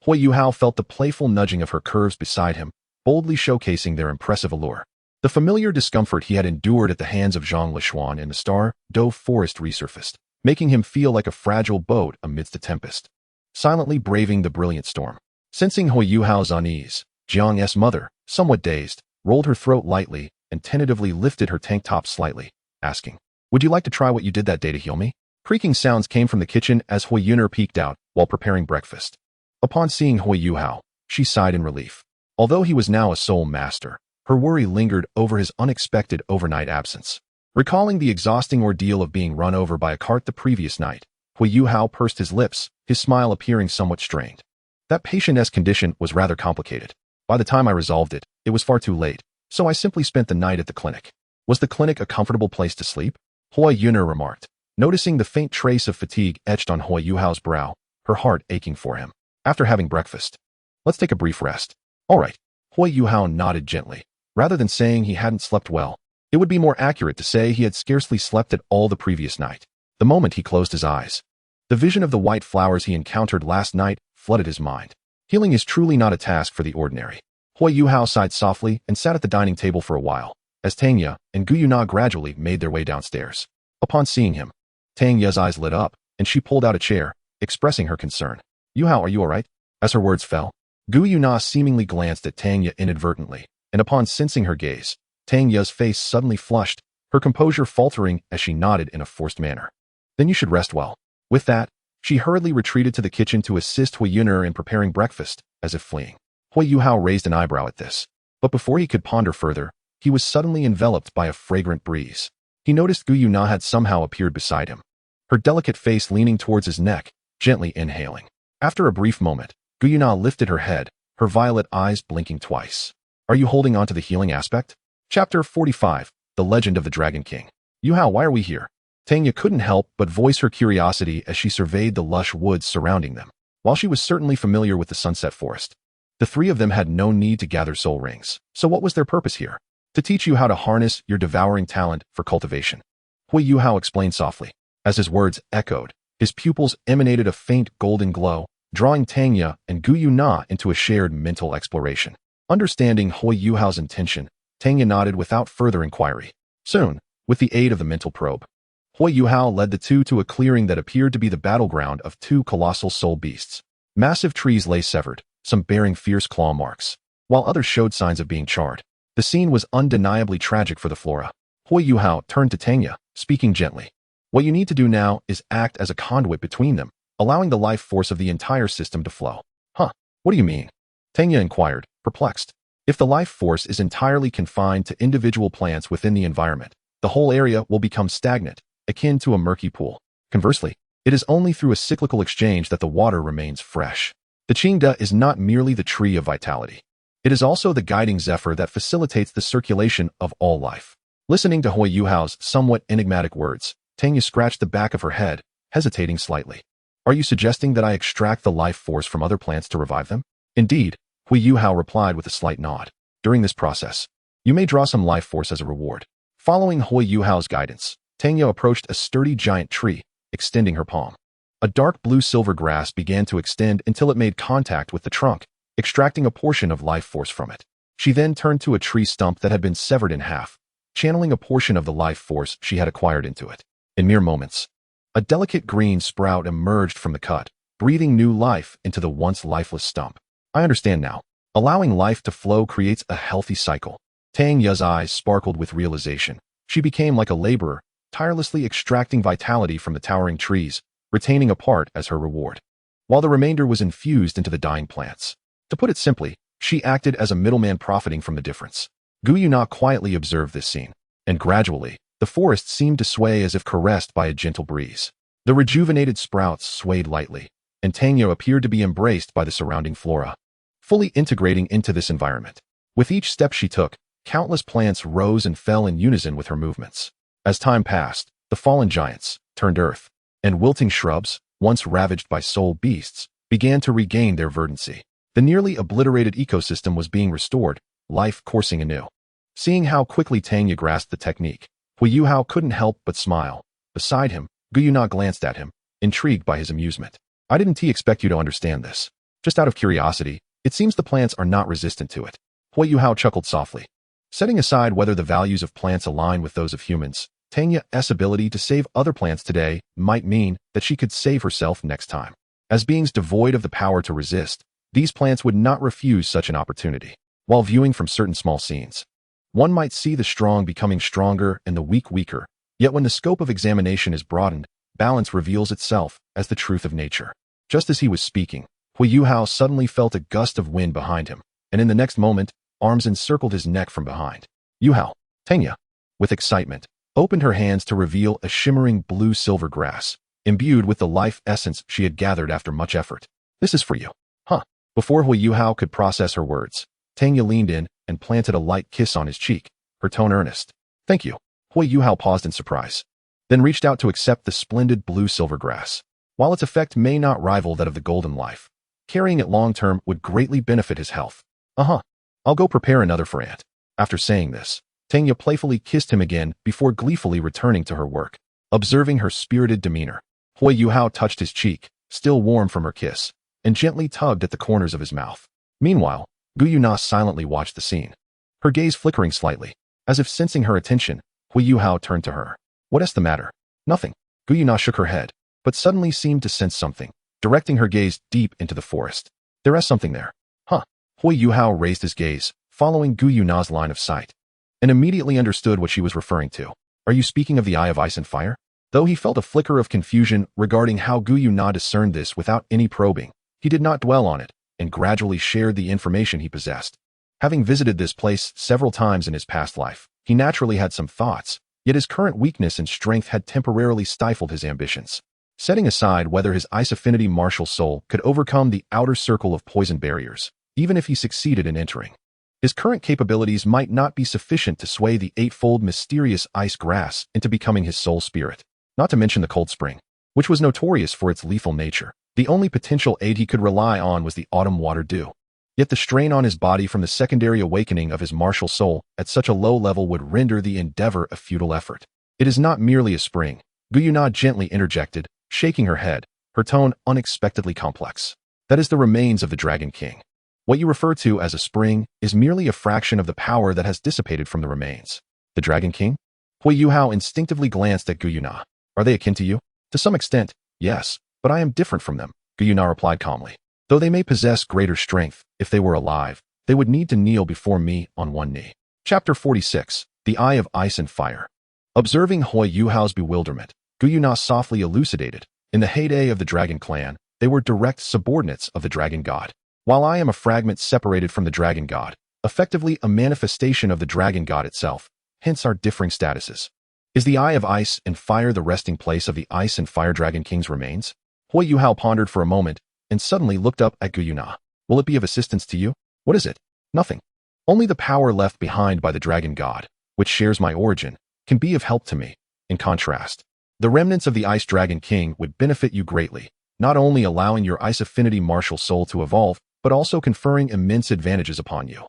Huo Yuhao felt the playful nudging of her curves beside him, boldly showcasing their impressive allure. The familiar discomfort he had endured at the hands of Zhang Lishuan in the Star Dove Forest resurfaced, making him feel like a fragile boat amidst a tempest, silently braving the brilliant storm. Sensing Huo Yuhao's unease, Jiang's mother, somewhat dazed, rolled her throat lightly and tentatively lifted her tank top slightly, asking, "Would you like to try what you did that day to heal me?" Creaking sounds came from the kitchen as Huo Yuner peeked out while preparing breakfast. Upon seeing Huo Yuhao, she sighed in relief. Although he was now a sole master, her worry lingered over his unexpected overnight absence. Recalling the exhausting ordeal of being run over by a cart the previous night, Huo Yuhao pursed his lips, his smile appearing somewhat strained. That patient's condition was rather complicated. By the time I resolved it, it was far too late, so I simply spent the night at the clinic. Was the clinic a comfortable place to sleep? Huo Yuner remarked, noticing the faint trace of fatigue etched on Huo Yuhao's brow, her heart aching for him. After having breakfast, let's take a brief rest. All right. Huo Yuhao nodded gently. Rather than saying he hadn't slept well, it would be more accurate to say he had scarcely slept at all the previous night. The moment he closed his eyes, the vision of the white flowers he encountered last night flooded his mind. Healing is truly not a task for the ordinary. Huo Yuhao sighed softly and sat at the dining table for a while, as Tang Ye and Gu Yuna gradually made their way downstairs. Upon seeing him, Tang Ye's eyes lit up, and she pulled out a chair, expressing her concern. "Yuhao, are you all right?" As her words fell, Gu Yuna seemingly glanced at Tang Ye inadvertently, and upon sensing her gaze, Tang Ye's face suddenly flushed, her composure faltering as she nodded in a forced manner. "Then you should rest well." With that, she hurriedly retreated to the kitchen to assist Huo Yuner in preparing breakfast, as if fleeing. Huo Yuhao raised an eyebrow at this, but before he could ponder further, he was suddenly enveloped by a fragrant breeze. He noticed Gu Yuna had somehow appeared beside him, her delicate face leaning towards his neck, gently inhaling. After a brief moment, Gu Yuna lifted her head, her violet eyes blinking twice. "Are you holding on to the healing aspect?" Chapter 45, The Legend of the Dragon King. "Yuhao, why are we here?" Tang Ye couldn't help but voice her curiosity as she surveyed the lush woods surrounding them. While she was certainly familiar with the sunset forest, the three of them had no need to gather soul rings. So what was their purpose here? "To teach you how to harness your devouring talent for cultivation," Huo Yuhao explained softly. As his words echoed, his pupils emanated a faint golden glow, drawing Tang Ye and Gu Yuna into a shared mental exploration. Understanding Huo Yuhao's intention, Tang Ye nodded without further inquiry. Soon, with the aid of the mental probe, Huo Yuhao led the two to a clearing that appeared to be the battleground of two colossal soul beasts. Massive trees lay severed, some bearing fierce claw marks, while others showed signs of being charred. The scene was undeniably tragic for the flora. Huo Yuhao turned to Tang Ye, speaking gently. "What you need to do now is act as a conduit between them, allowing the life force of the entire system to flow." "Huh? What do you mean?" Tang Ye inquired, perplexed. "If the life force is entirely confined to individual plants within the environment, the whole area will become stagnant, akin to a murky pool. Conversely, it is only through a cyclical exchange that the water remains fresh. The Qingde is not merely the tree of vitality. It is also the guiding zephyr that facilitates the circulation of all life." Listening to Huo Yuhao's somewhat enigmatic words, Tang Ye scratched the back of her head, hesitating slightly. "Are you suggesting that I extract the life force from other plants to revive them?" "Indeed," Huo Yuhao replied with a slight nod. "During this process, you may draw some life force as a reward." Following Huo Yuhao's guidance, Tang Ye approached a sturdy giant tree, extending her palm. A dark blue-silver grass began to extend until it made contact with the trunk, extracting a portion of life force from it. She then turned to a tree stump that had been severed in half, channeling a portion of the life force she had acquired into it. In mere moments, a delicate green sprout emerged from the cut, breathing new life into the once lifeless stump. "I understand now. Allowing life to flow creates a healthy cycle." Tang Ye's eyes sparkled with realization. She became like a laborer, tirelessly extracting vitality from the towering trees, retaining a part as her reward, while the remainder was infused into the dying plants. To put it simply, she acted as a middleman profiting from the difference. Gu Yuna quietly observed this scene, and gradually, the forest seemed to sway as if caressed by a gentle breeze. The rejuvenated sprouts swayed lightly, and Tang Ye appeared to be embraced by the surrounding flora, fully integrating into this environment. With each step she took, countless plants rose and fell in unison with her movements. As time passed, the fallen giants, turned earth, and wilting shrubs, once ravaged by soul beasts, began to regain their verdancy. The nearly obliterated ecosystem was being restored, life coursing anew. Seeing how quickly Tang Ye grasped the technique, Huo Yuhao couldn't help but smile. Beside him, Gu Yuna glanced at him, intrigued by his amusement. "I didn't expect you to understand this. Just out of curiosity, it seems the plants are not resistant to it." Huo Yuhao chuckled softly. Setting aside whether the values of plants align with those of humans, Tanya's ability to save other plants today might mean that she could save herself next time. As beings devoid of the power to resist, these plants would not refuse such an opportunity. While viewing from certain small scenes, one might see the strong becoming stronger and the weak weaker, yet when the scope of examination is broadened, balance reveals itself as the truth of nature. Just as he was speaking, Huo Yuhao suddenly felt a gust of wind behind him, and in the next moment, arms encircled his neck from behind. Yuhao, Tanya, with excitement, opened her hands to reveal a shimmering blue-silver grass, imbued with the life essence she had gathered after much effort. This is for you. Huh. Before Huo Yuhao could process her words, Tanya leaned in and planted a light kiss on his cheek, her tone earnest. Thank you. Huo Yuhao paused in surprise, then reached out to accept the splendid blue-silver grass. While its effect may not rival that of the golden life, carrying it long-term would greatly benefit his health. I'll go prepare another for Aunt. After saying this, Tanya playfully kissed him again before gleefully returning to her work. Observing her spirited demeanor, Huo Yuhao touched his cheek, still warm from her kiss, and gently tugged at the corners of his mouth. Meanwhile, Guyuna silently watched the scene, her gaze flickering slightly. As if sensing her attention, Huo Yuhao turned to her. What's the matter? Nothing. Guyuna shook her head, but suddenly seemed to sense something, directing her gaze deep into the forest. There is something there. Huo Yuhao raised his gaze, following Guyuna's line of sight, and immediately understood what she was referring to. Are you speaking of the Eye of Ice and Fire? Though he felt a flicker of confusion regarding how Guyuna discerned this without any probing, he did not dwell on it, and gradually shared the information he possessed. Having visited this place several times in his past life, he naturally had some thoughts, yet his current weakness and strength had temporarily stifled his ambitions. Setting aside whether his ice affinity martial soul could overcome the outer circle of poison barriers, even if he succeeded in entering, his current capabilities might not be sufficient to sway the eightfold mysterious ice grass into becoming his soul spirit. Not to mention the cold spring, which was notorious for its lethal nature. The only potential aid he could rely on was the autumn water dew. Yet the strain on his body from the secondary awakening of his martial soul at such a low level would render the endeavor a futile effort. It is not merely a spring, Guyuna gently interjected, shaking her head, her tone unexpectedly complex. That is the remains of the Dragon King. What you refer to as a spring is merely a fraction of the power that has dissipated from the remains. The Dragon King? Huo Yuhao instinctively glanced at Guyuna. Are they akin to you? To some extent, yes, but I am different from them, Guyuna replied calmly. Though they may possess greater strength, if they were alive, they would need to kneel before me on one knee. Chapter 46, The Eye of Ice and Fire. Observing Huo Yuhao's bewilderment, Guyuna softly elucidated. In the heyday of the Dragon Clan, they were direct subordinates of the Dragon God. While I am a fragment separated from the Dragon God, effectively a manifestation of the Dragon God itself, hence our differing statuses. Is the Eye of Ice and Fire the resting place of the Ice and Fire Dragon King's remains? Huo Yuhao pondered for a moment, and suddenly looked up at Guyuna. Will it be of assistance to you? What is it? Nothing. Only the power left behind by the Dragon God, which shares my origin, can be of help to me. In contrast, the remnants of the Ice Dragon King would benefit you greatly, not only allowing your Ice Affinity martial soul to evolve, but also conferring immense advantages upon you.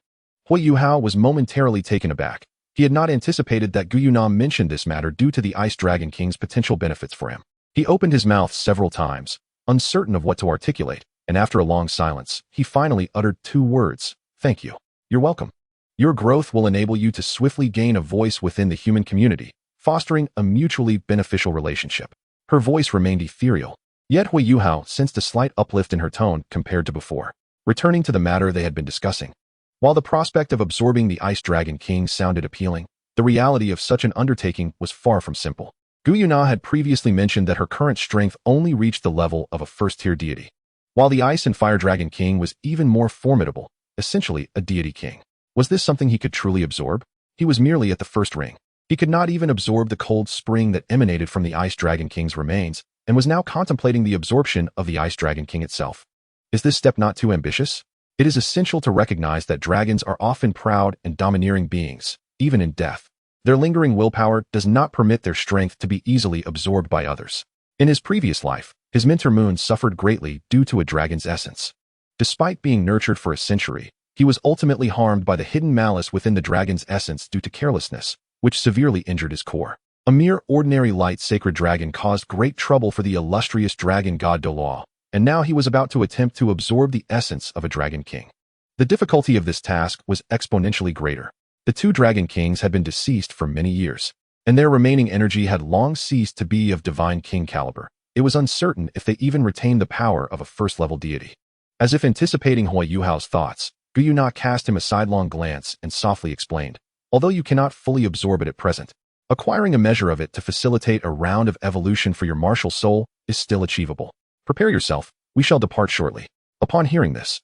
Huo Yuhao was momentarily taken aback. He had not anticipated that Guyuna mentioned this matter due to the Ice Dragon King's potential benefits for him. He opened his mouth several times, uncertain of what to articulate, and after a long silence, he finally uttered 2 words. Thank you. You're welcome. Your growth will enable you to swiftly gain a voice within the human community, fostering a mutually beneficial relationship. Her voice remained ethereal, yet Huo Yuhao sensed a slight uplift in her tone compared to before. Returning to the matter they had been discussing. While the prospect of absorbing the Ice Dragon King sounded appealing, the reality of such an undertaking was far from simple. Guyuna had previously mentioned that her current strength only reached the level of a first-tier deity, while the Ice and Fire Dragon King was even more formidable, essentially a deity king. Was this something he could truly absorb? He was merely at the first ring. He could not even absorb the cold spring that emanated from the Ice Dragon King's remains, and was now contemplating the absorption of the Ice Dragon King itself. Is this step not too ambitious? It is essential to recognize that dragons are often proud and domineering beings, even in death. Their lingering willpower does not permit their strength to be easily absorbed by others. In his previous life, his mentor Moon suffered greatly due to a dragon's essence. Despite being nurtured for a century, he was ultimately harmed by the hidden malice within the dragon's essence due to carelessness, which severely injured his core. A mere ordinary light sacred dragon caused great trouble for the illustrious dragon god Douluo, and now he was about to attempt to absorb the essence of a dragon king. The difficulty of this task was exponentially greater. The 2 dragon kings had been deceased for many years, and their remaining energy had long ceased to be of divine king caliber. It was uncertain if they even retained the power of a first-level deity. As if anticipating Huo Yuhao's thoughts, Gu Yuna cast him a sidelong glance and softly explained, although you cannot fully absorb it at present, acquiring a measure of it to facilitate a round of evolution for your martial soul is still achievable. Prepare yourself, we shall depart shortly. Upon hearing this,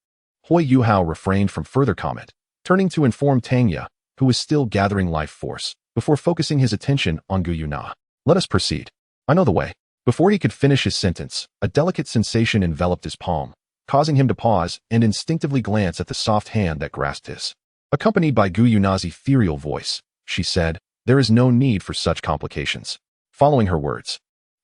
Huo Yuhao refrained from further comment, turning to inform Tang Ya, who was still gathering life force, before focusing his attention on Gu Yuna. Let us proceed. I know the way. Before he could finish his sentence, a delicate sensation enveloped his palm, causing him to pause and instinctively glance at the soft hand that grasped his. Accompanied by Gu Yuna's ethereal voice, she said, there is no need for such complications. Following her words,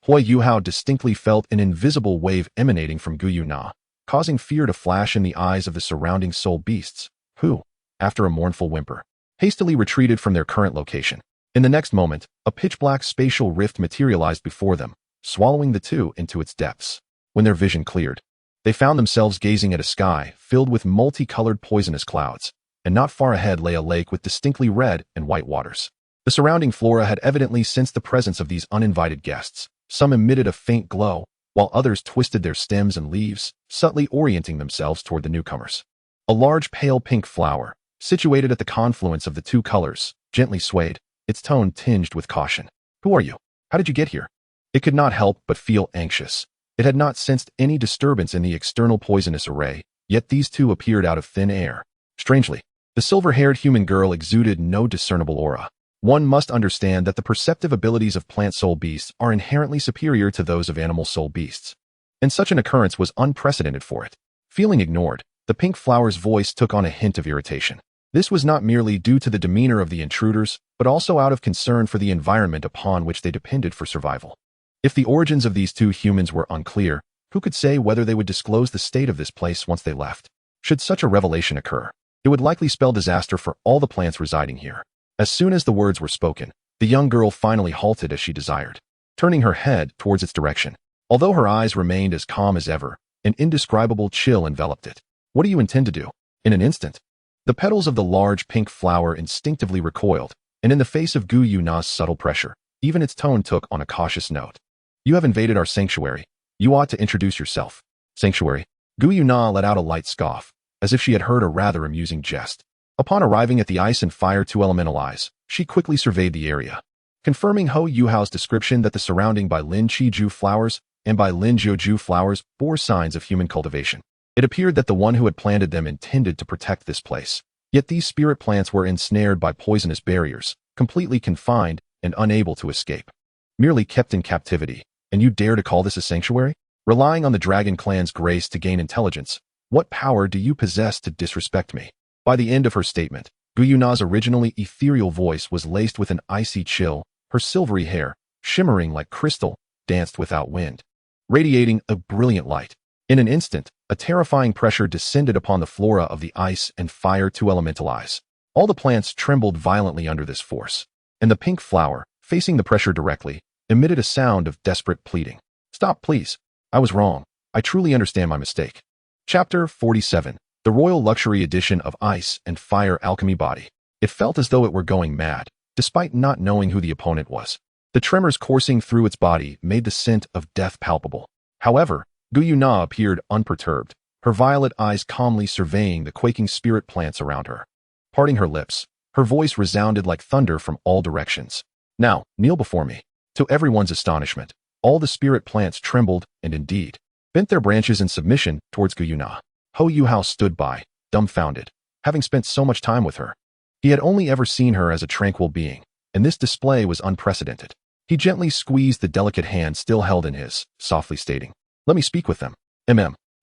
Huo Yuhao distinctly felt an invisible wave emanating from Gu Yuna, causing fear to flash in the eyes of the surrounding soul beasts, who, after a mournful whimper, hastily retreated from their current location. In the next moment, a pitch-black spatial rift materialized before them, swallowing the two into its depths. When their vision cleared, they found themselves gazing at a sky filled with multicolored poisonous clouds, and not far ahead lay a lake with distinctly red and white waters. The surrounding flora had evidently sensed the presence of these uninvited guests. Some emitted a faint glow, while others twisted their stems and leaves, subtly orienting themselves toward the newcomers. A large pale pink flower, situated at the confluence of the two colors, gently swayed, its tone tinged with caution. Who are you? How did you get here? It could not help but feel anxious. It had not sensed any disturbance in the external poisonous array, yet these two appeared out of thin air. Strangely, the silver-haired human girl exuded no discernible aura. One must understand that the perceptive abilities of plant soul beasts are inherently superior to those of animal soul beasts, and such an occurrence was unprecedented for it. Feeling ignored, the pink flower's voice took on a hint of irritation. This was not merely due to the demeanor of the intruders, but also out of concern for the environment upon which they depended for survival. If the origins of these two humans were unclear, who could say whether they would disclose the state of this place once they left? Should such a revelation occur, it would likely spell disaster for all the plants residing here. As soon as the words were spoken, the young girl finally halted as she desired, turning her head towards its direction. Although her eyes remained as calm as ever, an indescribable chill enveloped it. What do you intend to do? In an instant, the petals of the large pink flower instinctively recoiled, and in the face of Gu Yuna's subtle pressure, even its tone took on a cautious note. You have invaded our sanctuary. You ought to introduce yourself. Sanctuary? Gu Yuna let out a light scoff, as if she had heard a rather amusing jest. Upon arriving at the ice and fire two elemental eyes, she quickly surveyed the area, confirming Huo Yuhao's description that the surrounding by Lin Qiju flowers and by Lin Jiuju flowers bore signs of human cultivation. It appeared that the one who had planted them intended to protect this place. Yet these spirit plants were ensnared by poisonous barriers, completely confined and unable to escape. Merely kept in captivity, and you dare to call this a sanctuary? Relying on the dragon clan's grace to gain intelligence, what power do you possess to disrespect me? By the end of her statement, Gu Yuna's originally ethereal voice was laced with an icy chill. Her silvery hair, shimmering like crystal, danced without wind, radiating a brilliant light. In an instant, a terrifying pressure descended upon the flora of the ice and fire two elemental eyes. All the plants trembled violently under this force, and the pink flower, facing the pressure directly, emitted a sound of desperate pleading. Stop, please. I was wrong. I truly understand my mistake. Chapter 47. The Royal Luxury Edition of Ice and Fire Alchemy Body. It felt as though it were going mad, despite not knowing who the opponent was. The tremors coursing through its body made the scent of death palpable. However, Gu Yuna appeared unperturbed, her violet eyes calmly surveying the quaking spirit plants around her. Parting her lips, her voice resounded like thunder from all directions. Now, kneel before me. To everyone's astonishment, all the spirit plants trembled and indeed bent their branches in submission towards Gu Yuna. Huo Yuhao stood by, dumbfounded, having spent so much time with her. He had only ever seen her as a tranquil being, and this display was unprecedented. He gently squeezed the delicate hand still held in his, softly stating, "Let me speak with them."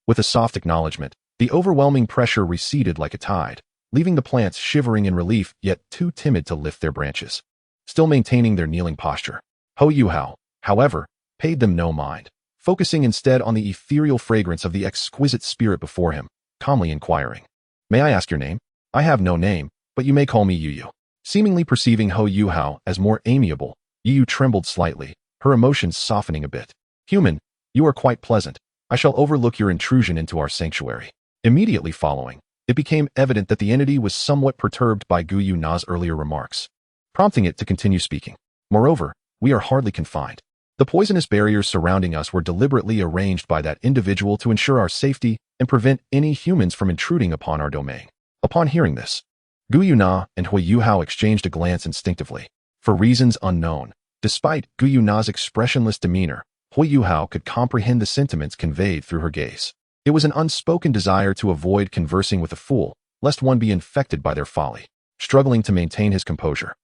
With a soft acknowledgement, the overwhelming pressure receded like a tide, leaving the plants shivering in relief yet too timid to lift their branches, still maintaining their kneeling posture. Huo Yuhao, however, paid them no mind, focusing instead on the ethereal fragrance of the exquisite spirit before him, calmly inquiring, "May I ask your name?" "I have no name, but you may call me Yu." Seemingly perceiving Huo Yuhao as more amiable, Yu trembled slightly, her emotions softening a bit. "Human, you are quite pleasant. I shall overlook your intrusion into our sanctuary." Immediately following, it became evident that the entity was somewhat perturbed by Gu Yuna's earlier remarks, prompting it to continue speaking. Moreover, we are hardly confined. The poisonous barriers surrounding us were deliberately arranged by that individual to ensure our safety and prevent any humans from intruding upon our domain. Upon hearing this, Gu Yuna and Huo Yuhao exchanged a glance instinctively. For reasons unknown, despite Gu Yuna's expressionless demeanor, Huo Yuhao could comprehend the sentiments conveyed through her gaze. It was an unspoken desire to avoid conversing with a fool, lest one be infected by their folly. Struggling to maintain his composure,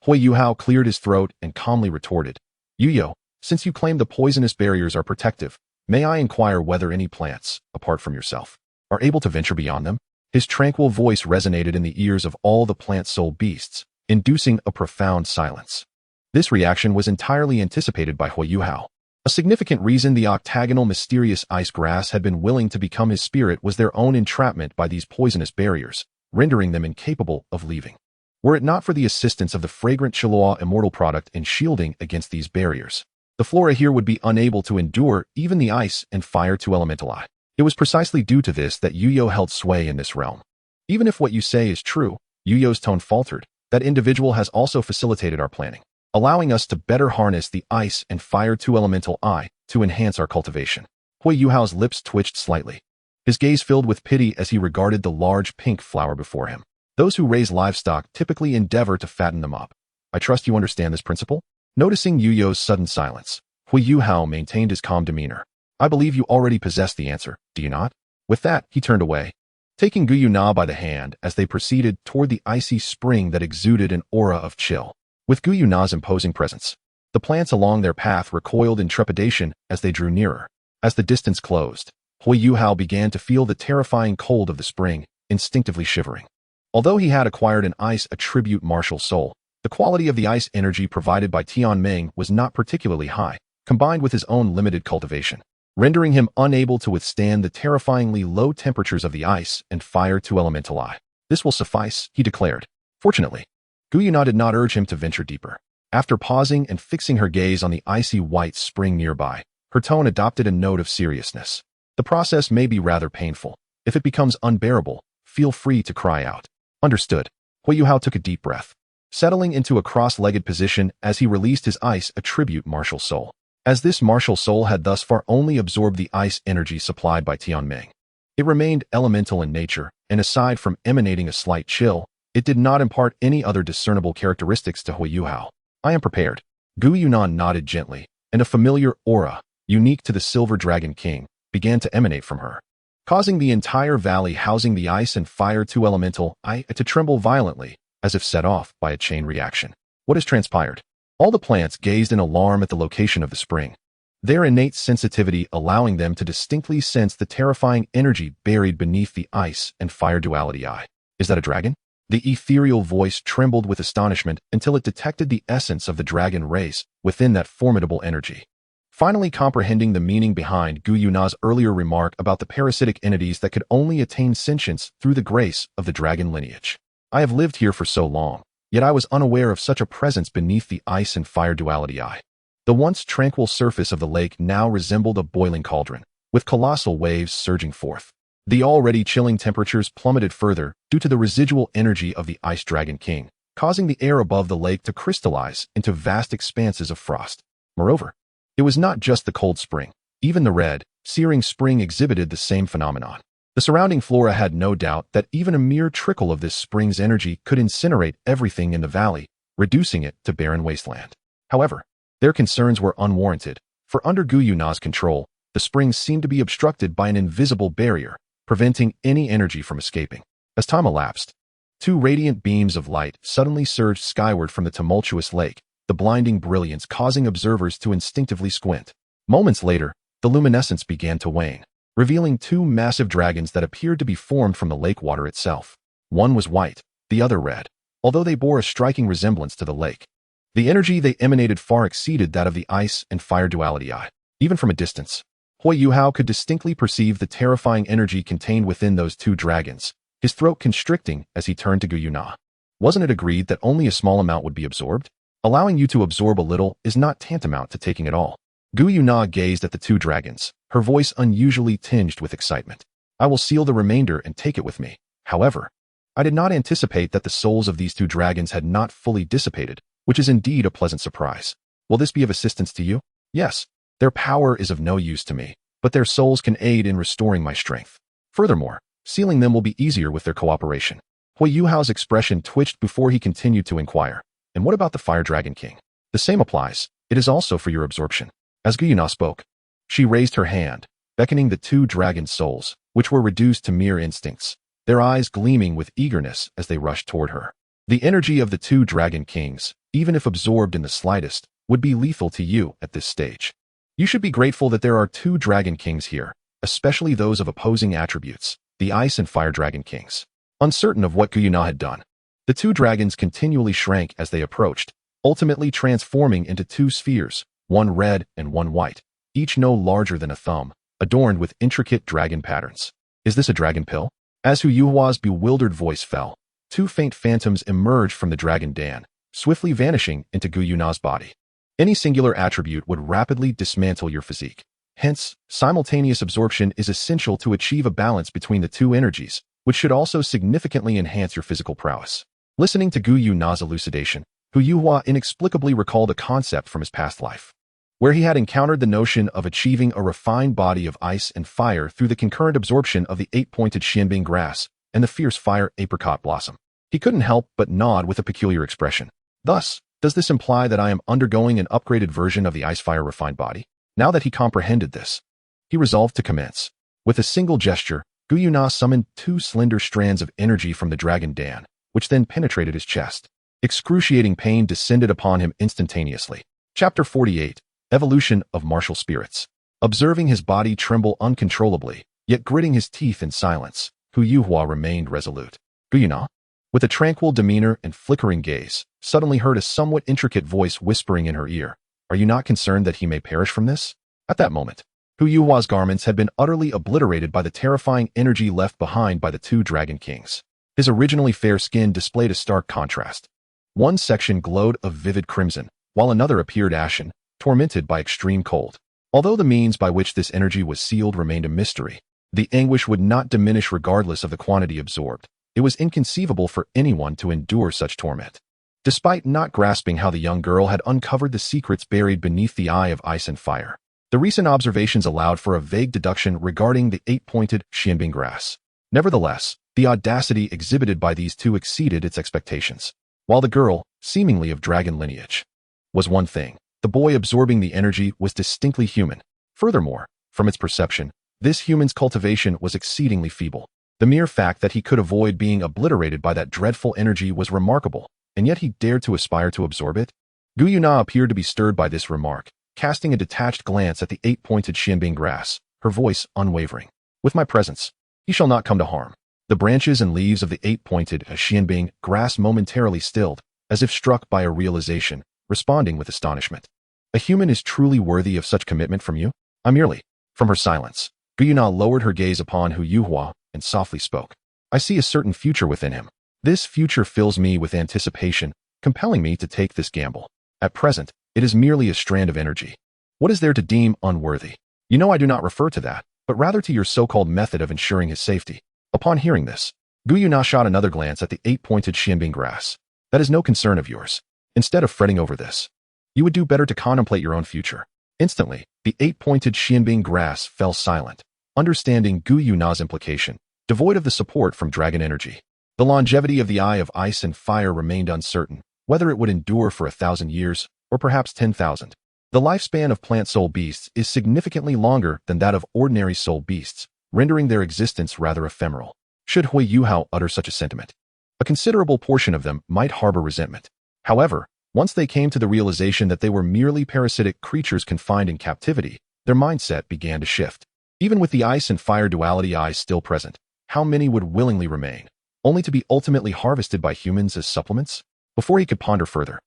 Huo Yuhao cleared his throat and calmly retorted, Yuyo, since you claim the poisonous barriers are protective, may I inquire whether any plants, apart from yourself, are able to venture beyond them? His tranquil voice resonated in the ears of all the plant-soul beasts, inducing a profound silence. This reaction was entirely anticipated by Huo Yuhao. A significant reason the octagonal mysterious ice grass had been willing to become his spirit was their own entrapment by these poisonous barriers, rendering them incapable of leaving. Were it not for the assistance of the fragrant Chiloa immortal product in shielding against these barriers, the flora here would be unable to endure even the ice and fire two elemental eye. It was precisely due to this that Yuyo held sway in this realm. Even if what you say is true, Yuyo's tone faltered, that individual has also facilitated our planning, allowing us to better harness the ice and fire two elemental eye to enhance our cultivation. Huo Yuhao's lips twitched slightly. His gaze filled with pity as he regarded the large pink flower before him. Those who raise livestock typically endeavor to fatten them up. I trust you understand this principle? Noticing Yuyo's sudden silence, Huo Yuhao maintained his calm demeanor. I believe you already possess the answer, do you not? With that, he turned away, taking Gu Yuna by the hand as they proceeded toward the icy spring that exuded an aura of chill. With Gu Yuna's imposing presence, the plants along their path recoiled in trepidation as they drew nearer. As the distance closed, Huo Yuhao began to feel the terrifying cold of the spring, instinctively shivering. Although he had acquired an ice attribute martial soul, the quality of the ice energy provided by Tianming was not particularly high, combined with his own limited cultivation, rendering him unable to withstand the terrifyingly low temperatures of the ice and fire two elemental eye. This will suffice, he declared. Fortunately, Gu Yuna did not urge him to venture deeper. After pausing and fixing her gaze on the icy white spring nearby, her tone adopted a note of seriousness. The process may be rather painful. If it becomes unbearable, feel free to cry out. Understood. Huo Yuhao took a deep breath, settling into a cross-legged position as he released his ice attribute martial soul. As this martial soul had thus far only absorbed the ice energy supplied by Tianming, it remained elemental in nature, and aside from emanating a slight chill, it did not impart any other discernible characteristics to Huo Yuhao. I am prepared. Gu Yunan nodded gently, and a familiar aura, unique to the Silver Dragon King, began to emanate from her, causing the entire valley housing the ice and fire two elemental eye to tremble violently, as if set off by a chain reaction. What has transpired? All the plants gazed in alarm at the location of the spring, their innate sensitivity allowing them to distinctly sense the terrifying energy buried beneath the ice and fire duality eye. Is that a dragon? The ethereal voice trembled with astonishment until it detected the essence of the dragon race within that formidable energy. Finally comprehending the meaning behind Gu Yuna's earlier remark about the parasitic entities that could only attain sentience through the grace of the dragon lineage. I have lived here for so long, yet I was unaware of such a presence beneath the ice and fire duality eye. The once tranquil surface of the lake now resembled a boiling cauldron, with colossal waves surging forth. The already chilling temperatures plummeted further due to the residual energy of the Ice Dragon King, causing the air above the lake to crystallize into vast expanses of frost. Moreover, it was not just the cold spring. Even the red, searing spring exhibited the same phenomenon. The surrounding flora had no doubt that even a mere trickle of this spring's energy could incinerate everything in the valley, reducing it to barren wasteland. However, their concerns were unwarranted, for under Gu Yuna's control, the spring seemed to be obstructed by an invisible barrier, preventing any energy from escaping. As time elapsed, two radiant beams of light suddenly surged skyward from the tumultuous lake, the blinding brilliance causing observers to instinctively squint. Moments later, the luminescence began to wane, revealing two massive dragons that appeared to be formed from the lake water itself. One was white, the other red, although they bore a striking resemblance to the lake. The energy they emanated far exceeded that of the ice and fire duality eye. Even from a distance, Huo Yuhao could distinctly perceive the terrifying energy contained within those two dragons, his throat constricting as he turned to Gu Yuna. Wasn't it agreed that only a small amount would be absorbed? Allowing you to absorb a little is not tantamount to taking it all. Gu Yuna gazed at the two dragons, her voice unusually tinged with excitement. I will seal the remainder and take it with me. However, I did not anticipate that the souls of these two dragons had not fully dissipated, which is indeed a pleasant surprise. Will this be of assistance to you? Yes. Their power is of no use to me, but their souls can aid in restoring my strength. Furthermore, sealing them will be easier with their cooperation. Huo Yuhao's expression twitched before he continued to inquire. And what about the Fire Dragon King? The same applies. It is also for your absorption. As Guiyuna spoke, she raised her hand, beckoning the two dragon souls, which were reduced to mere instincts, their eyes gleaming with eagerness as they rushed toward her. The energy of the two dragon kings, even if absorbed in the slightest, would be lethal to you at this stage. You should be grateful that there are two dragon kings here, especially those of opposing attributes, the Ice and Fire Dragon Kings. Uncertain of what Guiyuna had done, the two dragons continually shrank as they approached, ultimately transforming into two spheres, one red and one white, each no larger than a thumb, adorned with intricate dragon patterns. Is this a dragon pill? As Huo Yuhao's bewildered voice fell, two faint phantoms emerged from the dragon den, swiftly vanishing into Guiyuna's body. Any singular attribute would rapidly dismantle your physique. Hence, simultaneous absorption is essential to achieve a balance between the two energies, which should also significantly enhance your physical prowess. Listening to Guiyuna's elucidation, Huo Yuhao inexplicably recalled a concept from his past life, where he had encountered the notion of achieving a refined body of ice and fire through the concurrent absorption of the eight-pointed xianbing grass and the fierce fire apricot blossom. He couldn't help but nod with a peculiar expression. Thus, does this imply that I am undergoing an upgraded version of the ice-fire refined body? Now that he comprehended this, he resolved to commence. With a single gesture, Guiyuna summoned two slender strands of energy from the dragon den, which then penetrated his chest. Excruciating pain descended upon him instantaneously. Chapter 48. Evolution of Martial Spirits. Observing his body tremble uncontrollably, yet gritting his teeth in silence, Huo Yuhao remained resolute. Guiyuna, with a tranquil demeanor and flickering gaze, suddenly heard a somewhat intricate voice whispering in her ear, "Are you not concerned that he may perish from this?" At that moment, Huo Yuhao's garments had been utterly obliterated by the terrifying energy left behind by the two dragon kings. His originally fair skin displayed a stark contrast. One section glowed of vivid crimson, while another appeared ashen, tormented by extreme cold. Although the means by which this energy was sealed remained a mystery, the anguish would not diminish regardless of the quantity absorbed. It was inconceivable for anyone to endure such torment. Despite not grasping how the young girl had uncovered the secrets buried beneath the eye of ice and fire, the recent observations allowed for a vague deduction regarding the eight-pointed xianbing grass. Nevertheless, the audacity exhibited by these two exceeded its expectations. While the girl, seemingly of dragon lineage, was one thing, the boy absorbing the energy was distinctly human. Furthermore, from its perception, this human's cultivation was exceedingly feeble. The mere fact that he could avoid being obliterated by that dreadful energy was remarkable, and yet he dared to aspire to absorb it? Guiyuna appeared to be stirred by this remark, casting a detached glance at the eight-pointed xianbing grass, her voice unwavering. "With my presence, he shall not come to harm." The branches and leaves of the eight-pointed xianbing grass momentarily stilled, as if struck by a realization, responding with astonishment. "A human is truly worthy of such commitment from you?" "I merely." From her silence, Guiyuna lowered her gaze upon Huo Yuhao and softly spoke. "I see a certain future within him. This future fills me with anticipation, compelling me to take this gamble. At present, it is merely a strand of energy. What is there to deem unworthy? You know I do not refer to that, but rather to your so-called method of ensuring his safety." Upon hearing this, Guiyuna shot another glance at the eight-pointed xianbing grass. "That is no concern of yours. Instead of fretting over this, you would do better to contemplate your own future." Instantly, the eight-pointed xianbing grass fell silent, understanding Guiyuna's implication, devoid of the support from dragon energy. The longevity of the eye of ice and fire remained uncertain, whether it would endure for 1,000 years, or perhaps 10,000. The lifespan of plant soul beasts is significantly longer than that of ordinary soul beasts, rendering their existence rather ephemeral. Should Huo Yuhao utter such a sentiment, a considerable portion of them might harbor resentment. However, once they came to the realization that they were merely parasitic creatures confined in captivity, their mindset began to shift. Even with the ice and fire duality eyes still present, how many would willingly remain, only to be ultimately harvested by humans as supplements? Before he could ponder further,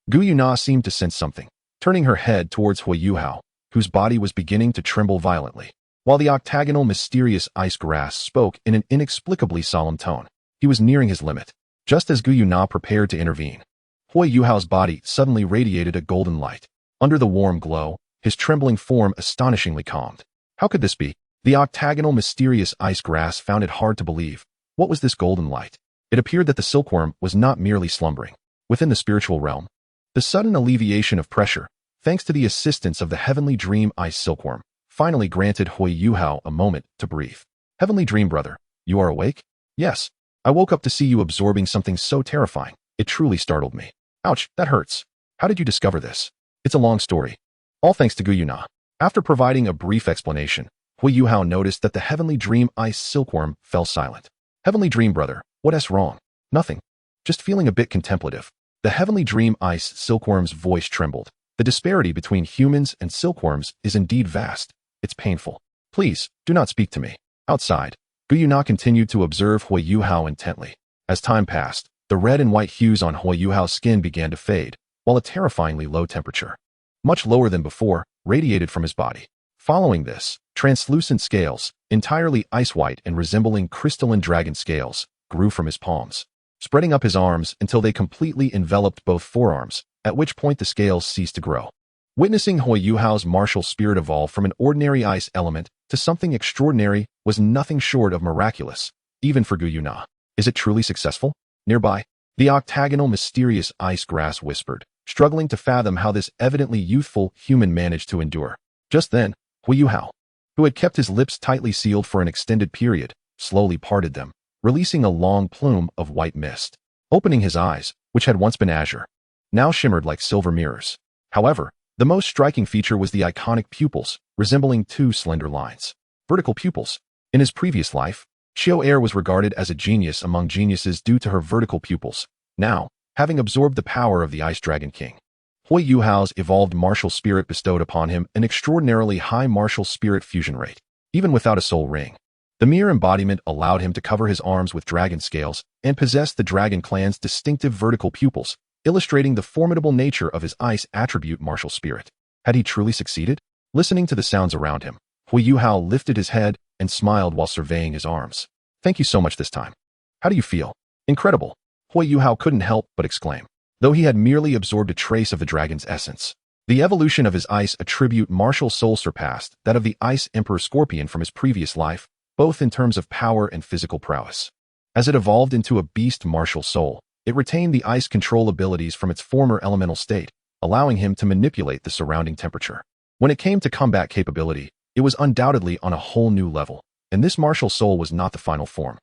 Guiyuna seemed to sense something, turning her head towards Huo Yuhao, whose body was beginning to tremble violently. While the octagonal mysterious ice grass spoke in an inexplicably solemn tone, he was nearing his limit. Just as Guiyuna prepared to intervene, Huo Yuhao's body suddenly radiated a golden light. Under the warm glow, his trembling form astonishingly calmed. How could this be? The octagonal mysterious ice grass found it hard to believe. What was this golden light? It appeared that the silkworm was not merely slumbering within the spiritual realm, The sudden alleviation of pressure, thanks to the assistance of the Heavenly Dream Ice Silkworm, finally granted Huo Yuhao a moment to breathe. Heavenly Dream Brother, you are awake? Yes. I woke up to see you absorbing something so terrifying. It truly startled me. Ouch, that hurts. How did you discover this? It's a long story. All thanks to Guyuna. After providing a brief explanation, Huo Yuhao noticed that the Heavenly Dream Ice Silkworm fell silent. Heavenly Dream Brother, what's wrong? Nothing. Just feeling a bit contemplative. The Heavenly Dream Ice Silkworm's voice trembled. The disparity between humans and silkworms is indeed vast. It's painful. Please, do not speak to me. Outside, Guyuna continued to observe Huo Yuhao intently. As time passed, the red and white hues on Huo Yuhao's skin began to fade, while a terrifyingly low temperature, much lower than before, radiated from his body. Following this, translucent scales, entirely ice-white and resembling crystalline dragon scales, grew from his palms, spreading up his arms until they completely enveloped both forearms, at which point the scales ceased to grow. Witnessing Huo Yuhao's martial spirit evolve from an ordinary ice element to something extraordinary was nothing short of miraculous, even for Guyuna. Is it truly successful? Nearby, the octagonal mysterious ice grass whispered, struggling to fathom how this evidently youthful human managed to endure. Just then, Huo Yuhao, who had kept his lips tightly sealed for an extended period, slowly parted them, releasing a long plume of white mist. Opening his eyes, which had once been azure, now shimmered like silver mirrors. However, the most striking feature was the iconic pupils, resembling two slender lines. Vertical pupils. In his previous life, Xiao Er was regarded as a genius among geniuses due to her vertical pupils. Now, having absorbed the power of the Ice Dragon King, Huo Yuhao's evolved martial spirit bestowed upon him an extraordinarily high martial spirit fusion rate, even without a soul ring. The mere embodiment allowed him to cover his arms with dragon scales and possess the dragon clan's distinctive vertical pupils, illustrating the formidable nature of his ice attribute martial spirit. Had he truly succeeded? Listening to the sounds around him, Huo Yuhao lifted his head and smiled while surveying his arms. Thank you so much this time. How do you feel? Incredible. Huo Yuhao couldn't help but exclaim, though he had merely absorbed a trace of the dragon's essence. The evolution of his ice attribute martial soul surpassed that of the Ice Emperor Scorpion from his previous life, both in terms of power and physical prowess. As it evolved into a beast martial soul, it retained the ice control abilities from its former elemental state, allowing him to manipulate the surrounding temperature. When it came to combat capability, it was undoubtedly on a whole new level, and this martial soul was not the final form.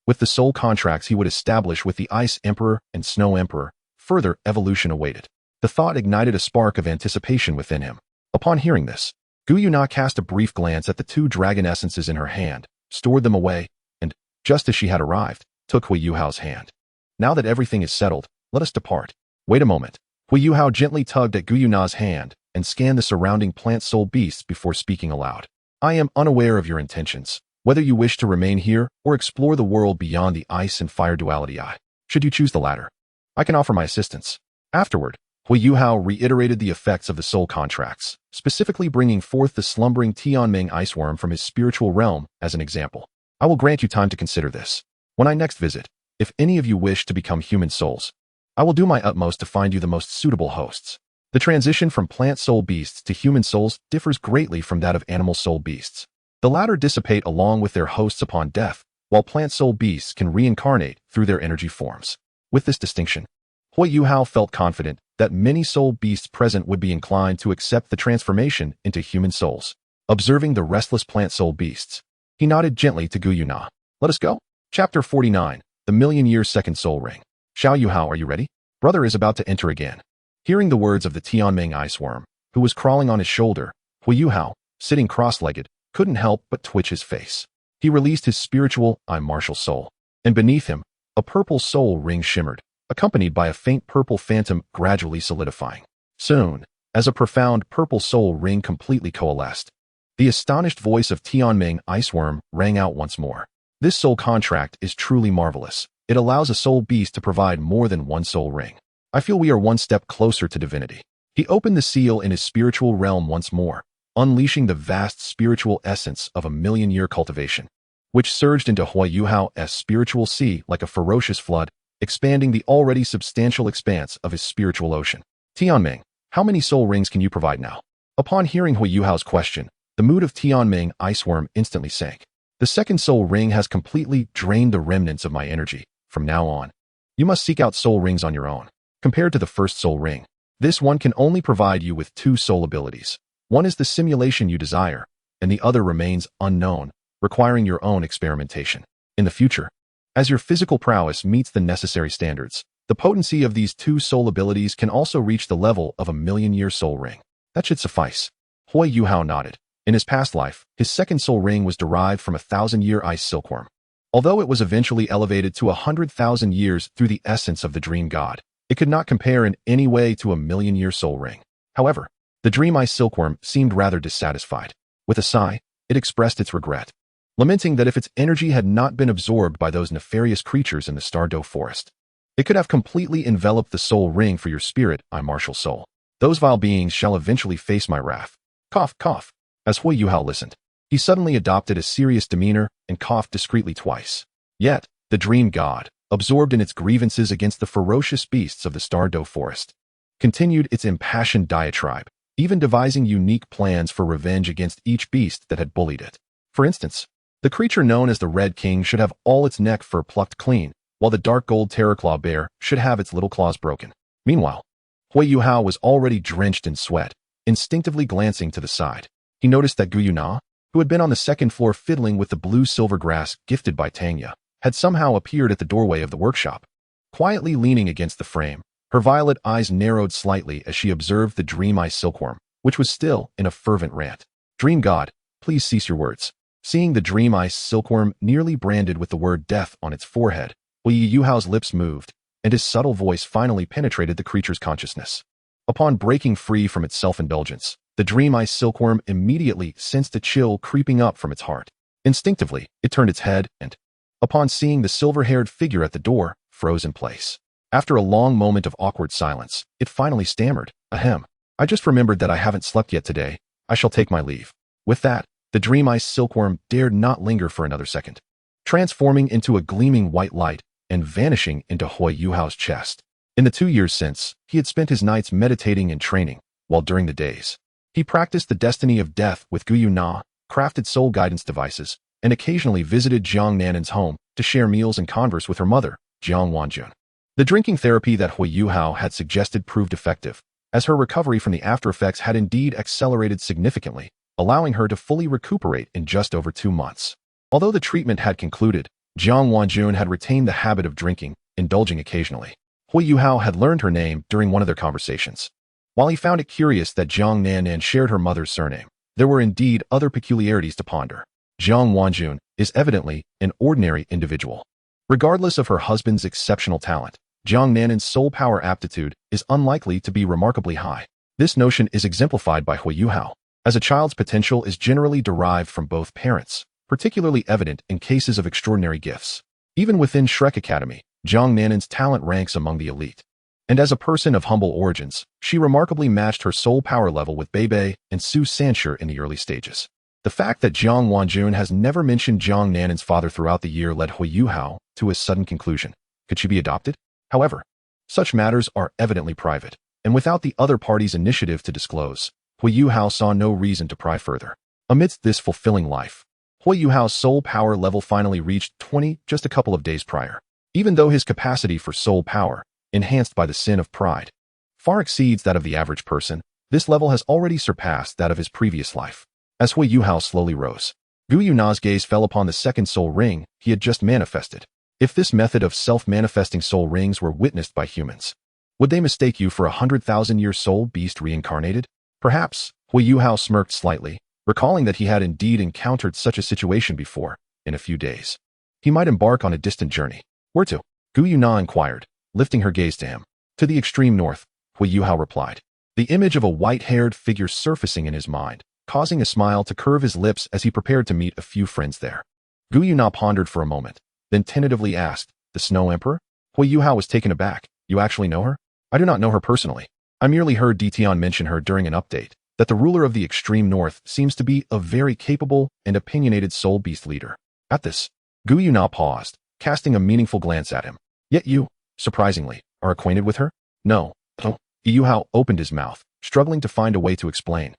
With the soul contracts he would establish with the Ice Emperor and Snow Emperor, further evolution awaited. The thought ignited a spark of anticipation within him. Upon hearing this, Guyuna cast a brief glance at the two dragon essences in her hand, stored them away, and, just as she had arrived, took Huo Yuhao's hand. Now that everything is settled, let us depart. Wait a moment. Huo Yuhao gently tugged at Guyuna's hand and scanned the surrounding plant soul beasts before speaking aloud. I am unaware of your intentions, whether you wish to remain here or explore the world beyond the ice and fire duality. Should you choose the latter, I can offer my assistance. Afterward, Huo Yuhao reiterated the effects of the soul contracts, specifically bringing forth the slumbering Tianming iceworm from his spiritual realm as an example. I will grant you time to consider this. When I next visit, if any of you wish to become human souls, I will do my utmost to find you the most suitable hosts. The transition from plant soul beasts to human souls differs greatly from that of animal soul beasts. The latter dissipate along with their hosts upon death, while plant soul beasts can reincarnate through their energy forms. With this distinction, Huo Yuhao felt confident that many soul beasts present would be inclined to accept the transformation into human souls. Observing the restless plant soul beasts, he nodded gently to Guyuna. Let us go. Chapter 49, The Million-Year Second Soul Ring. Xiao Yuhao, are you ready? Brother is about to enter again. Hearing the words of the Tianming iceworm, who was crawling on his shoulder, Huo Yuhao, sitting cross-legged, couldn't help but twitch his face. He released his spiritual martial soul, and beneath him, a purple soul ring shimmered, accompanied by a faint purple phantom gradually solidifying. Soon, as a profound purple soul ring completely coalesced, the astonished voice of Tianming iceworm rang out once more. This soul contract is truly marvelous. It allows a soul beast to provide more than one soul ring. I feel we are one step closer to divinity. He opened the seal in his spiritual realm once more, unleashing the vast spiritual essence of a million-year cultivation, which surged into Huo Yuhao's spiritual sea like a ferocious flood, expanding the already substantial expanse of his spiritual ocean. Tianming, how many soul rings can you provide now? Upon hearing Huo Yuhao's question, the mood of Tianming iceworm instantly sank. The second soul ring has completely drained the remnants of my energy. From now on, you must seek out soul rings on your own. Compared to the first soul ring, This one can only provide you with two soul abilities. One is the simulation you desire, and the other remains unknown, requiring your own experimentation. In the future, as your physical prowess meets the necessary standards, the potency of these two soul abilities can also reach the level of a million-year soul ring. That should suffice. Huo Yuhao nodded. In his past life, his second soul ring was derived from a 1,000-year ice silkworm. Although it was eventually elevated to 100,000 years through the essence of the dream god, it could not compare in any way to a million-year soul ring. However, the dream ice silkworm seemed rather dissatisfied. With a sigh, it expressed its regret, lamenting that if its energy had not been absorbed by those nefarious creatures in the Stardow forest, it could have completely enveloped the soul ring for your spirit, martial soul. Those vile beings shall eventually face my wrath. Cough, cough. As Huo Yuhao listened, he suddenly adopted a serious demeanor and coughed discreetly twice. Yet, the dream god, absorbed in its grievances against the ferocious beasts of the Stardow forest, continued its impassioned diatribe, even devising unique plans for revenge against each beast that had bullied it. For instance, the creature known as the Red King should have all its neck fur plucked clean, while the dark gold terrorclaw bear should have its little claws broken. Meanwhile, Huo Yuhao was already drenched in sweat, instinctively glancing to the side. He noticed that Guyuna, who had been on the second floor fiddling with the blue silver grass gifted by Tanya, had somehow appeared at the doorway of the workshop. Quietly leaning against the frame, her violet eyes narrowed slightly as she observed the dream ice silkworm, which was still in a fervent rant. Dream god, please cease your words. Seeing the dream ice silkworm nearly branded with the word death on its forehead, Huo Yuhao's lips moved, and his subtle voice finally penetrated the creature's consciousness. Upon breaking free from its self-indulgence, the dream ice silkworm immediately sensed a chill creeping up from its heart. Instinctively, it turned its head and, upon seeing the silver-haired figure at the door, froze in place. After a long moment of awkward silence, it finally stammered, "Ahem. I just remembered that I haven't slept yet today. I shall take my leave." With that, the dream ice silkworm dared not linger for another second, transforming into a gleaming white light and vanishing into Huo Yuhao's chest. In the 2 years since, he had spent his nights meditating and training, while during the days, he practiced the destiny of death with Guyuna, crafted soul guidance devices, and occasionally visited Jiang Nanan's home to share meals and converse with her mother, Jiang Wanjun. The drinking therapy that Huo Yuhao had suggested proved effective, as her recovery from the aftereffects had indeed accelerated significantly, allowing her to fully recuperate in just over 2 months. Although the treatment had concluded, Jiang Wanjun had retained the habit of drinking, indulging occasionally. Huo Yuhao had learned her name during one of their conversations. While he found it curious that Jiang Nanan shared her mother's surname, there were indeed other peculiarities to ponder. Jiang Wanjun is evidently an ordinary individual. Regardless of her husband's exceptional talent, Jiang Nanan's soul power aptitude is unlikely to be remarkably high. This notion is exemplified by Huo Yuhao, as a child's potential is generally derived from both parents, particularly evident in cases of extraordinary gifts. Even within Shrek Academy, Jiang Nanan's talent ranks among the elite. And as a person of humble origins, she remarkably matched her soul power level with Beibei and Su Sanshur in the early stages. The fact that Jiang Wanjun has never mentioned Jiang Nanan's father throughout the year led Huo Yuhao to his sudden conclusion. Could she be adopted? However, such matters are evidently private, and without the other party's initiative to disclose, Huo Yuhao saw no reason to pry further. Amidst this fulfilling life, Huo Yuhao's soul power level finally reached 20 just a couple of days prior. Even though his capacity for soul power, enhanced by the sin of pride, far exceeds that of the average person, this level has already surpassed that of his previous life. As Huo Yuhao slowly rose, Guyuna's gaze fell upon the second soul ring he had just manifested. If this method of self-manifesting soul rings were witnessed by humans, would they mistake you for a 100,000-year soul beast reincarnated? Perhaps. Huo Yuhao smirked slightly, recalling that he had indeed encountered such a situation before, in a few days. He might embark on a distant journey. Where to? Guyuna inquired, lifting her gaze to him. To the extreme north, Huo Yuhao replied, the image of a white-haired figure surfacing in his mind, causing a smile to curve his lips as he prepared to meet a few friends there. Guyuna pondered for a moment, then tentatively asked, the Snow Emperor? Huo Yuhao was taken aback. You actually know her? I do not know her personally. I merely heard Ditian mention her during an update, that the ruler of the extreme north seems to be a very capable and opinionated soul beast leader. At this, Guyuna paused, casting a meaningful glance at him. Yet you, surprisingly, are acquainted with her? No. Yuhao opened his mouth, struggling to find a way to explain.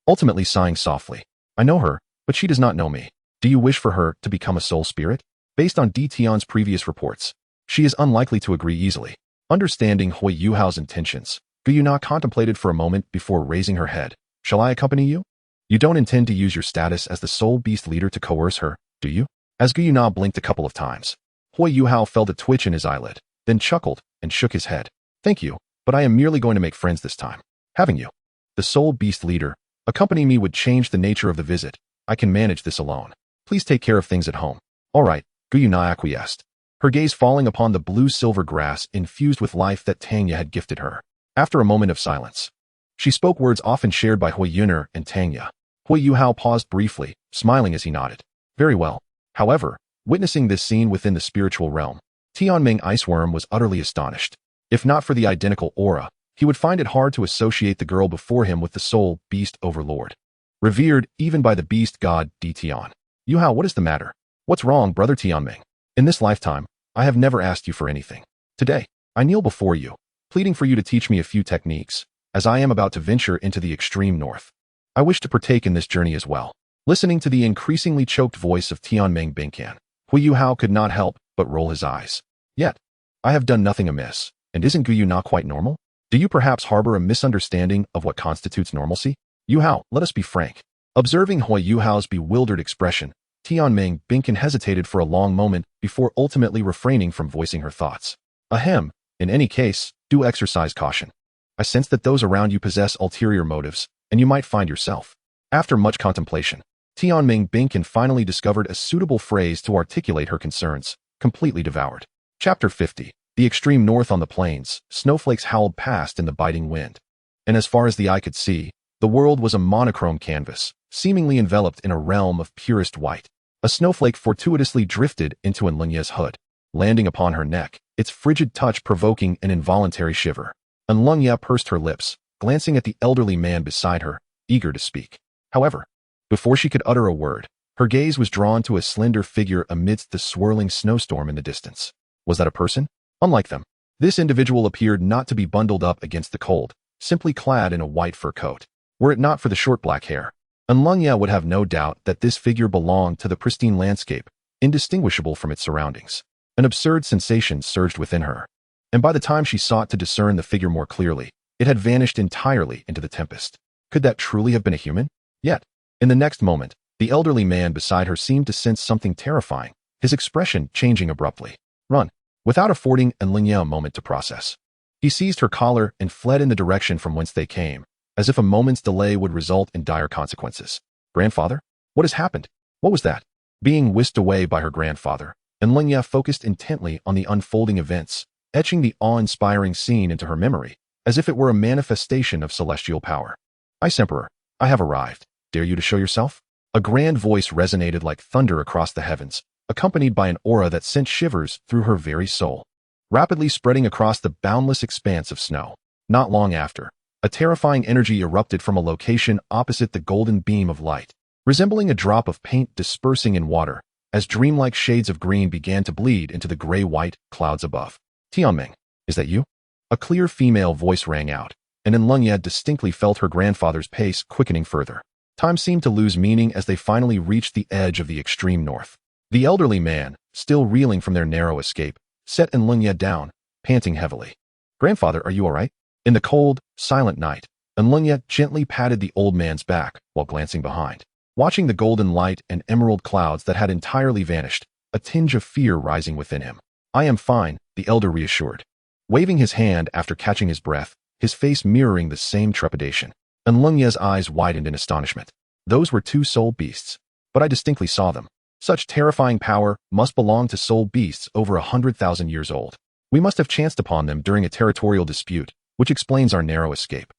Ultimately sighing softly. I know her, but she does not know me. Do you wish for her to become a soul spirit? Based on Ditian's previous reports, she is unlikely to agree easily. Understanding Huo Yuhao's intentions, Gu Yuna contemplated for a moment before raising her head. Shall I accompany you? You don't intend to use your status as the soul beast leader to coerce her, do you? As Gu Yuna blinked a couple of times, Huo Yuhao felt a twitch in his eyelid, then chuckled and shook his head. Thank you, but I am merely going to make friends this time. Having you, the soul beast leader, accompany me would change the nature of the visit. I can manage this alone. Please take care of things at home. All right, Gu Yuna acquiesced, her gaze falling upon the blue-silver grass infused with life that Tangya had gifted her. After a moment of silence, she spoke words often shared by Huo Yuhao and Tangya. Huo Yuhao paused briefly, smiling as he nodded. Very well. However, witnessing this scene within the spiritual realm, Tianming Iceworm was utterly astonished. If not for the identical aura, he would find it hard to associate the girl before him with the soul beast overlord, revered even by the beast god Di Tian. Yuhao, what is the matter? What's wrong, brother Tianming? In this lifetime, I have never asked you for anything. Today, I kneel before you, pleading for you to teach me a few techniques, as I am about to venture into the extreme north. I wish to partake in this journey as well. Listening to the increasingly choked voice of Tianming Binkan, Huo Yuhao could not help but roll his eyes. Yet, I have done nothing amiss, and isn't Gu Yuna quite normal? Do you perhaps harbor a misunderstanding of what constitutes normalcy? Yuhao, let us be frank. Observing Huo Yuhao's bewildered expression, Tianming Binkan hesitated for a long moment before ultimately refraining from voicing her thoughts. Ahem, in any case, do exercise caution. I sense that those around you possess ulterior motives, and you might find yourself. After much contemplation, Tianming Binkan finally discovered a suitable phrase to articulate her concerns, completely devoured. Chapter 50. The extreme north on the plains, snowflakes howled past in the biting wind. And as far as the eye could see, the world was a monochrome canvas, seemingly enveloped in a realm of purest white. A snowflake fortuitously drifted into Enlunya's hood, landing upon her neck, its frigid touch provoking an involuntary shiver. Enlunya pursed her lips, glancing at the elderly man beside her, eager to speak. However, before she could utter a word, her gaze was drawn to a slender figure amidst the swirling snowstorm in the distance. Was that a person? Unlike them, this individual appeared not to be bundled up against the cold, simply clad in a white fur coat. Were it not for the short black hair, Enlunya would have no doubt that this figure belonged to the pristine landscape, indistinguishable from its surroundings. An absurd sensation surged within her, and by the time she sought to discern the figure more clearly, it had vanished entirely into the tempest. Could that truly have been a human? Yet, in the next moment, the elderly man beside her seemed to sense something terrifying, his expression changing abruptly. Run! Without affording Enlunya a moment to process, he seized her collar and fled in the direction from whence they came, as if a moment's delay would result in dire consequences. Grandfather? What has happened? What was that? Being whisked away by her grandfather, Enlunya focused intently on the unfolding events, etching the awe-inspiring scene into her memory, as if it were a manifestation of celestial power. Ice Emperor, I have arrived. Dare you to show yourself? A grand voice resonated like thunder across the heavens, accompanied by an aura that sent shivers through her very soul, rapidly spreading across the boundless expanse of snow. Not long after, a terrifying energy erupted from a location opposite the golden beam of light, resembling a drop of paint dispersing in water, as dreamlike shades of green began to bleed into the gray-white clouds above. Tianming, is that you? A clear female voice rang out, and Enlunya distinctly felt her grandfather's pace quickening further. Time seemed to lose meaning as they finally reached the edge of the extreme north. The elderly man, still reeling from their narrow escape, set Enlunya down, panting heavily. Grandfather, are you all right? In the cold, silent night, Enlunya gently patted the old man's back while glancing behind. Watching the golden light and emerald clouds that had entirely vanished, a tinge of fear rising within him. I am fine, the elder reassured, waving his hand after catching his breath, his face mirroring the same trepidation. Enlunya's eyes widened in astonishment. Those were two soul beasts, but I distinctly saw them. Such terrifying power must belong to soul beasts over 100,000 years old. We must have chanced upon them during a territorial dispute, which explains our narrow escape.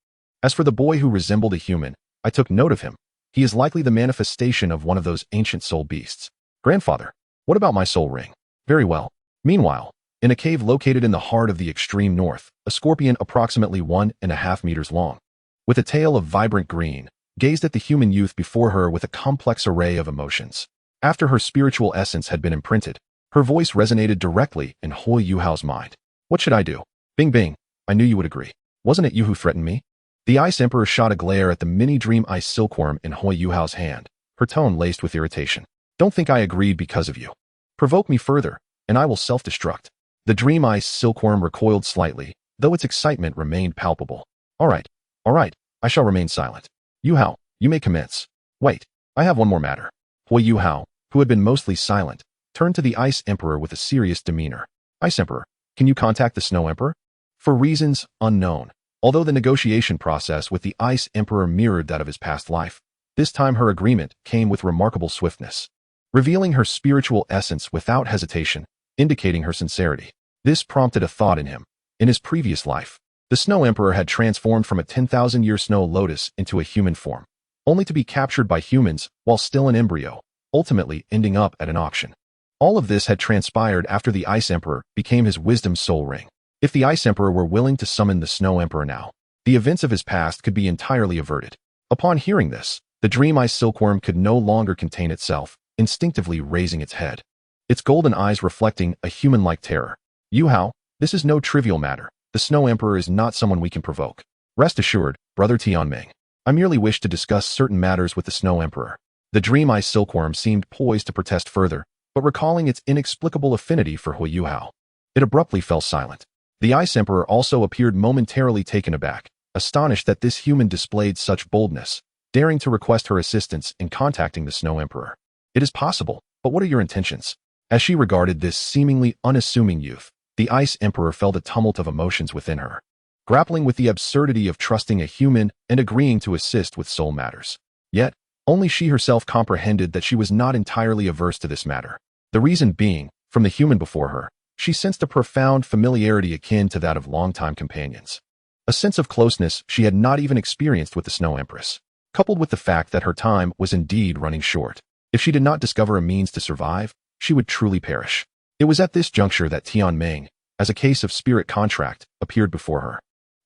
As for the boy who resembled a human, I took note of him. He is likely the manifestation of one of those ancient soul beasts. Grandfather, what about my soul ring? Very well. Meanwhile, in a cave located in the heart of the extreme north, a scorpion approximately 1.5 meters long, with a tail of vibrant green, gazed at the human youth before her with a complex array of emotions. After her spiritual essence had been imprinted, her voice resonated directly in Huo Yuhao's mind. What should I do? Bing bing, I knew you would agree. Wasn't it you who threatened me? The Ice Emperor shot a glare at the mini-dream ice silkworm in Huo Yuhao's hand, her tone laced with irritation. Don't think I agreed because of you. Provoke me further, and I will self-destruct. The dream ice silkworm recoiled slightly, though its excitement remained palpable. All right, all right, I shall remain silent. Yuhao, you may commence. Wait, I have one more matter. Huo Yuhao, who had been mostly silent, turned to the Ice Emperor with a serious demeanor. Ice Emperor, can you contact the Snow Emperor? For reasons unknown, although the negotiation process with the Ice Emperor mirrored that of his past life, this time her agreement came with remarkable swiftness, revealing her spiritual essence without hesitation, indicating her sincerity. This prompted a thought in him. In his previous life, the Snow Emperor had transformed from a 10,000-year snow lotus into a human form, only to be captured by humans while still an embryo, ultimately ending up at an auction. All of this had transpired after the Ice Emperor became his wisdom soul ring. If the Ice Emperor were willing to summon the Snow Emperor now, the events of his past could be entirely averted. Upon hearing this, the dream ice silkworm could no longer contain itself, instinctively raising its head, its golden eyes reflecting a human-like terror. Yuhao, this is no trivial matter. The Snow Emperor is not someone we can provoke. Rest assured, Brother Tianming. I merely wish to discuss certain matters with the Snow Emperor. The dream ice silkworm seemed poised to protest further, but recalling its inexplicable affinity for Huo Yuhao, it abruptly fell silent. The Ice Emperor also appeared momentarily taken aback, astonished that this human displayed such boldness, daring to request her assistance in contacting the Snow Emperor. It is possible, but what are your intentions? As she regarded this seemingly unassuming youth, the Ice Emperor felt a tumult of emotions within her, grappling with the absurdity of trusting a human and agreeing to assist with soul matters. Yet, only she herself comprehended that she was not entirely averse to this matter. The reason being, from the human before her, she sensed a profound familiarity akin to that of longtime companions. A sense of closeness she had not even experienced with the Snow Empress, coupled with the fact that her time was indeed running short. If she did not discover a means to survive, she would truly perish. It was at this juncture that Tianming, as a case of spirit contract, appeared before her,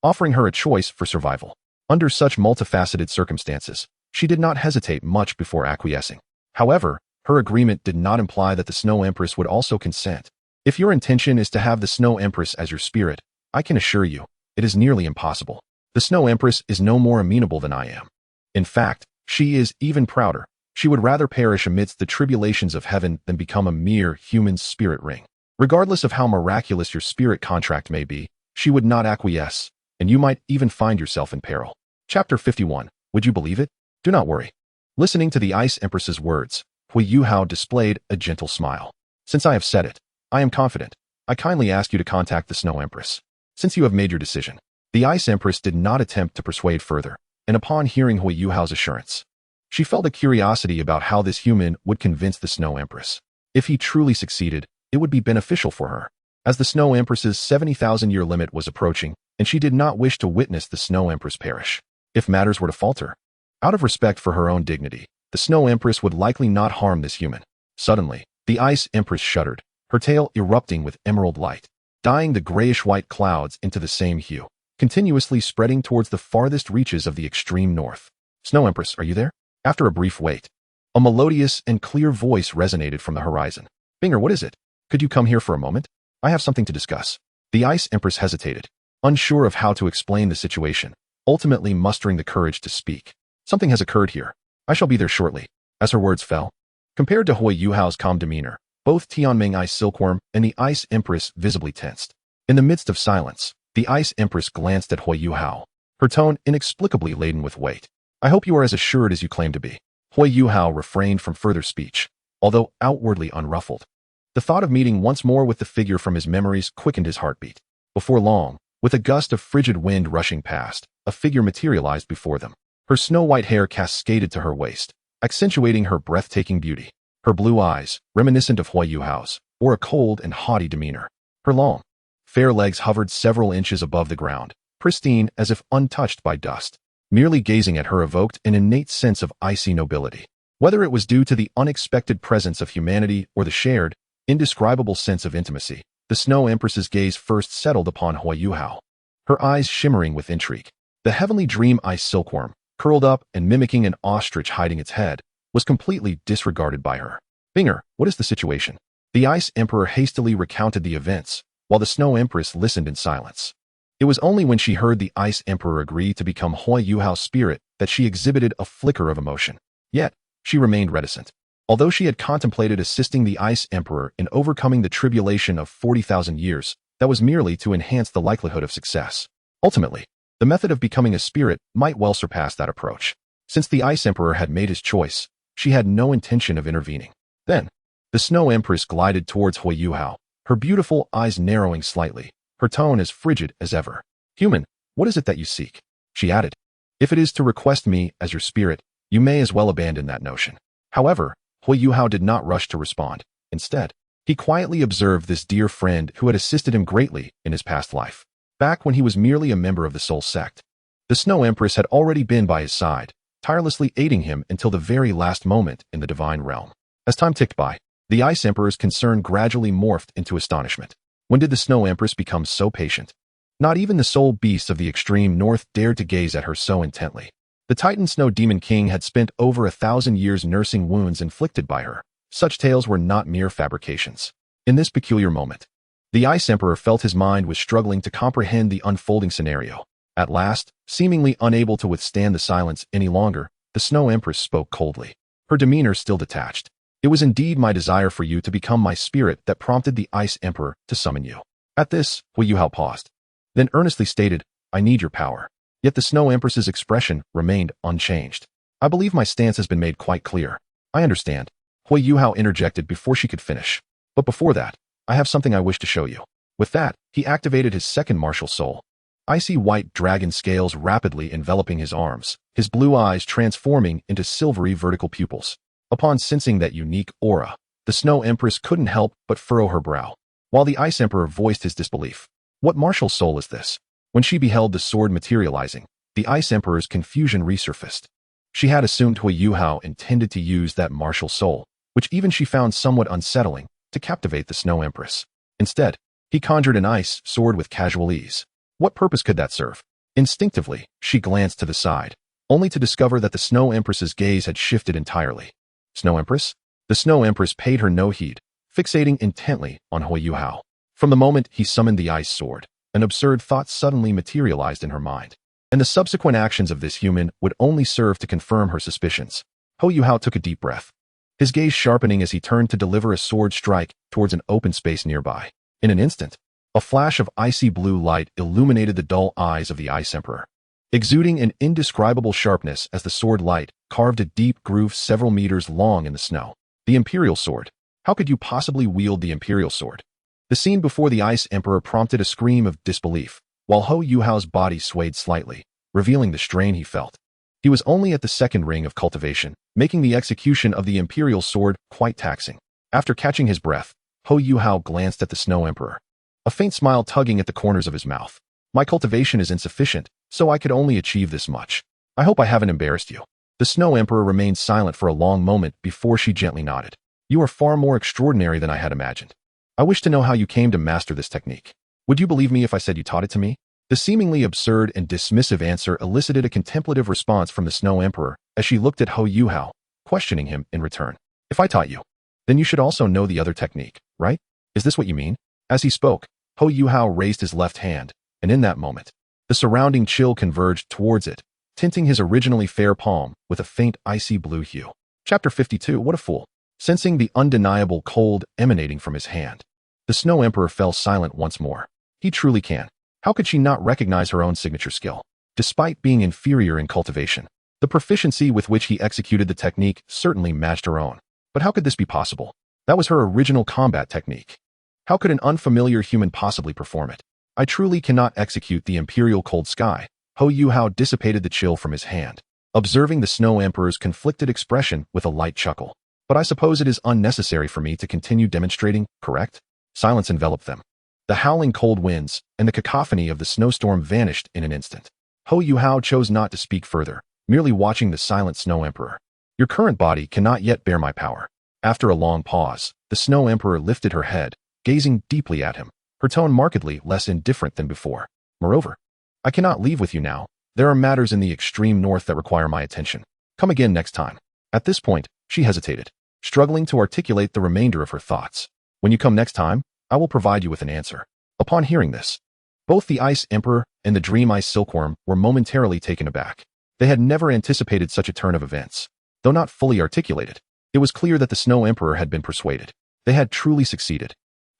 offering her a choice for survival. Under such multifaceted circumstances, she did not hesitate much before acquiescing. However, her agreement did not imply that the Snow Empress would also consent. If your intention is to have the Snow Empress as your spirit, I can assure you, it is nearly impossible. The Snow Empress is no more amenable than I am. In fact, she is even prouder. She would rather perish amidst the tribulations of heaven than become a mere human spirit ring. Regardless of how miraculous your spirit contract may be, she would not acquiesce, and you might even find yourself in peril. Chapter 51. Would you believe it? Do not worry. Listening to the Ice Empress's words, Huo Yuhao displayed a gentle smile. Since I have said it, I am confident. I kindly ask you to contact the Snow Empress. Since you have made your decision. The Ice Empress did not attempt to persuade further, and upon hearing Huo Yuhao's assurance, she felt a curiosity about how this human would convince the Snow Empress. If he truly succeeded, it would be beneficial for her, as the Snow Empress's 70,000-year limit was approaching, and she did not wish to witness the Snow Empress perish. If matters were to falter, out of respect for her own dignity, the Snow Empress would likely not harm this human. Suddenly, the Ice Empress shuddered, her tail erupting with emerald light, dyeing the grayish-white clouds into the same hue, continuously spreading towards the farthest reaches of the extreme north. Snow Empress, are you there? After a brief wait, a melodious and clear voice resonated from the horizon. Binger, what is it? Could you come here for a moment? I have something to discuss. The Ice Empress hesitated, unsure of how to explain the situation, ultimately mustering the courage to speak. Something has occurred here. I shall be there shortly. As her words fell, compared to Huo Yuhao's calm demeanor, both Tianming Ice Silkworm and the Ice Empress visibly tensed. In the midst of silence, the Ice Empress glanced at Huo Yuhao, her tone inexplicably laden with weight. I hope you are as assured as you claim to be. Huo Yuhao refrained from further speech, although outwardly unruffled. The thought of meeting once more with the figure from his memories quickened his heartbeat. Before long, with a gust of frigid wind rushing past, a figure materialized before them. Her snow-white hair cascaded to her waist, accentuating her breathtaking beauty. Her blue eyes, reminiscent of Huo Yuhao's, bore a cold and haughty demeanor. Her long, fair legs hovered several inches above the ground, pristine as if untouched by dust. Merely gazing at her evoked an innate sense of icy nobility. Whether it was due to the unexpected presence of humanity or the shared, indescribable sense of intimacy, the Snow Empress's gaze first settled upon Huo Yuhao, her eyes shimmering with intrigue. The heavenly dream ice silkworm, curled up and mimicking an ostrich hiding its head, was completely disregarded by her. Binger, what is the situation? The Ice Emperor hastily recounted the events, while the Snow Empress listened in silence. It was only when she heard the Ice Emperor agree to become Huo Yuhao's spirit that she exhibited a flicker of emotion. Yet, she remained reticent. Although she had contemplated assisting the Ice Emperor in overcoming the tribulation of 40,000 years, that was merely to enhance the likelihood of success. Ultimately, the The method of becoming a spirit might well surpass that approach. Since the Ice Emperor had made his choice, she had no intention of intervening. Then, the Snow Empress glided towards Huo Yuhao, her beautiful eyes narrowing slightly, her tone as frigid as ever. "Human, what is it that you seek?" she added. "If it is to request me as your spirit, you may as well abandon that notion." However, Huo Yuhao did not rush to respond. Instead, he quietly observed this dear friend who had assisted him greatly in his past life. Back when he was merely a member of the Soul Sect, the Snow Empress had already been by his side, tirelessly aiding him until the very last moment in the divine realm. As time ticked by, the Ice Emperor's concern gradually morphed into astonishment. When did the Snow Empress become so patient? Not even the soul beasts of the extreme north dared to gaze at her so intently. The Titan Snow Demon King had spent over 1,000 years nursing wounds inflicted by her. Such tales were not mere fabrications. In this peculiar moment, the Ice Emperor felt his mind was struggling to comprehend the unfolding scenario. At last, seemingly unable to withstand the silence any longer, the Snow Empress spoke coldly, her demeanor still detached. "It was indeed my desire for you to become my spirit that prompted the Ice Emperor to summon you." At this, Huo Yuhao paused, then earnestly stated, "I need your power." Yet the Snow Empress's expression remained unchanged. "I believe my stance has been made quite clear." "I understand," Huo Yuhao interjected before she could finish. "But before that, I have something I wish to show you." With that, he activated his second martial soul. Icy white dragon scales rapidly enveloping his arms, his blue eyes transforming into silvery vertical pupils. Upon sensing that unique aura, the Snow Empress couldn't help but furrow her brow, while the Ice Emperor voiced his disbelief. "What martial soul is this?" When she beheld the sword materializing, the Ice Emperor's confusion resurfaced. She had assumed Huo Yuhao intended to use that martial soul, which even she found somewhat unsettling, to captivate the Snow Empress. Instead, he conjured an ice sword with casual ease. What purpose could that serve? Instinctively, she glanced to the side, only to discover that the Snow Empress's gaze had shifted entirely. "Snow Empress?" The Snow Empress paid her no heed, fixating intently on Huo Yuhao. From the moment he summoned the ice sword, an absurd thought suddenly materialized in her mind, and the subsequent actions of this human would only serve to confirm her suspicions. Huo Yuhao took a deep breath, his gaze sharpening as he turned to deliver a sword strike towards an open space nearby. In an instant, a flash of icy blue light illuminated the dull eyes of the Ice Emperor, exuding an indescribable sharpness as the sword light carved a deep groove several meters long in the snow. The Imperial Sword. How could you possibly wield the Imperial Sword? The scene before the Ice Emperor prompted a scream of disbelief, while Huo Yuhao's body swayed slightly, revealing the strain he felt. He was only at the second ring of cultivation, making the execution of the Imperial Sword quite taxing. After catching his breath, Huo Yuhao glanced at the Snow Emperor, a faint smile tugging at the corners of his mouth. "My cultivation is insufficient, so I could only achieve this much. I hope I haven't embarrassed you." The Snow Emperor remained silent for a long moment before she gently nodded. "You are far more extraordinary than I had imagined. I wish to know how you came to master this technique. Would you believe me if I said you taught it to me?" The seemingly absurd and dismissive answer elicited a contemplative response from the Snow Emperor as she looked at Huo Yuhao, questioning him in return. "If I taught you, then you should also know the other technique, right? Is this what you mean?" As he spoke, Huo Yuhao raised his left hand, and in that moment, the surrounding chill converged towards it, tinting his originally fair palm with a faint icy blue hue. Chapter 52. What a fool. Sensing the undeniable cold emanating from his hand, the Snow Emperor fell silent once more. He truly can. How could she not recognize her own signature skill? Despite being inferior in cultivation, the proficiency with which he executed the technique certainly matched her own. But how could this be possible? That was her original combat technique. How could an unfamiliar human possibly perform it? "I truly cannot execute the Imperial Cold Sky." Huo Yuhao dissipated the chill from his hand, observing the Snow Emperor's conflicted expression with a light chuckle. "But I suppose it is unnecessary for me to continue demonstrating, correct?" Silence enveloped them. The howling cold winds and the cacophony of the snowstorm vanished in an instant. Huo Yuhao chose not to speak further, merely watching the silent Snow Emperor. "Your current body cannot yet bear my power." After a long pause, the Snow Emperor lifted her head, gazing deeply at him, her tone markedly less indifferent than before. "Moreover, I cannot leave with you now. There are matters in the extreme north that require my attention. Come again next time." At this point, she hesitated, struggling to articulate the remainder of her thoughts. "When you come next time, I will provide you with an answer." Upon hearing this, both the Ice Emperor and the Dream Ice Silkworm were momentarily taken aback. They had never anticipated such a turn of events. Though not fully articulated, it was clear that the Snow Emperor had been persuaded. They had truly succeeded.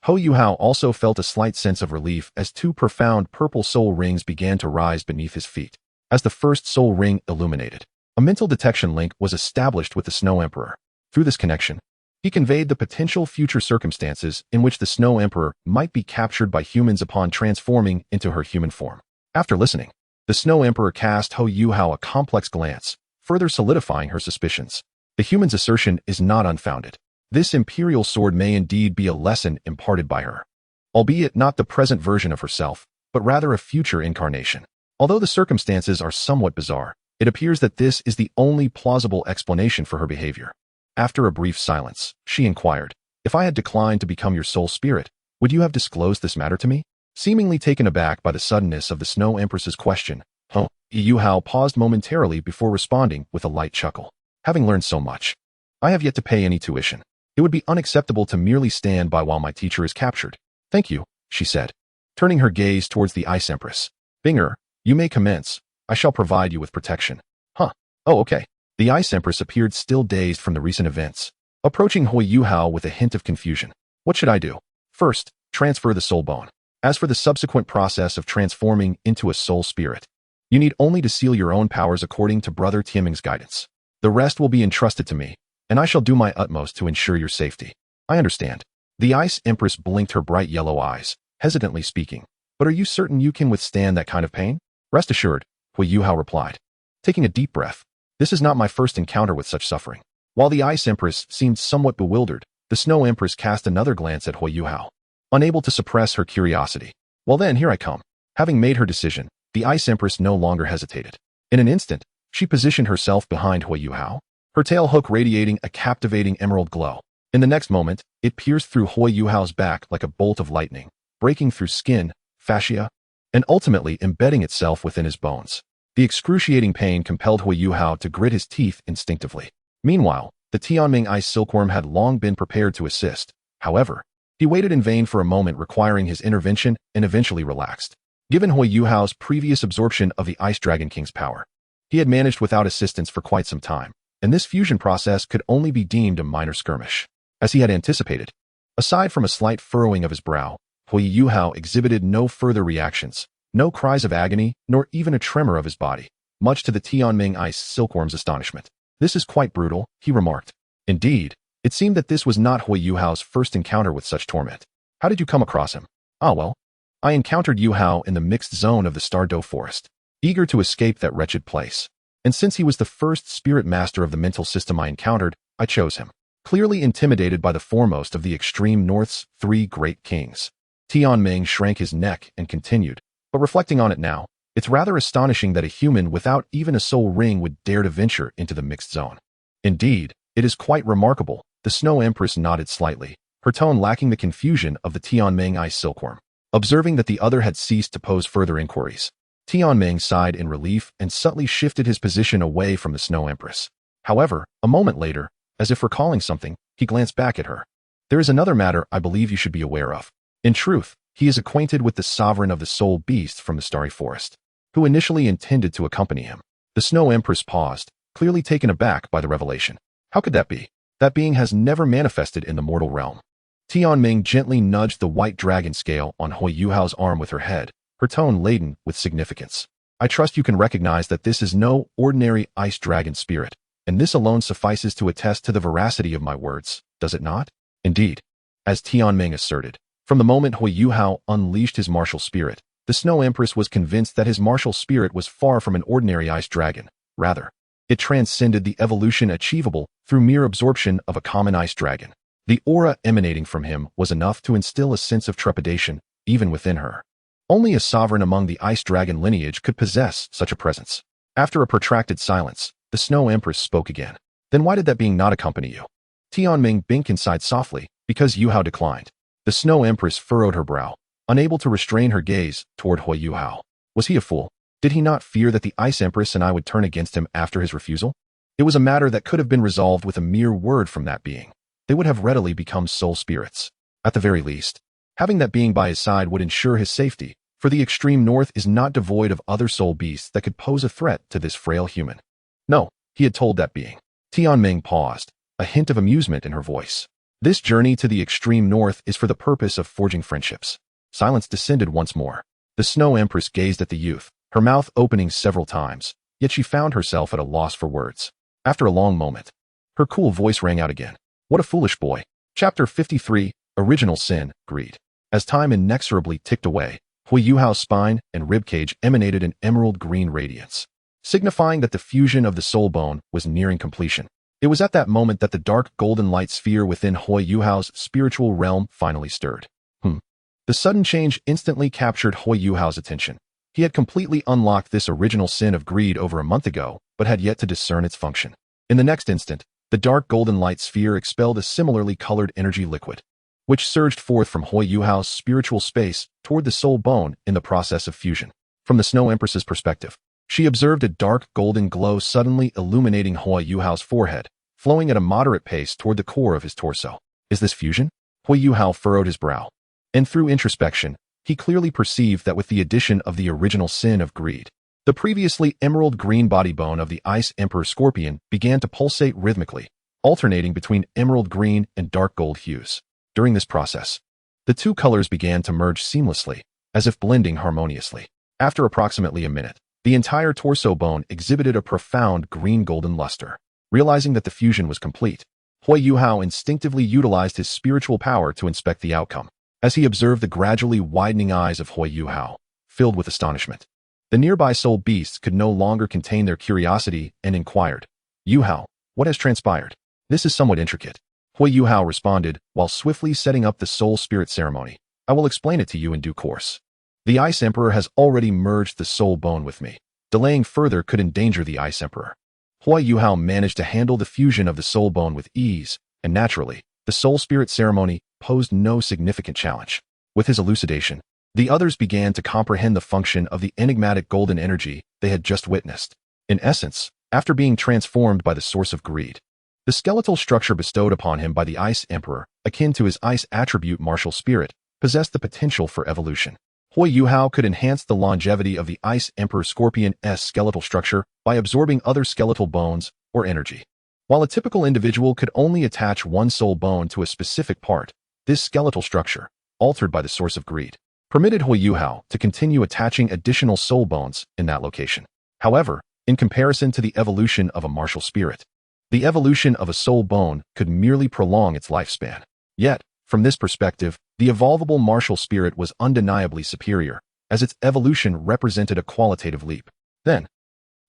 Huo Yuhao also felt a slight sense of relief as two profound purple soul rings began to rise beneath his feet. As the first soul ring illuminated, a mental detection link was established with the Snow Emperor. Through this connection, he conveyed the potential future circumstances in which the Snow Emperor might be captured by humans upon transforming into her human form. After listening, the Snow Emperor cast Huo Yuhao a complex glance, further solidifying her suspicions. The human's assertion is not unfounded. This imperial sword may indeed be a lesson imparted by her, albeit not the present version of herself, but rather a future incarnation. Although the circumstances are somewhat bizarre, it appears that this is the only plausible explanation for her behavior. After a brief silence, she inquired, "If I had declined to become your soul spirit, would you have disclosed this matter to me?" Seemingly taken aback by the suddenness of the Snow Empress's question, Huo Yuhao paused momentarily before responding with a light chuckle. "Having learned so much, I have yet to pay any tuition. It would be unacceptable to merely stand by while my teacher is captured." "Thank you," she said, turning her gaze towards the Ice Empress. "Binger, you may commence. I shall provide you with protection." "Huh. Oh, okay." The Ice Empress appeared still dazed from the recent events, approaching Huo Yuhao with a hint of confusion. "What should I do?" "First, transfer the soul bone. As for the subsequent process of transforming into a soul spirit, you need only to seal your own powers according to Brother Tianming's guidance. The rest will be entrusted to me, and I shall do my utmost to ensure your safety." "I understand." The Ice Empress blinked her bright yellow eyes, hesitantly speaking. "But are you certain you can withstand that kind of pain?" "Rest assured," Huo Yuhao replied, taking a deep breath. "This is not my first encounter with such suffering." While the Ice Empress seemed somewhat bewildered, the Snow Empress cast another glance at Huo Yuhao, unable to suppress her curiosity. "Well then, here I come." Having made her decision, the Ice Empress no longer hesitated. In an instant, she positioned herself behind Huo Yuhao, her tail hook radiating a captivating emerald glow. In the next moment, it pierced through Huo Yuhao's back like a bolt of lightning, breaking through skin, fascia, and ultimately embedding itself within his bones. The excruciating pain compelled Huo Yuhao to grit his teeth instinctively. Meanwhile, the Tianming Ice Silkworm had long been prepared to assist. However, he waited in vain for a moment requiring his intervention and eventually relaxed. Given Huo Yuhao's previous absorption of the Ice Dragon King's power, he had managed without assistance for quite some time, and this fusion process could only be deemed a minor skirmish. As he had anticipated, aside from a slight furrowing of his brow, Huo Yuhao exhibited no further reactions, no cries of agony, nor even a tremor of his body, much to the Tianming Ice Silkworm's astonishment. "This is quite brutal," he remarked. Indeed, it seemed that this was not Huo Yuhao's first encounter with such torment. "How did you come across him?" "Ah well, I encountered Yuhao in the mixed zone of the Stardow Forest, eager to escape that wretched place. And since he was the first spirit master of the mental system I encountered, I chose him." Clearly intimidated by the foremost of the extreme North's three great kings, Tianming shrank his neck and continued, "But reflecting on it now, it's rather astonishing that a human without even a soul ring would dare to venture into the mixed zone." "Indeed, it is quite remarkable." The Snow Empress nodded slightly, her tone lacking the confusion of the Tianming Ice Silkworm. Observing that the other had ceased to pose further inquiries, Tianming sighed in relief and subtly shifted his position away from the Snow Empress. However, a moment later, as if recalling something, he glanced back at her. "There is another matter I believe you should be aware of. In truth, he is acquainted with the sovereign of the soul beasts from the Starry Forest, who initially intended to accompany him." The Snow Empress paused, clearly taken aback by the revelation. "How could that be? That being has never manifested in the mortal realm." Tianming gently nudged the white dragon scale on Huo Yuhao's arm with her head, her tone laden with significance. "I trust you can recognize that this is no ordinary ice dragon spirit, and this alone suffices to attest to the veracity of my words, does it not?" Indeed, as Tianming asserted, from the moment Huo Yuhao unleashed his martial spirit, the Snow Empress was convinced that his martial spirit was far from an ordinary ice dragon. Rather, it transcended the evolution achievable through mere absorption of a common ice dragon. The aura emanating from him was enough to instill a sense of trepidation, even within her. Only a sovereign among the ice dragon lineage could possess such a presence. After a protracted silence, the Snow Empress spoke again. "Then why did that being not accompany you?" Tianming blinked inside softly, "Because Yuhao declined." The Snow Empress furrowed her brow, unable to restrain her gaze toward Huo Yuhao. Was he a fool? Did he not fear that the Ice Empress and I would turn against him after his refusal? It was a matter that could have been resolved with a mere word from that being. They would have readily become soul spirits. At the very least, having that being by his side would ensure his safety, for the extreme north is not devoid of other soul beasts that could pose a threat to this frail human. No, he had told that being. Tianming paused, a hint of amusement in her voice. This journey to the extreme north is for the purpose of forging friendships. Silence descended once more. The Snow Empress gazed at the youth, her mouth opening several times, yet she found herself at a loss for words. After a long moment, her cool voice rang out again. What a foolish boy. Chapter 53, Original Sin, Greed. As time inexorably ticked away, Huo Yuhao's spine and ribcage emanated an emerald green radiance, signifying that the fusion of the soul bone was nearing completion. It was at that moment that the dark golden light sphere within Huo Yuhao's spiritual realm finally stirred. The sudden change instantly captured Huo Yuhao's attention. He had completely unlocked this original sin of greed over a month ago, but had yet to discern its function. In the next instant, the dark golden light sphere expelled a similarly colored energy liquid, which surged forth from Huo Yuhao's spiritual space toward the soul bone in the process of fusion. From the Snow Empress's perspective, she observed a dark golden glow suddenly illuminating Huo Yuhao's forehead, flowing at a moderate pace toward the core of his torso. Is this fusion? Huo Yuhao furrowed his brow, and through introspection, he clearly perceived that with the addition of the original sin of greed, the previously emerald green body bone of the Ice Emperor Scorpion began to pulsate rhythmically, alternating between emerald green and dark gold hues. During this process, the two colors began to merge seamlessly, as if blending harmoniously. After approximately a minute, the entire torso bone exhibited a profound green-golden luster. Realizing that the fusion was complete, Huo Yuhao instinctively utilized his spiritual power to inspect the outcome. As he observed the gradually widening eyes of Huo Yuhao, filled with astonishment, the nearby soul beasts could no longer contain their curiosity and inquired, Yuhao, what has transpired? This is somewhat intricate. Huo Yuhao responded while swiftly setting up the soul spirit ceremony. I will explain it to you in due course. The Ice Emperor has already merged the soul bone with me. Delaying further could endanger the Ice Emperor. Huo Yuhao managed to handle the fusion of the soul bone with ease, and naturally, the soul spirit ceremony posed no significant challenge. With his elucidation, the others began to comprehend the function of the enigmatic golden energy they had just witnessed. In essence, after being transformed by the source of greed, the skeletal structure bestowed upon him by the Ice Emperor, akin to his ice attribute martial spirit, possessed the potential for evolution. Huo Yuhao could enhance the longevity of the Ice Emperor Scorpion's skeletal structure by absorbing other skeletal bones or energy. While a typical individual could only attach one soul bone to a specific part, this skeletal structure, altered by the source of greed, permitted Huo Yuhao to continue attaching additional soul bones in that location. However, in comparison to the evolution of a martial spirit, the evolution of a soul bone could merely prolong its lifespan. Yet, from this perspective, the evolvable martial spirit was undeniably superior, as its evolution represented a qualitative leap. Then,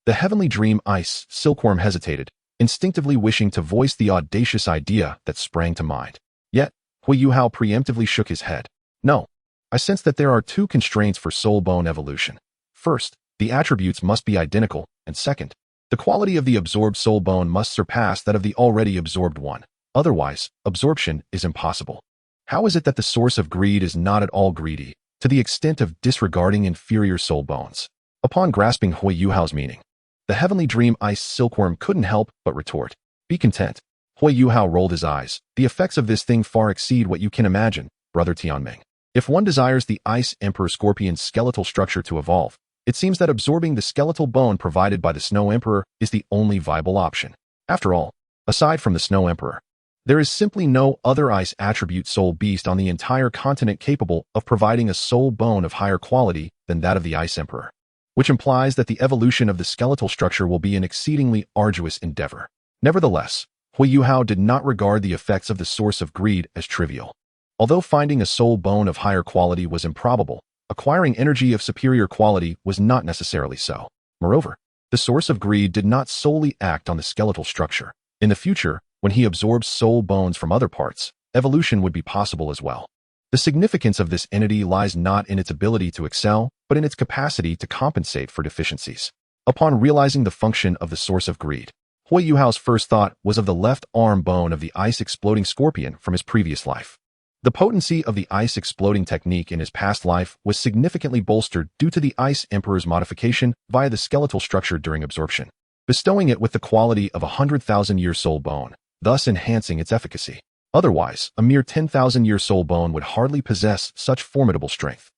the heavenly dream Ice Silkworm hesitated, instinctively wishing to voice the audacious idea that sprang to mind. Yet, Huo Yuhao preemptively shook his head. No, I sense that there are two constraints for soul bone evolution. First, the attributes must be identical, and second, the quality of the absorbed soul bone must surpass that of the already absorbed one. Otherwise, absorption is impossible. How is it that the source of greed is not at all greedy, to the extent of disregarding inferior soul bones? Upon grasping Huo Yuhao's meaning, the heavenly dream Ice Silkworm couldn't help but retort. Be content. Huo Yuhao rolled his eyes. The effects of this thing far exceed what you can imagine, Brother Tianming. If one desires the Ice Emperor Scorpion's skeletal structure to evolve, it seems that absorbing the skeletal bone provided by the Snow Emperor is the only viable option. After all, aside from the Snow Emperor, there is simply no other ice attribute soul beast on the entire continent capable of providing a soul bone of higher quality than that of the Ice Emperor, which implies that the evolution of the skeletal structure will be an exceedingly arduous endeavor. Nevertheless, Huo Yuhao did not regard the effects of the source of greed as trivial. Although finding a soul bone of higher quality was improbable, acquiring energy of superior quality was not necessarily so. Moreover, the source of greed did not solely act on the skeletal structure. In the future, when he absorbs soul bones from other parts, evolution would be possible as well. The significance of this entity lies not in its ability to excel, but in its capacity to compensate for deficiencies. Upon realizing the function of the source of greed, Huo Yuhao's first thought was of the left arm bone of the ice-exploding scorpion from his previous life. The potency of the ice-exploding technique in his past life was significantly bolstered due to the Ice Emperor's modification via the skeletal structure during absorption, bestowing it with the quality of a 100,000-year soul bone, thus enhancing its efficacy. Otherwise, a mere 10,000-year soul bone would hardly possess such formidable strength.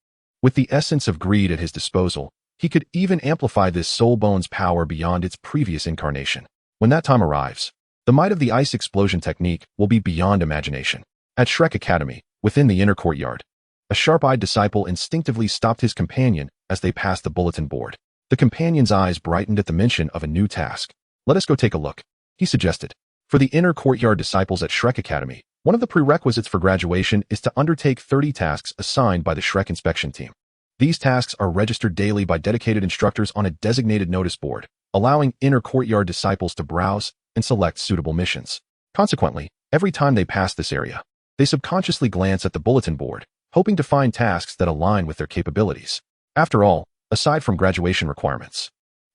With the essence of greed at his disposal, he could even amplify this soul bone's power beyond its previous incarnation. When that time arrives, The might of the ice explosion technique will be beyond imagination. At Shrek Academy, within the inner courtyard, a sharp-eyed disciple instinctively stopped his companion as they passed the bulletin board. The companion's eyes brightened at the mention of a new task. "Let us go take a look," he suggested. For the inner courtyard disciples at Shrek Academy, one of the prerequisites for graduation is to undertake 30 tasks assigned by the Shrek inspection team. These tasks are registered daily by dedicated instructors on a designated notice board, allowing inner courtyard disciples to browse and select suitable missions. Consequently, every time they pass this area, they subconsciously glance at the bulletin board, hoping to find tasks that align with their capabilities. After all, aside from graduation requirements,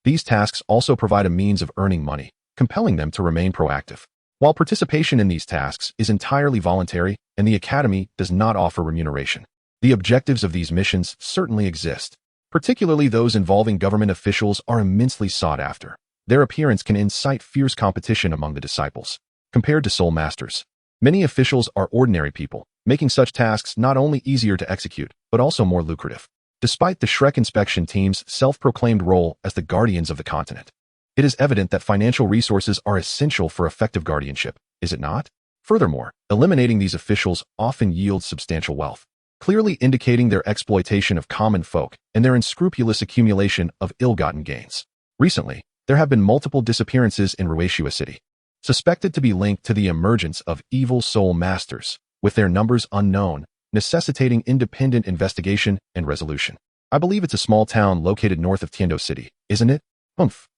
these tasks also provide a means of earning money, compelling them to remain proactive. While participation in these tasks is entirely voluntary and the Academy does not offer remuneration, the objectives of these missions certainly exist. Particularly those involving government officials are immensely sought after. Their appearance can incite fierce competition among the disciples. Compared to soul masters, many officials are ordinary people, making such tasks not only easier to execute, but also more lucrative. Despite the Shrek inspection team's self-proclaimed role as the guardians of the continent, it is evident that financial resources are essential for effective guardianship, is it not? Furthermore, eliminating these officials often yields substantial wealth, clearly indicating their exploitation of common folk and their unscrupulous accumulation of ill-gotten gains. Recently, there have been multiple disappearances in Ruishua City, suspected to be linked to the emergence of evil soul masters, with their numbers unknown, necessitating independent investigation and resolution. I believe it's a small town located north of Tiendo City, isn't it?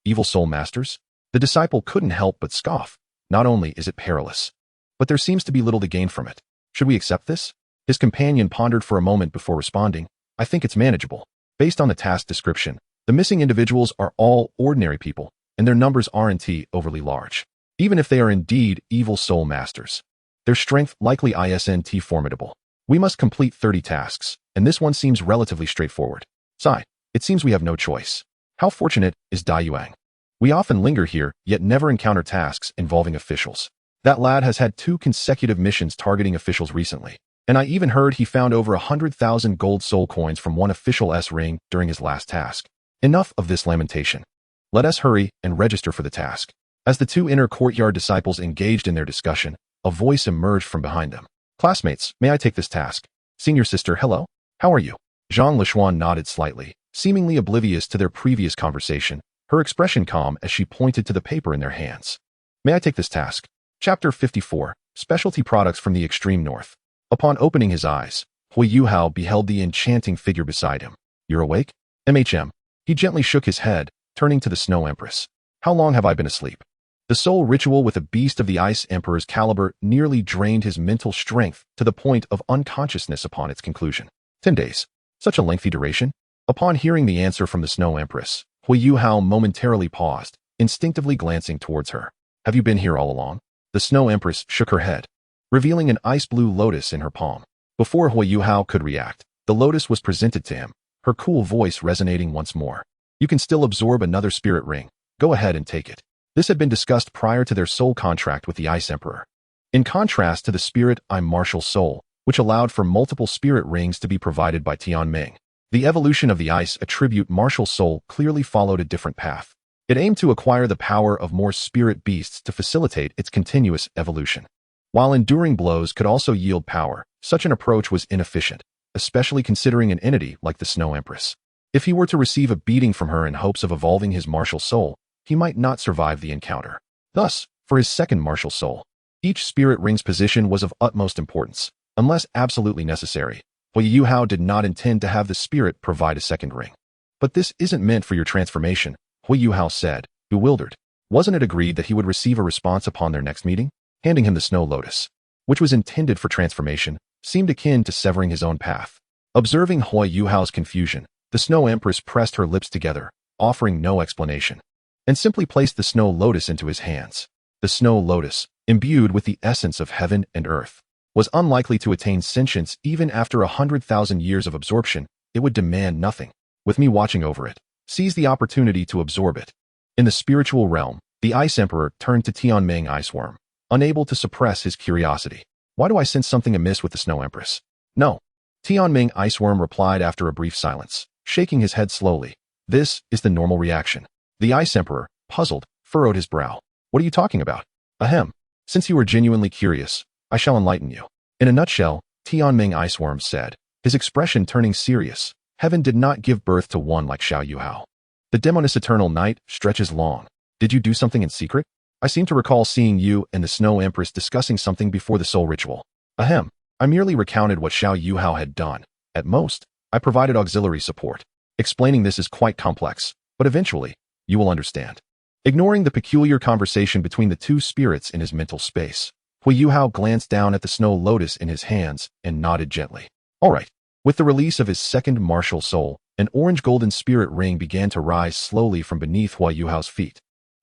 Evil soul masters? The disciple couldn't help but scoff. Not only is it perilous, but there seems to be little to gain from it. Should we accept this? His companion pondered for a moment before responding. I think it's manageable. Based on the task description, the missing individuals are all ordinary people, and their numbers aren't overly large. Even if they are indeed evil soul masters, their strength likely isn't formidable. We must complete 30 tasks, and this one seems relatively straightforward. Sigh, it seems we have no choice. How fortunate is Dai Yuang? We often linger here, yet never encounter tasks involving officials. That lad has had 2 consecutive missions targeting officials recently, and I even heard he found over 100,000 gold soul coins from one official's ring during his last task. Enough of this lamentation. Let us hurry and register for the task. As the 2 inner courtyard disciples engaged in their discussion, a voice emerged from behind them. Classmates, may I take this task? Senior sister, hello? How are you? Zhang Lishuan nodded slightly, seemingly oblivious to their previous conversation, her expression calm as she pointed to the paper in their hands. May I take this task? Chapter 54, Specialty Products from the Extreme North. Upon opening his eyes, Huo Yuhao beheld the enchanting figure beside him. You're awake? MHM. He gently shook his head, turning to the Snow Empress. How long have I been asleep? The soul ritual with a beast of the Ice Emperor's caliber nearly drained his mental strength to the point of unconsciousness upon its conclusion. 10 days. Such a lengthy duration? Upon hearing the answer from the Snow Empress, Huo Yuhao momentarily paused, instinctively glancing towards her. Have you been here all along? The Snow Empress shook her head, revealing an ice-blue lotus in her palm. Before Huo Yuhao could react, the lotus was presented to him, her cool voice resonating once more. You can still absorb another spirit ring. Go ahead and take it. This had been discussed prior to their soul contract with the Ice Emperor. In contrast to the spirit martial soul, which allowed for multiple spirit rings to be provided by Tianming, the evolution of the Ice attribute martial soul clearly followed a different path. It aimed to acquire the power of more spirit beasts to facilitate its continuous evolution. While enduring blows could also yield power, such an approach was inefficient, especially considering an entity like the Snow Empress. If he were to receive a beating from her in hopes of evolving his martial soul, he might not survive the encounter. Thus, for his second martial soul, each spirit ring's position was of utmost importance, unless absolutely necessary. Huo Yuhao did not intend to have the spirit provide a second ring. But this isn't meant for your transformation, Huo Yuhao said, bewildered. Wasn't it agreed that he would receive a response upon their next meeting? Handing him the snow lotus, which was intended for transformation, seemed akin to severing his own path. Observing Huo Yuhao's confusion, the Snow Empress pressed her lips together, offering no explanation, and simply placed the snow lotus into his hands. The snow lotus, imbued with the essence of heaven and earth, was unlikely to attain sentience even after 100,000 years of absorption. It would demand nothing. With me watching over it, seize the opportunity to absorb it. In the spiritual realm, the Ice Emperor turned to Tianming Iceworm, unable to suppress his curiosity. Why do I sense something amiss with the Snow Empress? No. Tianming Iceworm replied after a brief silence, shaking his head slowly. This is the normal reaction. The Ice Emperor, puzzled, furrowed his brow. What are you talking about? Ahem. Since you are genuinely curious, I shall enlighten you. In a nutshell, Tianming Iceworm said, his expression turning serious. Heaven did not give birth to one like Huo Yuhao. The Demoness Eternal Night stretches long. Did you do something in secret? I seem to recall seeing you and the Snow Empress discussing something before the soul ritual. Ahem. I merely recounted what Huo Yuhao had done. At most, I provided auxiliary support. Explaining this is quite complex, but eventually, you will understand. Ignoring the peculiar conversation between the two spirits in his mental space, Huo Yuhao glanced down at the snow lotus in his hands and nodded gently. All right. With the release of his second martial soul, an orange-golden spirit ring began to rise slowly from beneath Huo Yuhao's feet.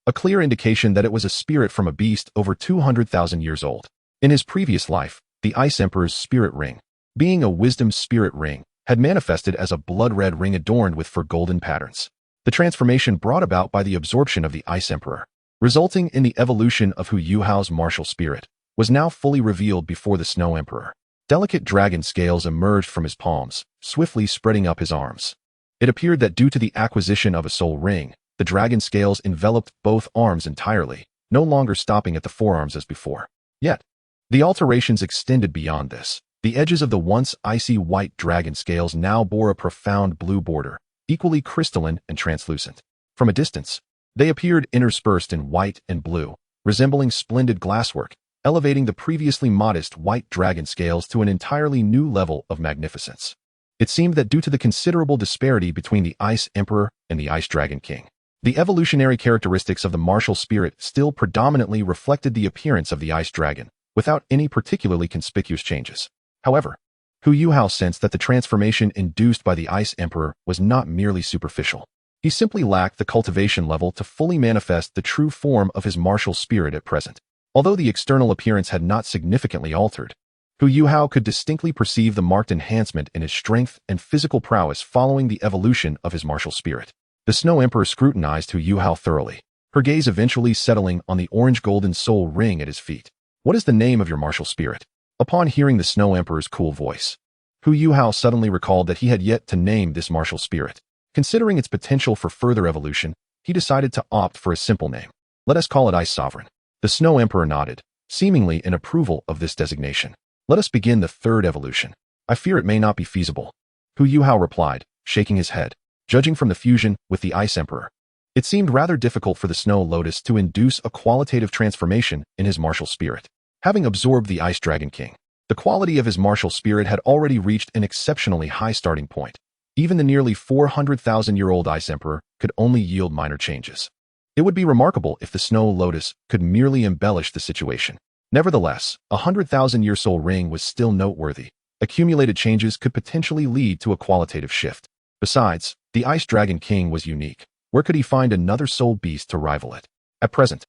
A clear indication that it was a spirit from a beast over 200,000 years old. In his previous life, the Ice Emperor's spirit ring, being a wisdom spirit ring, had manifested as a blood-red ring adorned with golden patterns. The transformation brought about by the absorption of the Ice Emperor, resulting in the evolution of Huo Yuhao's martial spirit, was now fully revealed before the Snow Emperor. Delicate dragon scales emerged from his palms, swiftly spreading up his arms. It appeared that due to the acquisition of a soul ring, the dragon scales enveloped both arms entirely, no longer stopping at the forearms as before. Yet, the alterations extended beyond this. The edges of the once icy white dragon scales now bore a profound blue border, equally crystalline and translucent. From a distance, they appeared interspersed in white and blue, resembling splendid glasswork, elevating the previously modest white dragon scales to an entirely new level of magnificence. It seemed that due to the considerable disparity between the Ice Emperor and the Ice Dragon King, the evolutionary characteristics of the martial spirit still predominantly reflected the appearance of the Ice Dragon, without any particularly conspicuous changes. However, Huo Yuhao sensed that the transformation induced by the Ice Emperor was not merely superficial. He simply lacked the cultivation level to fully manifest the true form of his martial spirit at present. Although the external appearance had not significantly altered, Huo Yuhao could distinctly perceive the marked enhancement in his strength and physical prowess following the evolution of his martial spirit. The Snow Emperor scrutinized Huo Yuhao thoroughly, her gaze eventually settling on the orange-golden soul ring at his feet. What is the name of your martial spirit? Upon hearing the Snow Emperor's cool voice, Huo Yuhao suddenly recalled that he had yet to name this martial spirit. Considering its potential for further evolution, he decided to opt for a simple name. Let us call it Ice Sovereign. The Snow Emperor nodded, seemingly in approval of this designation. Let us begin the third evolution. I fear it may not be feasible. Huo Yuhao replied, shaking his head. Judging from the fusion with the Ice Emperor, it seemed rather difficult for the Snow Lotus to induce a qualitative transformation in his martial spirit. Having absorbed the Ice Dragon King, the quality of his martial spirit had already reached an exceptionally high starting point. Even the nearly 400,000-year-old Ice Emperor could only yield minor changes. It would be remarkable if the Snow Lotus could merely embellish the situation. Nevertheless, a 100,000-year soul ring was still noteworthy. Accumulated changes could potentially lead to a qualitative shift. Besides, the Ice Dragon King was unique. Where could he find another soul beast to rival it? At present,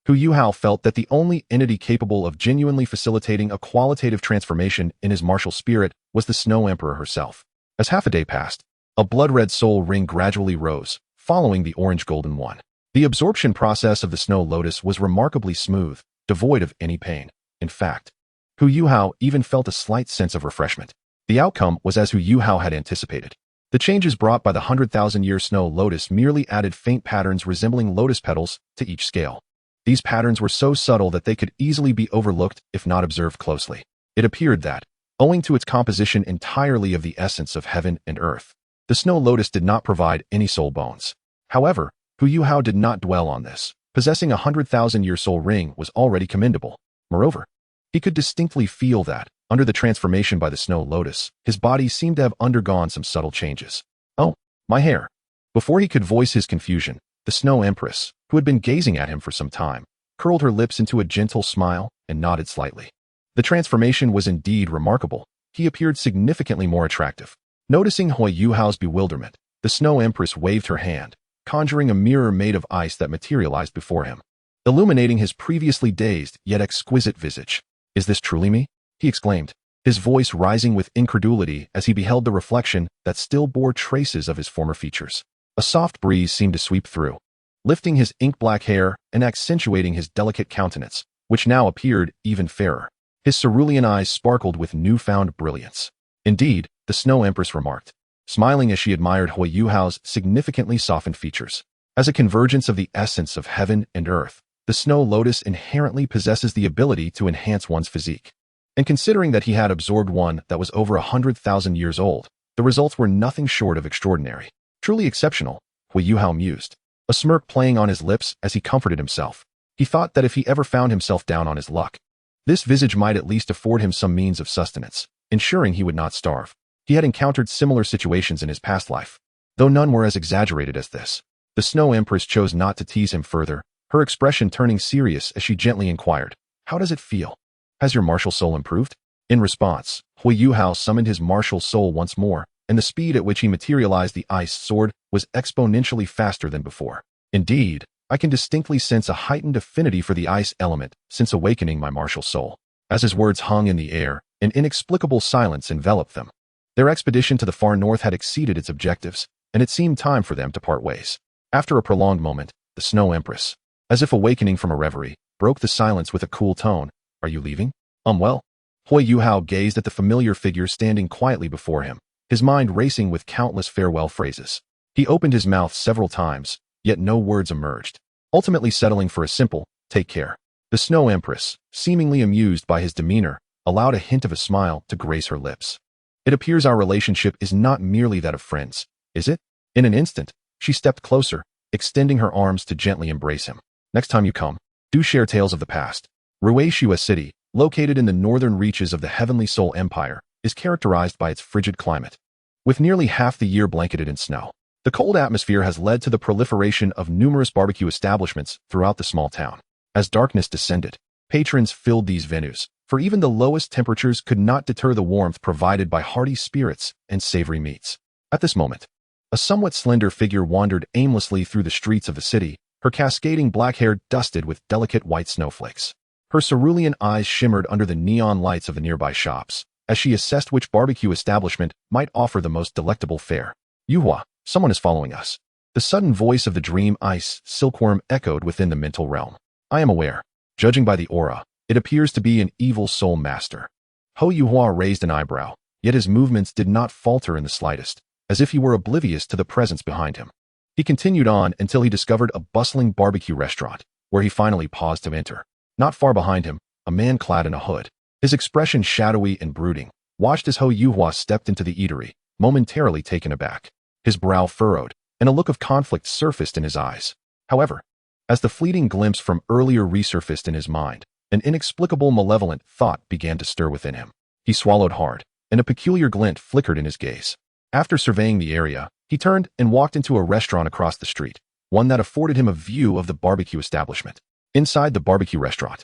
Huo Yuhao felt that the only entity capable of genuinely facilitating a qualitative transformation in his martial spirit was the Snow Emperor herself. As half a day passed, a blood-red soul ring gradually rose, following the orange-golden one. The absorption process of the Snow Lotus was remarkably smooth, devoid of any pain. In fact, Huo Yuhao even felt a slight sense of refreshment. The outcome was as Huo Yuhao had anticipated. The changes brought by the 100,000-year Snow Lotus merely added faint patterns resembling lotus petals to each scale. These patterns were so subtle that they could easily be overlooked if not observed closely. It appeared that, owing to its composition entirely of the essence of heaven and earth, the Snow Lotus did not provide any soul bones. However, Huo Yuhao did not dwell on this. Possessing a 100,000-year soul ring was already commendable. Moreover, he could distinctly feel that, under the transformation by the Snow Lotus, his body seemed to have undergone some subtle changes. Oh, my hair. Before he could voice his confusion, the Snow Empress, who had been gazing at him for some time, curled her lips into a gentle smile and nodded slightly. The transformation was indeed remarkable. He appeared significantly more attractive. Noticing Huo Yuhao's bewilderment, the Snow Empress waved her hand, conjuring a mirror made of ice that materialized before him, illuminating his previously dazed yet exquisite visage. Is this truly me? He exclaimed, his voice rising with incredulity as he beheld the reflection that still bore traces of his former features. A soft breeze seemed to sweep through, lifting his ink-black hair and accentuating his delicate countenance, which now appeared even fairer. His cerulean eyes sparkled with newfound brilliance. Indeed, the Snow Empress remarked, smiling as she admired Huo Yuhao's significantly softened features. As a convergence of the essence of heaven and earth, The snow lotus inherently possesses the ability to enhance one's physique. And considering that he had absorbed one that was over 100,000 years old, the results were nothing short of extraordinary. Truly exceptional, Huo Yuhao mused, a smirk playing on his lips as he comforted himself. He thought that if he ever found himself down on his luck, this visage might at least afford him some means of sustenance, ensuring he would not starve. He had encountered similar situations in his past life, though none were as exaggerated as this. The Snow Empress chose not to tease him further, her expression turning serious as she gently inquired, "How does it feel? Has your martial soul improved?" In response, Huo Yuhao summoned his martial soul once more, and the speed at which he materialized the ice sword was exponentially faster than before. Indeed, I can distinctly sense a heightened affinity for the ice element since awakening my martial soul. As his words hung in the air, an inexplicable silence enveloped them. Their expedition to the far north had exceeded its objectives, and it seemed time for them to part ways. After a prolonged moment, the Snow Empress, as if awakening from a reverie, broke the silence with a cool tone. "Are you leaving?" Well." Huo Yuhao gazed at the familiar figure standing quietly before him, his mind racing with countless farewell phrases. He opened his mouth several times, yet no words emerged, ultimately settling for a simple, "Take care." The Snow Empress, seemingly amused by his demeanor, allowed a hint of a smile to grace her lips. "It appears our relationship is not merely that of friends, is it?" In an instant, she stepped closer, extending her arms to gently embrace him. "Next time you come, do share tales of the past." Ruishua City, located in the northern reaches of the Heavenly Soul Empire, is characterized by its frigid climate. With nearly half the year blanketed in snow, the cold atmosphere has led to the proliferation of numerous barbecue establishments throughout the small town. As darkness descended, patrons filled these venues, for even the lowest temperatures could not deter the warmth provided by hearty spirits and savory meats. At this moment, a somewhat slender figure wandered aimlessly through the streets of the city, her cascading black hair dusted with delicate white snowflakes. Her cerulean eyes shimmered under the neon lights of the nearby shops, as she assessed which barbecue establishment might offer the most delectable fare. "Yuhua, someone is following us." The sudden voice of the dream ice silkworm echoed within the mental realm. "I am aware. Judging by the aura, it appears to be an evil soul master." Huo Yuhao raised an eyebrow, yet his movements did not falter in the slightest, as if he were oblivious to the presence behind him. He continued on until he discovered a bustling barbecue restaurant, where he finally paused to enter. Not far behind him, a man clad in a hood, his expression shadowy and brooding, watched as Huo Yuhao stepped into the eatery, momentarily taken aback. His brow furrowed, and a look of conflict surfaced in his eyes. However, as the fleeting glimpse from earlier resurfaced in his mind, an inexplicable malevolent thought began to stir within him. He swallowed hard, and a peculiar glint flickered in his gaze. After surveying the area, he turned and walked into a restaurant across the street, one that afforded him a view of the barbecue establishment. Inside the barbecue restaurant,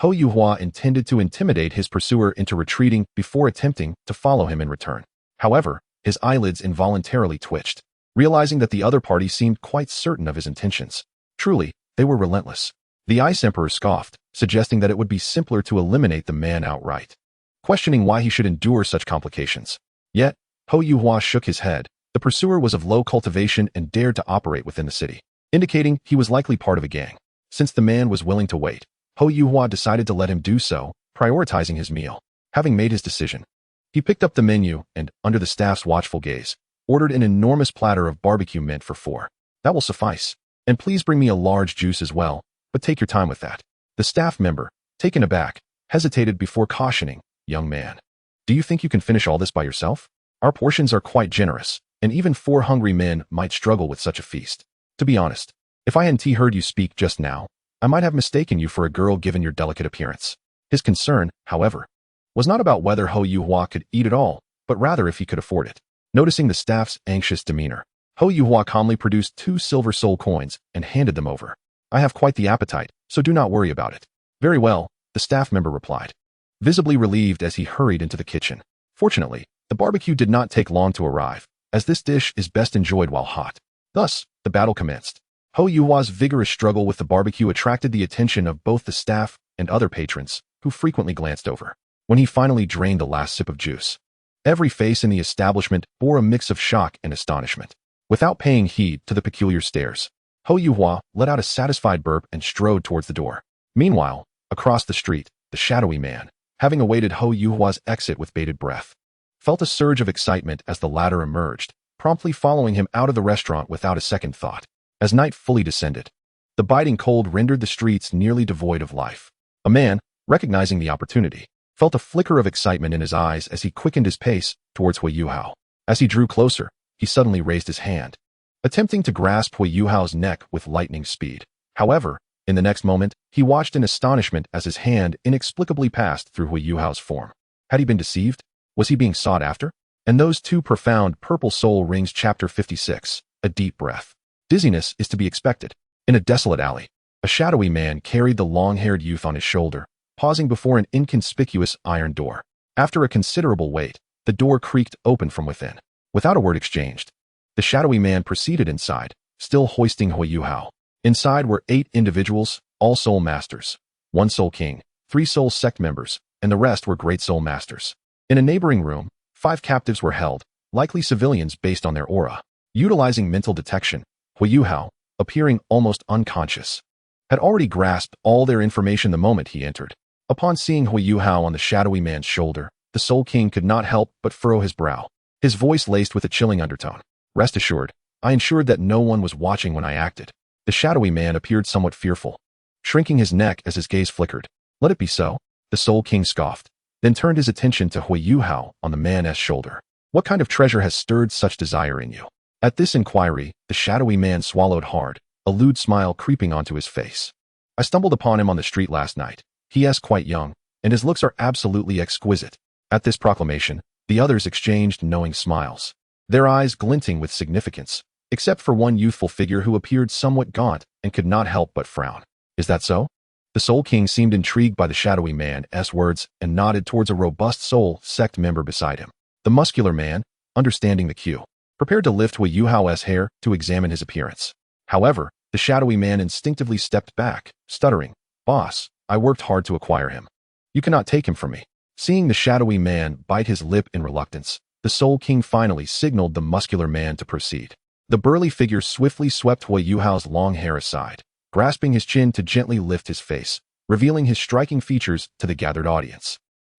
Huo Yuhao intended to intimidate his pursuer into retreating before attempting to follow him in return. However, his eyelids involuntarily twitched, realizing that the other party seemed quite certain of his intentions. Truly, they were relentless. The Ice Emperor scoffed, suggesting that it would be simpler to eliminate the man outright, questioning why he should endure such complications. Yet, Huo Yuhao shook his head. The pursuer was of low cultivation and dared to operate within the city, indicating he was likely part of a gang. Since the man was willing to wait, Huo Yuhao decided to let him do so, prioritizing his meal. Having made his decision, he picked up the menu and, under the staff's watchful gaze, ordered an enormous platter of barbecue mint for 4. "That will suffice. And please bring me a large juice as well, but take your time with that." The staff member, taken aback, hesitated before cautioning, "Young man, do you think you can finish all this by yourself? Our portions are quite generous, and even 4 hungry men might struggle with such a feast. To be honest, if I hadn't heard you speak just now, I might have mistaken you for a girl given your delicate appearance." His concern, however, was not about whether Huo Yuhao could eat it all, but rather if he could afford it. Noticing the staff's anxious demeanor, Huo Yuhao calmly produced 2 silver soul coins and handed them over. "I have quite the appetite, so do not worry about it." "Very well," the staff member replied, visibly relieved as he hurried into the kitchen. Fortunately, the barbecue did not take long to arrive, as this dish is best enjoyed while hot. Thus, the battle commenced. Huo Yuhao's vigorous struggle with the barbecue attracted the attention of both the staff and other patrons, who frequently glanced over. When he finally drained the last sip of juice, every face in the establishment bore a mix of shock and astonishment. Without paying heed to the peculiar stares, Huo Yuhao let out a satisfied burp and strode towards the door. Meanwhile, across the street, the shadowy man, having awaited Huo Yuhao's exit with bated breath, felt a surge of excitement as the latter emerged, promptly following him out of the restaurant without a second thought. As night fully descended, The biting cold rendered the streets nearly devoid of life. A man, recognizing the opportunity, felt a flicker of excitement in his eyes as he quickened his pace towards Huo Yuhao. As he drew closer, he suddenly raised his hand, attempting to grasp Huo Yuhao's neck with lightning speed. However, in the next moment, he watched in astonishment as his hand inexplicably passed through Huo Yuhao's form. Had he been deceived? Was he being sought after? And those two profound purple soul rings. Chapter 56. A deep breath. Dizziness is to be expected. In a desolate alley, a shadowy man carried the long-haired youth on his shoulder, pausing before an inconspicuous iron door. After a considerable wait, the door creaked open from within. Without a word exchanged, the shadowy man proceeded inside, still hoisting Huo Yuhao. Inside were 8 individuals, all soul masters, 1 soul king, 3 soul sect members, and the rest were great soul masters. In a neighboring room, 5 captives were held, likely civilians based on their aura. Utilizing mental detection, Huo Yuhao, appearing almost unconscious, had already grasped all their information the moment he entered. Upon seeing Huo Yuhao on the shadowy man's shoulder, the Soul King could not help but furrow his brow, his voice laced with a chilling undertone. Rest assured, I ensured that no one was watching when I acted. The shadowy man appeared somewhat fearful, shrinking his neck as his gaze flickered. Let it be so, the Soul King scoffed, then turned his attention to Huo Yuhao on the man's shoulder. What kind of treasure has stirred such desire in you? At this inquiry, the shadowy man swallowed hard, a lewd smile creeping onto his face. I stumbled upon him on the street last night. He is quite young, and his looks are absolutely exquisite. At this proclamation, the others exchanged knowing smiles, their eyes glinting with significance, except for one youthful figure who appeared somewhat gaunt and could not help but frown. Is that so? The Soul King seemed intrigued by the shadowy man's words and nodded towards a robust soul sect member beside him. The muscular man, understanding the cue, prepared to lift Huo Yuhao's hair to examine his appearance. However, the shadowy man instinctively stepped back, stuttering, "Boss, I worked hard to acquire him. You cannot take him from me." Seeing the shadowy man bite his lip in reluctance, the Soul King finally signaled the muscular man to proceed. The burly figure swiftly swept Huo Yuhao's long hair aside, grasping his chin to gently lift his face, revealing his striking features to the gathered audience.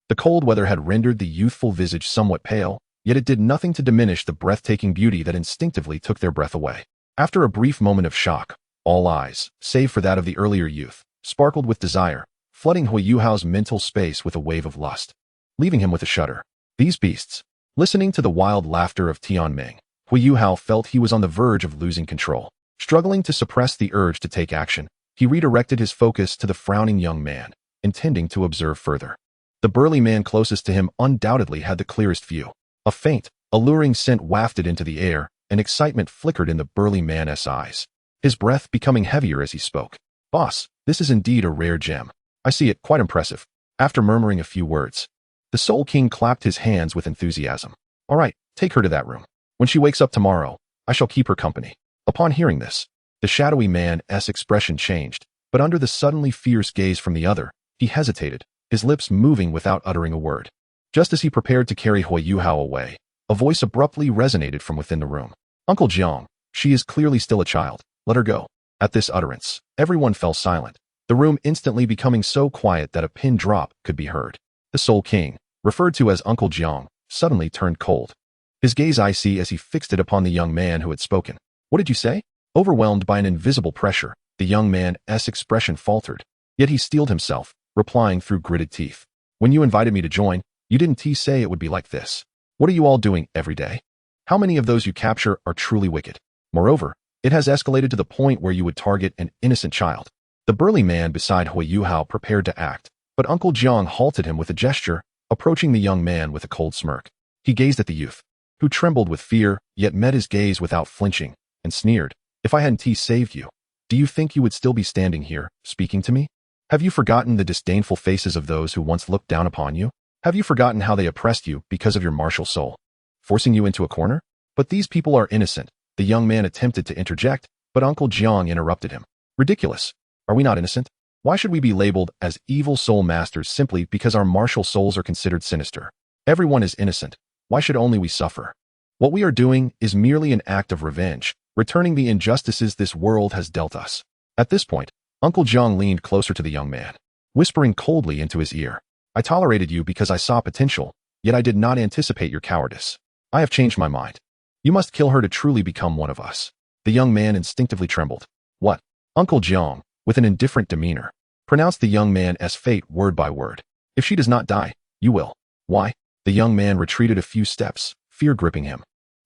The cold weather had rendered the youthful visage somewhat pale, yet it did nothing to diminish the breathtaking beauty that instinctively took their breath away. After a brief moment of shock, all eyes, save for that of the earlier youth, sparkled with desire, flooding Huo Yuhao's mental space with a wave of lust, leaving him with a shudder. These beasts. Listening to the wild laughter of Tianming, Huo Yuhao felt he was on the verge of losing control. Struggling to suppress the urge to take action, he redirected his focus to the frowning young man, intending to observe further. The burly man closest to him undoubtedly had the clearest view. A faint, alluring scent wafted into the air, and excitement flickered in the burly man's eyes, his breath becoming heavier as he spoke. "Boss, this is indeed a rare gem. I see it, quite impressive." After murmuring a few words, the Soul King clapped his hands with enthusiasm. "All right, take her to that room. When she wakes up tomorrow, I shall keep her company." Upon hearing this, the shadowy man's expression changed, but under the suddenly fierce gaze from the other, he hesitated, his lips moving without uttering a word. Just as he prepared to carry Huo Yuhao away, a voice abruptly resonated from within the room. "Uncle Jiang, she is clearly still a child. Let her go." At this utterance, everyone fell silent, the room instantly becoming so quiet that a pin drop could be heard. The Soul King, referred to as Uncle Jiang, suddenly turned cold, his gaze icy as he fixed it upon the young man who had spoken. "What did you say?" Overwhelmed by an invisible pressure, the young man's expression faltered, yet he steeled himself, replying through gritted teeth. "When you invited me to join, you didn't say it would be like this. What are you all doing every day? How many of those you capture are truly wicked? Moreover, it has escalated to the point where you would target an innocent child." The burly man beside Huo Yuhao prepared to act, but Uncle Jiang halted him with a gesture, approaching the young man with a cold smirk. He gazed at the youth, who trembled with fear, yet met his gaze without flinching, and sneered. "If I hadn't saved you, do you think you would still be standing here, speaking to me? Have you forgotten the disdainful faces of those who once looked down upon you? Have you forgotten how they oppressed you because of your martial soul, forcing you into a corner? But these people are innocent." The young man attempted to interject, but Uncle Jiang interrupted him. "Ridiculous. Are we not innocent? Why should we be labeled as evil soul masters simply because our martial souls are considered sinister? Everyone is innocent. Why should only we suffer? What we are doing is merely an act of revenge, returning the injustices this world has dealt us." At this point, Uncle Jiang leaned closer to the young man, whispering coldly into his ear. "I tolerated you because I saw potential, yet I did not anticipate your cowardice. I have changed my mind. You must kill her to truly become one of us." The young man instinctively trembled. "What? Uncle Jiang, with an indifferent demeanor, pronounced the young man's fate word by word. If she does not die, you will. Why? The young man retreated a few steps, fear gripping him,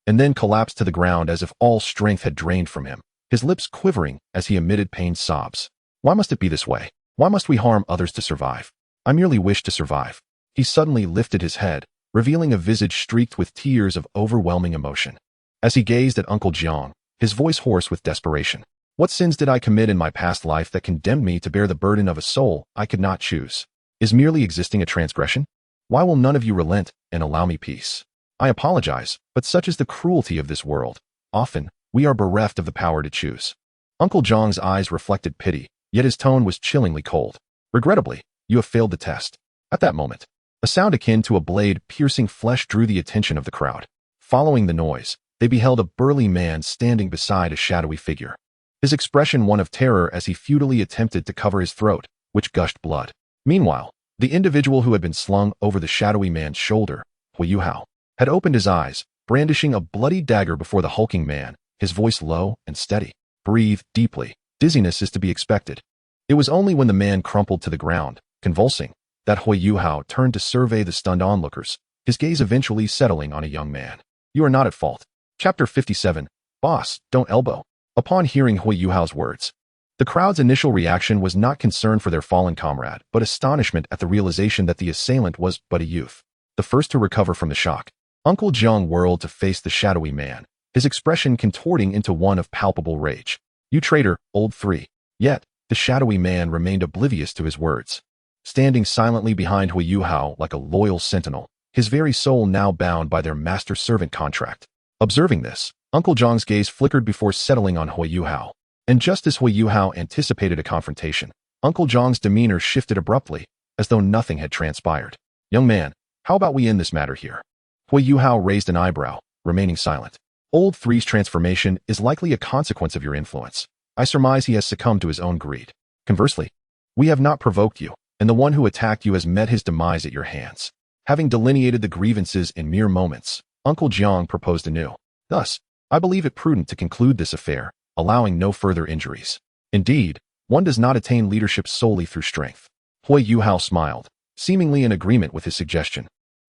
and then collapsed to the ground as if all strength had drained from him, his lips quivering as he emitted pained sobs. Why must it be this way? Why must we harm others to survive? I merely wish to survive. He suddenly lifted his head, revealing a visage streaked with tears of overwhelming emotion. As he gazed at Uncle Jiang, his voice hoarse with desperation. What sins did I commit in my past life that condemned me to bear the burden of a soul I could not choose? Is merely existing a transgression? Why will none of you relent and allow me peace? I apologize, but such is the cruelty of this world. Often, we are bereft of the power to choose. Uncle Jiang's eyes reflected pity, yet his tone was chillingly cold. Regrettably, you have failed the test. At that moment, a sound akin to a blade piercing flesh drew the attention of the crowd. Following the noise, they beheld a burly man standing beside a shadowy figure. His expression one of terror as he futilely attempted to cover his throat, which gushed blood. Meanwhile, the individual who had been slung over the shadowy man's shoulder, Huo Yuhao, had opened his eyes, brandishing a bloody dagger before the hulking man, his voice low and steady. Breathe deeply. Dizziness is to be expected. It was only when the man crumpled to the ground, convulsing, that Huo Yuhao turned to survey the stunned onlookers, his gaze eventually settling on a young man. You are not at fault. Chapter 57. Boss, don't elbow. Upon hearing Huo Yuhao's words, the crowd's initial reaction was not concern for their fallen comrade, but astonishment at the realization that the assailant was but a youth. The first to recover from the shock, Uncle Jiang whirled to face the shadowy man, his expression contorting into one of palpable rage. You traitor, old three. Yet, the shadowy man remained oblivious to his words. Standing silently behind Huo Yuhao like a loyal sentinel, his very soul now bound by their master-servant contract. Observing this, Uncle Jiang's gaze flickered before settling on Huo Yuhao. And just as Huo Yuhao anticipated a confrontation, Uncle Jiang's demeanor shifted abruptly, as though nothing had transpired. Young man, how about we end this matter here? Huo Yuhao raised an eyebrow, remaining silent. Old Three's transformation is likely a consequence of your influence. I surmise he has succumbed to his own greed. Conversely, we have not provoked you, and the one who attacked you has met his demise at your hands. Having delineated the grievances in mere moments, Uncle Jiang proposed anew. Thus, I believe it prudent to conclude this affair, allowing no further injuries. Indeed, one does not attain leadership solely through strength. Huo Yuhao smiled, seemingly in agreement with his suggestion,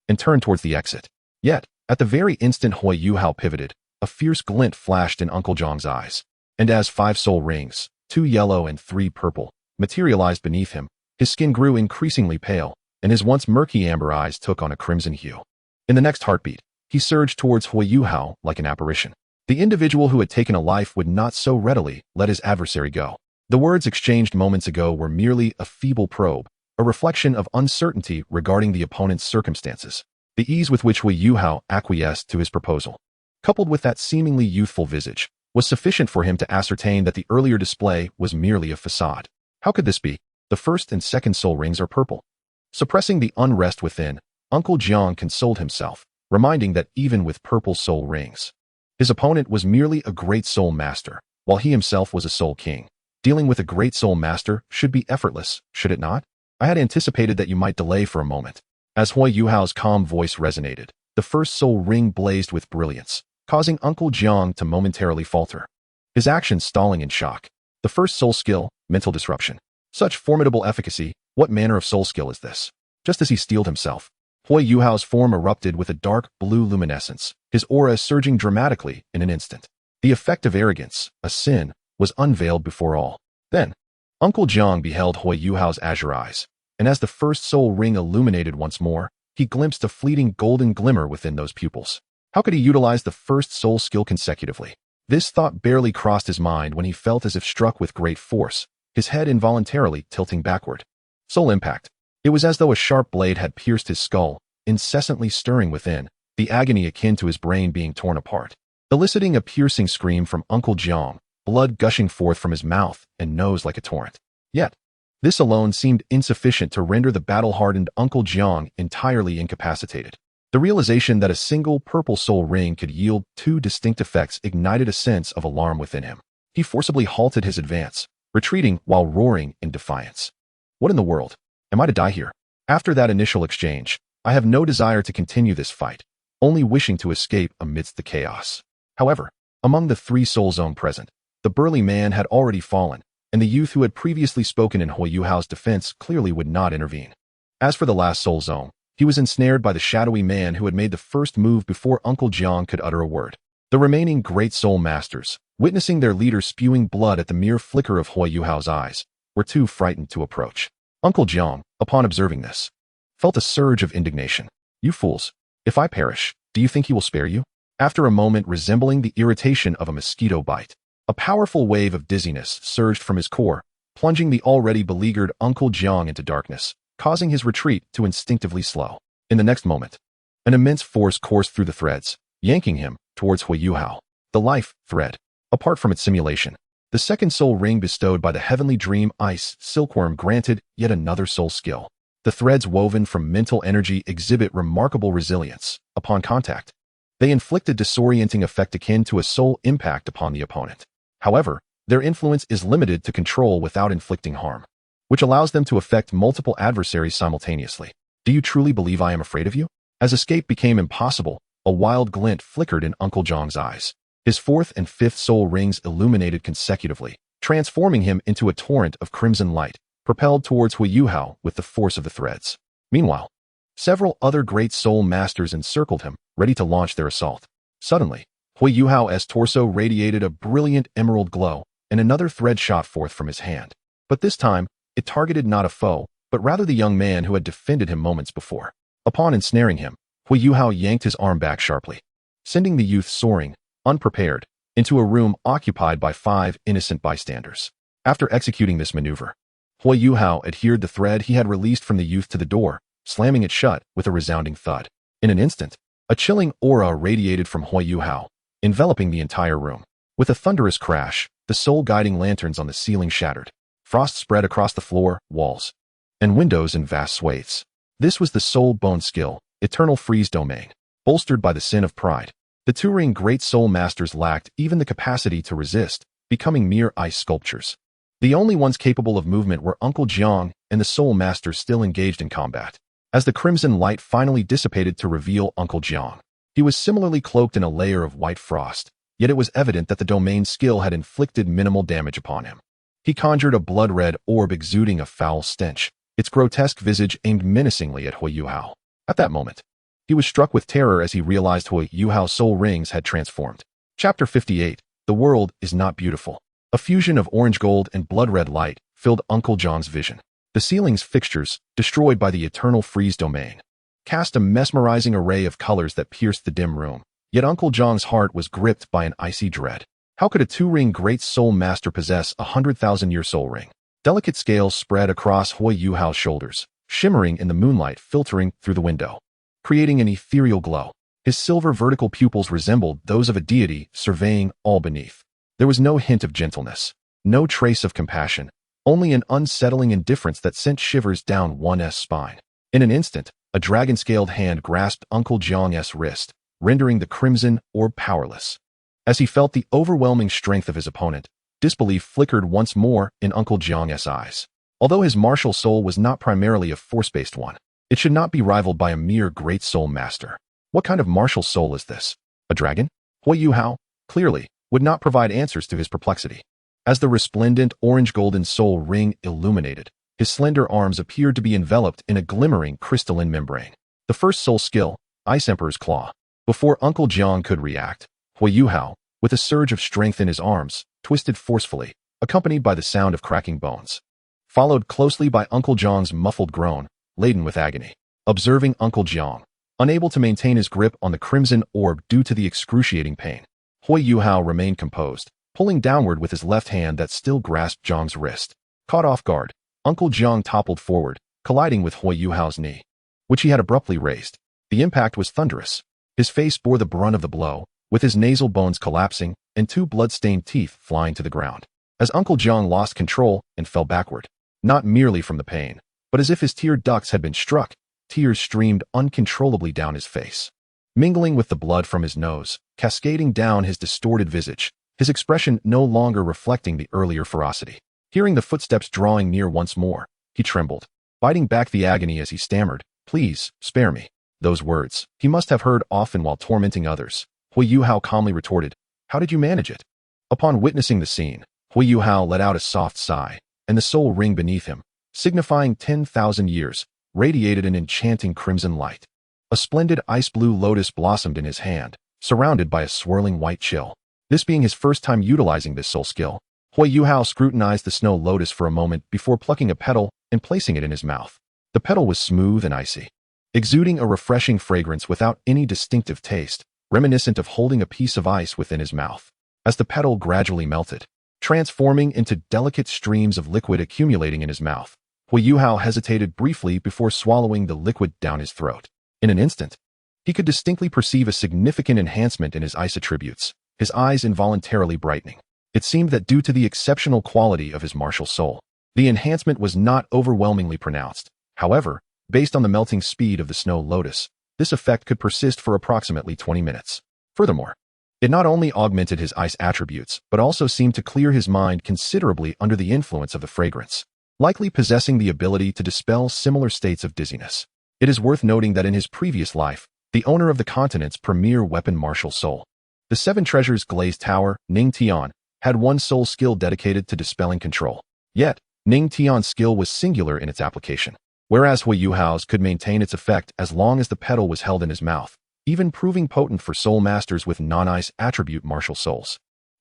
and turned towards the exit. Yet, at the very instant Huo Yuhao pivoted, a fierce glint flashed in Uncle Jiang's eyes. And as 5 soul rings, 2 yellow and 3 purple, materialized beneath him, his skin grew increasingly pale, and his once murky amber eyes took on a crimson hue. In the next heartbeat, he surged towards Huo Yuhao like an apparition. The individual who had taken a life would not so readily let his adversary go. The words exchanged moments ago were merely a feeble probe, a reflection of uncertainty regarding the opponent's circumstances. The ease with which Huo Yuhao acquiesced to his proposal, coupled with that seemingly youthful visage, was sufficient for him to ascertain that the earlier display was merely a facade. How could this be? The first and second soul rings are purple. Suppressing the unrest within, Uncle Jiang consoled himself, reminding that even with purple soul rings, his opponent was merely a great soul master, while he himself was a soul king. Dealing with a great soul master should be effortless, should it not? I had anticipated that you might delay for a moment. As Huo Yuhao's calm voice resonated, the first soul ring blazed with brilliance, causing Uncle Jiang to momentarily falter, his actions stalling in shock. The first soul skill, mental disruption. Such formidable efficacy, what manner of soul skill is this? Just as he steeled himself, Huo Yuhao's form erupted with a dark blue luminescence, his aura surging dramatically in an instant. The effect of arrogance, a sin, was unveiled before all. Then, Uncle Jiang beheld Huo Yuhao's azure eyes, and as the first soul ring illuminated once more, he glimpsed a fleeting golden glimmer within those pupils. How could he utilize the first soul skill consecutively? This thought barely crossed his mind when he felt as if struck with great force, his head involuntarily tilting backward. Soul impact. It was as though a sharp blade had pierced his skull, incessantly stirring within, the agony akin to his brain being torn apart. Eliciting a piercing scream from Uncle Jiang, blood gushing forth from his mouth and nose like a torrent. Yet, this alone seemed insufficient to render the battle-hardened Uncle Jiang entirely incapacitated. The realization that a single purple soul ring could yield 2 distinct effects ignited a sense of alarm within him. He forcibly halted his advance, retreating while roaring in defiance. What in the world? Am I to die here? After that initial exchange, I have no desire to continue this fight, only wishing to escape amidst the chaos. However, among the 3 soul zone present, the burly man had already fallen, and the youth who had previously spoken in Huo Yuhao's defense clearly would not intervene. As for the last soul zone, he was ensnared by the shadowy man who had made the first move before Uncle Jiang could utter a word. The remaining Great Soul Masters, witnessing their leader spewing blood at the mere flicker of Huo Yuhao's eyes, were too frightened to approach. Uncle Jiang, upon observing this, felt a surge of indignation. "You fools! If I perish, do you think he will spare you?" After a moment resembling the irritation of a mosquito bite, a powerful wave of dizziness surged from his core, plunging the already beleaguered Uncle Jiang into darkness, causing his retreat to instinctively slow. In the next moment, an immense force coursed through the threads, yanking him towards Huo Yuhao. The life thread. Apart from its simulation, the second soul ring bestowed by the heavenly dream ice silkworm granted yet another soul skill. The threads woven from mental energy exhibit remarkable resilience. Upon contact, they inflict a disorienting effect akin to a soul impact upon the opponent. However, their influence is limited to control without inflicting harm, which allows them to affect multiple adversaries simultaneously. "Do you truly believe I am afraid of you?" As escape became impossible, a wild glint flickered in Uncle Jiang's eyes. His fourth and fifth soul rings illuminated consecutively, transforming him into a torrent of crimson light, propelled towards Huo Yuhao with the force of the threads. Meanwhile, several other great soul masters encircled him, ready to launch their assault. Suddenly, Huo Yuhao's torso radiated a brilliant emerald glow, and another thread shot forth from his hand. But this time, it targeted not a foe, but rather the young man who had defended him moments before. Upon ensnaring him, Huo Yuhao yanked his arm back sharply, sending the youth soaring, unprepared, into a room occupied by 5 innocent bystanders. After executing this maneuver, Huo Yuhao adhered the thread he had released from the youth to the door, slamming it shut with a resounding thud. In an instant, a chilling aura radiated from Huo Yuhao, enveloping the entire room. With a thunderous crash, the soul-guiding lanterns on the ceiling shattered. Frost spread across the floor, walls, and windows in vast swathes. This was the soul bone skill, eternal freeze domain. Bolstered by the sin of pride, the two-ring great soul masters lacked even the capacity to resist, becoming mere ice sculptures. The only ones capable of movement were Uncle Jiang and the soul masters still engaged in combat. As the crimson light finally dissipated to reveal Uncle Jiang, he was similarly cloaked in a layer of white frost, yet it was evident that the domain skill had inflicted minimal damage upon him. He conjured a blood-red orb exuding a foul stench, its grotesque visage aimed menacingly at Huo Yuhao. At that moment, he was struck with terror as he realized Huo Yuhao's soul rings had transformed. Chapter 58. The world is not beautiful. A fusion of orange gold and blood-red light filled Uncle Jiang's vision. The ceiling's fixtures, destroyed by the eternal freeze domain, cast a mesmerizing array of colors that pierced the dim room. Yet Uncle Jiang's heart was gripped by an icy dread. How could a two-ring great soul master possess a 100,000-year soul ring? Delicate scales spread across Huo Yuhao's shoulders, shimmering in the moonlight filtering through the window, creating an ethereal glow. His silver vertical pupils resembled those of a deity surveying all beneath. There was no hint of gentleness, no trace of compassion, only an unsettling indifference that sent shivers down one's spine. In an instant, a dragon-scaled hand grasped Uncle Jiang's wrist, rendering the crimson orb powerless. As he felt the overwhelming strength of his opponent, disbelief flickered once more in Uncle Jiang's eyes. Although his martial soul was not primarily a force-based one, it should not be rivaled by a mere great soul master. What kind of martial soul is this? A dragon? Huo Yuhao, clearly, would not provide answers to his perplexity. As the resplendent orange-golden soul ring illuminated, his slender arms appeared to be enveloped in a glimmering crystalline membrane. The first soul skill, Ice Emperor's Claw. Before Uncle Jiang could react, Huo Yuhao, with a surge of strength in his arms, twisted forcefully, accompanied by the sound of cracking bones, followed closely by Uncle Jiang's muffled groan, laden with agony. Observing Uncle Jiang, unable to maintain his grip on the crimson orb due to the excruciating pain, Huo Yuhao remained composed, pulling downward with his left hand that still grasped Jiang's wrist. Caught off guard, Uncle Jiang toppled forward, colliding with Huo Yuhao's knee, which he had abruptly raised. The impact was thunderous. His face bore the brunt of the blow, with his nasal bones collapsing and 2 blood-stained teeth flying to the ground. As Uncle Jiang lost control and fell backward, not merely from the pain, but as if his tear ducts had been struck, tears streamed uncontrollably down his face, mingling with the blood from his nose, cascading down his distorted visage, his expression no longer reflecting the earlier ferocity. Hearing the footsteps drawing near once more, he trembled, biting back the agony as he stammered, "Please, spare me." Those words he must have heard often while tormenting others. Huo Yuhao calmly retorted, "How did you manage it?" Upon witnessing the scene, Huo Yuhao let out a soft sigh, and the soul ring beneath him, signifying 10,000 years, radiated an enchanting crimson light. A splendid ice-blue lotus blossomed in his hand, surrounded by a swirling white chill. This being his first time utilizing this soul skill, Huo Yuhao scrutinized the snow lotus for a moment before plucking a petal and placing it in his mouth. The petal was smooth and icy, exuding a refreshing fragrance without any distinctive taste, reminiscent of holding a piece of ice within his mouth. As the petal gradually melted, transforming into delicate streams of liquid accumulating in his mouth, Huo Yuhao hesitated briefly before swallowing the liquid down his throat. In an instant, he could distinctly perceive a significant enhancement in his ice attributes, his eyes involuntarily brightening. It seemed that due to the exceptional quality of his martial soul, the enhancement was not overwhelmingly pronounced. However, based on the melting speed of the snow lotus, this effect could persist for approximately 20 minutes. Furthermore, it not only augmented his ice attributes, but also seemed to clear his mind considerably under the influence of the fragrance, likely possessing the ability to dispel similar states of dizziness. It is worth noting that in his previous life, the owner of the continent's premier weapon martial soul, the Seven Treasures Glazed Tower, Ning Tian, had one soul skill dedicated to dispelling control. Yet, Ning Tian's skill was singular in its application, whereas Huo Yuhao's could maintain its effect as long as the petal was held in his mouth, even proving potent for soul masters with non-ice attribute martial souls.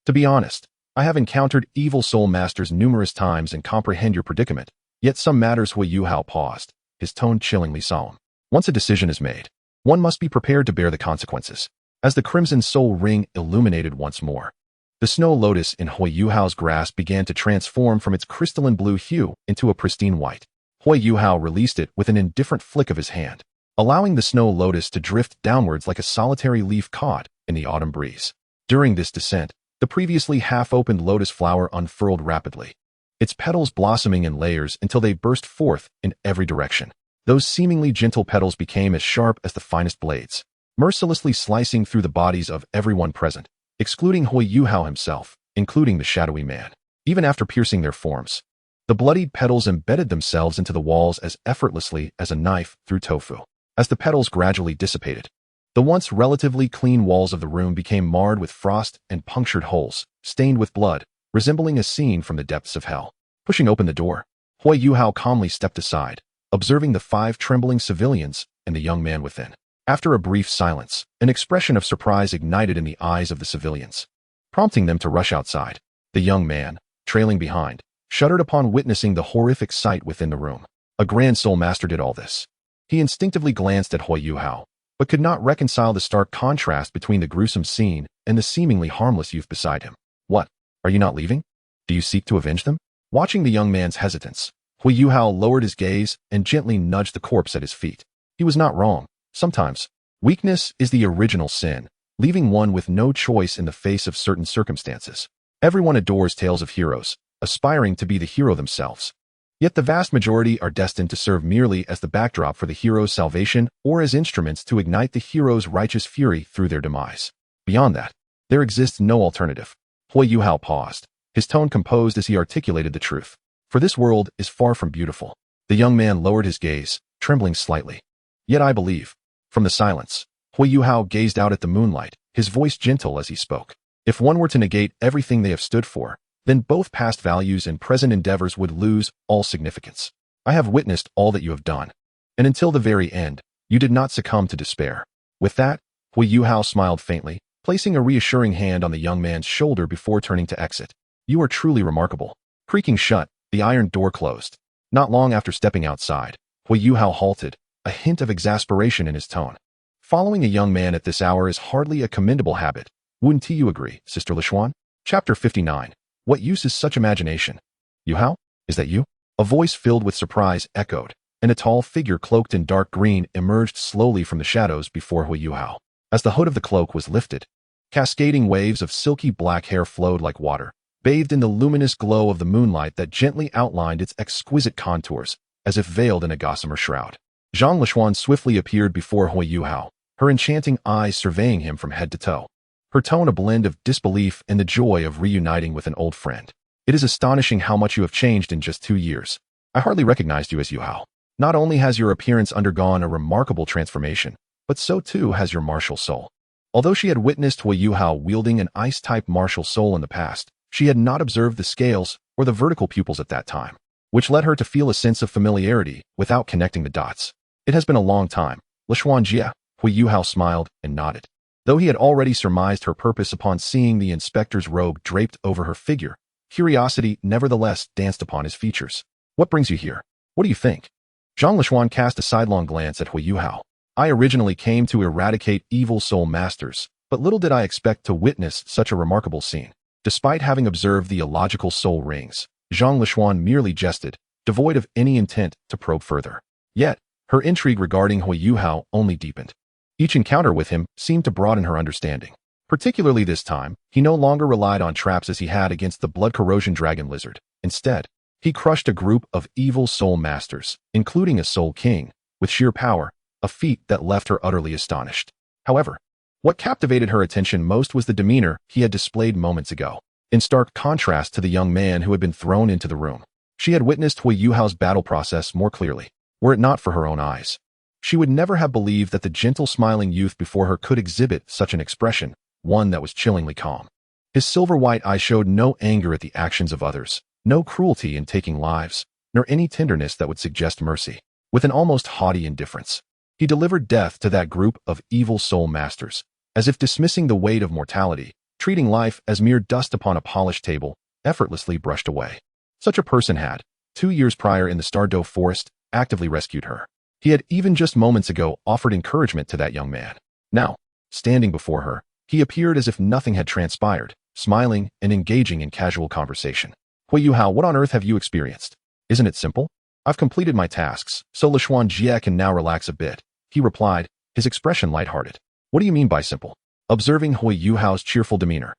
To be honest, I have encountered evil soul masters numerous times and comprehend your predicament, yet some matters. Huo Yuhao paused, his tone chillingly solemn. Once a decision is made, one must be prepared to bear the consequences. As the crimson soul ring illuminated once more, the snow lotus in Huo Yuhao's grasp began to transform from its crystalline blue hue into a pristine white. Huo Yuhao released it with an indifferent flick of his hand, allowing the snow lotus to drift downwards like a solitary leaf caught in the autumn breeze. During this descent, the previously half-opened lotus flower unfurled rapidly, its petals blossoming in layers until they burst forth in every direction. Those seemingly gentle petals became as sharp as the finest blades, mercilessly slicing through the bodies of everyone present, excluding Huo Yuhao himself, including the shadowy man. Even after piercing their forms, the bloodied petals embedded themselves into the walls as effortlessly as a knife through tofu. As the petals gradually dissipated, the once relatively clean walls of the room became marred with frost and punctured holes, stained with blood, resembling a scene from the depths of hell. Pushing open the door, Huo Yuhao calmly stepped aside, observing the 5 trembling civilians and the young man within. After a brief silence, an expression of surprise ignited in the eyes of the civilians, prompting them to rush outside. The young man, trailing behind, shuddered upon witnessing the horrific sight within the room. A grand soul master did all this. He instinctively glanced at Huo Yuhao, but could not reconcile the stark contrast between the gruesome scene and the seemingly harmless youth beside him. What? Are you not leaving? Do you seek to avenge them? Watching the young man's hesitance, Huo Yuhao lowered his gaze and gently nudged the corpse at his feet. He was not wrong. Sometimes, weakness is the original sin, leaving one with no choice in the face of certain circumstances. Everyone adores tales of heroes, aspiring to be the hero themselves. Yet the vast majority are destined to serve merely as the backdrop for the hero's salvation or as instruments to ignite the hero's righteous fury through their demise. Beyond that, there exists no alternative. Huo Yuhao paused, his tone composed as he articulated the truth. For this world is far from beautiful. The young man lowered his gaze, trembling slightly. Yet I believe. From the silence, Huo Yuhao gazed out at the moonlight, his voice gentle as he spoke. If one were to negate everything they have stood for, then both past values and present endeavors would lose all significance. I have witnessed all that you have done, and until the very end, you did not succumb to despair. With that, Huo Yuhao smiled faintly, placing a reassuring hand on the young man's shoulder before turning to exit. You are truly remarkable. Creaking shut, the iron door closed. Not long after stepping outside, Huo Yuhao halted, a hint of exasperation in his tone. Following a young man at this hour is hardly a commendable habit. Wouldn't you agree, Sister Lishuan? Chapter 59. What use is such imagination? Yuhao? Is that you? A voice filled with surprise echoed, and a tall figure cloaked in dark green emerged slowly from the shadows before Huo Yuhao. As the hood of the cloak was lifted, cascading waves of silky black hair flowed like water, bathed in the luminous glow of the moonlight that gently outlined its exquisite contours, as if veiled in a gossamer shroud. Zhang Lishuan swiftly appeared before Huo Yuhao, her enchanting eyes surveying him from head to toe. Her tone a blend of disbelief and the joy of reuniting with an old friend. It is astonishing how much you have changed in just 2 years. I hardly recognized you as Yuhao. Not only has your appearance undergone a remarkable transformation, but so too has your martial soul. Although she had witnessed Huo Yuhao wielding an ice-type martial soul in the past, She had not observed the scales or the vertical pupils at that time, which led her to feel a sense of familiarity without connecting the dots. It has been a long time, Lishuanjia. Huo Yuhao smiled and nodded. Though he had already surmised her purpose upon seeing the inspector's robe draped over her figure, curiosity nevertheless danced upon his features. What brings you here? What do you think? Zhang Lishuan cast a sidelong glance at Huo Yuhao. I originally came to eradicate evil soul masters, but little did I expect to witness such a remarkable scene. Despite having observed the illogical soul rings, Zhang Lishuan merely jested, devoid of any intent to probe further. Yet, her intrigue regarding Huo Yuhao only deepened. Each encounter with him seemed to broaden her understanding. Particularly this time, he no longer relied on traps as he had against the blood corrosion dragon lizard. Instead, he crushed a group of evil soul masters, including a soul king, with sheer power, a feat that left her utterly astonished. However, what captivated her attention most was the demeanor he had displayed moments ago, in stark contrast to the young man who had been thrown into the room. She had witnessed Huo Yuhao's battle process more clearly, were it not for her own eyes. She would never have believed that the gentle smiling youth before her could exhibit such an expression, one that was chillingly calm. His silver-white eye showed no anger at the actions of others, no cruelty in taking lives, nor any tenderness that would suggest mercy. With an almost haughty indifference, he delivered death to that group of evil soul masters, as if dismissing the weight of mortality, treating life as mere dust upon a polished table, effortlessly brushed away. Such a person had, 2 years prior in the Stardow Forest, actively rescued her. He had even just moments ago offered encouragement to that young man. Now, standing before her, he appeared as if nothing had transpired, smiling and engaging in casual conversation. Huo Yuhao, what on earth have you experienced? Isn't it simple? I've completed my tasks, so Lishuan Jie can now relax a bit, he replied, his expression lighthearted. What do you mean by simple? Observing Huo Yuhao's cheerful demeanor,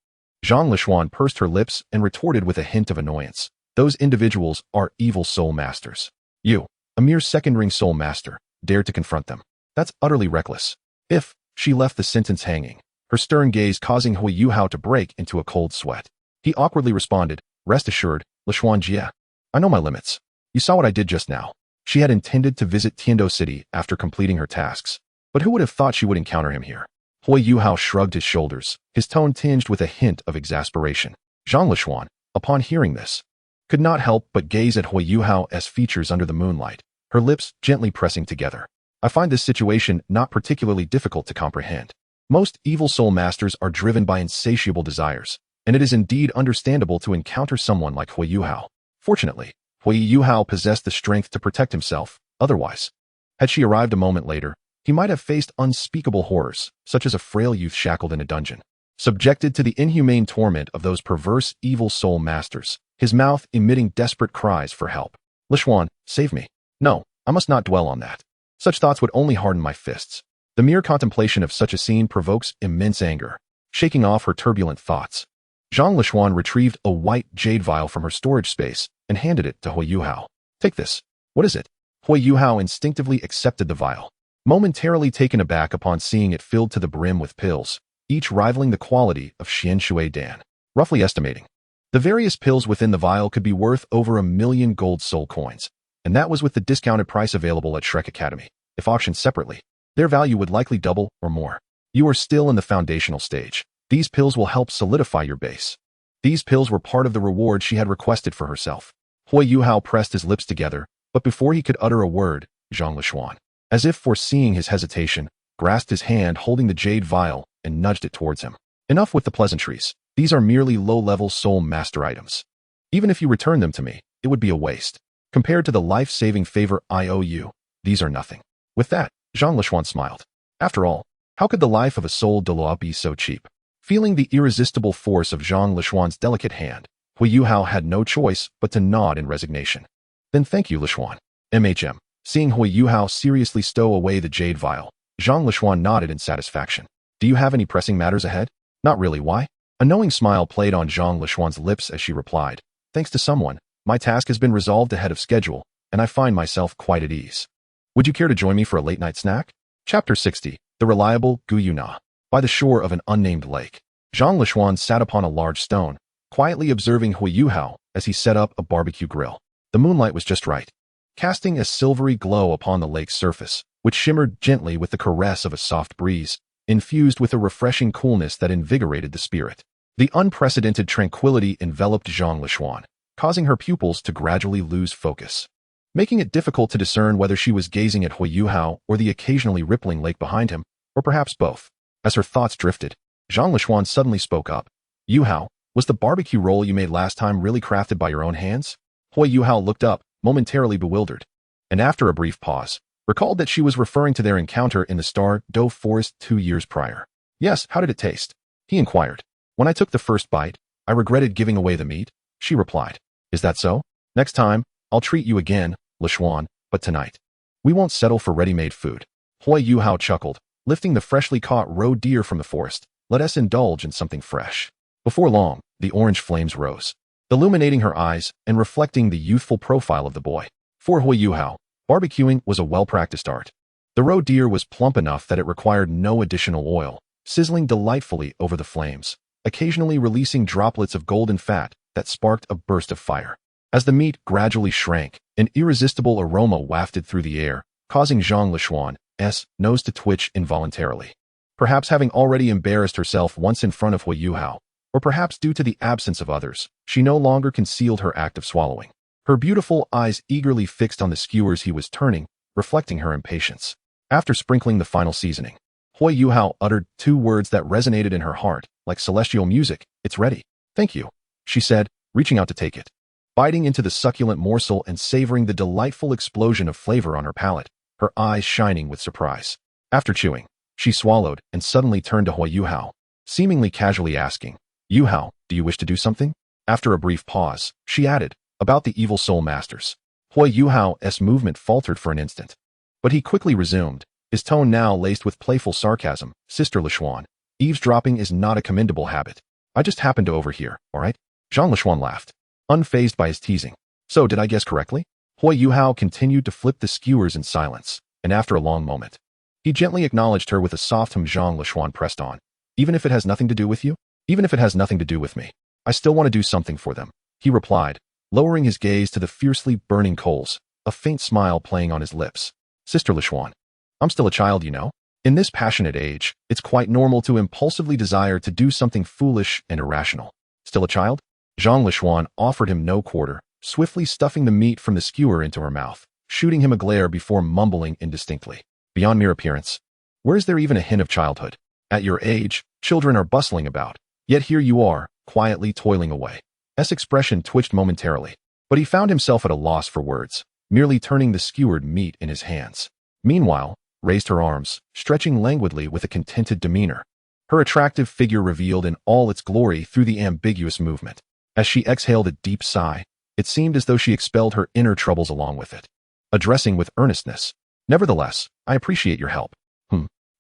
Zhang Lishuan pursed her lips and retorted with a hint of annoyance. Those individuals are evil soul masters. You, a mere second-ring soul master, dared to confront them. That's utterly reckless. If, she left the sentence hanging, her stern gaze causing Huo Yuhao to break into a cold sweat. He awkwardly responded, rest assured, Lishuan Jie. I know my limits. You saw what I did just now. She had intended to visit Tiando City after completing her tasks, but who would have thought she would encounter him here? Huo Yuhao shrugged his shoulders, his tone tinged with a hint of exasperation. Zhang Lishuan, upon hearing this, could not help but gaze at Huo Yuhao's features under the moonlight, her lips gently pressing together. I find this situation not particularly difficult to comprehend. Most evil soul masters are driven by insatiable desires, and it is indeed understandable to encounter someone like Huo Yuhao. Fortunately, Huo Yuhao possessed the strength to protect himself. Otherwise, had she arrived a moment later, he might have faced unspeakable horrors, such as a frail youth shackled in a dungeon, subjected to the inhumane torment of those perverse evil soul masters, his mouth emitting desperate cries for help. Lishuan, save me. No, I must not dwell on that. Such thoughts would only harden my fists. The mere contemplation of such a scene provokes immense anger. Shaking off her turbulent thoughts, Zhang Lishuan retrieved a white jade vial from her storage space and handed it to Huo Yuhao. Take this. What is it? Huo Yuhao instinctively accepted the vial, momentarily taken aback upon seeing it filled to the brim with pills, each rivaling the quality of Xian Shui Dan. Roughly estimating, the various pills within the vial could be worth over 1 million gold soul coins, and that was with the discounted price available at Shrek Academy. If auctioned separately, their value would likely double or more. You are still in the foundational stage. These pills will help solidify your base. These pills were part of the reward she had requested for herself. Huo Yuhao pressed his lips together, but before he could utter a word, Zhang Lishuan, as if foreseeing his hesitation, grasped his hand holding the jade vial and nudged it towards him. Enough with the pleasantries. These are merely low-level soul master items. Even if you return them to me, it would be a waste. Compared to the life-saving favor I owe you, these are nothing. With that, Zhang Lishuan smiled. After all, how could the life of a soul Douluo be so cheap? Feeling the irresistible force of Zhang Lishuan's delicate hand, Huo Yuhao had no choice but to nod in resignation. Then thank you, Lishuan. MHM. Seeing Huo Yuhao seriously stow away the jade vial, Zhang Lishuan nodded in satisfaction. Do you have any pressing matters ahead? Not really, why? A knowing smile played on Zhang Lishuan's lips as she replied, thanks to someone, my task has been resolved ahead of schedule, and I find myself quite at ease. Would you care to join me for a late-night snack? Chapter 60, The Reliable Gu Yuna. By the shore of an unnamed lake, Zhang Lishuan sat upon a large stone, quietly observing Huo Yuhao as he set up a barbecue grill. The moonlight was just right, casting a silvery glow upon the lake's surface, which shimmered gently with the caress of a soft breeze, infused with a refreshing coolness that invigorated the spirit. The unprecedented tranquility enveloped Zhang Lishuan, causing her pupils to gradually lose focus, making it difficult to discern whether she was gazing at Huo Yuhao or the occasionally rippling lake behind him, or perhaps both. As her thoughts drifted, Zhang Lishuan suddenly spoke up. Yuhao, was the barbecue roll you made last time really crafted by your own hands? Huo Yuhao looked up, momentarily bewildered, and after a brief pause, recalled that she was referring to their encounter in the Star Dou Forest 2 years prior. Yes, how did it taste? He inquired. When I took the first bite, I regretted giving away the meat, she replied. Is that so? Next time, I'll treat you again, Lishuan, but tonight, we won't settle for ready-made food. Huo Yuhao chuckled, lifting the freshly caught roe deer from the forest. Let us indulge in something fresh. Before long, the orange flames rose, illuminating her eyes and reflecting the youthful profile of the boy. For Huo Yuhao, barbecuing was a well-practiced art. The roe deer was plump enough that it required no additional oil, sizzling delightfully over the flames, occasionally releasing droplets of golden fat that sparked a burst of fire. As the meat gradually shrank, an irresistible aroma wafted through the air, causing Zhang Lishuan's nose to twitch involuntarily. Perhaps having already embarrassed herself once in front of Huo Yuhao, or perhaps due to the absence of others, she no longer concealed her act of swallowing. Her beautiful eyes eagerly fixed on the skewers he was turning, reflecting her impatience. After sprinkling the final seasoning, Huo Yuhao uttered 2 words that resonated in her heart, like celestial music. It's ready. Thank you, she said, reaching out to take it. Biting into the succulent morsel and savoring the delightful explosion of flavor on her palate, her eyes shining with surprise. After chewing, she swallowed and suddenly turned to Huo Yuhao, seemingly casually asking, Yuhao, do you wish to do something? After a brief pause, she added, about the evil soul masters. Huo Yuhao's movement faltered for an instant, but he quickly resumed, his tone now laced with playful sarcasm. Sister Lishuan, eavesdropping is not a commendable habit. I just happened to overhear, all right? Zhang Lishuan laughed, unfazed by his teasing. So did I guess correctly? Huo Yuhao continued to flip the skewers in silence, and after a long moment, he gently acknowledged her with a soft hum. Zhang Lishuan pressed on. Even if it has nothing to do with you? Even if it has nothing to do with me, I still want to do something for them, he replied, lowering his gaze to the fiercely burning coals, a faint smile playing on his lips. Sister Lishuan, I'm still a child, you know? In this passionate age, it's quite normal to impulsively desire to do something foolish and irrational. Still a child? Zhang Lishuan offered him no quarter, swiftly stuffing the meat from the skewer into her mouth, shooting him a glare before mumbling indistinctly. Beyond mere appearance, where is there even a hint of childhood? At your age, children are bustling about. Yet here you are, quietly toiling away. S expression twitched momentarily, but he found himself at a loss for words, merely turning the skewered meat in his hands. Meanwhile, raised her arms, stretching languidly with a contented demeanor. Her attractive figure revealed in all its glory through the ambiguous movement. As she exhaled a deep sigh, it seemed as though she expelled her inner troubles along with it. Addressing with earnestness, nevertheless, I appreciate your help.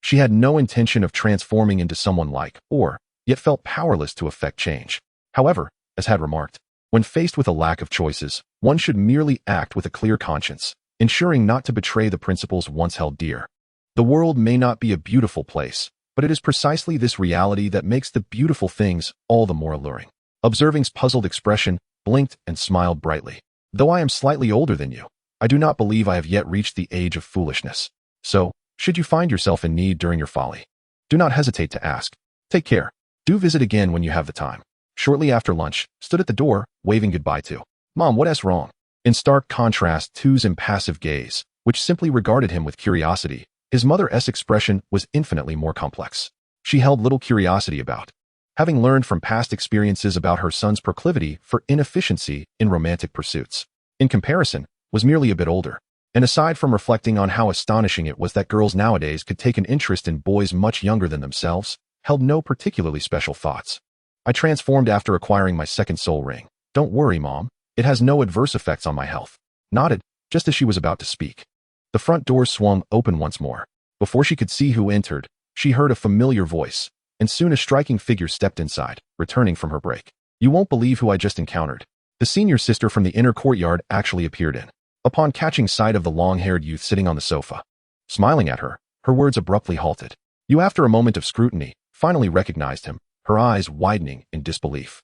She had no intention of transforming into someone like, or, yet felt powerless to effect change. However, as had remarked, when faced with a lack of choices, one should merely act with a clear conscience, ensuring not to betray the principles once held dear. The world may not be a beautiful place, but it is precisely this reality that makes the beautiful things all the more alluring. Observing's puzzled expression, blinked and smiled brightly. Though I am slightly older than you, I do not believe I have yet reached the age of foolishness. So, should you find yourself in need during your folly, do not hesitate to ask. Take care. Do visit again when you have the time. Shortly after lunch, stood at the door, waving goodbye to Mom. What's wrong? In stark contrast to's impassive gaze, which simply regarded him with curiosity, his mother's expression was infinitely more complex. She held little curiosity about, having learned from past experiences about her son's proclivity for inefficiency in romantic pursuits. In comparison, was merely a bit older. And aside from reflecting on how astonishing it was that girls nowadays could take an interest in boys much younger than themselves, held no particularly special thoughts. I transformed after acquiring my second soul ring. Don't worry, Mom. It has no adverse effects on my health. Nodded, just as she was about to speak. The front door swung open once more. Before she could see who entered, she heard a familiar voice, and soon a striking figure stepped inside, returning from her break. You won't believe who I just encountered. The senior sister from the inner courtyard actually appeared in. Upon catching sight of the long-haired youth sitting on the sofa, smiling at her, her words abruptly halted. You, after a moment of scrutiny, finally recognized him, her eyes widening in disbelief.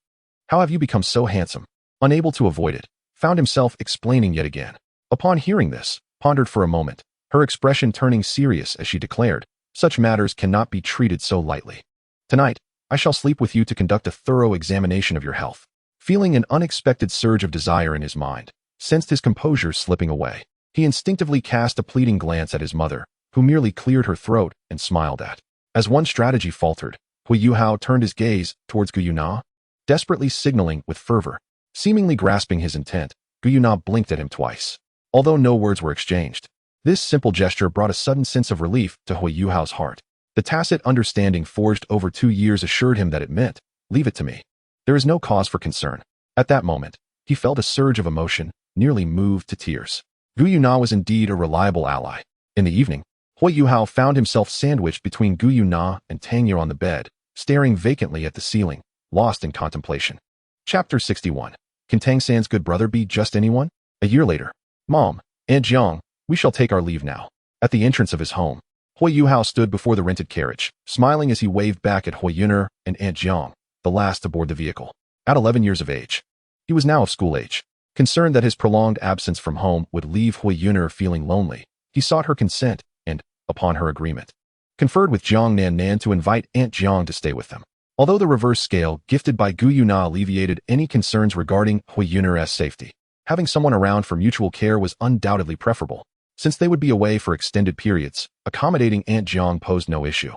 How have you become so handsome? Unable to avoid it, found himself explaining yet again. Upon hearing this, pondered for a moment, her expression turning serious as she declared, such matters cannot be treated so lightly. Tonight, I shall sleep with you to conduct a thorough examination of your health. Feeling an unexpected surge of desire in his mind, sensed his composure slipping away. He instinctively cast a pleading glance at his mother, who merely cleared her throat and smiled at. As one strategy faltered, Huo Yuhao turned his gaze towards Gu Yuna, desperately signaling with fervor. Seemingly grasping his intent, Gu Yuna blinked at him twice. Although no words were exchanged, this simple gesture brought a sudden sense of relief to Huo Yuhao's heart. The tacit understanding forged over 2 years assured him that it meant, leave it to me. There is no cause for concern. At that moment, he felt a surge of emotion, nearly moved to tears. Gu Yuna was indeed a reliable ally. In the evening, Huo Yuhao found himself sandwiched between Gu Yuna and Tang Ye on the bed, staring vacantly at the ceiling, lost in contemplation. Chapter 61. Can Tang San's good brother be just anyone? A year later. Mom, Aunt Jiang, we shall take our leave now. At the entrance of his home, Huo Yuhao stood before the rented carriage, smiling as he waved back at Huo Yuner and Aunt Jiang, the last to board the vehicle. At 11 years of age, he was now of school age. Concerned that his prolonged absence from home would leave Huo Yuner feeling lonely, he sought her consent and, upon her agreement, conferred with Jiang Nan to invite Aunt Jiang to stay with them. Although the reverse scale gifted by Gu Yuna alleviated any concerns regarding Huo Yuner's safety, having someone around for mutual care was undoubtedly preferable. Since they would be away for extended periods, accommodating Aunt Jiang posed no issue.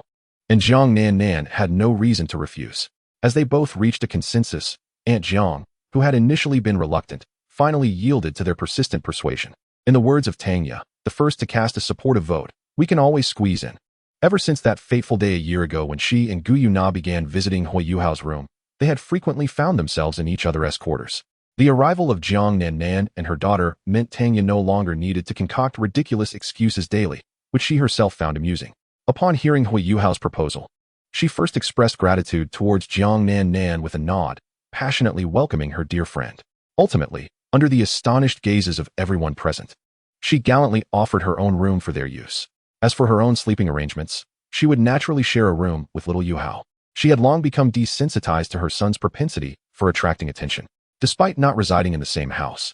And Jiang Nan had no reason to refuse. As they both reached a consensus, Aunt Jiang, who had initially been reluctant, finally yielded to their persistent persuasion. In the words of Tang Ye, the first to cast a supportive vote, we can always squeeze in. Ever since that fateful day a year ago when she and Gu Yuna began visiting Huo Yuhao's room, they had frequently found themselves in each other's quarters. The arrival of Jiang Nan and her daughter meant Tang Ye no longer needed to concoct ridiculous excuses daily, which she herself found amusing. Upon hearing Huo Yuhao's proposal, she first expressed gratitude towards Jiang Nan with a nod, passionately welcoming her dear friend. Ultimately, under the astonished gazes of everyone present, she gallantly offered her own room for their use. As for her own sleeping arrangements, she would naturally share a room with little Yuhao. She had long become desensitized to her son's propensity for attracting attention. Despite not residing in the same house,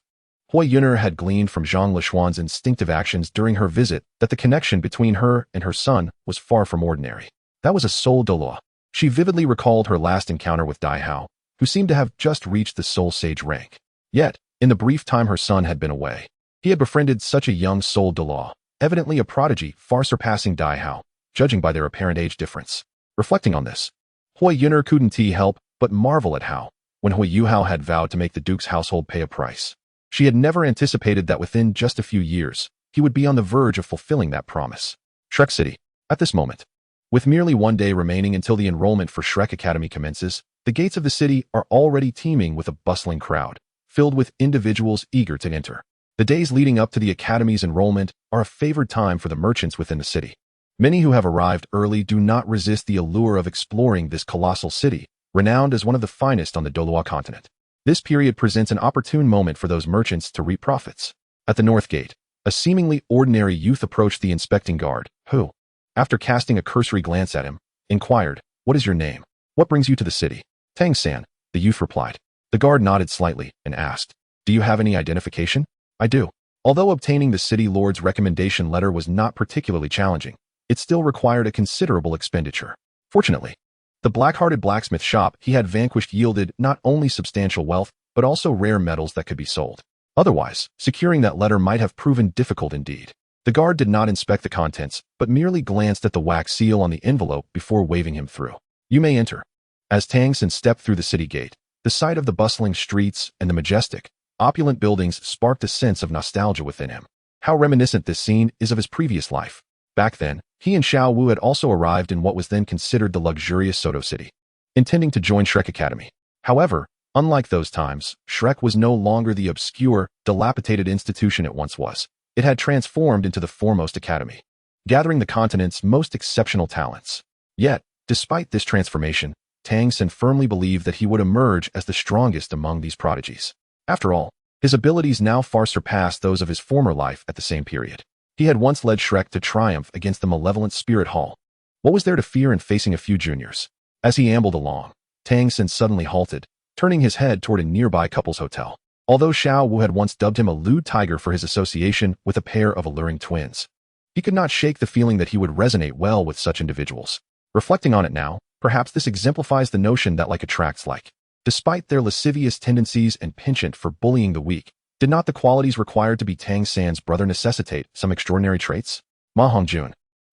Huo Yuner had gleaned from Zhang Lishuan's instinctive actions during her visit that the connection between her and her son was far from ordinary. That was a soul Douluo. She vividly recalled her last encounter with Dai Hao, who seemed to have just reached the soul sage rank. Yet, in the brief time her son had been away, he had befriended such a young soul Douluo, evidently a prodigy far surpassing Dai Hao, judging by their apparent age difference. Reflecting on this, Huo Yuner couldn't help but marvel at how, when Huo Yuhao had vowed to make the Duke's household pay a price, she had never anticipated that within just a few years, he would be on the verge of fulfilling that promise. Shrek City. At this moment, with merely 1 day remaining until the enrollment for Shrek Academy commences, the gates of the city are already teeming with a bustling crowd, filled with individuals eager to enter. The days leading up to the Academy's enrollment are a favored time for the merchants within the city. Many who have arrived early do not resist the allure of exploring this colossal city, renowned as one of the finest on the Douluo Continent. This period presents an opportune moment for those merchants to reap profits. At the north gate, a seemingly ordinary youth approached the inspecting guard, who, after casting a cursory glance at him, inquired, "What is your name? What brings you to the city?" "Tang San," the youth replied. The guard nodded slightly and asked, "Do you have any identification?" "I do." Although obtaining the city lord's recommendation letter was not particularly challenging, it still required a considerable expenditure. Fortunately, the black-hearted blacksmith shop he had vanquished yielded not only substantial wealth, but also rare metals that could be sold. Otherwise, securing that letter might have proven difficult indeed. The guard did not inspect the contents, but merely glanced at the wax seal on the envelope before waving him through. "You may enter." As Tang San stepped through the city gate, the sight of the bustling streets and the majestic, opulent buildings sparked a sense of nostalgia within him. How reminiscent this scene is of his previous life. Back then, he and Xiao Wu had also arrived in what was then considered the luxurious Soto City, intending to join Shrek Academy. However, unlike those times, Shrek was no longer the obscure, dilapidated institution it once was. It had transformed into the foremost academy, gathering the continent's most exceptional talents. Yet, despite this transformation, Tang San firmly believed that he would emerge as the strongest among these prodigies. After all, his abilities now far surpassed those of his former life at the same period. He had once led Shrek to triumph against the malevolent Spirit Hall. What was there to fear in facing a few juniors? As he ambled along, Tang San suddenly halted, turning his head toward a nearby couple's hotel. Although Xiao Wu had once dubbed him a lewd tiger for his association with a pair of alluring twins, he could not shake the feeling that he would resonate well with such individuals. Reflecting on it now, Perhaps this exemplifies the notion that like attracts like. Despite their lascivious tendencies and penchant for bullying the weak, did not the qualities required to be Tang San's brother necessitate some extraordinary traits? Ma Hongjun,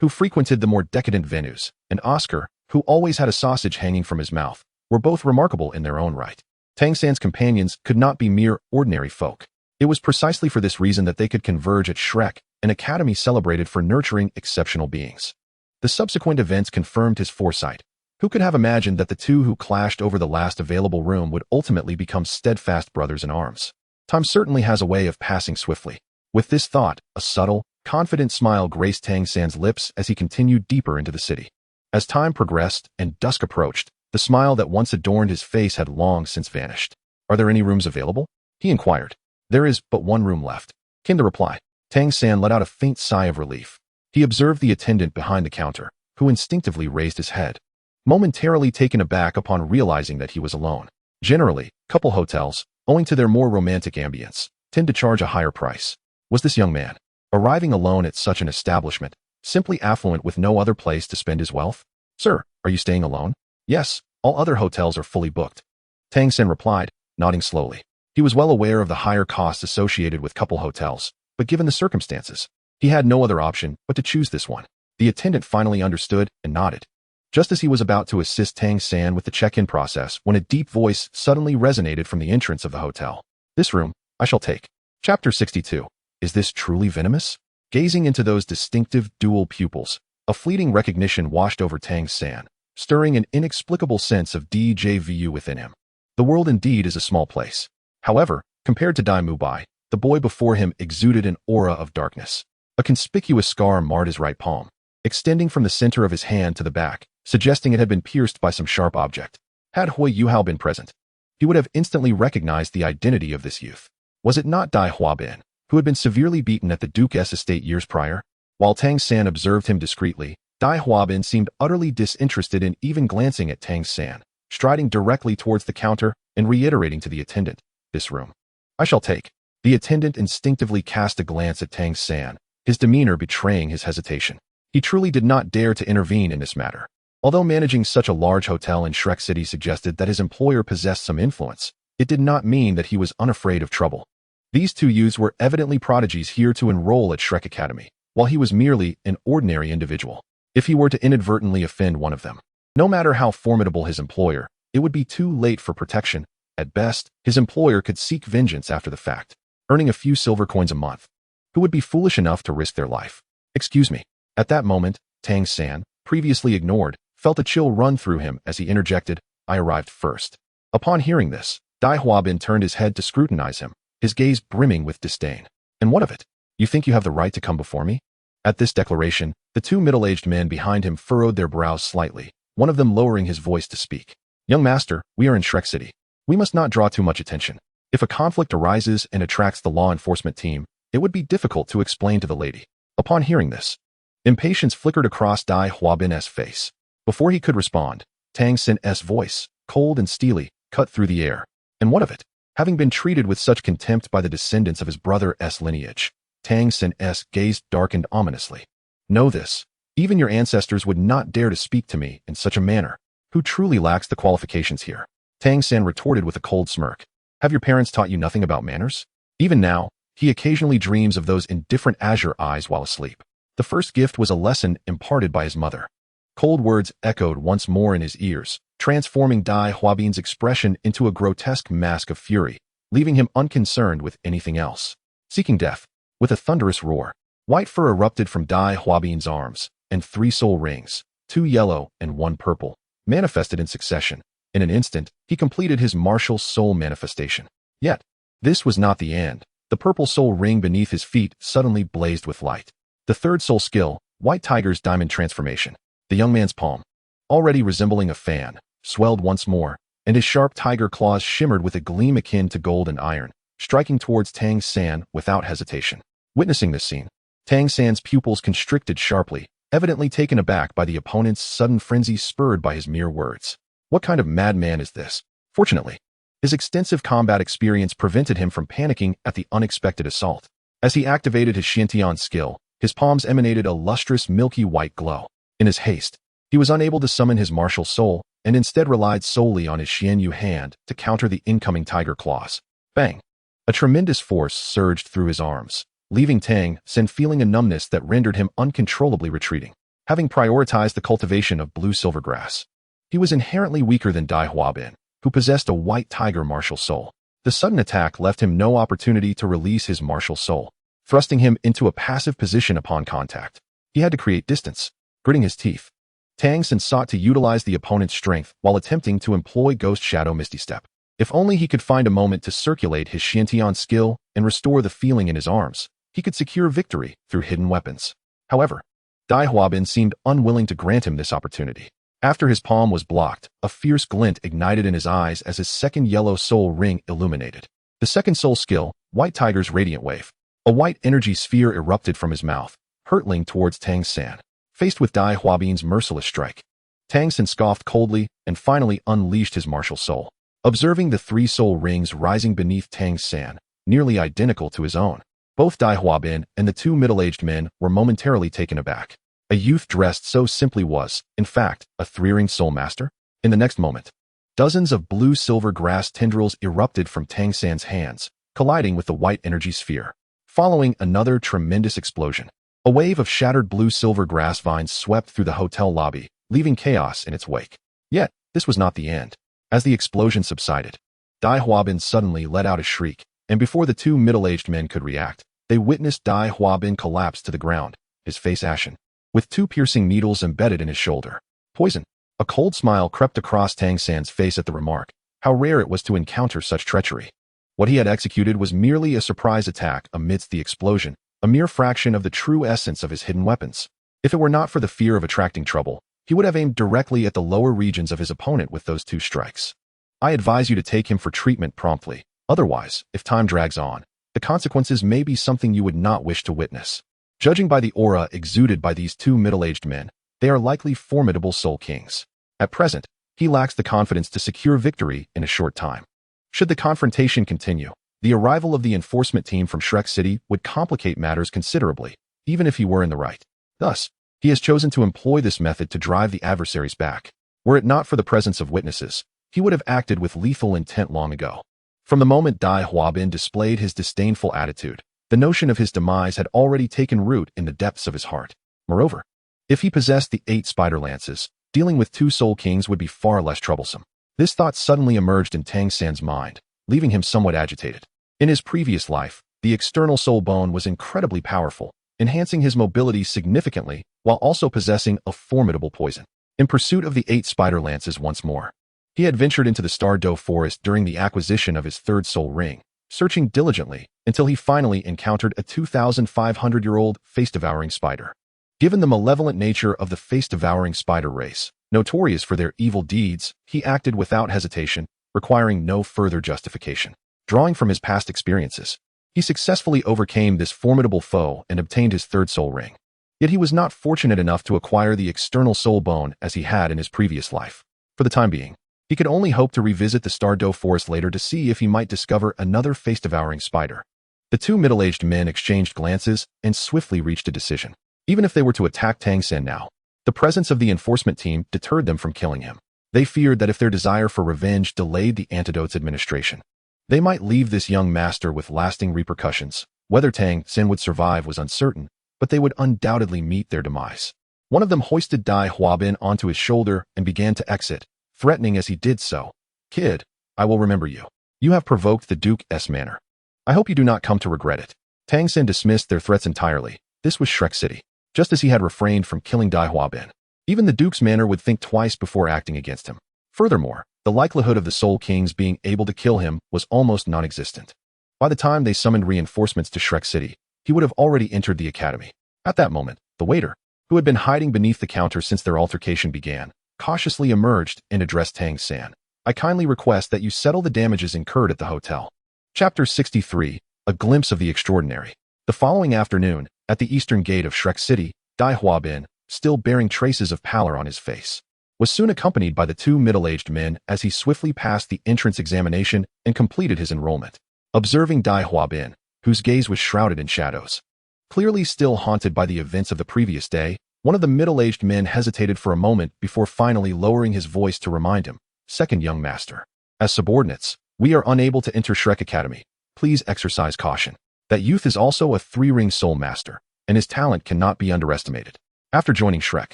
who frequented the more decadent venues, and Oscar, who always had a sausage hanging from his mouth, were both remarkable in their own right. Tang San's companions could not be mere ordinary folk. It was precisely for this reason that they could converge at Shrek, an academy celebrated for nurturing exceptional beings. The subsequent events confirmed his foresight. Who could have imagined that the two who clashed over the last available room would ultimately become steadfast brothers in arms? Time certainly has a way of passing swiftly. With this thought, a subtle, confident smile graced Tang San's lips as he continued deeper into the city. As time progressed and dusk approached, the smile that once adorned his face had long since vanished. Are there any rooms available? He inquired. There is but one room left, came the reply. Tang San let out a faint sigh of relief. He observed the attendant behind the counter, who instinctively raised his head, momentarily taken aback upon realizing that he was alone. Generally, couple hotels, owing to their more romantic ambience, tend to charge a higher price. Was this young man, arriving alone at such an establishment, simply affluent with no other place to spend his wealth? Sir, are you staying alone? Yes, all other hotels are fully booked. Tang San replied, nodding slowly. He was well aware of the higher costs associated with couple hotels, but given the circumstances, he had no other option but to choose this one. The attendant finally understood and nodded. Just as he was about to assist Tang San with the check-in process when a deep voice suddenly resonated from the entrance of the hotel. This room, I shall take. Chapter 62. Is this truly Venomous? Gazing into those distinctive dual pupils, a fleeting recognition washed over Tang San, stirring an inexplicable sense of déjà vu within him. The world indeed is a small place. However, compared to Dai Mubai, the boy before him exuded an aura of darkness. A conspicuous scar marred his right palm, extending from the center of his hand to the back, suggesting it had been pierced by some sharp object. Had Huo Yuhao been present, he would have instantly recognized the identity of this youth. Was it not Dai Huabin, who had been severely beaten at the Duke's estate years prior? While Tang San observed him discreetly, Dai Huabin seemed utterly disinterested in even glancing at Tang San, striding directly towards the counter and reiterating to the attendant, this room, I shall take. The attendant instinctively cast a glance at Tang San, his demeanor betraying his hesitation. He truly did not dare to intervene in this matter. Although managing such a large hotel in Shrek City suggested that his employer possessed some influence, it did not mean that he was unafraid of trouble. These two youths were evidently prodigies here to enroll at Shrek Academy, while he was merely an ordinary individual. If he were to inadvertently offend one of them, no matter how formidable his employer, it would be too late for protection. At best, his employer could seek vengeance after the fact, earning a few silver coins a month. Who would be foolish enough to risk their life? Excuse me. At that moment, Tang San, previously ignored, felt a chill run through him as he interjected, I arrived first. Upon hearing this, Dai Huabin turned his head to scrutinize him, his gaze brimming with disdain. And what of it? You think you have the right to come before me? At this declaration, the two middle-aged men behind him furrowed their brows slightly, one of them lowering his voice to speak. Young master, we are in Shrek City. We must not draw too much attention. If a conflict arises and attracts the law enforcement team, it would be difficult to explain to the lady. Upon hearing this, impatience flickered across Dai Huabin's face. Before he could respond, Tang San's voice, cold and steely, cut through the air. And what of it? Having been treated with such contempt by the descendants of his brother's lineage, Tang San's gaze darkened ominously. Know this, even your ancestors would not dare to speak to me in such a manner. Who truly lacks the qualifications here? Tang San retorted with a cold smirk. Have your parents taught you nothing about manners? Even now, he occasionally dreams of those indifferent azure eyes while asleep. The first gift was a lesson imparted by his mother. Cold words echoed once more in his ears, transforming Dai Huabin's expression into a grotesque mask of fury, leaving him unconcerned with anything else. Seeking death. With a thunderous roar, white fur erupted from Dai Huabin's arms, and 3 soul rings, 2 yellow and 1 purple, manifested in succession. In an instant, he completed his martial soul manifestation. Yet, this was not the end. The purple soul ring beneath his feet suddenly blazed with light. The third soul skill, White Tiger's Diamond Transformation. The young man's palm, already resembling a fan, swelled once more, and his sharp tiger claws shimmered with a gleam akin to gold and iron, striking towards Tang San without hesitation. Witnessing this scene, Tang San's pupils constricted sharply, evidently taken aback by the opponent's sudden frenzy spurred by his mere words. What kind of madman is this? Fortunately, his extensive combat experience prevented him from panicking at the unexpected assault. As he activated his Xiantian skill, his palms emanated a lustrous milky white glow. In his haste, He was unable to summon his martial soul and instead relied solely on his Xianyu hand to counter the incoming tiger claws. Bang! A tremendous force surged through his arms, leaving Tang San feeling a numbness that rendered him uncontrollably retreating. Having prioritized the cultivation of blue silver grass, he was inherently weaker than Dai Huabin, who possessed a white tiger martial soul. The sudden attack left him no opportunity to release his martial soul, thrusting him into a passive position upon contact. He had to create distance. Gritting his teeth, Tang San sought to utilize the opponent's strength while attempting to employ Ghost Shadow Misty Step. If only he could find a moment to circulate his Xiantian skill and restore the feeling in his arms, he could secure victory through hidden weapons. However, Dai Huabin seemed unwilling to grant him this opportunity. After his palm was blocked, a fierce glint ignited in his eyes as his second yellow soul ring illuminated. The second soul skill, White Tiger's Radiant Wave. A white energy sphere erupted from his mouth, hurtling towards Tang San. Faced with Dai Huabin's merciless strike, Tang San scoffed coldly and finally unleashed his martial soul. Observing the three soul rings rising beneath Tang San, nearly identical to his own, both Dai Huabin and the two middle-aged men were momentarily taken aback. A youth dressed so simply was, in fact, a three-ringed soul master? In the next moment, dozens of blue-silver grass tendrils erupted from Tang San's hands, colliding with the white energy sphere. Following another tremendous explosion, a wave of shattered blue-silver grass vines swept through the hotel lobby, leaving chaos in its wake. Yet, this was not the end. As the explosion subsided, Dai Huabin suddenly let out a shriek, and before the two middle-aged men could react, they witnessed Dai Huabin collapse to the ground, his face ashen, with two piercing needles embedded in his shoulder. Poison. A cold smile crept across Tang San's face at the remark. How rare it was to encounter such treachery. What he had executed was merely a surprise attack amidst the explosion, a mere fraction of the true essence of his hidden weapons. If it were not for the fear of attracting trouble, he would have aimed directly at the lower regions of his opponent with those two strikes. I advise you to take him for treatment promptly. Otherwise, if time drags on, the consequences may be something you would not wish to witness. Judging by the aura exuded by these two middle-aged men, they are likely formidable soul kings. At present, he lacks the confidence to secure victory in a short time. Should the confrontation continue, the arrival of the enforcement team from Shrek City would complicate matters considerably, even if he were in the right. Thus, he has chosen to employ this method to drive the adversaries back. Were it not for the presence of witnesses, he would have acted with lethal intent long ago. From the moment Dai Huabin displayed his disdainful attitude, the notion of his demise had already taken root in the depths of his heart. Moreover, if he possessed the 8 spider lances, dealing with 2 soul kings would be far less troublesome. This thought suddenly emerged in Tang San's mind, leaving him somewhat agitated. In his previous life, the external soul bone was incredibly powerful, enhancing his mobility significantly while also possessing a formidable poison. In pursuit of the 8 spider lances once more, he had ventured into the Stardow forest during the acquisition of his 3rd soul ring, searching diligently until he finally encountered a 2,500-year-old face-devouring spider. Given the malevolent nature of the face-devouring spider race, notorious for their evil deeds, he acted without hesitation, requiring no further justification. Drawing from his past experiences, he successfully overcame this formidable foe and obtained his 3rd soul ring. Yet he was not fortunate enough to acquire the external soul bone as he had in his previous life. For the time being, he could only hope to revisit the Stardow forest later to see if he might discover another face-devouring spider. The 2 middle-aged men exchanged glances and swiftly reached a decision. Even if they were to attack Tang San now, the presence of the enforcement team deterred them from killing him. They feared that if their desire for revenge delayed the antidote's administration, they might leave this young master with lasting repercussions. Whether Tang San would survive was uncertain, but they would undoubtedly meet their demise. One of them hoisted Dai Huabin onto his shoulder and began to exit, threatening as he did so. "Kid, I will remember you. You have provoked the Duke's manor. I hope you do not come to regret it." Tang San dismissed their threats entirely. This was Shrek City. Just as he had refrained from killing Dai Huabin, even the Duke's manor would think twice before acting against him. Furthermore, the likelihood of the Soul Kings being able to kill him was almost non-existent. By the time they summoned reinforcements to Shrek City, he would have already entered the academy. At that moment, the waiter, who had been hiding beneath the counter since their altercation began, cautiously emerged and addressed Tang San. "I kindly request that you settle the damages incurred at the hotel." Chapter 63, A Glimpse of the Extraordinary. The following afternoon, at the eastern gate of Shrek City, Dai Huabin, still bearing traces of pallor on his face, was soon accompanied by the 2 middle-aged men as he swiftly passed the entrance examination and completed his enrollment. Observing Dai Huabin, whose gaze was shrouded in shadows, clearly still haunted by the events of the previous day, One of the middle-aged men hesitated for a moment before finally lowering his voice to remind him, "Second young master. As subordinates, we are unable to enter Shrek Academy. Please exercise caution. That youth is also a three-ring soul master, and his talent cannot be underestimated. After joining Shrek,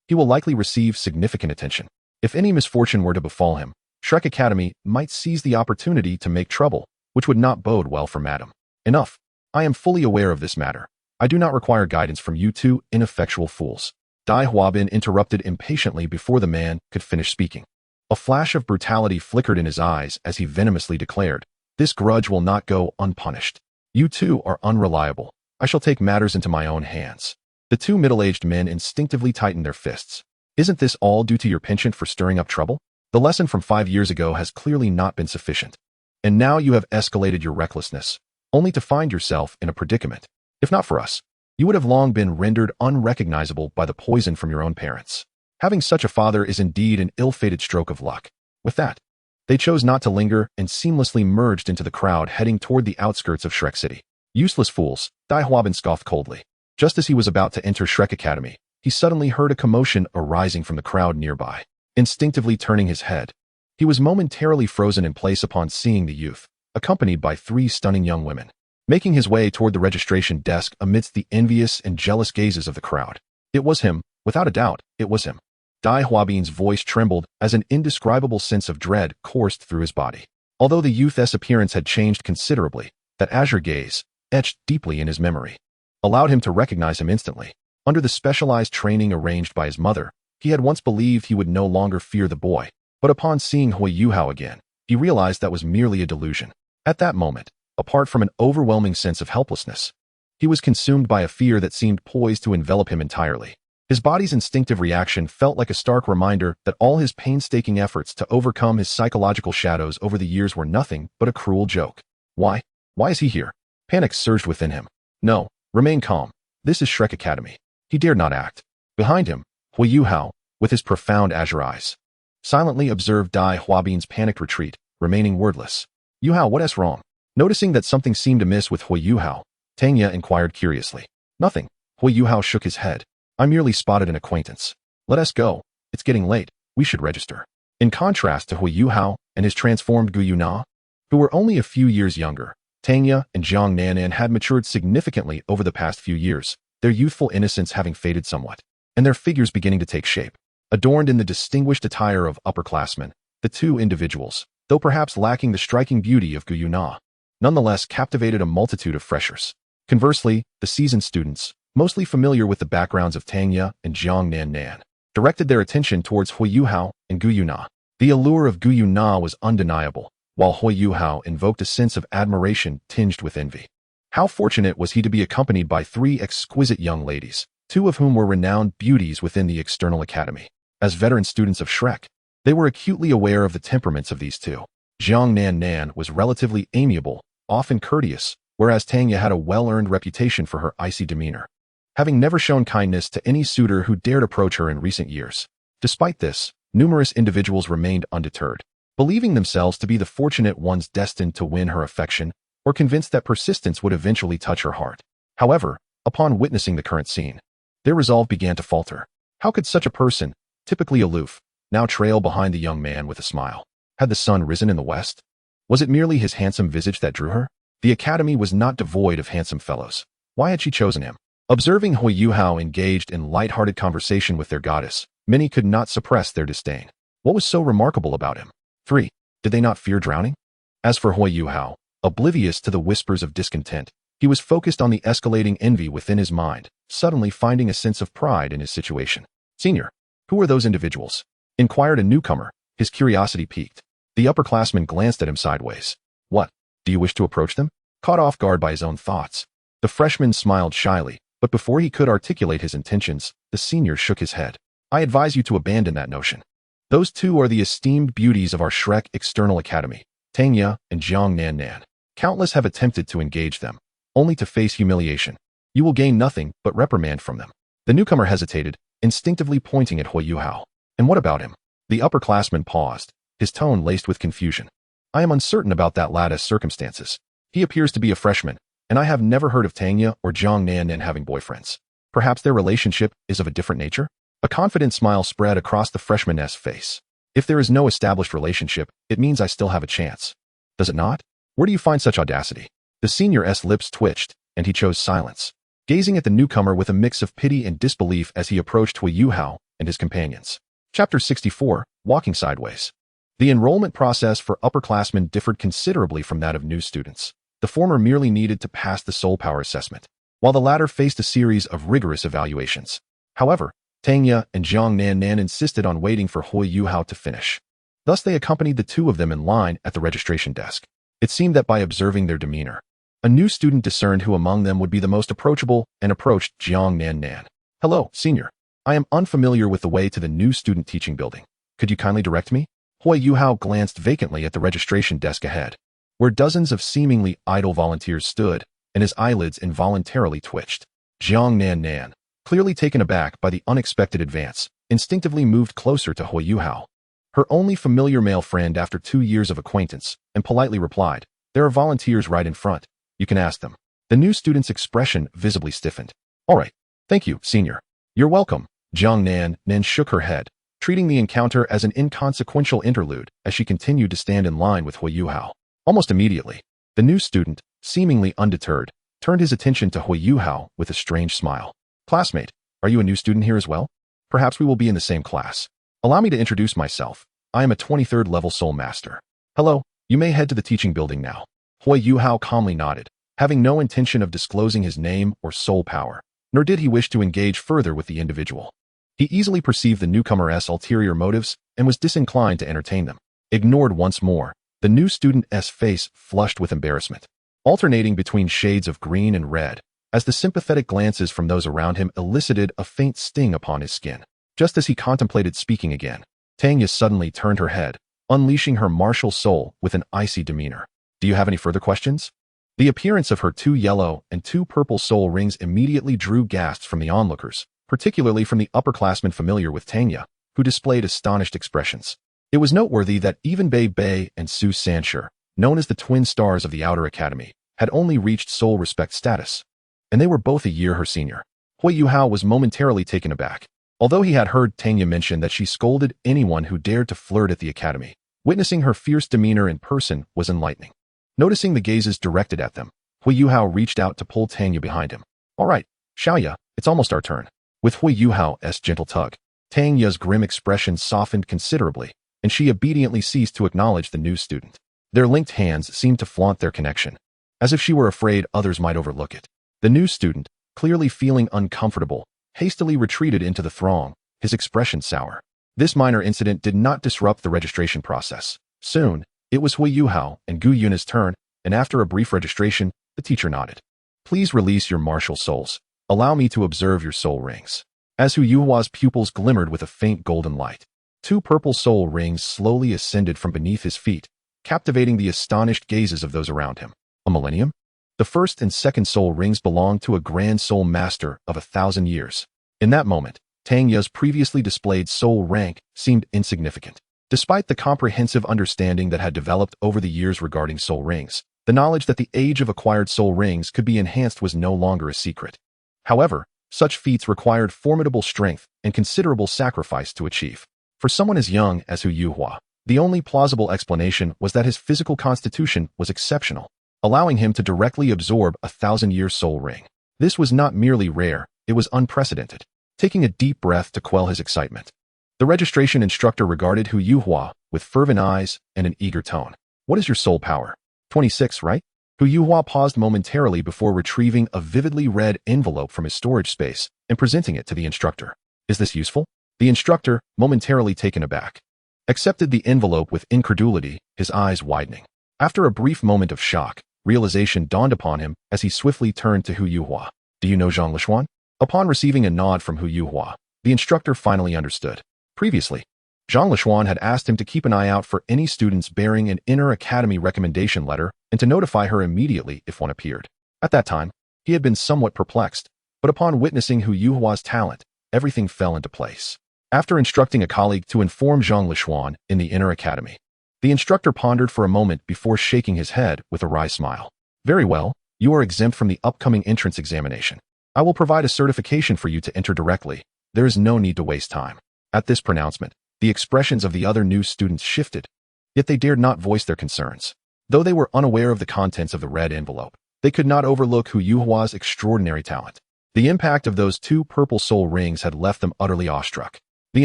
he will likely receive significant attention. If any misfortune were to befall him, Shrek Academy might seize the opportunity to make trouble, which would not bode well for Madam." "Enough. I am fully aware of this matter. I do not require guidance from you two ineffectual fools." Dai Huabin interrupted impatiently before the man could finish speaking. A flash of brutality flickered in his eyes as he venomously declared, "This grudge will not go unpunished. You two are unreliable. I shall take matters into my own hands." The two middle-aged men instinctively tightened their fists. "Isn't this all due to your penchant for stirring up trouble? The lesson from 5 years ago has clearly not been sufficient. And now you have escalated your recklessness, only to find yourself in a predicament. If not for us, you would have long been rendered unrecognizable by the poison from your own parents. Having such a father is indeed an ill-fated stroke of luck." With that, they chose not to linger and seamlessly merged into the crowd heading toward the outskirts of Shrek City. "Useless fools," Dai Huabin scoffed coldly. Just as he was about to enter Shrek Academy, he suddenly heard a commotion arising from the crowd nearby. Instinctively turning his head, he was momentarily frozen in place upon seeing the youth, accompanied by 3 stunning young women, making his way toward the registration desk amidst the envious and jealous gazes of the crowd. It was him, without a doubt, it was him. Dai Huabin's voice trembled as an indescribable sense of dread coursed through his body. Although the youth's appearance had changed considerably, that azure gaze, etched deeply in his memory, allowed him to recognize him instantly. Under the specialized training arranged by his mother, he had once believed he would no longer fear the boy, but upon seeing Huo Yuhao again, he realized that was merely a delusion. At that moment, apart from an overwhelming sense of helplessness, he was consumed by a fear that seemed poised to envelop him entirely. His body's instinctive reaction felt like a stark reminder that all his painstaking efforts to overcome his psychological shadows over the years were nothing but a cruel joke. Why? Why is he here? Panic surged within him. No, remain calm. This is Shrek Academy. He dared not act. Behind him, Huo Yuhao, with his profound azure eyes, silently observed Dai Huabin's panicked retreat, remaining wordless. "Yuhao, what is wrong?" Noticing that something seemed amiss with Huo Yuhao, Tangya inquired curiously. "Nothing." Huo Yuhao shook his head. "I merely spotted an acquaintance. Let us go. It's getting late. We should register." In contrast to Huo Yuhao and his transformed Gu Yuna, who were only a few years younger, Tangya and Jiang Nanan had matured significantly over the past few years, their youthful innocence having faded somewhat, and their figures beginning to take shape. Adorned in the distinguished attire of upperclassmen, the two individuals, though perhaps lacking the striking beauty of Gu Yuna, nonetheless captivated a multitude of freshers. Conversely, the seasoned students, mostly familiar with the backgrounds of Tangya and Jiang Nanan, directed their attention towards Huo Yuhao and Gu Yuna. The allure of Gu Yuna was undeniable, while Huo Yuhao invoked a sense of admiration tinged with envy. How fortunate was he to be accompanied by 3 exquisite young ladies, 2 of whom were renowned beauties within the external academy. As veteran students of Shrek, they were acutely aware of the temperaments of these 2. Jiang Nanan was relatively amiable, often courteous, whereas Tangya had a well-earned reputation for her icy demeanor, having never shown kindness to any suitor who dared approach her in recent years. Despite this, numerous individuals remained undeterred, believing themselves to be the fortunate ones destined to win her affection, or convinced that persistence would eventually touch her heart. However, upon witnessing the current scene, their resolve began to falter. How could such a person, typically aloof, now trail behind the young man with a smile? Had the sun risen in the west? Was it merely his handsome visage that drew her? The academy was not devoid of handsome fellows. Why had she chosen him? Observing Huo Yuhao engaged in light-hearted conversation with their goddess, many could not suppress their disdain. What was so remarkable about him? 3. Did they not fear drowning? As for Huo Yuhao, oblivious to the whispers of discontent, he was focused on the escalating envy within his mind, suddenly finding a sense of pride in his situation. "Senior, who are those individuals?" inquired a newcomer, his curiosity piqued. The upperclassman glanced at him sideways. "What? Do you wish to approach them?" Caught off guard by his own thoughts, the freshman smiled shyly, but before he could articulate his intentions, the senior shook his head. "I advise you to abandon that notion. Those 2 are the esteemed beauties of our Shrek External Academy, Tangya and Jiang Nanan. Countless have attempted to engage them, only to face humiliation. You will gain nothing but reprimand from them." The newcomer hesitated, instinctively pointing at Huo Yuhao. "And what about him?" The upperclassman paused, his tone laced with confusion. "I am uncertain about that latter's circumstances. He appears to be a freshman, and I have never heard of Tangya or Jiang Nanan having boyfriends. Perhaps their relationship is of a different nature? A confident smile spread across the freshman's face. If there is no established relationship, it means I still have a chance. Does it not? Where do you find such audacity? The senior's lips twitched, and he chose silence, gazing at the newcomer with a mix of pity and disbelief as he approached Huo Yuhao and his companions. Chapter 64, Walking Sideways. The enrollment process for upperclassmen differed considerably from that of new students. The former merely needed to pass the soul power assessment, while the latter faced a series of rigorous evaluations. However, Tangya and Zhang Nan insisted on waiting for Huo Yuhao to finish. Thus they accompanied the two of them in line at the registration desk. It seemed that by observing their demeanor, a new student discerned who among them would be the most approachable and approached Zhang Nan. Hello, senior. I am unfamiliar with the way to the new student teaching building. Could you kindly direct me? Huo Yuhao glanced vacantly at the registration desk ahead, where dozens of seemingly idle volunteers stood, and his eyelids involuntarily twitched. Zhang Nan, clearly taken aback by the unexpected advance, instinctively moved closer to Huo Yuhao, her only familiar male friend after 2 years of acquaintance, and politely replied, "There are volunteers right in front. You can ask them." The new student's expression visibly stiffened. "All right. Thank you, senior." "You're welcome." Zhang Nan shook her head, treating the encounter as an inconsequential interlude as she continued to stand in line with Huo Yuhao. Almost immediately, the new student, seemingly undeterred, turned his attention to Huo Yuhao with a strange smile. "Classmate, are you a new student here as well? Perhaps we will be in the same class. Allow me to introduce myself. I am a 23rd level soul master. Hello, you may head to the teaching building now." Huo Yuhao calmly nodded, having no intention of disclosing his name or soul power, nor did he wish to engage further with the individual. He easily perceived the newcomer's ulterior motives and was disinclined to entertain them. Ignored once more, the new student's face flushed with embarrassment, alternating between shades of green and red, as the sympathetic glances from those around him elicited a faint sting upon his skin. Just as he contemplated speaking again, Tangya suddenly turned her head, unleashing her martial soul with an icy demeanor. "Do you have any further questions?" The appearance of her 2 yellow and 2 purple soul rings immediately drew gasps from the onlookers, particularly from the upperclassmen familiar with Tangya, who displayed astonished expressions. It was noteworthy that even Bei and Su Sanshur, known as the twin stars of the Outer Academy, had only reached soul respect status, and they were both a year her senior. Huo Yuhao was momentarily taken aback. Although he had heard Tangya mention that she scolded anyone who dared to flirt at the academy, witnessing her fierce demeanor in person was enlightening. Noticing the gazes directed at them, Huo Yuhao reached out to pull Tangya behind him. "All right, Xiaoya, it's almost our turn." With Huo Yuhao's gentle tug, Tangya's grim expression softened considerably, and she obediently ceased to acknowledge the new student. Their linked hands seemed to flaunt their connection, as if she were afraid others might overlook it. The new student, clearly feeling uncomfortable, hastily retreated into the throng, his expression sour. This minor incident did not disrupt the registration process. Soon, it was Huo Yuhao and Gu Yuna's turn, and after a brief registration, the teacher nodded. "Please release your martial souls. Allow me to observe your soul rings." As Huo Yuhao's pupils glimmered with a faint golden light, 2 purple soul rings slowly ascended from beneath his feet, captivating the astonished gazes of those around him. A millennium? The first and second soul rings belonged to a grand soul master of 1,000 years. In that moment, Tangya's previously displayed soul rank seemed insignificant. Despite the comprehensive understanding that had developed over the years regarding soul rings, the knowledge that the age of acquired soul rings could be enhanced was no longer a secret. However, such feats required formidable strength and considerable sacrifice to achieve. For someone as young as Huo Yuhao, the only plausible explanation was that his physical constitution was exceptional, allowing him to directly absorb a 1,000-year soul ring. This was not merely rare, it was unprecedented. Taking a deep breath to quell his excitement, the registration instructor regarded Huo Yuhao with fervent eyes and an eager tone. "What is your soul power? 26, right?" Huo Yuhao paused momentarily before retrieving a vividly red envelope from his storage space and presenting it to the instructor. "Is this useful?" The instructor, momentarily taken aback, accepted the envelope with incredulity, his eyes widening. After a brief moment of shock, realization dawned upon him as he swiftly turned to Huo Yuhao. "Do you know Zhang Lishuan?" Upon receiving a nod from Huo Yuhao, the instructor finally understood. Previously, Zhang Lishuan had asked him to keep an eye out for any students bearing an inner academy recommendation letter and to notify her immediately if one appeared. At that time, he had been somewhat perplexed, but upon witnessing Huo Yuhao's talent, everything fell into place. After instructing a colleague to inform Zhang Lishuan in the inner academy, the instructor pondered for a moment before shaking his head with a wry smile. "Very well, you are exempt from the upcoming entrance examination. I will provide a certification for you to enter directly. There is no need to waste time. At this pronouncement, the expressions of the other new students shifted, yet they dared not voice their concerns. Though they were unaware of the contents of the red envelope, they could not overlook Huo Yuhao's extraordinary talent. The impact of those 2 purple soul rings had left them utterly awestruck. The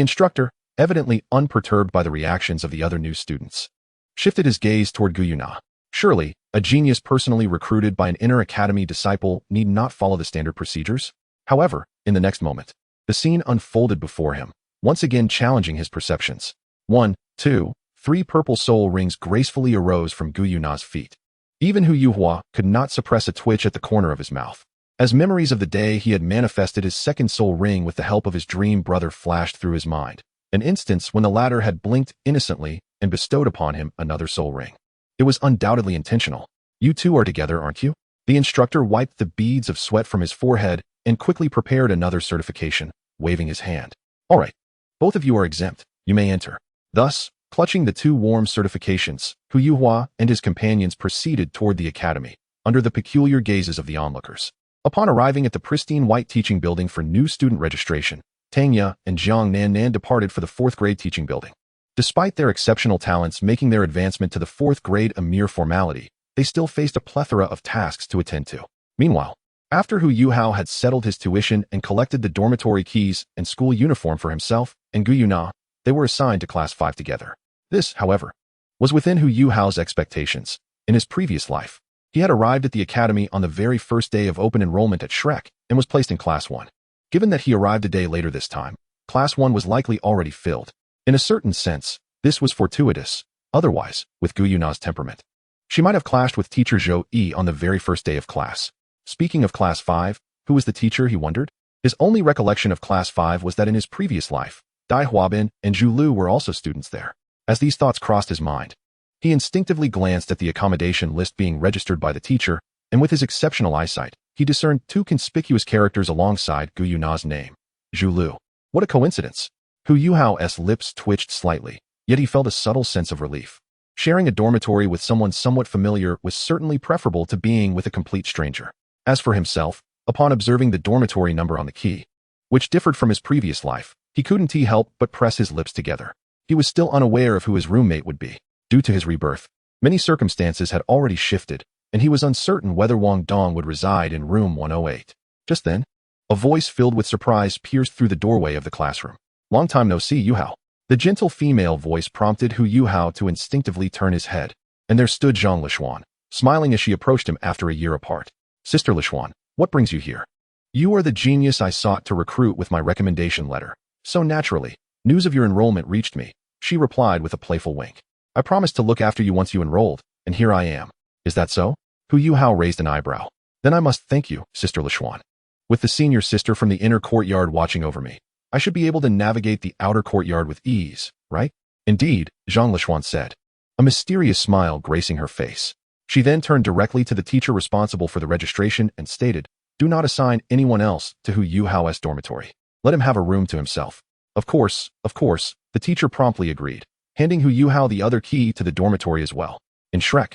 instructor, evidently unperturbed by the reactions of the other new students, shifted his gaze toward Guiyuna. Surely, a genius personally recruited by an inner academy disciple need not follow the standard procedures? However, in the next moment, the scene unfolded before him, once again challenging his perceptions. 1, 2, 3 purple soul rings gracefully arose from Guiyuna's feet. Even Huo Yuhao could not suppress a twitch at the corner of his mouth. As memories of the day he had manifested his second soul ring with the help of his dream brother flashed through his mind, an instance when the latter had blinked innocently and bestowed upon him another soul ring. It was undoubtedly intentional. You two are together, aren't you? The instructor wiped the beads of sweat from his forehead and quickly prepared another certification, waving his hand. All right, both of you are exempt. You may enter. Thus, clutching the 2 warm certifications, Huo Yuhao and his companions proceeded toward the academy, under the peculiar gazes of the onlookers. Upon arriving at the pristine white teaching building for new student registration, Tang Ya and Jiang Nan departed for the 4th grade teaching building. Despite their exceptional talents making their advancement to the 4th grade a mere formality, they still faced a plethora of tasks to attend to. Meanwhile, after Huo Yuhao had settled his tuition and collected the dormitory keys and school uniform for himself and Guiyuna, they were assigned to Class 5 together. This, however, was within Huo Yuhao's expectations. In his previous life, he had arrived at the academy on the very first day of open enrollment at Shrek and was placed in Class 1. Given that he arrived a day later this time, Class 1 was likely already filled. In a certain sense, this was fortuitous. Otherwise, with Guiyuna's temperament, she might have clashed with teacher Zhou Yi on the very first day of class. Speaking of Class 5, who was the teacher, he wondered? His only recollection of Class 5 was that in his previous life, Dai Huabin and Zhu Lu were also students there. As these thoughts crossed his mind, he instinctively glanced at the accommodation list being registered by the teacher, and with his exceptional eyesight, he discerned 2 conspicuous characters alongside Guiyuna's name. Zhu Lu. What a coincidence. Huo Yuhao's lips twitched slightly, yet he felt a subtle sense of relief. Sharing a dormitory with someone somewhat familiar was certainly preferable to being with a complete stranger. As for himself, upon observing the dormitory number on the key, which differed from his previous life, he couldn't help but press his lips together. He was still unaware of who his roommate would be. Due to his rebirth, many circumstances had already shifted, and he was uncertain whether Wang Dong would reside in room 108. Just then, a voice filled with surprise pierced through the doorway of the classroom. Long time no see, Yuhao. The gentle female voice prompted Huo Yuhao to instinctively turn his head, and there stood Zhang Lishuan, smiling as she approached him after a year apart. Sister Lishuan, what brings you here? You are the genius I sought to recruit with my recommendation letter. So naturally, news of your enrollment reached me, she replied with a playful wink. I promised to look after you once you enrolled, and here I am. Is that so? Huo Yuhao raised an eyebrow. Then I must thank you, Sister Lishuan. With the senior sister from the inner courtyard watching over me, I should be able to navigate the outer courtyard with ease, right? Indeed, Zhang Lishuan said, a mysterious smile gracing her face. She then turned directly to the teacher responsible for the registration and stated, do not assign anyone else to Huo Yuhao's dormitory. Let him have a room to himself. Of course, the teacher promptly agreed, handing Huo Yuhao the other key to the dormitory as well. In Shrek,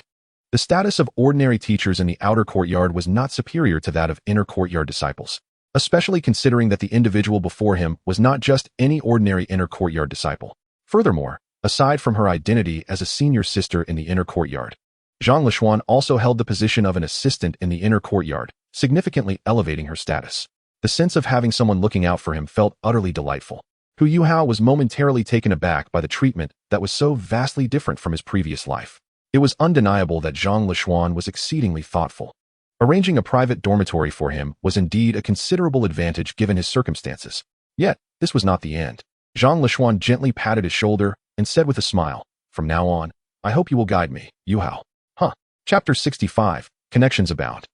the status of ordinary teachers in the outer courtyard was not superior to that of inner courtyard disciples, especially considering that the individual before him was not just any ordinary inner courtyard disciple. Furthermore, aside from her identity as a senior sister in the inner courtyard, Zhang Lishuan also held the position of an assistant in the inner courtyard, significantly elevating her status. The sense of having someone looking out for him felt utterly delightful. Huo Yuhao was momentarily taken aback by the treatment that was so vastly different from his previous life. It was undeniable that Zhang Lishuan was exceedingly thoughtful. Arranging a private dormitory for him was indeed a considerable advantage given his circumstances. Yet, this was not the end. Zhang Lishuan gently patted his shoulder and said with a smile, from now on, I hope you will guide me, Yuhao. Chapter 65, Connections Abound.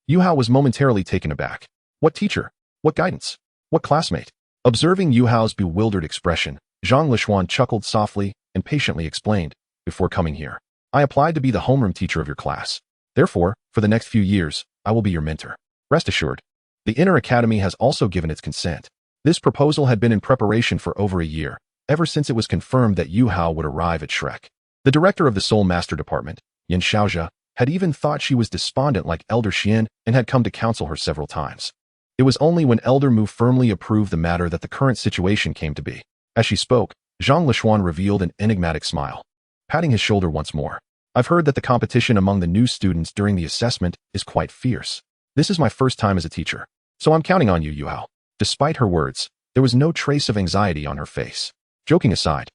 Yuhao was momentarily taken aback. What teacher? What guidance? What classmate? Observing Yuhao's bewildered expression, Zhang Lishuan chuckled softly and patiently explained, before coming here, I applied to be the homeroom teacher of your class. Therefore, for the next few years, I will be your mentor. Rest assured, the Inner Academy has also given its consent. This proposal had been in preparation for over a year, ever since it was confirmed that Yuhao would arrive at Shrek. The director of the Soul Master Department, Yin Xiaojia, had even thought she was despondent like Elder Xian and had come to counsel her several times. It was only when Elder Mu firmly approved the matter that the current situation came to be. As she spoke, Zhang Lishuan revealed an enigmatic smile, patting his shoulder once more. I've heard that the competition among the new students during the assessment is quite fierce. This is my first time as a teacher, so I'm counting on you, Yuhao. Despite her words, there was no trace of anxiety on her face. Joking aside,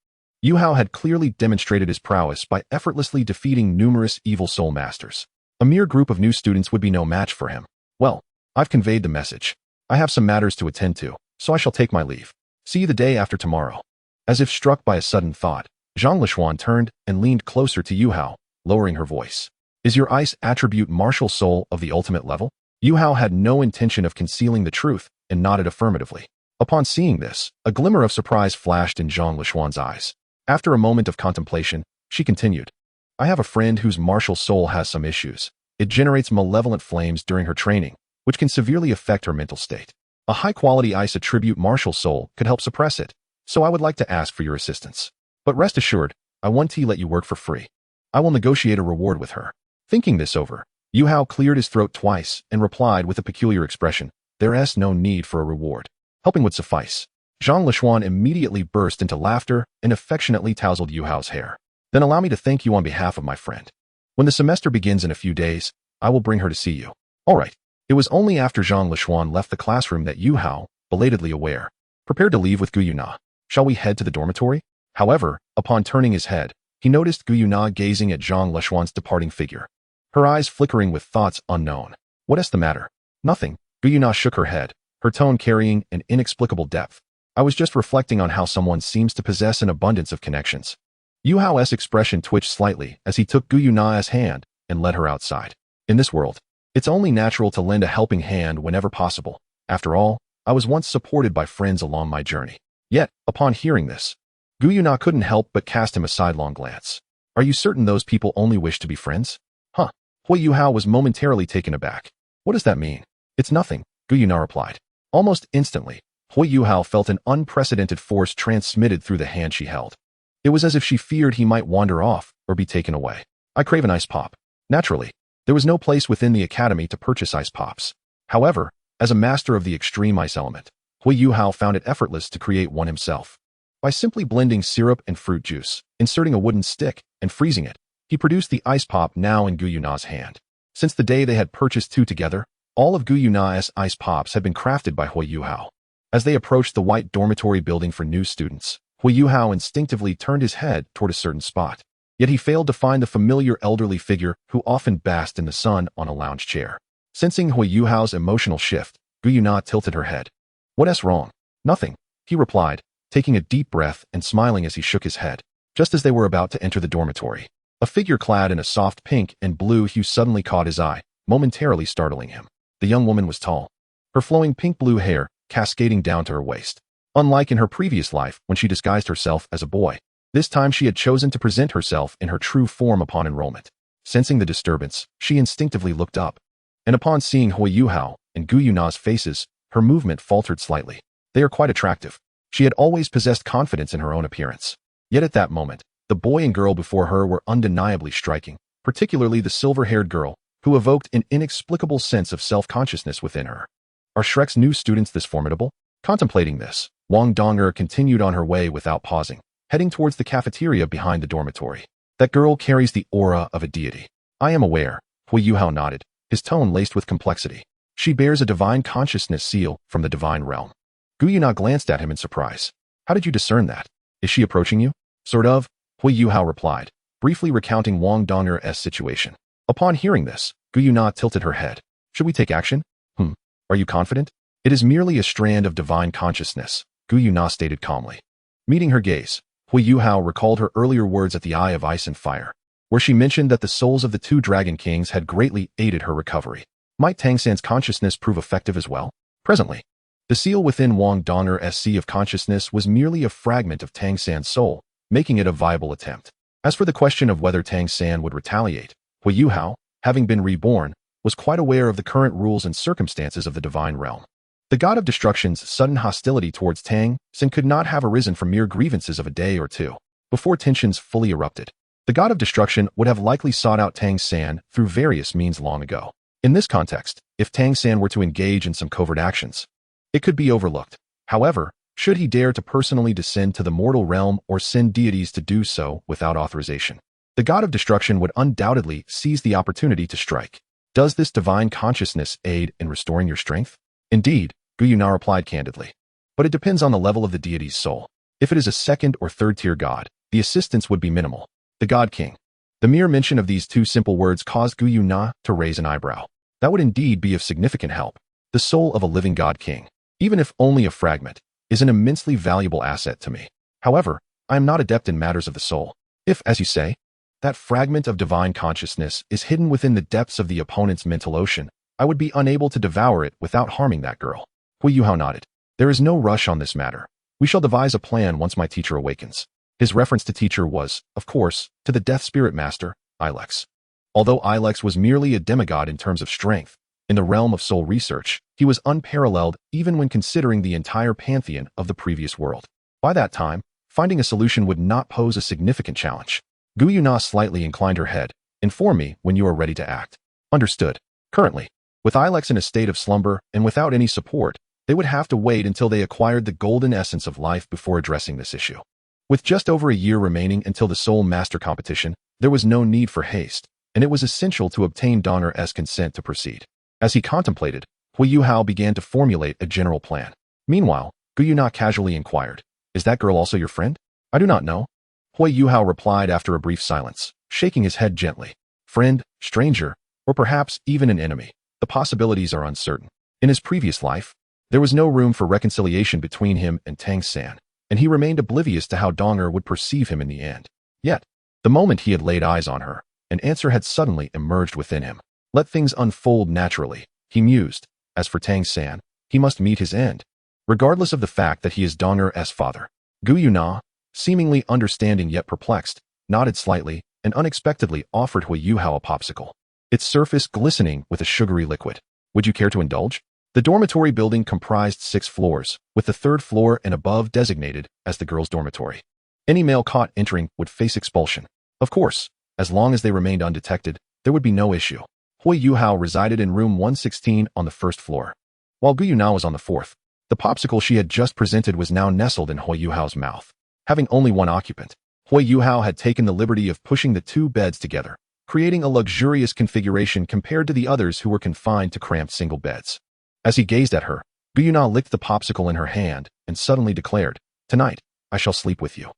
Yuhao had clearly demonstrated his prowess by effortlessly defeating numerous evil soul masters. A mere group of new students would be no match for him. Well, I've conveyed the message. I have some matters to attend to, so I shall take my leave. See you the day after tomorrow. As if struck by a sudden thought, Zhang Lishuan turned and leaned closer to Yuhao, lowering her voice. Is your ice attribute martial soul of the ultimate level? Yuhao had no intention of concealing the truth and nodded affirmatively. Upon seeing this, a glimmer of surprise flashed in Zhang Lishuan's eyes. After a moment of contemplation, she continued. I have a friend whose martial soul has some issues. It generates malevolent flames during her training, which can severely affect her mental state. A high-quality ice attribute martial soul could help suppress it, so I would like to ask for your assistance. But rest assured, I won't let you work for free. I will negotiate a reward with her. Thinking this over, Yuhao cleared his throat twice and replied with a peculiar expression, there is no need for a reward. Helping would suffice. Zhang Lishuan immediately burst into laughter and affectionately tousled Yuhao's hair. Then allow me to thank you on behalf of my friend. When the semester begins in a few days, I will bring her to see you. All right. It was only after Zhang Lishuan left the classroom that Yuhao, belatedly aware, prepared to leave with Guyuna. Shall we head to the dormitory? However, upon turning his head, he noticed Guyuna gazing at Zhang Lishuan's departing figure, her eyes flickering with thoughts unknown. What is the matter? Nothing. Guyuna shook her head, her tone carrying an inexplicable depth. I was just reflecting on how someone seems to possess an abundance of connections. Yuhao's expression twitched slightly as he took Guyuna's hand and led her outside. In this world, it's only natural to lend a helping hand whenever possible. After all, I was once supported by friends along my journey. Yet, upon hearing this, Guyuna couldn't help but cast him a sidelong glance. Are you certain those people only wish to be friends? Huh. Huo Yuhao was momentarily taken aback. What does that mean? It's nothing, Guyuna replied. Almost instantly, Huo Yuhao felt an unprecedented force transmitted through the hand she held. It was as if she feared he might wander off or be taken away. I crave an ice pop. Naturally, there was no place within the academy to purchase ice pops. However, as a master of the extreme ice element, Huo Yuhao found it effortless to create one himself. By simply blending syrup and fruit juice, inserting a wooden stick, and freezing it, he produced the ice pop now in Guyuna's hand. Since the day they had purchased two together, all of Guyuna's ice pops had been crafted by Huo Yuhao. As they approached the white dormitory building for new students, Huo Yuhao instinctively turned his head toward a certain spot. Yet he failed to find the familiar elderly figure who often basked in the sun on a lounge chair. Sensing Huo Yuhao's emotional shift, Guyuna tilted her head. What's wrong? Nothing, he replied, taking a deep breath and smiling as he shook his head. Just as they were about to enter the dormitory, a figure clad in a soft pink and blue hue suddenly caught his eye, momentarily startling him. The young woman was tall, her flowing pink-blue hair cascading down to her waist. Unlike in her previous life when she disguised herself as a boy, this time she had chosen to present herself in her true form upon enrollment. Sensing the disturbance, she instinctively looked up, and upon seeing Huo Yuhao and Guyuna's faces, her movement faltered slightly. They are quite attractive. She had always possessed confidence in her own appearance. Yet at that moment, the boy and girl before her were undeniably striking, particularly the silver-haired girl, who evoked an inexplicable sense of self-consciousness within her. Are Shrek's new students this formidable? Contemplating this, Wang Donger continued on her way without pausing, heading towards the cafeteria behind the dormitory. That girl carries the aura of a deity. I am aware, Huo Yuhao nodded, his tone laced with complexity. She bears a divine consciousness seal from the divine realm. Guyuna glanced at him in surprise. How did you discern that? Is she approaching you? Sort of, Huo Yuhao replied, briefly recounting Wang Donger's situation. Upon hearing this, Guyuna tilted her head. Should we take action? Are you confident? It is merely a strand of divine consciousness, Guyuna stated calmly. Meeting her gaze, Huo Yuhao recalled her earlier words at the Eye of Ice and Fire, where she mentioned that the souls of the two Dragon Kings had greatly aided her recovery. Might Tang San's consciousness prove effective as well? Presently, the seal within Wang Donger's sea of consciousness was merely a fragment of Tang San's soul, making it a viable attempt. As for the question of whether Tang San would retaliate, Huo Yuhao, having been reborn, was quite aware of the current rules and circumstances of the divine realm. The god of destruction's sudden hostility towards Tang San could not have arisen from mere grievances of a day or two. Before tensions fully erupted, the god of destruction would have likely sought out Tang San through various means long ago. In this context, if Tang San were to engage in some covert actions, it could be overlooked. However, should he dare to personally descend to the mortal realm or send deities to do so without authorization, the god of destruction would undoubtedly seize the opportunity to strike. Does this divine consciousness aid in restoring your strength? Indeed, Guo Yuhao replied candidly. But it depends on the level of the deity's soul. If it is a second or third tier god, the assistance would be minimal. The God King. The mere mention of these two simple words caused Guo Yuhao to raise an eyebrow. That would indeed be of significant help. The soul of a living God King, even if only a fragment, is an immensely valuable asset to me. However, I am not adept in matters of the soul. If, as you say, that fragment of divine consciousness is hidden within the depths of the opponent's mental ocean, I would be unable to devour it without harming that girl. Huo Yuhao nodded. There is no rush on this matter. We shall devise a plan once my teacher awakens. His reference to teacher was, of course, to the Death Spirit Master, Ilex. Although Ilex was merely a demigod in terms of strength, in the realm of soul research, he was unparalleled even when considering the entire pantheon of the previous world. By that time, finding a solution would not pose a significant challenge. Guo Yuhao slightly inclined her head. Inform me when you are ready to act. Understood. Currently, with Ilex in a state of slumber and without any support, they would have to wait until they acquired the golden essence of life before addressing this issue. With just over a year remaining until the Soul Master competition, there was no need for haste, and it was essential to obtain Donner's consent to proceed. As he contemplated, Huo Yuhao began to formulate a general plan. Meanwhile, Guo Yuhao casually inquired, "Is that girl also your friend?" "I do not know," Huo Yuhao replied after a brief silence, shaking his head gently. "Friend, stranger, or perhaps even an enemy. The possibilities are uncertain. In his previous life, there was no room for reconciliation between him and Tang San, and he remained oblivious to how Donger would perceive him in the end. Yet, the moment he had laid eyes on her, an answer had suddenly emerged within him. Let things unfold naturally, he mused. As for Tang San, he must meet his end, regardless of the fact that he is Donger's father. Guo Yuhao, seemingly understanding yet perplexed, nodded slightly and unexpectedly offered Huo Yuhao a popsicle, its surface glistening with a sugary liquid. "Would you care to indulge?" The dormitory building comprised 6 floors, with the 3rd floor and above designated as the girls' dormitory. Any male caught entering would face expulsion. Of course, as long as they remained undetected, there would be no issue. Huo Yuhao resided in room 116 on the 1st floor, while Guo Yuhao was on the 4th. The popsicle she had just presented was now nestled in Huo Yuhao's mouth. Having only one occupant, Huo Yuhao had taken the liberty of pushing the 2 beds together, creating a luxurious configuration compared to the others who were confined to cramped single beds. As he gazed at her, Guo Yuhao licked the popsicle in her hand and suddenly declared, "Tonight, I shall sleep with you."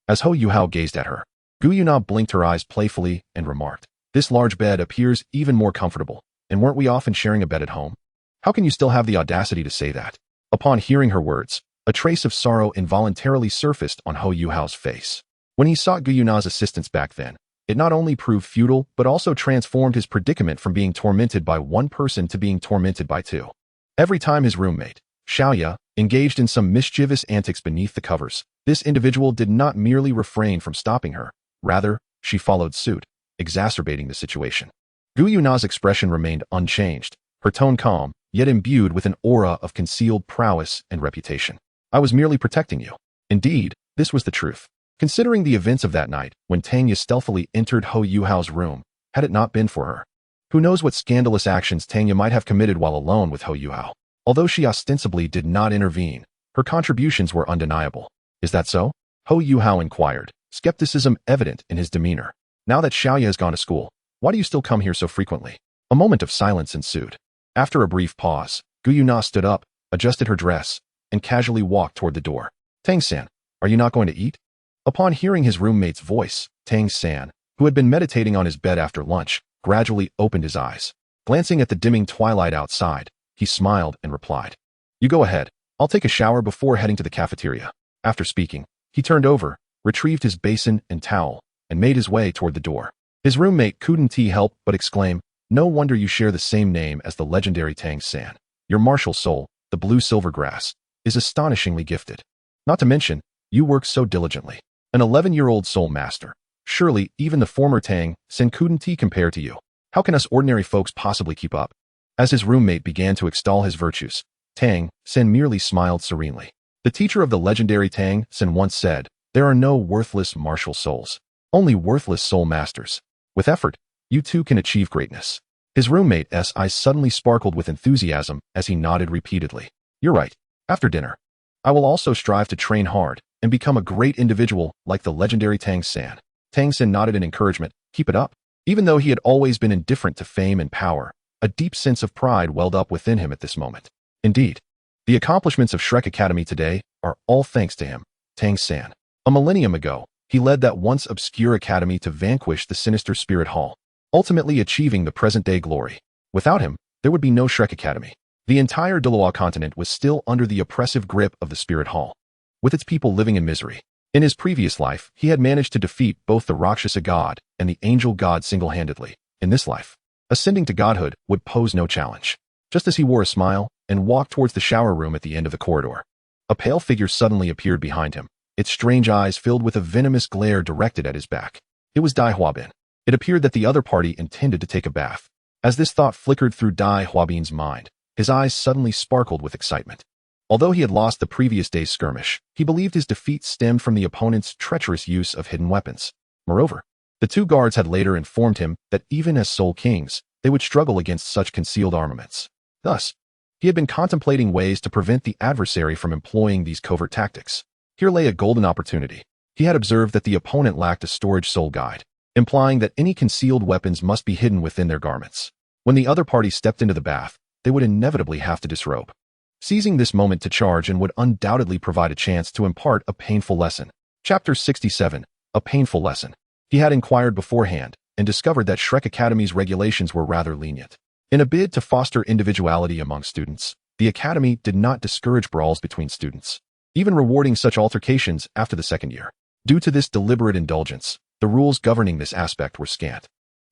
As Huo Yuhao gazed at her, Guo Yuhao blinked her eyes playfully and remarked, "This large bed appears even more comfortable, and weren't we often sharing a bed at home? How can you still have the audacity to say that?" Upon hearing her words, a trace of sorrow involuntarily surfaced on Huo Yuhao's face. When he sought Guo Yuhao's assistance back then, it not only proved futile, but also transformed his predicament from being tormented by one person to being tormented by 2. Every time his roommate, Xiaoya, engaged in some mischievous antics beneath the covers, this individual did not merely refrain from stopping her. Rather, she followed suit, exacerbating the situation. Guo Yuhao's expression remained unchanged, her tone calm, yet imbued with an aura of concealed prowess and reputation. "I was merely protecting you." Indeed, this was the truth. Considering the events of that night, when Tanya stealthily entered Huo Yuhao's room, had it not been for her, who knows what scandalous actions Tanya might have committed while alone with Huo Yuhao. Although she ostensibly did not intervene, her contributions were undeniable. "Is that so?" Huo Yuhao inquired, skepticism evident in his demeanor. "Now that Xiaoya has gone to school, why do you still come here so frequently?" A moment of silence ensued. After a brief pause, Guo Yuhao stood up, adjusted her dress, and casually walked toward the door. "Tang San, are you not going to eat?" Upon hearing his roommate's voice, Tang San, who had been meditating on his bed after lunch, gradually opened his eyes. Glancing at the dimming twilight outside, he smiled and replied, "You go ahead. I'll take a shower before heading to the cafeteria." After speaking, he turned over, retrieved his basin and towel, and made his way toward the door. His roommate couldn't help but exclaim, "No wonder you share the same name as the legendary Tang San. Your martial soul, the blue silver grass, is astonishingly gifted. Not to mention, you work so diligently. An 11-year-old soul master. Surely, even the former Tang San couldn't compare to you. How can us ordinary folks possibly keep up?" As his roommate began to extol his virtues, Tang San merely smiled serenely. The teacher of the legendary Tang San once said, "There are no worthless martial souls, only worthless soul masters. With effort, you too can achieve greatness." His roommate's eyes suddenly sparkled with enthusiasm as he nodded repeatedly. "You're right. After dinner, I will also strive to train hard and become a great individual like the legendary Tang San." Tang San nodded in encouragement. "Keep it up." Even though he had always been indifferent to fame and power, a deep sense of pride welled up within him at this moment. Indeed, the accomplishments of Shrek Academy today are all thanks to him, Tang San. A millennium ago, he led that once obscure academy to vanquish the sinister Spirit Hall, ultimately achieving the present-day glory. Without him, there would be no Shrek Academy. The entire Douluo Continent was still under the oppressive grip of the Spirit Hall, with its people living in misery. In his previous life, he had managed to defeat both the Rakshasa god and the angel god single-handedly. In this life, ascending to godhood would pose no challenge. Just as he wore a smile and walked towards the shower room at the end of the corridor, a pale figure suddenly appeared behind him, its strange eyes filled with a venomous glare directed at his back. It was Dai Huabin. It appeared that the other party intended to take a bath. As this thought flickered through Dai Huabin's mind, his eyes suddenly sparkled with excitement. Although he had lost the previous day's skirmish, he believed his defeat stemmed from the opponent's treacherous use of hidden weapons. Moreover, the two guards had later informed him that even as Soul Kings, they would struggle against such concealed armaments. Thus, he had been contemplating ways to prevent the adversary from employing these covert tactics. Here lay a golden opportunity. He had observed that the opponent lacked a storage soul guide, implying that any concealed weapons must be hidden within their garments. When the other party stepped into the bath, they would inevitably have to disrobe. Seizing this moment to charge and would undoubtedly provide a chance to impart a painful lesson. Chapter 67, A Painful Lesson. He had inquired beforehand and discovered that Shrek Academy's regulations were rather lenient. In a bid to foster individuality among students, the academy did not discourage brawls between students, even rewarding such altercations after the second year. Due to this deliberate indulgence, the rules governing this aspect were scant.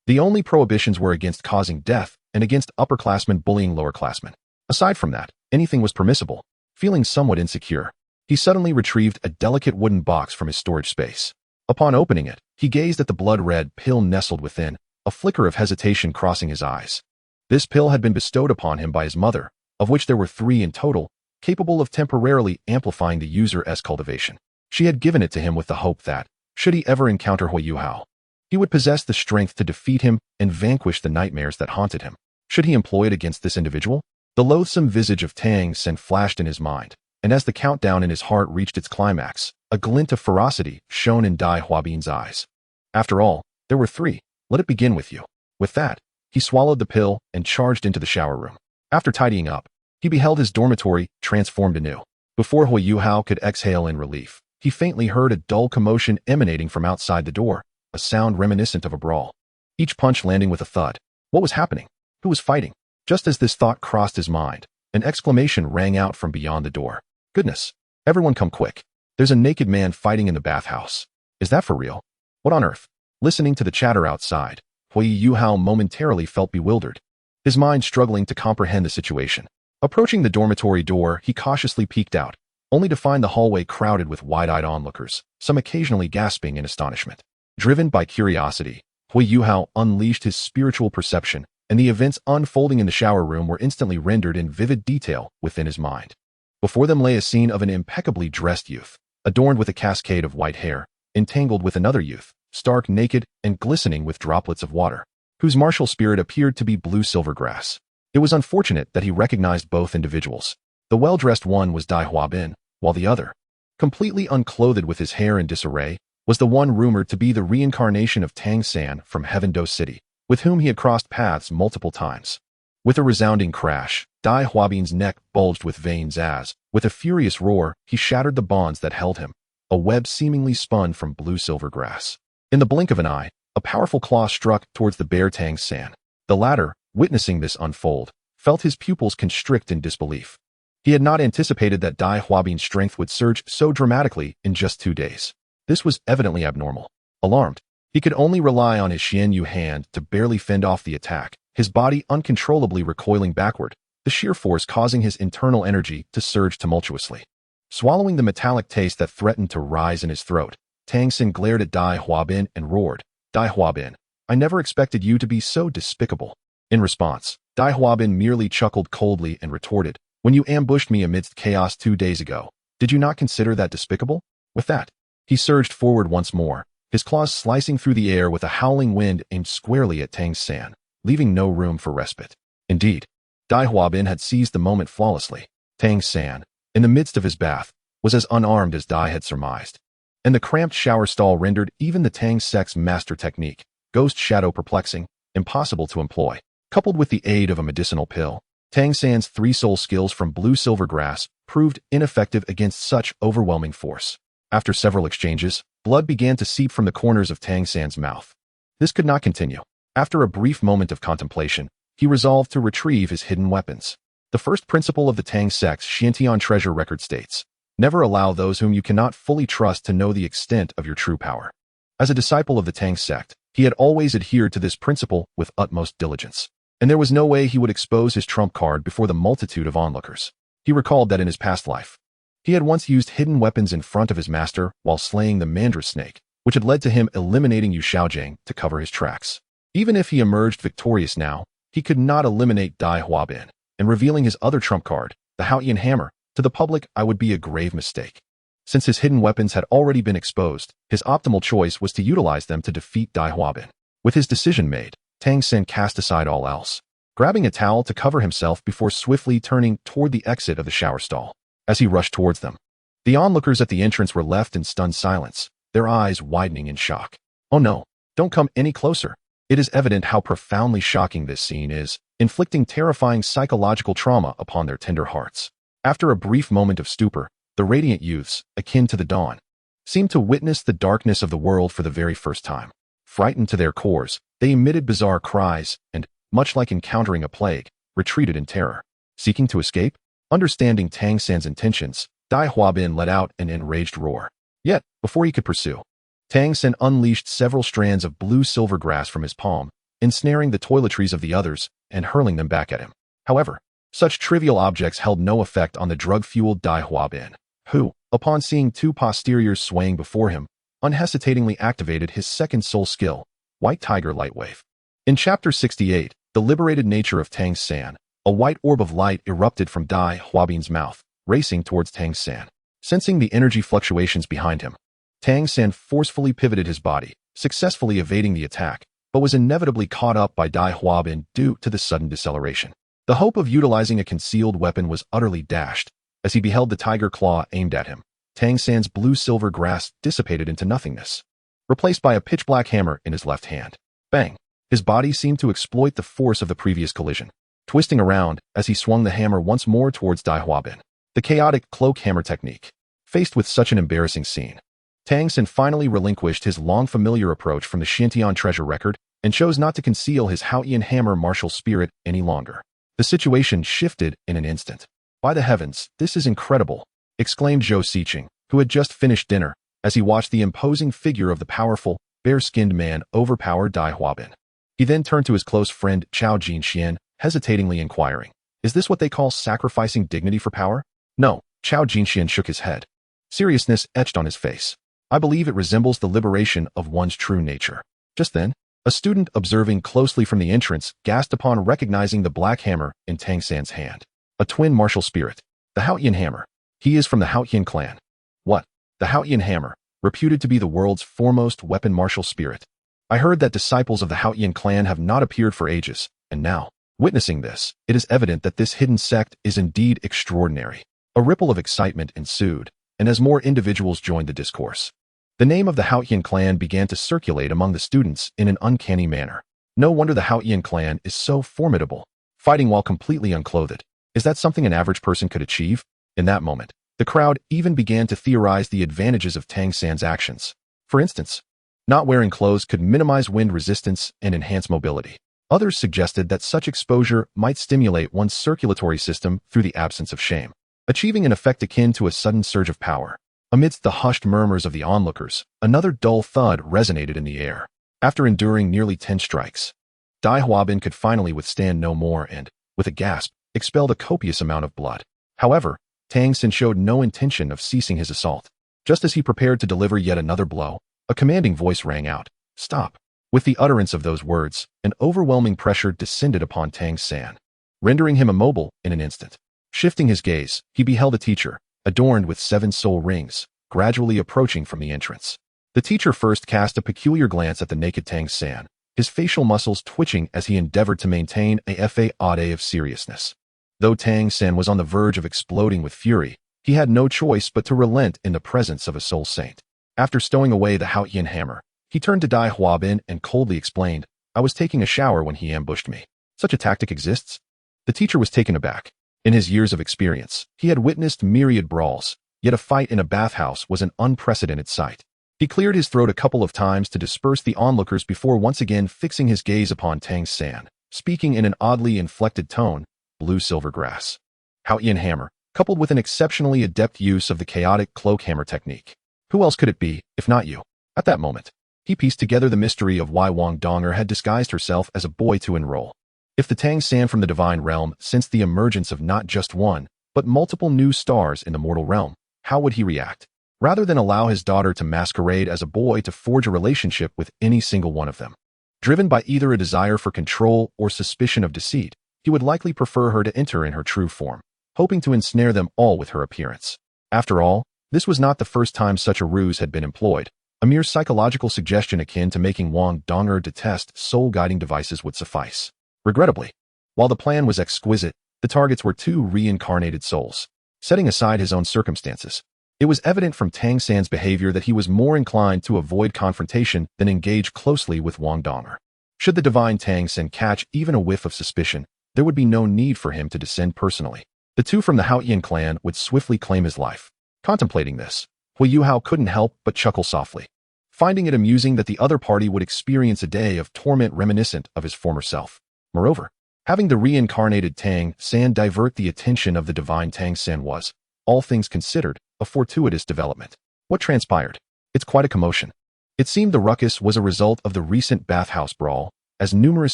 The only prohibitions were against causing death and against upperclassmen bullying lowerclassmen. Aside from that, anything was permissible. Feeling somewhat insecure, he suddenly retrieved a delicate wooden box from his storage space. Upon opening it, he gazed at the blood-red pill nestled within, a flicker of hesitation crossing his eyes. This pill had been bestowed upon him by his mother, of which there were 3 in total, capable of temporarily amplifying the user's cultivation. She had given it to him with the hope that, should he ever encounter Huo Yuhao, he would possess the strength to defeat him and vanquish the nightmares that haunted him. Should he employ it against this individual? The loathsome visage of Tang San flashed in his mind, and as the countdown in his heart reached its climax, a glint of ferocity shone in Dai Huabin's eyes. After all, there were 3. Let it begin with you. With that, he swallowed the pill and charged into the shower room. After tidying up, he beheld his dormitory transformed anew. Before Huo Yuhao could exhale in relief, he faintly heard a dull commotion emanating from outside the door, a sound reminiscent of a brawl. Each punch landing with a thud. What was happening? Who was fighting? Just as this thought crossed his mind, an exclamation rang out from beyond the door. "Goodness! Everyone come quick. There's a naked man fighting in the bathhouse. Is that for real? What on earth?" Listening to the chatter outside, Huo Yuhao momentarily felt bewildered, his mind struggling to comprehend the situation. Approaching the dormitory door, he cautiously peeked out, only to find the hallway crowded with wide-eyed onlookers, some occasionally gasping in astonishment. Driven by curiosity, Huo Yuhao unleashed his spiritual perception, and the events unfolding in the shower room were instantly rendered in vivid detail within his mind. Before them lay a scene of an impeccably dressed youth, adorned with a cascade of white hair, entangled with another youth, stark naked and glistening with droplets of water, whose martial spirit appeared to be blue-silver grass. It was unfortunate that he recognized both individuals. The well-dressed one was Dai Huabin, while the other, completely unclothed with his hair in disarray, was the one rumored to be the reincarnation of Tang San from Heaven Do City, with whom he had crossed paths multiple times. With a resounding crash, Dai Huabin's neck bulged with veins as, with a furious roar, he shattered the bonds that held him, a web seemingly spun from blue-silver grass. In the blink of an eye, a powerful claw struck towards the bare Tang San. The latter, witnessing this unfold, felt his pupils constrict in disbelief. He had not anticipated that Dai Huabin's strength would surge so dramatically in just 2 days. This was evidently abnormal. Alarmed, he could only rely on his Xian Yu hand to barely fend off the attack, his body uncontrollably recoiling backward, the sheer force causing his internal energy to surge tumultuously. Swallowing the metallic taste that threatened to rise in his throat, Tang San glared at Dai Huabin and roared, "Dai Huabin, I never expected you to be so despicable." In response, Dai Huabin merely chuckled coldly and retorted, "When you ambushed me amidst chaos 2 days ago, did you not consider that despicable?" With that, he surged forward once more, his claws slicing through the air with a howling wind aimed squarely at Tang San. leaving no room for respite. Indeed, Dai Huabin had seized the moment flawlessly. Tang San, in the midst of his bath, was as unarmed as Dai had surmised. And the cramped shower stall rendered even the Tang sect's master technique, Ghost Shadow, perplexing, impossible to employ. Coupled with the aid of a medicinal pill, Tang San's 3 soul skills from blue silver grass proved ineffective against such overwhelming force. After several exchanges, blood began to seep from the corners of Tang San's mouth. This could not continue. After a brief moment of contemplation, he resolved to retrieve his hidden weapons. The first principle of the Tang sect's Xiantian treasure record states, never allow those whom you cannot fully trust to know the extent of your true power. As a disciple of the Tang sect, he had always adhered to this principle with utmost diligence, and there was no way he would expose his trump card before the multitude of onlookers. He recalled that in his past life, he had once used hidden weapons in front of his master while slaying the mandra snake, which had led to him eliminating Yu Shaojing to cover his tracks. Even if he emerged victorious now, he could not eliminate Dai Huabin, and revealing his other trump card, the Haotian hammer, to the public would be a grave mistake. Since his hidden weapons had already been exposed, his optimal choice was to utilize them to defeat Dai Huabin. With his decision made, Tang San cast aside all else, grabbing a towel to cover himself before swiftly turning toward the exit of the shower stall. As he rushed towards them, the onlookers at the entrance were left in stunned silence, their eyes widening in shock. Oh no, don't come any closer. It is evident how profoundly shocking this scene is, inflicting terrifying psychological trauma upon their tender hearts. After a brief moment of stupor, the radiant youths, akin to the dawn, seemed to witness the darkness of the world for the very first time. Frightened to their cores, they emitted bizarre cries and, much like encountering a plague, retreated in terror. Seeking to escape? Understanding Tang San's intentions, Dai Huabin let out an enraged roar. Yet, before he could pursue, Tang San unleashed several strands of blue-silver grass from his palm, ensnaring the toiletries of the others and hurling them back at him. However, such trivial objects held no effect on the drug-fueled Dai Huabin, who, upon seeing 2 posteriors swaying before him, unhesitatingly activated his second soul skill, White Tiger Lightwave. In Chapter 68, The Liberated Nature of Tang San, a white orb of light erupted from Dai Huabin's mouth, racing towards Tang San. Sensing the energy fluctuations behind him, Tang San forcefully pivoted his body, successfully evading the attack, but was inevitably caught up by Dai Huabin due to the sudden deceleration. The hope of utilizing a concealed weapon was utterly dashed. As he beheld the tiger claw aimed at him, Tang San's blue-silver grasp dissipated into nothingness, replaced by a pitch-black hammer in his left hand. Bang! His body seemed to exploit the force of the previous collision, twisting around as he swung the hammer once more towards Dai Huabin. The chaotic cloak hammer technique. Faced with such an embarrassing scene, Tang San finally relinquished his long-familiar approach from the Xiantian treasure record and chose not to conceal his Haotian hammer martial spirit any longer. The situation shifted in an instant. By the heavens, this is incredible, exclaimed Zhou Siqing, who had just finished dinner, as he watched the imposing figure of the powerful, bare-skinned man overpower Dai Huabin. He then turned to his close friend Chao Jinxian, hesitatingly inquiring, "Is this what they call sacrificing dignity for power?" "No," Chao Jinxian shook his head. Seriousness etched on his face. "I believe it resembles the liberation of one's true nature." Just then, a student observing closely from the entrance gasped upon recognizing the black hammer in Tang San's hand. A twin martial spirit. The Haotian hammer. He is from the Haotian clan. What? The Haotian hammer, reputed to be the world's foremost weapon martial spirit. I heard that disciples of the Haotian clan have not appeared for ages, and now, witnessing this, it is evident that this hidden sect is indeed extraordinary. A ripple of excitement ensued, and as more individuals joined the discourse, the name of the Haotian clan began to circulate among the students in an uncanny manner. No wonder the Haotian clan is so formidable, fighting while completely unclothed. Is that something an average person could achieve? In that moment, the crowd even began to theorize the advantages of Tang San's actions. For instance, not wearing clothes could minimize wind resistance and enhance mobility. Others suggested that such exposure might stimulate one's circulatory system through the absence of shame, achieving an effect akin to a sudden surge of power. Amidst the hushed murmurs of the onlookers, another dull thud resonated in the air. After enduring nearly 10 strikes, Dai Huabin could finally withstand no more and, with a gasp, expelled a copious amount of blood. However, Tang San showed no intention of ceasing his assault. Just as he prepared to deliver yet another blow, a commanding voice rang out, "Stop." With the utterance of those words, an overwhelming pressure descended upon Tang San, rendering him immobile in an instant. Shifting his gaze, he beheld a teacher, adorned with 7 soul rings, gradually approaching from the entrance. The teacher first cast a peculiar glance at the naked Tang San, his facial muscles twitching as he endeavored to maintain a facade of seriousness. Though Tang San was on the verge of exploding with fury, he had no choice but to relent in the presence of a soul saint. After stowing away the Huo hammer, he turned to Dai Huabin and coldly explained, "I was taking a shower when he ambushed me. Such a tactic exists?" The teacher was taken aback. In his years of experience, he had witnessed myriad brawls, yet a fight in a bathhouse was an unprecedented sight. He cleared his throat a couple of times to disperse the onlookers before once again fixing his gaze upon Tang San, speaking in an oddly inflected tone, "Blue silver grass. Huo hammer, coupled with an exceptionally adept use of the chaotic cloak hammer technique. Who else could it be, if not you?" At that moment, he pieced together the mystery of why Wang Donger had disguised herself as a boy to enroll. If the Tang San from the divine realm sensed the emergence of not just one, but multiple new stars in the mortal realm, how would he react? Rather than allow his daughter to masquerade as a boy to forge a relationship with any single one of them. Driven by either a desire for control or suspicion of deceit, he would likely prefer her to enter in her true form, hoping to ensnare them all with her appearance. After all, this was not the first time such a ruse had been employed. A mere psychological suggestion akin to making Wang Donger detest soul-guiding devices would suffice. Regrettably, while the plan was exquisite, the targets were two reincarnated souls. Setting aside his own circumstances, it was evident from Tang San's behavior that he was more inclined to avoid confrontation than engage closely with Wang Donger. Should the divine Tang San catch even a whiff of suspicion, there would be no need for him to descend personally. The two from the Huo clan would swiftly claim his life. Contemplating this, Huo Yuhao couldn't help but chuckle softly, finding it amusing that the other party would experience a day of torment reminiscent of his former self. Moreover, having the reincarnated Tang San divert the attention of the divine Tang San was, all things considered, a fortuitous development. What transpired? It's quite a commotion. It seemed the ruckus was a result of the recent bathhouse brawl, as numerous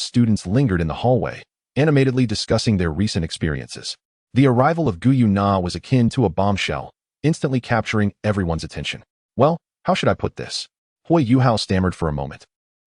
students lingered in the hallway, animatedly discussing their recent experiences. The arrival of Guyu Na was akin to a bombshell, instantly capturing everyone's attention. Well, how should I put this? Huo Yuhao stammered for a moment,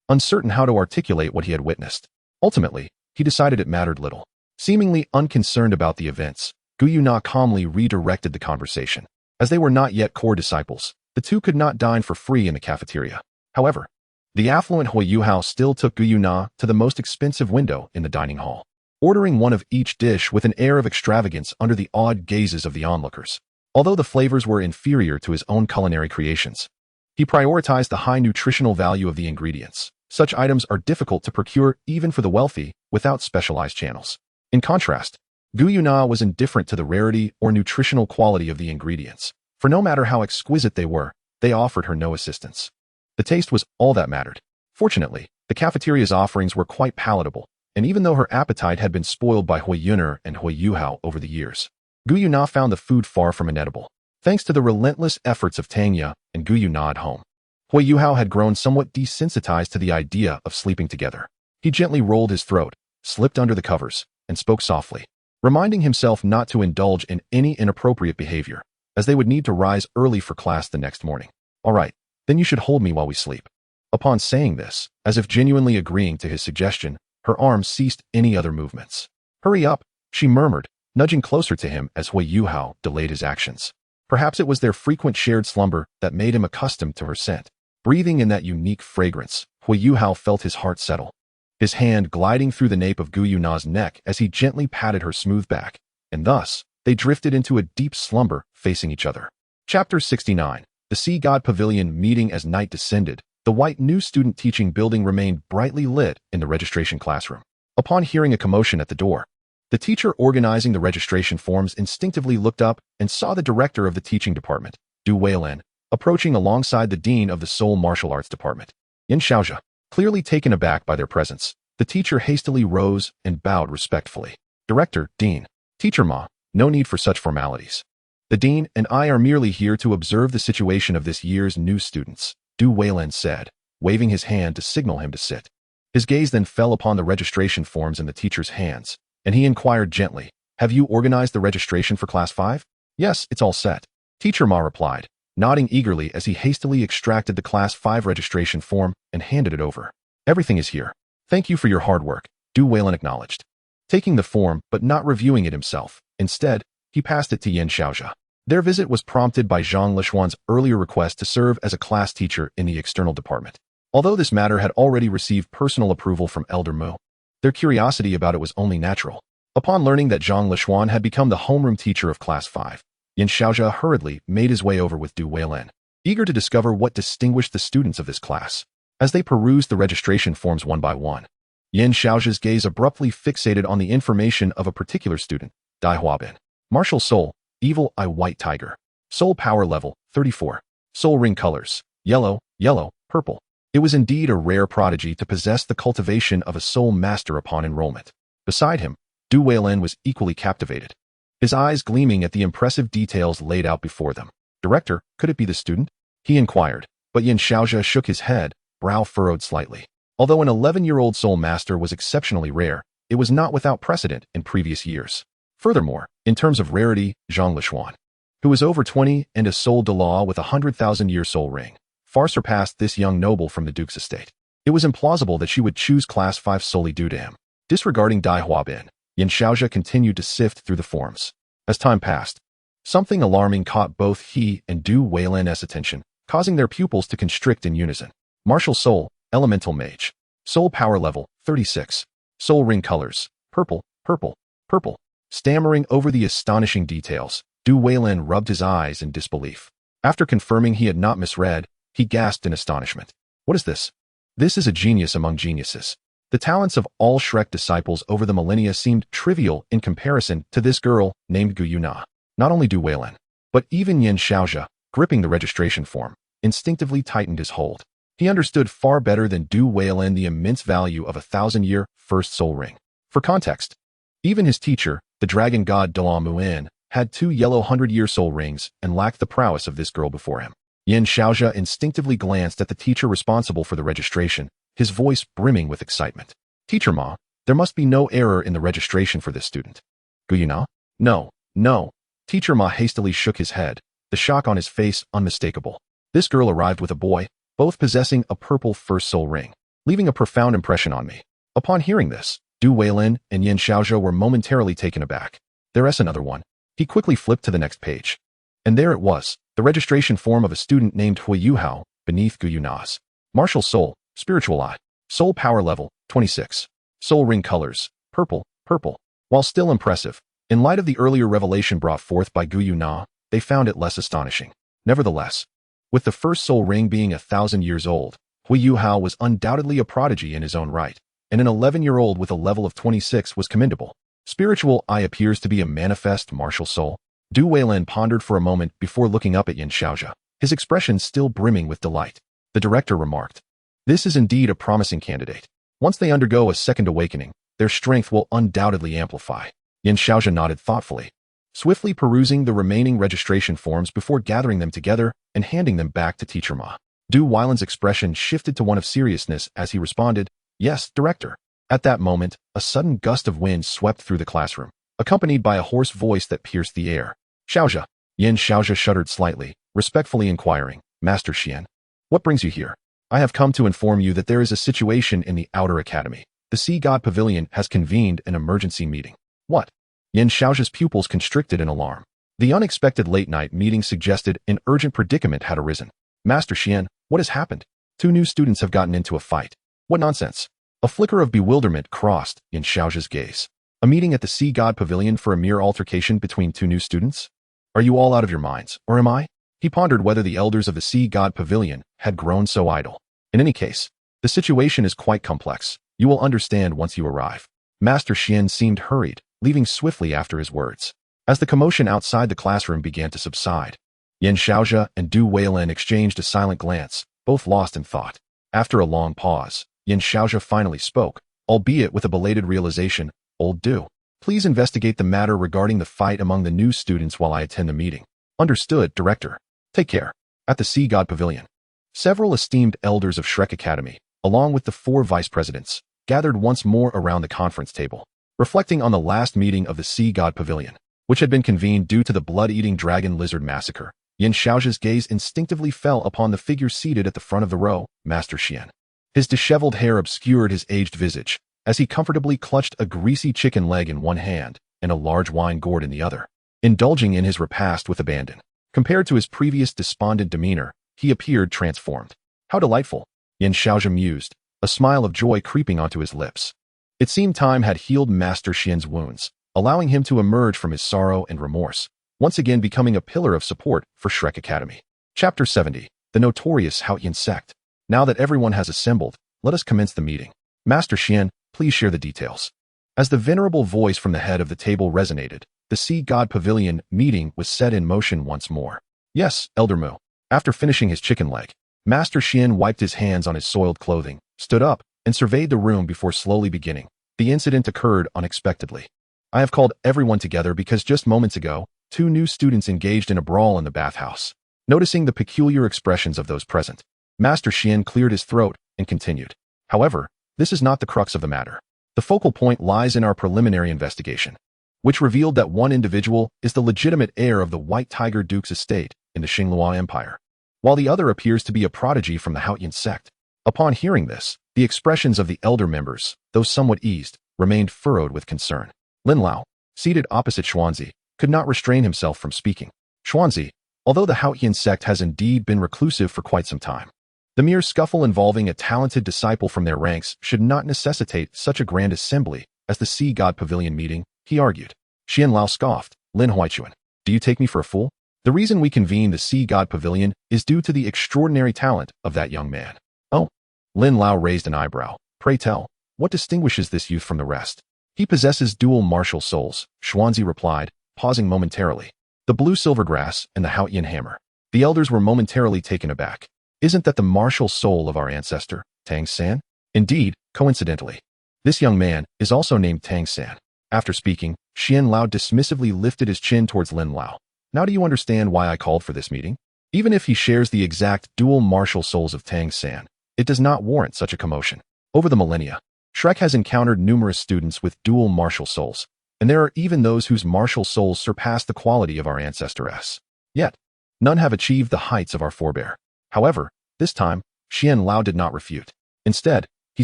uncertain how to articulate what he had witnessed. Ultimately, he decided it mattered little. Seemingly unconcerned about the events, Guyu Na calmly redirected the conversation. As they were not yet core disciples, the two could not dine for free in the cafeteria. However, the affluent Huo Yuhao still took Guyu Na to the most expensive window in the dining hall, ordering one of each dish with an air of extravagance under the awed gazes of the onlookers. Although the flavors were inferior to his own culinary creations, he prioritized the high nutritional value of the ingredients. Such items are difficult to procure even for the wealthy without specialized channels. In contrast, Guyu Na was indifferent to the rarity or nutritional quality of the ingredients, for no matter how exquisite they were, they offered her no assistance. The taste was all that mattered. Fortunately, the cafeteria's offerings were quite palatable, and even though her appetite had been spoiled by Huo Yuner and Huo Yuhao over the years, Guyu Na found the food far from inedible, thanks to the relentless efforts of Tangya and Guyu Na at home. Huo Yuhao had grown somewhat desensitized to the idea of sleeping together. He gently rolled his throat, slipped under the covers, and spoke softly, reminding himself not to indulge in any inappropriate behavior, as they would need to rise early for class the next morning. All right, then you should hold me while we sleep. Upon saying this, as if genuinely agreeing to his suggestion, her arms ceased any other movements. Hurry up, she murmured, nudging closer to him as Huo Yuhao delayed his actions. Perhaps it was their frequent shared slumber that made him accustomed to her scent. Breathing in that unique fragrance, Huo Yuhao felt his heart settle, his hand gliding through the nape of Guyu Na's neck as he gently patted her smooth back, and thus, they drifted into a deep slumber facing each other. Chapter 69. The Sea God Pavilion meeting. As night descended, the white new student teaching building remained brightly lit in the registration classroom. Upon hearing a commotion at the door, the teacher organizing the registration forms instinctively looked up and saw the director of the teaching department, Du Weilan, approaching alongside the dean of the Soul Martial Arts Department, Yin Xiaozhe. Clearly taken aback by their presence, the teacher hastily rose and bowed respectfully. Director, Dean, Teacher Ma, no need for such formalities. The dean and I are merely here to observe the situation of this year's new students, Du Weilan said, waving his hand to signal him to sit. His gaze then fell upon the registration forms in the teacher's hands, and he inquired gently, "Have you organized the registration for Class 5? "Yes, it's all set," Teacher Ma replied, nodding eagerly as he hastily extracted the Class 5 registration form and handed it over. "Everything is here. Thank you for your hard work," Du Weilan acknowledged, taking the form but not reviewing it himself. Instead, he passed it to Yin Xiaozhe. Their visit was prompted by Zhang Lishuan's earlier request to serve as a class teacher in the external department. Although this matter had already received personal approval from Elder Mu, their curiosity about it was only natural. Upon learning that Zhang Lishuan had become the homeroom teacher of Class 5, Yin Xiaozhe hurriedly made his way over with Du Weilin, eager to discover what distinguished the students of this class. As they perused the registration forms one by one, Yin Xiaozhe's gaze abruptly fixated on the information of a particular student, Dai Huabin. Martial Soul, Evil Eye White Tiger. Soul Power Level, 34. Soul Ring Colors, Yellow, Yellow, Purple. It was indeed a rare prodigy to possess the cultivation of a soul master upon enrollment. Beside him, Du Weilin was equally captivated, his eyes gleaming at the impressive details laid out before them. Director, could it be the student? He inquired, but Yin Xiaozhe shook his head, brow furrowed slightly. Although an 11-year-old soul master was exceptionally rare, it was not without precedent in previous years. Furthermore, in terms of rarity, Zhang Lishuan, who was over 20 and a soul de law with a 100,000-year soul ring, far surpassed this young noble from the Duke's estate. It was implausible that she would choose Class 5 solely due to him. Disregarding Dai Huabin, Yin Xiaozhe continued to sift through the forms. As time passed, something alarming caught both he and Du Weilin's attention, causing their pupils to constrict in unison. Martial Soul, Elemental Mage. Soul Power Level, 36. Soul Ring Colors, Purple, Purple, Purple. Stammering over the astonishing details, Du Weilin rubbed his eyes in disbelief. After confirming he had not misread, he gasped in astonishment. What is this? This is a genius among geniuses. The talents of all Shrek disciples over the millennia seemed trivial in comparison to this girl named Gu Yuna. Not only Du Weilin, but even Yin Xiaozhe, gripping the registration form, instinctively tightened his hold. He understood far better than Du Weilin the immense value of a 1,000-year first soul ring. For context, even his teacher, the dragon god Douluo Muin, had 2 yellow 100-year soul rings and lacked the prowess of this girl before him. Yin Xiaozhe instinctively glanced at the teacher responsible for the registration, his voice brimming with excitement. Teacher Ma, there must be no error in the registration for this student. Gu Yuna? No, no. Teacher Ma hastily shook his head, the shock on his face unmistakable. This girl arrived with a boy, both possessing a purple first soul ring, leaving a profound impression on me. Upon hearing this, Du Weilin and Yin Xiaozhe were momentarily taken aback. There's another one. He quickly flipped to the next page. And there it was, the registration form of a student named Huo Yuhao, beneath Gu Yuna's. Martial Soul, Spiritual Eye. Soul Power Level, 26. Soul Ring Colors, Purple, Purple. While still impressive, in light of the earlier revelation brought forth by Gu Yuna, they found it less astonishing. Nevertheless, with the first soul ring being 1,000 years old, Huo Yuhao was undoubtedly a prodigy in his own right, and an 11-year-old with a level of 26 was commendable. Spiritual Eye appears to be a manifest martial soul. Du Weilin pondered for a moment before looking up at Yin Xiaozhe, his expression still brimming with delight. The director remarked, "This is indeed a promising candidate. Once they undergo a second awakening, their strength will undoubtedly amplify." Yin Xiaozhe nodded thoughtfully, swiftly perusing the remaining registration forms before gathering them together and handing them back to Teacher Ma. Du Weilin's expression shifted to one of seriousness as he responded, "Yes, director." At that moment, a sudden gust of wind swept through the classroom, accompanied by a hoarse voice that pierced the air. "Xiaozhe." Yin Xiaozhe shuddered slightly, respectfully inquiring, "Master Xian, what brings you here?" "I have come to inform you that there is a situation in the Outer Academy. The Sea God Pavilion has convened an emergency meeting." "What?" Yin Xiaozhe's pupils constricted in alarm. The unexpected late-night meeting suggested an urgent predicament had arisen. "Master Xian, what has happened? 2 new students have gotten into a fight." "What nonsense?" A flicker of bewilderment crossed Yin Xiaozhe's gaze. "A meeting at the Sea God Pavilion for a mere altercation between 2 new students? Are you all out of your minds, or am I?" He pondered whether the elders of the Sea God Pavilion had grown so idle. "In any case, the situation is quite complex. You will understand once you arrive." Master Xian seemed hurried, leaving swiftly after his words. As the commotion outside the classroom began to subside, Yin Xiaozhe and Du Weilin exchanged a silent glance, both lost in thought. After a long pause, Yin Xiaozhe finally spoke, albeit with a belated realization, "Old Du, please investigate the matter regarding the fight among the new students while I attend the meeting." "Understood, Director. Take care." At the Sea God Pavilion, several esteemed elders of Shrek Academy, along with the 4 vice presidents, gathered once more around the conference table, reflecting on the last meeting of the Sea God Pavilion, which had been convened due to the blood-eating dragon lizard massacre. Yin Xiaozhe's gaze instinctively fell upon the figure seated at the front of the row, Master Xian. His disheveled hair obscured his aged visage, as he comfortably clutched a greasy chicken leg in one hand and a large wine gourd in the other, indulging in his repast with abandon. Compared to his previous despondent demeanor, he appeared transformed. "How delightful. Yan Xiaozhi mused, a smile of joy creeping onto his lips. It seemed time had healed Master Xian's wounds, allowing him to emerge from his sorrow and remorse, once again becoming a pillar of support for Shrek Academy. Chapter 70. The Notorious Haoyan Sect. Now that everyone has assembled, let us commence the meeting. Master Xian, please share the details. As the venerable voice from the head of the table resonated, the Sea God Pavilion meeting was set in motion once more. Yes, Elder Mu. After finishing his chicken leg, Master Xian wiped his hands on his soiled clothing, stood up, and surveyed the room before slowly beginning. The incident occurred unexpectedly. I have called everyone together because just moments ago, 2 new students engaged in a brawl in the bathhouse. Noticing the peculiar expressions of those present, Master Xian cleared his throat and continued. However, this is not the crux of the matter. The focal point lies in our preliminary investigation, which revealed that one individual is the legitimate heir of the White Tiger Duke's estate in the Xinglua Empire, while the other appears to be a prodigy from the Haoyan sect. Upon hearing this, the expressions of the elder members, though somewhat eased, remained furrowed with concern. Lin Lao, seated opposite Xuanzi, could not restrain himself from speaking. Xuanzi, although the Haoyan sect has indeed been reclusive for quite some time, the mere scuffle involving a talented disciple from their ranks should not necessitate such a grand assembly as the Sea God Pavilion meeting, he argued. Xian Lao scoffed. Lin Huaichuan, do you take me for a fool? The reason we convene the Sea God Pavilion is due to the extraordinary talent of that young man. Oh. Lin Lao raised an eyebrow. Pray tell, what distinguishes this youth from the rest? He possesses dual martial souls, Xuanzi replied, pausing momentarily. The blue silvergrass and the Haoyan hammer. The elders were momentarily taken aback. Isn't that the martial soul of our ancestor, Tang San? Indeed, coincidentally, this young man is also named Tang San. After speaking, Xian Lao dismissively lifted his chin towards Lin Lao. Now do you understand why I called for this meeting? Even if he shares the exact dual martial souls of Tang San, it does not warrant such a commotion. Over the millennia, Shrek has encountered numerous students with dual martial souls, and there are even those whose martial souls surpass the quality of our ancestoress. Yet, none have achieved the heights of our forebear. However, this time, Xian Lao did not refute. Instead, he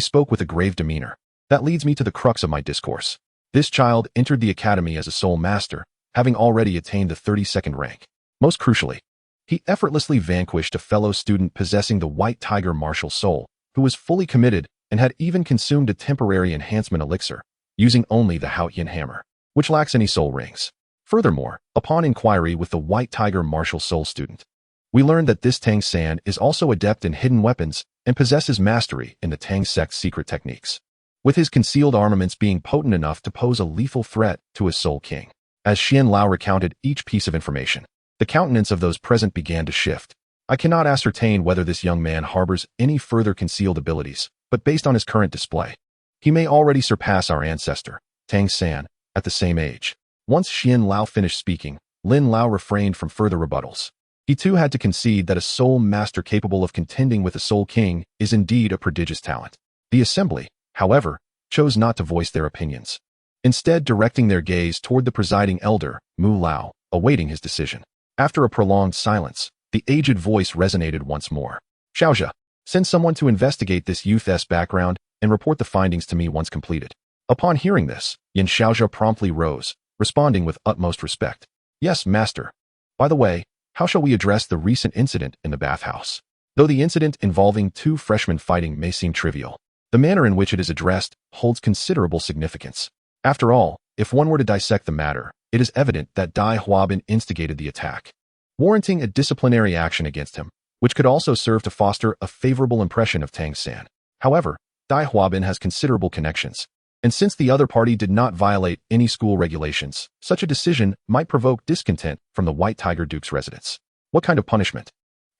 spoke with a grave demeanor. That leads me to the crux of my discourse. This child entered the academy as a soul master, having already attained the 32nd rank. Most crucially, he effortlessly vanquished a fellow student possessing the White Tiger martial soul, who was fully committed and had even consumed a temporary enhancement elixir, using only the Haoyan hammer, which lacks any soul rings. Furthermore, upon inquiry with the White Tiger martial soul student, we learned that this Tang San is also adept in hidden weapons and possesses mastery in the Tang sect's secret techniques, with his concealed armaments being potent enough to pose a lethal threat to his soul king. As Xian Lao recounted each piece of information, the countenance of those present began to shift. I cannot ascertain whether this young man harbors any further concealed abilities, but based on his current display, he may already surpass our ancestor, Tang San, at the same age. Once Xian Lao finished speaking, Lin Lao refrained from further rebuttals. He too had to concede that a soul master capable of contending with a soul king is indeed a prodigious talent. The assembly, however, chose not to voice their opinions, instead directing their gaze toward the presiding elder, Mu Lao, awaiting his decision. After a prolonged silence, the aged voice resonated once more. Xiaozhi, send someone to investigate this youth's background and report the findings to me once completed. Upon hearing this, Yan Xiaozhi promptly rose, responding with utmost respect. Yes, master. By the way, how shall we address the recent incident in the bathhouse? Though the incident involving 2 freshmen fighting may seem trivial, the manner in which it is addressed holds considerable significance. After all, if one were to dissect the matter, it is evident that Dai Huabin instigated the attack, warranting a disciplinary action against him, which could also serve to foster a favorable impression of Tang San. However, Dai Huabin has considerable connections, and since the other party did not violate any school regulations, such a decision might provoke discontent from the White Tiger Duke's residents. What kind of punishment?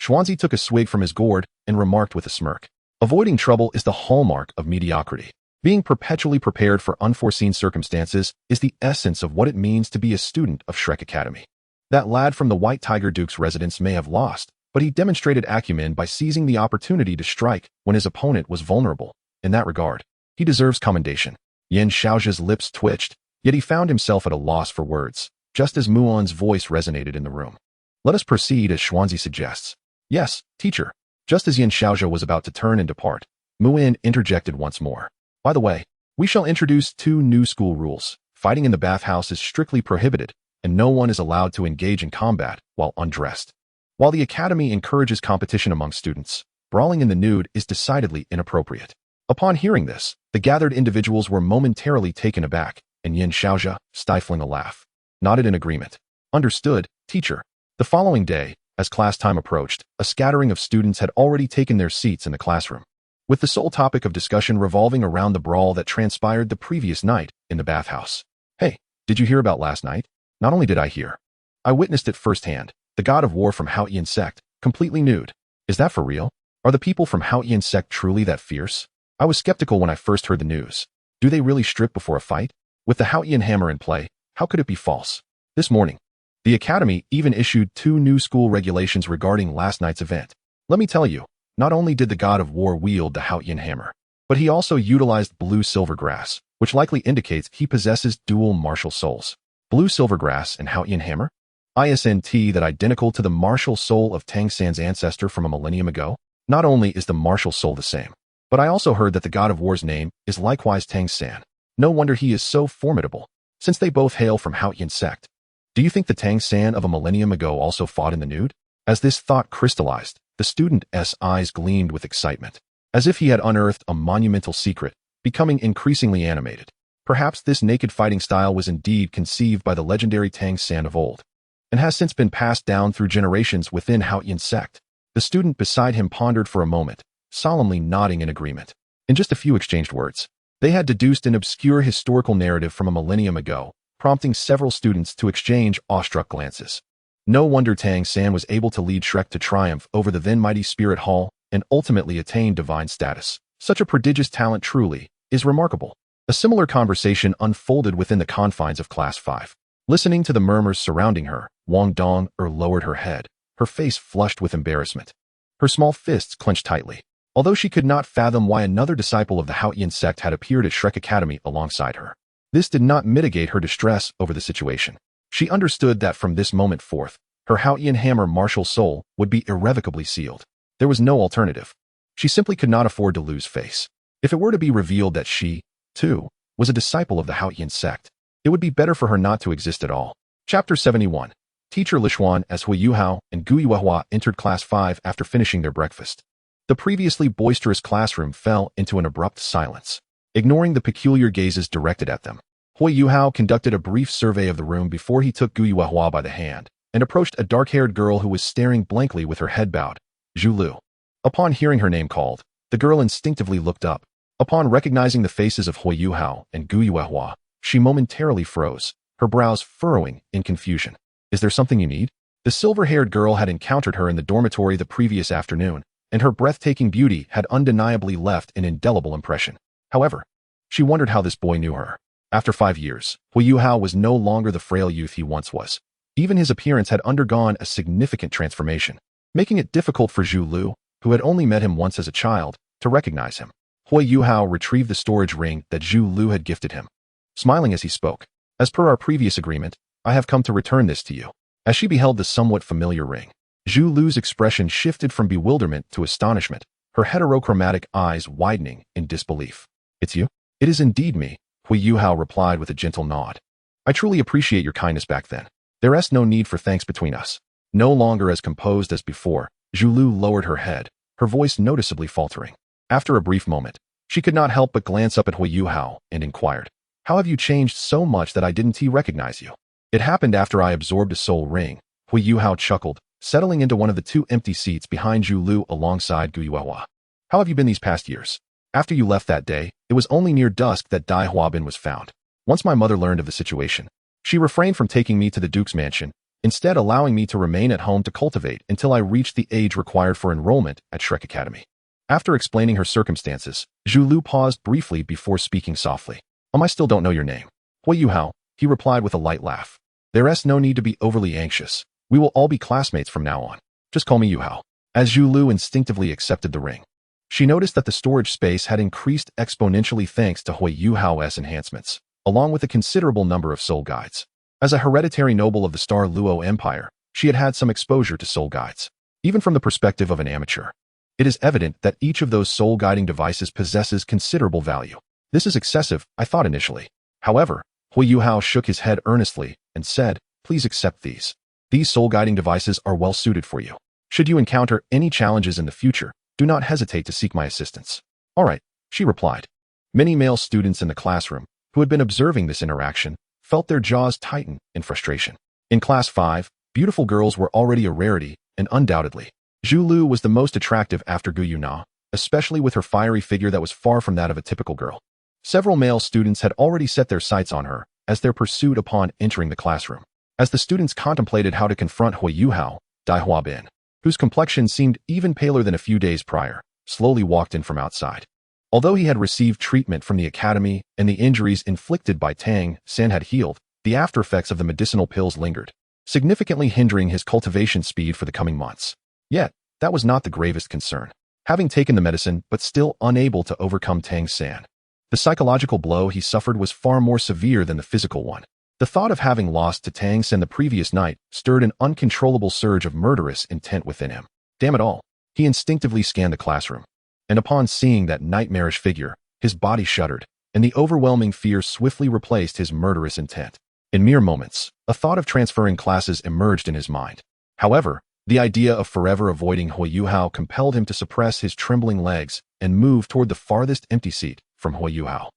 Xuanzi took a swig from his gourd and remarked with a smirk. Avoiding trouble is the hallmark of mediocrity. Being perpetually prepared for unforeseen circumstances is the essence of what it means to be a student of Shrek Academy. That lad from the White Tiger Duke's residence may have lost, but he demonstrated acumen by seizing the opportunity to strike when his opponent was vulnerable. In that regard, he deserves commendation. Yan Xiaozhi's lips twitched, yet he found himself at a loss for words, just as Muon's voice resonated in the room. Let us proceed as Xuanzi suggests. Yes, teacher. Just as Yan Xiaozhi was about to turn and depart, Muon interjected once more. By the way, we shall introduce 2 new school rules. Fighting in the bathhouse is strictly prohibited, and no one is allowed to engage in combat while undressed. While the academy encourages competition among students, brawling in the nude is decidedly inappropriate. Upon hearing this, the gathered individuals were momentarily taken aback, and Yin Xiaojia, stifling a laugh, nodded in agreement. Understood, teacher. The following day, as class time approached, a scattering of students had already taken their seats in the classroom, with the sole topic of discussion revolving around the brawl that transpired the previous night in the bathhouse. Hey, did you hear about last night? Not only did I hear, I witnessed it firsthand. The god of war from Huo sect, completely nude. Is that for real? Are the people from Huo sect truly that fierce? I was skeptical when I first heard the news. Do they really strip before a fight? With the Huo hammer in play, how could it be false? This morning, the Academy even issued 2 new school regulations regarding last night's event. Let me tell you, not only did the god of war wield the Huo hammer, but he also utilized blue silvergrass, which likely indicates he possesses dual martial souls. Blue silvergrass and Huo hammer? Isn't that identical to the martial soul of Tang San's ancestor from a millennium ago? Not only is the martial soul the same, but I also heard that the god of war's name is likewise Tang San. No wonder he is so formidable, since they both hail from Huo sect. Do you think the Tang San of a millennium ago also fought in the nude? As this thought crystallized, the student's eyes gleamed with excitement, as if he had unearthed a monumental secret, becoming increasingly animated. Perhaps this naked fighting style was indeed conceived by the legendary Tang San of old, and has since been passed down through generations within Huo sect. The student beside him pondered for a moment, solemnly nodding in agreement. In just a few exchanged words, they had deduced an obscure historical narrative from a millennium ago, prompting several students to exchange awestruck glances. No wonder Tang San was able to lead Shrek to triumph over the then mighty Spirit Hall and ultimately attain divine status. Such a prodigious talent truly is remarkable. A similar conversation unfolded within the confines of Class 5. Listening to the murmurs surrounding her, Wang Dong lowered her head, her face flushed with embarrassment. Her small fists clenched tightly, although she could not fathom why another disciple of the Huo sect had appeared at Shrek Academy alongside her. This did not mitigate her distress over the situation. She understood that from this moment forth, her Huo hammer martial soul would be irrevocably sealed. There was no alternative. She simply could not afford to lose face. If it were to be revealed that she, too, was a disciple of the Huo sect, it would be better for her not to exist at all. Chapter 71. Teacher Lishuan as Huo Yuhao and Gu Yuehua entered Class 5 after finishing their breakfast. The previously boisterous classroom fell into an abrupt silence, ignoring the peculiar gazes directed at them. Huo Yuhao conducted a brief survey of the room before he took Gu Yuehua by the hand and approached a dark-haired girl who was staring blankly with her head bowed. Zhu Lu. Upon hearing her name called, the girl instinctively looked up. Upon recognizing the faces of Huo Yuhao and Gu Yuehua, she momentarily froze, her brows furrowing in confusion. Is there something you need? The silver-haired girl had encountered her in the dormitory the previous afternoon, and her breathtaking beauty had undeniably left an indelible impression. However, she wondered how this boy knew her. After 5 years, Huo Yuhao was no longer the frail youth he once was. Even his appearance had undergone a significant transformation, making it difficult for Zhu Lu, who had only met him once as a child, to recognize him. Huo Yuhao retrieved the storage ring that Zhu Lu had gifted him, smiling as he spoke. As per our previous agreement, I have come to return this to you. As she beheld the somewhat familiar ring, Zhu Lu's expression shifted from bewilderment to astonishment, her heterochromatic eyes widening in disbelief. It's you? It is indeed me, Huo Yuhao replied with a gentle nod. I truly appreciate your kindness back then. There is no need for thanks between us. No longer as composed as before, Zhu Lu lowered her head, her voice noticeably faltering. After a brief moment, she could not help but glance up at Huo Yuhao and inquired, how have you changed so much that I didn't recognize you? It happened after I absorbed a soul ring. Huo Yuhao chuckled, settling into one of the 2 empty seats behind Zhu Lu alongside Gu Yuehua. How have you been these past years? After you left that day, it was only near dusk that Dai Huabin was found. Once my mother learned of the situation, she refrained from taking me to the Duke's mansion, instead allowing me to remain at home to cultivate until I reached the age required for enrollment at Shrek Academy. After explaining her circumstances, Zhu Lu paused briefly before speaking softly. I still don't know your name. Huo Yuhao, he replied with a light laugh. There is no need to be overly anxious. We will all be classmates from now on. Just call me Yuhao. As Zhu Lu instinctively accepted the ring, she noticed that the storage space had increased exponentially thanks to Huo Yuhao's enhancements, along with a considerable number of soul guides. As a hereditary noble of the Star Luo Empire, she had had some exposure to soul guides. Even from the perspective of an amateur, it is evident that each of those soul guiding devices possesses considerable value. This is excessive, I thought initially. However, Huo Yuhao shook his head earnestly and said, please accept these. These soul guiding devices are well suited for you. Should you encounter any challenges in the future, Do not hesitate to seek my assistance. All right, she replied. Many male students in the classroom, who had been observing this interaction, felt their jaws tighten in frustration. In Class 5, beautiful girls were already a rarity, and undoubtedly, Zhu Lu was the most attractive after Gu Yuna, especially with her fiery figure that was far from that of a typical girl. Several male students had already set their sights on her as their pursuit upon entering the classroom. As the students contemplated how to confront Huo Yuhao, Dai Huabin, whose complexion seemed even paler than a few days prior, slowly walked in from outside. Although he had received treatment from the academy and the injuries inflicted by Tang San had healed, the aftereffects of the medicinal pills lingered, significantly hindering his cultivation speed for the coming months. Yet, that was not the gravest concern. Having taken the medicine but still unable to overcome Tang San, the psychological blow he suffered was far more severe than the physical one. The thought of having lost to Tang San the previous night stirred an uncontrollable surge of murderous intent within him. Damn it all. He instinctively scanned the classroom, and upon seeing that nightmarish figure, his body shuddered, and the overwhelming fear swiftly replaced his murderous intent. In mere moments, a thought of transferring classes emerged in his mind. However, the idea of forever avoiding Huo Yuhao compelled him to suppress his trembling legs and move toward the farthest empty seat from Huo Yuhao.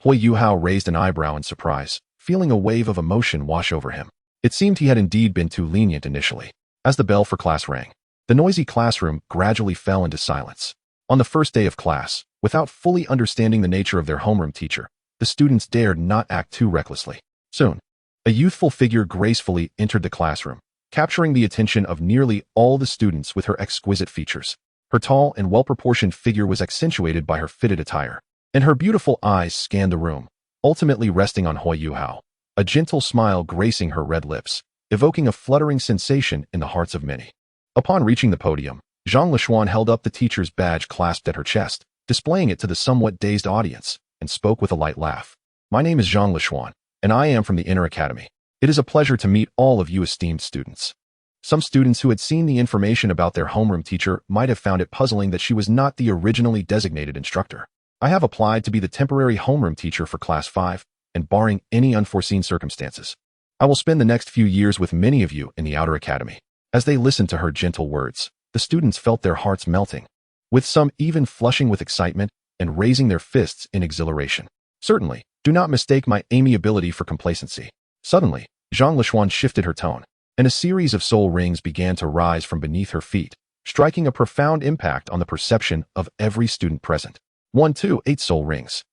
Huo Yuhao raised an eyebrow in surprise, feeling a wave of emotion wash over him. It seemed he had indeed been too lenient initially. As the bell for class rang, the noisy classroom gradually fell into silence. On the first day of class, without fully understanding the nature of their homeroom teacher, the students dared not act too recklessly. Soon, a youthful figure gracefully entered the classroom, capturing the attention of nearly all the students with her exquisite features. Her tall and well-proportioned figure was accentuated by her fitted attire, and her beautiful eyes scanned the room, ultimately resting on Huo Yuhao, a gentle smile gracing her red lips, evoking a fluttering sensation in the hearts of many. Upon reaching the podium, Zhang Lishuan held up the teacher's badge clasped at her chest, displaying it to the somewhat dazed audience, and spoke with a light laugh. My name is Zhang Lishuan, and I am from the Inner Academy. It is a pleasure to meet all of you esteemed students. Some students who had seen the information about their homeroom teacher might have found it puzzling that she was not the originally designated instructor. I have applied to be the temporary homeroom teacher for Class 5, and barring any unforeseen circumstances, I will spend the next few years with many of you in the Outer Academy. As they listened to her gentle words, the students felt their hearts melting, with some even flushing with excitement and raising their fists in exhilaration. Certainly, do not mistake my amiability for complacency. Suddenly, Zhang Lishuan shifted her tone, and a series of soul rings began to rise from beneath her feet, striking a profound impact on the perception of every student present. 1, 2, 8 soul rings.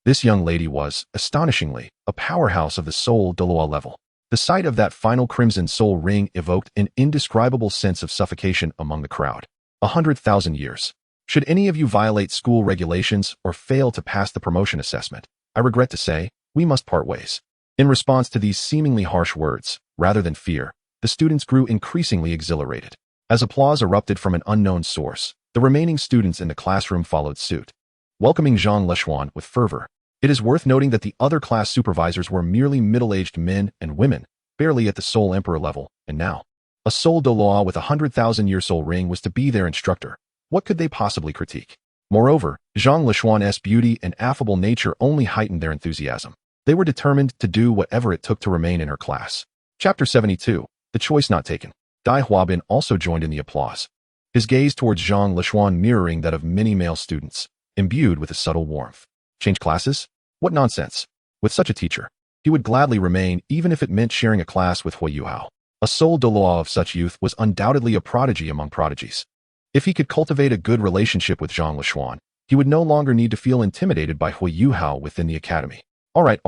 This young lady was, astonishingly, a powerhouse of the soul Douluo level. The sight of that final crimson soul ring evoked an indescribable sense of suffocation among the crowd. 100,000 years. Should any of you violate school regulations or fail to pass the promotion assessment, I regret to say, we must part ways. In response to these seemingly harsh words, rather than fear, the students grew increasingly exhilarated. As applause erupted from an unknown source, the remaining students in the classroom followed suit, welcoming Zhang Lishuan with fervor. It is worth noting that the other class supervisors were merely middle-aged men and women, barely at the Soul Emperor level, and now, a Soul Douluo with a 100,000-year soul ring was to be their instructor. What could they possibly critique? Moreover, Zhang Lishuan's beauty and affable nature only heightened their enthusiasm. They were determined to do whatever it took to remain in her class. Chapter 72, The Choice Not Taken. Dai Huabin also joined in the applause, his gaze towards Zhang Lishuan mirroring that of many male students, imbued with a subtle warmth. Change classes? What nonsense. With such a teacher, he would gladly remain even if it meant sharing a class with Huo Yuhao. A soul Douluo of such youth was undoubtedly a prodigy among prodigies. If he could cultivate a good relationship with Zhang Lishuan, he would no longer need to feel intimidated by Huo Yuhao within the academy. All right.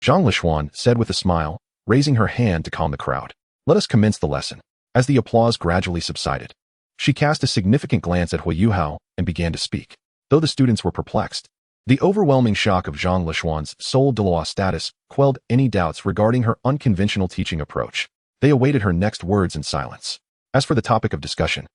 Zhang Lishuan said with a smile, raising her hand to calm the crowd. Let us commence the lesson. As the applause gradually subsided, she cast a significant glance at Huo Yuhao and began to speak. Though the students were perplexed, the overwhelming shock of Zhang Lishuan's soul Douluo status quelled any doubts regarding her unconventional teaching approach. They awaited her next words in silence. As for the topic of discussion,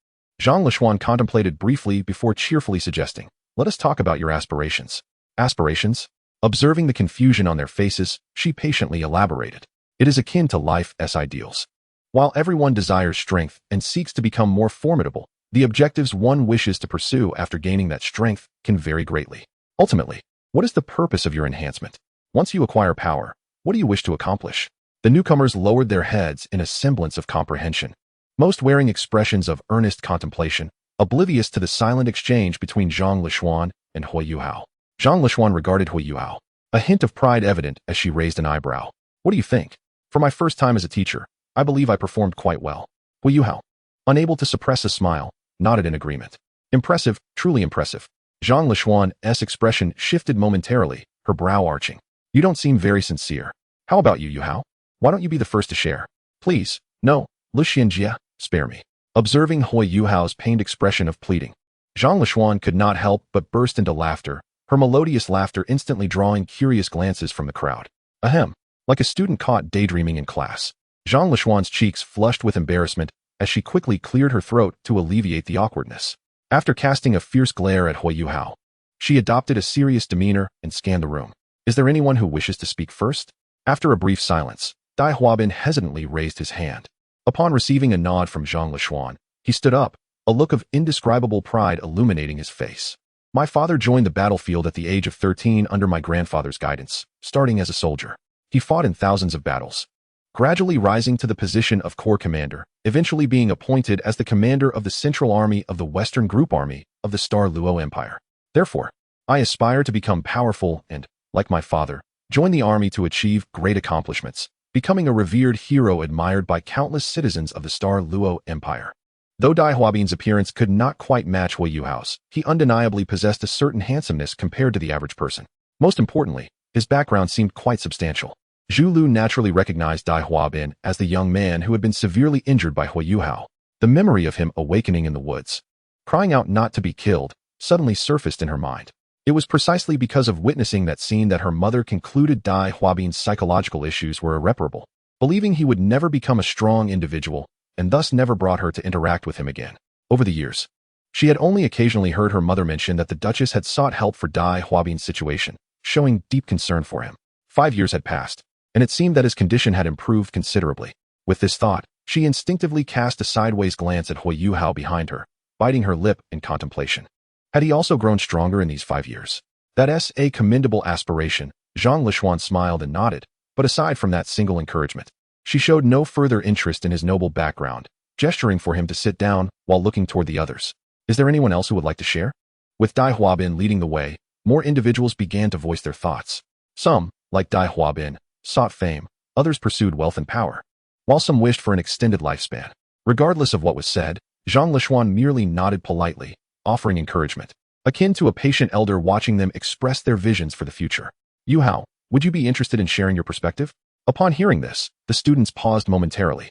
Zhang Lishuan contemplated briefly before cheerfully suggesting, let us talk about your aspirations. Aspirations? Observing the confusion on their faces, she patiently elaborated. It is akin to life's ideals. While everyone desires strength and seeks to become more formidable, the objectives one wishes to pursue after gaining that strength can vary greatly. Ultimately, what is the purpose of your enhancement? Once you acquire power, what do you wish to accomplish? The newcomers lowered their heads in a semblance of comprehension, most wearing expressions of earnest contemplation, oblivious to the silent exchange between Zhang Lishuan and Huo Yuhao. Zhang Lishuan regarded Huo Yuhao, a hint of pride evident as she raised an eyebrow. What do you think? For my first time as a teacher, I believe I performed quite well. Huo Yuhao, unable to suppress a smile, nodded in agreement. Impressive, truly impressive. Zhang Lishuan's expression shifted momentarily, her brow arching. You don't seem very sincere. How about you, Yuhao? Why don't you be the first to share? Please, no, Lu Xianjia, spare me. Observing Huo Yuhao's pained expression of pleading, Zhang Lishuan could not help but burst into laughter, her melodious laughter instantly drawing curious glances from the crowd. Ahem. Like a student caught daydreaming in class, Zhang Lishuan's cheeks flushed with embarrassment as she quickly cleared her throat to alleviate the awkwardness. After casting a fierce glare at Huo Yuhao, she adopted a serious demeanor and scanned the room. Is there anyone who wishes to speak first? After a brief silence, Dai Huabin hesitantly raised his hand. Upon receiving a nod from Zhang Lishuan, he stood up, a look of indescribable pride illuminating his face. My father joined the battlefield at the age of 13 under my grandfather's guidance, starting as a soldier. He fought in thousands of battles, gradually rising to the position of corps commander, eventually being appointed as the commander of the Central Army of the Western Group Army of the Star Luo Empire. Therefore, I aspire to become powerful and, like my father, join the army to achieve great accomplishments, becoming a revered hero admired by countless citizens of the Star Luo Empire. Though Dai Huabin's appearance could not quite match Huo Yuhao's, he undeniably possessed a certain handsomeness compared to the average person. Most importantly, his background seemed quite substantial. Zhu Lu naturally recognized Dai Huabin as the young man who had been severely injured by Huo Yuhao. The memory of him awakening in the woods, crying out not to be killed, suddenly surfaced in her mind. It was precisely because of witnessing that scene that her mother concluded Dai Huabin's psychological issues were irreparable, believing he would never become a strong individual, and thus never brought her to interact with him again. Over the years, she had only occasionally heard her mother mention that the Duchess had sought help for Dai Huabin's situation, showing deep concern for him. 5 years had passed, and it seemed that his condition had improved considerably. With this thought, she instinctively cast a sideways glance at Huo Yuhao behind her, biting her lip in contemplation. Had he also grown stronger in these 5 years? That's a commendable aspiration. Zhang Lishuan smiled and nodded, but aside from that single encouragement, she showed no further interest in his noble background, gesturing for him to sit down while looking toward the others. Is there anyone else who would like to share? With Dai Huabin leading the way, more individuals began to voice their thoughts. Some, like Dai Huabin, sought fame, others pursued wealth and power, while some wished for an extended lifespan. Regardless of what was said, Zhang Lishuan merely nodded politely, offering encouragement, akin to a patient elder watching them express their visions for the future. Yuhao, would you be interested in sharing your perspective? Upon hearing this, the students paused momentarily,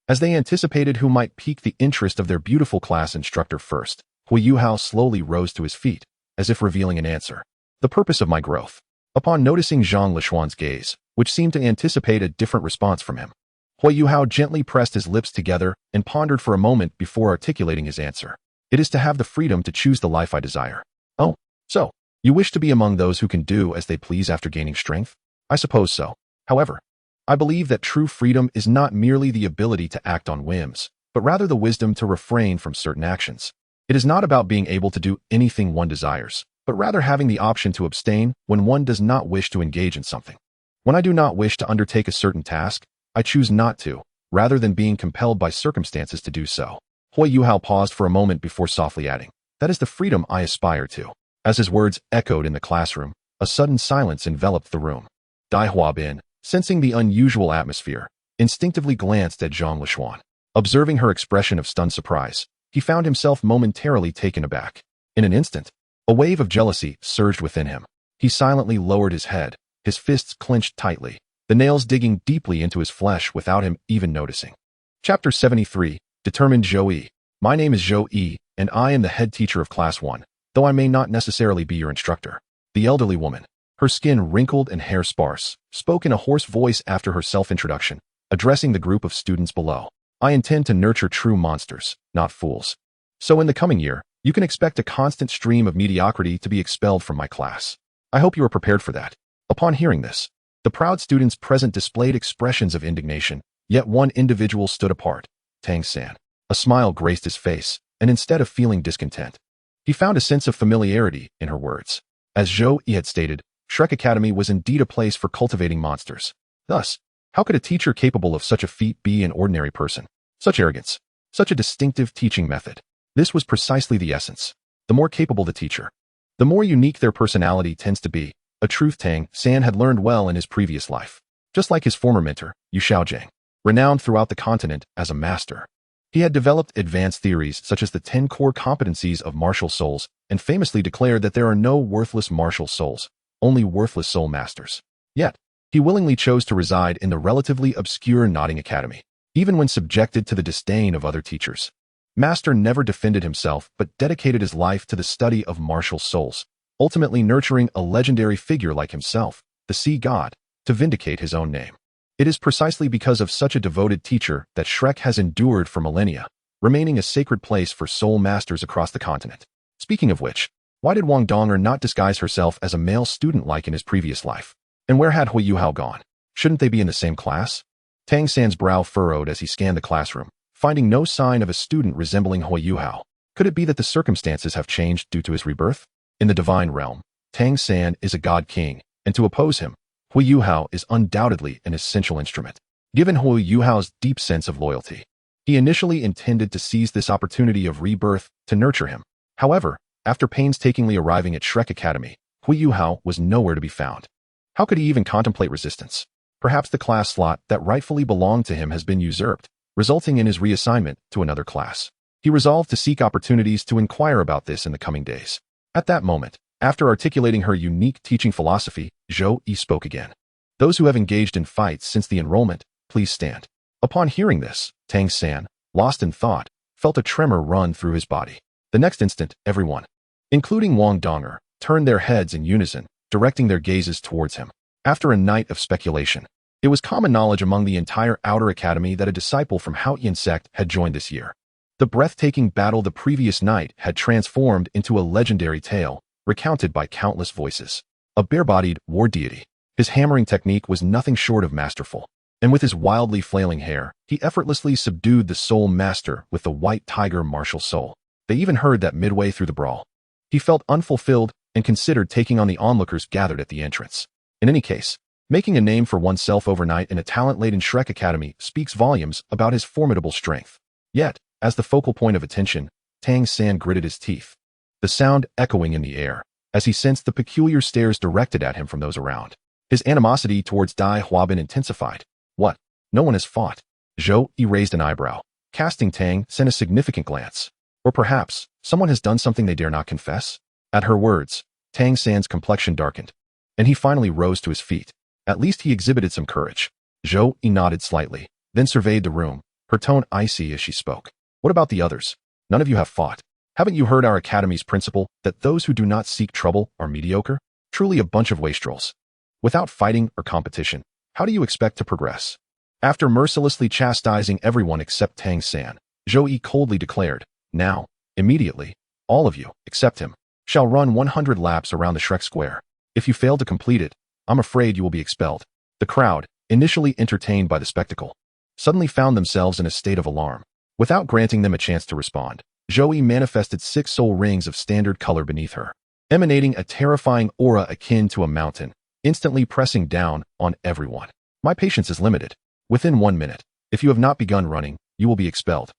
as they anticipated who might pique the interest of their beautiful class instructor first. Huo Yuhao slowly rose to his feet, as if revealing an answer. The purpose of my growth. Upon noticing Zhang Lishuan's gaze, which seemed to anticipate a different response from him, Huo Yuhao gently pressed his lips together and pondered for a moment before articulating his answer. It is to have the freedom to choose the life I desire. Oh, so, you wish to be among those who can do as they please after gaining strength? I suppose so. However, I believe that true freedom is not merely the ability to act on whims, but rather the wisdom to refrain from certain actions. It is not about being able to do anything one desires, but rather having the option to abstain when one does not wish to engage in something. When I do not wish to undertake a certain task, I choose not to, rather than being compelled by circumstances to do so. Huo Yuhao paused for a moment before softly adding, that is the freedom I aspire to. As his words echoed in the classroom, a sudden silence enveloped the room. Dai Huabin, sensing the unusual atmosphere, instinctively glanced at Zhang Lishuan. Observing her expression of stunned surprise, he found himself momentarily taken aback. In an instant, a wave of jealousy surged within him. He silently lowered his head, his fists clenched tightly, the nails digging deeply into his flesh without him even noticing. Chapter 73, Determined Zhou Yi. My name is Zhou Yi, and I am the head teacher of Class 1, though I may not necessarily be your instructor. The elderly woman, her skin wrinkled and hair sparse, spoke in a hoarse voice after her self-introduction, addressing the group of students below. I intend to nurture true monsters, not fools. So in the coming year, you can expect a constant stream of mediocrity to be expelled from my class. I hope you are prepared for that. Upon hearing this, the proud students present displayed expressions of indignation, yet one individual stood apart, Tang San. A smile graced his face, and instead of feeling discontent, he found a sense of familiarity in her words. As Zhou Yi had stated, Shrek Academy was indeed a place for cultivating monsters. Thus, how could a teacher capable of such a feat be an ordinary person? Such arrogance, such a distinctive teaching method. This was precisely the essence. The more capable the teacher, the more unique their personality tends to be, a truth Tang San had learned well in his previous life. Just like his former mentor, Yuhao, renowned throughout the continent as a master. He had developed advanced theories such as the 10 core competencies of martial souls and famously declared that there are no worthless martial souls, only worthless soul masters. Yet, he willingly chose to reside in the relatively obscure Nodding Academy, even when subjected to the disdain of other teachers. Master never defended himself but dedicated his life to the study of martial souls, ultimately nurturing a legendary figure like himself, the Sea God, to vindicate his own name. It is precisely because of such a devoted teacher that Shrek has endured for millennia, remaining a sacred place for soul masters across the continent. Speaking of which, why did Wang Donger not disguise herself as a male student like in his previous life? And where had Huo Yuhao gone? Shouldn't they be in the same class? Tang San's brow furrowed as he scanned the classroom, finding no sign of a student resembling Huo Yuhao. Could it be that the circumstances have changed due to his rebirth? In the divine realm, Tang San is a god king, and to oppose him, Huo Yuhao is undoubtedly an essential instrument. Given Huo Yuhao's deep sense of loyalty, he initially intended to seize this opportunity of rebirth to nurture him. However, after painstakingly arriving at Shrek Academy, Huo Yuhao was nowhere to be found. How could he even contemplate resistance? Perhaps the class slot that rightfully belonged to him has been usurped, resulting in his reassignment to another class. He resolved to seek opportunities to inquire about this in the coming days. At that moment, after articulating her unique teaching philosophy, Zhou Yi spoke again. Those who have engaged in fights since the enrollment, please stand. Upon hearing this, Tang San, lost in thought, felt a tremor run through his body. The next instant, everyone, including Wang Donger, turned their heads in unison, directing their gazes towards him. After a night of speculation, it was common knowledge among the entire Outer Academy that a disciple from Haoyan sect had joined this year. The breathtaking battle the previous night had transformed into a legendary tale, recounted by countless voices. A bare-bodied war deity. His hammering technique was nothing short of masterful, and with his wildly flailing hair, he effortlessly subdued the soul master with the white tiger martial soul. They even heard that midway through the brawl. He felt unfulfilled and considered taking on the onlookers gathered at the entrance. In any case, making a name for oneself overnight in a talent-laden Shrek Academy speaks volumes about his formidable strength. Yet, as the focal point of attention, Tang San gritted his teeth, the sound echoing in the air, as he sensed the peculiar stares directed at him from those around. His animosity towards Dai Huabin intensified. What? No one has fought? Zhou Yi raised an eyebrow, casting Tang San a significant glance. Or perhaps, someone has done something they dare not confess? At her words, Tang San's complexion darkened, and he finally rose to his feet. At least he exhibited some courage. Zhou Yi nodded slightly, then surveyed the room, her tone icy as she spoke. What about the others? None of you have fought. Haven't you heard our academy's principle that those who do not seek trouble are mediocre? Truly a bunch of wastrels. Without fighting or competition, how do you expect to progress? After mercilessly chastising everyone except Tang San, Zhou Yi coldly declared, now, immediately, all of you, except him, shall run 100 laps around the Shrek Square. If you fail to complete it, I'm afraid you will be expelled. The crowd, initially entertained by the spectacle, suddenly found themselves in a state of alarm. Without granting them a chance to respond, Zhou Yi manifested 6 soul rings of standard color beneath her, emanating a terrifying aura akin to a mountain, instantly pressing down on everyone. My patience is limited. Within 1 minute, if you have not begun running, you will be expelled.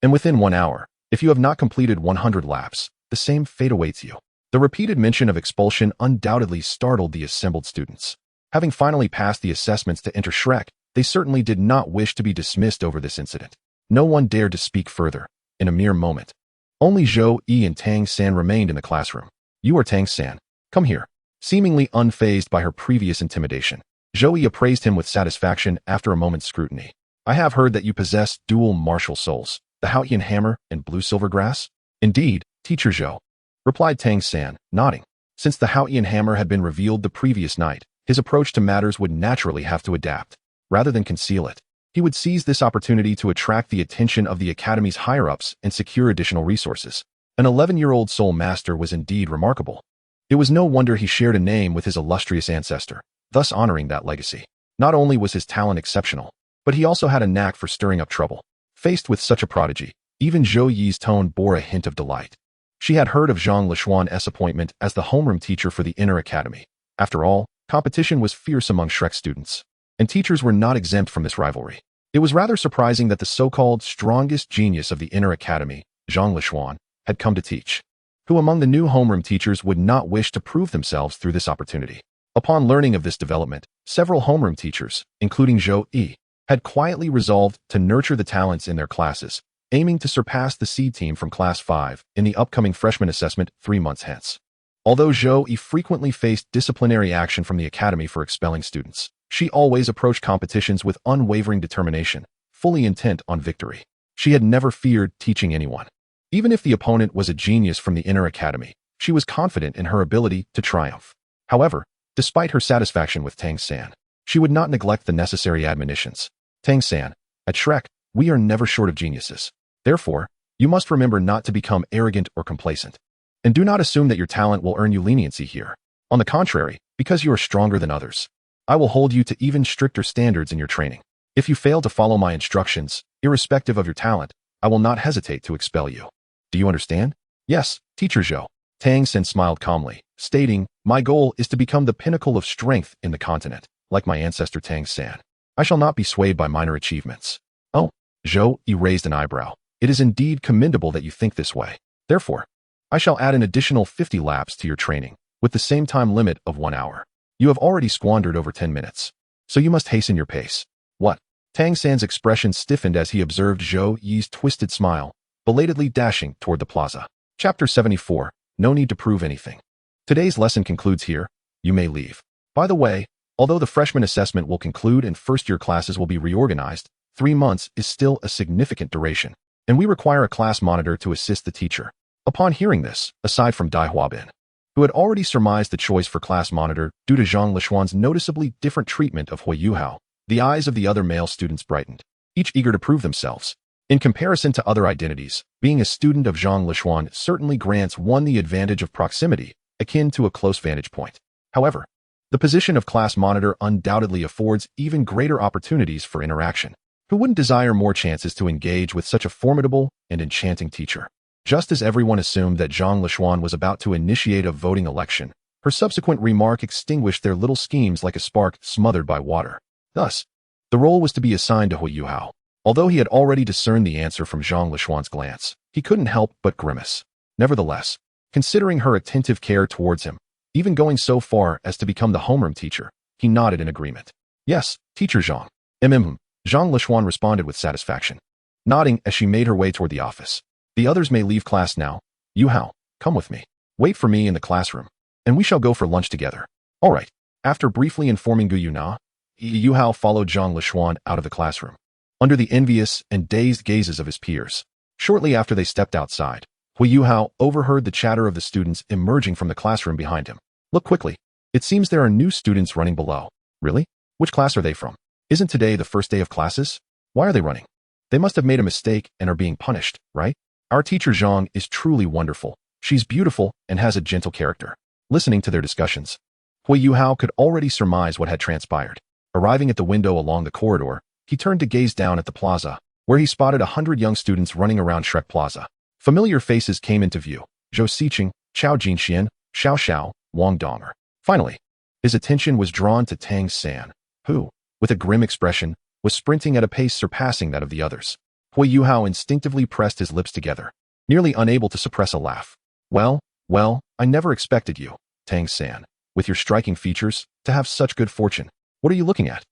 And within 1 hour, if you have not completed 100 laps, the same fate awaits you. The repeated mention of expulsion undoubtedly startled the assembled students. Having finally passed the assessments to enter Shrek, they certainly did not wish to be dismissed over this incident. No one dared to speak further. In a mere moment, only Zhou Yi and Tang San remained in the classroom. You are Tang San. Come here. Seemingly unfazed by her previous intimidation, Zhou Yi appraised him with satisfaction after a moment's scrutiny. I have heard that you possess dual martial souls, the Haoyan hammer and blue silver grass. Indeed, Teacher Zhou, replied Tang San, nodding. Since the Haoyan hammer had been revealed the previous night, his approach to matters would naturally have to adapt. Rather than conceal it, he would seize this opportunity to attract the attention of the Academy's higher-ups and secure additional resources. An 11-year-old soul master was indeed remarkable. It was no wonder he shared a name with his illustrious ancestor, thus honoring that legacy. Not only was his talent exceptional, but he also had a knack for stirring up trouble. Faced with such a prodigy, even Zhou Yi's tone bore a hint of delight. She had heard of Zhang Lishuan's appointment as the homeroom teacher for the Inner Academy. After all, competition was fierce among Shrek students, and teachers were not exempt from this rivalry. It was rather surprising that the so-called strongest genius of the Inner Academy, Zhang Lishuan, had come to teach. Who among the new homeroom teachers would not wish to prove themselves through this opportunity? Upon learning of this development, several homeroom teachers, including Zhou Yi, had quietly resolved to nurture the talents in their classes, aiming to surpass the seed team from Class 5 in the upcoming freshman assessment 3 months hence. Although Zhou Yi frequently faced disciplinary action from the academy for expelling students, she always approached competitions with unwavering determination, fully intent on victory. She had never feared teaching anyone. Even if the opponent was a genius from the inner academy, she was confident in her ability to triumph. However, despite her satisfaction with Tang San, she would not neglect the necessary admonitions. Tang San, at Shrek, we are never short of geniuses. Therefore, you must remember not to become arrogant or complacent. And do not assume that your talent will earn you leniency here. On the contrary, because you are stronger than others, I will hold you to even stricter standards in your training. If you fail to follow my instructions, irrespective of your talent, I will not hesitate to expel you. Do you understand? Yes, Teacher Zhou. Tang San smiled calmly, stating, my goal is to become the pinnacle of strength in the continent, like my ancestor Tang San. I shall not be swayed by minor achievements. Oh, Zhou Yi raised an eyebrow. It is indeed commendable that you think this way. Therefore, I shall add an additional 50 laps to your training, with the same time limit of 1 hour. You have already squandered over 10 minutes, so you must hasten your pace. What? Tang San's expression stiffened as he observed Zhou Yi's twisted smile, belatedly dashing toward the plaza. Chapter 74, No Need to Prove Anything. Today's lesson concludes here. You may leave. By the way, although the freshman assessment will conclude and first-year classes will be reorganized, 3 months is still a significant duration, and we require a class monitor to assist the teacher. Upon hearing this, aside from Dai Huabin, who had already surmised the choice for class monitor due to Zhang Lishuan's noticeably different treatment of Huo Yuhao, the eyes of the other male students brightened, each eager to prove themselves. In comparison to other identities, being a student of Zhang Lishuan certainly grants one the advantage of proximity, akin to a close vantage point. However, the position of class monitor undoubtedly affords even greater opportunities for interaction. Who wouldn't desire more chances to engage with such a formidable and enchanting teacher? Just as everyone assumed that Zhang Lishuan was about to initiate a voting election, her subsequent remark extinguished their little schemes like a spark smothered by water. Thus, the role was to be assigned to Huo Yuhao. Although he had already discerned the answer from Zhang Lishuan's glance, he couldn't help but grimace. Nevertheless, considering her attentive care towards him, even going so far as to become the homeroom teacher, he nodded in agreement. Yes, Teacher Zhang. Zhang Lishuan responded with satisfaction, nodding as she made her way toward the office. The others may leave class now. Yuhao, come with me. Wait for me in the classroom, and we shall go for lunch together. All right. After briefly informing Gu Yuna, Yuhao followed Zhang Lishuan out of the classroom, under the envious and dazed gazes of his peers. Shortly after they stepped outside, Huo Yuhao overheard the chatter of the students emerging from the classroom behind him. Look quickly. It seems there are new students running below. Really? Which class are they from? Isn't today the first day of classes? Why are they running? They must have made a mistake and are being punished, right? Our teacher Zhang is truly wonderful. She's beautiful and has a gentle character. Listening to their discussions, Huo Yuhao could already surmise what had transpired. Arriving at the window along the corridor, he turned to gaze down at the plaza, where he spotted 100 young students running around Shrek Plaza. Familiar faces came into view: Zhou Siqing, Chao Jinxian, Xiao Xiao, Wang Donger. Finally, his attention was drawn to Tang San, who, with a grim expression, was sprinting at a pace surpassing that of the others. Huo Yuhao instinctively pressed his lips together, nearly unable to suppress a laugh. Well, I never expected you, Tang San, with your striking features, to have such good fortune. What are you looking at?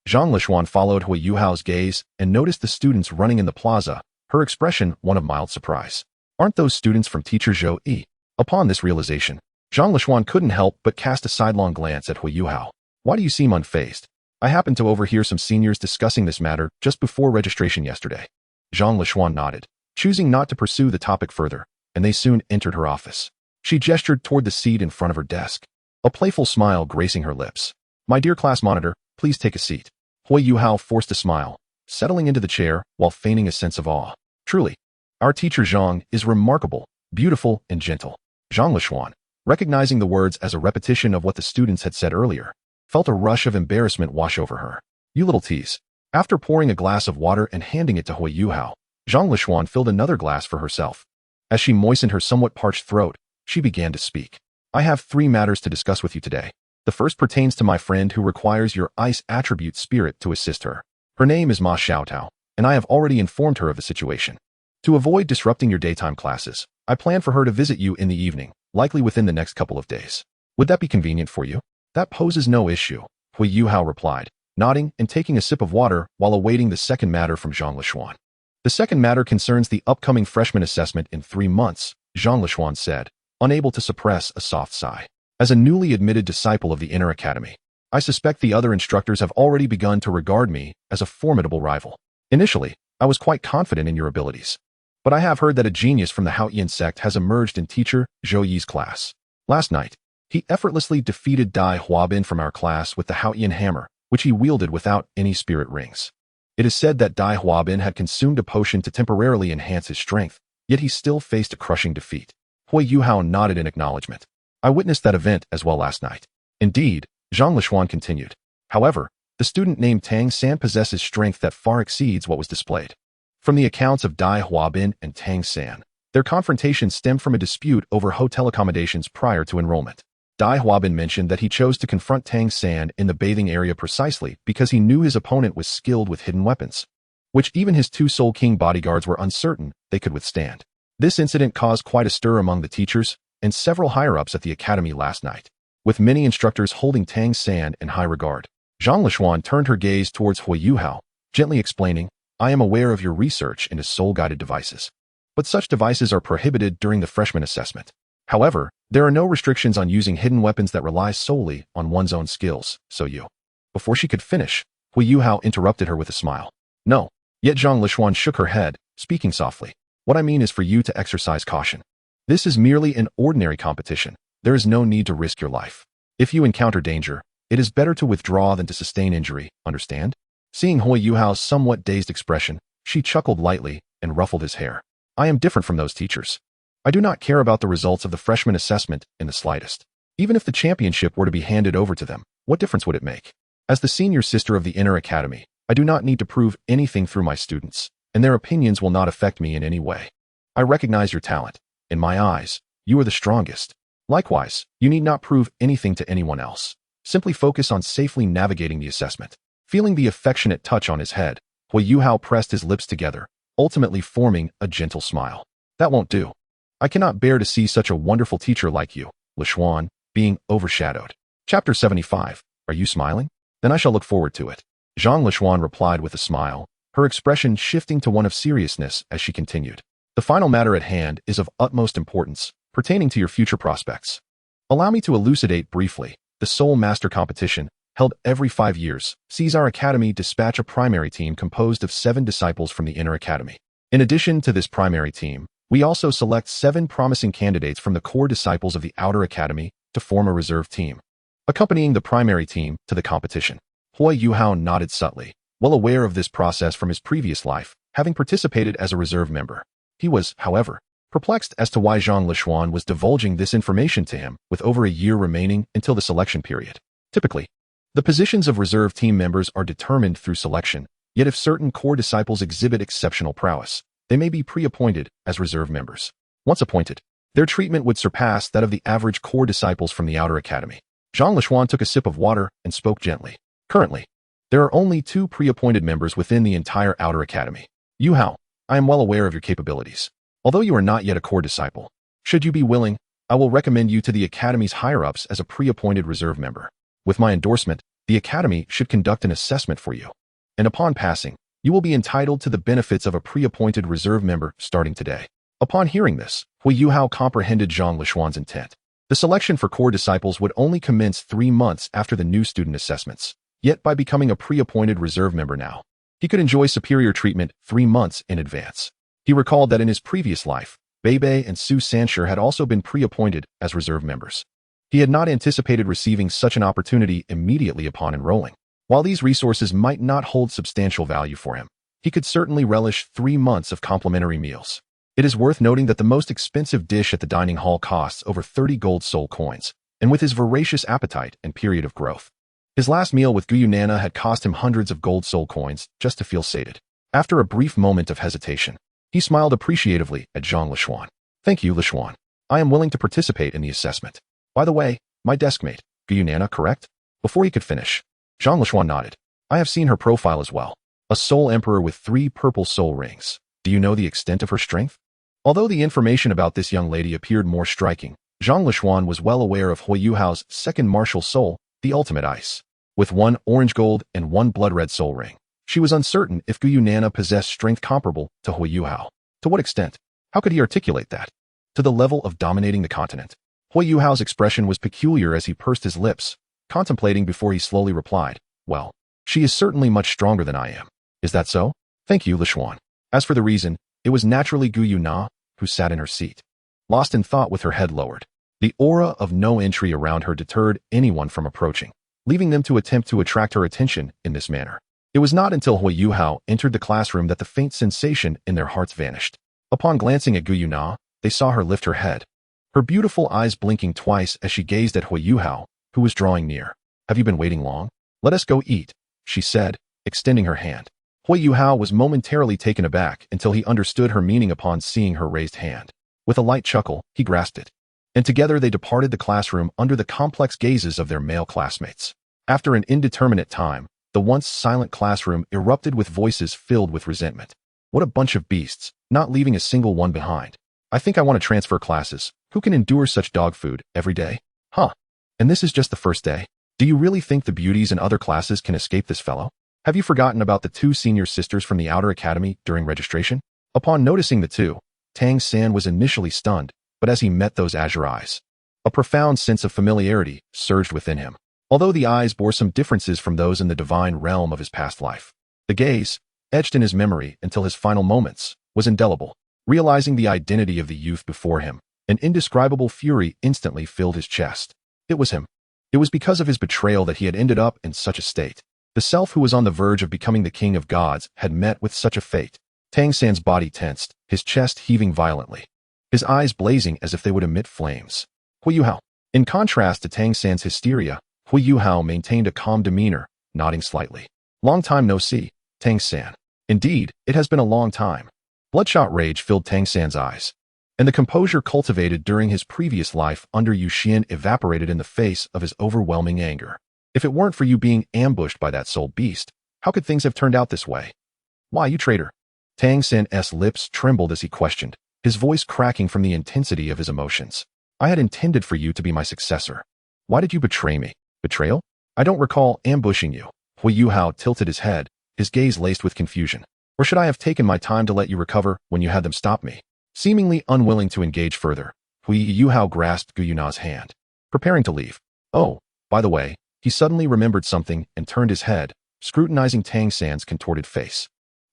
Zhang Lishuan followed Huo Yuhao's gaze and noticed the students running in the plaza, her expression one of mild surprise. Aren't those students from Teacher Zhou Yi? Upon this realization, Zhang Lishuan couldn't help but cast a sidelong glance at Huo Yuhao. Why do you seem unfazed? I happened to overhear some seniors discussing this matter just before registration yesterday. Zhang Lishuan nodded, choosing not to pursue the topic further, and they soon entered her office. She gestured toward the seat in front of her desk, a playful smile gracing her lips. My dear class monitor, please take a seat. Huo Yuhao forced a smile, settling into the chair while feigning a sense of awe. Truly, our teacher Zhang is remarkable, beautiful, and gentle. Zhang Lishuan, recognizing the words as a repetition of what the students had said earlier, felt a rush of embarrassment wash over her. You little tease. After pouring a glass of water and handing it to Huo Yuhao, Zhang Lishuan filled another glass for herself. As she moistened her somewhat parched throat, she began to speak. I have 3 matters to discuss with you today. The first pertains to my friend who requires your ice attribute spirit to assist her. Her name is Ma Xiaotao, and I have already informed her of the situation. To avoid disrupting your daytime classes, I plan for her to visit you in the evening, likely within the next couple of days. Would that be convenient for you? That poses no issue, Huo Yuhao replied, nodding and taking a sip of water while awaiting the second matter from Zhang Lishuan. The second matter concerns the upcoming freshman assessment in 3 months, Zhang Lishuan said, unable to suppress a soft sigh. As a newly admitted disciple of the Inner Academy, I suspect the other instructors have already begun to regard me as a formidable rival. Initially, I was quite confident in your abilities. But I have heard that a genius from the Haoyan sect has emerged in teacher Zhou Yi's class. Last night, he effortlessly defeated Dai Huabin from our class with the Haoyan hammer, which he wielded without any spirit rings. It is said that Dai Huabin had consumed a potion to temporarily enhance his strength, yet he still faced a crushing defeat. Huo Yuhao nodded in acknowledgement. I witnessed that event as well last night. Indeed, Zhang Lishuan continued. However, the student named Tang San possesses strength that far exceeds what was displayed. From the accounts of Dai Huabin and Tang San, their confrontation stemmed from a dispute over hotel accommodations prior to enrollment. Dai Huabin mentioned that he chose to confront Tang San in the bathing area precisely because he knew his opponent was skilled with hidden weapons, which even his 2 Soul King bodyguards were uncertain they could withstand. This incident caused quite a stir among the teachers and several higher-ups at the academy last night, with many instructors holding Tang San in high regard. Zhang Lishuan turned her gaze towards Huo Yuhao, gently explaining, I am aware of your research into soul-guided devices, but such devices are prohibited during the freshman assessment. However, there are no restrictions on using hidden weapons that rely solely on one's own skills, so you. Before she could finish, Huo Yuhao interrupted her with a smile. No. Yet Zhang Lishuan shook her head, speaking softly. What I mean is for you to exercise caution. This is merely an ordinary competition. There is no need to risk your life. If you encounter danger, it is better to withdraw than to sustain injury, understand? Seeing Huo Yuhao's somewhat dazed expression, she chuckled lightly and ruffled his hair. I am different from those teachers. I do not care about the results of the freshman assessment in the slightest. Even if the championship were to be handed over to them, what difference would it make? As the senior sister of the Inner Academy, I do not need to prove anything through my students, and their opinions will not affect me in any way. I recognize your talent. In my eyes, you are the strongest. Likewise, you need not prove anything to anyone else. Simply focus on safely navigating the assessment. Feeling the affectionate touch on his head, Huo Yuhao pressed his lips together, ultimately forming a gentle smile. That won't do. I cannot bear to see such a wonderful teacher like you, Lishuan, being overshadowed. Chapter 75. Are you smiling? Then I shall look forward to it. Zhang Lishuan replied with a smile, her expression shifting to one of seriousness as she continued. The final matter at hand is of utmost importance, pertaining to your future prospects. Allow me to elucidate briefly. The Soul Master competition, held every 5 years, sees our academy dispatch a primary team composed of 7 disciples from the Inner Academy. In addition to this primary team, we also select 7 promising candidates from the core disciples of the Outer Academy to form a reserve team, accompanying the primary team to the competition. Huo Yuhao nodded subtly, well aware of this process from his previous life, having participated as a reserve member. He was, however, perplexed as to why Zhang Lishuan was divulging this information to him with over a year remaining until the selection period. Typically, the positions of reserve team members are determined through selection, yet if certain core disciples exhibit exceptional prowess, they may be pre-appointed as reserve members. Once appointed, their treatment would surpass that of the average core disciples from the Outer Academy. Zhang Lishuan took a sip of water and spoke gently. Currently, there are only 2 pre-appointed members within the entire Outer Academy. Yuhao, I am well aware of your capabilities. Although you are not yet a core disciple, should you be willing, I will recommend you to the Academy's higher-ups as a pre-appointed reserve member. With my endorsement, the Academy should conduct an assessment for you. And upon passing, you will be entitled to the benefits of a pre-appointed reserve member starting today. Upon hearing this, Huo Yuhao comprehended Zhang Lishuan's intent. The selection for core disciples would only commence 3 months after the new student assessments. Yet by becoming a pre-appointed reserve member now, he could enjoy superior treatment 3 months in advance. He recalled that in his previous life, Beibei and Su Sanshur had also been pre-appointed as reserve members. He had not anticipated receiving such an opportunity immediately upon enrolling. While these resources might not hold substantial value for him, he could certainly relish 3 months of complimentary meals. It is worth noting that the most expensive dish at the dining hall costs over 30 gold soul coins, and with his voracious appetite and period of growth, his last meal with Guyu Nana had cost him hundreds of gold soul coins just to feel sated. After a brief moment of hesitation, he smiled appreciatively at Zhang Lishuan. Thank you, Lishuan. I am willing to participate in the assessment. By the way, my deskmate, Guyu Nana, correct? Before he could finish, Zhang Lishuan nodded. I have seen her profile as well. A soul emperor with 3 purple soul rings. Do you know the extent of her strength? Although the information about this young lady appeared more striking, Zhang Lishuan was well aware of Huo Yuhao's second martial soul, the ultimate ice. With one orange gold and one blood-red soul ring, she was uncertain if Gu Yunnan possessed strength comparable to Huo Yuhao. To what extent? How could he articulate that? To the level of dominating the continent. Huo Yuhao's expression was peculiar as he pursed his lips, contemplating before he slowly replied, "Well, she is certainly much stronger than I am. Is that so? Thank you, Lishuan." As for the reason, it was naturally Gu Yunnan, who sat in her seat, lost in thought with her head lowered. The aura of no entry around her deterred anyone from approaching, leaving them to attempt to attract her attention in this manner. It was not until Huo Yuhao entered the classroom that the faint sensation in their hearts vanished. Upon glancing at Gu Yunnan, they saw her lift her head, her beautiful eyes blinking twice as she gazed at Huo Yuhao, who was drawing near. "Have you been waiting long? Let us go eat," she said, extending her hand. Huo Yuhao was momentarily taken aback until he understood her meaning upon seeing her raised hand. With a light chuckle, he grasped it, and together they departed the classroom under the complex gazes of their male classmates. After an indeterminate time, the once silent classroom erupted with voices filled with resentment. "What a bunch of beasts, not leaving a single one behind. I think I want to transfer classes. Who can endure such dog food every day? Huh? And this is just the first day? Do you really think the beauties in other classes can escape this fellow? Have you forgotten about the two senior sisters from the outer academy during registration?" Upon noticing the two, Tang San was initially stunned, but as he met those azure eyes, a profound sense of familiarity surged within him. Although the eyes bore some differences from those in the divine realm of his past life, the gaze, etched in his memory until his final moments, was indelible. Realizing the identity of the youth before him, an indescribable fury instantly filled his chest. It was him. It was because of his betrayal that he had ended up in such a state. The self who was on the verge of becoming the king of gods had met with such a fate. Tang San's body tensed, his chest heaving violently, his eyes blazing as if they would emit flames. Huo Yuhao. In contrast to Tang San's hysteria, Huo Yuhao maintained a calm demeanor, nodding slightly. "Long time no see, Tang San. Indeed, it has been a long time." Bloodshot rage filled Tang San's eyes, and the composure cultivated during his previous life under Yu Xian evaporated in the face of his overwhelming anger. "If it weren't for you being ambushed by that soul beast, how could things have turned out this way? Why, you traitor?" Tang San's lips trembled as he questioned, his voice cracking from the intensity of his emotions. "I had intended for you to be my successor. Why did you betray me?" "Betrayal? I don't recall ambushing you." Huo Yuhao tilted his head, his gaze laced with confusion. "Or should I have taken my time to let you recover when you had them stop me?" Seemingly unwilling to engage further, Huo Yuhao grasped Gu Yunnan's hand, preparing to leave. "Oh, by the way," he suddenly remembered something and turned his head, scrutinizing Tang San's contorted face.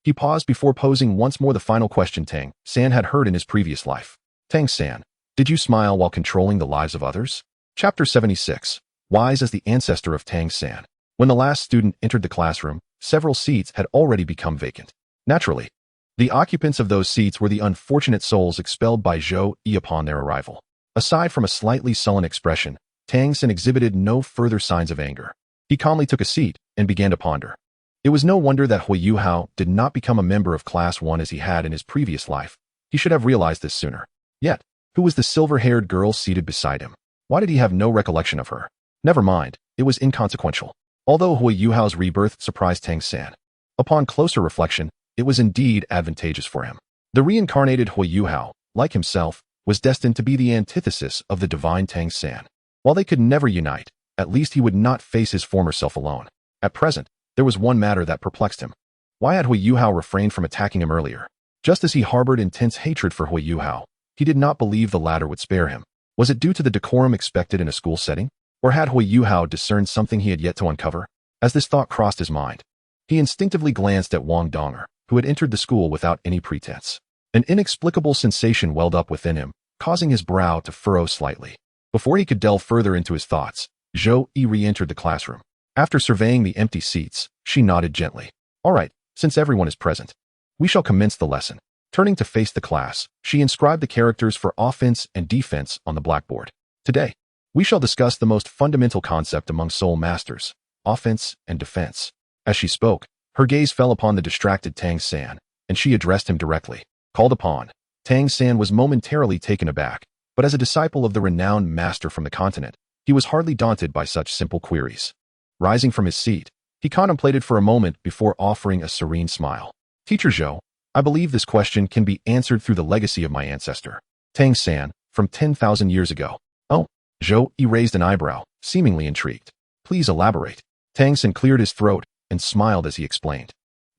He paused before posing once more the final question Tang San had heard in his previous life. "Tang San, did you smile while controlling the lives of others?" Chapter 76. Wise as the ancestor of Tang San. When the last student entered the classroom, several seats had already become vacant. Naturally, the occupants of those seats were the unfortunate souls expelled by Zhou Yi upon their arrival. Aside from a slightly sullen expression, Tang San exhibited no further signs of anger. He calmly took a seat and began to ponder. It was no wonder that Huo Yuhao did not become a member of Class 1 as he had in his previous life. He should have realized this sooner. Yet, who was the silver-haired girl seated beside him? Why did he have no recollection of her? Never mind, it was inconsequential. Although Huo Yuhao's rebirth surprised Tang San, upon closer reflection, it was indeed advantageous for him. The reincarnated Huo Yuhao, like himself, was destined to be the antithesis of the divine Tang San. While they could never unite, at least he would not face his former self alone. At present, there was one matter that perplexed him. Why had Huo Yuhao refrained from attacking him earlier? Just as he harbored intense hatred for Huo Yuhao, he did not believe the latter would spare him. Was it due to the decorum expected in a school setting? Or had Huo Yuhao discerned something he had yet to uncover? As this thought crossed his mind, he instinctively glanced at Wang Donger, who had entered the school without any pretense. An inexplicable sensation welled up within him, causing his brow to furrow slightly. Before he could delve further into his thoughts, Zhou Yi re-entered the classroom. After surveying the empty seats, she nodded gently. "All right, since everyone is present, we shall commence the lesson." Turning to face the class, she inscribed the characters for offense and defense on the blackboard. "Today, we shall discuss the most fundamental concept among soul masters, offense and defense." As she spoke, her gaze fell upon the distracted Tang San, and she addressed him directly. Called upon, Tang San was momentarily taken aback, but as a disciple of the renowned master from the continent, he was hardly daunted by such simple queries. Rising from his seat, he contemplated for a moment before offering a serene smile. "Teacher Zhou, I believe this question can be answered through the legacy of my ancestor, Tang San, from 10,000 years ago. Oh, Zhou Yi raised an eyebrow, seemingly intrigued. Please elaborate. Tang San cleared his throat and smiled as he explained.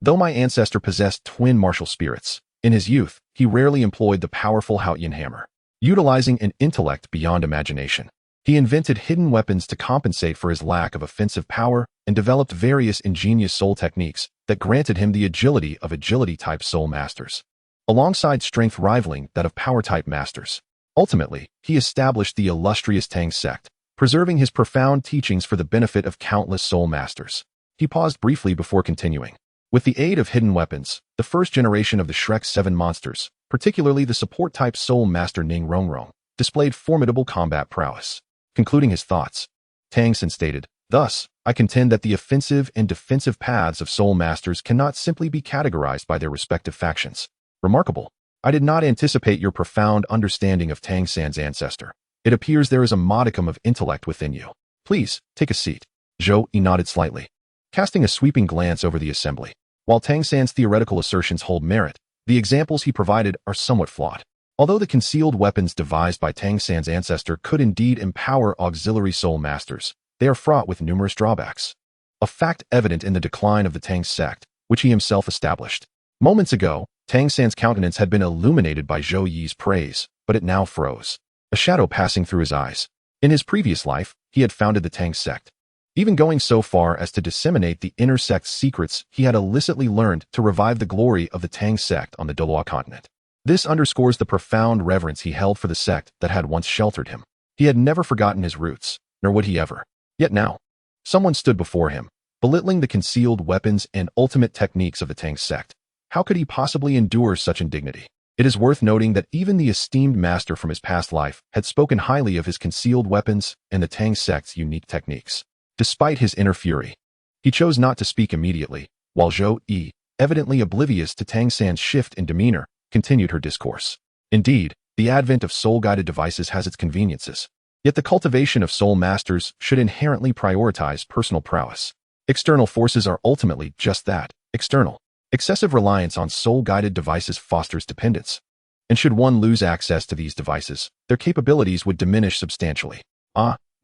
Though my ancestor possessed twin martial spirits, in his youth, he rarely employed the powerful Haotian hammer, utilizing an intellect beyond imagination. He invented hidden weapons to compensate for his lack of offensive power and developed various ingenious soul techniques that granted him the agility of agility-type soul masters, alongside strength rivaling that of power-type masters. Ultimately, he established the illustrious Tang sect, preserving his profound teachings for the benefit of countless soul masters. He paused briefly before continuing. With the aid of hidden weapons, the first generation of the Shrek 7 monsters, particularly the support-type soul master Ning Rongrong, displayed formidable combat prowess. Concluding his thoughts, Tang San stated, "Thus, I contend that the offensive and defensive paths of soul masters cannot simply be categorized by their respective factions." Remarkable. I did not anticipate your profound understanding of Tang San's ancestor. It appears there is a modicum of intellect within you. Please, take a seat. Zhou Yi nodded slightly, casting a sweeping glance over the assembly. While Tang San's theoretical assertions hold merit, the examples he provided are somewhat flawed. Although the concealed weapons devised by Tang San's ancestor could indeed empower auxiliary soul masters, they are fraught with numerous drawbacks. A fact evident in the decline of the Tang sect, which he himself established. Moments ago, Tang San's countenance had been illuminated by Zhou Yi's praise, but it now froze, a shadow passing through his eyes. In his previous life, he had founded the Tang sect, even going so far as to disseminate the inner sect's secrets he had illicitly learned to revive the glory of the Tang sect on the Douluo Continent. This underscores the profound reverence he held for the sect that had once sheltered him. He had never forgotten his roots, nor would he ever. Yet now, someone stood before him, belittling the concealed weapons and ultimate techniques of the Tang sect. How could he possibly endure such indignity? It is worth noting that even the esteemed master from his past life had spoken highly of his concealed weapons and the Tang sect's unique techniques. Despite his inner fury, he chose not to speak immediately, while Zhou Yi, evidently oblivious to Tang San's shift in demeanor, continued her discourse. Indeed, the advent of soul-guided devices has its conveniences. Yet the cultivation of soul masters should inherently prioritize personal prowess. External forces are ultimately just that, external. Excessive reliance on soul-guided devices fosters dependence. And should one lose access to these devices, their capabilities would diminish substantially.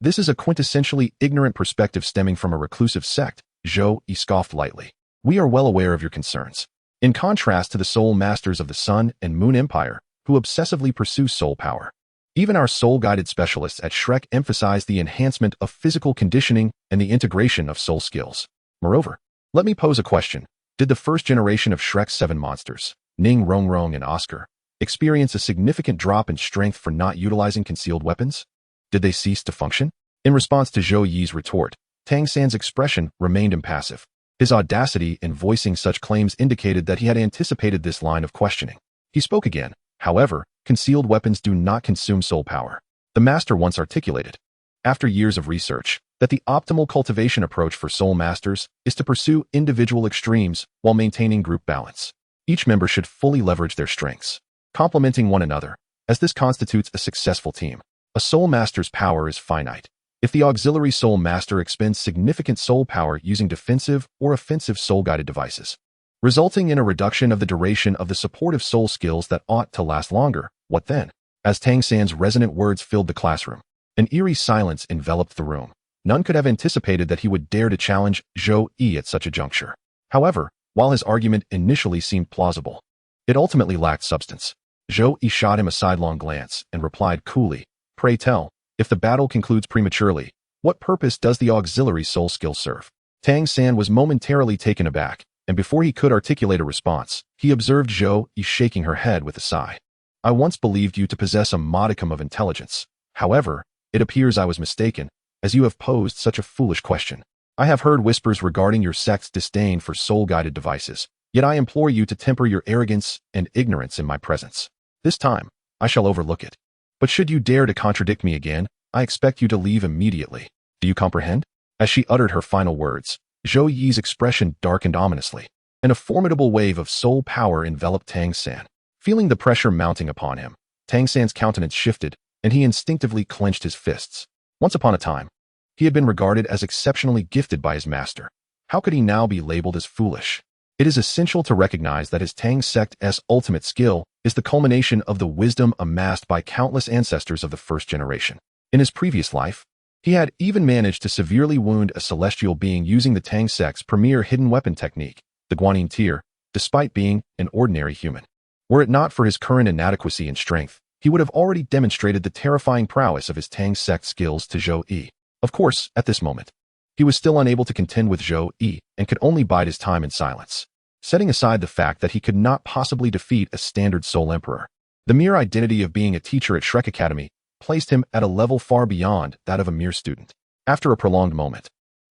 This is a quintessentially ignorant perspective stemming from a reclusive sect, Zhou Yi scoffed lightly. We are well aware of your concerns. In contrast to the soul masters of the Sun and Moon Empire, who obsessively pursue soul power. Even our soul-guided specialists at Shrek emphasize the enhancement of physical conditioning and the integration of soul skills. Moreover, let me pose a question. Did the first generation of Shrek's 7 monsters, Ning Rongrong and Oscar, experience a significant drop in strength for not utilizing concealed weapons? Did they cease to function? In response to Zhou Yi's retort, Tang San's expression remained impassive. His audacity in voicing such claims indicated that he had anticipated this line of questioning. He spoke again. However, concealed weapons do not consume soul power. The master once articulated, after years of research, that the optimal cultivation approach for soul masters is to pursue individual extremes while maintaining group balance. Each member should fully leverage their strengths, complementing one another, as this constitutes a successful team. A soul master's power is finite. If the auxiliary soul master expends significant soul power using defensive or offensive soul-guided devices, resulting in a reduction of the duration of the supportive soul skills that ought to last longer, what then? As Tang San's resonant words filled the classroom, an eerie silence enveloped the room. None could have anticipated that he would dare to challenge Zhou Yi at such a juncture. However, while his argument initially seemed plausible, it ultimately lacked substance. Zhou Yi shot him a sidelong glance and replied coolly, "Pray tell, if the battle concludes prematurely, what purpose does the auxiliary soul skill serve?" Tang San was momentarily taken aback, and before he could articulate a response, he observed Zhou Yi shaking her head with a sigh. "I once believed you to possess a modicum of intelligence. However, it appears I was mistaken, as you have posed such a foolish question. I have heard whispers regarding your sect's disdain for soul-guided devices, yet I implore you to temper your arrogance and ignorance in my presence. This time, I shall overlook it. But should you dare to contradict me again, I expect you to leave immediately. Do you comprehend?" As she uttered her final words, Zhou Yi's expression darkened ominously, and a formidable wave of soul power enveloped Tang San. Feeling the pressure mounting upon him, Tang San's countenance shifted, and he instinctively clenched his fists. Once upon a time, he had been regarded as exceptionally gifted by his master. How could he now be labeled as foolish? It is essential to recognize that his Tang sect's ultimate skill is the culmination of the wisdom amassed by countless ancestors of the first generation. In his previous life, he had even managed to severely wound a celestial being using the Tang sect's premier hidden weapon technique, the Guanyin Tier, despite being an ordinary human. Were it not for his current inadequacy in strength, he would have already demonstrated the terrifying prowess of his Tang sect skills to Zhou Yi. Of course, at this moment, he was still unable to contend with Zhou Yi and could only bide his time in silence. Setting aside the fact that he could not possibly defeat a standard Soul Emperor, the mere identity of being a teacher at Shrek Academy placed him at a level far beyond that of a mere student. After a prolonged moment,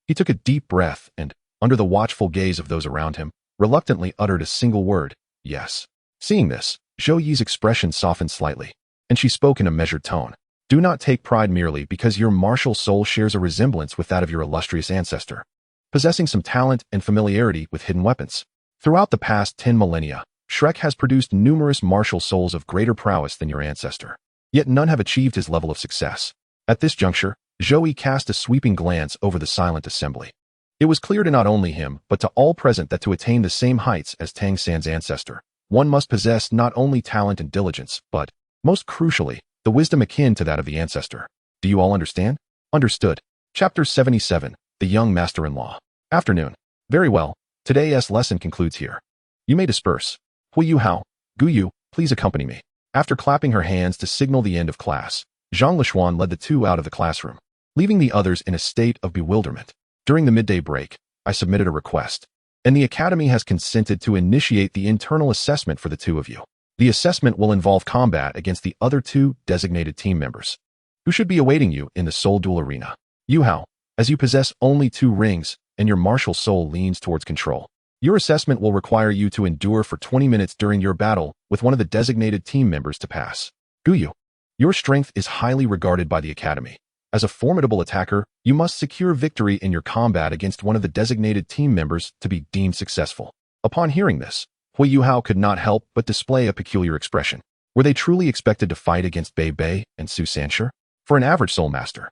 he took a deep breath and, under the watchful gaze of those around him, reluctantly uttered a single word, yes. Seeing this, Zhou Yi's expression softened slightly, and she spoke in a measured tone. Do not take pride merely because your martial soul shares a resemblance with that of your illustrious ancestor, possessing some talent and familiarity with hidden weapons. Throughout the past 10 millennia, Shrek has produced numerous martial souls of greater prowess than your ancestor, yet none have achieved his level of success. At this juncture, Zhou Yi cast a sweeping glance over the silent assembly. It was clear to not only him, but to all present that to attain the same heights as Tang San's ancestor, one must possess not only talent and diligence, but, most crucially, the wisdom akin to that of the ancestor. Do you all understand? Understood. Chapter 77, The Young Master-in-Law. Afternoon. Very well. Today's lesson concludes here. You may disperse. Huo Yuhao, Guyu, please accompany me. After clapping her hands to signal the end of class, Zhang Lishuan led the two out of the classroom, leaving the others in a state of bewilderment. During the midday break, I submitted a request, and the Academy has consented to initiate the internal assessment for the two of you. The assessment will involve combat against the other two designated team members, who should be awaiting you in the Soul Duel Arena. Yuhao, as you possess only 2 rings and your martial soul leans towards control, your assessment will require you to endure for 20 minutes during your battle with one of the designated team members to pass. Guyu, your strength is highly regarded by the Academy. As a formidable attacker, you must secure victory in your combat against one of the designated team members to be deemed successful. Upon hearing this, Huo Yuhao could not help but display a peculiar expression. Were they truly expected to fight against Bei Bei and Su Sanshi? For an average soul master,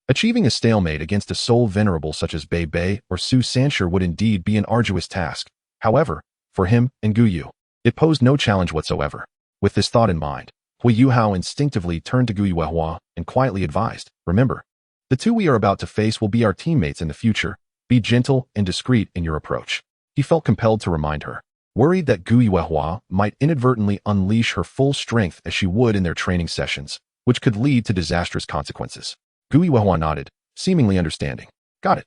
achieving a stalemate against a soul venerable such as Bei Bei or Su Sanshi would indeed be an arduous task. However, for him and Guyu, it posed no challenge whatsoever. With this thought in mind, Huo Yuhao instinctively turned to Guyu and quietly advised, remember, the two we are about to face will be our teammates in the future. Be gentle and discreet in your approach. He felt compelled to remind her, worried that Guyu might inadvertently unleash her full strength as she would in their training sessions, which could lead to disastrous consequences. Guyu nodded, seemingly understanding. Got it.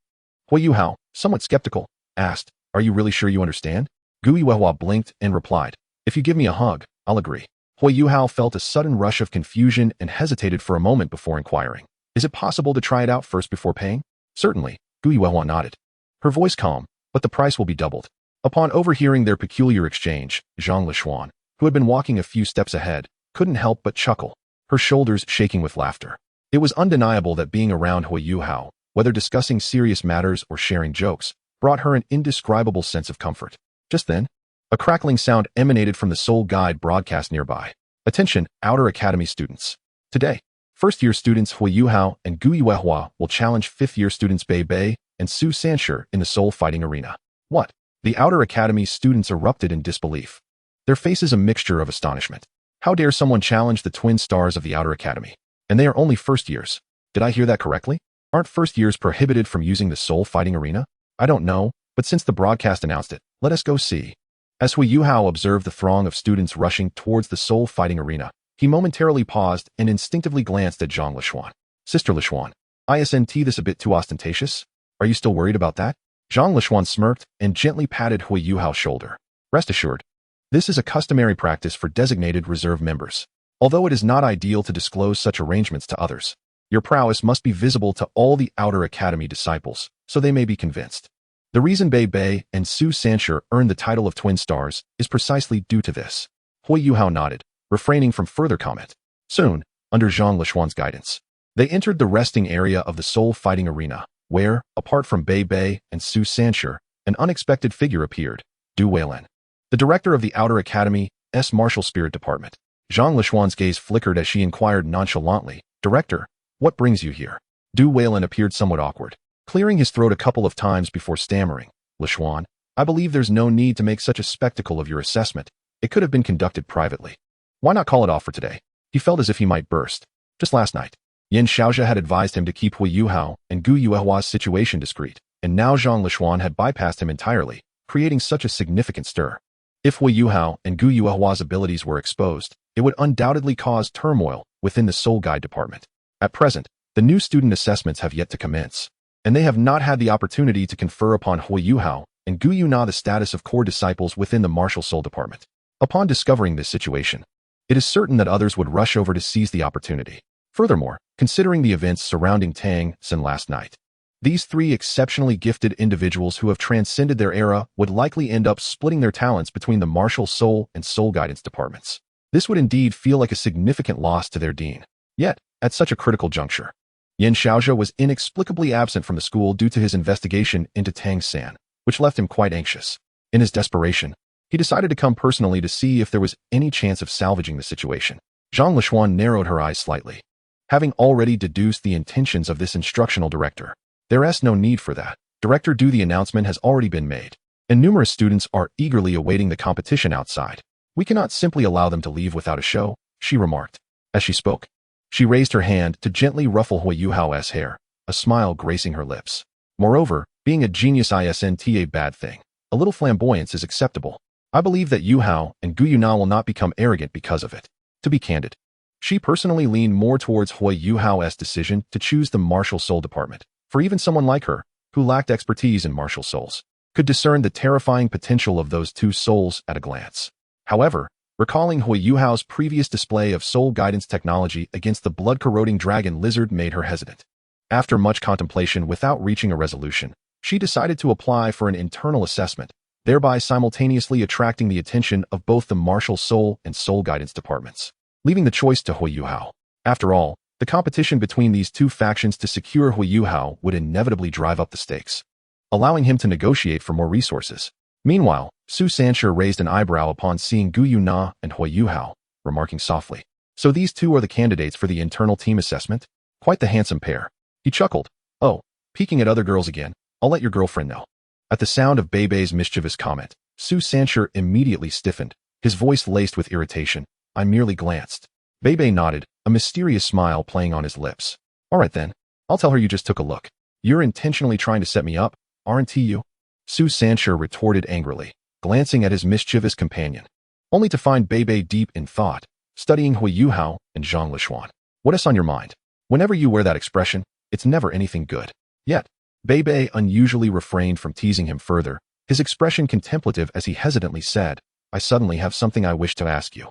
Huo Yuhao, somewhat skeptical, asked, are you really sure you understand? Guyu blinked and replied, if you give me a hug, I'll agree. Huo Yuhao felt a sudden rush of confusion and hesitated for a moment before inquiring, is it possible to try it out first before paying? Certainly, Guyu nodded. Her voice calm, but the price will be doubled. Upon overhearing their peculiar exchange, Zhang Lishuan, who had been walking a few steps ahead, couldn't help but chuckle, her shoulders shaking with laughter. It was undeniable that being around Huo Yuhao, whether discussing serious matters or sharing jokes, brought her an indescribable sense of comfort. Just then, a crackling sound emanated from the Soul Guide broadcast nearby. Attention, Outer Academy students. Today, first-year students Huo Yuhao and Guyu will challenge fifth-year students Bei Bei and Su Sanshi in the Soul Fighting Arena. What? The Outer Academy students erupted in disbelief, their faces a mixture of astonishment. How dare someone challenge the twin stars of the Outer Academy? And they are only first years. Did I hear that correctly? Aren't first years prohibited from using the Soul Fighting Arena? I don't know, but since the broadcast announced it, let us go see. As Huo Yuhao observed the throng of students rushing towards the Soul Fighting Arena, he momentarily paused and instinctively glanced at Zhang Lishuan. Sister Lishuan, isn't this a bit too ostentatious? Are you still worried about that? Zhang Lishuan smirked and gently patted Huo Yuhao's shoulder. Rest assured, this is a customary practice for designated reserve members. Although it is not ideal to disclose such arrangements to others, your prowess must be visible to all the Outer Academy disciples, so they may be convinced. The reason Bei Bei and Su Sanshi earned the title of twin stars is precisely due to this. Huo Yuhao nodded, refraining from further comment. Soon, under Zhang Lishuan's guidance, they entered the resting area of the Soul Fighting Arena, where, apart from Bei Bei and Su Sanshi, an unexpected figure appeared, Du Weilin, the director of the Outer Academy's Martial Spirit Department. Zhang Lishuan's gaze flickered as she inquired nonchalantly, Director, what brings you here? Du Weilin appeared somewhat awkward, clearing his throat a couple of times before stammering, Lishuan, I believe there's no need to make such a spectacle of your assessment. It could have been conducted privately. Why not call it off for today? He felt as if he might burst. Just last night, Yin Xiaozhe had advised him to keep Huo Yuhao and Gu Yuehua's situation discreet, and now Zhang Lishuan had bypassed him entirely, creating such a significant stir. If Huo Yuhao and Gu Yuehua's abilities were exposed, it would undoubtedly cause turmoil within the Soul Guide department. At present, the new student assessments have yet to commence, and they have not had the opportunity to confer upon Huo Yuhao and Gu Yuna the status of core disciples within the martial soul department. Upon discovering this situation, it is certain that others would rush over to seize the opportunity. Furthermore, considering the events surrounding Tang San last night, these three exceptionally gifted individuals who have transcended their era would likely end up splitting their talents between the martial soul and soul guidance departments. This would indeed feel like a significant loss to their dean. Yet, at such a critical juncture, Yin Xiaozhe was inexplicably absent from the school due to his investigation into Tang San, which left him quite anxious. In his desperation, he decided to come personally to see if there was any chance of salvaging the situation. Zhang Lishuan narrowed her eyes slightly. Having already deduced the intentions of this instructional director, there is no need for that. Director Du, the announcement has already been made, and numerous students are eagerly awaiting the competition outside. We cannot simply allow them to leave without a show, she remarked. As she spoke, she raised her hand to gently ruffle Huo Yuhao's hair, a smile gracing her lips. Moreover, being a genius isn't a bad thing. A little flamboyance is acceptable. I believe that Yuhao and Gu Yuna will not become arrogant because of it. To be candid, she personally leaned more towards Huo Yuhao's decision to choose the martial soul department, for even someone like her, who lacked expertise in martial souls, could discern the terrifying potential of those two souls at a glance. However, recalling Huo Yuhao's previous display of soul guidance technology against the blood-corroding dragon lizard made her hesitant. After much contemplation without reaching a resolution, she decided to apply for an internal assessment, thereby simultaneously attracting the attention of both the martial soul and soul guidance departments, leaving the choice to Huo Yuhao. After all, the competition between these two factions to secure Huo Yuhao would inevitably drive up the stakes, allowing him to negotiate for more resources. Meanwhile, Su Sanshi raised an eyebrow upon seeing Gu Yuna and Huo Yuhao, remarking softly, "So these two are the candidates for the internal team assessment? Quite the handsome pair." He chuckled. "Oh, peeking at other girls again. I'll let your girlfriend know." At the sound of Beibei's mischievous comment, Su Sanshi immediately stiffened, his voice laced with irritation. "I merely glanced." Beibei nodded, a mysterious smile playing on his lips. "All right then, I'll tell her you just took a look. You're intentionally trying to set me up, aren't you?" Su Sanshi retorted angrily, glancing at his mischievous companion, only to find Beibei deep in thought, studying Huo Yuhao and Zhang Lishuan. "What is on your mind? Whenever you wear that expression, it's never anything good." Yet, Beibei unusually refrained from teasing him further, his expression contemplative as he hesitantly said, "I suddenly have something I wish to ask you."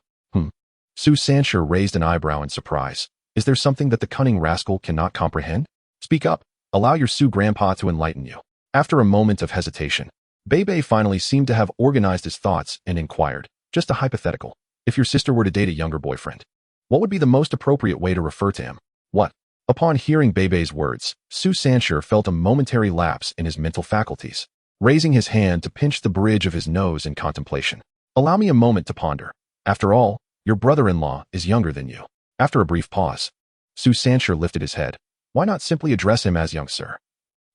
Su Sanshi raised an eyebrow in surprise. "Is there something that the cunning rascal cannot comprehend? Speak up. Allow your Su grandpa to enlighten you." After a moment of hesitation, Beibei finally seemed to have organized his thoughts and inquired, "Just a hypothetical. If your sister were to date a younger boyfriend, what would be the most appropriate way to refer to him?" "What?" Upon hearing Beibei's words, Su Sanshi felt a momentary lapse in his mental faculties, raising his hand to pinch the bridge of his nose in contemplation. "Allow me a moment to ponder. After all, your brother-in-law is younger than you." After a brief pause, Su Sanshi lifted his head. "Why not simply address him as young sir?"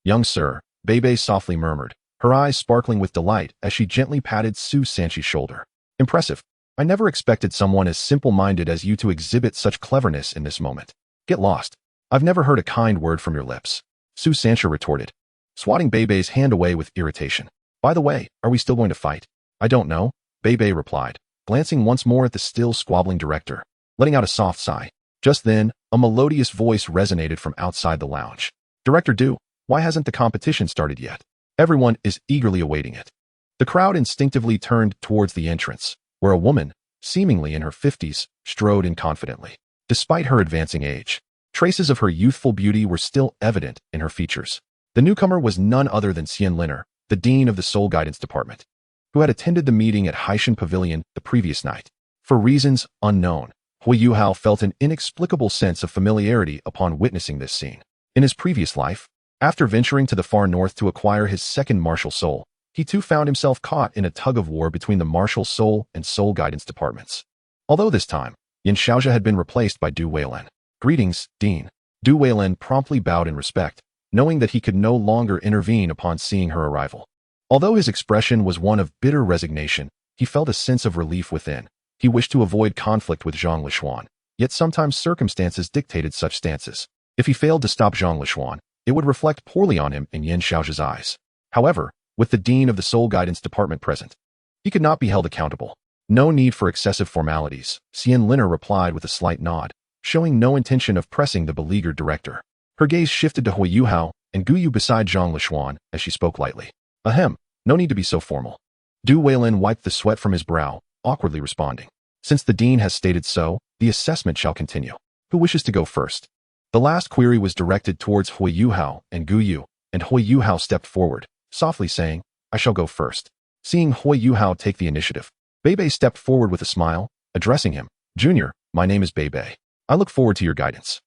"Young sir," Beibei softly murmured, her eyes sparkling with delight as she gently patted Su Sanshi's shoulder. "Impressive. I never expected someone as simple-minded as you to exhibit such cleverness in this moment. Get lost. I've never heard a kind word from your lips," Su Sanshi retorted, swatting Beibei's hand away with irritation. "By the way, are we still going to fight?" "I don't know," Beibei replied, glancing once more at the still squabbling director, letting out a soft sigh. Just then, a melodious voice resonated from outside the lounge. "Director Du, why hasn't the competition started yet? Everyone is eagerly awaiting it." The crowd instinctively turned towards the entrance, where a woman, seemingly in her 50s, strode in confidently. Despite her advancing age, traces of her youthful beauty were still evident in her features. The newcomer was none other than Xian Liner, the dean of the Soul Guidance Department, who had attended the meeting at Haishan Pavilion the previous night. For reasons unknown, Huo Yuhao felt an inexplicable sense of familiarity upon witnessing this scene. In his previous life, after venturing to the far north to acquire his second martial soul, he too found himself caught in a tug-of-war between the martial soul and soul guidance departments. Although this time, Yin Xiaozhe had been replaced by Du Weilan. "Greetings, Dean." Du Weilan promptly bowed in respect, knowing that he could no longer intervene upon seeing her arrival. Although his expression was one of bitter resignation, he felt a sense of relief within. He wished to avoid conflict with Zhang Lishuan, yet sometimes circumstances dictated such stances. If he failed to stop Zhang Lishuan, it would reflect poorly on him in Yin Xiaozhi's eyes. However, with the dean of the Soul Guidance Department present, he could not be held accountable. No need for excessive formalities, Xian Liner replied with a slight nod, showing no intention of pressing the beleaguered director. Her gaze shifted to Huo Yuhao and Guyu beside Zhang Lishuan as she spoke lightly. Ahem, no need to be so formal. Du Weilin wiped the sweat from his brow, awkwardly responding. Since the dean has stated so, the assessment shall continue. Who wishes to go first? The last query was directed towards Huo Yuhao and Guyu, and Huo Yuhao stepped forward, softly saying, I shall go first. Seeing Huo Yuhao take the initiative, Beibei stepped forward with a smile, addressing him. Junior, my name is Beibei. I look forward to your guidance.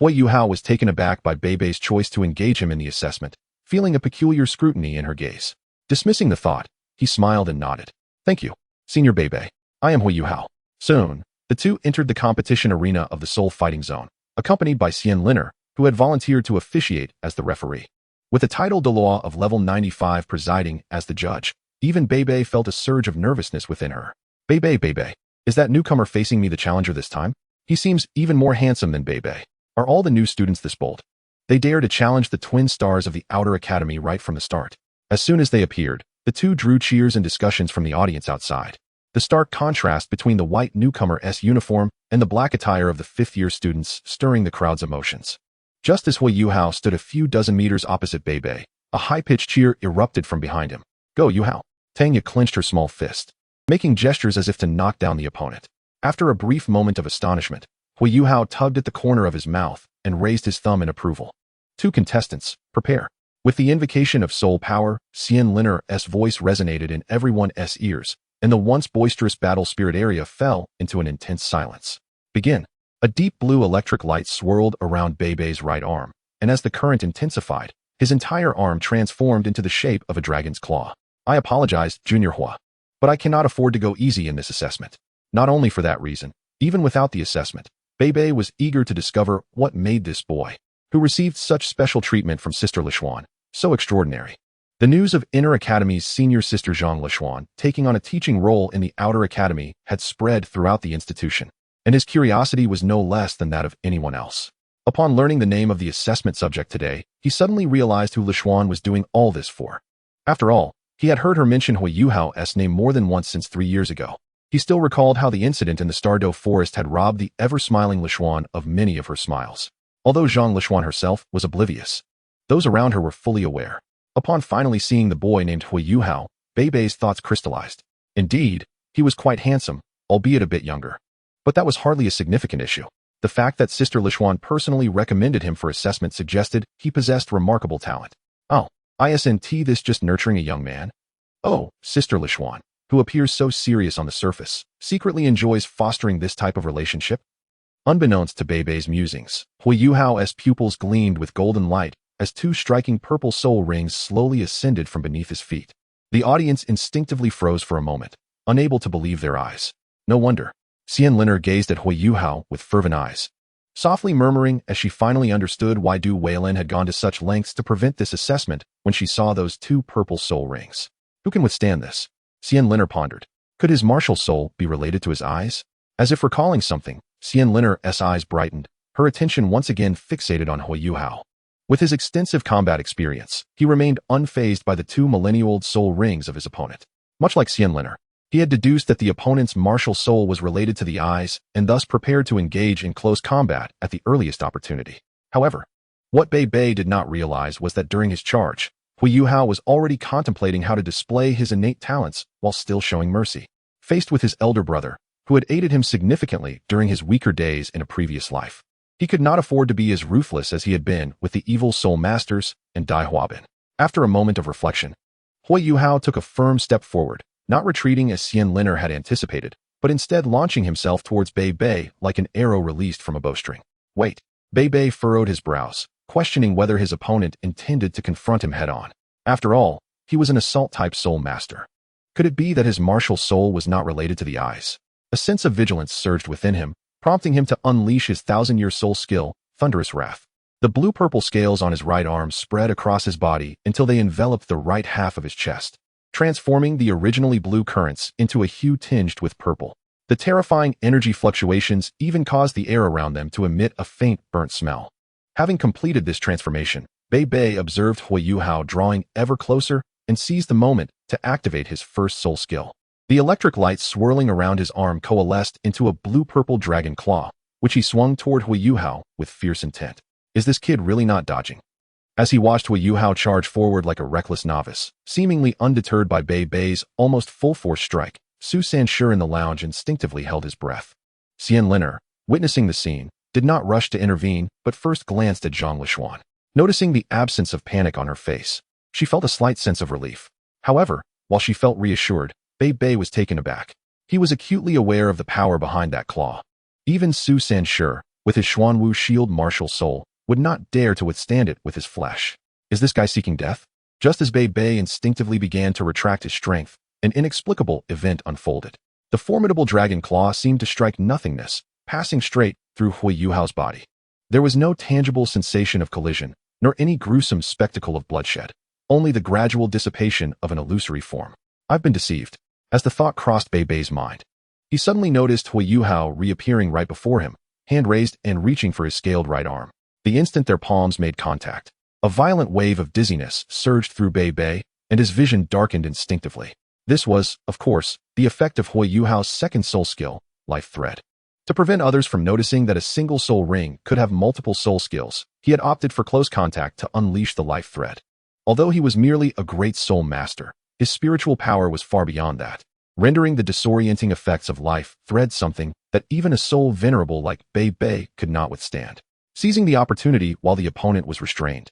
Huo Yuhao was taken aback by Beibei's choice to engage him in the assessment, feeling a peculiar scrutiny in her gaze. Dismissing the thought, he smiled and nodded. Thank you, Senior Beibei. I am Huo Yuhao. Soon, the two entered the competition arena of the Soul Fighting Zone, accompanied by Xian Liner, who had volunteered to officiate as the referee. With the title Douluo of level 95 presiding as the judge, even Beibei felt a surge of nervousness within her. Beibei, is that newcomer facing me the challenger this time? He seems even more handsome than Beibei. Are all the new students this bold? They dare to challenge the twin stars of the Outer Academy right from the start. As soon as they appeared, the two drew cheers and discussions from the audience outside. The stark contrast between the white newcomer's uniform and the black attire of the fifth-year students stirring the crowd's emotions. Just as Huo Yuhao stood a few dozen meters opposite Beibei, a high-pitched cheer erupted from behind him. Go, Yuhao! Tangya clenched her small fist, making gestures as if to knock down the opponent. After a brief moment of astonishment, Huo Yuhao tugged at the corner of his mouth and raised his thumb in approval. Two contestants, prepare. With the invocation of soul power, Xian Liner's voice resonated in everyone's ears, and the once boisterous battle spirit area fell into an intense silence. Begin. A deep blue electric light swirled around Beibei's right arm, and as the current intensified, his entire arm transformed into the shape of a dragon's claw. I apologize, Junior Hua, but I cannot afford to go easy in this assessment. Not only for that reason, even without the assessment, Beibei was eager to discover what made this boy, who received such special treatment from Sister Lishuan, so extraordinary. The news of Inner Academy's senior sister Zhang Lishuan taking on a teaching role in the Outer Academy had spread throughout the institution, and his curiosity was no less than that of anyone else. Upon learning the name of the assessment subject today, he suddenly realized who Lishuan was doing all this for. After all, he had heard her mention Huo Yuhao's name more than once since 3 years ago. He still recalled how the incident in the Stardow Forest had robbed the ever-smiling Lishuan of many of her smiles. Although Zhang Lishuan herself was oblivious, those around her were fully aware. Upon finally seeing the boy named Huo Yuhao, Beibei's thoughts crystallized. Indeed, he was quite handsome, albeit a bit younger. But that was hardly a significant issue. The fact that Sister Lishuan personally recommended him for assessment suggested he possessed remarkable talent. Oh, isn't this just nurturing a young man? Oh, Sister Lishuan, who appears so serious on the surface, secretly enjoys fostering this type of relationship? Unbeknownst to Beibei's musings, Huo Yuhao's pupils gleamed with golden light as two striking purple soul rings slowly ascended from beneath his feet. The audience instinctively froze for a moment, unable to believe their eyes. No wonder. Xian Liner gazed at Huo Yuhao with fervent eyes, softly murmuring as she finally understood why Du Weilin had gone to such lengths to prevent this assessment when she saw those two purple soul rings. Who can withstand this? Xian Liner pondered. Could his martial soul be related to his eyes? As if recalling something, Xian Liner's eyes brightened, her attention once again fixated on Huo Yuhao. With his extensive combat experience, he remained unfazed by the two millennia-old soul rings of his opponent. Much like Xian Liner, he had deduced that the opponent's martial soul was related to the eyes and thus prepared to engage in close combat at the earliest opportunity. However, what Beibei did not realize was that during his charge, Huo Yuhao was already contemplating how to display his innate talents while still showing mercy. Faced with his elder brother, who had aided him significantly during his weaker days in a previous life, he could not afford to be as ruthless as he had been with the evil soul masters and Dai Huabin. After a moment of reflection, Huo Yuhao took a firm step forward, not retreating as Xian Liner had anticipated, but instead launching himself towards Beibei like an arrow released from a bowstring. Wait. Beibei furrowed his brows, questioning whether his opponent intended to confront him head-on. After all, he was an assault-type soul master. Could it be that his martial soul was not related to the eyes? A sense of vigilance surged within him, prompting him to unleash his thousand-year soul skill, Thunderous Wrath. The blue-purple scales on his right arm spread across his body until they enveloped the right half of his chest. transforming the originally blue currents into a hue tinged with purple. The terrifying energy fluctuations even caused the air around them to emit a faint burnt smell. Having completed this transformation, Bei observed Huo Yuhao drawing ever closer and seized the moment to activate his first soul skill. The electric light swirling around his arm coalesced into a blue-purple dragon claw, which he swung toward Huo Yuhao with fierce intent. Is this kid really not dodging? As he watched Huo Yuhao charge forward like a reckless novice, seemingly undeterred by Bei's almost full-force strike, Su Sanshi in the lounge instinctively held his breath. Xian Liner, witnessing the scene, did not rush to intervene but first glanced at Zhang Lishuan. Noticing the absence of panic on her face, she felt a slight sense of relief. However, while she felt reassured, Bei was taken aback. He was acutely aware of the power behind that claw. Even Su Sanshi, with his Xuanwu shield martial soul, would not dare to withstand it with his flesh. Is this guy seeking death? Just as Bei instinctively began to retract his strength, an inexplicable event unfolded. The formidable dragon claw seemed to strike nothingness, passing straight through Huo Yuhao's body. There was no tangible sensation of collision, nor any gruesome spectacle of bloodshed, only the gradual dissipation of an illusory form. I've been deceived. As the thought crossed Bei's mind, he suddenly noticed Huo Yuhao reappearing right before him, hand raised and reaching for his scaled right arm. The instant their palms made contact, a violent wave of dizziness surged through Bei, and his vision darkened instinctively. This was, of course, the effect of Huo Yuhao's second soul skill, Life Thread. To prevent others from noticing that a single soul ring could have multiple soul skills, he had opted for close contact to unleash the Life Thread. Although he was merely a great soul master, his spiritual power was far beyond that, rendering the disorienting effects of Life Thread something that even a soul venerable like Bei could not withstand. Seizing the opportunity while the opponent was restrained,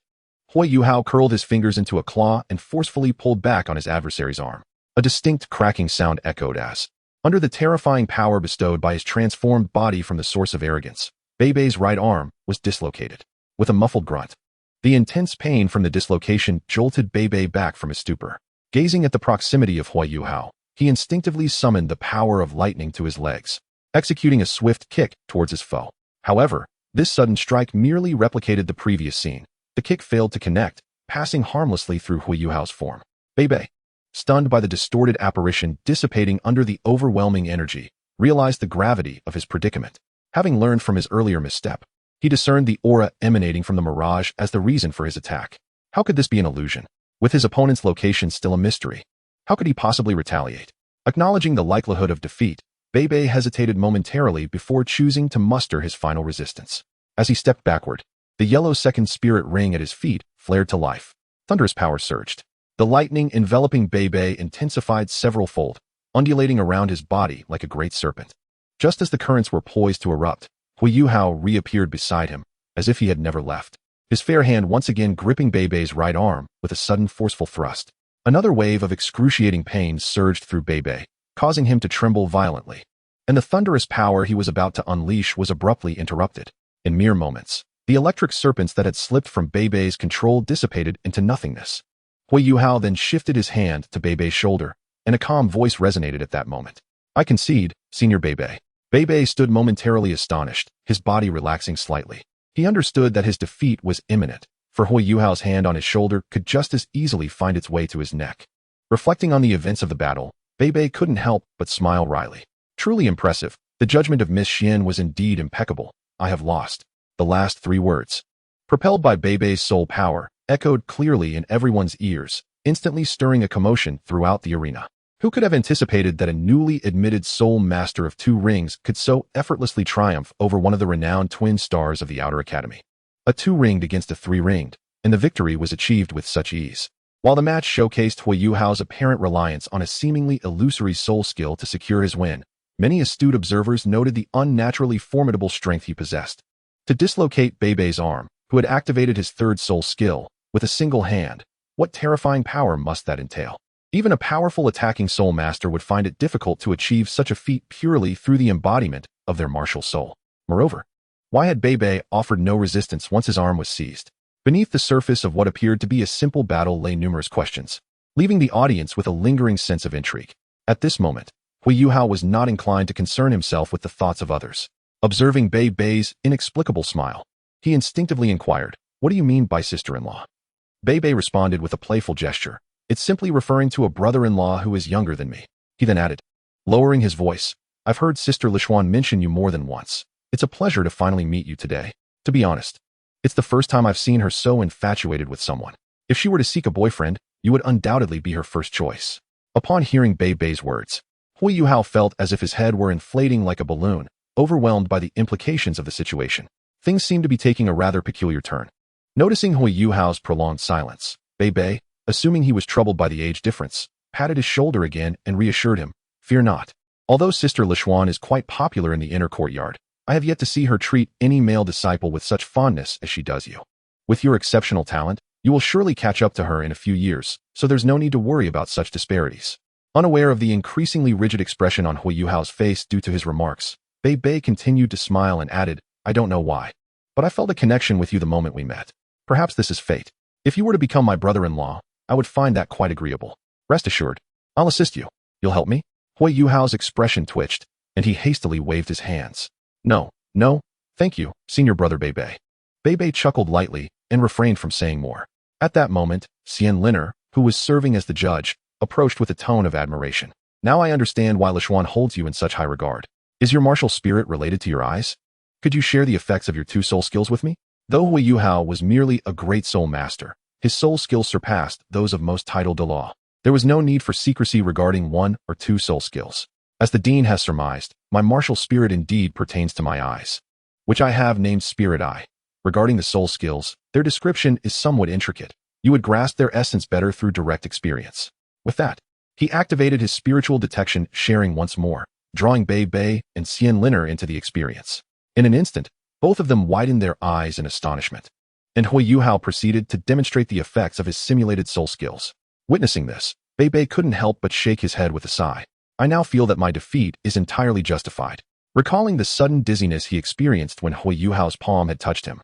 Huo Yuhao curled his fingers into a claw and forcefully pulled back on his adversary's arm. A distinct cracking sound echoed as, under the terrifying power bestowed by his transformed body from the source of arrogance, Bei's right arm was dislocated. With a muffled grunt, the intense pain from the dislocation jolted Bei back from his stupor. Gazing at the proximity of Huo Yuhao, he instinctively summoned the power of lightning to his legs, executing a swift kick towards his foe. However, this sudden strike merely replicated the previous scene. The kick failed to connect, passing harmlessly through Huo Yuhao's form. Bei, stunned by the distorted apparition dissipating under the overwhelming energy, realized the gravity of his predicament. Having learned from his earlier misstep, he discerned the aura emanating from the mirage as the reason for his attack. How could this be an illusion? With his opponent's location still a mystery, how could he possibly retaliate? Acknowledging the likelihood of defeat, Bei hesitated momentarily before choosing to muster his final resistance. As he stepped backward, the yellow second spirit ring at his feet flared to life. Thunderous power surged. The lightning enveloping Bei intensified several-fold, undulating around his body like a great serpent. Just as the currents were poised to erupt, Huo Yuhao reappeared beside him, as if he had never left, his fair hand once again gripping Bei's right arm with a sudden forceful thrust. Another wave of excruciating pain surged through Bei, causing him to tremble violently, and the thunderous power he was about to unleash was abruptly interrupted. In mere moments, the electric serpents that had slipped from Bei's control dissipated into nothingness. Huo Yuhao then shifted his hand to Bei's shoulder, and a calm voice resonated at that moment. I concede, Senior Bei. Bei stood momentarily astonished, his body relaxing slightly. He understood that his defeat was imminent, for Huo Yuhao's hand on his shoulder could just as easily find its way to his neck. Reflecting on the events of the battle, Bei couldn't help but smile wryly. Truly impressive, the judgment of Miss Xian was indeed impeccable. I have lost. The last 3 words, propelled by Bei's soul power, echoed clearly in everyone's ears, instantly stirring a commotion throughout the arena. Who could have anticipated that a newly admitted soul master of 2 rings could so effortlessly triumph over one of the renowned twin stars of the Outer Academy? A 2-ringed against a 3-ringed, and the victory was achieved with such ease. While the match showcased Huo Yuhao's apparent reliance on a seemingly illusory soul skill to secure his win, many astute observers noted the unnaturally formidable strength he possessed. To dislocate Bei's arm, who had activated his 3rd soul skill, with a single hand, what terrifying power must that entail? Even a powerful attacking soul master would find it difficult to achieve such a feat purely through the embodiment of their martial soul. Moreover, why had Bei offered no resistance once his arm was seized? Beneath the surface of what appeared to be a simple battle lay numerous questions, leaving the audience with a lingering sense of intrigue. At this moment, Huo Yuhao was not inclined to concern himself with the thoughts of others. Observing Bei's inexplicable smile, he instinctively inquired, "What do you mean by sister-in-law?" Bei responded with a playful gesture, It's simply referring to a brother-in-law who is younger than me. He then added, lowering his voice, I've heard Sister Lishuan mention you more than once. It's a pleasure to finally meet you today. To be honest, it's the first time I've seen her so infatuated with someone. If she were to seek a boyfriend, you would undoubtedly be her first choice. Upon hearing Bei's words, Huo Yuhao felt as if his head were inflating like a balloon, overwhelmed by the implications of the situation. Things seemed to be taking a rather peculiar turn. Noticing Huo Yuhao's prolonged silence, Bei, assuming he was troubled by the age difference, patted his shoulder again and reassured him, fear not. Although Sister Lishuan is quite popular in the inner courtyard, I have yet to see her treat any male disciple with such fondness as she does you. With your exceptional talent, you will surely catch up to her in a few years, so there's no need to worry about such disparities. Unaware of the increasingly rigid expression on Huo Yuhao's face due to his remarks, Bei continued to smile and added, I don't know why, but I felt a connection with you the moment we met. Perhaps this is fate. If you were to become my brother-in-law, I would find that quite agreeable. Rest assured, I'll assist you. You'll help me? Huo Yuhao's expression twitched, and he hastily waved his hands. No, thank you, senior brother Bei. Bei chuckled lightly and refrained from saying more. At that moment, Xian Liner, who was serving as the judge, approached with a tone of admiration. Now I understand why Lishuan holds you in such high regard. Is your martial spirit related to your eyes? Could you share the effects of your two soul skills with me? Though Huo Yuhao was merely a great soul master, his soul skills surpassed those of most titled Douluo. There was no need for secrecy regarding one or two soul skills. As the dean has surmised, my martial spirit indeed pertains to my eyes, which I have named Spirit Eye. Regarding the soul skills, their description is somewhat intricate. You would grasp their essence better through direct experience. With that, he activated his spiritual detection, sharing once more, drawing Bei and Xian Liner into the experience. In an instant, both of them widened their eyes in astonishment, and Huo Yuhao proceeded to demonstrate the effects of his simulated soul skills. Witnessing this, Bei couldn't help but shake his head with a sigh. I now feel that my defeat is entirely justified. Recalling the sudden dizziness he experienced when Huo Yuhao's palm had touched him,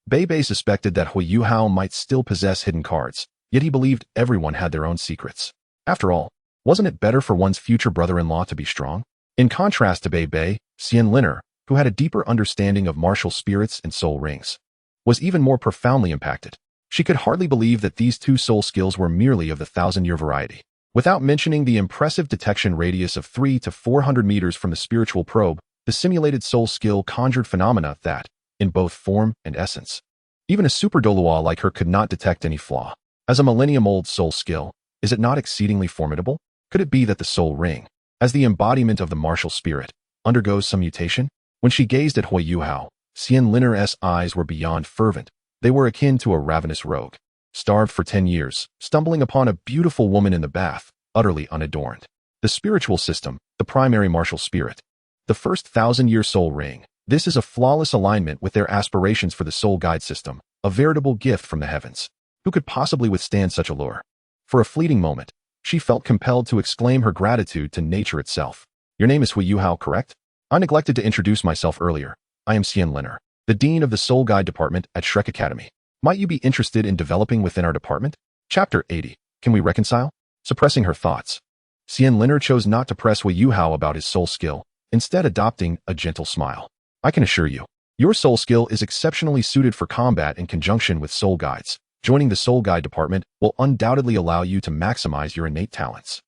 Bei suspected that Huo Yuhao might still possess hidden cards, yet he believed everyone had their own secrets. After all, wasn't it better for one's future brother-in-law to be strong? In contrast to Bei, Xian Liner, who had a deeper understanding of martial spirits and soul rings, was even more profoundly impacted. She could hardly believe that these two soul skills were merely of the 1,000-year variety. Without mentioning the impressive detection radius of 300 to 400 meters from the spiritual probe, the simulated soul skill conjured phenomena that, in both form and essence, even a super Douluo like her could not detect any flaw. As a millennium-old soul skill, is it not exceedingly formidable? Could it be that the soul ring, as the embodiment of the martial spirit, undergoes some mutation? When she gazed at Huo Yuhao, Xian Liner's eyes were beyond fervent. They were akin to a ravenous rogue, starved for 10 years, stumbling upon a beautiful woman in the bath, utterly unadorned. The spiritual system, the primary martial spirit, the first 1,000-year soul ring, this is a flawless alignment with their aspirations for the soul guide system, a veritable gift from the heavens. Who could possibly withstand such a lure? For a fleeting moment, she felt compelled to exclaim her gratitude to nature itself. Your name is Huo Yuhao, correct? I neglected to introduce myself earlier. I am Xian Liner, the Dean of the Soul Guide Department at Shrek Academy. Might you be interested in developing within our department? Chapter 80. Can we reconcile? Suppressing her thoughts, Xian Liner chose not to press Huo Yuhao about his soul skill, instead adopting a gentle smile. I can assure you, your soul skill is exceptionally suited for combat in conjunction with soul guides. Joining the Soul Guide Department will undoubtedly allow you to maximize your innate talents.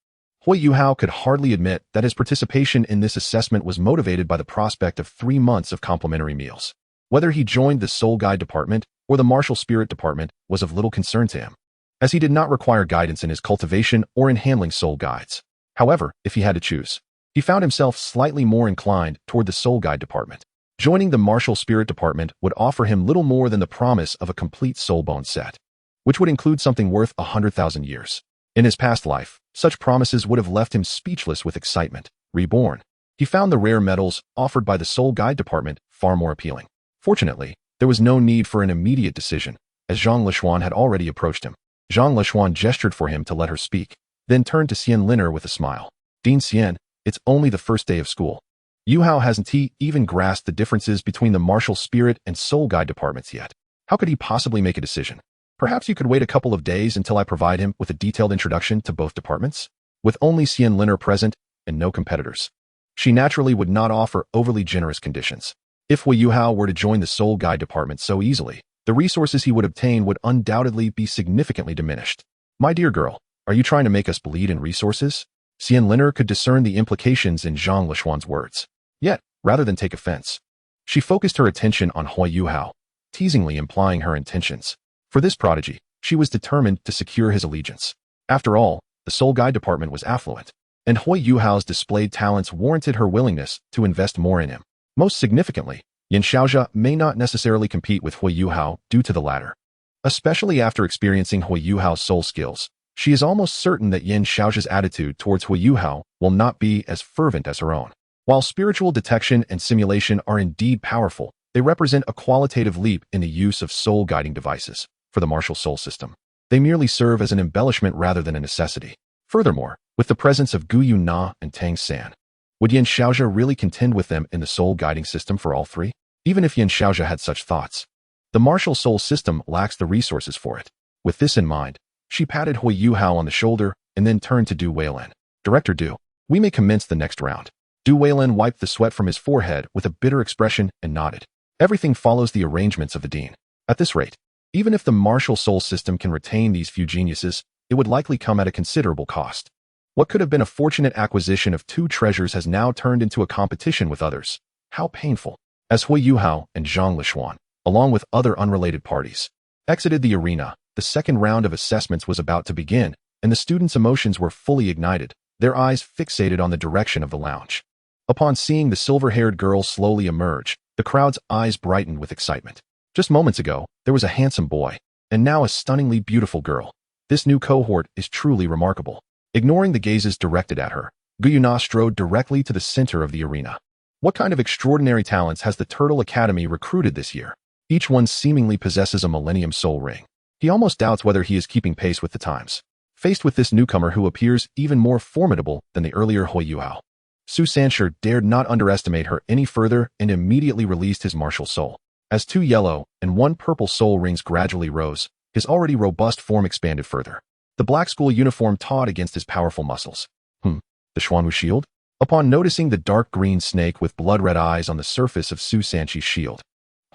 Huo Yuhao could hardly admit that his participation in this assessment was motivated by the prospect of 3 months of complimentary meals. Whether he joined the Soul Guide Department or the Martial Spirit Department was of little concern to him, as he did not require guidance in his cultivation or in handling soul guides. However, if he had to choose, he found himself slightly more inclined toward the Soul Guide Department. Joining the Martial Spirit Department would offer him little more than the promise of a complete soul bone set, which would include something worth 100,000 years. In his past life, such promises would have left him speechless with excitement. Reborn, he found the rare metals offered by the Soul Guide Department far more appealing. Fortunately, there was no need for an immediate decision, as Zhang Lishuan had already approached him. Zhang Lishuan gestured for him to let her speak, then turned to Xian Liner with a smile. Dean Xian, it's only the first day of school. Yuhao hasn't even grasped the differences between the Martial Spirit and Soul Guide departments yet. How could he possibly make a decision? Perhaps you could wait a couple of days until I provide him with a detailed introduction to both departments? With only Xian Liner present and no competitors, she naturally would not offer overly generous conditions. If Huo Yuhao were to join the Soul Guide department so easily, the resources he would obtain would undoubtedly be significantly diminished. My dear girl, Are you trying to make us bleed in resources? Xian Liner could discern the implications in Zhang Lishuan's words. Yet, rather than take offense, she focused her attention on Huo Yuhao, teasingly implying her intentions. For this prodigy, she was determined to secure his allegiance. After all, the Soul Guide department was affluent, and Huo Yuhao's displayed talents warranted her willingness to invest more in him. Most significantly, Yin Xiaozha may not necessarily compete with Huo Yuhao due to the latter. Especially after experiencing Huo Yuhao's soul skills, she is almost certain that Yin Xiaozha's attitude towards Huo Yuhao will not be as fervent as her own. While spiritual detection and simulation are indeed powerful, they represent a qualitative leap in the use of soul-guiding devices for the martial soul system. They merely serve as an embellishment rather than a necessity. Furthermore, with the presence of Huo and Tang San, would Yin Xiaozha really contend with them in the soul-guiding system for all three? Even if Yin Xiaozha had such thoughts, the martial soul system lacks the resources for it. With this in mind, she patted Huo Yuhao on the shoulder and then turned to Du Weilin. Director Du, we may commence the next round. Du Weilin wiped the sweat from his forehead with a bitter expression and nodded. Everything follows the arrangements of the dean. At this rate, even if the martial soul system can retain these few geniuses, it would likely come at a considerable cost. What could have been a fortunate acquisition of two treasures has now turned into a competition with others. How painful. As Huo Yuhao and Zhang Lishuan, along with other unrelated parties, exited the arena, the second round of assessments was about to begin, and the students' emotions were fully ignited, their eyes fixated on the direction of the lounge. Upon seeing the silver-haired girl slowly emerge, the crowd's eyes brightened with excitement. Just moments ago, there was a handsome boy, and now a stunningly beautiful girl. This new cohort is truly remarkable. Ignoring the gazes directed at her, Guiyuna strode directly to the center of the arena. What kind of extraordinary talents has the Turtle Academy recruited this year? Each one seemingly possesses a Millennium Soul Ring. He almost doubts whether he is keeping pace with the times. Faced with this newcomer who appears even more formidable than the earlier Huo Yuhao, Su Sanshi dared not underestimate her any further and immediately released his martial soul. As two yellow and one purple soul rings gradually rose, his already robust form expanded further. The black school uniform taut against his powerful muscles. The Xuanwu shield? Upon noticing the dark green snake with blood-red eyes on the surface of Su Sanshi's shield,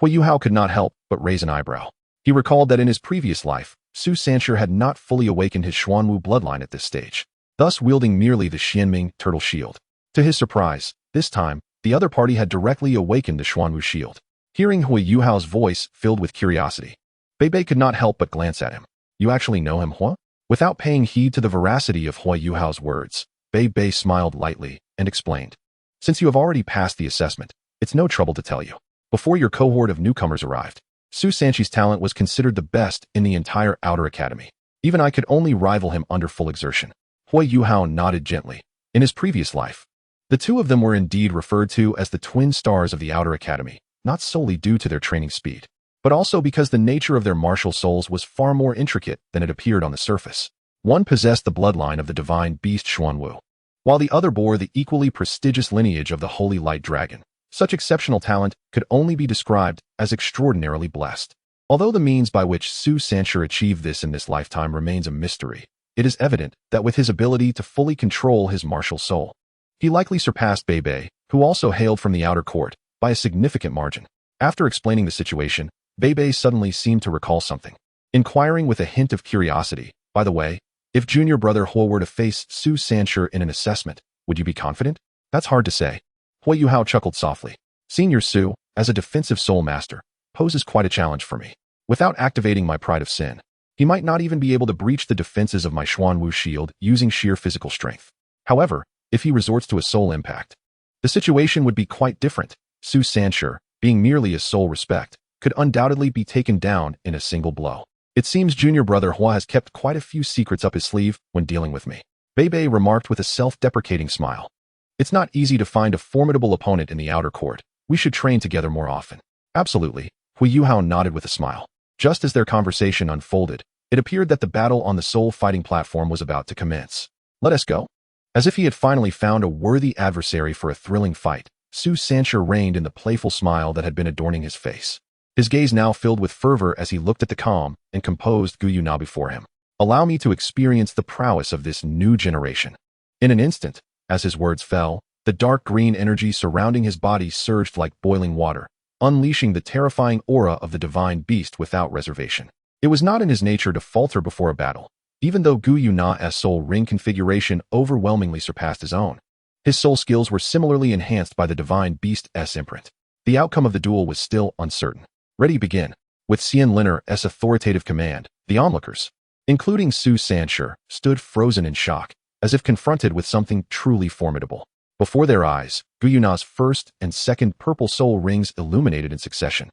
Huo Yuhao could not help but raise an eyebrow. He recalled that in his previous life, Su Sanshi had not fully awakened his Xuanwu bloodline at this stage, thus wielding merely the Xianming turtle shield. To his surprise, this time, the other party had directly awakened the Xuanwu shield. Hearing Huo Yuhao's voice filled with curiosity, Bei could not help but glance at him. You actually know him, Huo? Without paying heed to the veracity of Huo Yuhao's words, Bei smiled lightly and explained. Since you have already passed the assessment, it's no trouble to tell you. Before your cohort of newcomers arrived, Su Sanshi's talent was considered the best in the entire Outer Academy. Even I could only rival him under full exertion. Huo Yuhao nodded gently. In his previous life, the two of them were indeed referred to as the twin stars of the Outer Academy, not solely due to their training speed, but also because the nature of their martial souls was far more intricate than it appeared on the surface. One possessed the bloodline of the divine beast Xuanwu, while the other bore the equally prestigious lineage of the Holy Light Dragon. Such exceptional talent could only be described as extraordinarily blessed. Although the means by which Su Sanshi achieved this in this lifetime remains a mystery, it is evident that with his ability to fully control his martial soul, he likely surpassed Bei, who also hailed from the outer court, by a significant margin. After explaining the situation, Bei suddenly seemed to recall something. Inquiring with a hint of curiosity, by the way, if junior brother Huo were to face Su Sanshi in an assessment, would you be confident? That's hard to say. Huo Yuhao chuckled softly. Senior Su, as a defensive soul master, poses quite a challenge for me. Without activating my pride of sin, he might not even be able to breach the defenses of my Xuanwu shield using sheer physical strength. However, if he resorts to a soul impact, the situation would be quite different. Su Sanshi, being merely a soul respect, could undoubtedly be taken down in a single blow. It seems junior brother Huo has kept quite a few secrets up his sleeve when dealing with me. Bei remarked with a self-deprecating smile. It's not easy to find a formidable opponent in the outer court. We should train together more often. Absolutely, Huo Yuhao nodded with a smile. Just as their conversation unfolded, it appeared that the battle on the soul-fighting platform was about to commence. Let us go. As if he had finally found a worthy adversary for a thrilling fight, Su Sanshi reigned in the playful smile that had been adorning his face. His gaze now filled with fervor as he looked at the calm and composed Guiyuna before him. Allow me to experience the prowess of this new generation. In an instant, as his words fell, the dark green energy surrounding his body surged like boiling water, unleashing the terrifying aura of the divine beast without reservation. It was not in his nature to falter before a battle, Even though Gu Yuna's soul ring configuration overwhelmingly surpassed his own, his soul skills were similarly enhanced by the divine beast's imprint. The outcome of the duel was still uncertain. Ready, begin. With Xian Linner's authoritative command, the onlookers, including Su Sanshi, stood frozen in shock, as if confronted with something truly formidable. Before their eyes, Gu Yuna's first and second purple soul rings illuminated in succession,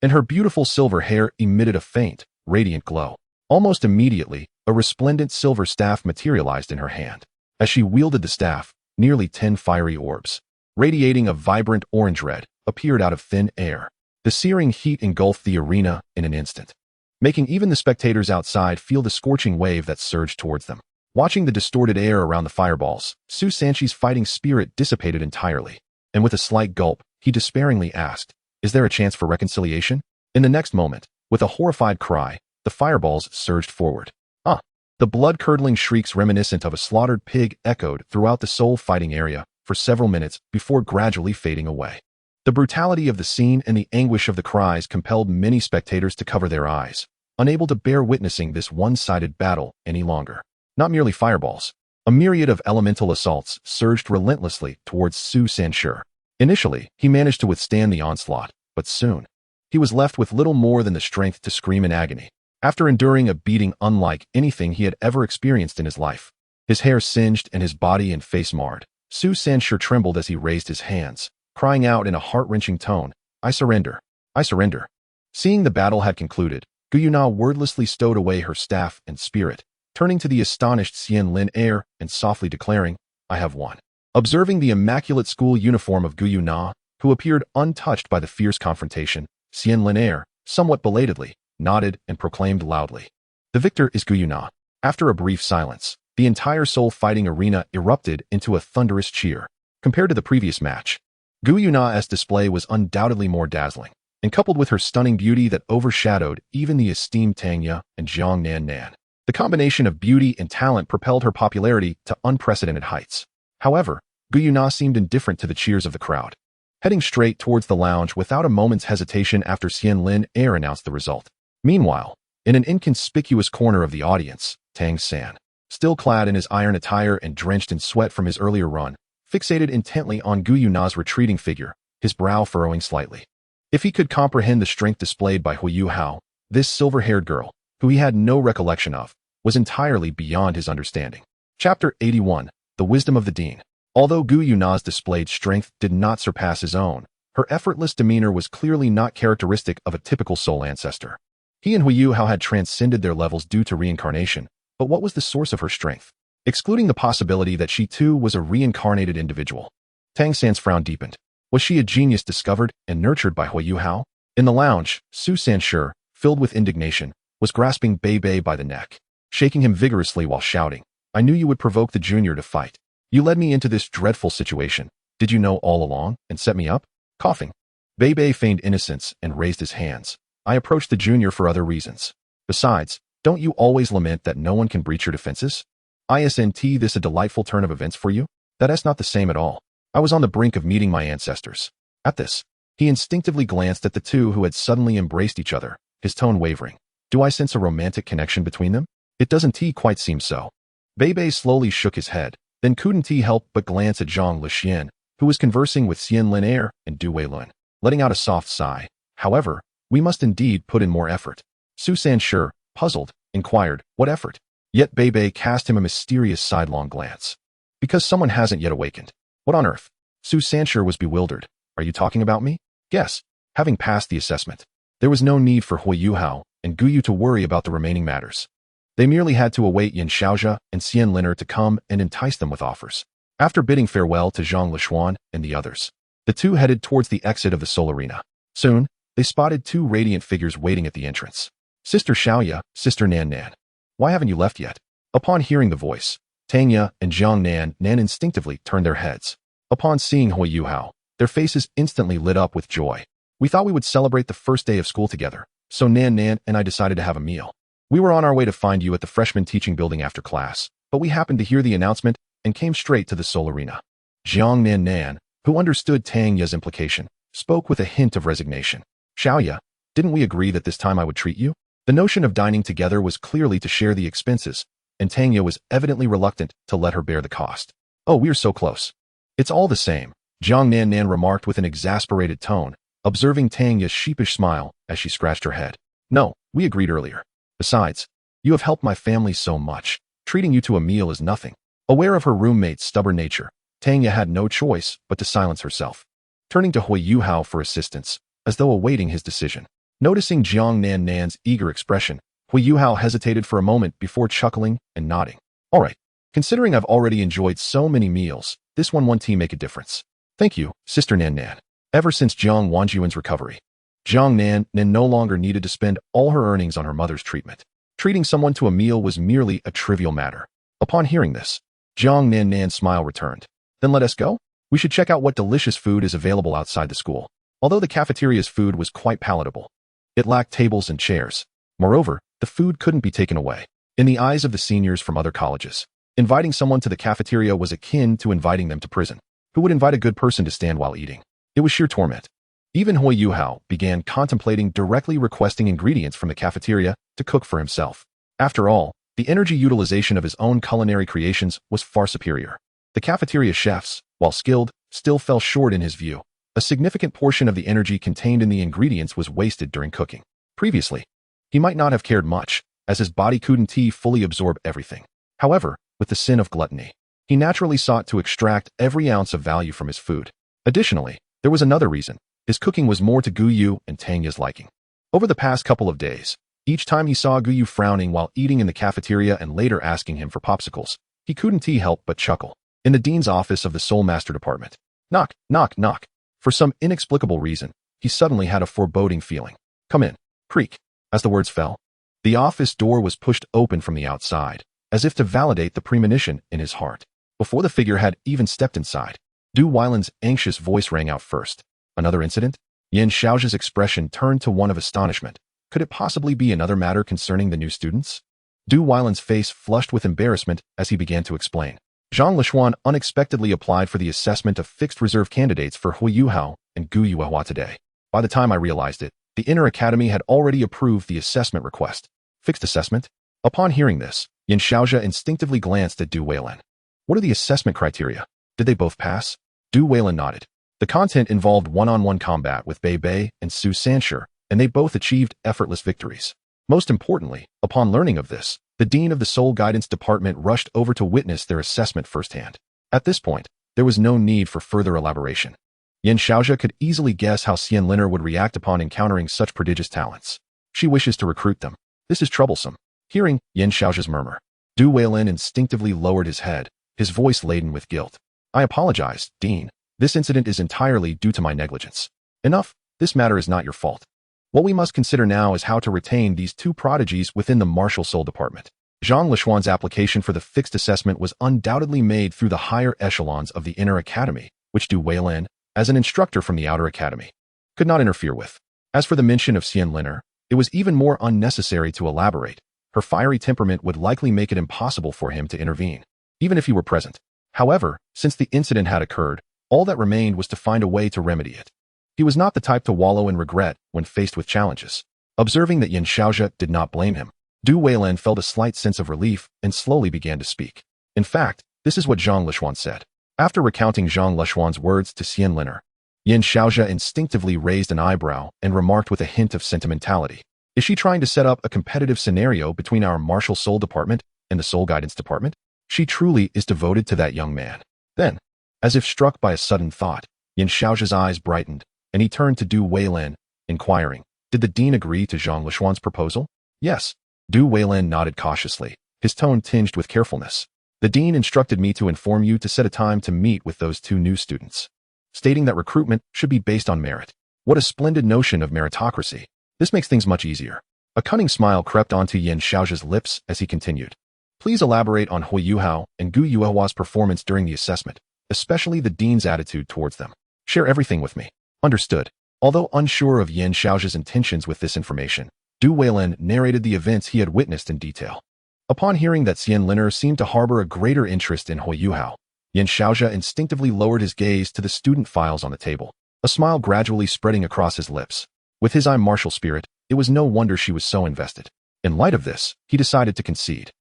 and her beautiful silver hair emitted a faint, radiant glow. Almost immediately, a resplendent silver staff materialized in her hand. As she wielded the staff, nearly 10 fiery orbs, radiating a vibrant orange red, appeared out of thin air. The searing heat engulfed the arena in an instant, making even the spectators outside feel the scorching wave that surged towards them. Watching the distorted air around the fireballs, Su Sanshi's fighting spirit dissipated entirely, and with a slight gulp, he despairingly asked, "Is there a chance for reconciliation?" In the next moment, with a horrified cry, the fireballs surged forward. Ah! The blood-curdling shrieks reminiscent of a slaughtered pig echoed throughout the soul-fighting area for several minutes before gradually fading away. The brutality of the scene and the anguish of the cries compelled many spectators to cover their eyes, unable to bear witnessing this one-sided battle any longer. Not merely fireballs. A myriad of elemental assaults surged relentlessly towards Su Sanshi. Initially, he managed to withstand the onslaught, but soon, he was left with little more than the strength to scream in agony. After enduring a beating unlike anything he had ever experienced in his life, his hair singed and his body and face marred, Su Sanshi trembled as he raised his hands, crying out in a heart-wrenching tone, "I surrender. I surrender." Seeing the battle had concluded, Gu Yuna wordlessly stowed away her staff and spirit, turning to the astonished Xian Linner and softly declaring, "I have won." Observing the immaculate school uniform of Gu Yuna, who appeared untouched by the fierce confrontation, Xian Linner, somewhat belatedly, nodded and proclaimed loudly, "The victor is Gu Yuna." After a brief silence, the entire soul-fighting arena erupted into a thunderous cheer. Compared to the previous match, Gu Yuna's display was undoubtedly more dazzling, and coupled with her stunning beauty that overshadowed even the esteemed Tang Ya and Zhang Nan. The combination of beauty and talent propelled her popularity to unprecedented heights. However, Gu Yuna seemed indifferent to the cheers of the crowd, heading straight towards the lounge without a moment's hesitation after Xian Linner announced the result. Meanwhile, in an inconspicuous corner of the audience, Tang San, still clad in his iron attire and drenched in sweat from his earlier run, fixated intently on Gu Yuna's retreating figure, his brow furrowing slightly. If he could comprehend the strength displayed by Huo Yuhao, this silver-haired girl, who he had no recollection of, was entirely beyond his understanding. Chapter 81, The Wisdom of the Dean. Although Gu Yuna's displayed strength did not surpass his own, her effortless demeanor was clearly not characteristic of a typical soul ancestor. He and Huo Yuhao had transcended their levels due to reincarnation, but what was the source of her strength? Excluding the possibility that she too was a reincarnated individual, Tang San's frown deepened. Was she a genius discovered and nurtured by Huo Yuhao? In the lounge, Su Sanshi, filled with indignation, was grasping Bei by the neck, shaking him vigorously while shouting, "I knew you would provoke the junior to fight. You led me into this dreadful situation. Did you know all along and set me up?" Coughing, Bei feigned innocence and raised his hands. "I approached the junior for other reasons. Besides, don't you always lament that no one can breach your defenses? Isn't this a delightful turn of events for you? That's not the same at all. I was on the brink of meeting my ancestors." At this, he instinctively glanced at the two who had suddenly embraced each other, his tone wavering. "Do I sense a romantic connection between them? It doesn't quite seem so." Bei slowly shook his head, then couldn't help but glance at Zhang Lixian, who was conversing with Xian Linner and Du Weilun, letting out a soft sigh. "However, we must indeed put in more effort." Su Sanshi, puzzled, inquired, "What effort?" Yet Bei cast him a mysterious sidelong glance. "Because someone hasn't yet awakened." "What on earth?" Su Sanshi was bewildered. "Are you talking about me?" "Yes." Having passed the assessment, there was no need for Huo Yuhao and Gu Yu to worry about the remaining matters. They merely had to await Yin Xiaojia and Xian Linner to come and entice them with offers. After bidding farewell to Zhang Lishuan and the others, the two headed towards the exit of the Soul Arena. Soon, they spotted two radiant figures waiting at the entrance. "Sister Xiaoya, Sister Nan. Why haven't you left yet?" Upon hearing the voice, Tang Ya and Zhang Nan instinctively turned their heads. Upon seeing Huo Yuhao, their faces instantly lit up with joy. "We thought we would celebrate the first day of school together, so Nan and I decided to have a meal. We were on our way to find you at the freshman teaching building after class, but we happened to hear the announcement and came straight to the Soul Arena." Zhang Nan, who understood Tang Ya's implication, spoke with a hint of resignation. "Xiaoya, didn't we agree that this time I would treat you?" The notion of dining together was clearly to share the expenses, and Tang Ye was evidently reluctant to let her bear the cost. "Oh, we're so close." "It's all the same," Jiang Nan remarked with an exasperated tone, observing Tang Ye's sheepish smile as she scratched her head. "No, we agreed earlier. Besides, you have helped my family so much. Treating you to a meal is nothing." Aware of her roommate's stubborn nature, Tang Ye had no choice but to silence herself. Turning to Huo Yuhao for assistance, as though awaiting his decision. Noticing Jiang Nan's eager expression, Huo Yuhao hesitated for a moment before chuckling and nodding. "All right. Considering I've already enjoyed so many meals, this one tea make a difference. Thank you, Sister Nan. Ever since Jiang Wanjuan's recovery, Jiang Nan no longer needed to spend all her earnings on her mother's treatment. Treating someone to a meal was merely a trivial matter. Upon hearing this, Jiang Nan's smile returned. Then let us go? We should check out what delicious food is available outside the school. Although the cafeteria's food was quite palatable, it lacked tables and chairs. Moreover, the food couldn't be taken away. In the eyes of the seniors from other colleges, inviting someone to the cafeteria was akin to inviting them to prison. Who would invite a good person to stand while eating? It was sheer torment. Even Huo Yuhao began contemplating directly requesting ingredients from the cafeteria to cook for himself. After all, the energy utilization of his own culinary creations was far superior. The cafeteria chefs, while skilled, still fell short in his view. A significant portion of the energy contained in the ingredients was wasted during cooking. Previously, he might not have cared much, as his body couldn't fully absorb everything. However, with the sin of gluttony, he naturally sought to extract every ounce of value from his food. Additionally, there was another reason. His cooking was more to Guyu and Tang Ye's liking. Over the past couple of days, each time he saw Guyu frowning while eating in the cafeteria and later asking him for popsicles, he couldn't help but chuckle. In the dean's office of the Soul Master Department, knock, knock, knock. For some inexplicable reason, he suddenly had a foreboding feeling. "Come in." Creak. As the words fell, the office door was pushed open from the outside, as if to validate the premonition in his heart. Before the figure had even stepped inside, Du Weilan's anxious voice rang out first. "Another incident?" Yan Shaoji's expression turned to one of astonishment. Could it possibly be another matter concerning the new students? Du Weilan's face flushed with embarrassment as he began to explain. Zhang Lishuan unexpectedly applied for the assessment of fixed reserve candidates for Huo Yuhao and Gu Yuehua today. By the time I realized it, the Inner Academy had already approved the assessment request. Fixed assessment? Upon hearing this, Yan Shaoji instinctively glanced at Du Weilan. What are the assessment criteria? Did they both pass? Du Weilan nodded. The content involved one-on-one combat with Bei Bei and Su Sanshur, and they both achieved effortless victories. Most importantly, upon learning of this, the Dean of the Soul Guidance Department rushed over to witness their assessment firsthand. At this point, there was no need for further elaboration. Yan Shaoji could easily guess how Xian Liner would react upon encountering such prodigious talents. She wishes to recruit them. This is troublesome. Hearing Yan Shaoji's murmur, Du Weilan instinctively lowered his head, his voice laden with guilt. "I apologize, Dean. This incident is entirely due to my negligence. Enough, this matter is not your fault. What we must consider now is how to retain these two prodigies within the Martial Soul Department." Zhang Lishuan's application for the fixed assessment was undoubtedly made through the higher echelons of the Inner Academy, which Du Weilan, as an instructor from the Outer Academy, could not interfere with. As for the mention of Xian Liner, it was even more unnecessary to elaborate. Her fiery temperament would likely make it impossible for him to intervene, even if he were present. However, since the incident had occurred, all that remained was to find a way to remedy it. He was not the type to wallow in regret when faced with challenges. Observing that Yan Shaoji did not blame him, Du Weilan felt a slight sense of relief and slowly began to speak. In fact, this is what Zhang Lishuan said. After recounting Zhang Lishuan's words to Xian Liner, Yan Shaoji instinctively raised an eyebrow and remarked with a hint of sentimentality. "Is she trying to set up a competitive scenario between our Martial Soul Department and the Soul Guidance Department? She truly is devoted to that young man." Then, as if struck by a sudden thought, Yan Shaoji's eyes brightened, and he turned to Du Weilan, inquiring, "Did the dean agree to Zhang Lishuan's proposal?" "Yes." Du Weilan nodded cautiously, his tone tinged with carefulness. "The dean instructed me to inform you to set a time to meet with those two new students, stating that recruitment should be based on merit. What a splendid notion of meritocracy. This makes things much easier." A cunning smile crept onto Yan Shaoji's lips as he continued. "Please elaborate on Huo Yuhao and Gu Yuehua's performance during the assessment, especially the dean's attitude towards them. Share everything with me." "Understood." Although unsure of Yan Shaoji's intentions with this information, Du Weilan narrated the events he had witnessed in detail. Upon hearing that Xian Liner seemed to harbor a greater interest in Huo Yuhao, Yan Shaoji instinctively lowered his gaze to the student files on the table, a smile gradually spreading across his lips. With his martial spirit, it was no wonder she was so invested. In light of this, he decided to concede.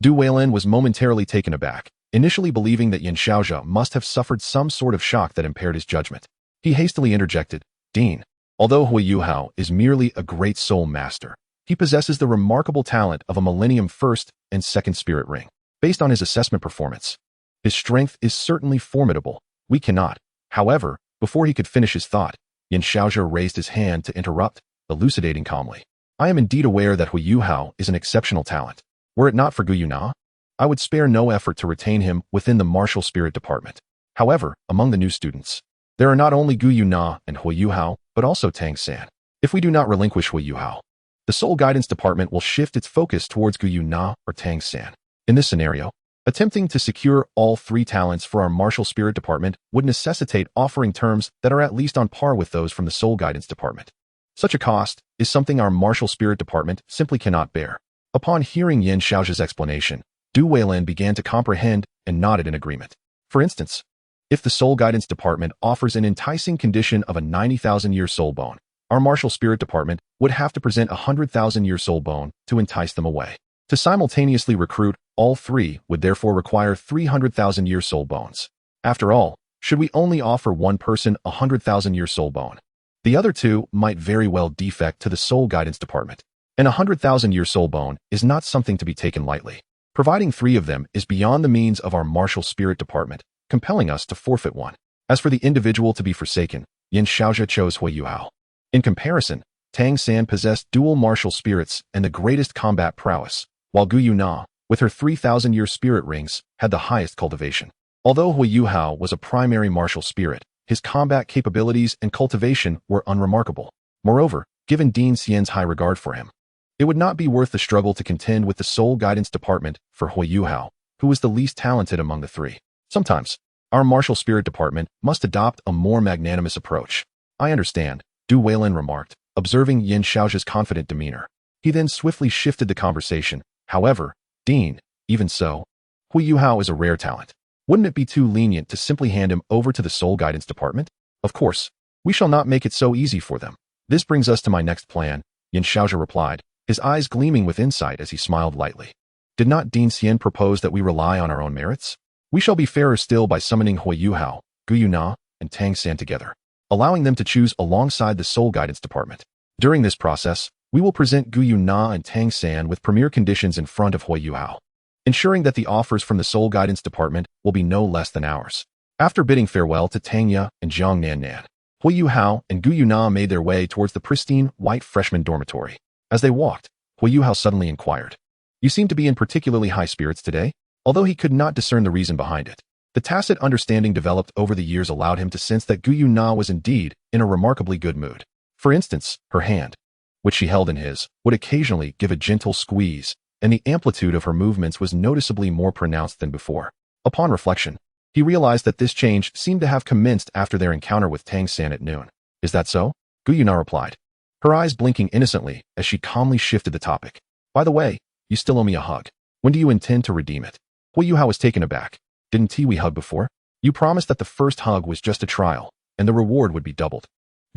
Du Weilin was momentarily taken aback, initially believing that Yin Xiaozhe must have suffered some sort of shock that impaired his judgment. He hastily interjected, "Dean, although Huo Yuhao is merely a great soul master, he possesses the remarkable talent of a Millennium First and Second Spirit Ring. Based on his assessment performance, his strength is certainly formidable. We cannot." However, before he could finish his thought, Yin Xiaozhe raised his hand to interrupt, elucidating calmly. "I am indeed aware that Huo Yuhao is an exceptional talent. Were it not for Gu Yuna, I would spare no effort to retain him within the martial spirit department. However, among the new students, there are not only Gu Yuna and Huo Yuhao, but also Tang San. If we do not relinquish Huo Yuhao, the soul guidance department will shift its focus towards Gu Yuna or Tang San. In this scenario, attempting to secure all three talents for our martial spirit department would necessitate offering terms that are at least on par with those from the soul guidance department. Such a cost is something our martial spirit department simply cannot bear." Upon hearing Yin Xiaozhe's explanation, Du Weilin began to comprehend and nodded in agreement. For instance, if the soul guidance department offers an enticing condition of a 90,000-year soul bone, our martial spirit department would have to present a 100,000-year soul bone to entice them away. To simultaneously recruit all three would therefore require 300,000-year soul bones. After all, should we only offer one person a 100,000-year soul bone, the other two might very well defect to the soul guidance department. And a 100,000-year soul bone is not something to be taken lightly. Providing three of them is beyond the means of our martial spirit department, compelling us to forfeit one. As for the individual to be forsaken, Yin Xiaozhe chose Huo Yuhao. In comparison, Tang San possessed dual martial spirits and the greatest combat prowess, while Gu Yuna, with her 3,000-year spirit rings, had the highest cultivation. Although Huo Yuhao was a primary martial spirit, his combat capabilities and cultivation were unremarkable. Moreover, given Dean Xian's high regard for him, it would not be worth the struggle to contend with the soul guidance department for Huo Yuhao, who was the least talented among the three. Sometimes, our martial spirit department must adopt a more magnanimous approach. "I understand," Du Weilin remarked, observing Yin Xiaozhe's confident demeanor. He then swiftly shifted the conversation. "However, Dean, even so, Huo Yuhao is a rare talent. Wouldn't it be too lenient to simply hand him over to the soul guidance department? Of course, we shall not make it so easy for them. This brings us to my next plan," Yin Xiaozhe replied, his eyes gleaming with insight as he smiled lightly. "Did not Dean Xian propose that we rely on our own merits? We shall be fairer still by summoning Huo Yuhao, Gu Yuna, and Tang San together, allowing them to choose alongside the soul guidance department. During this process, we will present Gu Yuna and Tang San with premier conditions in front of Huo Yuhao, ensuring that the offers from the soul guidance department will be no less than ours." After bidding farewell to Tangya and Jiang Nannan, Huo Yuhao and Gu Yuna made their way towards the pristine, white freshman dormitory. As they walked, Huo Yuhao suddenly inquired, "You seem to be in particularly high spirits today?" Although he could not discern the reason behind it, the tacit understanding developed over the years allowed him to sense that Gu Yuna was indeed in a remarkably good mood. For instance, her hand, which she held in his, would occasionally give a gentle squeeze, and the amplitude of her movements was noticeably more pronounced than before. Upon reflection, he realized that this change seemed to have commenced after their encounter with Tang San at noon. "Is that so?" Gu Yuna replied, her eyes blinking innocently as she calmly shifted the topic. "By the way, you still owe me a hug. When do you intend to redeem it?" Huo Yuhao was taken aback. "Didn't we hug before? You promised that the first hug was just a trial, and the reward would be doubled."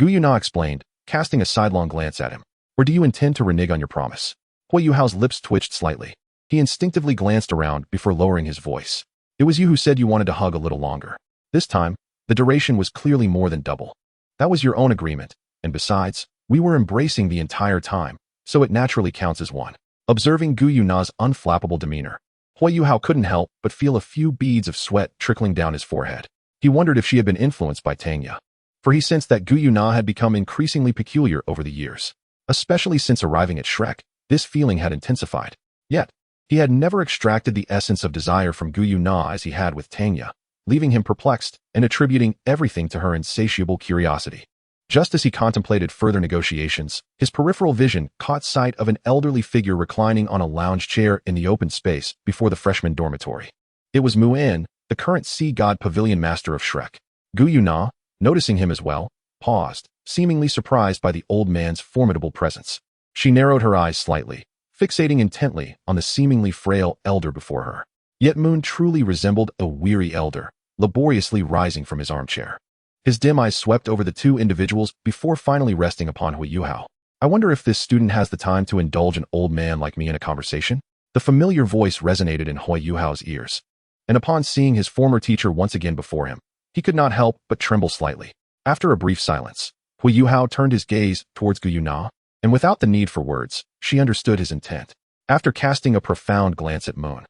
Gu Yuna explained, casting a sidelong glance at him. "Or do you intend to renege on your promise?" Huo Yuhao's lips twitched slightly. He instinctively glanced around before lowering his voice. "It was you who said you wanted to hug a little longer. This time, the duration was clearly more than double. That was your own agreement, and besides, we were embracing the entire time, so it naturally counts as one." Observing Gu Yuna's unflappable demeanor, Huo Yuhao couldn't help but feel a few beads of sweat trickling down his forehead. He wondered if she had been influenced by Tangya, for he sensed that Gu Yuna had become increasingly peculiar over the years. Especially since arriving at Shrek, this feeling had intensified. Yet, he had never extracted the essence of desire from Gu Yuna as he had with Tangya, leaving him perplexed and attributing everything to her insatiable curiosity. Just as he contemplated further negotiations, his peripheral vision caught sight of an elderly figure reclining on a lounge chair in the open space before the freshman dormitory. It was Mu'in, the current sea god pavilion master of Shrek. Gu Yuna, noticing him as well, paused, seemingly surprised by the old man's formidable presence. She narrowed her eyes slightly, fixating intently on the seemingly frail elder before her. Yet Moon truly resembled a weary elder, laboriously rising from his armchair. His dim eyes swept over the two individuals before finally resting upon Huo Yuhao. "I wonder if this student has the time to indulge an old man like me in a conversation?" The familiar voice resonated in Huo Yuhao's ears, and upon seeing his former teacher once again before him, he could not help but tremble slightly. After a brief silence, Huo Yuhao turned his gaze towards Gu Yuna, and without the need for words, she understood his intent. After casting a profound glance at Moon,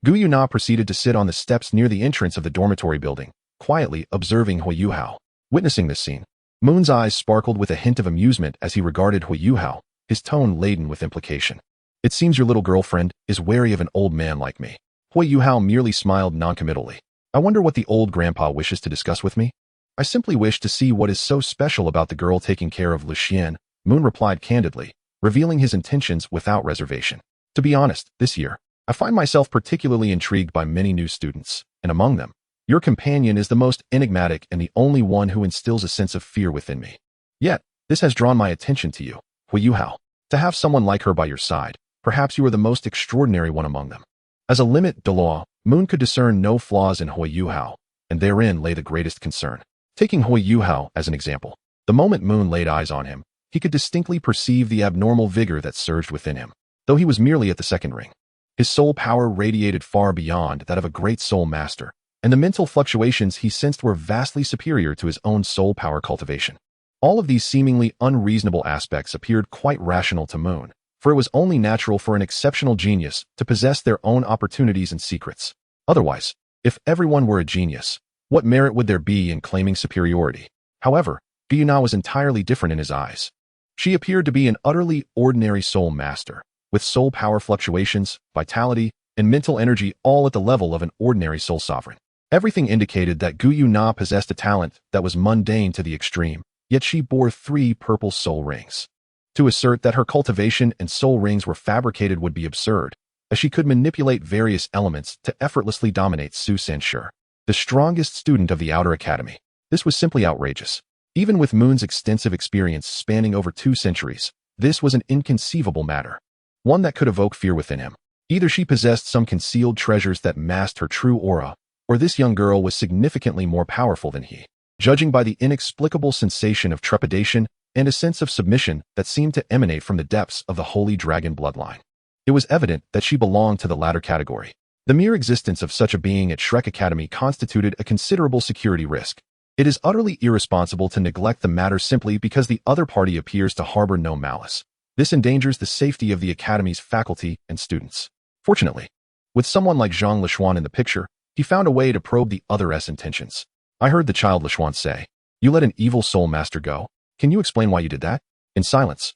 Gu Yuna proceeded to sit on the steps near the entrance of the dormitory building, quietly observing Huo Yuhao. Witnessing this scene, Moon's eyes sparkled with a hint of amusement as he regarded Huo Yuhao, his tone laden with implication. It seems your little girlfriend is wary of an old man like me. Huo Yuhao merely smiled noncommittally. I wonder what the old grandpa wishes to discuss with me? I simply wish to see what is so special about the girl taking care of Lucian, Moon replied candidly, revealing his intentions without reservation. To be honest, this year, I find myself particularly intrigued by many new students, and among them, your companion is the most enigmatic and the only one who instills a sense of fear within me. Yet, this has drawn my attention to you, Huo Yuhao. To have someone like her by your side, perhaps you are the most extraordinary one among them. As a limit Douluo, Moon could discern no flaws in Huo Yuhao, and therein lay the greatest concern. Taking Huo Yuhao as an example, the moment Moon laid eyes on him, he could distinctly perceive the abnormal vigor that surged within him, though he was merely at the second ring. His soul power radiated far beyond that of a great soul master, and the mental fluctuations he sensed were vastly superior to his own soul power cultivation. All of these seemingly unreasonable aspects appeared quite rational to Moon, for it was only natural for an exceptional genius to possess their own opportunities and secrets. Otherwise, if everyone were a genius, what merit would there be in claiming superiority? However, Gu Yuna was entirely different in his eyes. She appeared to be an utterly ordinary soul master, with soul power fluctuations, vitality, and mental energy all at the level of an ordinary soul sovereign. Everything indicated that Gu Yuna possessed a talent that was mundane to the extreme, yet she bore 3 purple soul rings. To assert that her cultivation and soul rings were fabricated would be absurd, as she could manipulate various elements to effortlessly dominate Su Sanshur, the strongest student of the Outer Academy. This was simply outrageous. Even with Moon's extensive experience spanning over 2 centuries, this was an inconceivable matter, one that could evoke fear within him. Either she possessed some concealed treasures that masked her true aura, or this young girl was significantly more powerful than he. Judging by the inexplicable sensation of trepidation and a sense of submission that seemed to emanate from the depths of the holy dragon bloodline, it was evident that she belonged to the latter category. The mere existence of such a being at Shrek Academy constituted a considerable security risk. It is utterly irresponsible to neglect the matter simply because the other party appears to harbor no malice. This endangers the safety of the Academy's faculty and students. Fortunately, with someone like Zhang Lishuan in the picture, he found a way to probe the other's intentions. I heard the child Lishuan say, "You let an evil soul master go? Can you explain why you did that?" In silence,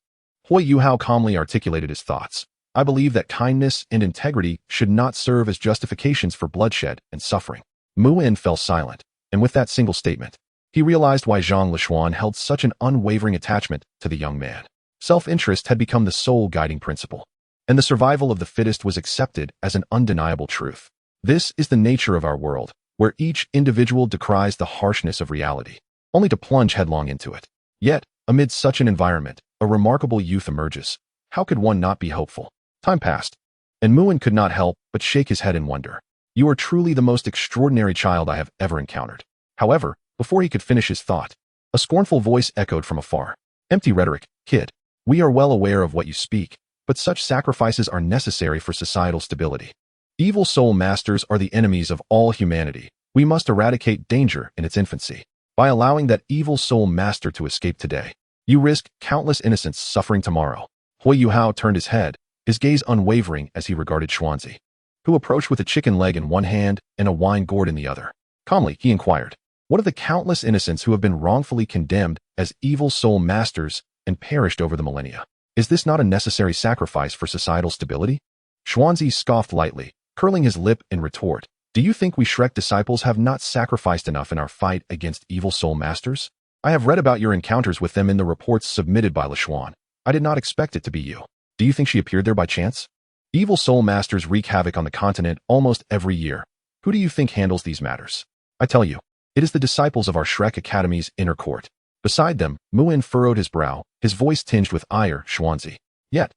Huo Yuhao calmly articulated his thoughts. I believe that kindness and integrity should not serve as justifications for bloodshed and suffering. Mu En fell silent, and with that single statement, he realized why Zhang Lishuan held such an unwavering attachment to the young man. Self-interest had become the sole guiding principle, and the survival of the fittest was accepted as an undeniable truth. This is the nature of our world, where each individual decries the harshness of reality, only to plunge headlong into it. Yet, amid such an environment, a remarkable youth emerges. How could one not be hopeful? Time passed, and Muin could not help but shake his head in wonder. You are truly the most extraordinary child I have ever encountered. However, before he could finish his thought, a scornful voice echoed from afar. Empty rhetoric, kid. We are well aware of what you speak, but such sacrifices are necessary for societal stability. Evil soul masters are the enemies of all humanity. We must eradicate danger in its infancy. By allowing that evil soul master to escape today, you risk countless innocents suffering tomorrow. Huo Yuhao turned his head, his gaze unwavering as he regarded Xuanzi, who approached with a chicken leg in one hand and a wine gourd in the other. Calmly, he inquired, what of the countless innocents who have been wrongfully condemned as evil soul masters and perished over the millennia? Is this not a necessary sacrifice for societal stability? Xuanzi scoffed lightly, curling his lip in retort. Do you think we Shrek disciples have not sacrificed enough in our fight against evil soul masters? I have read about your encounters with them in the reports submitted by Lishuan. I did not expect it to be you. Do you think she appeared there by chance? Evil soul masters wreak havoc on the continent almost every year. Who do you think handles these matters? I tell you, it is the disciples of our Shrek Academy's inner court. Beside them, Muin furrowed his brow, his voice tinged with ire, Xuanzi. Yet,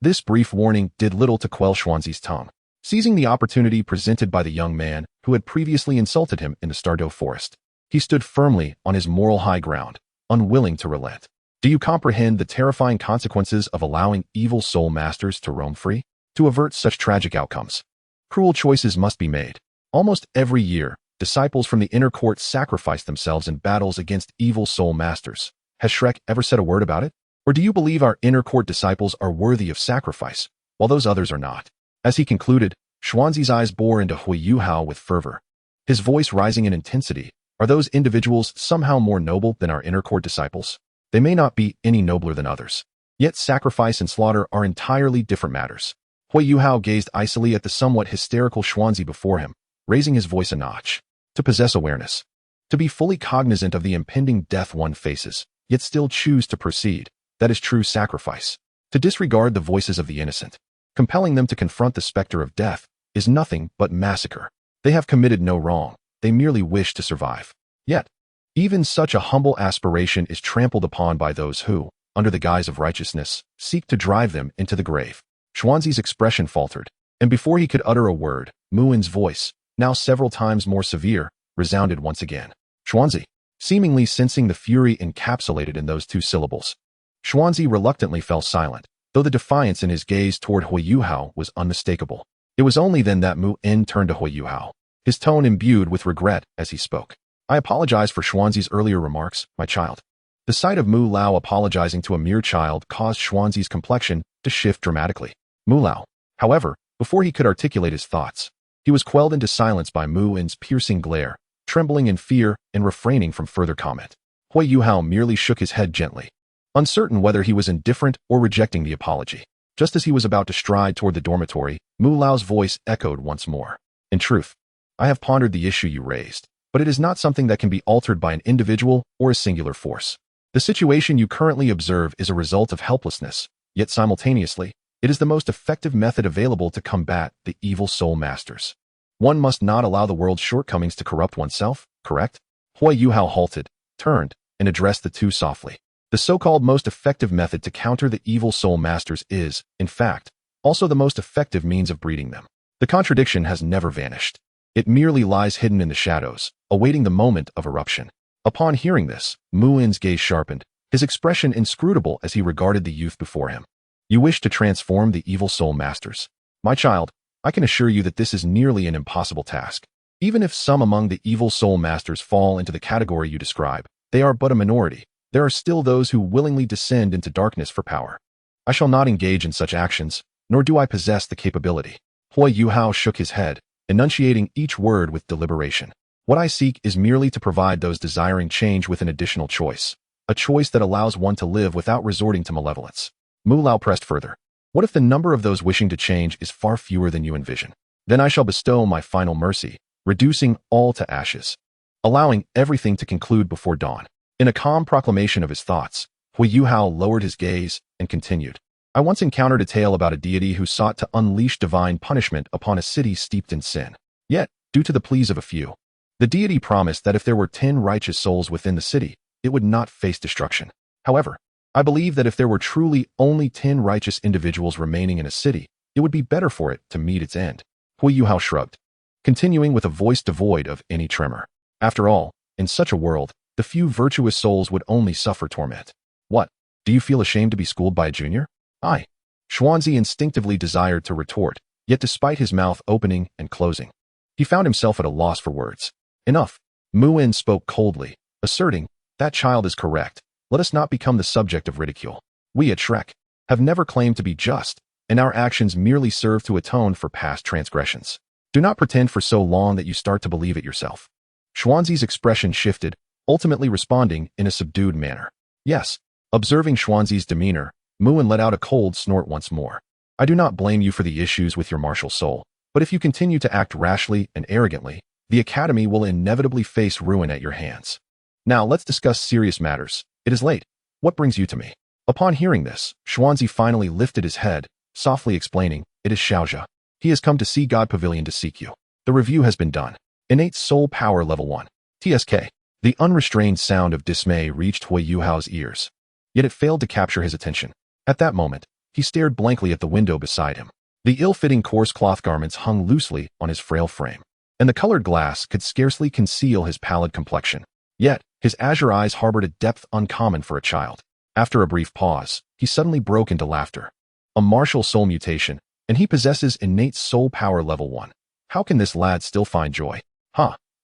this brief warning did little to quell Xuanzi's tongue. Seizing the opportunity presented by the young man who had previously insulted him in the Stardew Forest, he stood firmly on his moral high ground, unwilling to relent. Do you comprehend the terrifying consequences of allowing evil soul masters to roam free? to avert such tragic outcomes. Cruel choices must be made. Almost every year, disciples from the inner court sacrifice themselves in battles against evil soul masters. Has Shrek ever said a word about it? Or do you believe our inner court disciples are worthy of sacrifice, while those others are not? As he concluded, Xuanzi's eyes bore into Huo Yuhao with fervor, his voice rising in intensity. Are those individuals somehow more noble than our inner court disciples? They may not be any nobler than others. Yet sacrifice and slaughter are entirely different matters. Huo Yuhao gazed icily at the somewhat hysterical Xuanzi before him, raising his voice a notch. To possess awareness. To be fully cognizant of the impending death one faces, yet still choose to proceed. That is true sacrifice. To disregard the voices of the innocent, compelling them to confront the specter of death, is nothing but massacre. They have committed no wrong. They merely wish to survive. Yet, even such a humble aspiration is trampled upon by those who, under the guise of righteousness, seek to drive them into the grave. Xuanzi's expression faltered, and before he could utter a word, Muin's voice, now several times more severe, resounded once again. Xuanzi, seemingly sensing the fury encapsulated in those two syllables. Xuanzi reluctantly fell silent, though the defiance in his gaze toward Huo Yuhao was unmistakable. It was only then that Muin turned to Huo Yuhao, his tone imbued with regret as he spoke. I apologize for Xuanzi's earlier remarks, my child. The sight of Mu Lao apologizing to a mere child caused Xuanzi's complexion to shift dramatically. Mu Lao, however, before he could articulate his thoughts, he was quelled into silence by Muin's piercing glare, trembling in fear and refraining from further comment. Huo Yuhao merely shook his head gently, uncertain whether he was indifferent or rejecting the apology. Just as he was about to stride toward the dormitory, Mu Lao's voice echoed once more. In truth, I have pondered the issue you raised, but it is not something that can be altered by an individual or a singular force. The situation you currently observe is a result of helplessness, yet simultaneously, it is the most effective method available to combat the evil soul masters. One must not allow the world's shortcomings to corrupt oneself, correct? Huo Yuhao halted, turned, and addressed the two softly. The so-called most effective method to counter the evil soul masters is, in fact, also the most effective means of breeding them. The contradiction has never vanished. It merely lies hidden in the shadows, awaiting the moment of eruption. Upon hearing this, Muin's gaze sharpened, his expression inscrutable as he regarded the youth before him. You wish to transform the evil soul masters. My child, I can assure you that this is nearly an impossible task. Even if some among the evil soul masters fall into the category you describe, they are but a minority. There are still those who willingly descend into darkness for power. I shall not engage in such actions, nor do I possess the capability. Huo Yuhao shook his head, enunciating each word with deliberation. What I seek is merely to provide those desiring change with an additional choice, a choice that allows one to live without resorting to malevolence. Mu Lao pressed further. What if the number of those wishing to change is far fewer than you envision? Then I shall bestow my final mercy, reducing all to ashes, allowing everything to conclude before dawn. In a calm proclamation of his thoughts, Huo Yuhao lowered his gaze and continued. I once encountered a tale about a deity who sought to unleash divine punishment upon a city steeped in sin. Yet, due to the pleas of a few, the deity promised that if there were 10 righteous souls within the city, it would not face destruction. However, I believe that if there were truly only 10 righteous individuals remaining in a city, it would be better for it to meet its end. Huo Yuhao shrugged, continuing with a voice devoid of any tremor. After all, in such a world, the few virtuous souls would only suffer torment. What? Do you feel ashamed to be schooled by a junior? I. Xuanzi instinctively desired to retort, yet despite his mouth opening and closing, he found himself at a loss for words. Enough. Muin spoke coldly, asserting, that child is correct. Let us not become the subject of ridicule. We at Shrek have never claimed to be just, and our actions merely serve to atone for past transgressions. Do not pretend for so long that you start to believe it yourself. Xuanzi's expression shifted, ultimately responding in a subdued manner. Yes. Observing Xuanzi's demeanor, Muin let out a cold snort once more. I do not blame you for the issues with your martial soul, but if you continue to act rashly and arrogantly, the Academy will inevitably face ruin at your hands. Now let's discuss serious matters. It is late. What brings you to me? Upon hearing this, Xuanzi finally lifted his head, softly explaining, it is Xiaozhe. He has come to Sea God Pavilion to seek you. The review has been done. Innate Soul Power Level 1. TSK. The unrestrained sound of dismay reached Huo Yuhao's ears. Yet it failed to capture his attention. At that moment, he stared blankly at the window beside him. The ill-fitting coarse cloth garments hung loosely on his frail frame, and the colored glass could scarcely conceal his pallid complexion. Yet, his azure eyes harbored a depth uncommon for a child. After a brief pause, he suddenly broke into laughter. A martial soul mutation, and he possesses innate soul power level 1. How can this lad still find joy?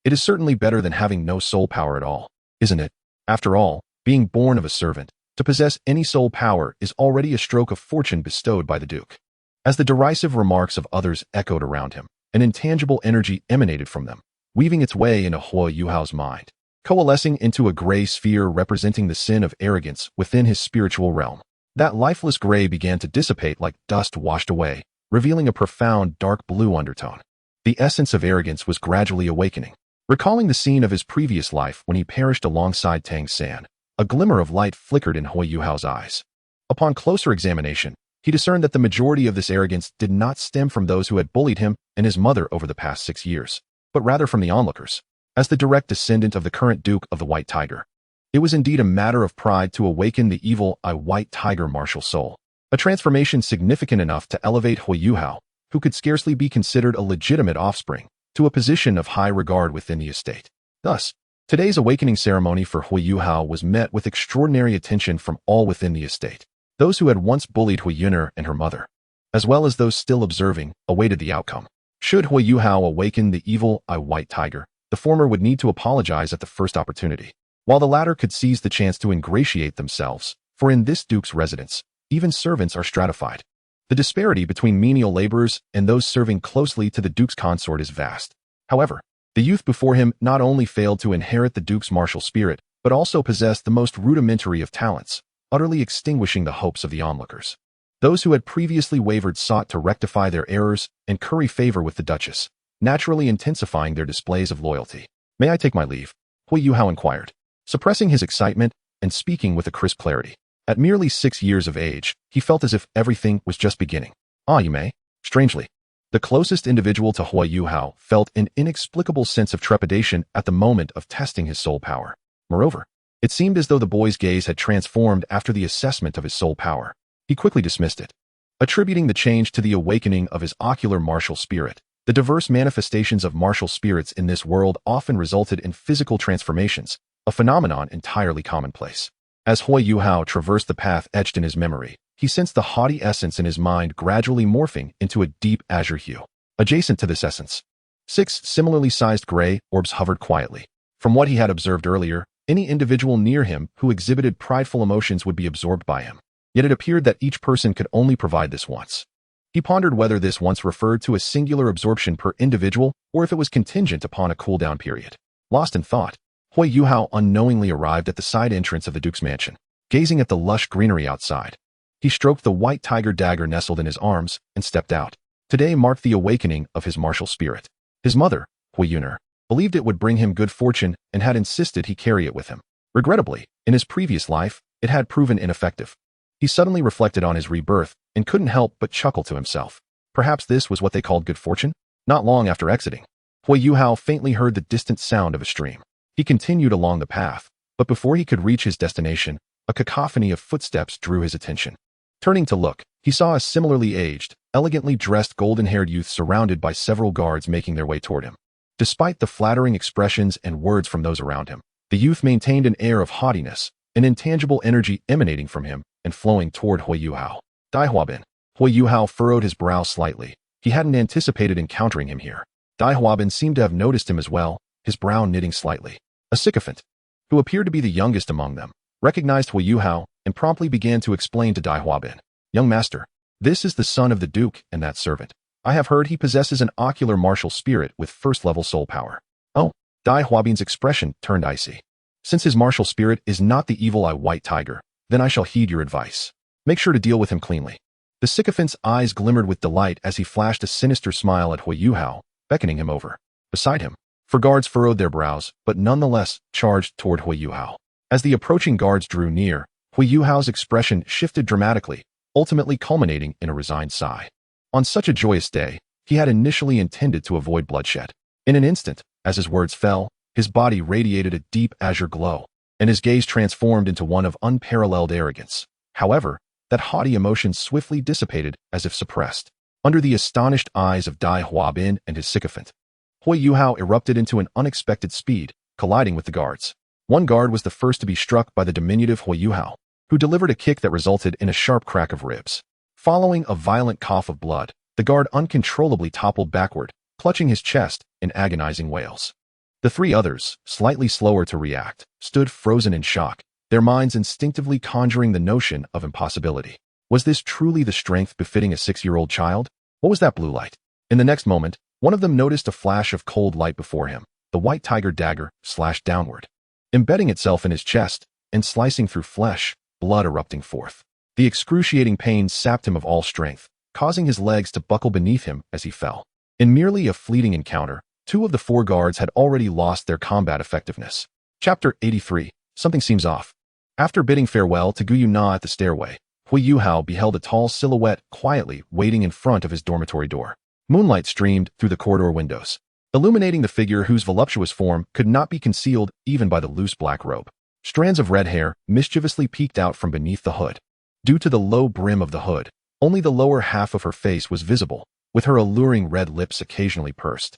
It is certainly better than having no soul power at all, isn't it? After all, being born of a servant, to possess any soul power is already a stroke of fortune bestowed by the Duke. As the derisive remarks of others echoed around him, an intangible energy emanated from them, weaving its way into Huo Yuhao's mind, coalescing into a gray sphere representing the sin of arrogance within his spiritual realm. That lifeless gray began to dissipate like dust washed away, revealing a profound dark blue undertone. The essence of arrogance was gradually awakening. Recalling the scene of his previous life when he perished alongside Tang San, a glimmer of light flickered in Huo Yuhao's eyes. Upon closer examination, he discerned that the majority of this arrogance did not stem from those who had bullied him and his mother over the past 6 years, but rather from the onlookers. As the direct descendant of the current Duke of the White Tiger, it was indeed a matter of pride to awaken the evil White Tiger martial soul, a transformation significant enough to elevate Huo Yuhao, who could scarcely be considered a legitimate offspring, to a position of high regard within the estate. Thus, today's awakening ceremony for Huo Yuhao was met with extraordinary attention from all within the estate. Those who had once bullied Huo Yuner and her mother, as well as those still observing, awaited the outcome. Should Huo Yuhao awaken the evil White Tiger, the former would need to apologize at the first opportunity, while the latter could seize the chance to ingratiate themselves, for in this duke's residence, even servants are stratified. The disparity between menial laborers and those serving closely to the duke's consort is vast. However, the youth before him not only failed to inherit the duke's martial spirit, but also possessed the most rudimentary of talents, utterly extinguishing the hopes of the onlookers. Those who had previously wavered sought to rectify their errors and curry favor with the Duchess, naturally intensifying their displays of loyalty. "May I take my leave?" Huo Yuhao inquired, suppressing his excitement and speaking with a crisp clarity. At merely 6 years of age, he felt as if everything was just beginning. You may." Strangely, the closest individual to Huo Yuhao felt an inexplicable sense of trepidation at the moment of testing his soul power. Moreover, it seemed as though the boy's gaze had transformed after the assessment of his soul power. He quickly dismissed it, attributing the change to the awakening of his ocular martial spirit. The diverse manifestations of martial spirits in this world often resulted in physical transformations, a phenomenon entirely commonplace. As Huo Yuhao traversed the path etched in his memory, he sensed the haughty essence in his mind gradually morphing into a deep azure hue. Adjacent to this essence, 6 similarly sized gray orbs hovered quietly. From what he had observed earlier, any individual near him who exhibited prideful emotions would be absorbed by him. Yet it appeared that each person could only provide this once. He pondered whether this once referred to a singular absorption per individual or if it was contingent upon a cool-down period. Lost in thought, Huo Yuhao unknowingly arrived at the side entrance of the Duke's mansion. Gazing at the lush greenery outside, he stroked the white tiger dagger nestled in his arms and stepped out. Today marked the awakening of his martial spirit. His mother, Huo Yuner, believed it would bring him good fortune and had insisted he carry it with him. Regrettably, in his previous life, it had proven ineffective. He suddenly reflected on his rebirth and couldn't help but chuckle to himself. Perhaps this was what they called good fortune? Not long after exiting, Huo Yuhao faintly heard the distant sound of a stream. He continued along the path, but before he could reach his destination, a cacophony of footsteps drew his attention. Turning to look, he saw a similarly aged, elegantly dressed golden-haired youth surrounded by several guards making their way toward him. Despite the flattering expressions and words from those around him, the youth maintained an air of haughtiness, an intangible energy emanating from him and flowing toward Huo Yuhao. Dai Huabin. Huo Yuhao furrowed his brow slightly. He hadn't anticipated encountering him here. Dai Huabin seemed to have noticed him as well, his brow knitting slightly. A sycophant, who appeared to be the youngest among them, recognized Huo Yuhao and promptly began to explain to Dai Huabin. "Young master, this is the son of the Duke and that servant. I have heard he possesses an ocular martial spirit with first-level soul power." "Oh." Dai Huabin's expression turned icy. "Since his martial spirit is not the evil White Tiger, then I shall heed your advice. Make sure to deal with him cleanly." The sycophant's eyes glimmered with delight as he flashed a sinister smile at Huo Yuhao, beckoning him over. Beside him, 4 guards furrowed their brows, but nonetheless charged toward Huo Yuhao. As the approaching guards drew near, Huo Yuhao's expression shifted dramatically, ultimately culminating in a resigned sigh. On such a joyous day, he had initially intended to avoid bloodshed. In an instant, as his words fell, his body radiated a deep azure glow, and his gaze transformed into one of unparalleled arrogance. However, that haughty emotion swiftly dissipated as if suppressed. Under the astonished eyes of Dai Huabin and his sycophant, Huo Yuhao erupted into an unexpected speed, colliding with the guards. One guard was the first to be struck by the diminutive Huo Yuhao, who delivered a kick that resulted in a sharp crack of ribs. Following a violent cough of blood, The guard uncontrollably toppled backward, clutching his chest in agonizing wails. The three others, slightly slower to react, stood frozen in shock, their minds instinctively conjuring the notion of impossibility. Was this truly the strength befitting a 6-year-old child? What was that blue light? In the next moment, one of them noticed a flash of cold light before him. The white tiger dagger slashed downward, embedding itself in his chest and slicing through flesh, blood erupting forth. The excruciating pain sapped him of all strength, causing his legs to buckle beneath him as he fell. In merely a fleeting encounter, 2 of the 4 guards had already lost their combat effectiveness. Chapter 83. Something seems off. After bidding farewell to Guyu Na at the stairway, Huo Yuhao beheld a tall silhouette quietly waiting in front of his dormitory door. Moonlight streamed through the corridor windows, illuminating the figure whose voluptuous form could not be concealed even by the loose black robe. Strands of red hair mischievously peeked out from beneath the hood. Due to the low brim of the hood, only the lower half of her face was visible, with her alluring red lips occasionally pursed,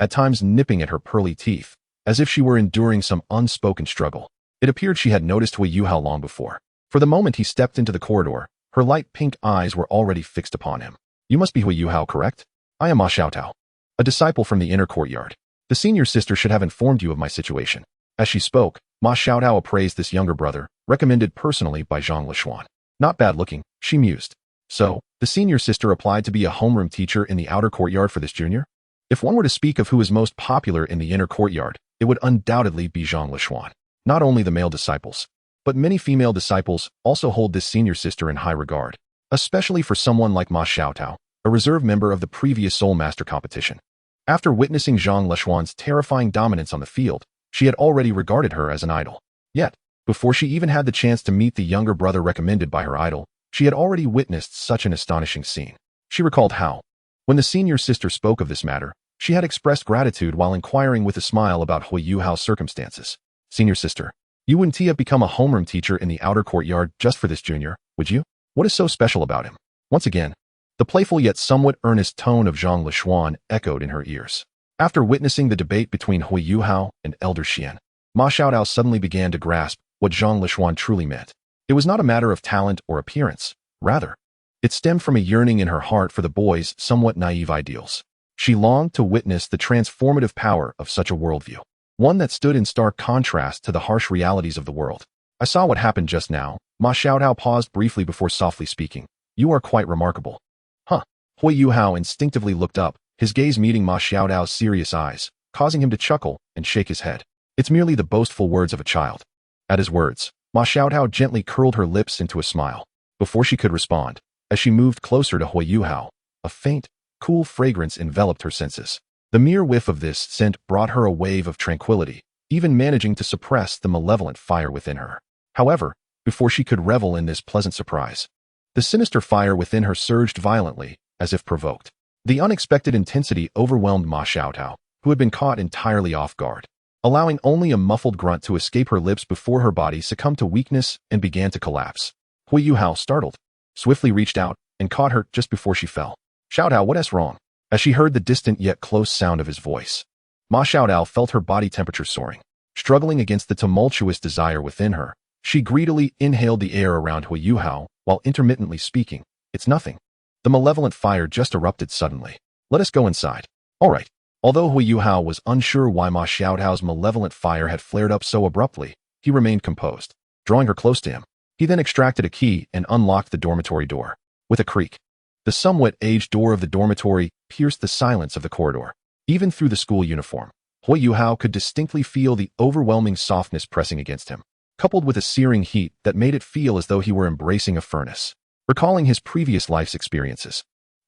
at times nipping at her pearly teeth, as if she were enduring some unspoken struggle. It appeared she had noticed Huo Yuhao long before. For the moment he stepped into the corridor, her light pink eyes were already fixed upon him. You must be Huo Yuhao, correct? I am Ma Xiaotao, a disciple from the inner courtyard. The senior sister should have informed you of my situation. As she spoke, Ma Xiaotao appraised this younger brother, recommended personally by Zhang Lishuan. Not bad looking, she mused. So, the senior sister applied to be a homeroom teacher in the outer courtyard for this junior? If one were to speak of who is most popular in the inner courtyard, it would undoubtedly be Zhang Lishuan. Not only the male disciples, but many female disciples also hold this senior sister in high regard, especially for someone like Ma Xiaotao, a reserve member of the previous Soul Master competition. After witnessing Zhang Lishuan's terrifying dominance on the field, she had already regarded her as an idol. Yet, before she even had the chance to meet the younger brother recommended by her idol, she had already witnessed such an astonishing scene. She recalled how, when the senior sister spoke of this matter, she had expressed gratitude while inquiring with a smile about Huo Yuhao's circumstances. Senior sister, you wouldn't have become a homeroom teacher in the outer courtyard just for this junior, would you? What is so special about him? Once again, the playful yet somewhat earnest tone of Zhang Lishuan echoed in her ears. After witnessing the debate between Huo Yuhao and Elder Xian, Ma Xiaotao suddenly began to grasp what Zhang Lishuan truly meant. It was not a matter of talent or appearance. Rather, it stemmed from a yearning in her heart for the boy's somewhat naive ideals. She longed to witness the transformative power of such a worldview, one that stood in stark contrast to the harsh realities of the world. I saw what happened just now. Ma Xiaotao paused briefly before softly speaking. You are quite remarkable. Huh. Huo Yuhao instinctively looked up, his gaze meeting Ma Xiaotao's serious eyes, causing him to chuckle and shake his head. It's merely the boastful words of a child. At his words, Ma Xiaotao gently curled her lips into a smile. Before she could respond, as she moved closer to Huo Yuhao, a faint, cool fragrance enveloped her senses. The mere whiff of this scent brought her a wave of tranquility, even managing to suppress the malevolent fire within her. However, before she could revel in this pleasant surprise, the sinister fire within her surged violently, as if provoked. The unexpected intensity overwhelmed Ma Xiaotao, who had been caught entirely off guard, allowing only a muffled grunt to escape her lips before her body succumbed to weakness and began to collapse. Huo Yuhao, startled, swiftly reached out and caught her just before she fell. Xiaotao, what's wrong? As she heard the distant yet close sound of his voice, Ma Xiaotao felt her body temperature soaring. Struggling against the tumultuous desire within her, she greedily inhaled the air around Huo Yuhao while intermittently speaking. It's nothing. The malevolent fire just erupted suddenly. Let us go inside. All right. Although Huo Yuhao was unsure why Ma Xiaotao's malevolent fire had flared up so abruptly, he remained composed. Drawing her close to him, he then extracted a key and unlocked the dormitory door. With a creak, the somewhat aged door of the dormitory pierced the silence of the corridor. Even through the school uniform, Huo Yuhao could distinctly feel the overwhelming softness pressing against him, coupled with a searing heat that made it feel as though he were embracing a furnace. Recalling his previous life's experiences,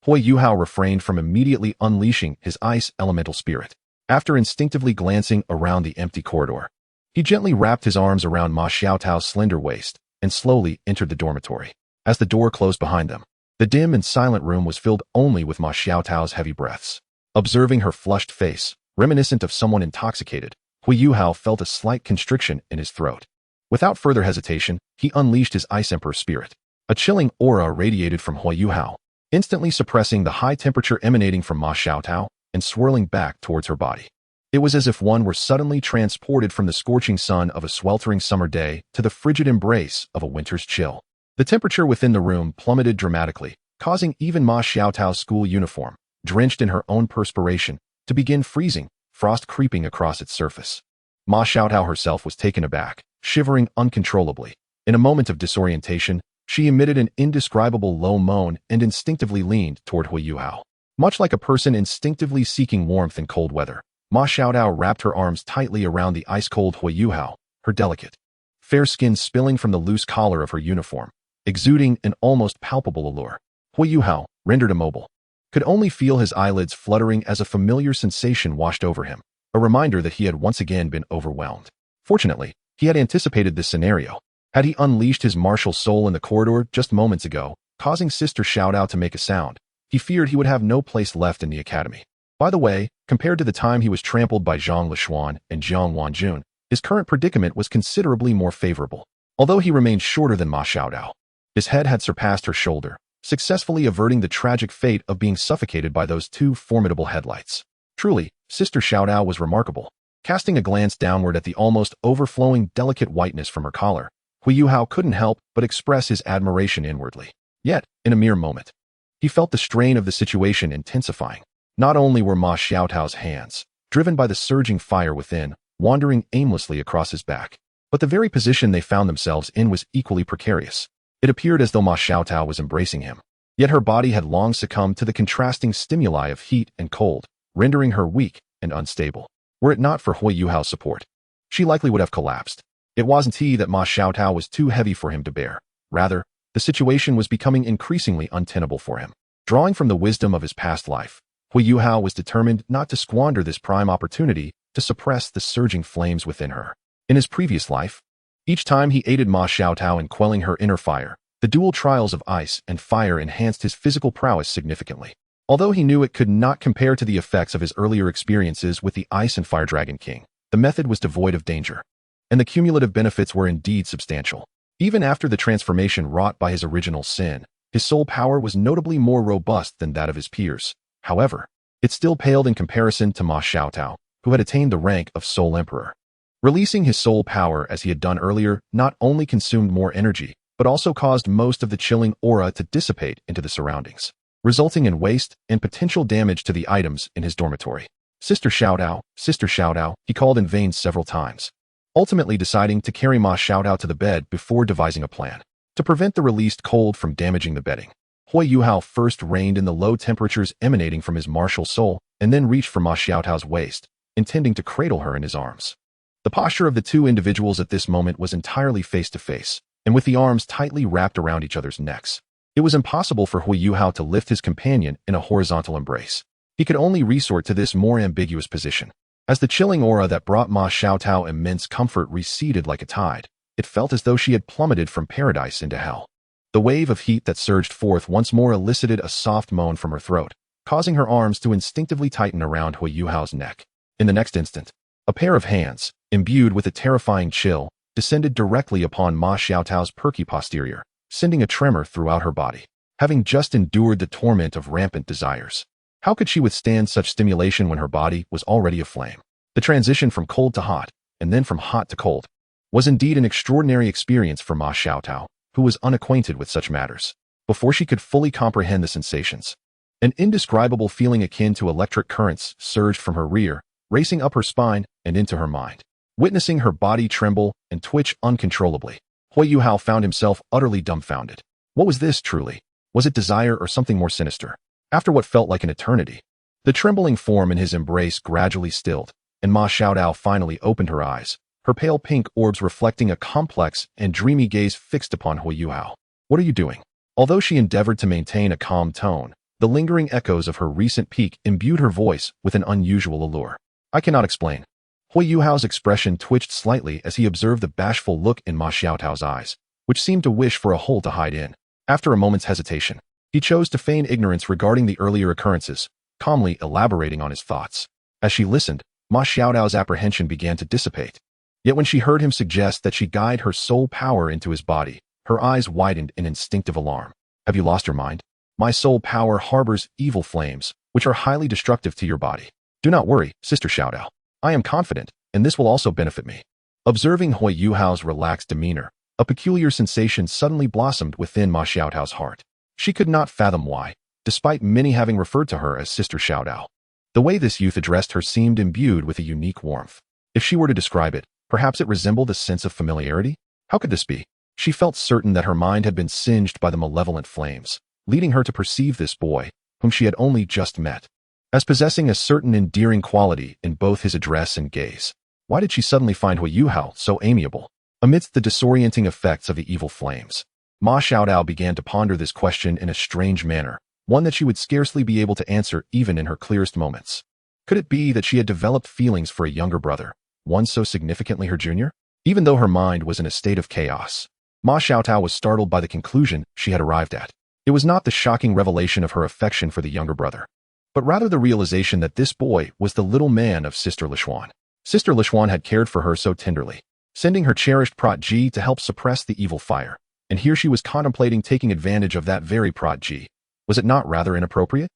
Huo Yuhao refrained from immediately unleashing his ice elemental spirit. After instinctively glancing around the empty corridor, he gently wrapped his arms around Ma Xiaotao's slender waist and slowly entered the dormitory. As the door closed behind them, the dim and silent room was filled only with Ma Xiaotao's heavy breaths. Observing her flushed face, reminiscent of someone intoxicated, Huo Yuhao felt a slight constriction in his throat. Without further hesitation, he unleashed his Ice Emperor spirit. A chilling aura radiated from Huo Yuhao, instantly suppressing the high temperature emanating from Ma Xiaotao and swirling back towards her body. It was as if one were suddenly transported from the scorching sun of a sweltering summer day to the frigid embrace of a winter's chill. The temperature within the room plummeted dramatically, causing even Ma Xiaotao's school uniform, drenched in her own perspiration, to begin freezing, frost creeping across its surface. Ma Xiaotao herself was taken aback, shivering uncontrollably. In a moment of disorientation, she emitted an indescribable low moan and instinctively leaned toward Huo Yuhao. Much like a person instinctively seeking warmth in cold weather, Ma Xiaotao wrapped her arms tightly around the ice-cold Huo Yuhao, her delicate, fair skin spilling from the loose collar of her uniform, exuding an almost palpable allure. Huo Yuhao, rendered immobile, could only feel his eyelids fluttering as a familiar sensation washed over him, a reminder that he had once again been overwhelmed. Fortunately, he had anticipated this scenario. Had he unleashed his martial soul in the corridor just moments ago, causing Sister Xiaotao to make a sound, he feared he would have no place left in the academy. By the way, compared to the time he was trampled by Zhang Lishuan and Jiang Wanjun, his current predicament was considerably more favorable. Although he remained shorter than Ma Xiaotao, his head had surpassed her shoulder, successfully averting the tragic fate of being suffocated by those two formidable headlights. Truly, Sister Xiaotao was remarkable. Casting a glance downward at the almost overflowing delicate whiteness from her collar, Huo Yuhao couldn't help but express his admiration inwardly. Yet, in a mere moment, he felt the strain of the situation intensifying. Not only were Ma Xiaotao's hands, driven by the surging fire within, wandering aimlessly across his back, but the very position they found themselves in was equally precarious. It appeared as though Ma Xiaotao was embracing him. Yet her body had long succumbed to the contrasting stimuli of heat and cold, rendering her weak and unstable. Were it not for Huo Yuhao's support, she likely would have collapsed. It wasn't that Ma Xiaotao was too heavy for him to bear. Rather, the situation was becoming increasingly untenable for him. Drawing from the wisdom of his past life, Huo Yuhao was determined not to squander this prime opportunity to suppress the surging flames within her. In his previous life, each time he aided Ma Xiaotao in quelling her inner fire, the dual trials of ice and fire enhanced his physical prowess significantly. Although he knew it could not compare to the effects of his earlier experiences with the Ice and Fire Dragon King, the method was devoid of danger, and the cumulative benefits were indeed substantial. Even after the transformation wrought by his original sin, his soul power was notably more robust than that of his peers. However, it still paled in comparison to Ma Xiaotao, who had attained the rank of Soul Emperor. Releasing his soul power as he had done earlier not only consumed more energy, but also caused most of the chilling aura to dissipate into the surroundings, resulting in waste and potential damage to the items in his dormitory. Sister Xiaotao, he called in vain several times, ultimately deciding to carry Ma Xiaotao to the bed before devising a plan to prevent the released cold from damaging the bedding. Huo Yuhao first reined in the low temperatures emanating from his martial soul and then reached for Ma Xiaotao's waist, intending to cradle her in his arms. The posture of the two individuals at this moment was entirely face-to-face, and with the arms tightly wrapped around each other's necks. It was impossible for Huo Yuhao to lift his companion in a horizontal embrace. He could only resort to this more ambiguous position. As the chilling aura that brought Ma Xiaotao immense comfort receded like a tide, it felt as though she had plummeted from paradise into hell. The wave of heat that surged forth once more elicited a soft moan from her throat, causing her arms to instinctively tighten around Huo Yuhao's neck. In the next instant, a pair of hands, imbued with a terrifying chill, descended directly upon Ma Xiaotao's perky posterior, sending a tremor throughout her body. Having just endured the torment of rampant desires, how could she withstand such stimulation when her body was already aflame? The transition from cold to hot, and then from hot to cold, was indeed an extraordinary experience for Ma Xiaotao, who was unacquainted with such matters. Before she could fully comprehend the sensations, an indescribable feeling akin to electric currents surged from her rear, racing up her spine and into her mind. Witnessing her body tremble and twitch uncontrollably, Huo Yuhao found himself utterly dumbfounded. What was this truly? Was it desire or something more sinister? After what felt like an eternity, the trembling form in his embrace gradually stilled, and Ma Xiaotao finally opened her eyes, her pale pink orbs reflecting a complex and dreamy gaze fixed upon Huo Yuhao. What are you doing? Although she endeavored to maintain a calm tone, the lingering echoes of her recent pique imbued her voice with an unusual allure. I cannot explain. Huo Yuhao's expression twitched slightly as he observed the bashful look in Ma Xiaotao's eyes, which seemed to wish for a hole to hide in. After a moment's hesitation, he chose to feign ignorance regarding the earlier occurrences, calmly elaborating on his thoughts. As she listened, Ma Xiaotao's apprehension began to dissipate. Yet when she heard him suggest that she guide her soul power into his body, her eyes widened in instinctive alarm. Have you lost your mind? My soul power harbors evil flames, which are highly destructive to your body. Do not worry, Sister Xiaotao. I am confident, and this will also benefit me. Observing Huo Yuhao's relaxed demeanor, a peculiar sensation suddenly blossomed within Ma Xiaotao's heart. She could not fathom why, despite many having referred to her as Sister Xiaodao. The way this youth addressed her seemed imbued with a unique warmth. If she were to describe it, perhaps it resembled a sense of familiarity? How could this be? She felt certain that her mind had been singed by the malevolent flames, leading her to perceive this boy, whom she had only just met, as possessing a certain endearing quality in both his address and gaze. Why did she suddenly find Huo Yuhao so amiable? Amidst the disorienting effects of the evil flames, Ma Xiaodao began to ponder this question in a strange manner, one that she would scarcely be able to answer even in her clearest moments. Could it be that she had developed feelings for a younger brother, one so significantly her junior? Even though her mind was in a state of chaos, Ma Xiaodao was startled by the conclusion she had arrived at. It was not the shocking revelation of her affection for the younger brother, but rather the realization that this boy was the little man of Sister Lishuan. Sister Lishuan had cared for her so tenderly, sending her cherished protege to help suppress the evil fire, and here she was contemplating taking advantage of that very protege. Was it not rather inappropriate?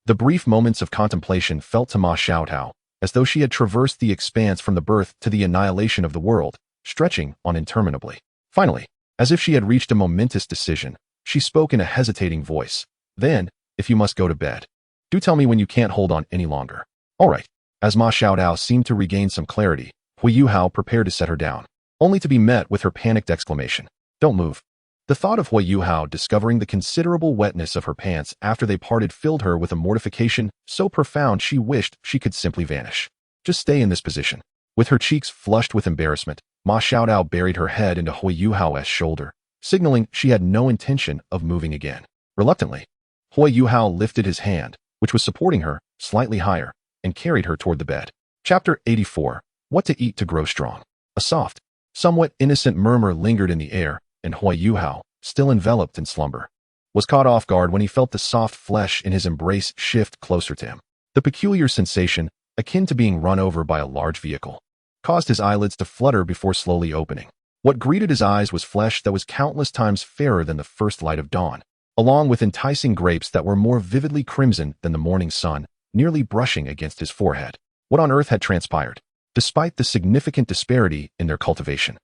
The brief moments of contemplation felt to Ma Xiaodao as though she had traversed the expanse from the birth to the annihilation of the world, stretching on interminably. Finally, as if she had reached a momentous decision, she spoke in a hesitating voice. Then, if you must go to bed, do tell me when you can't hold on any longer. All right. As Ma Xiaodao seemed to regain some clarity, Huo Yuhao prepared to set her down, only to be met with her panicked exclamation. Don't move. The thought of Huo Yuhao discovering the considerable wetness of her pants after they parted filled her with a mortification so profound she wished she could simply vanish. Just stay in this position. With her cheeks flushed with embarrassment, Ma Xiaodao buried her head into Huo Yuhao's shoulder, signaling she had no intention of moving again. Reluctantly, Huo Yuhao lifted his hand, which was supporting her, slightly higher, and carried her toward the bed. Chapter 84. What to Eat to Grow Strong. A soft, somewhat innocent murmur lingered in the air, and Huo Yuhao, still enveloped in slumber, was caught off guard when he felt the soft flesh in his embrace shift closer to him. The peculiar sensation, akin to being run over by a large vehicle, caused his eyelids to flutter before slowly opening. What greeted his eyes was flesh that was countless times fairer than the first light of dawn, along with enticing grapes that were more vividly crimson than the morning sun, nearly brushing against his forehead. What on earth had transpired? Despite the significant disparity in their cultivation,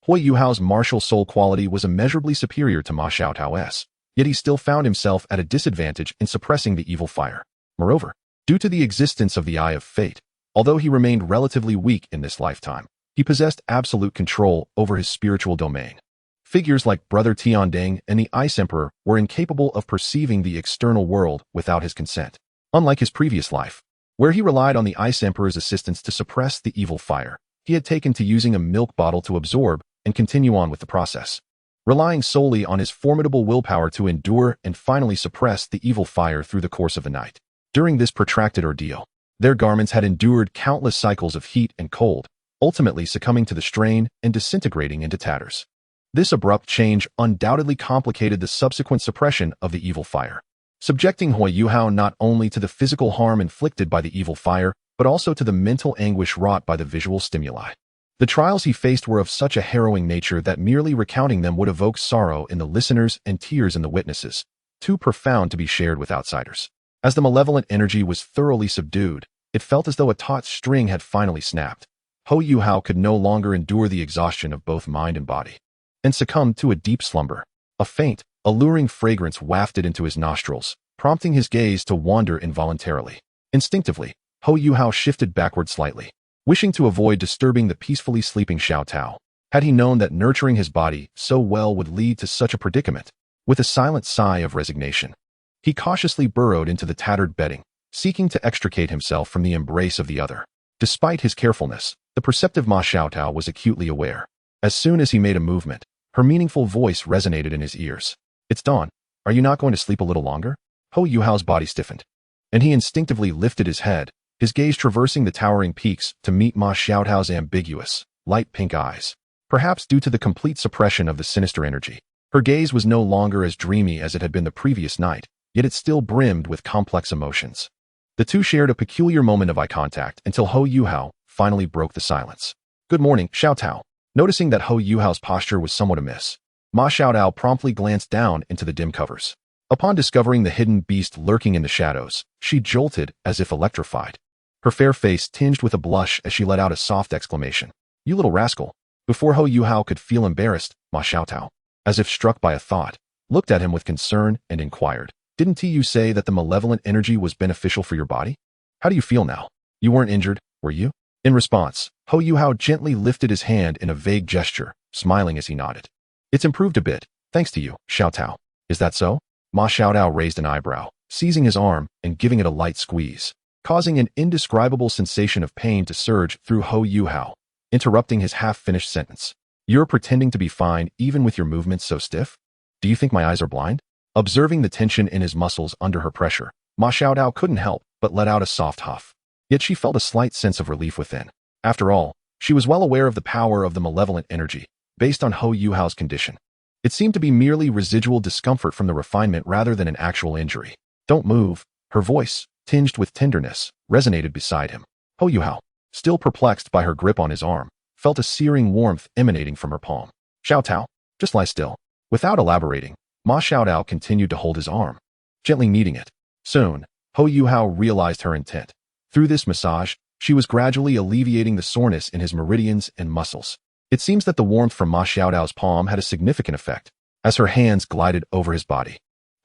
Huo Yuhao's martial soul quality was immeasurably superior to Ma Xiaotao's, yet he still found himself at a disadvantage in suppressing the evil fire. Moreover, due to the existence of the Eye of Fate, although he remained relatively weak in this lifetime, he possessed absolute control over his spiritual domain. Figures like Brother Tiandeng and the Ice Emperor were incapable of perceiving the external world without his consent. Unlike his previous life, where he relied on the Ice Emperor's assistance to suppress the evil fire, he had taken to using a milk bottle to absorb and continue on with the process, relying solely on his formidable willpower to endure and finally suppress the evil fire through the course of the night. During this protracted ordeal, their garments had endured countless cycles of heat and cold, ultimately succumbing to the strain and disintegrating into tatters. This abrupt change undoubtedly complicated the subsequent suppression of the evil fire, subjecting Huo Yuhao not only to the physical harm inflicted by the evil fire, but also to the mental anguish wrought by the visual stimuli. The trials he faced were of such a harrowing nature that merely recounting them would evoke sorrow in the listeners and tears in the witnesses, too profound to be shared with outsiders. As the malevolent energy was thoroughly subdued, it felt as though a taut string had finally snapped. Huo Yuhao could no longer endure the exhaustion of both mind and body, and succumbed to a deep slumber. A faint, alluring fragrance wafted into his nostrils, prompting his gaze to wander involuntarily. Instinctively, Huo Yuhao shifted backward slightly, wishing to avoid disturbing the peacefully sleeping Xiao Tao. Had he known that nurturing his body so well would lead to such a predicament, with a silent sigh of resignation, he cautiously burrowed into the tattered bedding, seeking to extricate himself from the embrace of the other. Despite his carefulness, the perceptive Ma Xiaotao was acutely aware. As soon as he made a movement, her meaningful voice resonated in his ears. It's dawn. Are you not going to sleep a little longer? Huo Yuhao's body stiffened, and he instinctively lifted his head, his gaze traversing the towering peaks to meet Ma Xiaotao's ambiguous, light pink eyes. Perhaps due to the complete suppression of the sinister energy, her gaze was no longer as dreamy as it had been the previous night, yet it still brimmed with complex emotions. The two shared a peculiar moment of eye contact until Huo Yuhao finally broke the silence. Good morning, Xiao Tao. Noticing that Huo Yuhao's posture was somewhat amiss, Ma Xiaotao promptly glanced down into the dim covers. Upon discovering the hidden beast lurking in the shadows, she jolted as if electrified. Her fair face tinged with a blush as she let out a soft exclamation. You little rascal. Before Huo Yuhao could feel embarrassed, Ma Xiaotao, as if struck by a thought, looked at him with concern and inquired, "Didn't you say that the malevolent energy was beneficial for your body? How do you feel now? You weren't injured, were you?" In response, Huo Yuhao gently lifted his hand in a vague gesture, smiling as he nodded. "It's improved a bit, thanks to you, Xiaotao. Is that so?" Ma Xiaotao raised an eyebrow, seizing his arm and giving it a light squeeze, causing an indescribable sensation of pain to surge through Huo Yuhao, interrupting his half-finished sentence. "You're pretending to be fine even with your movements so stiff? Do you think my eyes are blind?" Observing the tension in his muscles under her pressure, Ma Xiaotao couldn't help but let out a soft huff. Yet she felt a slight sense of relief within. After all, she was well aware of the power of the malevolent energy, based on Huo Yuhao's condition. It seemed to be merely residual discomfort from the refinement rather than an actual injury. "Don't move," her voice, tinged with tenderness, resonated beside him. Huo Yuhao, still perplexed by her grip on his arm, felt a searing warmth emanating from her palm. "Xiaotao, just lie still." Without elaborating, Ma Xiaotao continued to hold his arm, gently kneading it. Soon, Huo Yuhao realized her intent. Through this massage, she was gradually alleviating the soreness in his meridians and muscles. It seems that the warmth from Ma Xiaotao's palm had a significant effect, as her hands glided over his body.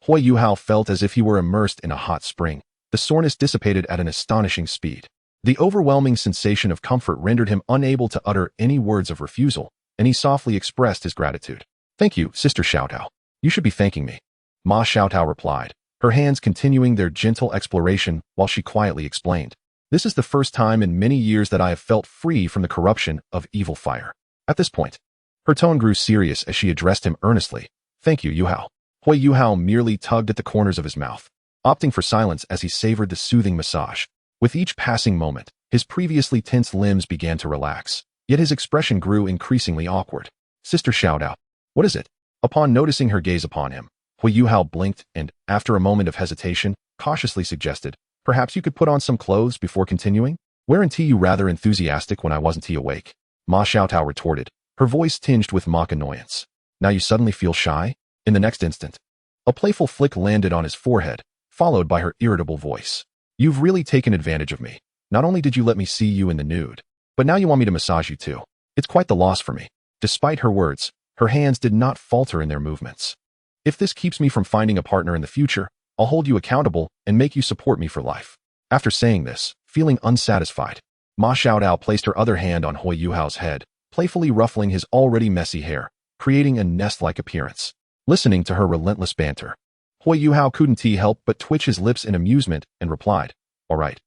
Huo Yuhao felt as if he were immersed in a hot spring. The soreness dissipated at an astonishing speed. The overwhelming sensation of comfort rendered him unable to utter any words of refusal, and he softly expressed his gratitude. "Thank you, Sister Xiaotao. You should be thanking me," Ma Xiaotao replied, her hands continuing their gentle exploration while she quietly explained. "This is the first time in many years that I have felt free from the corruption of evil fire." At this point, her tone grew serious as she addressed him earnestly. "Thank you, Yuhao." Huo Yuhao merely tugged at the corners of his mouth, opting for silence as he savored the soothing massage. With each passing moment, his previously tense limbs began to relax, yet his expression grew increasingly awkward. "Sister Xiaotao, what is it?" Upon noticing her gaze upon him, Huo Yuhao blinked and, after a moment of hesitation, cautiously suggested, "Perhaps you could put on some clothes before continuing? Weren't you rather enthusiastic when I wasn't awake?" Ma Xiaotao retorted, her voice tinged with mock annoyance. "Now you suddenly feel shy?" In the next instant, a playful flick landed on his forehead, followed by her irritable voice. "You've really taken advantage of me. Not only did you let me see you in the nude, but now you want me to massage you too. It's quite the loss for me." Despite her words, her hands did not falter in their movements. "If this keeps me from finding a partner in the future, I'll hold you accountable and make you support me for life." After saying this, feeling unsatisfied, Ma Xiaotao placed her other hand on Huo Yuhao's head, playfully ruffling his already messy hair, creating a nest-like appearance. Listening to her relentless banter, Huo Yuhao couldn't help but twitch his lips in amusement and replied, all right,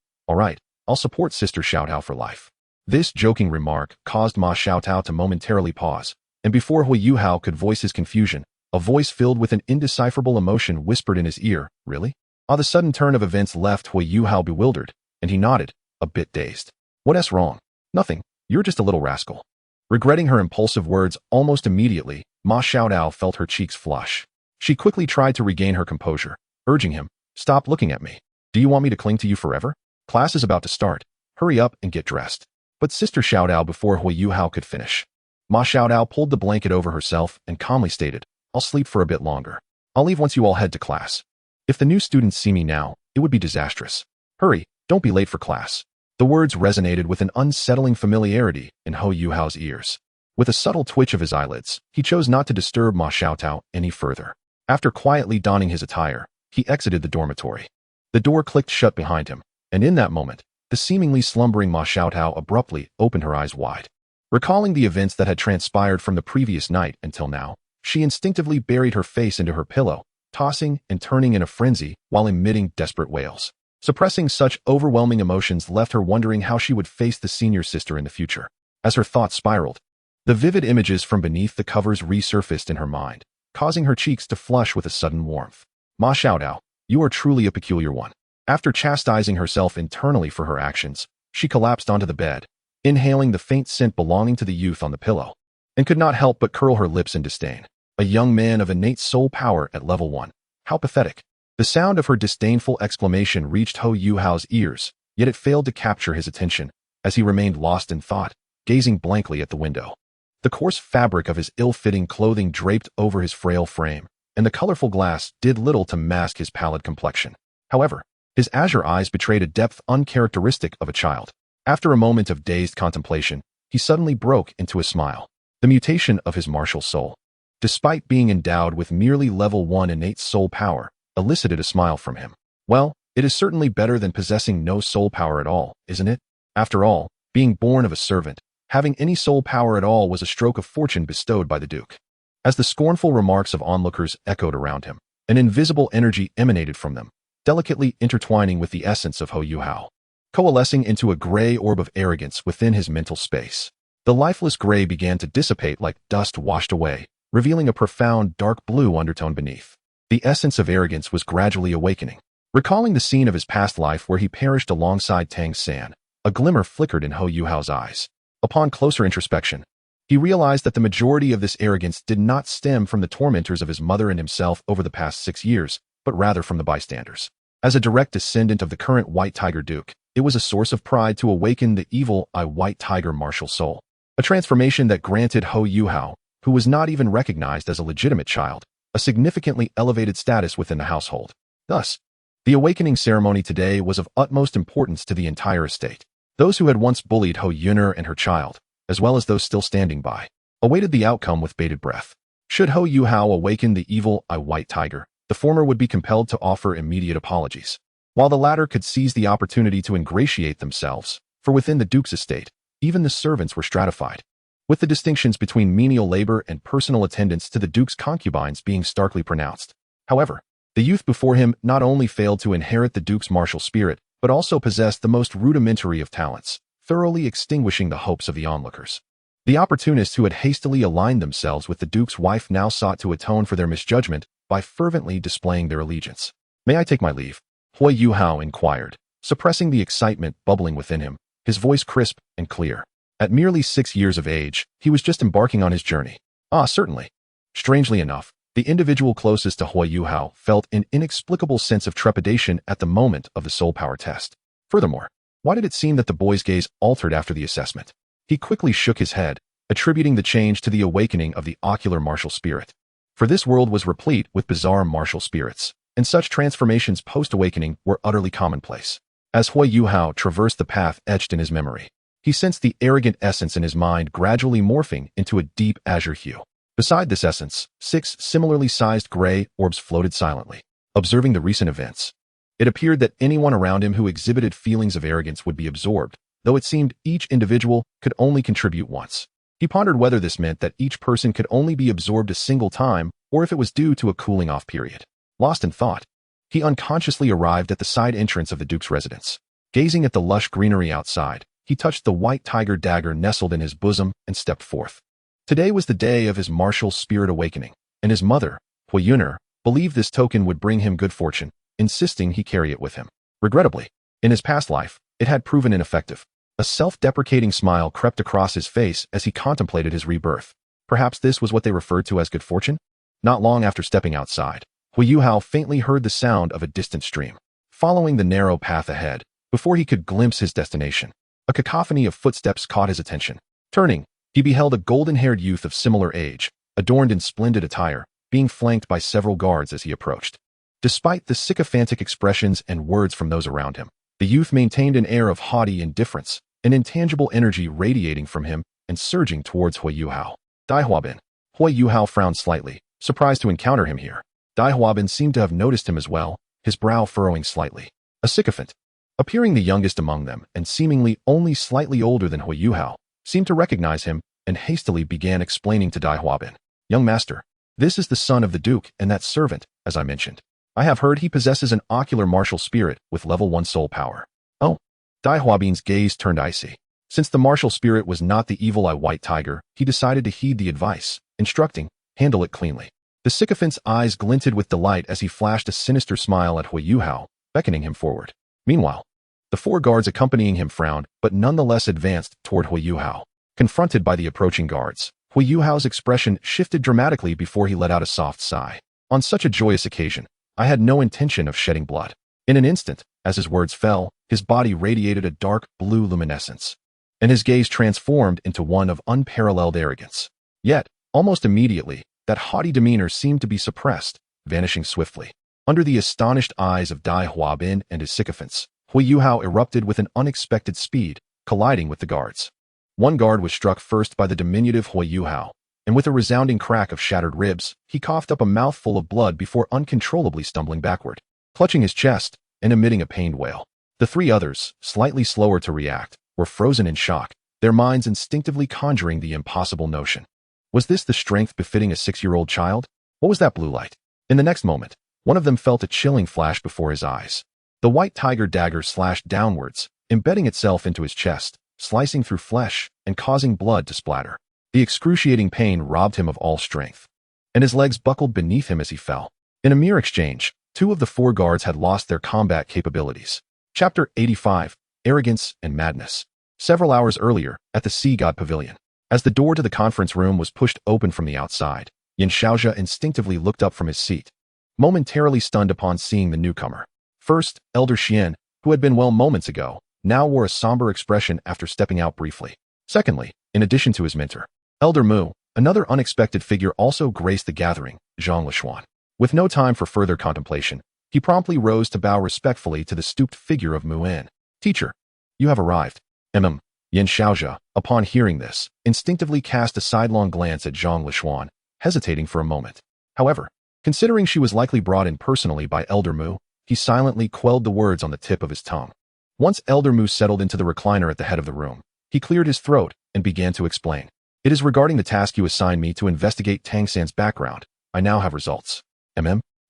I'll support Sister Xiaotao for life." This joking remark caused Ma Xiaotao to momentarily pause, and before Huo Yuhao could voice his confusion, a voice filled with an indecipherable emotion whispered in his ear, "Really?" The sudden turn of events left Huo Yuhao bewildered, and he nodded, a bit dazed. "What's wrong?" "Nothing. You're just a little rascal." Regretting her impulsive words almost immediately, Ma Xiaotao felt her cheeks flush. She quickly tried to regain her composure, urging him, "Stop looking at me. Do you want me to cling to you forever? Class is about to start. Hurry up and get dressed." But Sister Xiaotao, before Huo Yuhao could finish, Ma Xiaotao pulled the blanket over herself and calmly stated, "I'll sleep for a bit longer. I'll leave once you all head to class. If the new students see me now, it would be disastrous. Hurry, don't be late for class." The words resonated with an unsettling familiarity in Huo Yuhao's ears. With a subtle twitch of his eyelids, he chose not to disturb Ma Xiaotao any further. After quietly donning his attire, he exited the dormitory. The door clicked shut behind him, and in that moment, the seemingly slumbering Ma Xiaotao abruptly opened her eyes wide. Recalling the events that had transpired from the previous night until now, she instinctively buried her face into her pillow, tossing and turning in a frenzy while emitting desperate wails. Suppressing such overwhelming emotions left her wondering how she would face the senior sister in the future. As her thoughts spiraled, the vivid images from beneath the covers resurfaced in her mind, causing her cheeks to flush with a sudden warmth. "Ma Xiaotao, you are truly a peculiar one." After chastising herself internally for her actions, she collapsed onto the bed, inhaling the faint scent belonging to the youth on the pillow, and could not help but curl her lips in disdain. A young man of innate soul power at level 1. How pathetic. The sound of her disdainful exclamation reached Huo Yuhao's ears, yet it failed to capture his attention, as he remained lost in thought, gazing blankly at the window. The coarse fabric of his ill-fitting clothing draped over his frail frame, and the colorful glass did little to mask his pallid complexion. However, his azure eyes betrayed a depth uncharacteristic of a child. After a moment of dazed contemplation, he suddenly broke into a smile. The mutation of his martial soul. despite being endowed with merely level 1 innate soul power, elicited a smile from him. Well, it is certainly better than possessing no soul power at all, isn't it? After all, being born of a servant, having any soul power at all was a stroke of fortune bestowed by the Duke. As the scornful remarks of onlookers echoed around him, an invisible energy emanated from them, delicately intertwining with the essence of Huo Yuhao, coalescing into a gray orb of arrogance within his mental space. The lifeless gray began to dissipate like dust washed away, revealing a profound dark blue undertone beneath. The essence of arrogance was gradually awakening. Recalling the scene of his past life where he perished alongside Tang San, a glimmer flickered in Huo Yuhao's eyes. Upon closer introspection, he realized that the majority of this arrogance did not stem from the tormentors of his mother and himself over the past 6 years, but rather from the bystanders. As a direct descendant of the current White Tiger Duke, it was a source of pride to awaken the evil White Tiger martial soul. A transformation that granted Huo Yuhao, who was not even recognized as a legitimate child, a significantly elevated status within the household. Thus, the awakening ceremony today was of utmost importance to the entire estate. Those who had once bullied Huo Yuner and her child, as well as those still standing by, awaited the outcome with bated breath. Should Huo Yuhao awaken the evil White Tiger, the former would be compelled to offer immediate apologies, while the latter could seize the opportunity to ingratiate themselves, for within the Duke's estate, even the servants were stratified, with the distinctions between menial labor and personal attendance to the Duke's concubines being starkly pronounced. However, the youth before him not only failed to inherit the Duke's martial spirit, but also possessed the most rudimentary of talents, thoroughly extinguishing the hopes of the onlookers. The opportunists who had hastily aligned themselves with the Duke's wife now sought to atone for their misjudgment by fervently displaying their allegiance. "May I take my leave?" Huo Yuhao inquired, suppressing the excitement bubbling within him, his voice crisp and clear. At merely 6 years of age, he was just embarking on his journey. "Ah, certainly." Strangely enough, the individual closest to Huo Yuhao felt an inexplicable sense of trepidation at the moment of the soul power test. Furthermore, why did it seem that the boy's gaze altered after the assessment? He quickly shook his head, attributing the change to the awakening of the ocular martial spirit. For this world was replete with bizarre martial spirits, and such transformations post-awakening were utterly commonplace. As Huo Yuhao traversed the path etched in his memory, he sensed the arrogant essence in his mind gradually morphing into a deep azure hue. Beside this essence, 6 similarly sized gray orbs floated silently, observing the recent events. It appeared that anyone around him who exhibited feelings of arrogance would be absorbed, though it seemed each individual could only contribute once. He pondered whether this meant that each person could only be absorbed a single time, or if it was due to a cooling-off period. Lost in thought, he unconsciously arrived at the side entrance of the Duke's residence. Gazing at the lush greenery outside, he touched the white tiger dagger nestled in his bosom and stepped forth. Today was the day of his martial spirit awakening, and his mother, Huo Yuner, believed this token would bring him good fortune, insisting he carry it with him. Regrettably, in his past life, it had proven ineffective. A self-deprecating smile crept across his face as he contemplated his rebirth. Perhaps this was what they referred to as good fortune? Not long after stepping outside, Huo Yuhao faintly heard the sound of a distant stream. Following the narrow path ahead, before he could glimpse his destination, a cacophony of footsteps caught his attention. Turning, he beheld a golden-haired youth of similar age, adorned in splendid attire, being flanked by several guards as he approached. Despite the sycophantic expressions and words from those around him, the youth maintained an air of haughty indifference, an intangible energy radiating from him and surging towards Huo Yuhao. Dai Huabin. Huo Yuhao frowned slightly, surprised to encounter him here. Dai Huabin seemed to have noticed him as well, his brow furrowing slightly. A sycophant, appearing the youngest among them and seemingly only slightly older than Huo Yuhao, seemed to recognize him and hastily began explaining to Dai Huabin. "Young master, this is the son of the Duke and that servant, as I mentioned. I have heard he possesses an ocular martial spirit with level 1 soul power." "Oh." Dai Huabin's gaze turned icy. Since the martial spirit was not the evil White Tiger, he decided to heed the advice, instructing, "Handle it cleanly." The sycophant's eyes glinted with delight as he flashed a sinister smile at Huo Yuhao, beckoning him forward. Meanwhile, the 4 guards accompanying him frowned, but nonetheless advanced toward Huo Yuhao. Confronted by the approaching guards, Huo Yuhao's expression shifted dramatically before he let out a soft sigh. "On such a joyous occasion, I had no intention of shedding blood." In an instant, as his words fell, his body radiated a dark blue luminescence, and his gaze transformed into one of unparalleled arrogance. Yet, almost immediately, that haughty demeanor seemed to be suppressed, vanishing swiftly. Under the astonished eyes of Dai Huabin and his sycophants, Huo Yuhao erupted with an unexpected speed, colliding with the guards. One guard was struck first by the diminutive Huo Yuhao, and with a resounding crack of shattered ribs, he coughed up a mouthful of blood before uncontrollably stumbling backward, clutching his chest and emitting a pained wail. The three others, slightly slower to react, were frozen in shock, their minds instinctively conjuring the impossible notion. Was this the strength befitting a 6-year-old child? What was that blue light? In the next moment, one of them felt a chilling flash before his eyes. The white tiger dagger slashed downwards, embedding itself into his chest, slicing through flesh and causing blood to splatter. The excruciating pain robbed him of all strength, and his legs buckled beneath him as he fell. In a mere exchange, 2 of the 4 guards had lost their combat capabilities. Chapter 85, Arrogance and Madness. Several hours earlier, at the Sea God Pavilion, as the door to the conference room was pushed open from the outside, Yin Xiaozhe instinctively looked up from his seat, momentarily stunned upon seeing the newcomer. First, Elder Xian, who had been well moments ago, now wore a somber expression after stepping out briefly. Secondly, in addition to his mentor, Elder Mu, another unexpected figure also graced the gathering, Zhang Lishuan. With no time for further contemplation, he promptly rose to bow respectfully to the stooped figure of Mu'in. Teacher, you have arrived. Yin Xiaozhe, upon hearing this, instinctively cast a sidelong glance at Zhang Lishuan, hesitating for a moment. However, considering she was likely brought in personally by Elder Mu, he silently quelled the words on the tip of his tongue. Once Elder Mu settled into the recliner at the head of the room, he cleared his throat and began to explain. It is regarding the task you assigned me to investigate Tang San's background. I now have results.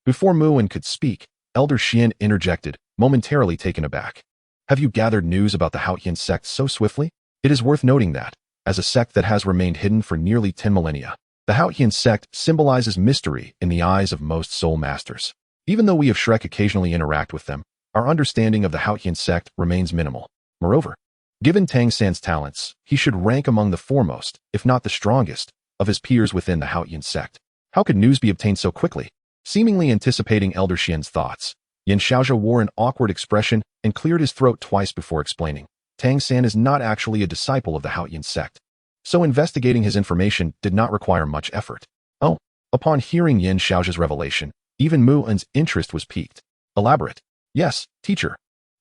Before Mu'in could speak, Elder Xian interjected, momentarily taken aback. Have you gathered news about the Haotian sect so swiftly? It is worth noting that, as a sect that has remained hidden for nearly 10 millennia, the Haotian sect symbolizes mystery in the eyes of most soul masters. Even though we of Shrek occasionally interact with them, our understanding of the Haotian sect remains minimal. Moreover, given Tang San's talents, he should rank among the foremost, if not the strongest, of his peers within the Haotian sect. How could news be obtained so quickly? Seemingly anticipating Elder Xian's thoughts, Yin Xiaozhe wore an awkward expression and cleared his throat twice before explaining. Tang San is not actually a disciple of the Haotian sect, so investigating his information did not require much effort. Oh, upon hearing Yin Xiaozhe's revelation, even Mu'in's interest was piqued. Elaborate. Yes, teacher.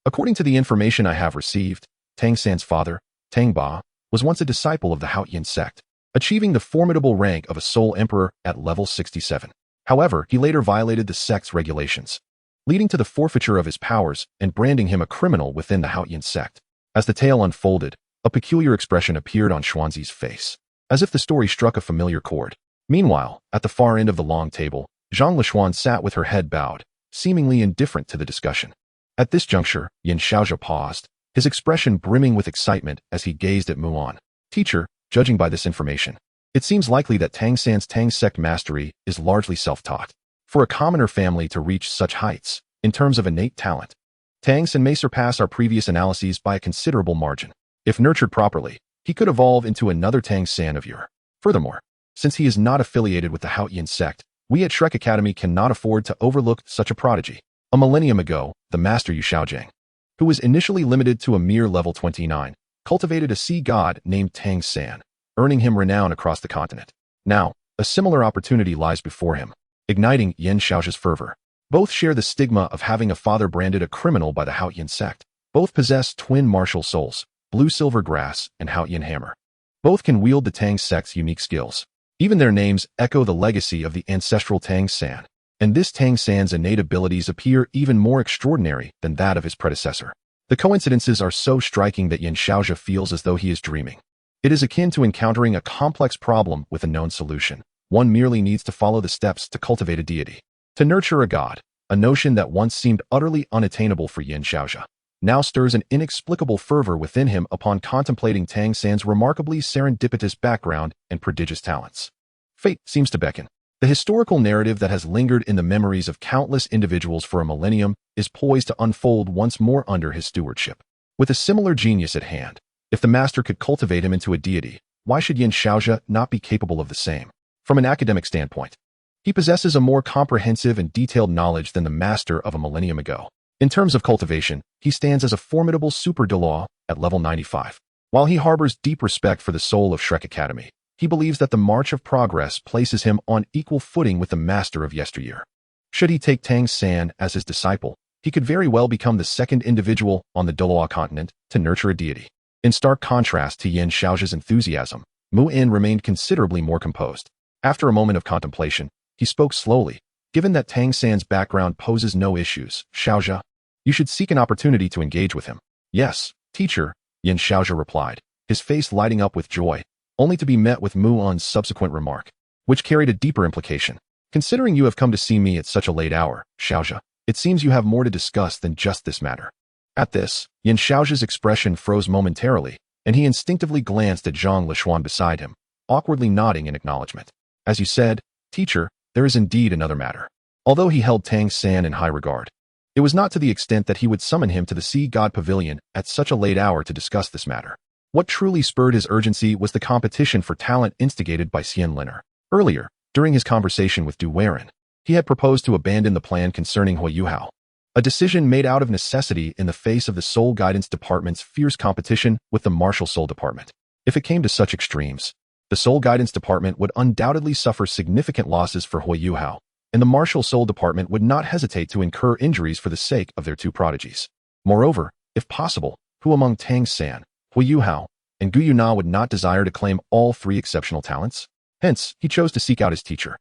According to the information I have received, Tang San's father, Tang Ba, was once a disciple of the Haotian sect, achieving the formidable rank of a soul emperor at level 67. However, he later violated the sect's regulations, leading to the forfeiture of his powers and branding him a criminal within the Haotian sect. As the tale unfolded, a peculiar expression appeared on Xuanzi's face, as if the story struck a familiar chord. Meanwhile, at the far end of the long table, Zhang Lishuan sat with her head bowed, seemingly indifferent to the discussion. At this juncture, Yin Xiaozhe paused, his expression brimming with excitement as he gazed at Mu'in. Teacher, judging by this information, it seems likely that Tang San's Tang sect mastery is largely self-taught. For a commoner family to reach such heights, in terms of innate talent, Tang San may surpass our previous analyses by a considerable margin. If nurtured properly, he could evolve into another Tang San of yore. Furthermore, since he is not affiliated with the Haotian sect, we at Shrek Academy cannot afford to overlook such a prodigy. A millennium ago, the master Yushao, who was initially limited to a mere level 29, cultivated a sea god named Tang San, earning him renown across the continent. Now, a similar opportunity lies before him, igniting Yin Xiaozhe's fervor. Both share the stigma of having a father branded a criminal by the Haotian sect. Both possess twin martial souls, blue silver grass and Haotian hammer. Both can wield the Tang sect's unique skills. Even their names echo the legacy of the ancestral Tang San, and this Tang San's innate abilities appear even more extraordinary than that of his predecessor. The coincidences are so striking that Yin Xiaozhe feels as though he is dreaming. It is akin to encountering a complex problem with a known solution. One merely needs to follow the steps to cultivate a deity, to nurture a god. A notion that once seemed utterly unattainable for Yin Xiaozhe now stirs an inexplicable fervor within him upon contemplating Tang San's remarkably serendipitous background and prodigious talents. Fate seems to beckon. The historical narrative that has lingered in the memories of countless individuals for a millennium is poised to unfold once more under his stewardship. With a similar genius at hand, if the master could cultivate him into a deity, why should Yin Xiaozhe not be capable of the same? From an academic standpoint, he possesses a more comprehensive and detailed knowledge than the master of a millennium ago. In terms of cultivation, he stands as a formidable super Douluo at level 95. While he harbors deep respect for the soul of Shrek Academy, he believes that the march of progress places him on equal footing with the master of yesteryear. Should he take Tang San as his disciple, he could very well become the second individual on the Douluo Continent to nurture a deity. In stark contrast to Yin Xiaozhe's enthusiasm, Mu In remained considerably more composed. After a moment of contemplation, he spoke slowly. Given that Tang San's background poses no issues, Xiaozhe, you should seek an opportunity to engage with him. Yes, teacher, Yin Xiaozhe replied, his face lighting up with joy, only to be met with Mu On's subsequent remark, which carried a deeper implication. Considering you have come to see me at such a late hour, Xiaozhe, it seems you have more to discuss than just this matter. At this, Yin Xiaozhe's expression froze momentarily, and he instinctively glanced at Zhang Lishuan beside him, awkwardly nodding in acknowledgement. As you said, teacher, there is indeed another matter. Although he held Tang San in high regard, it was not to the extent that he would summon him to the Sea God Pavilion at such a late hour to discuss this matter. What truly spurred his urgency was the competition for talent instigated by Xian Liner. Earlier, during his conversation with Du Weiren, he had proposed to abandon the plan concerning Huo Yuhao, a decision made out of necessity in the face of the Soul Guidance Department's fierce competition with the Martial Soul Department. If it came to such extremes, the Soul Guidance Department would undoubtedly suffer significant losses for Huo Yuhao, and the Martial Soul Department would not hesitate to incur injuries for the sake of their two prodigies. Moreover, if possible, who among Tang San, Huo Yuhao, and Gu Yuna would not desire to claim all three exceptional talents? Hence, he chose to seek out his teacher.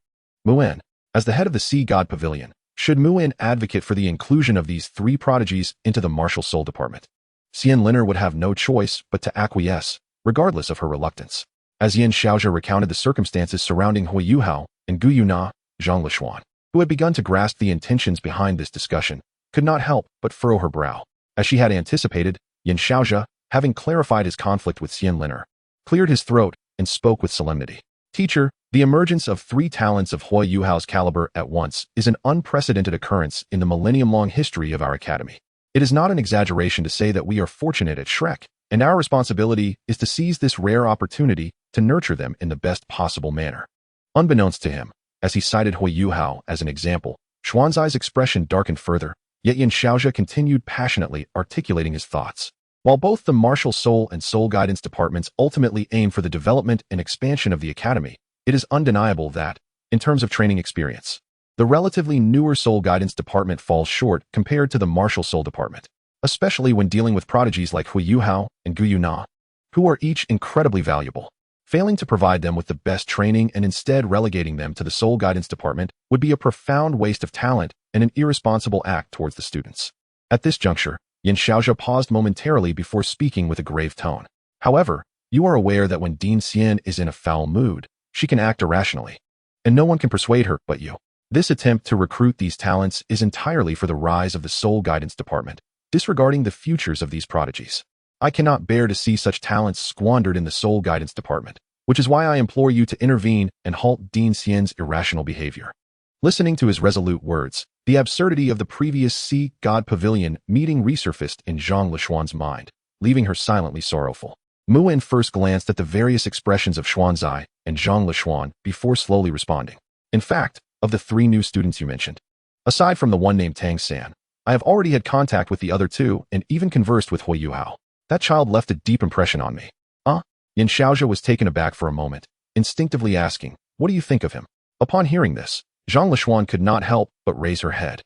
Muin, as the head of the Sea God Pavilion, should Muin advocate for the inclusion of these three prodigies into the Martial Soul Department? Xian Liner would have no choice but to acquiesce, regardless of her reluctance. As Yin Xiaozhe recounted the circumstances surrounding Huo Yuhao and Gu Yuna, Zhang Lishuan, who had begun to grasp the intentions behind this discussion, could not help but furrow her brow. As she had anticipated, Yin Xiaozhe, having clarified his conflict with Xian Liner, cleared his throat and spoke with solemnity. Teacher, the emergence of three talents of Huo Yuhao's caliber at once is an unprecedented occurrence in the millennium-long history of our academy. It is not an exaggeration to say that we are fortunate at Shrek, and our responsibility is to seize this rare opportunity to nurture them in the best possible manner. Unbeknownst to him, as he cited Huo Yuhao as an example, Xuanzai's expression darkened further, yet Yin Xiaozhe continued passionately articulating his thoughts. While both the Martial Soul and Soul Guidance departments ultimately aim for the development and expansion of the academy, it is undeniable that, in terms of training experience, the relatively newer Soul Guidance department falls short compared to the Martial Soul department, especially when dealing with prodigies like Huo Yuhao and Gu Yuna, who are each incredibly valuable. Failing to provide them with the best training and instead relegating them to the Soul Guidance Department would be a profound waste of talent and an irresponsible act towards the students. At this juncture, Yin Xiaozhe paused momentarily before speaking with a grave tone. However, you are aware that when Dean Xian is in a foul mood, she can act irrationally, and no one can persuade her but you. This attempt to recruit these talents is entirely for the rise of the Soul Guidance Department, disregarding the futures of these prodigies. I cannot bear to see such talents squandered in the Soul Guidance Department, which is why I implore you to intervene and halt Dean Xian's irrational behavior. Listening to his resolute words, the absurdity of the previous Sea God Pavilion meeting resurfaced in Zhang Lishuan's mind, leaving her silently sorrowful. Muin first glanced at the various expressions of Xuanzai and Zhang Lishuan before slowly responding. In fact, of the three new students you mentioned, aside from the one named Tang San, I have already had contact with the other two and even conversed with Huo Yuhao. That child left a deep impression on me. Yin Xiaozhe was taken aback for a moment, instinctively asking, what do you think of him? Upon hearing this, Zhang Lishuan could not help but raise her head.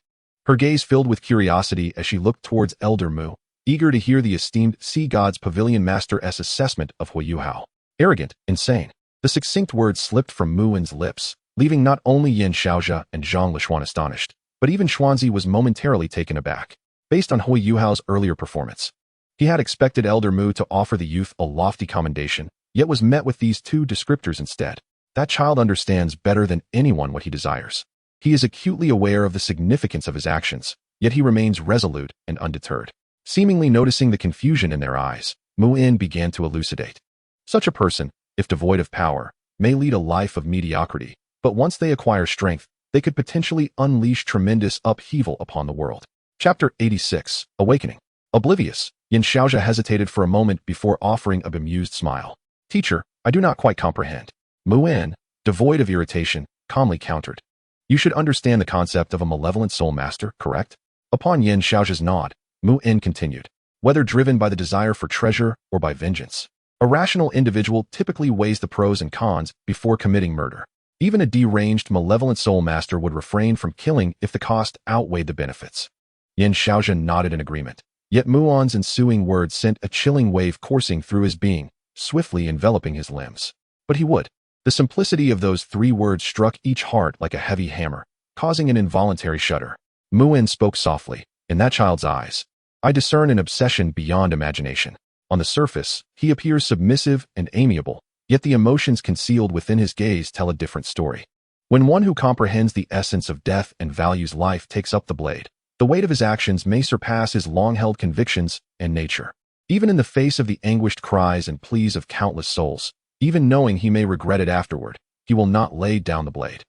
Her gaze filled with curiosity as she looked towards Elder Mu, eager to hear the esteemed Sea God's Pavilion Master's assessment of Huo Yuhao. Arrogant, insane. The succinct words slipped from Muin's lips, leaving not only Yin Xiaozhe and Zhang Lishuan astonished, but even Xuanzi was momentarily taken aback. Based on Huo Yuhao's earlier performance, he had expected Elder Mu to offer the youth a lofty commendation, yet was met with these two descriptors instead. That child understands better than anyone what he desires. He is acutely aware of the significance of his actions, yet he remains resolute and undeterred. Seemingly noticing the confusion in their eyes, Muin began to elucidate. Such a person, if devoid of power, may lead a life of mediocrity, but once they acquire strength, they could potentially unleash tremendous upheaval upon the world. Chapter 86, Awakening. Oblivious, Yin Xiaozhe hesitated for a moment before offering a bemused smile. Teacher, I do not quite comprehend. Muin, devoid of irritation, calmly countered. You should understand the concept of a malevolent soul master, correct? Upon Yin Xiaozhe's nod, Muin continued. Whether driven by the desire for treasure or by vengeance, a rational individual typically weighs the pros and cons before committing murder. Even a deranged malevolent soul master would refrain from killing if the cost outweighed the benefits. Yin Xiaozhe nodded in agreement. Yet Muon's ensuing words sent a chilling wave coursing through his being, swiftly enveloping his limbs. But he would. The simplicity of those 3 words struck each heart like a heavy hammer, causing an involuntary shudder. Muin spoke softly. In that child's eyes, I discern an obsession beyond imagination. On the surface, he appears submissive and amiable, yet the emotions concealed within his gaze tell a different story. When one who comprehends the essence of death and values life takes up the blade, the weight of his actions may surpass his long-held convictions and nature. Even in the face of the anguished cries and pleas of countless souls, even knowing he may regret it afterward, he will not lay down the blade.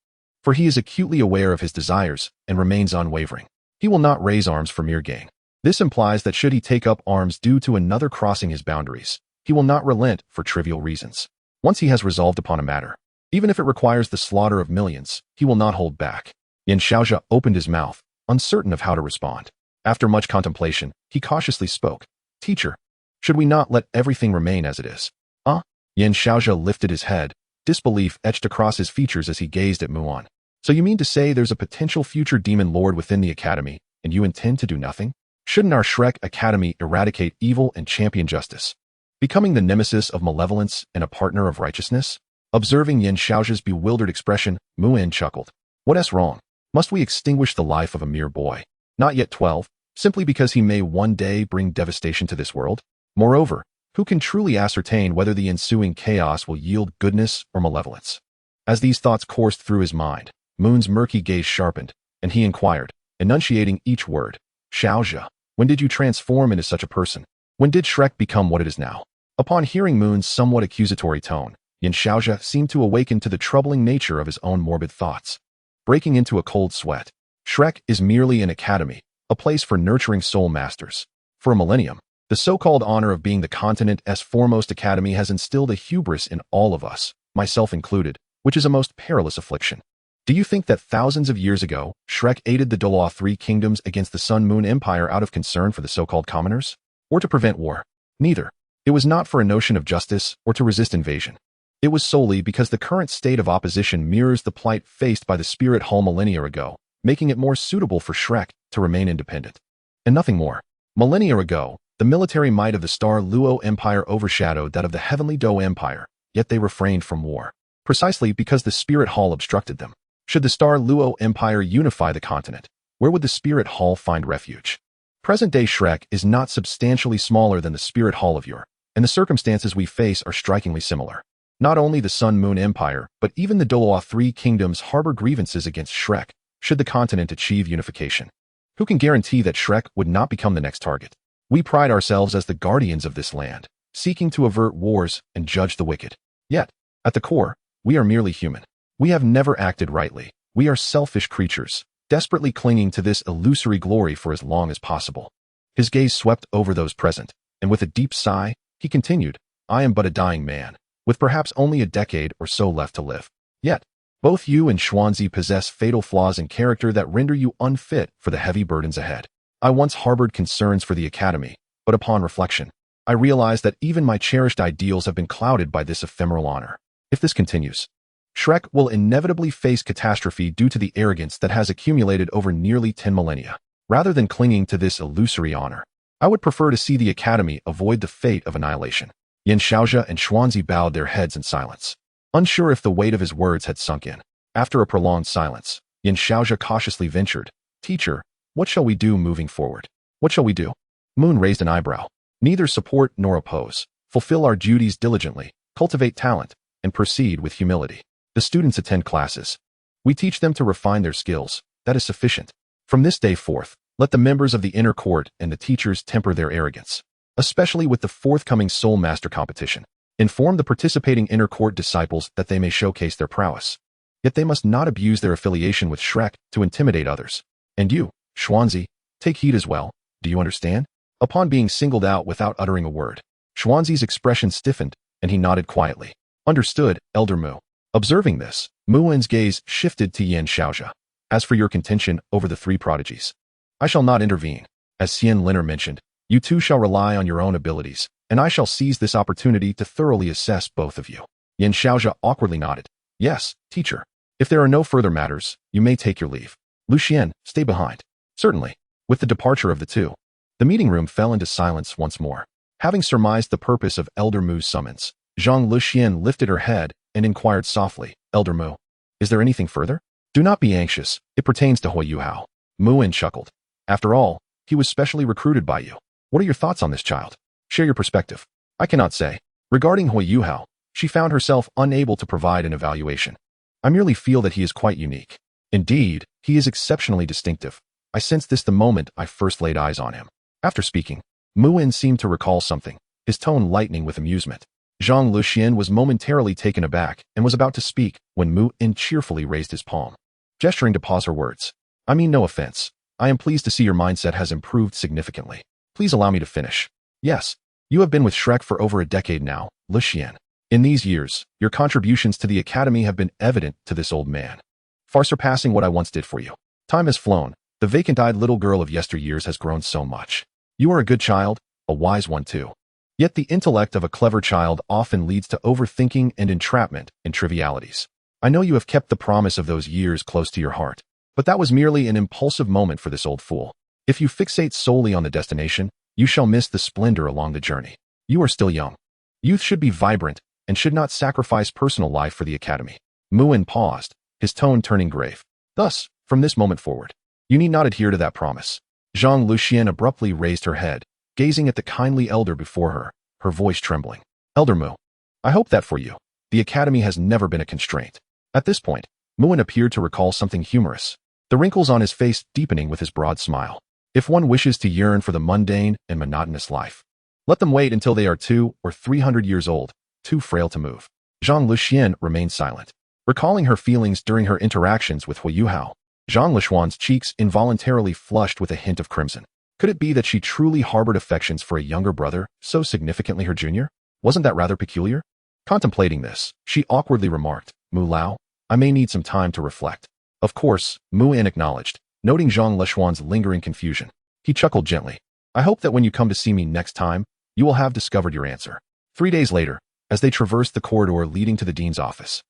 For he is acutely aware of his desires and remains unwavering. He will not raise arms for mere gain. This implies that should he take up arms due to another crossing his boundaries, he will not relent for trivial reasons. Once he has resolved upon a matter, even if it requires the slaughter of millions, he will not hold back. Yan Xiaozhe opened his mouth, uncertain of how to respond. After much contemplation, he cautiously spoke. Teacher, should we not let everything remain as it is? Yan Xiaozhe lifted his head, disbelief etched across his features as he gazed at Muon. So you mean to say there's a potential future demon lord within the academy, and you intend to do nothing? Shouldn't our Shrek Academy eradicate evil and champion justice, becoming the nemesis of malevolence and a partner of righteousness? Observing Yan Xiaozhe's bewildered expression, Muin chuckled. What's wrong? Must we extinguish the life of a mere boy, not yet 12, simply because he may one day bring devastation to this world? Moreover, who can truly ascertain whether the ensuing chaos will yield goodness or malevolence? As these thoughts coursed through his mind, Moon's murky gaze sharpened, and he inquired, enunciating each word. Xiaozhe, when did you transform into such a person? When did Shrek become what it is now? Upon hearing Moon's somewhat accusatory tone, Yan Xiaozhe seemed to awaken to the troubling nature of his own morbid thoughts. Breaking into a cold sweat, Shrek is merely an academy, a place for nurturing soul masters. For a millennium, the so-called honor of being the continent's foremost academy has instilled a hubris in all of us, myself included, which is a most perilous affliction. Do you think that thousands of years ago, Shrek aided the Douluo Three Kingdoms against the Sun Moon Empire out of concern for the so-called commoners? Or to prevent war? Neither. It was not for a notion of justice or to resist invasion. It was solely because the current state of opposition mirrors the plight faced by the Spirit Hall millennia ago, making it more suitable for Shrek to remain independent. And nothing more. Millennia ago, the military might of the Star Luo Empire overshadowed that of the Heavenly Dou Empire, yet they refrained from war, precisely because the Spirit Hall obstructed them. Should the Star Luo Empire unify the continent, where would the Spirit Hall find refuge? Present-day Shrek is not substantially smaller than the Spirit Hall of yore, and the circumstances we face are strikingly similar. Not only the Sun Moon Empire, but even the Douluo Three Kingdoms harbor grievances against Shrek, should the continent achieve unification. Who can guarantee that Shrek would not become the next target? We pride ourselves as the guardians of this land, seeking to avert wars and judge the wicked. Yet, at the core, we are merely human. We have never acted rightly. We are selfish creatures, desperately clinging to this illusory glory for as long as possible. His gaze swept over those present, and with a deep sigh, he continued, I am but a dying man, with perhaps only a decade or so left to live. Yet, both you and Xuanzi possess fatal flaws in character that render you unfit for the heavy burdens ahead. I once harbored concerns for the academy, but upon reflection, I realized that even my cherished ideals have been clouded by this ephemeral honor. If this continues, Shrek will inevitably face catastrophe due to the arrogance that has accumulated over nearly 10 millennia. Rather than clinging to this illusory honor, I would prefer to see the academy avoid the fate of annihilation. Yan Xiaozhe and Xuanzi bowed their heads in silence, unsure if the weight of his words had sunk in. After a prolonged silence, Yan Xiaozhe cautiously ventured, Teacher, what shall we do moving forward? What shall we do? Moon raised an eyebrow. Neither support nor oppose. Fulfill our duties diligently, cultivate talent, and proceed with humility. The students attend classes. We teach them to refine their skills. That is sufficient. From this day forth, let the members of the inner court and the teachers temper their arrogance, especially with the forthcoming Soul Master competition. Inform the participating inner court disciples that they may showcase their prowess. Yet they must not abuse their affiliation with Shrek to intimidate others. And you, Xuanzi, take heed as well. Do you understand? Upon being singled out without uttering a word, Xuanzi's expression stiffened, and he nodded quietly. Understood, Elder Mu. Observing this, Muin's gaze shifted to Yan Xiaozhe. As for your contention over the 3 prodigies, I shall not intervene. As Xian Liner mentioned, you two shall rely on your own abilities, and I shall seize this opportunity to thoroughly assess both of you. Yan Xiaozhe awkwardly nodded. Yes, teacher. If there are no further matters, you may take your leave. Lucian, stay behind. Certainly. With the departure of the two, the meeting room fell into silence once more. Having surmised the purpose of Elder Mu's summons, Zhang Luxian lifted her head and inquired softly, Elder Mu, is there anything further? Do not be anxious, it pertains to Huo Yuhao. Mu chuckled. After all, he was specially recruited by you. What are your thoughts on this child? Share your perspective. I cannot say. Regarding Huo Yuhao, she found herself unable to provide an evaluation. I merely feel that he is quite unique. Indeed, he is exceptionally distinctive. I sensed this the moment I first laid eyes on him. After speaking, Mu seemed to recall something, his tone lightening with amusement. Zhang Luxian was momentarily taken aback and was about to speak when Mu cheerfully raised his palm, gesturing to pause her words. I mean no offense. I am pleased to see your mindset has improved significantly. Please allow me to finish. Yes, you have been with Shrek for over a decade now, Luxian. In these years, your contributions to the Academy have been evident to this old man, far surpassing what I once did for you. Time has flown. The vacant-eyed little girl of yesteryears has grown so much. You are a good child, a wise one too. Yet the intellect of a clever child often leads to overthinking and entrapment in trivialities. I know you have kept the promise of those years close to your heart, but that was merely an impulsive moment for this old fool. If you fixate solely on the destination, you shall miss the splendor along the journey. You are still young. Youth should be vibrant and should not sacrifice personal life for the Academy. Mu paused, his tone turning grave. Thus, from this moment forward, you need not adhere to that promise. Zhang Luxian abruptly raised her head, gazing at the kindly elder before her, her voice trembling. Elder Mu, I hope that for you, the Academy has never been a constraint. At this point, Mu appeared to recall something humorous, the wrinkles on his face deepening with his broad smile. If one wishes to yearn for the mundane and monotonous life, let them wait until they are 200 or 300 years old, too frail to move. Zhang Luxian remained silent, recalling her feelings during her interactions with Huo Yuhao. Zhang Luxian's cheeks involuntarily flushed with a hint of crimson. Could it be that she truly harbored affections for a younger brother, so significantly her junior? Wasn't that rather peculiar? Contemplating this, she awkwardly remarked, Mu Lao, I may need some time to reflect. Of course, Mu acknowledged, noting Zhang Luxian's lingering confusion. He chuckled gently. I hope that when you come to see me next time, you will have discovered your answer. 3 days later, as they traversed the corridor leading to the dean's office,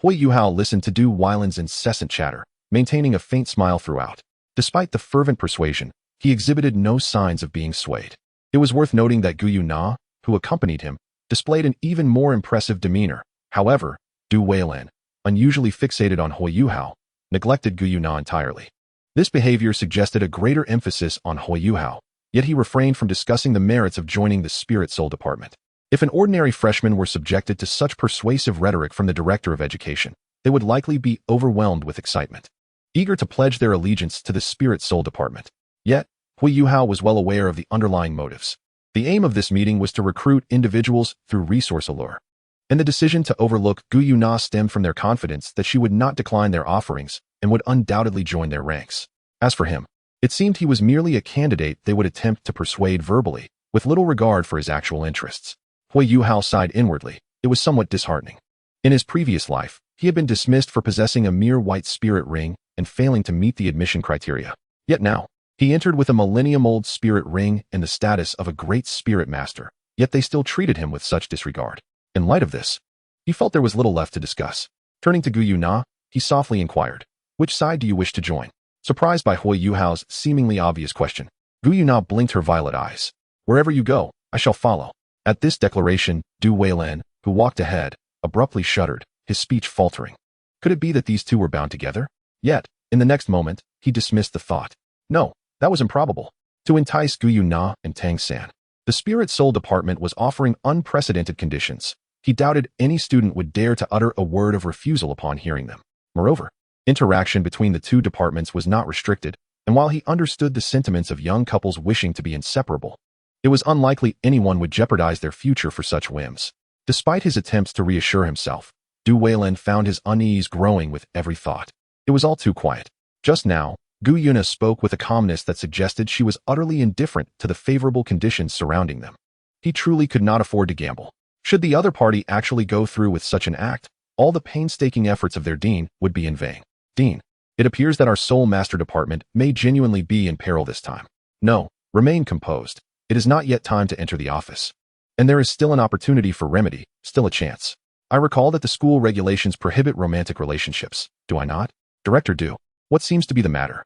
Huo Yuhao listened to Du Weilan's incessant chatter, maintaining a faint smile throughout. Despite the fervent persuasion, he exhibited no signs of being swayed. It was worth noting that Gu Yuna, who accompanied him, displayed an even more impressive demeanor. However, Du Weilan, unusually fixated on Huo Yuhao, neglected Gu Yuna entirely. This behavior suggested a greater emphasis on Huo Yuhao, yet he refrained from discussing the merits of joining the Spirit Soul Department. If an ordinary freshman were subjected to such persuasive rhetoric from the Director of Education, they would likely be overwhelmed with excitement, eager to pledge their allegiance to the Spirit Soul Department. Yet, Huo Yuhao was well aware of the underlying motives. The aim of this meeting was to recruit individuals through resource allure, and the decision to overlook Gu Yuna stemmed from their confidence that she would not decline their offerings and would undoubtedly join their ranks. As for him, it seemed he was merely a candidate they would attempt to persuade verbally, with little regard for his actual interests. Huo Yuhao sighed inwardly. It was somewhat disheartening. In his previous life, he had been dismissed for possessing a mere white spirit ring and failing to meet the admission criteria. Yet now, he entered with a millennium-old spirit ring and the status of a great spirit master, yet they still treated him with such disregard. In light of this, he felt there was little left to discuss. Turning to Gu Yuna, he softly inquired, which side do you wish to join? Surprised by Huo Yuhao's seemingly obvious question, Gu Yuna blinked her violet eyes. Wherever you go, I shall follow. At this declaration, Du Weilan, who walked ahead, abruptly shuddered, his speech faltering. Could it be that these two were bound together? Yet, in the next moment, he dismissed the thought. No, that was improbable. To entice Gu Yuna and Tang San, the Spirit Soul Department was offering unprecedented conditions. He doubted any student would dare to utter a word of refusal upon hearing them. Moreover, interaction between the two departments was not restricted, and while he understood the sentiments of young couples wishing to be inseparable, it was unlikely anyone would jeopardize their future for such whims. Despite his attempts to reassure himself, Du Weilan found his unease growing with every thought. It was all too quiet. Just now, Gu Yuna spoke with a calmness that suggested she was utterly indifferent to the favorable conditions surrounding them. He truly could not afford to gamble. Should the other party actually go through with such an act, all the painstaking efforts of their dean would be in vain. Dean, it appears that our Soul Master Department may genuinely be in peril this time. No, remain composed. It is not yet time to enter the office. And there is still an opportunity for remedy, still a chance. I recall that the school regulations prohibit romantic relationships, do I not? Director Du, what seems to be the matter?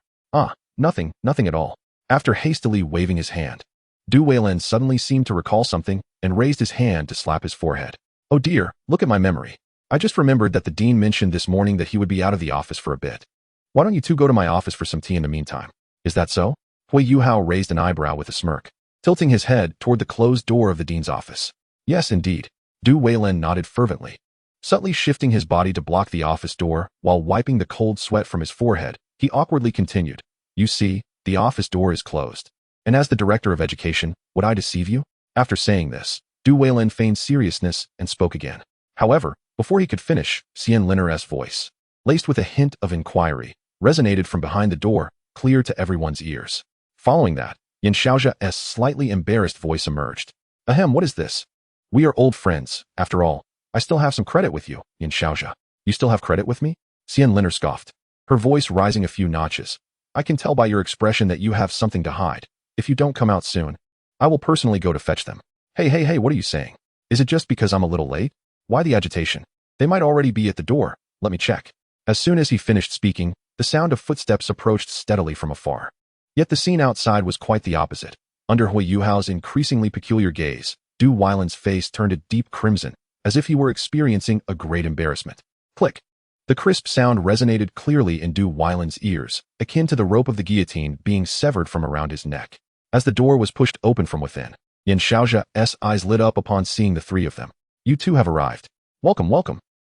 Nothing at all. After hastily waving his hand, Du Weilan suddenly seemed to recall something and raised his hand to slap his forehead. Oh dear, look at my memory. I just remembered that the dean mentioned this morning that he would be out of the office for a bit. Why don't you two go to my office for some tea in the meantime? Is that so? Huo Yuhao raised an eyebrow with a smirk, tilting his head toward the closed door of the dean's office. Yes, indeed. Du Weilin nodded fervently. Subtly shifting his body to block the office door while wiping the cold sweat from his forehead, he awkwardly continued. You see, the office door is closed. And as the director of education, would I deceive you? After saying this, Du Weilin feigned seriousness and spoke again. However, before he could finish, Xian Liner's voice, laced with a hint of inquiry, resonated from behind the door, clear to everyone's ears. Following that, Yin Xiaoxia's slightly embarrassed voice emerged. Ahem, what is this? We are old friends, after all. I still have some credit with you, Yin Xiaoxia. You still have credit with me? Xian Liner scoffed, her voice rising a few notches. I can tell by your expression that you have something to hide. If you don't come out soon, I will personally go to fetch them. Hey, what are you saying? Is it just because I'm a little late? Why the agitation? They might already be at the door. Let me check. As soon as he finished speaking, the sound of footsteps approached steadily from afar. Yet the scene outside was quite the opposite. Under Huo Yuhao's increasingly peculiar gaze, Du Weilin's face turned a deep crimson, as if he were experiencing a great embarrassment. Click. The crisp sound resonated clearly in Du Weilin's ears, akin to the rope of the guillotine being severed from around his neck. As the door was pushed open from within, Yin Xiaoxia's eyes lit up upon seeing the three of them. You two have arrived. Welcome.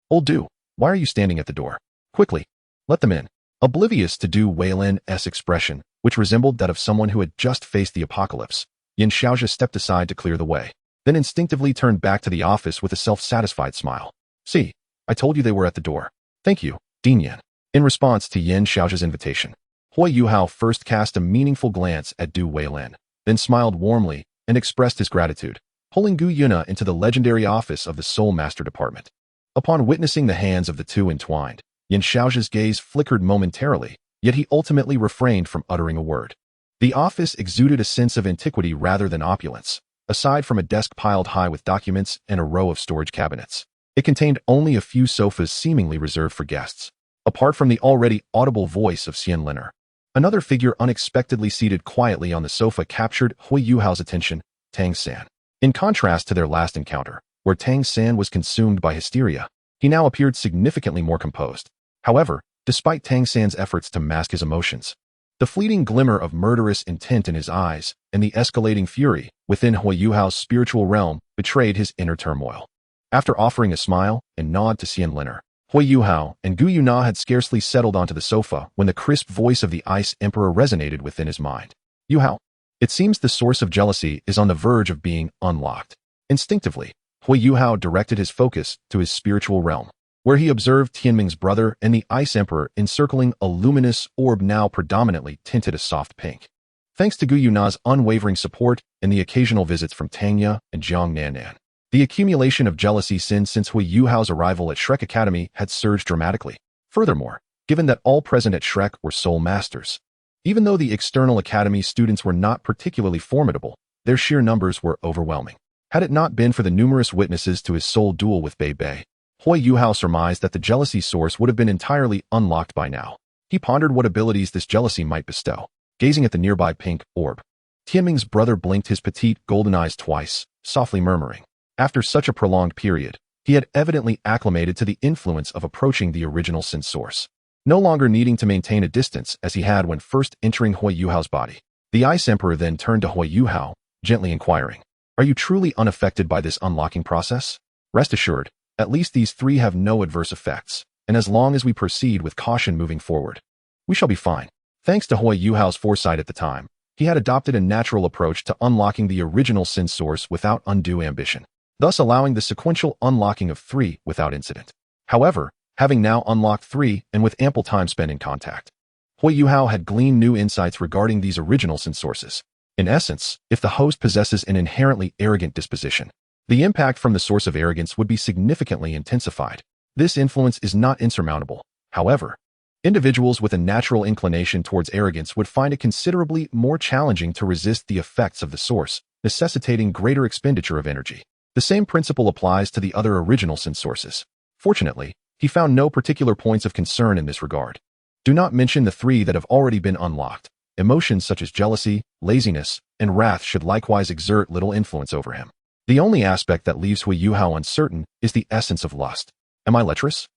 Old Du, why are you standing at the door? Quickly, let them in. Oblivious to Du Weilin's expression, which resembled that of someone who had just faced the apocalypse, Yin Xiaoxia stepped aside to clear the way, then instinctively turned back to the office with a self-satisfied smile. See, I told you they were at the door. Thank you, Dean Yin. In response to Yin Xiaoxia's invitation, Huo Yuhao first cast a meaningful glance at Du Weilin, then smiled warmly and expressed his gratitude, pulling Gu Yuna into the legendary office of the Soul Master Department. Upon witnessing the hands of the two entwined, Yin Xiaoxia's gaze flickered momentarily, yet he ultimately refrained from uttering a word. The office exuded a sense of antiquity rather than opulence. Aside from a desk piled high with documents and a row of storage cabinets, it contained only a few sofas seemingly reserved for guests. Apart from the already audible voice of Xian Liner, another figure unexpectedly seated quietly on the sofa captured Huo Yuhao's attention, Tang San. In contrast to their last encounter, where Tang San was consumed by hysteria, he now appeared significantly more composed. However, despite Tang San's efforts to mask his emotions, the fleeting glimmer of murderous intent in his eyes and the escalating fury within Huo Yuhao's spiritual realm betrayed his inner turmoil. After offering a smile and nod to Xian Liner, Huo Yuhao and Gu Yuna had scarcely settled onto the sofa when the crisp voice of the Ice Emperor resonated within his mind. Yuhao, it seems the source of jealousy is on the verge of being unlocked. Instinctively, Huo Yuhao directed his focus to his spiritual realm, where he observed Tianming's brother and the Ice Emperor encircling a luminous orb now predominantly tinted a soft pink. Thanks to Gu Yuna's unwavering support and the occasional visits from Tangya and Jiang Nannan, the accumulation of jealousy since Huo Yuhao's arrival at Shrek Academy had surged dramatically. Furthermore, given that all present at Shrek were soul masters, even though the external academy students were not particularly formidable, their sheer numbers were overwhelming. Had it not been for the numerous witnesses to his soul duel with Bei Bei, Huo Yuhao surmised that the jealousy source would have been entirely unlocked by now. He pondered what abilities this jealousy might bestow, gazing at the nearby pink orb. Tianming's brother blinked his petite golden eyes twice, softly murmuring. After such a prolonged period, he had evidently acclimated to the influence of approaching the original sin source, no longer needing to maintain a distance as he had when first entering Huo Yuhao's body. The Ice Emperor then turned to Huo Yuhao, gently inquiring, "Are you truly unaffected by this unlocking process? Rest assured, at least these three have no adverse effects, and as long as we proceed with caution moving forward, we shall be fine." Thanks to Huo Yuhao's foresight at the time, he had adopted a natural approach to unlocking the original sin source without undue ambition, thus allowing the sequential unlocking of 3 without incident. However, having now unlocked 3 and with ample time spent in contact, Huo Yuhao had gleaned new insights regarding these original sin sources. In essence, if the host possesses an inherently arrogant disposition, the impact from the source of arrogance would be significantly intensified. This influence is not insurmountable. However, individuals with a natural inclination towards arrogance would find it considerably more challenging to resist the effects of the source, necessitating greater expenditure of energy. The same principle applies to the other original sin sources. Fortunately, he found no particular points of concern in this regard. Do not mention the 3 that have already been unlocked. Emotions such as jealousy, laziness, and wrath should likewise exert little influence over him. The only aspect that leaves Huo Yuhao uncertain is the essence of lust. Am I lecherous?